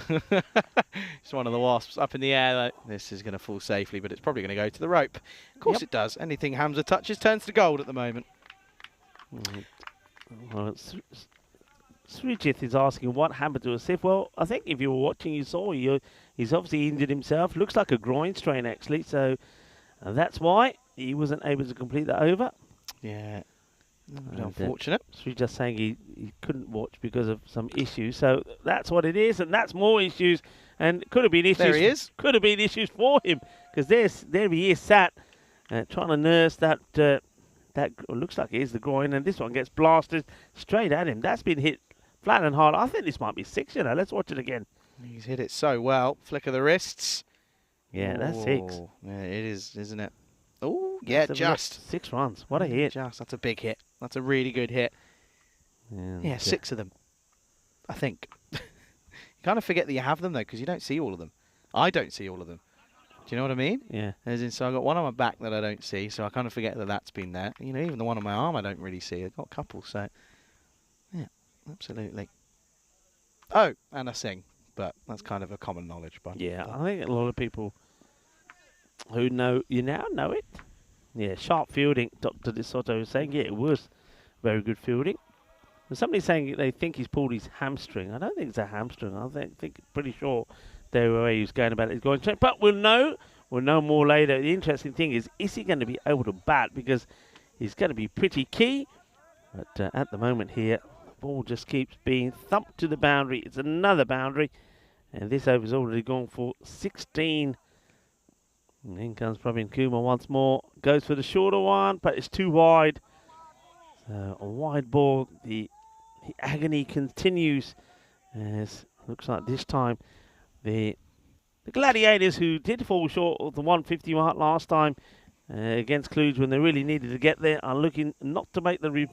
It's one of the wasps up in the air. Like, this is going to fall safely, but it's probably going to go to the rope. Of course it does. Anything Hamza touches turns to gold at the moment. Well, Srijith is asking what happened to Asif. Well, I think if you were watching, you saw he's obviously injured himself. Looks like a groin strain, actually. So that's why he wasn't able to complete that over. Yeah. And, Unfortunate. She's just saying he couldn't watch because of some issues. So that's what it is, and that's more issues. And it could have been issues. There he is. Could have been issues for him because there he is sat trying to nurse that. That looks like it is the groin, and this one gets blasted straight at him. That's been hit flat and hard. I think this might be 6. Let's watch it again. He's hit it so well. Flick of the wrists. Yeah, that's 6. Oh, yeah, it is, isn't it? Oh, yeah, Let's have a look. just. 6 runs. What a hit. Just. That's a big hit. That's a really good hit. And, Yeah, 6 of them, I think. You kind of forget that you have them, though, because you don't see all of them. I don't see all of them. Do you know what I mean? Yeah. As in, so I've got one on my back that I don't see, so I kind of forget that that's been there. You know, even the one on my arm I don't really see. I've got a couple, so... Yeah, absolutely. Oh, and I sing, but that's kind of a common knowledge. But Yeah, I think a lot of people who know you now know it. Yeah, sharp fielding, Dr. De Soto was saying. Yeah, it was very good fielding. There's somebody saying they think he's pulled his hamstring. I don't think it's a hamstring. I think pretty sure the way he was going about it is going straight. But we'll know more later. The interesting thing is he going to be able to bat, because he's going to be pretty key. But at the moment here, the ball just keeps being thumped to the boundary. It's another boundary. And this over's already gone for 16. And in comes Pravin Kumar once more. Goes for the shorter one, but it's too wide. So a wide ball. The agony continues. As looks like this time the Gladiators, who did fall short of the 150 mark last time against Cluj when they really needed to get there, are looking not to make the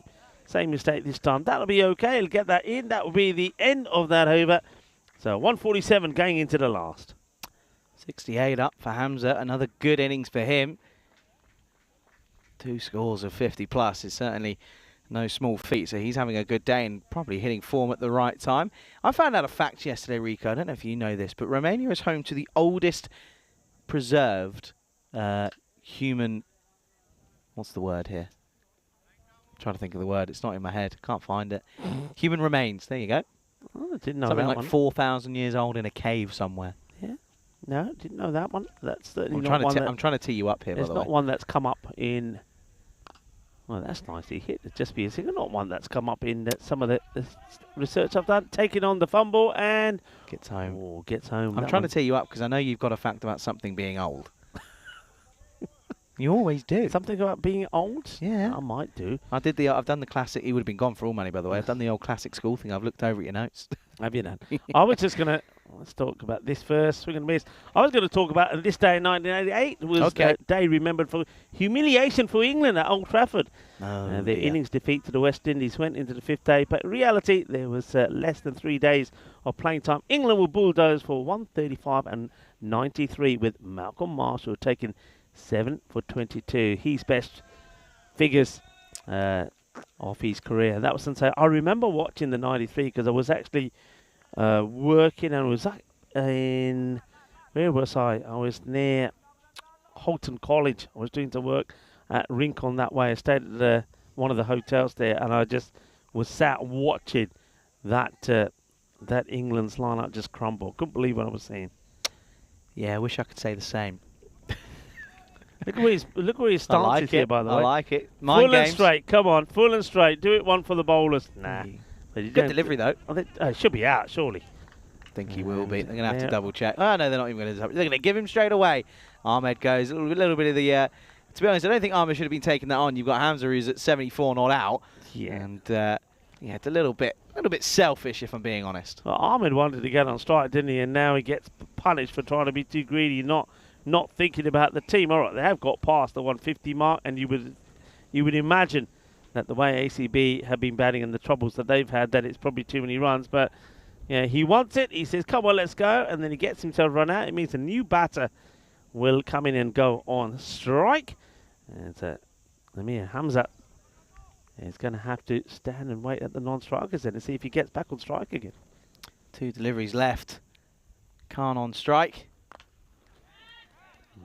same mistake this time. That'll be okay. He'll get that in. That will be the end of that over. So 147 going into the last. 68 up for Hamza. Another good innings for him. 2 scores of 50 plus is certainly no small feat, so he's having a good day and probably hitting form at the right time. I found out a fact yesterday, Rico. I don't know if you know this, but Romania is home to the oldest preserved human... What's the word here? I'm trying to think of the word. It's not in my head. Can't find it. Human remains. There you go. Oh, I didn't know Something that like one. 4,000 years old in a cave somewhere. Yeah. No, didn't know that one. That's certainly I'm not one I'm trying to tee you up here, by It's the not way. one that's come up in... Well, that's nicely hit. It's just be a single, not one that's come up in some of the research I've done. Taking on the fumble and... Gets home. Oh, gets home. I'm trying to tee you up because I know you've got a fact about something being old. You always do. Something about being old? Yeah. I might do. I've done the classic. He would have been gone for all money, by the way. I've done the old classic school thing. I've looked over at your notes. Have you done? I was just going to... Let's talk about this first. Swing and miss. I was going to talk about this day in 1988 was a day remembered for humiliation for England at Old Trafford. Their innings defeat to the West Indies went into the 5th day, but in reality there was less than 3 days of playing time. England were bulldozed for 135 and 93, with Malcolm Marshall taking 7 for 22. His best figures of his career. That was since I remember watching the 93 because I was actually working, and was in... Where was I? I was near Holton College. I was doing some work at Rincon that way. I stayed at one of the hotels there, and I just was sat watching that England's lineup just crumble. Couldn't believe what I was seeing. Yeah, I wish I could say the same. Look where his stance is here, by the way. I like it. Mind full games. and straight. Come on, full and straight. Do it one for the bowlers. Nah. Good delivery, though. Should be out, surely. I think he will be. They're going to have to double check. Oh, no, they're not even going to. They're going to give him straight away. Ahmed goes. A little bit of the... to be honest, I don't think Ahmed should have been taking that on. You've got Hamza who's at 74 not out. Yeah. And, yeah, it's a little bit selfish, if I'm being honest. Well, Ahmed wanted to get on strike, didn't he? And now he gets punished for trying to be too greedy, not thinking about the team. All right, they have got past the 150 mark, and you would imagine that the way ACB have been batting and the troubles that they've had, that it's probably too many runs. But yeah, he wants it. He says, "Come on, let's go," and then he gets himself run out. It means a new batter will come in and go on strike. And Amir Hamza is going to have to stand and wait at the non-strikers then and see if he gets back on strike again. 2 deliveries left. Khan on strike.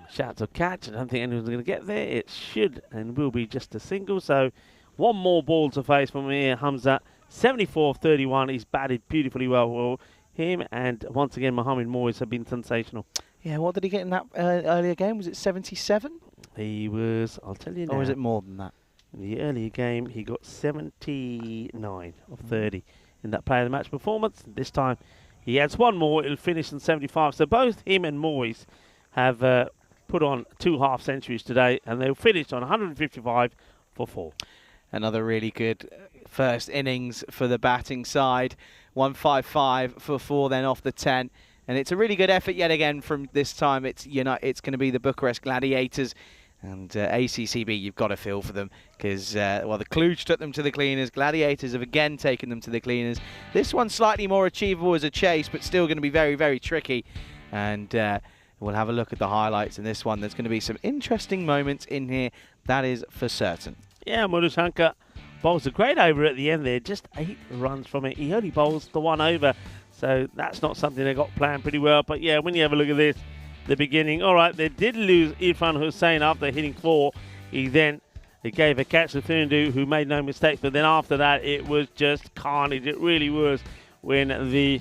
Shout to catch. I don't think anyone's going to get there. It should and will be just a single. So one more ball to face from Amir Hamza. 74-31. He's batted beautifully well. Him and once again Mohammed Moyes have been sensational. Yeah, what did he get in that earlier game? Was it 77? He was, I'll tell you now. Or is it more than that? In the earlier game, he got 79 of 30 in that player of the match performance. This time, he adds one more. It'll finish in 75. So both him and Moyes have put on 2 half centuries today, and they'll finish on 155 for 4. Another really good first innings for the batting side. 155 for 4 then off the 10. And it's a really good effort yet again from this time. It's going to be the Bucharest Gladiators. And ACCB, you've got to feel for them because, the Cluj took them to the cleaners. Gladiators have again taken them to the cleaners. This one's slightly more achievable as a chase, but still going to be very, very tricky. And we'll have a look at the highlights in this one. There's going to be some interesting moments in here, that is for certain. Yeah, Murusanka bowls a great over at the end there. Just 8 runs from it. He only bowls the 1 over. So that's not something they got planned pretty well. But yeah, when you have a look at this, the beginning, all right, they did lose Irfan Hussain after hitting 4. They gave a catch to Thundu, who made no mistakes. But then after that, it was just carnage. It really was when the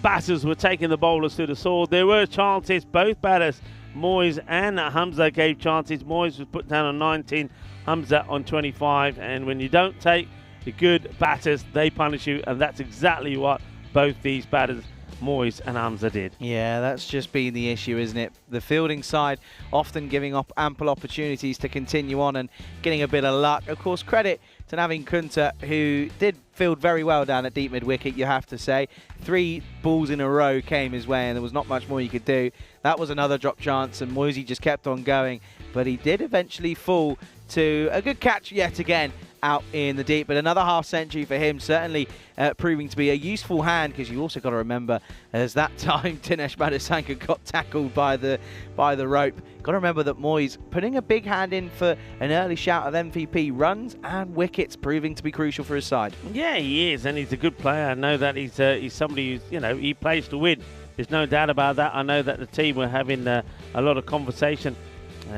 batters were taking the bowlers to the sword. There were chances. Both batters, Moyes and Hamza, gave chances. Moyes was put down on 19, Hamza on 25. And when you don't take the good batters, they punish you. And that's exactly what both these batters, Moyes and Hamza, did. Yeah, that's just been the issue, isn't it? The fielding side often giving up ample opportunities to continue on and getting a bit of luck. Of course, credit to Navin Kunta, who did field very well down at deep mid-wicket, you have to say. 3 balls in a row came his way and there was not much more you could do. That was another drop chance and Moisey just kept on going. But he did eventually fall to a good catch yet again out in the deep, but another half century for him, certainly proving to be a useful hand, because you also got to remember as that time Dinesh Madhusanka got tackled by the rope. Got to remember that Moyes putting a big hand in for an early shout of MVP runs and wickets, proving to be crucial for his side. Yeah, he is, and he's a good player. I know that he's somebody who's, he plays to win. There's no doubt about that. I know that the team were having a lot of conversation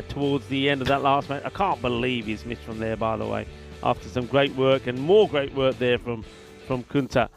towards the end of that last match. I can't believe he's missed from there, by the way, after some great work and more great work there from Kunta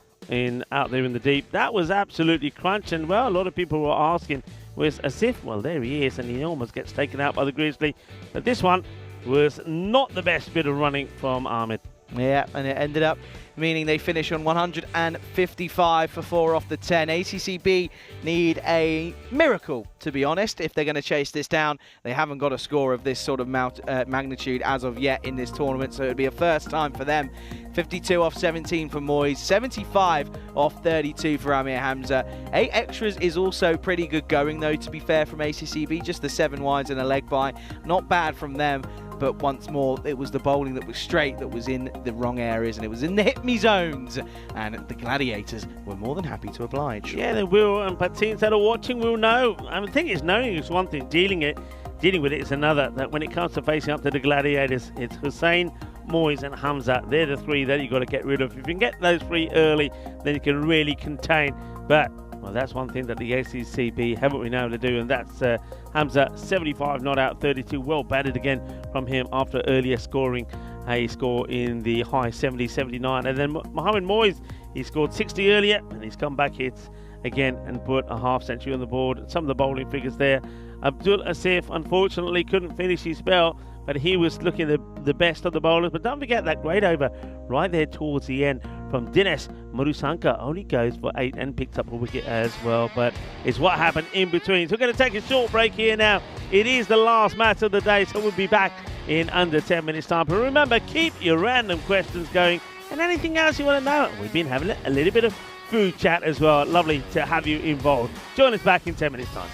out there in the deep. That was absolutely crunch, and well, a lot of people were asking, was as if, well, there he is, and he almost gets taken out by the Grizzly. But this one was not the best bit of running from Ahmed. Yeah, and it ended up meaning they finish on 155 for 4 off the 10. ACCB need a miracle, to be honest, if they're going to chase this down. They haven't got a score of this sort of magnitude as of yet in this tournament, so it would be a first time for them. 52 off 17 for Moyes, 75 off 32 for Amir Hamza. 8 extras is also pretty good going, though, to be fair, from ACCB. Just the 7 wides and a leg by. Not bad from them. But once more, it was the bowling that was straight that was in the wrong areas, and it was in the hit-me zones. And the Gladiators were more than happy to oblige. Yeah, they will, but teams that are watching will know. I mean, the thing is, knowing is one thing, dealing with it is another. That when it comes to facing up to the Gladiators, it's Hussain, Moyes and Hamza. They're the 3 that you've got to get rid of. If you can get those 3 early, then you can really contain. But well, that's one thing that the ACCB haven't been able to do, and that's Hamza, 75 not out, 32. Well batted again from him after earlier scoring a score in the high 70s, 79. And then Mohamed Moyes, he scored 60 earlier, and he's come back hits again and put a half century on the board. Some of the bowling figures there. Abdul Asif, unfortunately, couldn't finish his spell, but he was looking the best of the bowlers. But don't forget that great over right there towards the end from Dinesh Murusanka. Only goes for 8 and picks up a wicket as well. But it's what happened in between. So we're going to take a short break here now. It is the last match of the day, so we'll be back in under 10 minutes time. But remember, keep your random questions going and anything else you want to know. We've been having a little bit of food chat as well. Lovely to have you involved. Join us back in 10 minutes time.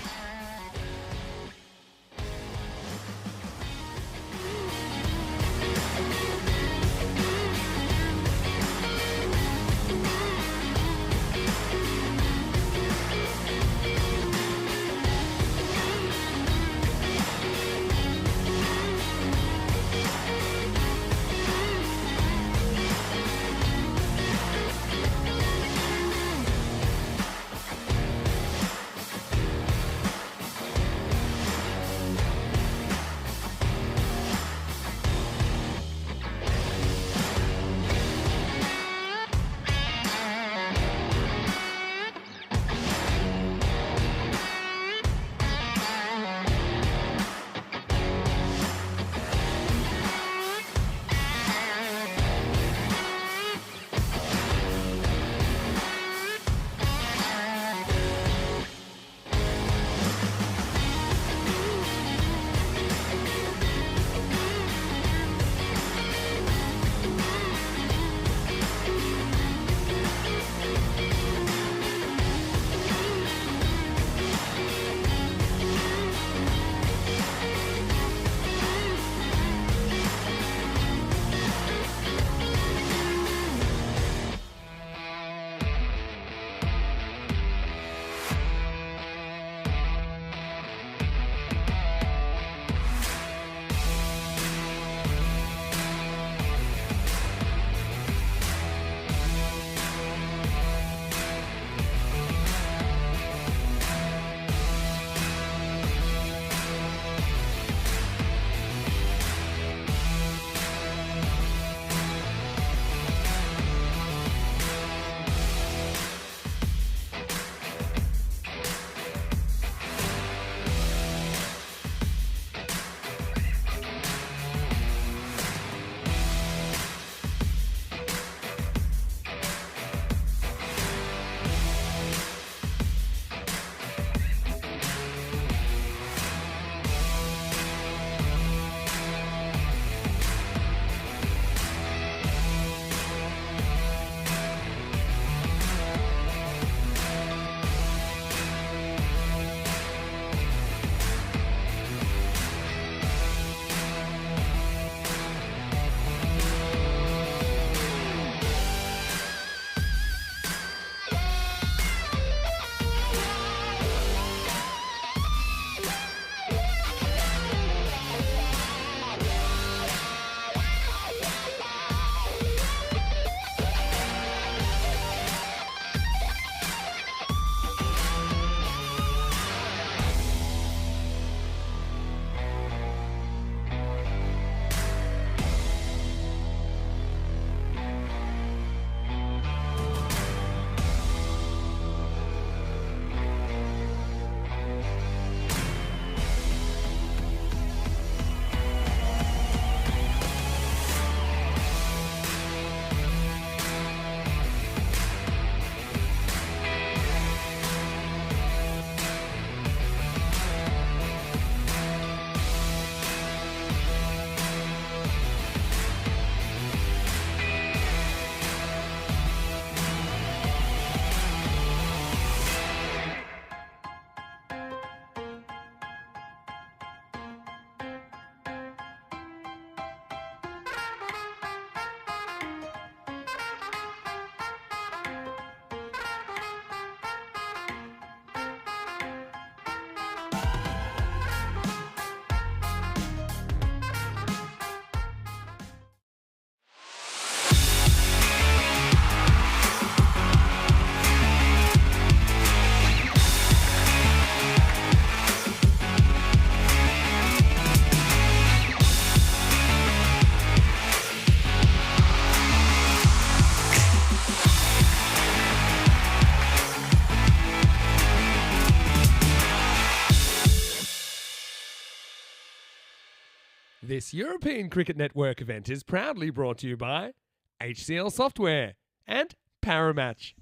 This European Cricket Network event is proudly brought to you by HCL Software and Paramatch.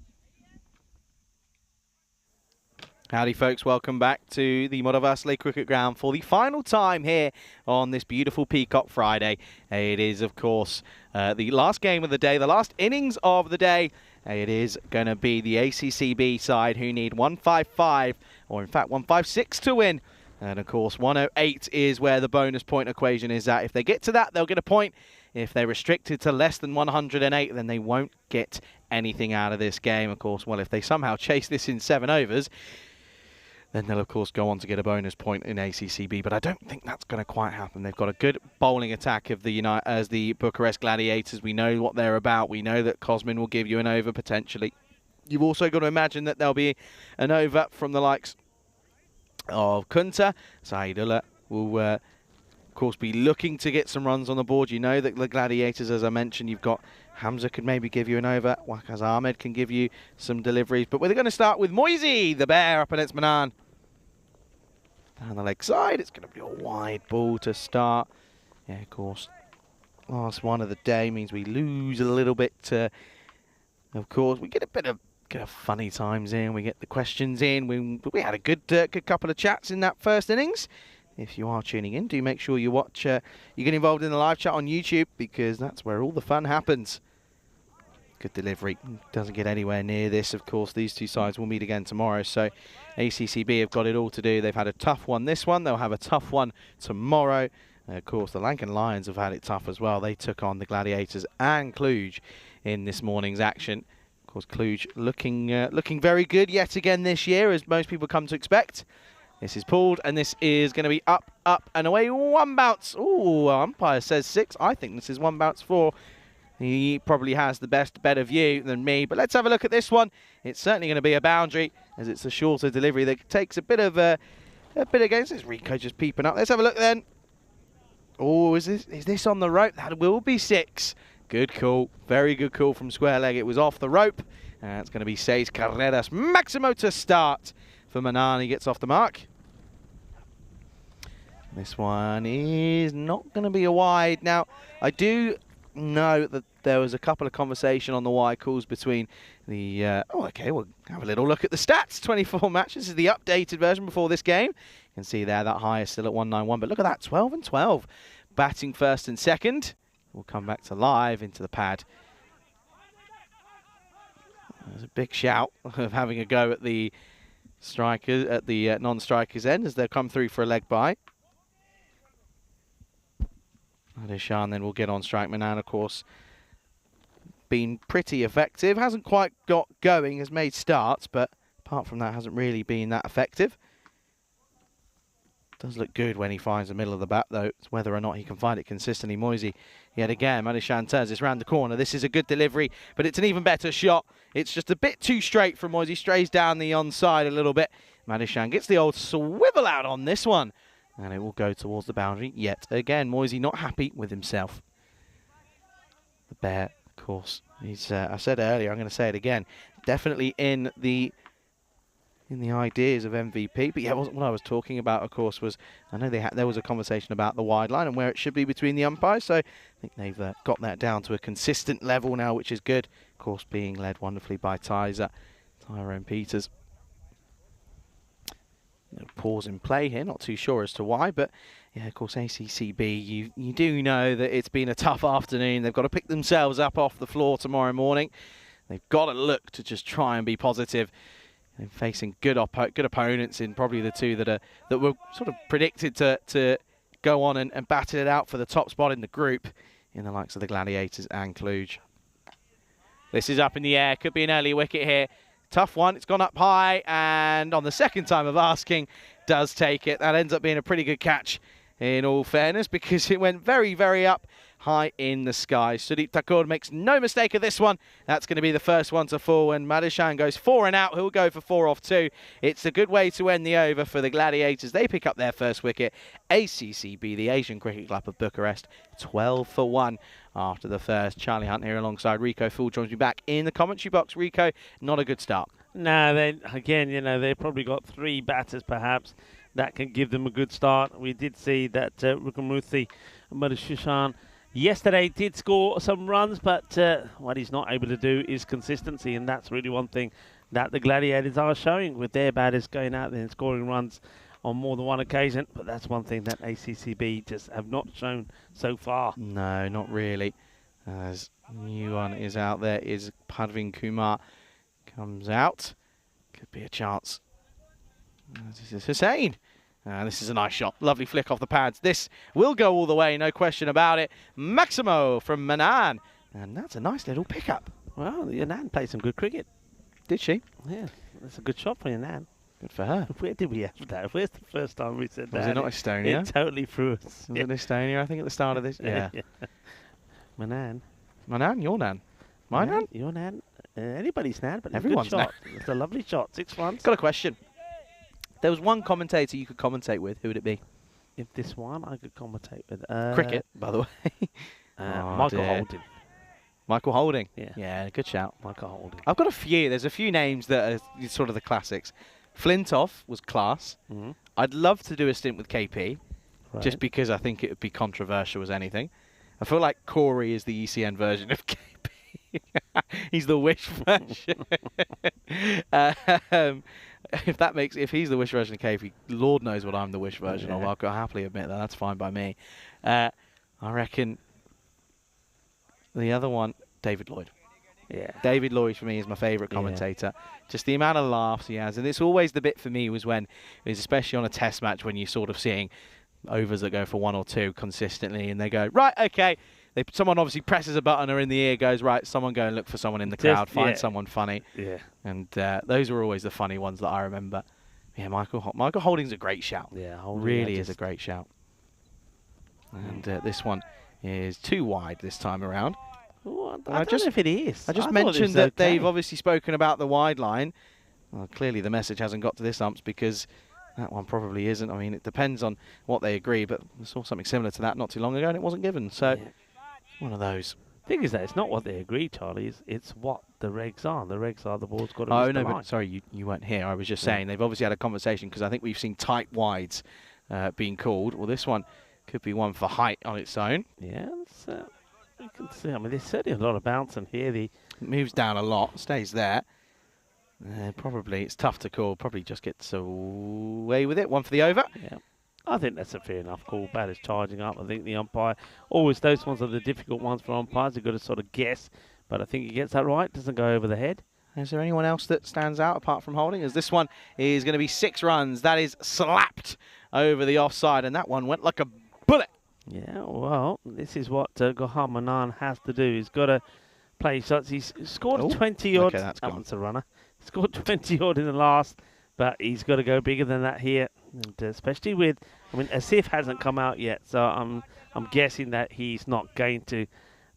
Howdy folks, welcome back to the Moravasle Cricket Ground for the final time here on this beautiful Peacock Friday. It is of course the last game of the day, the last innings of the day. It is going to be the ACCB side who need 155, or in fact 156 to win. And of course 108 is where the bonus point equation is at. If they get to that, they'll get a point. If they're restricted to less than 108, then they won't get anything out of this game. Of course, well, if they somehow chase this in 7 overs, then they'll, of course, go on to get a bonus point in ACCB. But I don't think that's going to quite happen. They've got a good bowling attack of the Bucharest Gladiators. We know what they're about. We know that Cosmin will give you an over, potentially. You've also got to imagine that there'll be an over from the likes of Kunta. Saidullah will, of course, be looking to get some runs on the board. You know that the Gladiators, as I mentioned, you've got Hamza could maybe give you an over. Waqas Ahmed can give you some deliveries. But we're going to start with Moisey, the bear, up against Manan. Down the leg side, it's going to be a wide ball to start. Yeah, of course, last one of the day means we lose a little bit. Of course, we get a bit of funny times in. We get the questions in. We had a good couple of chats in that first innings. If you are tuning in, do make sure you watch. You get involved in the live chat on YouTube, because that's where all the fun happens. Good delivery. Doesn't get anywhere near this. Of course, these two sides will meet again tomorrow. So ACCB have got it all to do. They've had a tough one this one. They'll have a tough one tomorrow. Of course, the Lankan Lions have had it tough as well. They took on the Gladiators and Cluj in this morning's action. Of course, Cluj looking very good yet again this year, as most people come to expect. This is pulled, and this is going to be up, and away. One bounce. Ooh, umpire says 6. I think this is 1 bounce 4. He probably has the better view than me. But let's have a look at this one. It's certainly going to be a boundary, as it's a shorter delivery that takes a bit against. This Rico just peeping up. Let's have a look then. Oh, is this on the rope? That will be 6. Good call. Very good call from square leg. It was off the rope. And it's going to be 6 carreras maximo to start for Manan. He gets off the mark. This one is not going to be a wide. Now, I do know that there was a couple of conversation on the wide calls between the... okay, we'll have a little look at the stats. 24 matches. This is the updated version before this game. You can see there that high is still at 191. But look at that, 12 and 12. Batting first and second. We'll come back to live into the pad. There's a big shout of having a go at the strikers, at the non-strikers end, as they'll come through for a leg bye. Adeshan then will get on strike. Manan, of course, been pretty effective. Hasn't quite got going, has made starts, but apart from that, hasn't really been that effective. Does look good when he finds the middle of the bat, though. It's whether or not he can find it consistently. Moisey, yet again, Adeshan turns this round the corner. This is a good delivery, but it's an even better shot. It's just a bit too straight from Moisey. Strays down the onside a little bit. Adeshan gets the old swivel out on this one. And it will go towards the boundary yet again. Moisey not happy with himself. The bear, of course. He's. I said earlier, I'm going to say it again. Definitely in the ideas of MVP. But yeah, what I was talking about, of course, was I know there was a conversation about the wide line and where it should be between the umpires. So I think they've got that down to a consistent level now, which is good. Of course, being led wonderfully by Tyrone Peters. Pause in play here, not too sure as to why, but yeah, of course, ACCB, you do know that it's been a tough afternoon. They've got to pick themselves up off the floor tomorrow morning. They've got to look to just try and be positive. And facing good opponents in probably the two that were sort of predicted to go on and battle it out for the top spot in the group, in the likes of the Gladiators and Cluj. This is up in the air, could be an early wicket here. Tough one, it's gone up high, and on the second time of asking, does take it. That ends up being a pretty good catch, in all fairness, because it went very, very up high in the sky. Sudeep Thakur makes no mistake of this one. That's going to be the first one to fall when Madishan goes 4 and out. He'll go for 4 off 2. It's a good way to end the over for the Gladiators. They pick up their first wicket. ACCB, the Asian Cricket Club of Bucharest, 12 for 1 after the first. Charlie Hunt here alongside Rico Fool joins me back in the commentary box. Rico, not a good start. No, they probably got 3 batters perhaps that can give them a good start. We did see that Rukamuthi Madhushan yesterday did score some runs, but what he's not able to do is consistency, and that's really one thing that the Gladiators are showing with their batters going out there and scoring runs on more than one occasion. But that's one thing that ACCB just have not shown so far. No, not really. As new one is out there is Padvin Kumar. Comes out. Could be a chance. This is Hussain. This is a nice shot. Lovely flick off the pads. This will go all the way, no question about it. Maximo from Manan. And that's a nice little pickup. Well, Yanan played some good cricket. Did she? Yeah, that's a good shot for Yanan. Good for her. Where did we have that? Where's the first time we said that? Was it not Estonia? It totally threw us. Was it Estonia, I think, at the start of this? Yeah. Manan. My nan, your nan. My nan? Your nan. Anybody's nan, but Everyone's it's a good shot. It's a lovely shot. 6 runs. Got a question. There was one commentator you could commentate with. Who would it be? If this one I could commentate with. Cricket, by the way. Michael dear. Holding. Michael Holding. Yeah. Yeah, good shout. Michael Holding. I've got a few. There's a few names that are sort of the classics. Flintoff was class. Mm-hmm. I'd love to do a stint with KP, Right. just because I think it would be controversial as anything. I feel like Corey is the ECN version of KP. He's the Wish version. If he's the Wish version of KP, Lord knows what I'm the Wish version of. I'll happily admit that. That's fine by me. I reckon the other one, David Lloyd. Yeah. David Lloyd for me is my favourite commentator. Just the amount of laughs he has, and it's always the bit for me was when, especially on a test match, when you're sort of seeing overs that go for 1 or 2 consistently, and they go right, okay. Someone obviously presses a button or in the ear goes right. Someone go and look for someone in the crowd, find someone funny. Yeah. And those were always the funny ones that I remember. Yeah, Michael Holding's a great shout. Yeah, really is a great shout. And this one is too wide this time around. Ooh, I don't know if it is. I just thought it mentioned was that okay. they've obviously spoken about the wide line. Well, clearly the message hasn't got to this umps because that one probably isn't. I mean, it depends on what they agree, but I saw something similar to that not too long ago and it wasn't given. So, one of those. Thing is that it's not what they agree, Charlie. It's what the regs are. The regs are the ball's got to Oh, miss the no, line. but sorry, you weren't here. I was just saying they've obviously had a conversation because I think we've seen tight wides being called. Well, this one could be one for height on its own. Yeah, you can see. I mean, there's certainly a lot of bouncing here. It moves down a lot, stays there. Probably, it's tough to call. Probably just gets away with it. One for the over. Yeah, I think that's a fair enough call. Batter's charging up. I think the umpire, always those ones are the difficult ones for umpires. You've got to sort of guess, but I think he gets that right. Doesn't go over the head. Is there anyone else that stands out apart from Holding? As this one is going to be 6 runs. That is slapped over the offside, and that one went like a bullet. Yeah, well, this is what Gohar Manan has to do. He's got to play shots. He's scored 20 odd. Okay, that's that gone. one's a runner. He scored 20 odd in the last, but he's got to go bigger than that here. And especially with, I mean, Asif hasn't come out yet, so I'm guessing that he's not going to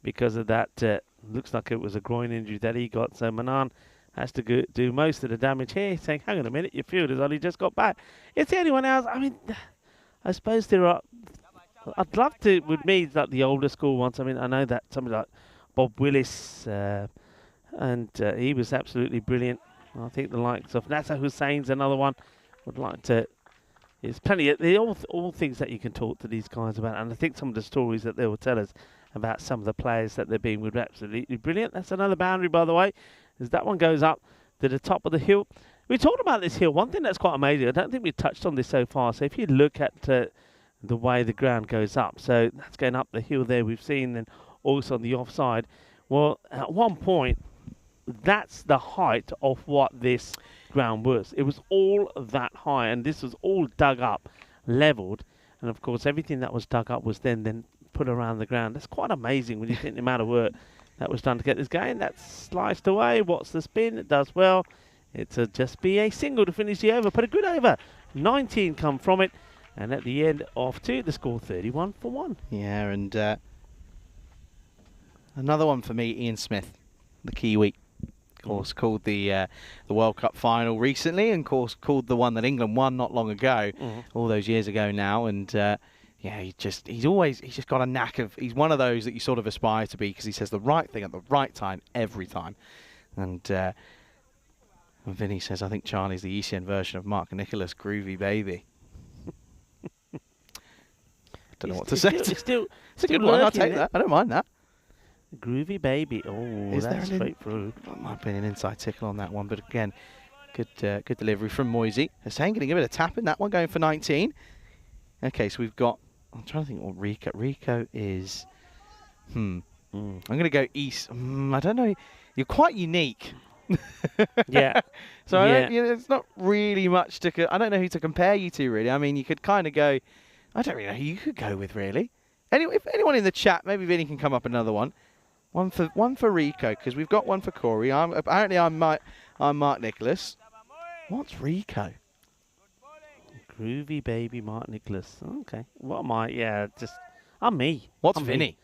because of that. Looks like it was a groin injury that he got. So Manan has to do most of the damage here. He's saying, hang on a minute, your fielder's only just got back. Is there anyone else? I mean, I suppose there are. I'd love to, with me, like the older school ones. I mean, I know that somebody like Bob Willis, and he was absolutely brilliant. I think the likes of Nasser Hussein's another one. Would like to. There's plenty. They're all things that you can talk to these guys about, and I think some of the stories that they will tell us about some of the players that they've been with are absolutely brilliant. That's another boundary, by the way, as that one goes up to the top of the hill. We talked about this hill. One thing that's quite amazing. I don't think we've touched on this so far. So if you look at the way the ground goes up. So that's going up the hill there we've seen, and also on the offside. Well, at one point, that's the height of what this ground was. It was all that high, and this was all dug up, leveled, and of course everything that was dug up was then put around the ground. That's quite amazing when you think the amount of work that was done to get this going. That's sliced away. What's the spin? It does well. It's just be a single to finish the over. But a good over. 19 come from it. And at the end of 2, the score 31 for 1. Yeah, and another one for me, Ian Smith, the Kiwi. Of course, called the World Cup final recently, and of course called the one that England won not long ago, all those years ago now. And yeah, he's just got a knack of. He's one of those that you sort of aspire to be because he says the right thing at the right time every time. And Vinny says, I think Charlie's the ECN version of Mark Nicholas, groovy baby. Don't know what to say. It's still It's a good one. I'll take that. I don't mind that. Groovy baby. Oh, Is that's there straight through. Might be an inside tickle on that one, but again, good delivery from Moisey. Hussein getting a bit of tap in that one, going for 19. Okay, so we've got. I'm trying to think what Rico. Rico is. I'm going to go East. I don't know. You're quite unique. Yeah. So it's not really much to. I don't know who to compare you to, really. I mean, you could kind of go. I don't really know who you could go with, really. Anyway, if anyone in the chat, maybe Vinny can come up another one. One for Rico, because we've got one for Corey. I'm Mark Nicholas. What's Rico? Groovy baby Mark Nicholas. Okay. What am I? Yeah, I'm me. What's I'm Vinny?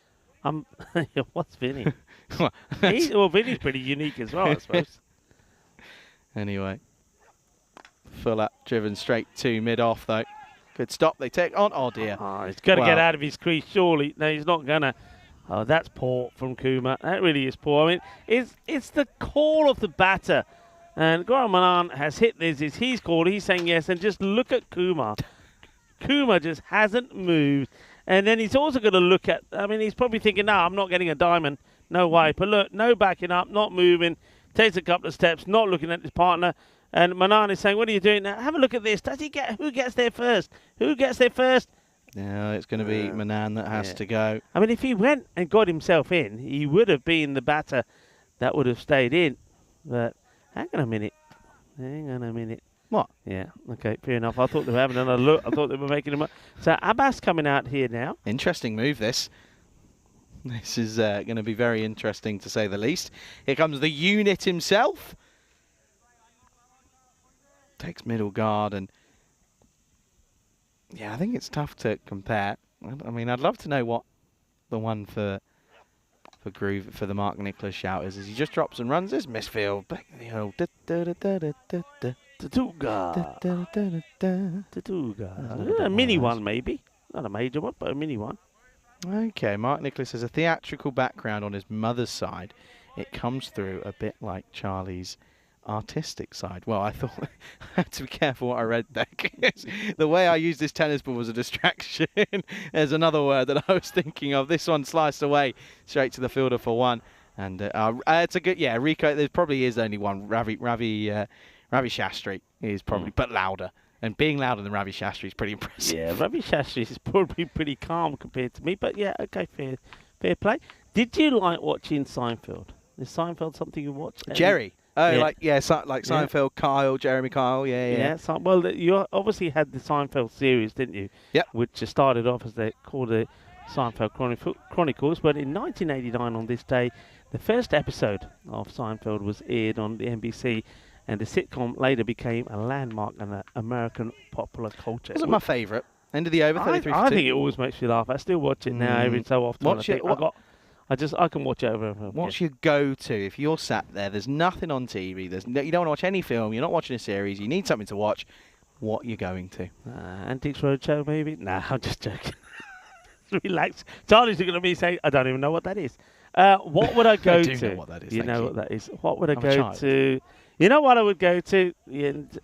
What's Vinny? Well, Vinny's pretty unique as well, I suppose. Anyway, full up, driven straight to mid-off, though. Good stop, they take on. Oh, dear. Oh, he's got to get out of his crease, surely. No, he's not going to. Oh, that's poor from Kuma. That really is poor. I mean, it's the call of the batter. And Goran Manan has hit this. He's called. He's saying yes. And just look at Kuma. Kuma just hasn't moved. And then he's also going to look at, I mean, he's probably thinking, no, I'm not getting a diamond. No way. But look, no backing up, not moving. Takes a couple of steps, not looking at his partner. And Manan is saying, what are you doing now? Have a look at this. Who gets there first? Who gets there first? No, it's going to be Manan that has to go. I mean, if he went and got himself in, he would have been the batter that would have stayed in. But hang on a minute. What? Yeah, okay, fair enough. I thought they were having another look. I thought they were making him up. So Abbas coming out here now. Interesting move, this. This is going to be very interesting, to say the least. Here comes the unit himself. Takes middle guard, and yeah, I think it's tough to compare. I mean, I'd love to know what the one for Groove, for the Mark Nicholas shout is. As he just drops and runs this misfield. Back in the old Tatuga. A mini one, maybe. Not a major one, but a mini one. Okay, Mark Nicholas has a theatrical background on his mother's side. It comes through a bit like Charlie's artistic side. Well, I thought I had to be careful what I read there. The way I used this tennis ball was a distraction. There's another word that I was thinking of. This one sliced away straight to the fielder for one. And it's a good, yeah, Rico, there probably is only one. Ravi Shastri is probably, but louder. And being louder than Ravi Shastri is pretty impressive. Yeah, Ravi Shastri is probably pretty calm compared to me. But yeah, okay, fair play. Did you like watching Seinfeld? Is Seinfeld something you watch? Jerry. Oh, yeah. like Seinfeld, Kyle, Jeremy Kyle, yeah. Well, you obviously had the Seinfeld series, didn't you? Yep. Which started off as they called the Seinfeld Chronicles. But in 1989, on this day, the first episode of Seinfeld was aired on the NBC, and the sitcom later became a landmark in American popular culture. Wasn't my favourite. End of the over, 33 I think it always makes me laugh. I still watch it now every so often. I can watch it over and over. What's your go-to if you're sat there? There's nothing on TV. You don't want to watch any film. You're not watching a series. You need something to watch. What are you going to? Antiques Roadshow, maybe? Nah, I'm just joking. Relax. Charlie's looking at me saying, "I don't even know what that is." What would I go to? I do know what that is. You know what that is. What would I I'm go to? You know what I would go to? And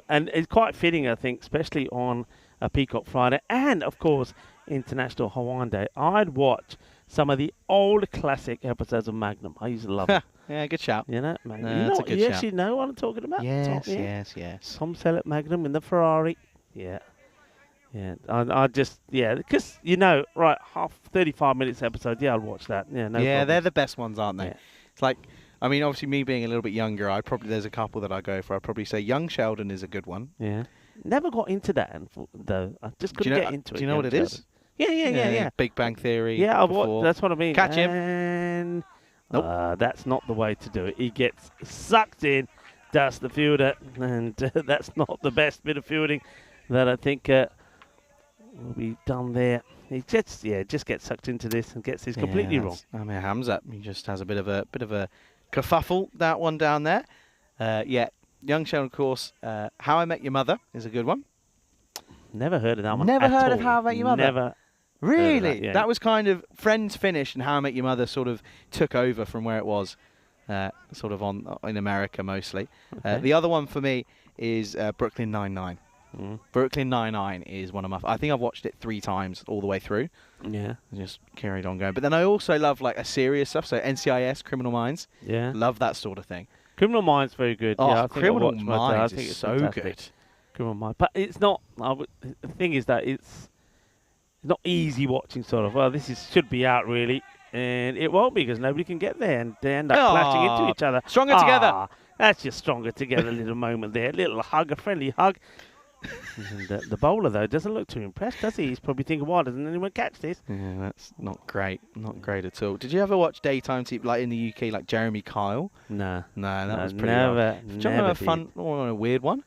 it's quite fitting, I think, especially on a Peacock Friday, and of course International Hawaiian Day. I'd watch some of the old classic episodes of Magnum. I used to love them. Yeah, good shout. You know, Magnum. That's a good shout. Actually know what I'm talking about? Yes, Tom, yeah. yes. Tom Selleck Magnum in the Ferrari. Yeah. I just, because, right, 35 minutes episode, I'll watch that. Yeah, no problem. They're the best ones, aren't they? Yeah. It's like, I mean, obviously me being a little bit younger, there's a couple that I go for. I'd probably say Young Sheldon is a good one. Yeah. Never got into that, though. I just couldn't get into it. Do you know what it is? Yeah. Big Bang Theory. Yeah, that's what I mean. Catch him. And Nope. That's not the way to do it. He gets sucked in, that's the fielder, and that's not the best bit of fielding that I think will be done there. He just gets sucked into this and gets this completely wrong. I mean, Hamza, he just has a bit of a kerfuffle, that one down there. Young Sheldon, of course. How I Met Your Mother is a good one. Never heard of that one. Never heard all. of How I Met Your Mother? Never. Really? Yeah. That was kind of Friends finished, and How I Met Your Mother sort of took over from where it was, sort of in America mostly. Okay. The other one for me is Brooklyn Nine-Nine. Brooklyn Nine-Nine is one of my... I think I've watched it 3 times all the way through. Yeah. And just carried on going. But then I also love like a serious stuff. So NCIS, Criminal Minds. Yeah. Love that sort of thing. Criminal Minds very good. Oh, yeah, I think Criminal I watched most of it. I Minds think is it's so fantastic. good. Criminal Minds, but it's not. The thing is that it's not easy watching. Sort of. Well, should be out really, and it won't be because nobody can get there, and they end up clashing into each other. Stronger together. That's your stronger together little moment there. Little hug, a friendly hug. And the bowler though doesn't look too impressed, does he? He's probably thinking, "Why doesn't anyone catch this?" Yeah, that's not great. Not great at all. Did you ever watch daytime TV like in the UK, like Jeremy Kyle? No. No, that was pretty never. Do you remember a fun or a weird one?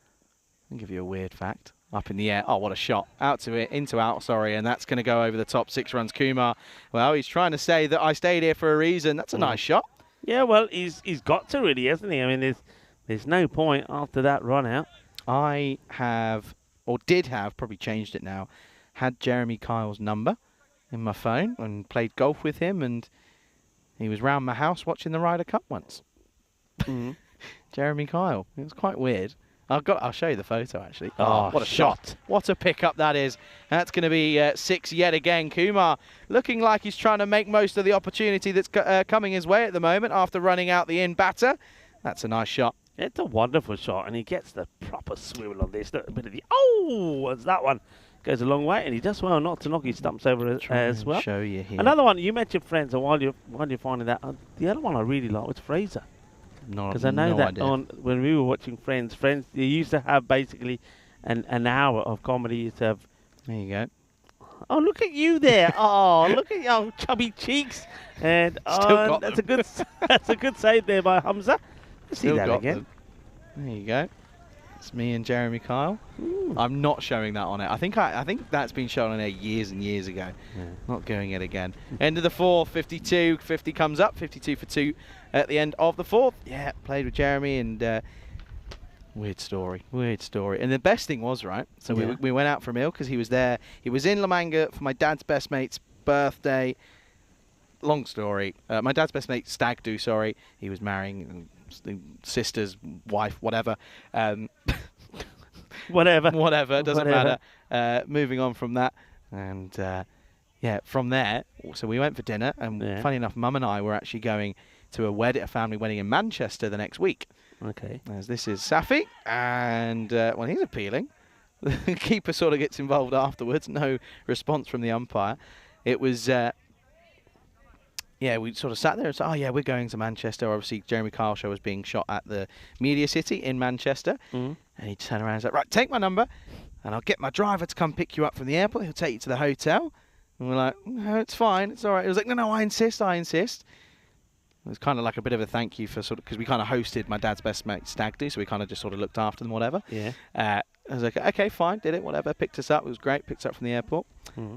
I'll give you a weird fact. Up in the air. Oh, what a shot. Out to it, into out, sorry. And that's going to go over the top. 6 runs, Kumar. Well, he's trying to say that I stayed here for a reason. That's a nice shot. Yeah, well, he's got to really, hasn't he? I mean, there's no point after that run out. I have, or did have, probably changed it now, had Jeremy Kyle's number in my phone and played golf with him, and he was round my house watching the Ryder Cup once. Jeremy Kyle. It was quite weird. I'll show you the photo, actually. Oh, what a shot. What a pickup that is. That's going to be 6 yet again. Kumar looking like he's trying to make most of the opportunity that's coming his way at the moment after running out the in batter. That's a nice shot. It's a wonderful shot, and he gets the proper swivel on this. Look, a bit of the what's that one? Goes a long way, and he does well not to knock his stumps over as well. Show you here. Another one you mentioned, Friends, and while you're finding that, the other one I really like was Fraser. Because I know that when we were watching Friends, they used to have basically an hour of comedy. Used to have. There you go. Oh, look at you there! Oh, look at your chubby cheeks, and that's a good save there by Hamza. Let's see that again. There you go. It's me and Jeremy Kyle. I'm not showing that on it. I think that's been shown on air years and years ago. Yeah. Not doing it again. End of the 4th, 52. 50 comes up. 52 for 2 at the end of the 4th. Yeah, played with Jeremy and weird story. And the best thing was, right, so we went out for a meal because he was there. He was in La Manga for my dad's best mate's birthday. Long story. My dad's best mate's stag do, sorry. He was marrying sister's wife, whatever. Whatever, doesn't matter. Moving on from that, and from there, so we went for dinner, and funny enough, Mum and I were actually going to a family wedding in Manchester the next week. Okay. As this is Safi, and he's appealing. The keeper sort of gets involved afterwards. No response from the umpire. It was. We sort of sat there and said, we're going to Manchester. Obviously, Jeremy Kyle show was being shot at the Media City in Manchester. And he turned around and said, right, take my number and I'll get my driver to come pick you up from the airport. He'll take you to the hotel. And we're like, no, it's fine. It's all right. He was like, no, I insist. It was kind of like a bit of a thank you for because we kind of hosted my dad's best mate stag do, so we kind of just sort of looked after them, whatever. Yeah. I was like, okay, fine, did it, whatever. Picked us up. It was great. Picked us up from the airport.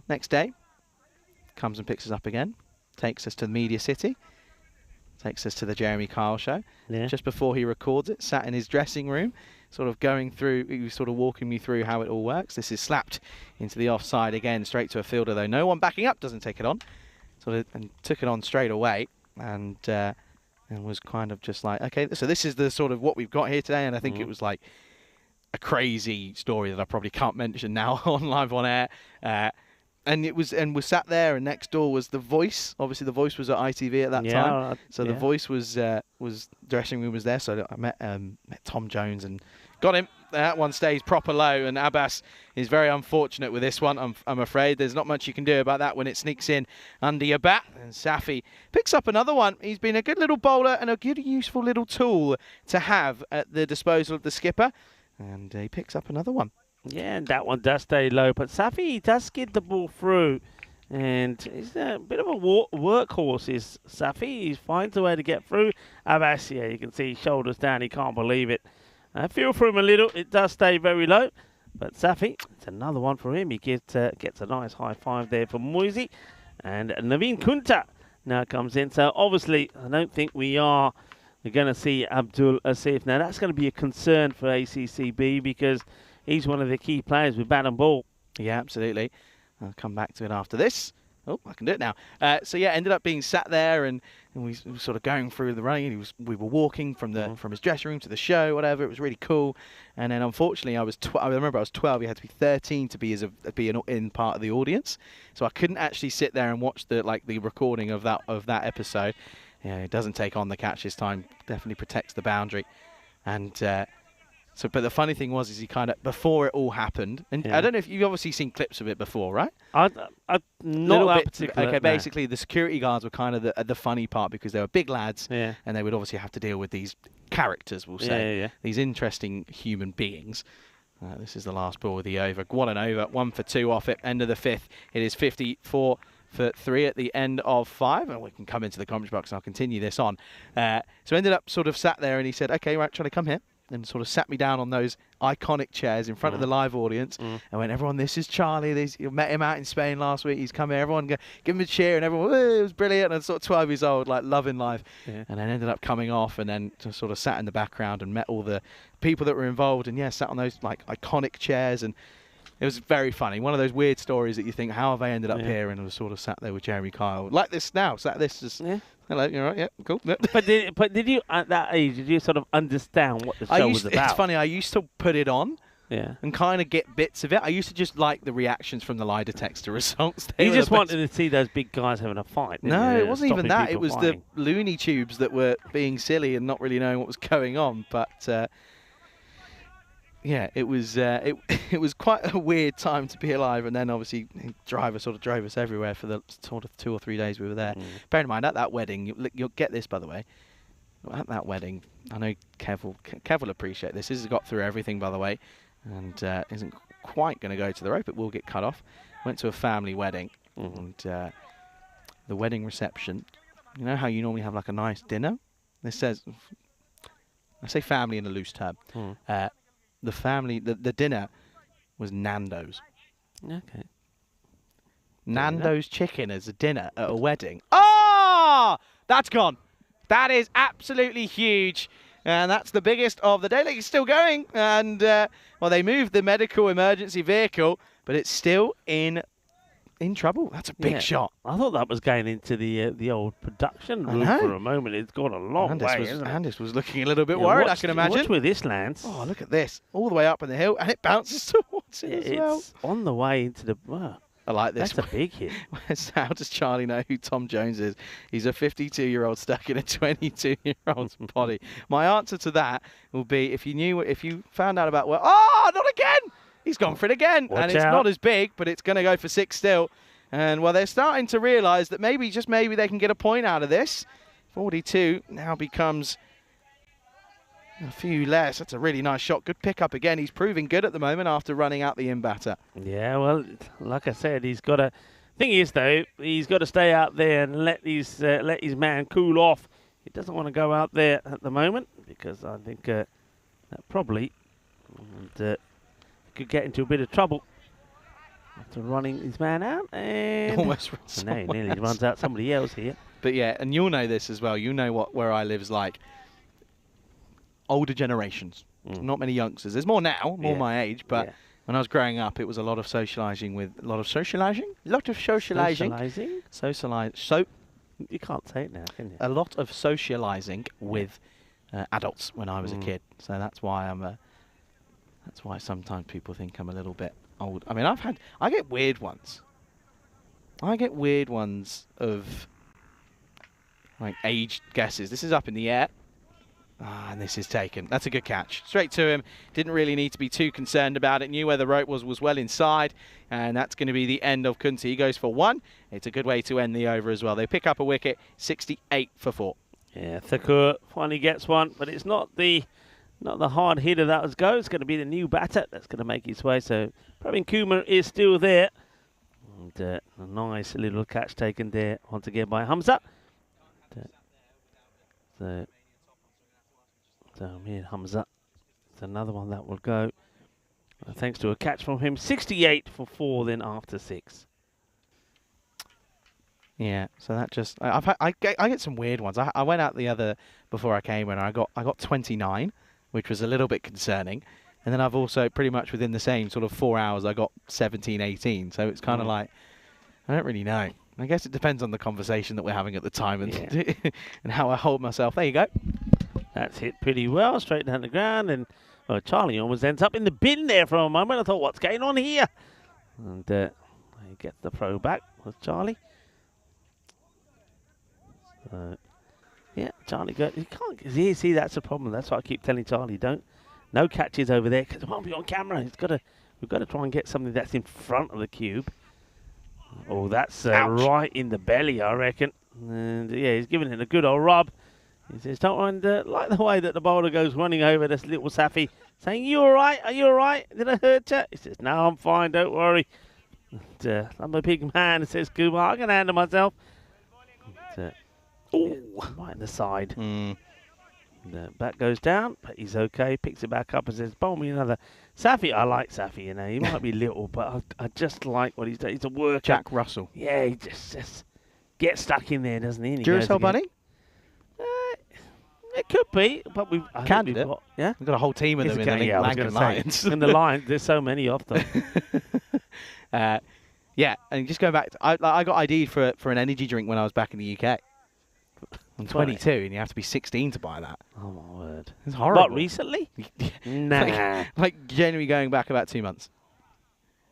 Next day, comes and picks us up again. Takes us to the Media City, takes us to the Jeremy Kyle show. Yeah. Just before he records it, sat in his dressing room, sort of going through, he was sort of walking me through how it all works. This is slapped into the offside again, straight to a fielder, though no one backing up doesn't take it on. And took it on straight away, and was kind of just like, okay, so this is the sort of what we've got here today, and I think it was like a crazy story that I probably can't mention now on live on air. And we sat there, and next door was The Voice. Obviously, The Voice was at ITV at that time. So The Voice was dressing room was there. So I met Tom Jones and got him. That one stays proper low, and Abbas is very unfortunate with this one. I'm afraid there's not much you can do about that when it sneaks in under your bat. And Safi picks up another one. He's been a good little bowler and a good, useful little tool to have at the disposal of the skipper. And he picks up another one. Yeah, and that one does stay low, but Safi does skid the ball through, and he's a bit of a workhorse, is Safi. He finds a way to get through. Abbas, you can see his shoulders down, he can't believe it. I feel for him a little, it does stay very low, but Safi, it's another one for him. He gets a nice high five there for Moisey, and Naveen Kunta now comes in. So obviously, I don't think we're going to see Abdul Asif. Now, that's going to be a concern for ACCB because he's one of the key players with bat and ball. Yeah, absolutely. I'll come back to it after this. Oh, I can do it now. So yeah, ended up being sat there, and we were sort of going through the running. And we were walking from his dressing room to the show, whatever. It was really cool. And then unfortunately, I remember I was 12. You had to be 13 to be in part of the audience. So I couldn't actually sit there and watch the recording of that episode. Yeah, it doesn't take on the catch this time. Definitely protects the boundary. And but the funny thing was, he kind of, before it all happened, and I don't know if you've obviously seen clips of it before, right? Not that particular. Okay, basically the security guards were kind of the funny part, because they were big lads, and they would obviously have to deal with these characters, we'll say, these interesting human beings. This is the last ball of the over. What an over, 1 for 2 off it, end of the 5th. It is 54 for 3 at the end of 5, and we can come into the commentary box and I'll continue this on. So ended up sort of sat there, and he said, okay, right, try to come here. And sort of sat me down on those iconic chairs in front of the live audience. And went, everyone, this is Charlie. You met him out in Spain last week. He's come here. Everyone, give him a cheer. And everyone, it was brilliant. And I was sort of 12 years old, like loving life. And then ended up coming off, and then just sort of sat in the background and met all the people that were involved. And sat on those like iconic chairs. And it was very funny. One of those weird stories that you think, how have they ended up here? And I was sort of sat there with Jeremy Kyle. Like this now. Sat this just... Hello, you're right. Yeah, cool. But did you at that age? Did you sort of understand what the show was about? It's funny. I used to put it on, and kind of get bits of it. I used to just like the reactions from the lie detector results. You just wanted to see those big guys having a fight. No, it wasn't even that. It was fighting. the Looney Tubes that were being silly and not really knowing what was going on. But it was it was quite a weird time to be alive. And then obviously the driver sort of drove us everywhere for the sort of 2 or 3 days we were there. Bear in mind, at that wedding, you'll get this, by the way. At that wedding, I know Kev will appreciate this. This has got through everything, by the way, and isn't quite going to go to the rope. It will get cut off. Went to a family wedding, and the wedding reception. You know how you normally have like a nice dinner? This says, I say family in a loose term. The dinner was Nando's. Okay. Nando's chicken as a dinner at a wedding. Oh, that's gone. That is absolutely huge. And that's the biggest of the day. It's still going. And, they moved the medical emergency vehicle, but it's still in trouble. That's a big shot. I thought that was going into the old production room for a moment. It's gone a long way. Andis was looking a little bit worried, I can imagine. Watch where this lands. Oh, look at this. All the way up in the hill, and it bounces towards it as well. It's on the way into the... I like this. That's a big hit. How does Charlie know who Tom Jones is? He's a 52-year-old stuck in a 22-year-old's body. My answer to that will be, if you found out about... Oh, not again! He's gone for it again, and it's not as big, but it's going to go for 6 still. And, they're starting to realise that maybe they can get a point out of this. 42 now becomes a few less. That's a really nice shot. Good pick-up again. He's proving good at the moment after running out the in-batter. Yeah, well, like I said, he's got to... Thing is, though, he's got to stay out there and let his man cool off. He doesn't want to go out there at the moment, because I think that probably... could get into a bit of trouble after running his man out, and almost nearly runs out somebody else here. But yeah, and you'll know this as well. You know where I live is like. Older generations, not many youngsters. There's more now, more my age. But when I was growing up, it was a lot of socialising with You can't say it now, can you? A lot of socialising with adults when I was a kid. So that's why That's why sometimes people think I'm a little bit old. I mean, I get weird ones. I get weird ones of like age guesses. This is up in the air. And this is taken. That's a good catch. Straight to him. Didn't really need to be too concerned about it. Knew where the rope was well inside. And that's going to be the end of Kunti. He goes for 1. It's a good way to end the over as well. They pick up a wicket. 68 for 4. Yeah, Thakur finally gets one, but it's not the hard hitter that was go. It's going to be the new batter that's going to make his way. So Pravin Kumar is still there. And a nice little catch taken there once again by Hamza. So Amir Hamza. It's another one that will go. Thanks to a catch from him. 68 for 4 then after 6. Yeah, so that just I get some weird ones. I went out before I came and I got 29, which was a little bit concerning. And then I've also pretty much within the same sort of 4 hours I got 17, 18. So it's kind of like I don't really know. I guess it depends on the conversation that we're having at the time and, Yeah. and how I hold myself. There you go. That's hit pretty well, straight down the ground, and Charlie almost ends up in the bin there for a moment. I thought, what's going on here? And he gets the throw back with Charlie. Yeah, Charlie got. You can't. See, that's the problem. That's what I keep telling Charlie. No catches over there because it won't be on camera. We've got to try and get something that's in front of the cube. Oh, that's right in the belly, I reckon. And yeah, he's giving it a good old rub. He says, don't mind, like the way that the bowler goes running over this little Safi, saying, you all right? Are you all right? Did I hurt you? He says, no, I'm fine, don't worry. And, I'm a big man, says Kuba, I can handle myself. And, right in the side. Mm. And, bat goes down, but he's okay. Picks it back up and says, bowl me another. Safi, I like Safi, you know. He might be little, but I just like what he's doing. He's a worker. Jack Russell. Yeah, he just gets stuck in there, doesn't he? Duracell Bunny? It could be, but I think we've got, yeah? We've got a whole team of them in the Lankan Lions. In the Lions, there's so many of them. Yeah, and just going back, I got ID'd for an energy drink when I was back in the UK. I'm 22, and you have to be 16 to buy that. Oh, my word. It's horrible. What, recently? Nah. Like genuinely going back about 2 months.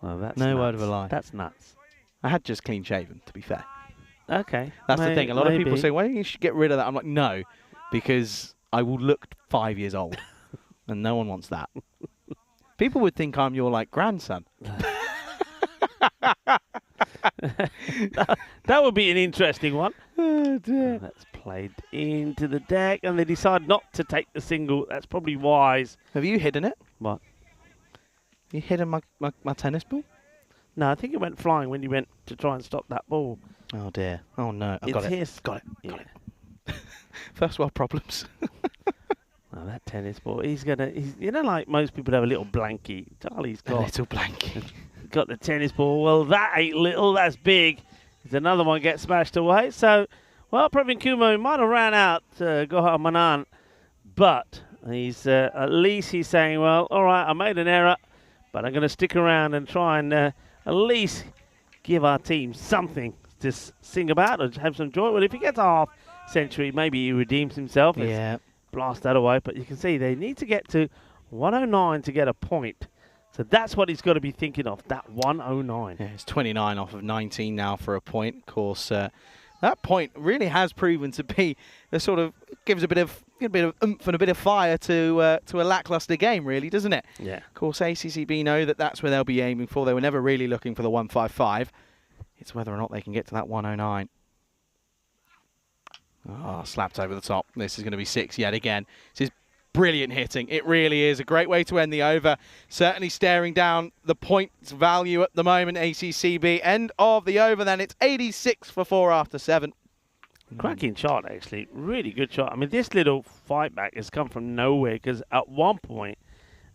Well, that's No nuts. word of a lie. That's nuts. I had just clean shaven, to be fair. Okay. That's the thing. A lot of people maybe. say, well, you should get rid of that. I'm like, no, because I will look 5 years old, and no one wants that. People would think I'm your, like, grandson. That would be an interesting one. Oh, dear. That's played into the deck, and they decide not to take the single. That's probably wise. Have you hidden it? What? You hidden my tennis ball? No, I think it went flying when you went to try and stop that ball. Oh, dear. Oh, no. I've got it. His. Got it. Yeah. Got it. First world problems. Oh, that tennis ball. He's you know, like most people have a little blankie. Charlie's A got little blankie. got the tennis ball. Well, that ain't little. That's big. There's another one gets smashed away. So, well, Pravin Kumar might have ran out Gohar Manan, but he's at least he's saying, well, all right, I made an error, but I'm going to stick around and try and at least give our team something to sing about or have some joy. Well, if he gets a half century, maybe he redeems himself. Yeah. Blast that away. But you can see they need to get to 109 to get a point. So that's what he's got to be thinking of, that 109. Yeah, it's 29 off of 19 now for a point. Of course, that point really has proven to be the sort of gives a bit of oomph and a bit of fire to a lackluster game, really, doesn't it? Yeah. Of course, ACCB know that that's where they'll be aiming for. They were never really looking for the 155. It's whether or not they can get to that 109. Oh, slapped over the top. This is going to be 6 yet again. This is brilliant hitting. It really is a great way to end the over. Certainly staring down the points value at the moment, ACCB. End of the over then. It's 86 for 4 after 7. Cracking shot, actually. Really good shot. I mean, this little fight back has come from nowhere because at one point,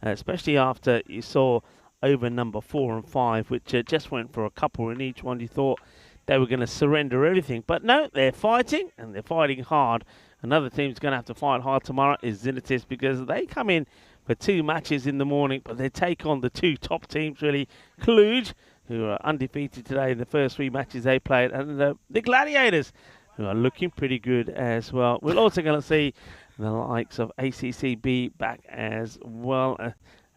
especially after you saw over number 4 and 5, which just went for a couple in each one, you thought they were going to surrender everything. But no, they're fighting, and they're fighting hard. Another team's going to have to fight hard tomorrow is Xenitis because they come in for 2 matches in the morning, but they take on the 2 top teams, really. Cluj, who are undefeated today in the first 3 matches they played, and the Gladiators, who are looking pretty good as well. We're also going to see the likes of ACCB back as well.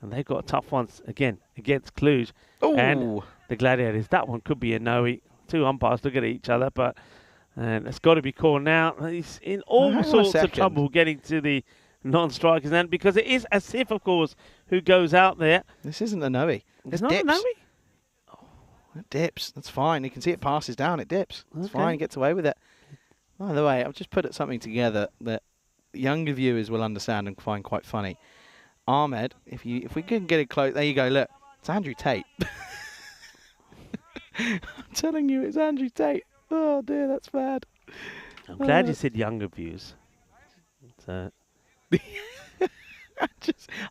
And they've got tough ones, again, against Cluj. And the Gladiators. That one could be a no-e. 2 umpires look at each other, but it's got to be called now. He's in all sorts of trouble getting to the non-strikers then, because it is as if, of course, who goes out there. This isn't a no-e. It's not a no-e? It dips. That's fine. You can see it passes down. It dips. It's fine. It gets away with it. By the way, I've just put something together that younger viewers will understand and find quite funny. Ahmed, if we can get it close, there you go. Look, it's Andrew Tate. I'm telling you, it's Andrew Tate. Oh dear, that's bad. I'm glad you said younger viewers. So.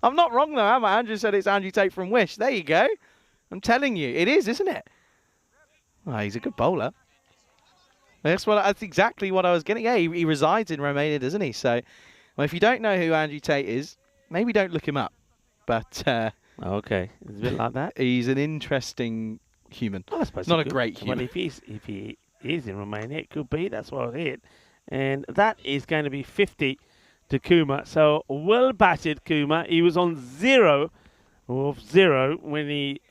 I'm not wrong though, am I? Andrew said it's Andrew Tate from Wish. There you go. I'm telling you, it is, isn't it? Oh, he's a good bowler. That's exactly what I was getting. Yeah, he resides in Romania, doesn't he? So, well, if you don't know who Andrew Tate is, maybe don't look him up. But okay, it's a bit like that. He's an interesting human. I suppose not a great human. Well, if is in Romania. It could be. That's what I hit. And that is going to be 50 to Kuma. So well batted, Kuma. He was on 0 when he,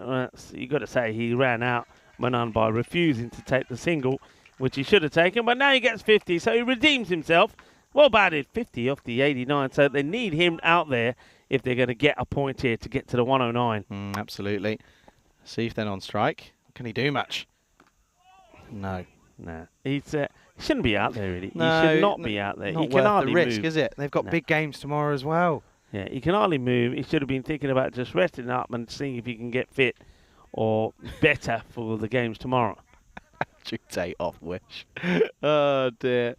you got to say, he ran out Manan by refusing to take the single, which he should have taken. But now he gets 50, so he redeems himself. Well batted, 50 off the 89. So they need him out there if they're going to get a point here to get to the 109. Absolutely. See if they're on strike. Can he do much? No. No. He shouldn't be out there, really. No, he should not be out there. Not He can worth hardly the risk, move. is it? They've got big games tomorrow as well. Yeah, he can hardly move. He should have been thinking about just resting up and seeing if he can get fit or better for the games tomorrow. Take off wish. Oh dear.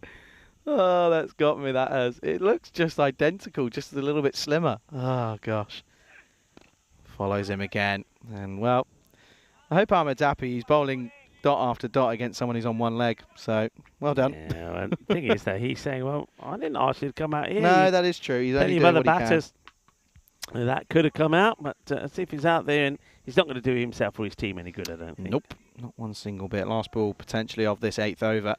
Oh, that's got me. That has. It looks just identical, just a little bit slimmer. Oh gosh. Follows him again, and well, I hope Ahmed's happy. He's bowling dot after dot against someone who's on one leg. So well done. Yeah, well, the thing is that he's saying, "Well, I didn't ask you to come out here." No, that is true. He's only Plenty of doing other what he can. batters that could have come out, but see if he's out there, and he's not going to do himself or his team any good. I don't think. Nope, not one single bit. Last ball potentially of this 8th over.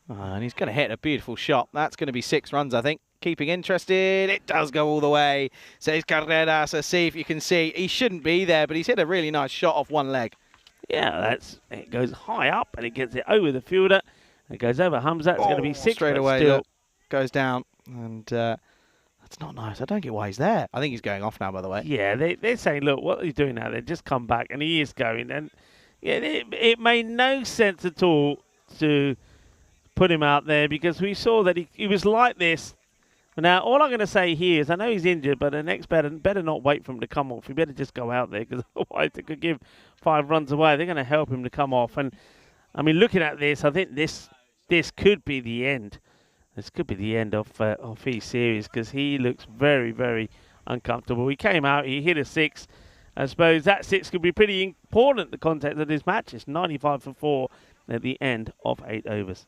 And he's going to hit a beautiful shot. That's going to be 6 runs, I think. Keeping interested. It does go all the way. Says Carreras. So see if you can see. He shouldn't be there, but he's hit a really nice shot off one leg. Yeah, it goes high up, and it gets it over the fielder. It goes over Hamza. It's going to be 6 straight but away. Still. Look, goes down, and that's not nice. I don't get why he's there. I think he's going off now, by the way. Yeah, they're saying, look, what are you doing now? They just come back, and he is going. And yeah, it made no sense at all to put him out there because we saw that he was like this. Now, all I'm going to say here is I know he's injured, but the next better not wait for him to come off. He better just go out there because otherwise they could give 5 runs away. They're going to help him to come off. And, I mean, looking at this, I think this could be the end. This could be the end of his series because he looks very, very uncomfortable. He came out, he hit a 6. I suppose that 6 could be pretty important, the context of this match. It's 95 for 4 at the end of 8 overs.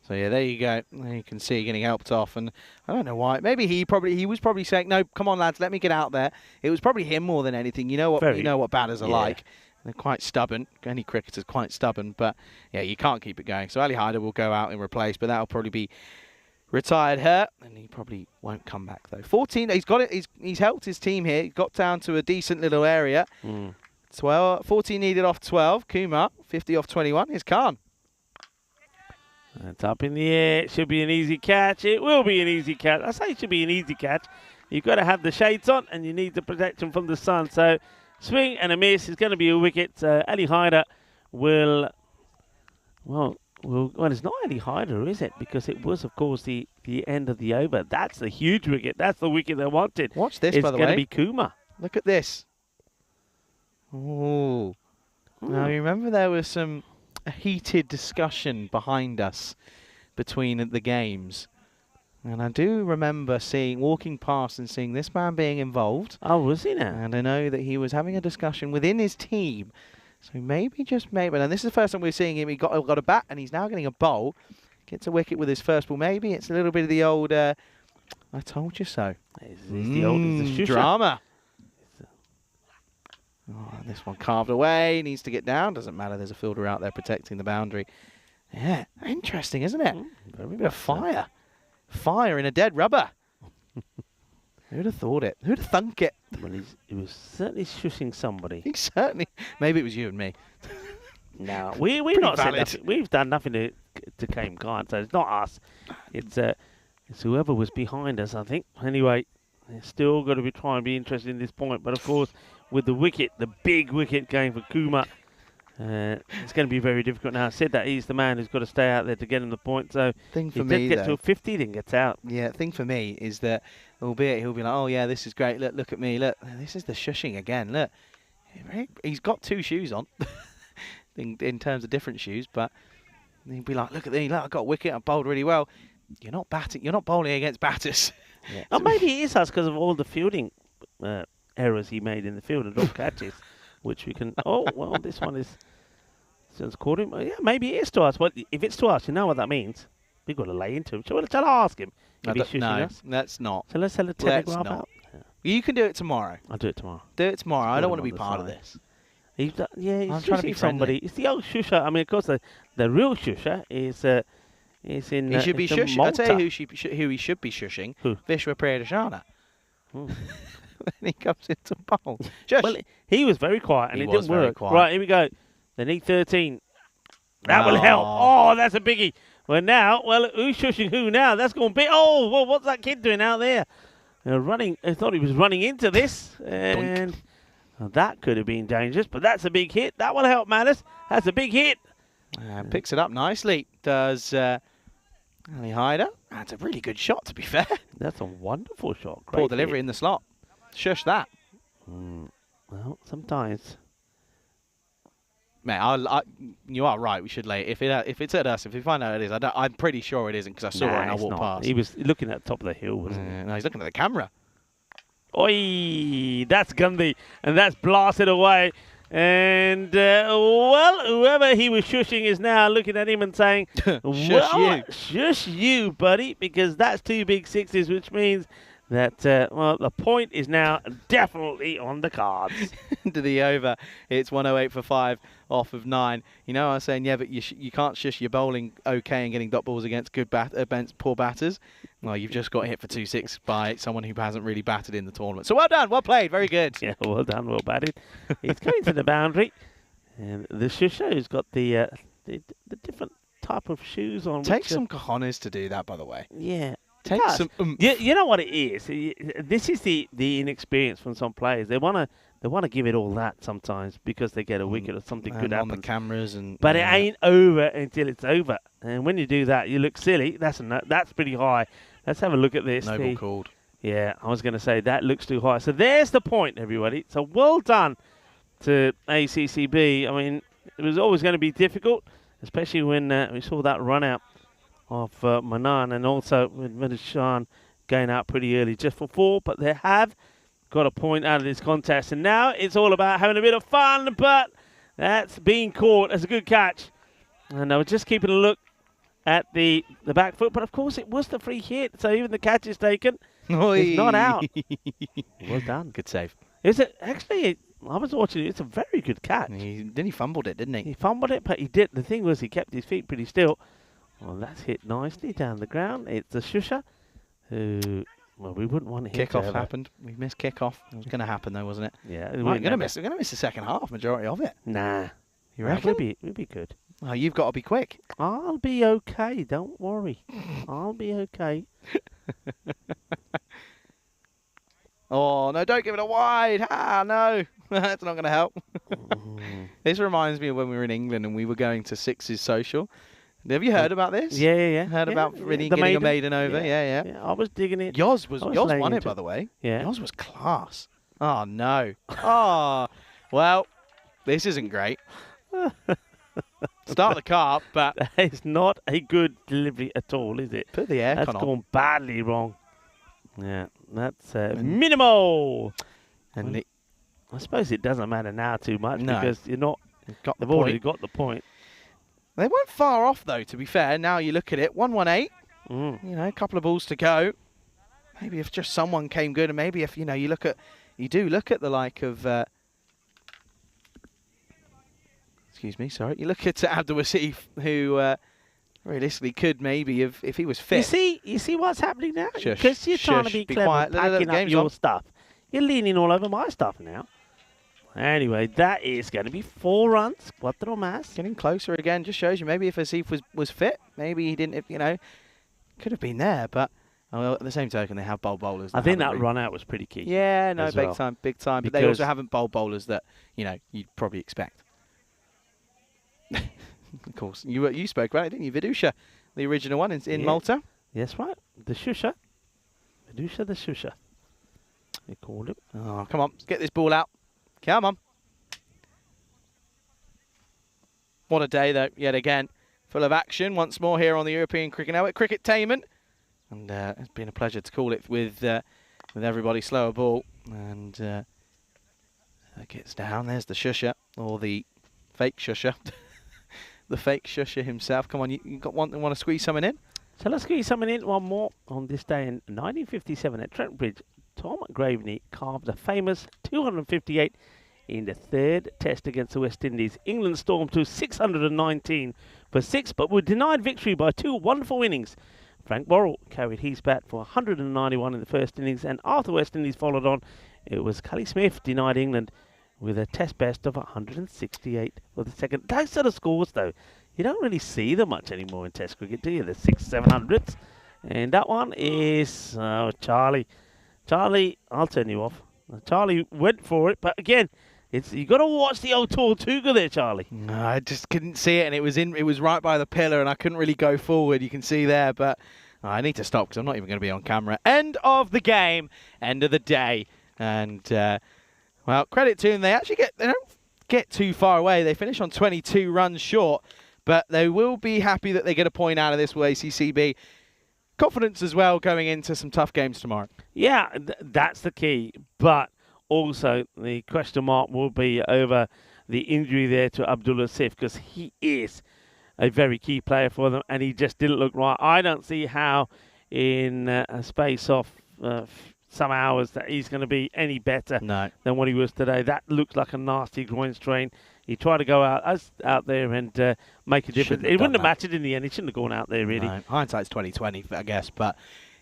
So yeah, there you go. There you can see getting helped off, and I don't know why. Maybe he was probably saying, "No, come on, lads, let me get out there." It was probably him more than anything. You know what batters are like. They're quite stubborn. Any cricketer's quite stubborn, but yeah, you can't keep it going. So Ali Haider will go out in replace, but that'll probably be retired hurt, and he probably won't come back though. 14. He's got it. He's helped his team here. He got down to a decent little area. 14 needed off 12. Kumar 50 off 21. Here's Khan. It's up in the air. It should be an easy catch. It will be an easy catch. I say it should be an eeasy catch. You've got to have the shades on, and you need the protection from the sun. So, swing and a miss is going to be a wicket. Ali Haider will. Well, it's not Ali Haider, is it? Because it was, of course, the end of the over. That's the huge wicket. That's the wicket they wanted. Watch this, by the way. It's going to be Kumar. Look at this. Oh. Now, remember there was some heated discussion behind us between the games. And I do remember walking past and seeing this man being involved. Oh, was he now? And I know that he was having a discussion within his team. So maybe, just maybe, and this is the first time we're seeing him. He got a bat, and he's now getting a bowl. Gets a wicket with his first ball. Maybe it's a little bit of the old, I told you so. It's the old shusha. Drama. Oh, this one carved away. Needs to get down. Doesn't matter. There's a fielder out there protecting the boundary. Yeah, interesting, isn't it? Very bit of fire. Fire in a dead rubber. Who'd have thought it? Who'd have thunk it? Well, he was certainly shushing somebody. He certainly. Maybe it was you and me. No, we've not said nothing. We've done nothing to Kane Khan, so it's not us. It's whoever was behind us, I think. Anyway, they're still got to try and be interested in this point. But of course, with the wicket, the big wicket going for Kumar, it's going to be very difficult. Now, I said that he's the man who's got to stay out there to get him the point. So Thing for if me, he gets to though, a 50, then gets out. Yeah, thing for me is that, albeit he'll be like, oh yeah, this is great. Look at me. Look, this is the shushing again. Look, he's got 2 shoes on, in terms of different shoes. But he'll be like, look at me. Look, I got a wicket. I bowled really well. You're not batting. You're not bowling against batters. Yeah. Oh, maybe it is us because of all the fielding errors he made in the field and drop catches, which we can. Oh well, this one is. Since caught him. Yeah, maybe it is to us. Well, if it's to us, you know what that means. We've got to lay into him. Shall I ask him if he's shushing us? Let's not. So let's sell a telegraph out. Yeah. You can do it tomorrow. I'll do it tomorrow. Do it tomorrow. I don't want to be part of this. He's yeah, he's I'm trying to be shushing somebody. It's the old shusher. I mean, of course, the real shusher is in. He should be is in shushing. I'll tell Malta. you who he should be shushing. Who? Vishwa Priyadashana. Hmm. When he comes into bowl. Shush. Well, he was very quiet and He it was didn't very work. quiet. Right, here we go. They need 13. That will help. Oh. Oh, that's a biggie. Well, now, who's shushing who now? That's going big. Oh, well, what's that kid doing out there? Running. I thought he was running into this. And that could have been dangerous, but that's a big hit. That will help Mattis. That's a big hit. Picks it up nicely. Does Ali Hyder. That's a really good shot, to be fair. That's a wonderful shot. Great Poor delivery hit. in the slot. Shush that. Well, sometimes. Mate, you are right. We should lay it. If it's at us, if we find out it is, I'm pretty sure it isn't because I saw it and I it's walked not. past. He was looking at the top of the hill, wasn't he? No, he's looking at the camera. Oi, that's Gandhi, and that's blasted away. And, well, whoever he was shushing is now looking at him and saying, shush you, buddy, because that's 2 big sixes, which means that, well, the point is now definitely on the cards. To the over. It's 108 for 5 off of 9. You know, I was saying, yeah, but you can't shush your bowling okay and getting dot balls against against poor batters. Well, you've just got hit for 2-6 by someone who hasn't really batted in the tournament. So well done, well played, very good. Yeah, well done, well batted. It's going to the boundary. And the shusho's got the different type of shoes on. Take some cojones to do that, by the way. Yeah. Take some oomph. You know what it is? This is the inexperience from some players. They want to give it all that sometimes because they get a wicket or something good on the happens. cameras and. But it ain't over until it's over. And when you do that, you look silly. That's pretty high. Let's have a look at this. Noble called. Yeah, I was going to say that looks too high. So there's the point, everybody. So well done to ACCB. I mean, it was always going to be difficult, especially when we saw that run out of Manan, and also with Medishan going out pretty early just for 4, but they have got a point out of this contest, and now it's all about having a bit of fun, but that's being caught as a good catch. And I was just keeping a look at the back foot, but of course it was the free hit, so even the catch is taken. It's not out. Well done. Good save. Is it actually? I was watching it. It's a very good catch. He fumbled it, didn't he? He fumbled it, but he did. The thing was, he kept his feet pretty still. Well, that's hit nicely down the ground. It's the shusher who, well, we wouldn't want him to Kick-off happened. We missed kick-off. It was going to happen, though, wasn't it? Yeah. We're going to miss the second half, majority of it. Nah. You reckon? We'll be good. Oh, you've got to be quick. I'll be okay. Don't worry. I'll be okay. Oh, no, don't give it a wide. Ah, no. That's not going to help. This reminds me of when we were in England and we were going to Six's social. Have you heard about this? Yeah. Heard about the getting a maiden over? Yeah. I was digging it. Yoz laying won it, into by the way. Yeah. Yoz was class. Oh, no. Oh, well, this isn't great. Start the car, but... That is not a good delivery at all, is it? Put the aircon on. That's gone badly wrong. Yeah, that's minimal. And I suppose it doesn't matter now too much No. because you're not. they've Already got the point. They weren't far off, though, to be fair. Now you look at it, 118. You know, a couple of balls to go. Maybe if just someone came good, and maybe if, you know, you do look at the like of... excuse me, sorry. You look at Abdul Wasif, who realistically could maybe, if he was fit... You see what's happening now? Shush, Because you're trying to shush, be be clever, quiet. Let the packing up game's your on. stuff. You're leaning all over my stuff now. Anyway, that is going to be 4 runs. Cuatro más. Getting closer again just shows you maybe if Asif was fit, maybe he didn't, you know, could have been there. But well, at the same token, they have bowl bowlers. I think that run out was pretty key. Yeah, no, as big well. time, big time. But they also haven't bowl bowlers that, you know, you'd probably expect. Of course, you spoke about it, didn't you? Vidusha, the original one in Malta. Yes, right. The shusher. Vidusha the shusher. They called him. Oh, come on, let's get this ball out. Come on. What a day, though, yet again. Full of action once more here on the European Cricket Network. Cricketainment. And it's been a pleasure to call it with everybody. Slower ball. And that gets down. There's the shusher, or the fake shusher. The fake shusher himself. Come on, you want to squeeze something in? So let's squeeze something in. One more. On this day in 1957 at Trent Bridge, Tom Graveney carved a famous 258 in the third test against the West Indies. England stormed to 619 for 6, but were denied victory by 2 wonderful innings. Frank Worrell carried his bat for 191 in the first innings, and after West Indies followed on, it was Cully Smith denied England with a test best of 168 for the second. Those sort of scores, though, you don't really see them much anymore in Test cricket, do you? The 600-700s. And that one is Charlie. Charlie, I'll turn you off. Charlie went for it, but again, you've got to watch the old Tortuga there, Charlie. No, I just couldn't see it, and it was right by the pillar, and I couldn't really go forward. You can see there, but I need to stop because I'm not even going to be on camera. End of the game, end of the day, and well, credit to them. They actually they don't get too far away. They finish on 22 runs short, but they will be happy that they get a point out of this with ACCB. Confidence as well going into some tough games tomorrow. Yeah, that's the key. But also the question mark will be over the injury there to Abdul Asif, because he is a very key player for them, and he just didn't look right. I don't see how in a space of some hours that he's going to be any better than what he was today. That looks like a nasty groin strain. He tried to go out there and make a difference. It wouldn't have mattered in the end. He shouldn't have gone out there, really. No. Hindsight's 20/20, I guess. But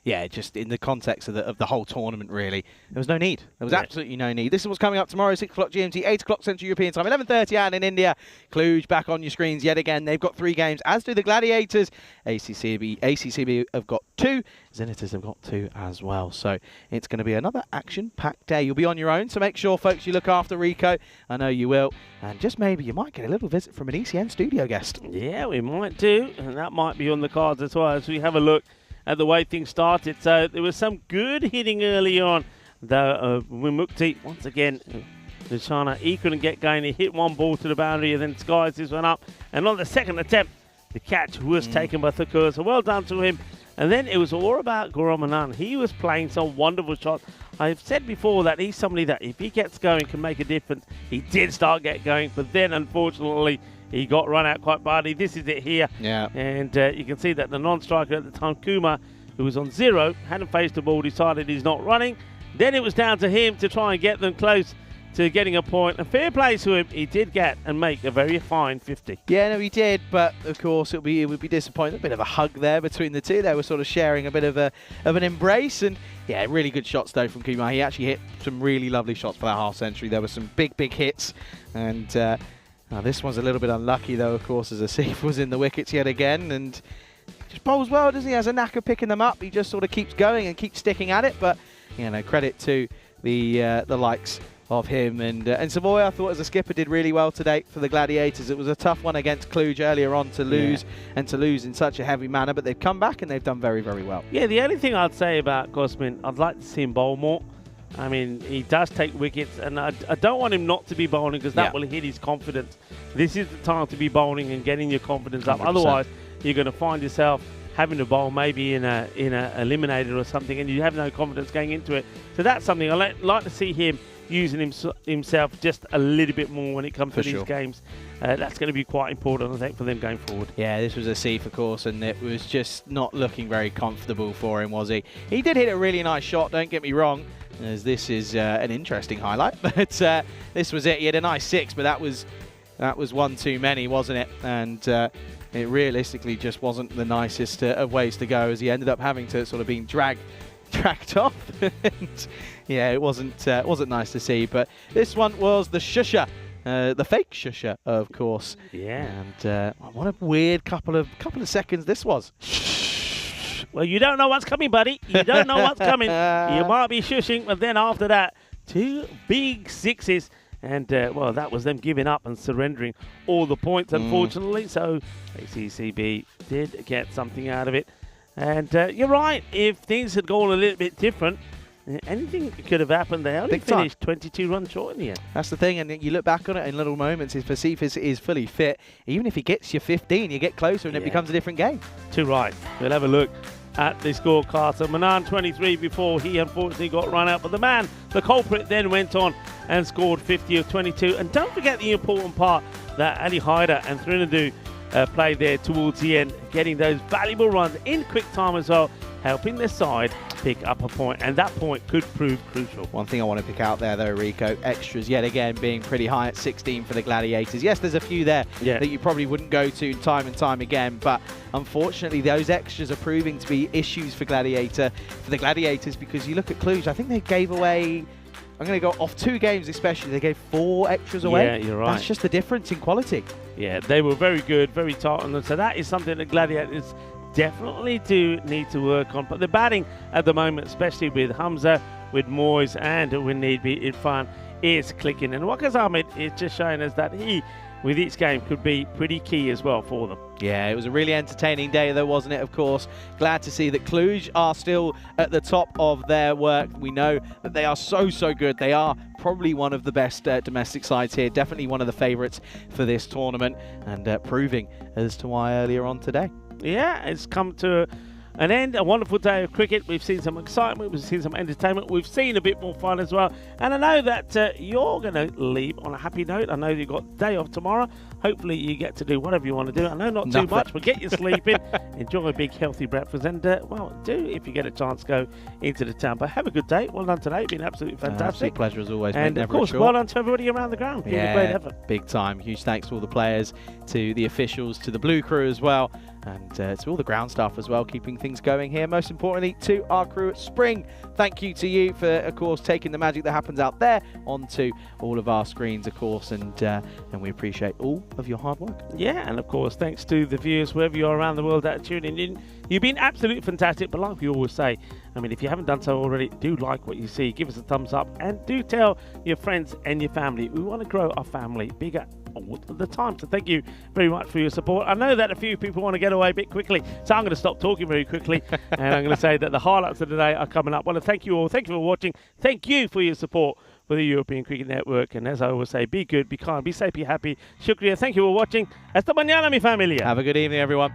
yeah, just in the context of the whole tournament, really, there was no need. There was absolutely no need. This is what's coming up tomorrow: 6 o'clock GMT, 8 o'clock Central European Time, 11:30 and in India. Cluj back on your screens yet again. They've got 3 games, as do the Gladiators. ACCB have got 2. Zenitors have got 2 as well. So it's going to be another action-packed day. You'll be on your own, so make sure, folks, you look after Rico. I know you will. And just maybe you might get a little visit from an ECN studio guest. Yeah, we might do. And that might be on the cards as well as we have a look at the way things started. So there was some good hitting early on, though. Wimukti, once again, Nishana, he couldn't get going. He hit one ball to the boundary and then skies this one up. And on the second attempt, the catch was taken by Thakur. So well done to him. And then it was all about Gauram Anand. He was playing some wonderful shots. I've said before that he's somebody that if he gets going can make a difference. He did start get going, but then unfortunately he got run out quite badly. This is it here. Yeah. And you can see that the non-striker at the time, Kumar, who was on 0, hadn't faced the ball, decided he's not running. Then it was down to him to try and get them close to getting a point. And fair play to him, he did get and make a very fine 50. Yeah, no, he did, but of course it would be disappointing. A bit of a hug there between the two. They were sort of sharing a bit of an embrace, and yeah, really good shots though from Kumar. He actually hit some really lovely shots for that half century. There were some big hits, and this one's a little bit unlucky though, of course, as Asif was in the wickets yet again, and just bowls well, doesn't he? Has a knack of picking them up. He just sort of keeps going and keeps sticking at it, but you know, credit to the likes of him and Savoy. I thought as a skipper did really well today for the Gladiators. It was a tough one against Cluj earlier on to lose and to lose in such a heavy manner, but they've come back and they've done very, very well. Yeah, the only thing I'd say about Gosman, I'd like to see him bowl more. I mean, he does take wickets, and I don't want him not to be bowling because that will hit his confidence. This is the time to be bowling and getting your confidence up. 100%. Otherwise, you're going to find yourself having to bowl maybe in a eliminator or something, and you have no confidence going into it. So that's something I'd like to see him using himself just a little bit more when it comes to these games. That's going to be quite important, I think, for them going forward. Yeah, this was Asif, of course, and it was just not looking very comfortable for him, was he? He did hit a really nice shot, don't get me wrong, as this is an interesting highlight, but this was it. He had a nice 6, but that was one too many, wasn't it? And it realistically just wasn't the nicest of ways to go, as he ended up having to sort of being dragged off. And yeah, it wasn't nice to see. But this one was the shusher, the fake shusher, of course. Yeah. And what a weird couple of seconds this was. Well, you don't know what's coming, buddy. You don't know what's coming. You might be shushing, but then after that, 2 big 6s. And, well, that was them giving up and surrendering all the points, unfortunately. So ACCB did get something out of it. And you're right, if things had gone a little bit different, anything could have happened. They only finished 22 runs short in the end. That's the thing, and you look back on it in little moments. If Asif is fully fit, even if he gets you 15, you get closer and it becomes a different game. Too right. We'll have a look at the scorecard. So Manan 23 before he unfortunately got run out. But the culprit then went on and scored 50 of 22. And don't forget the important part that Ali Haider and Trinidad played there towards the end, getting those valuable runs in quick time as well, helping their side pick up a point, and that point could prove crucial. One thing I want to pick out there, though, Rico, extras yet again being pretty high at 16 for the Gladiators. Yes, there's a few there that you probably wouldn't go to time and time again, but unfortunately those extras are proving to be issues for the Gladiators, because you look at Cluj, I think they gave away, I'm going to go off 2 games especially, they gave 4 extras away. Yeah, you're right. That's just the difference in quality. Yeah, they were very good, very tight on them, so that is something that Gladiators definitely do need to work on. But the batting at the moment, especially with Hamza, with Moyes, and with Needby in front, is clicking. And Waqas Ahmed is just showing us that he, with each game, could be pretty key as well for them. Yeah, it was a really entertaining day though, wasn't it, of course. Glad to see that Cluj are still at the top of their work. We know that they are so good. They are probably one of the best domestic sides here, definitely one of the favourites for this tournament, and proving as to why earlier on today. Yeah, it's come to an end. A wonderful day of cricket. We've seen some excitement, we've seen some entertainment, we've seen a bit more fun as well. And I know that you're going to leave on a happy note. I know you've got day off tomorrow. Hopefully you get to do whatever you want to do. I know not too much, but get your sleep in. Enjoy a big healthy breakfast, and well, do, if you get a chance, go into the town. But have a good day. Well done today. It's been absolutely fantastic. Absolute pleasure as always, and mate. of course, well done to everybody around the ground. Been a great effort. Big time. Huge thanks to all the players, to the officials, to the Blue Crew as well, and to all the ground staff as well, keeping things going here. Most importantly, to our crew at Spring, thank you to you for, of course, taking the magic that happens out there onto all of our screens, of course, and we appreciate all of your hard work. Yeah, and of course, thanks to the viewers wherever you are around the world that are tuning in. You've been absolutely fantastic, but like we always say, I mean, if you haven't done so already, do like what you see, give us a thumbs up, and do tell your friends and your family. We want to grow our family bigger all the time. So thank you very much for your support. I know that a few people want to get away a bit quickly, so I'm going to stop talking very quickly, and I'm going to say that the highlights of the day are coming up. I want to thank you all. Thank you for watching. Thank you for your support for the European Cricket Network. And as I always say, be good, be kind, be safe, be happy. Shukriya. Thank you for watching. Hasta mañana, mi familia. Have a good evening, everyone.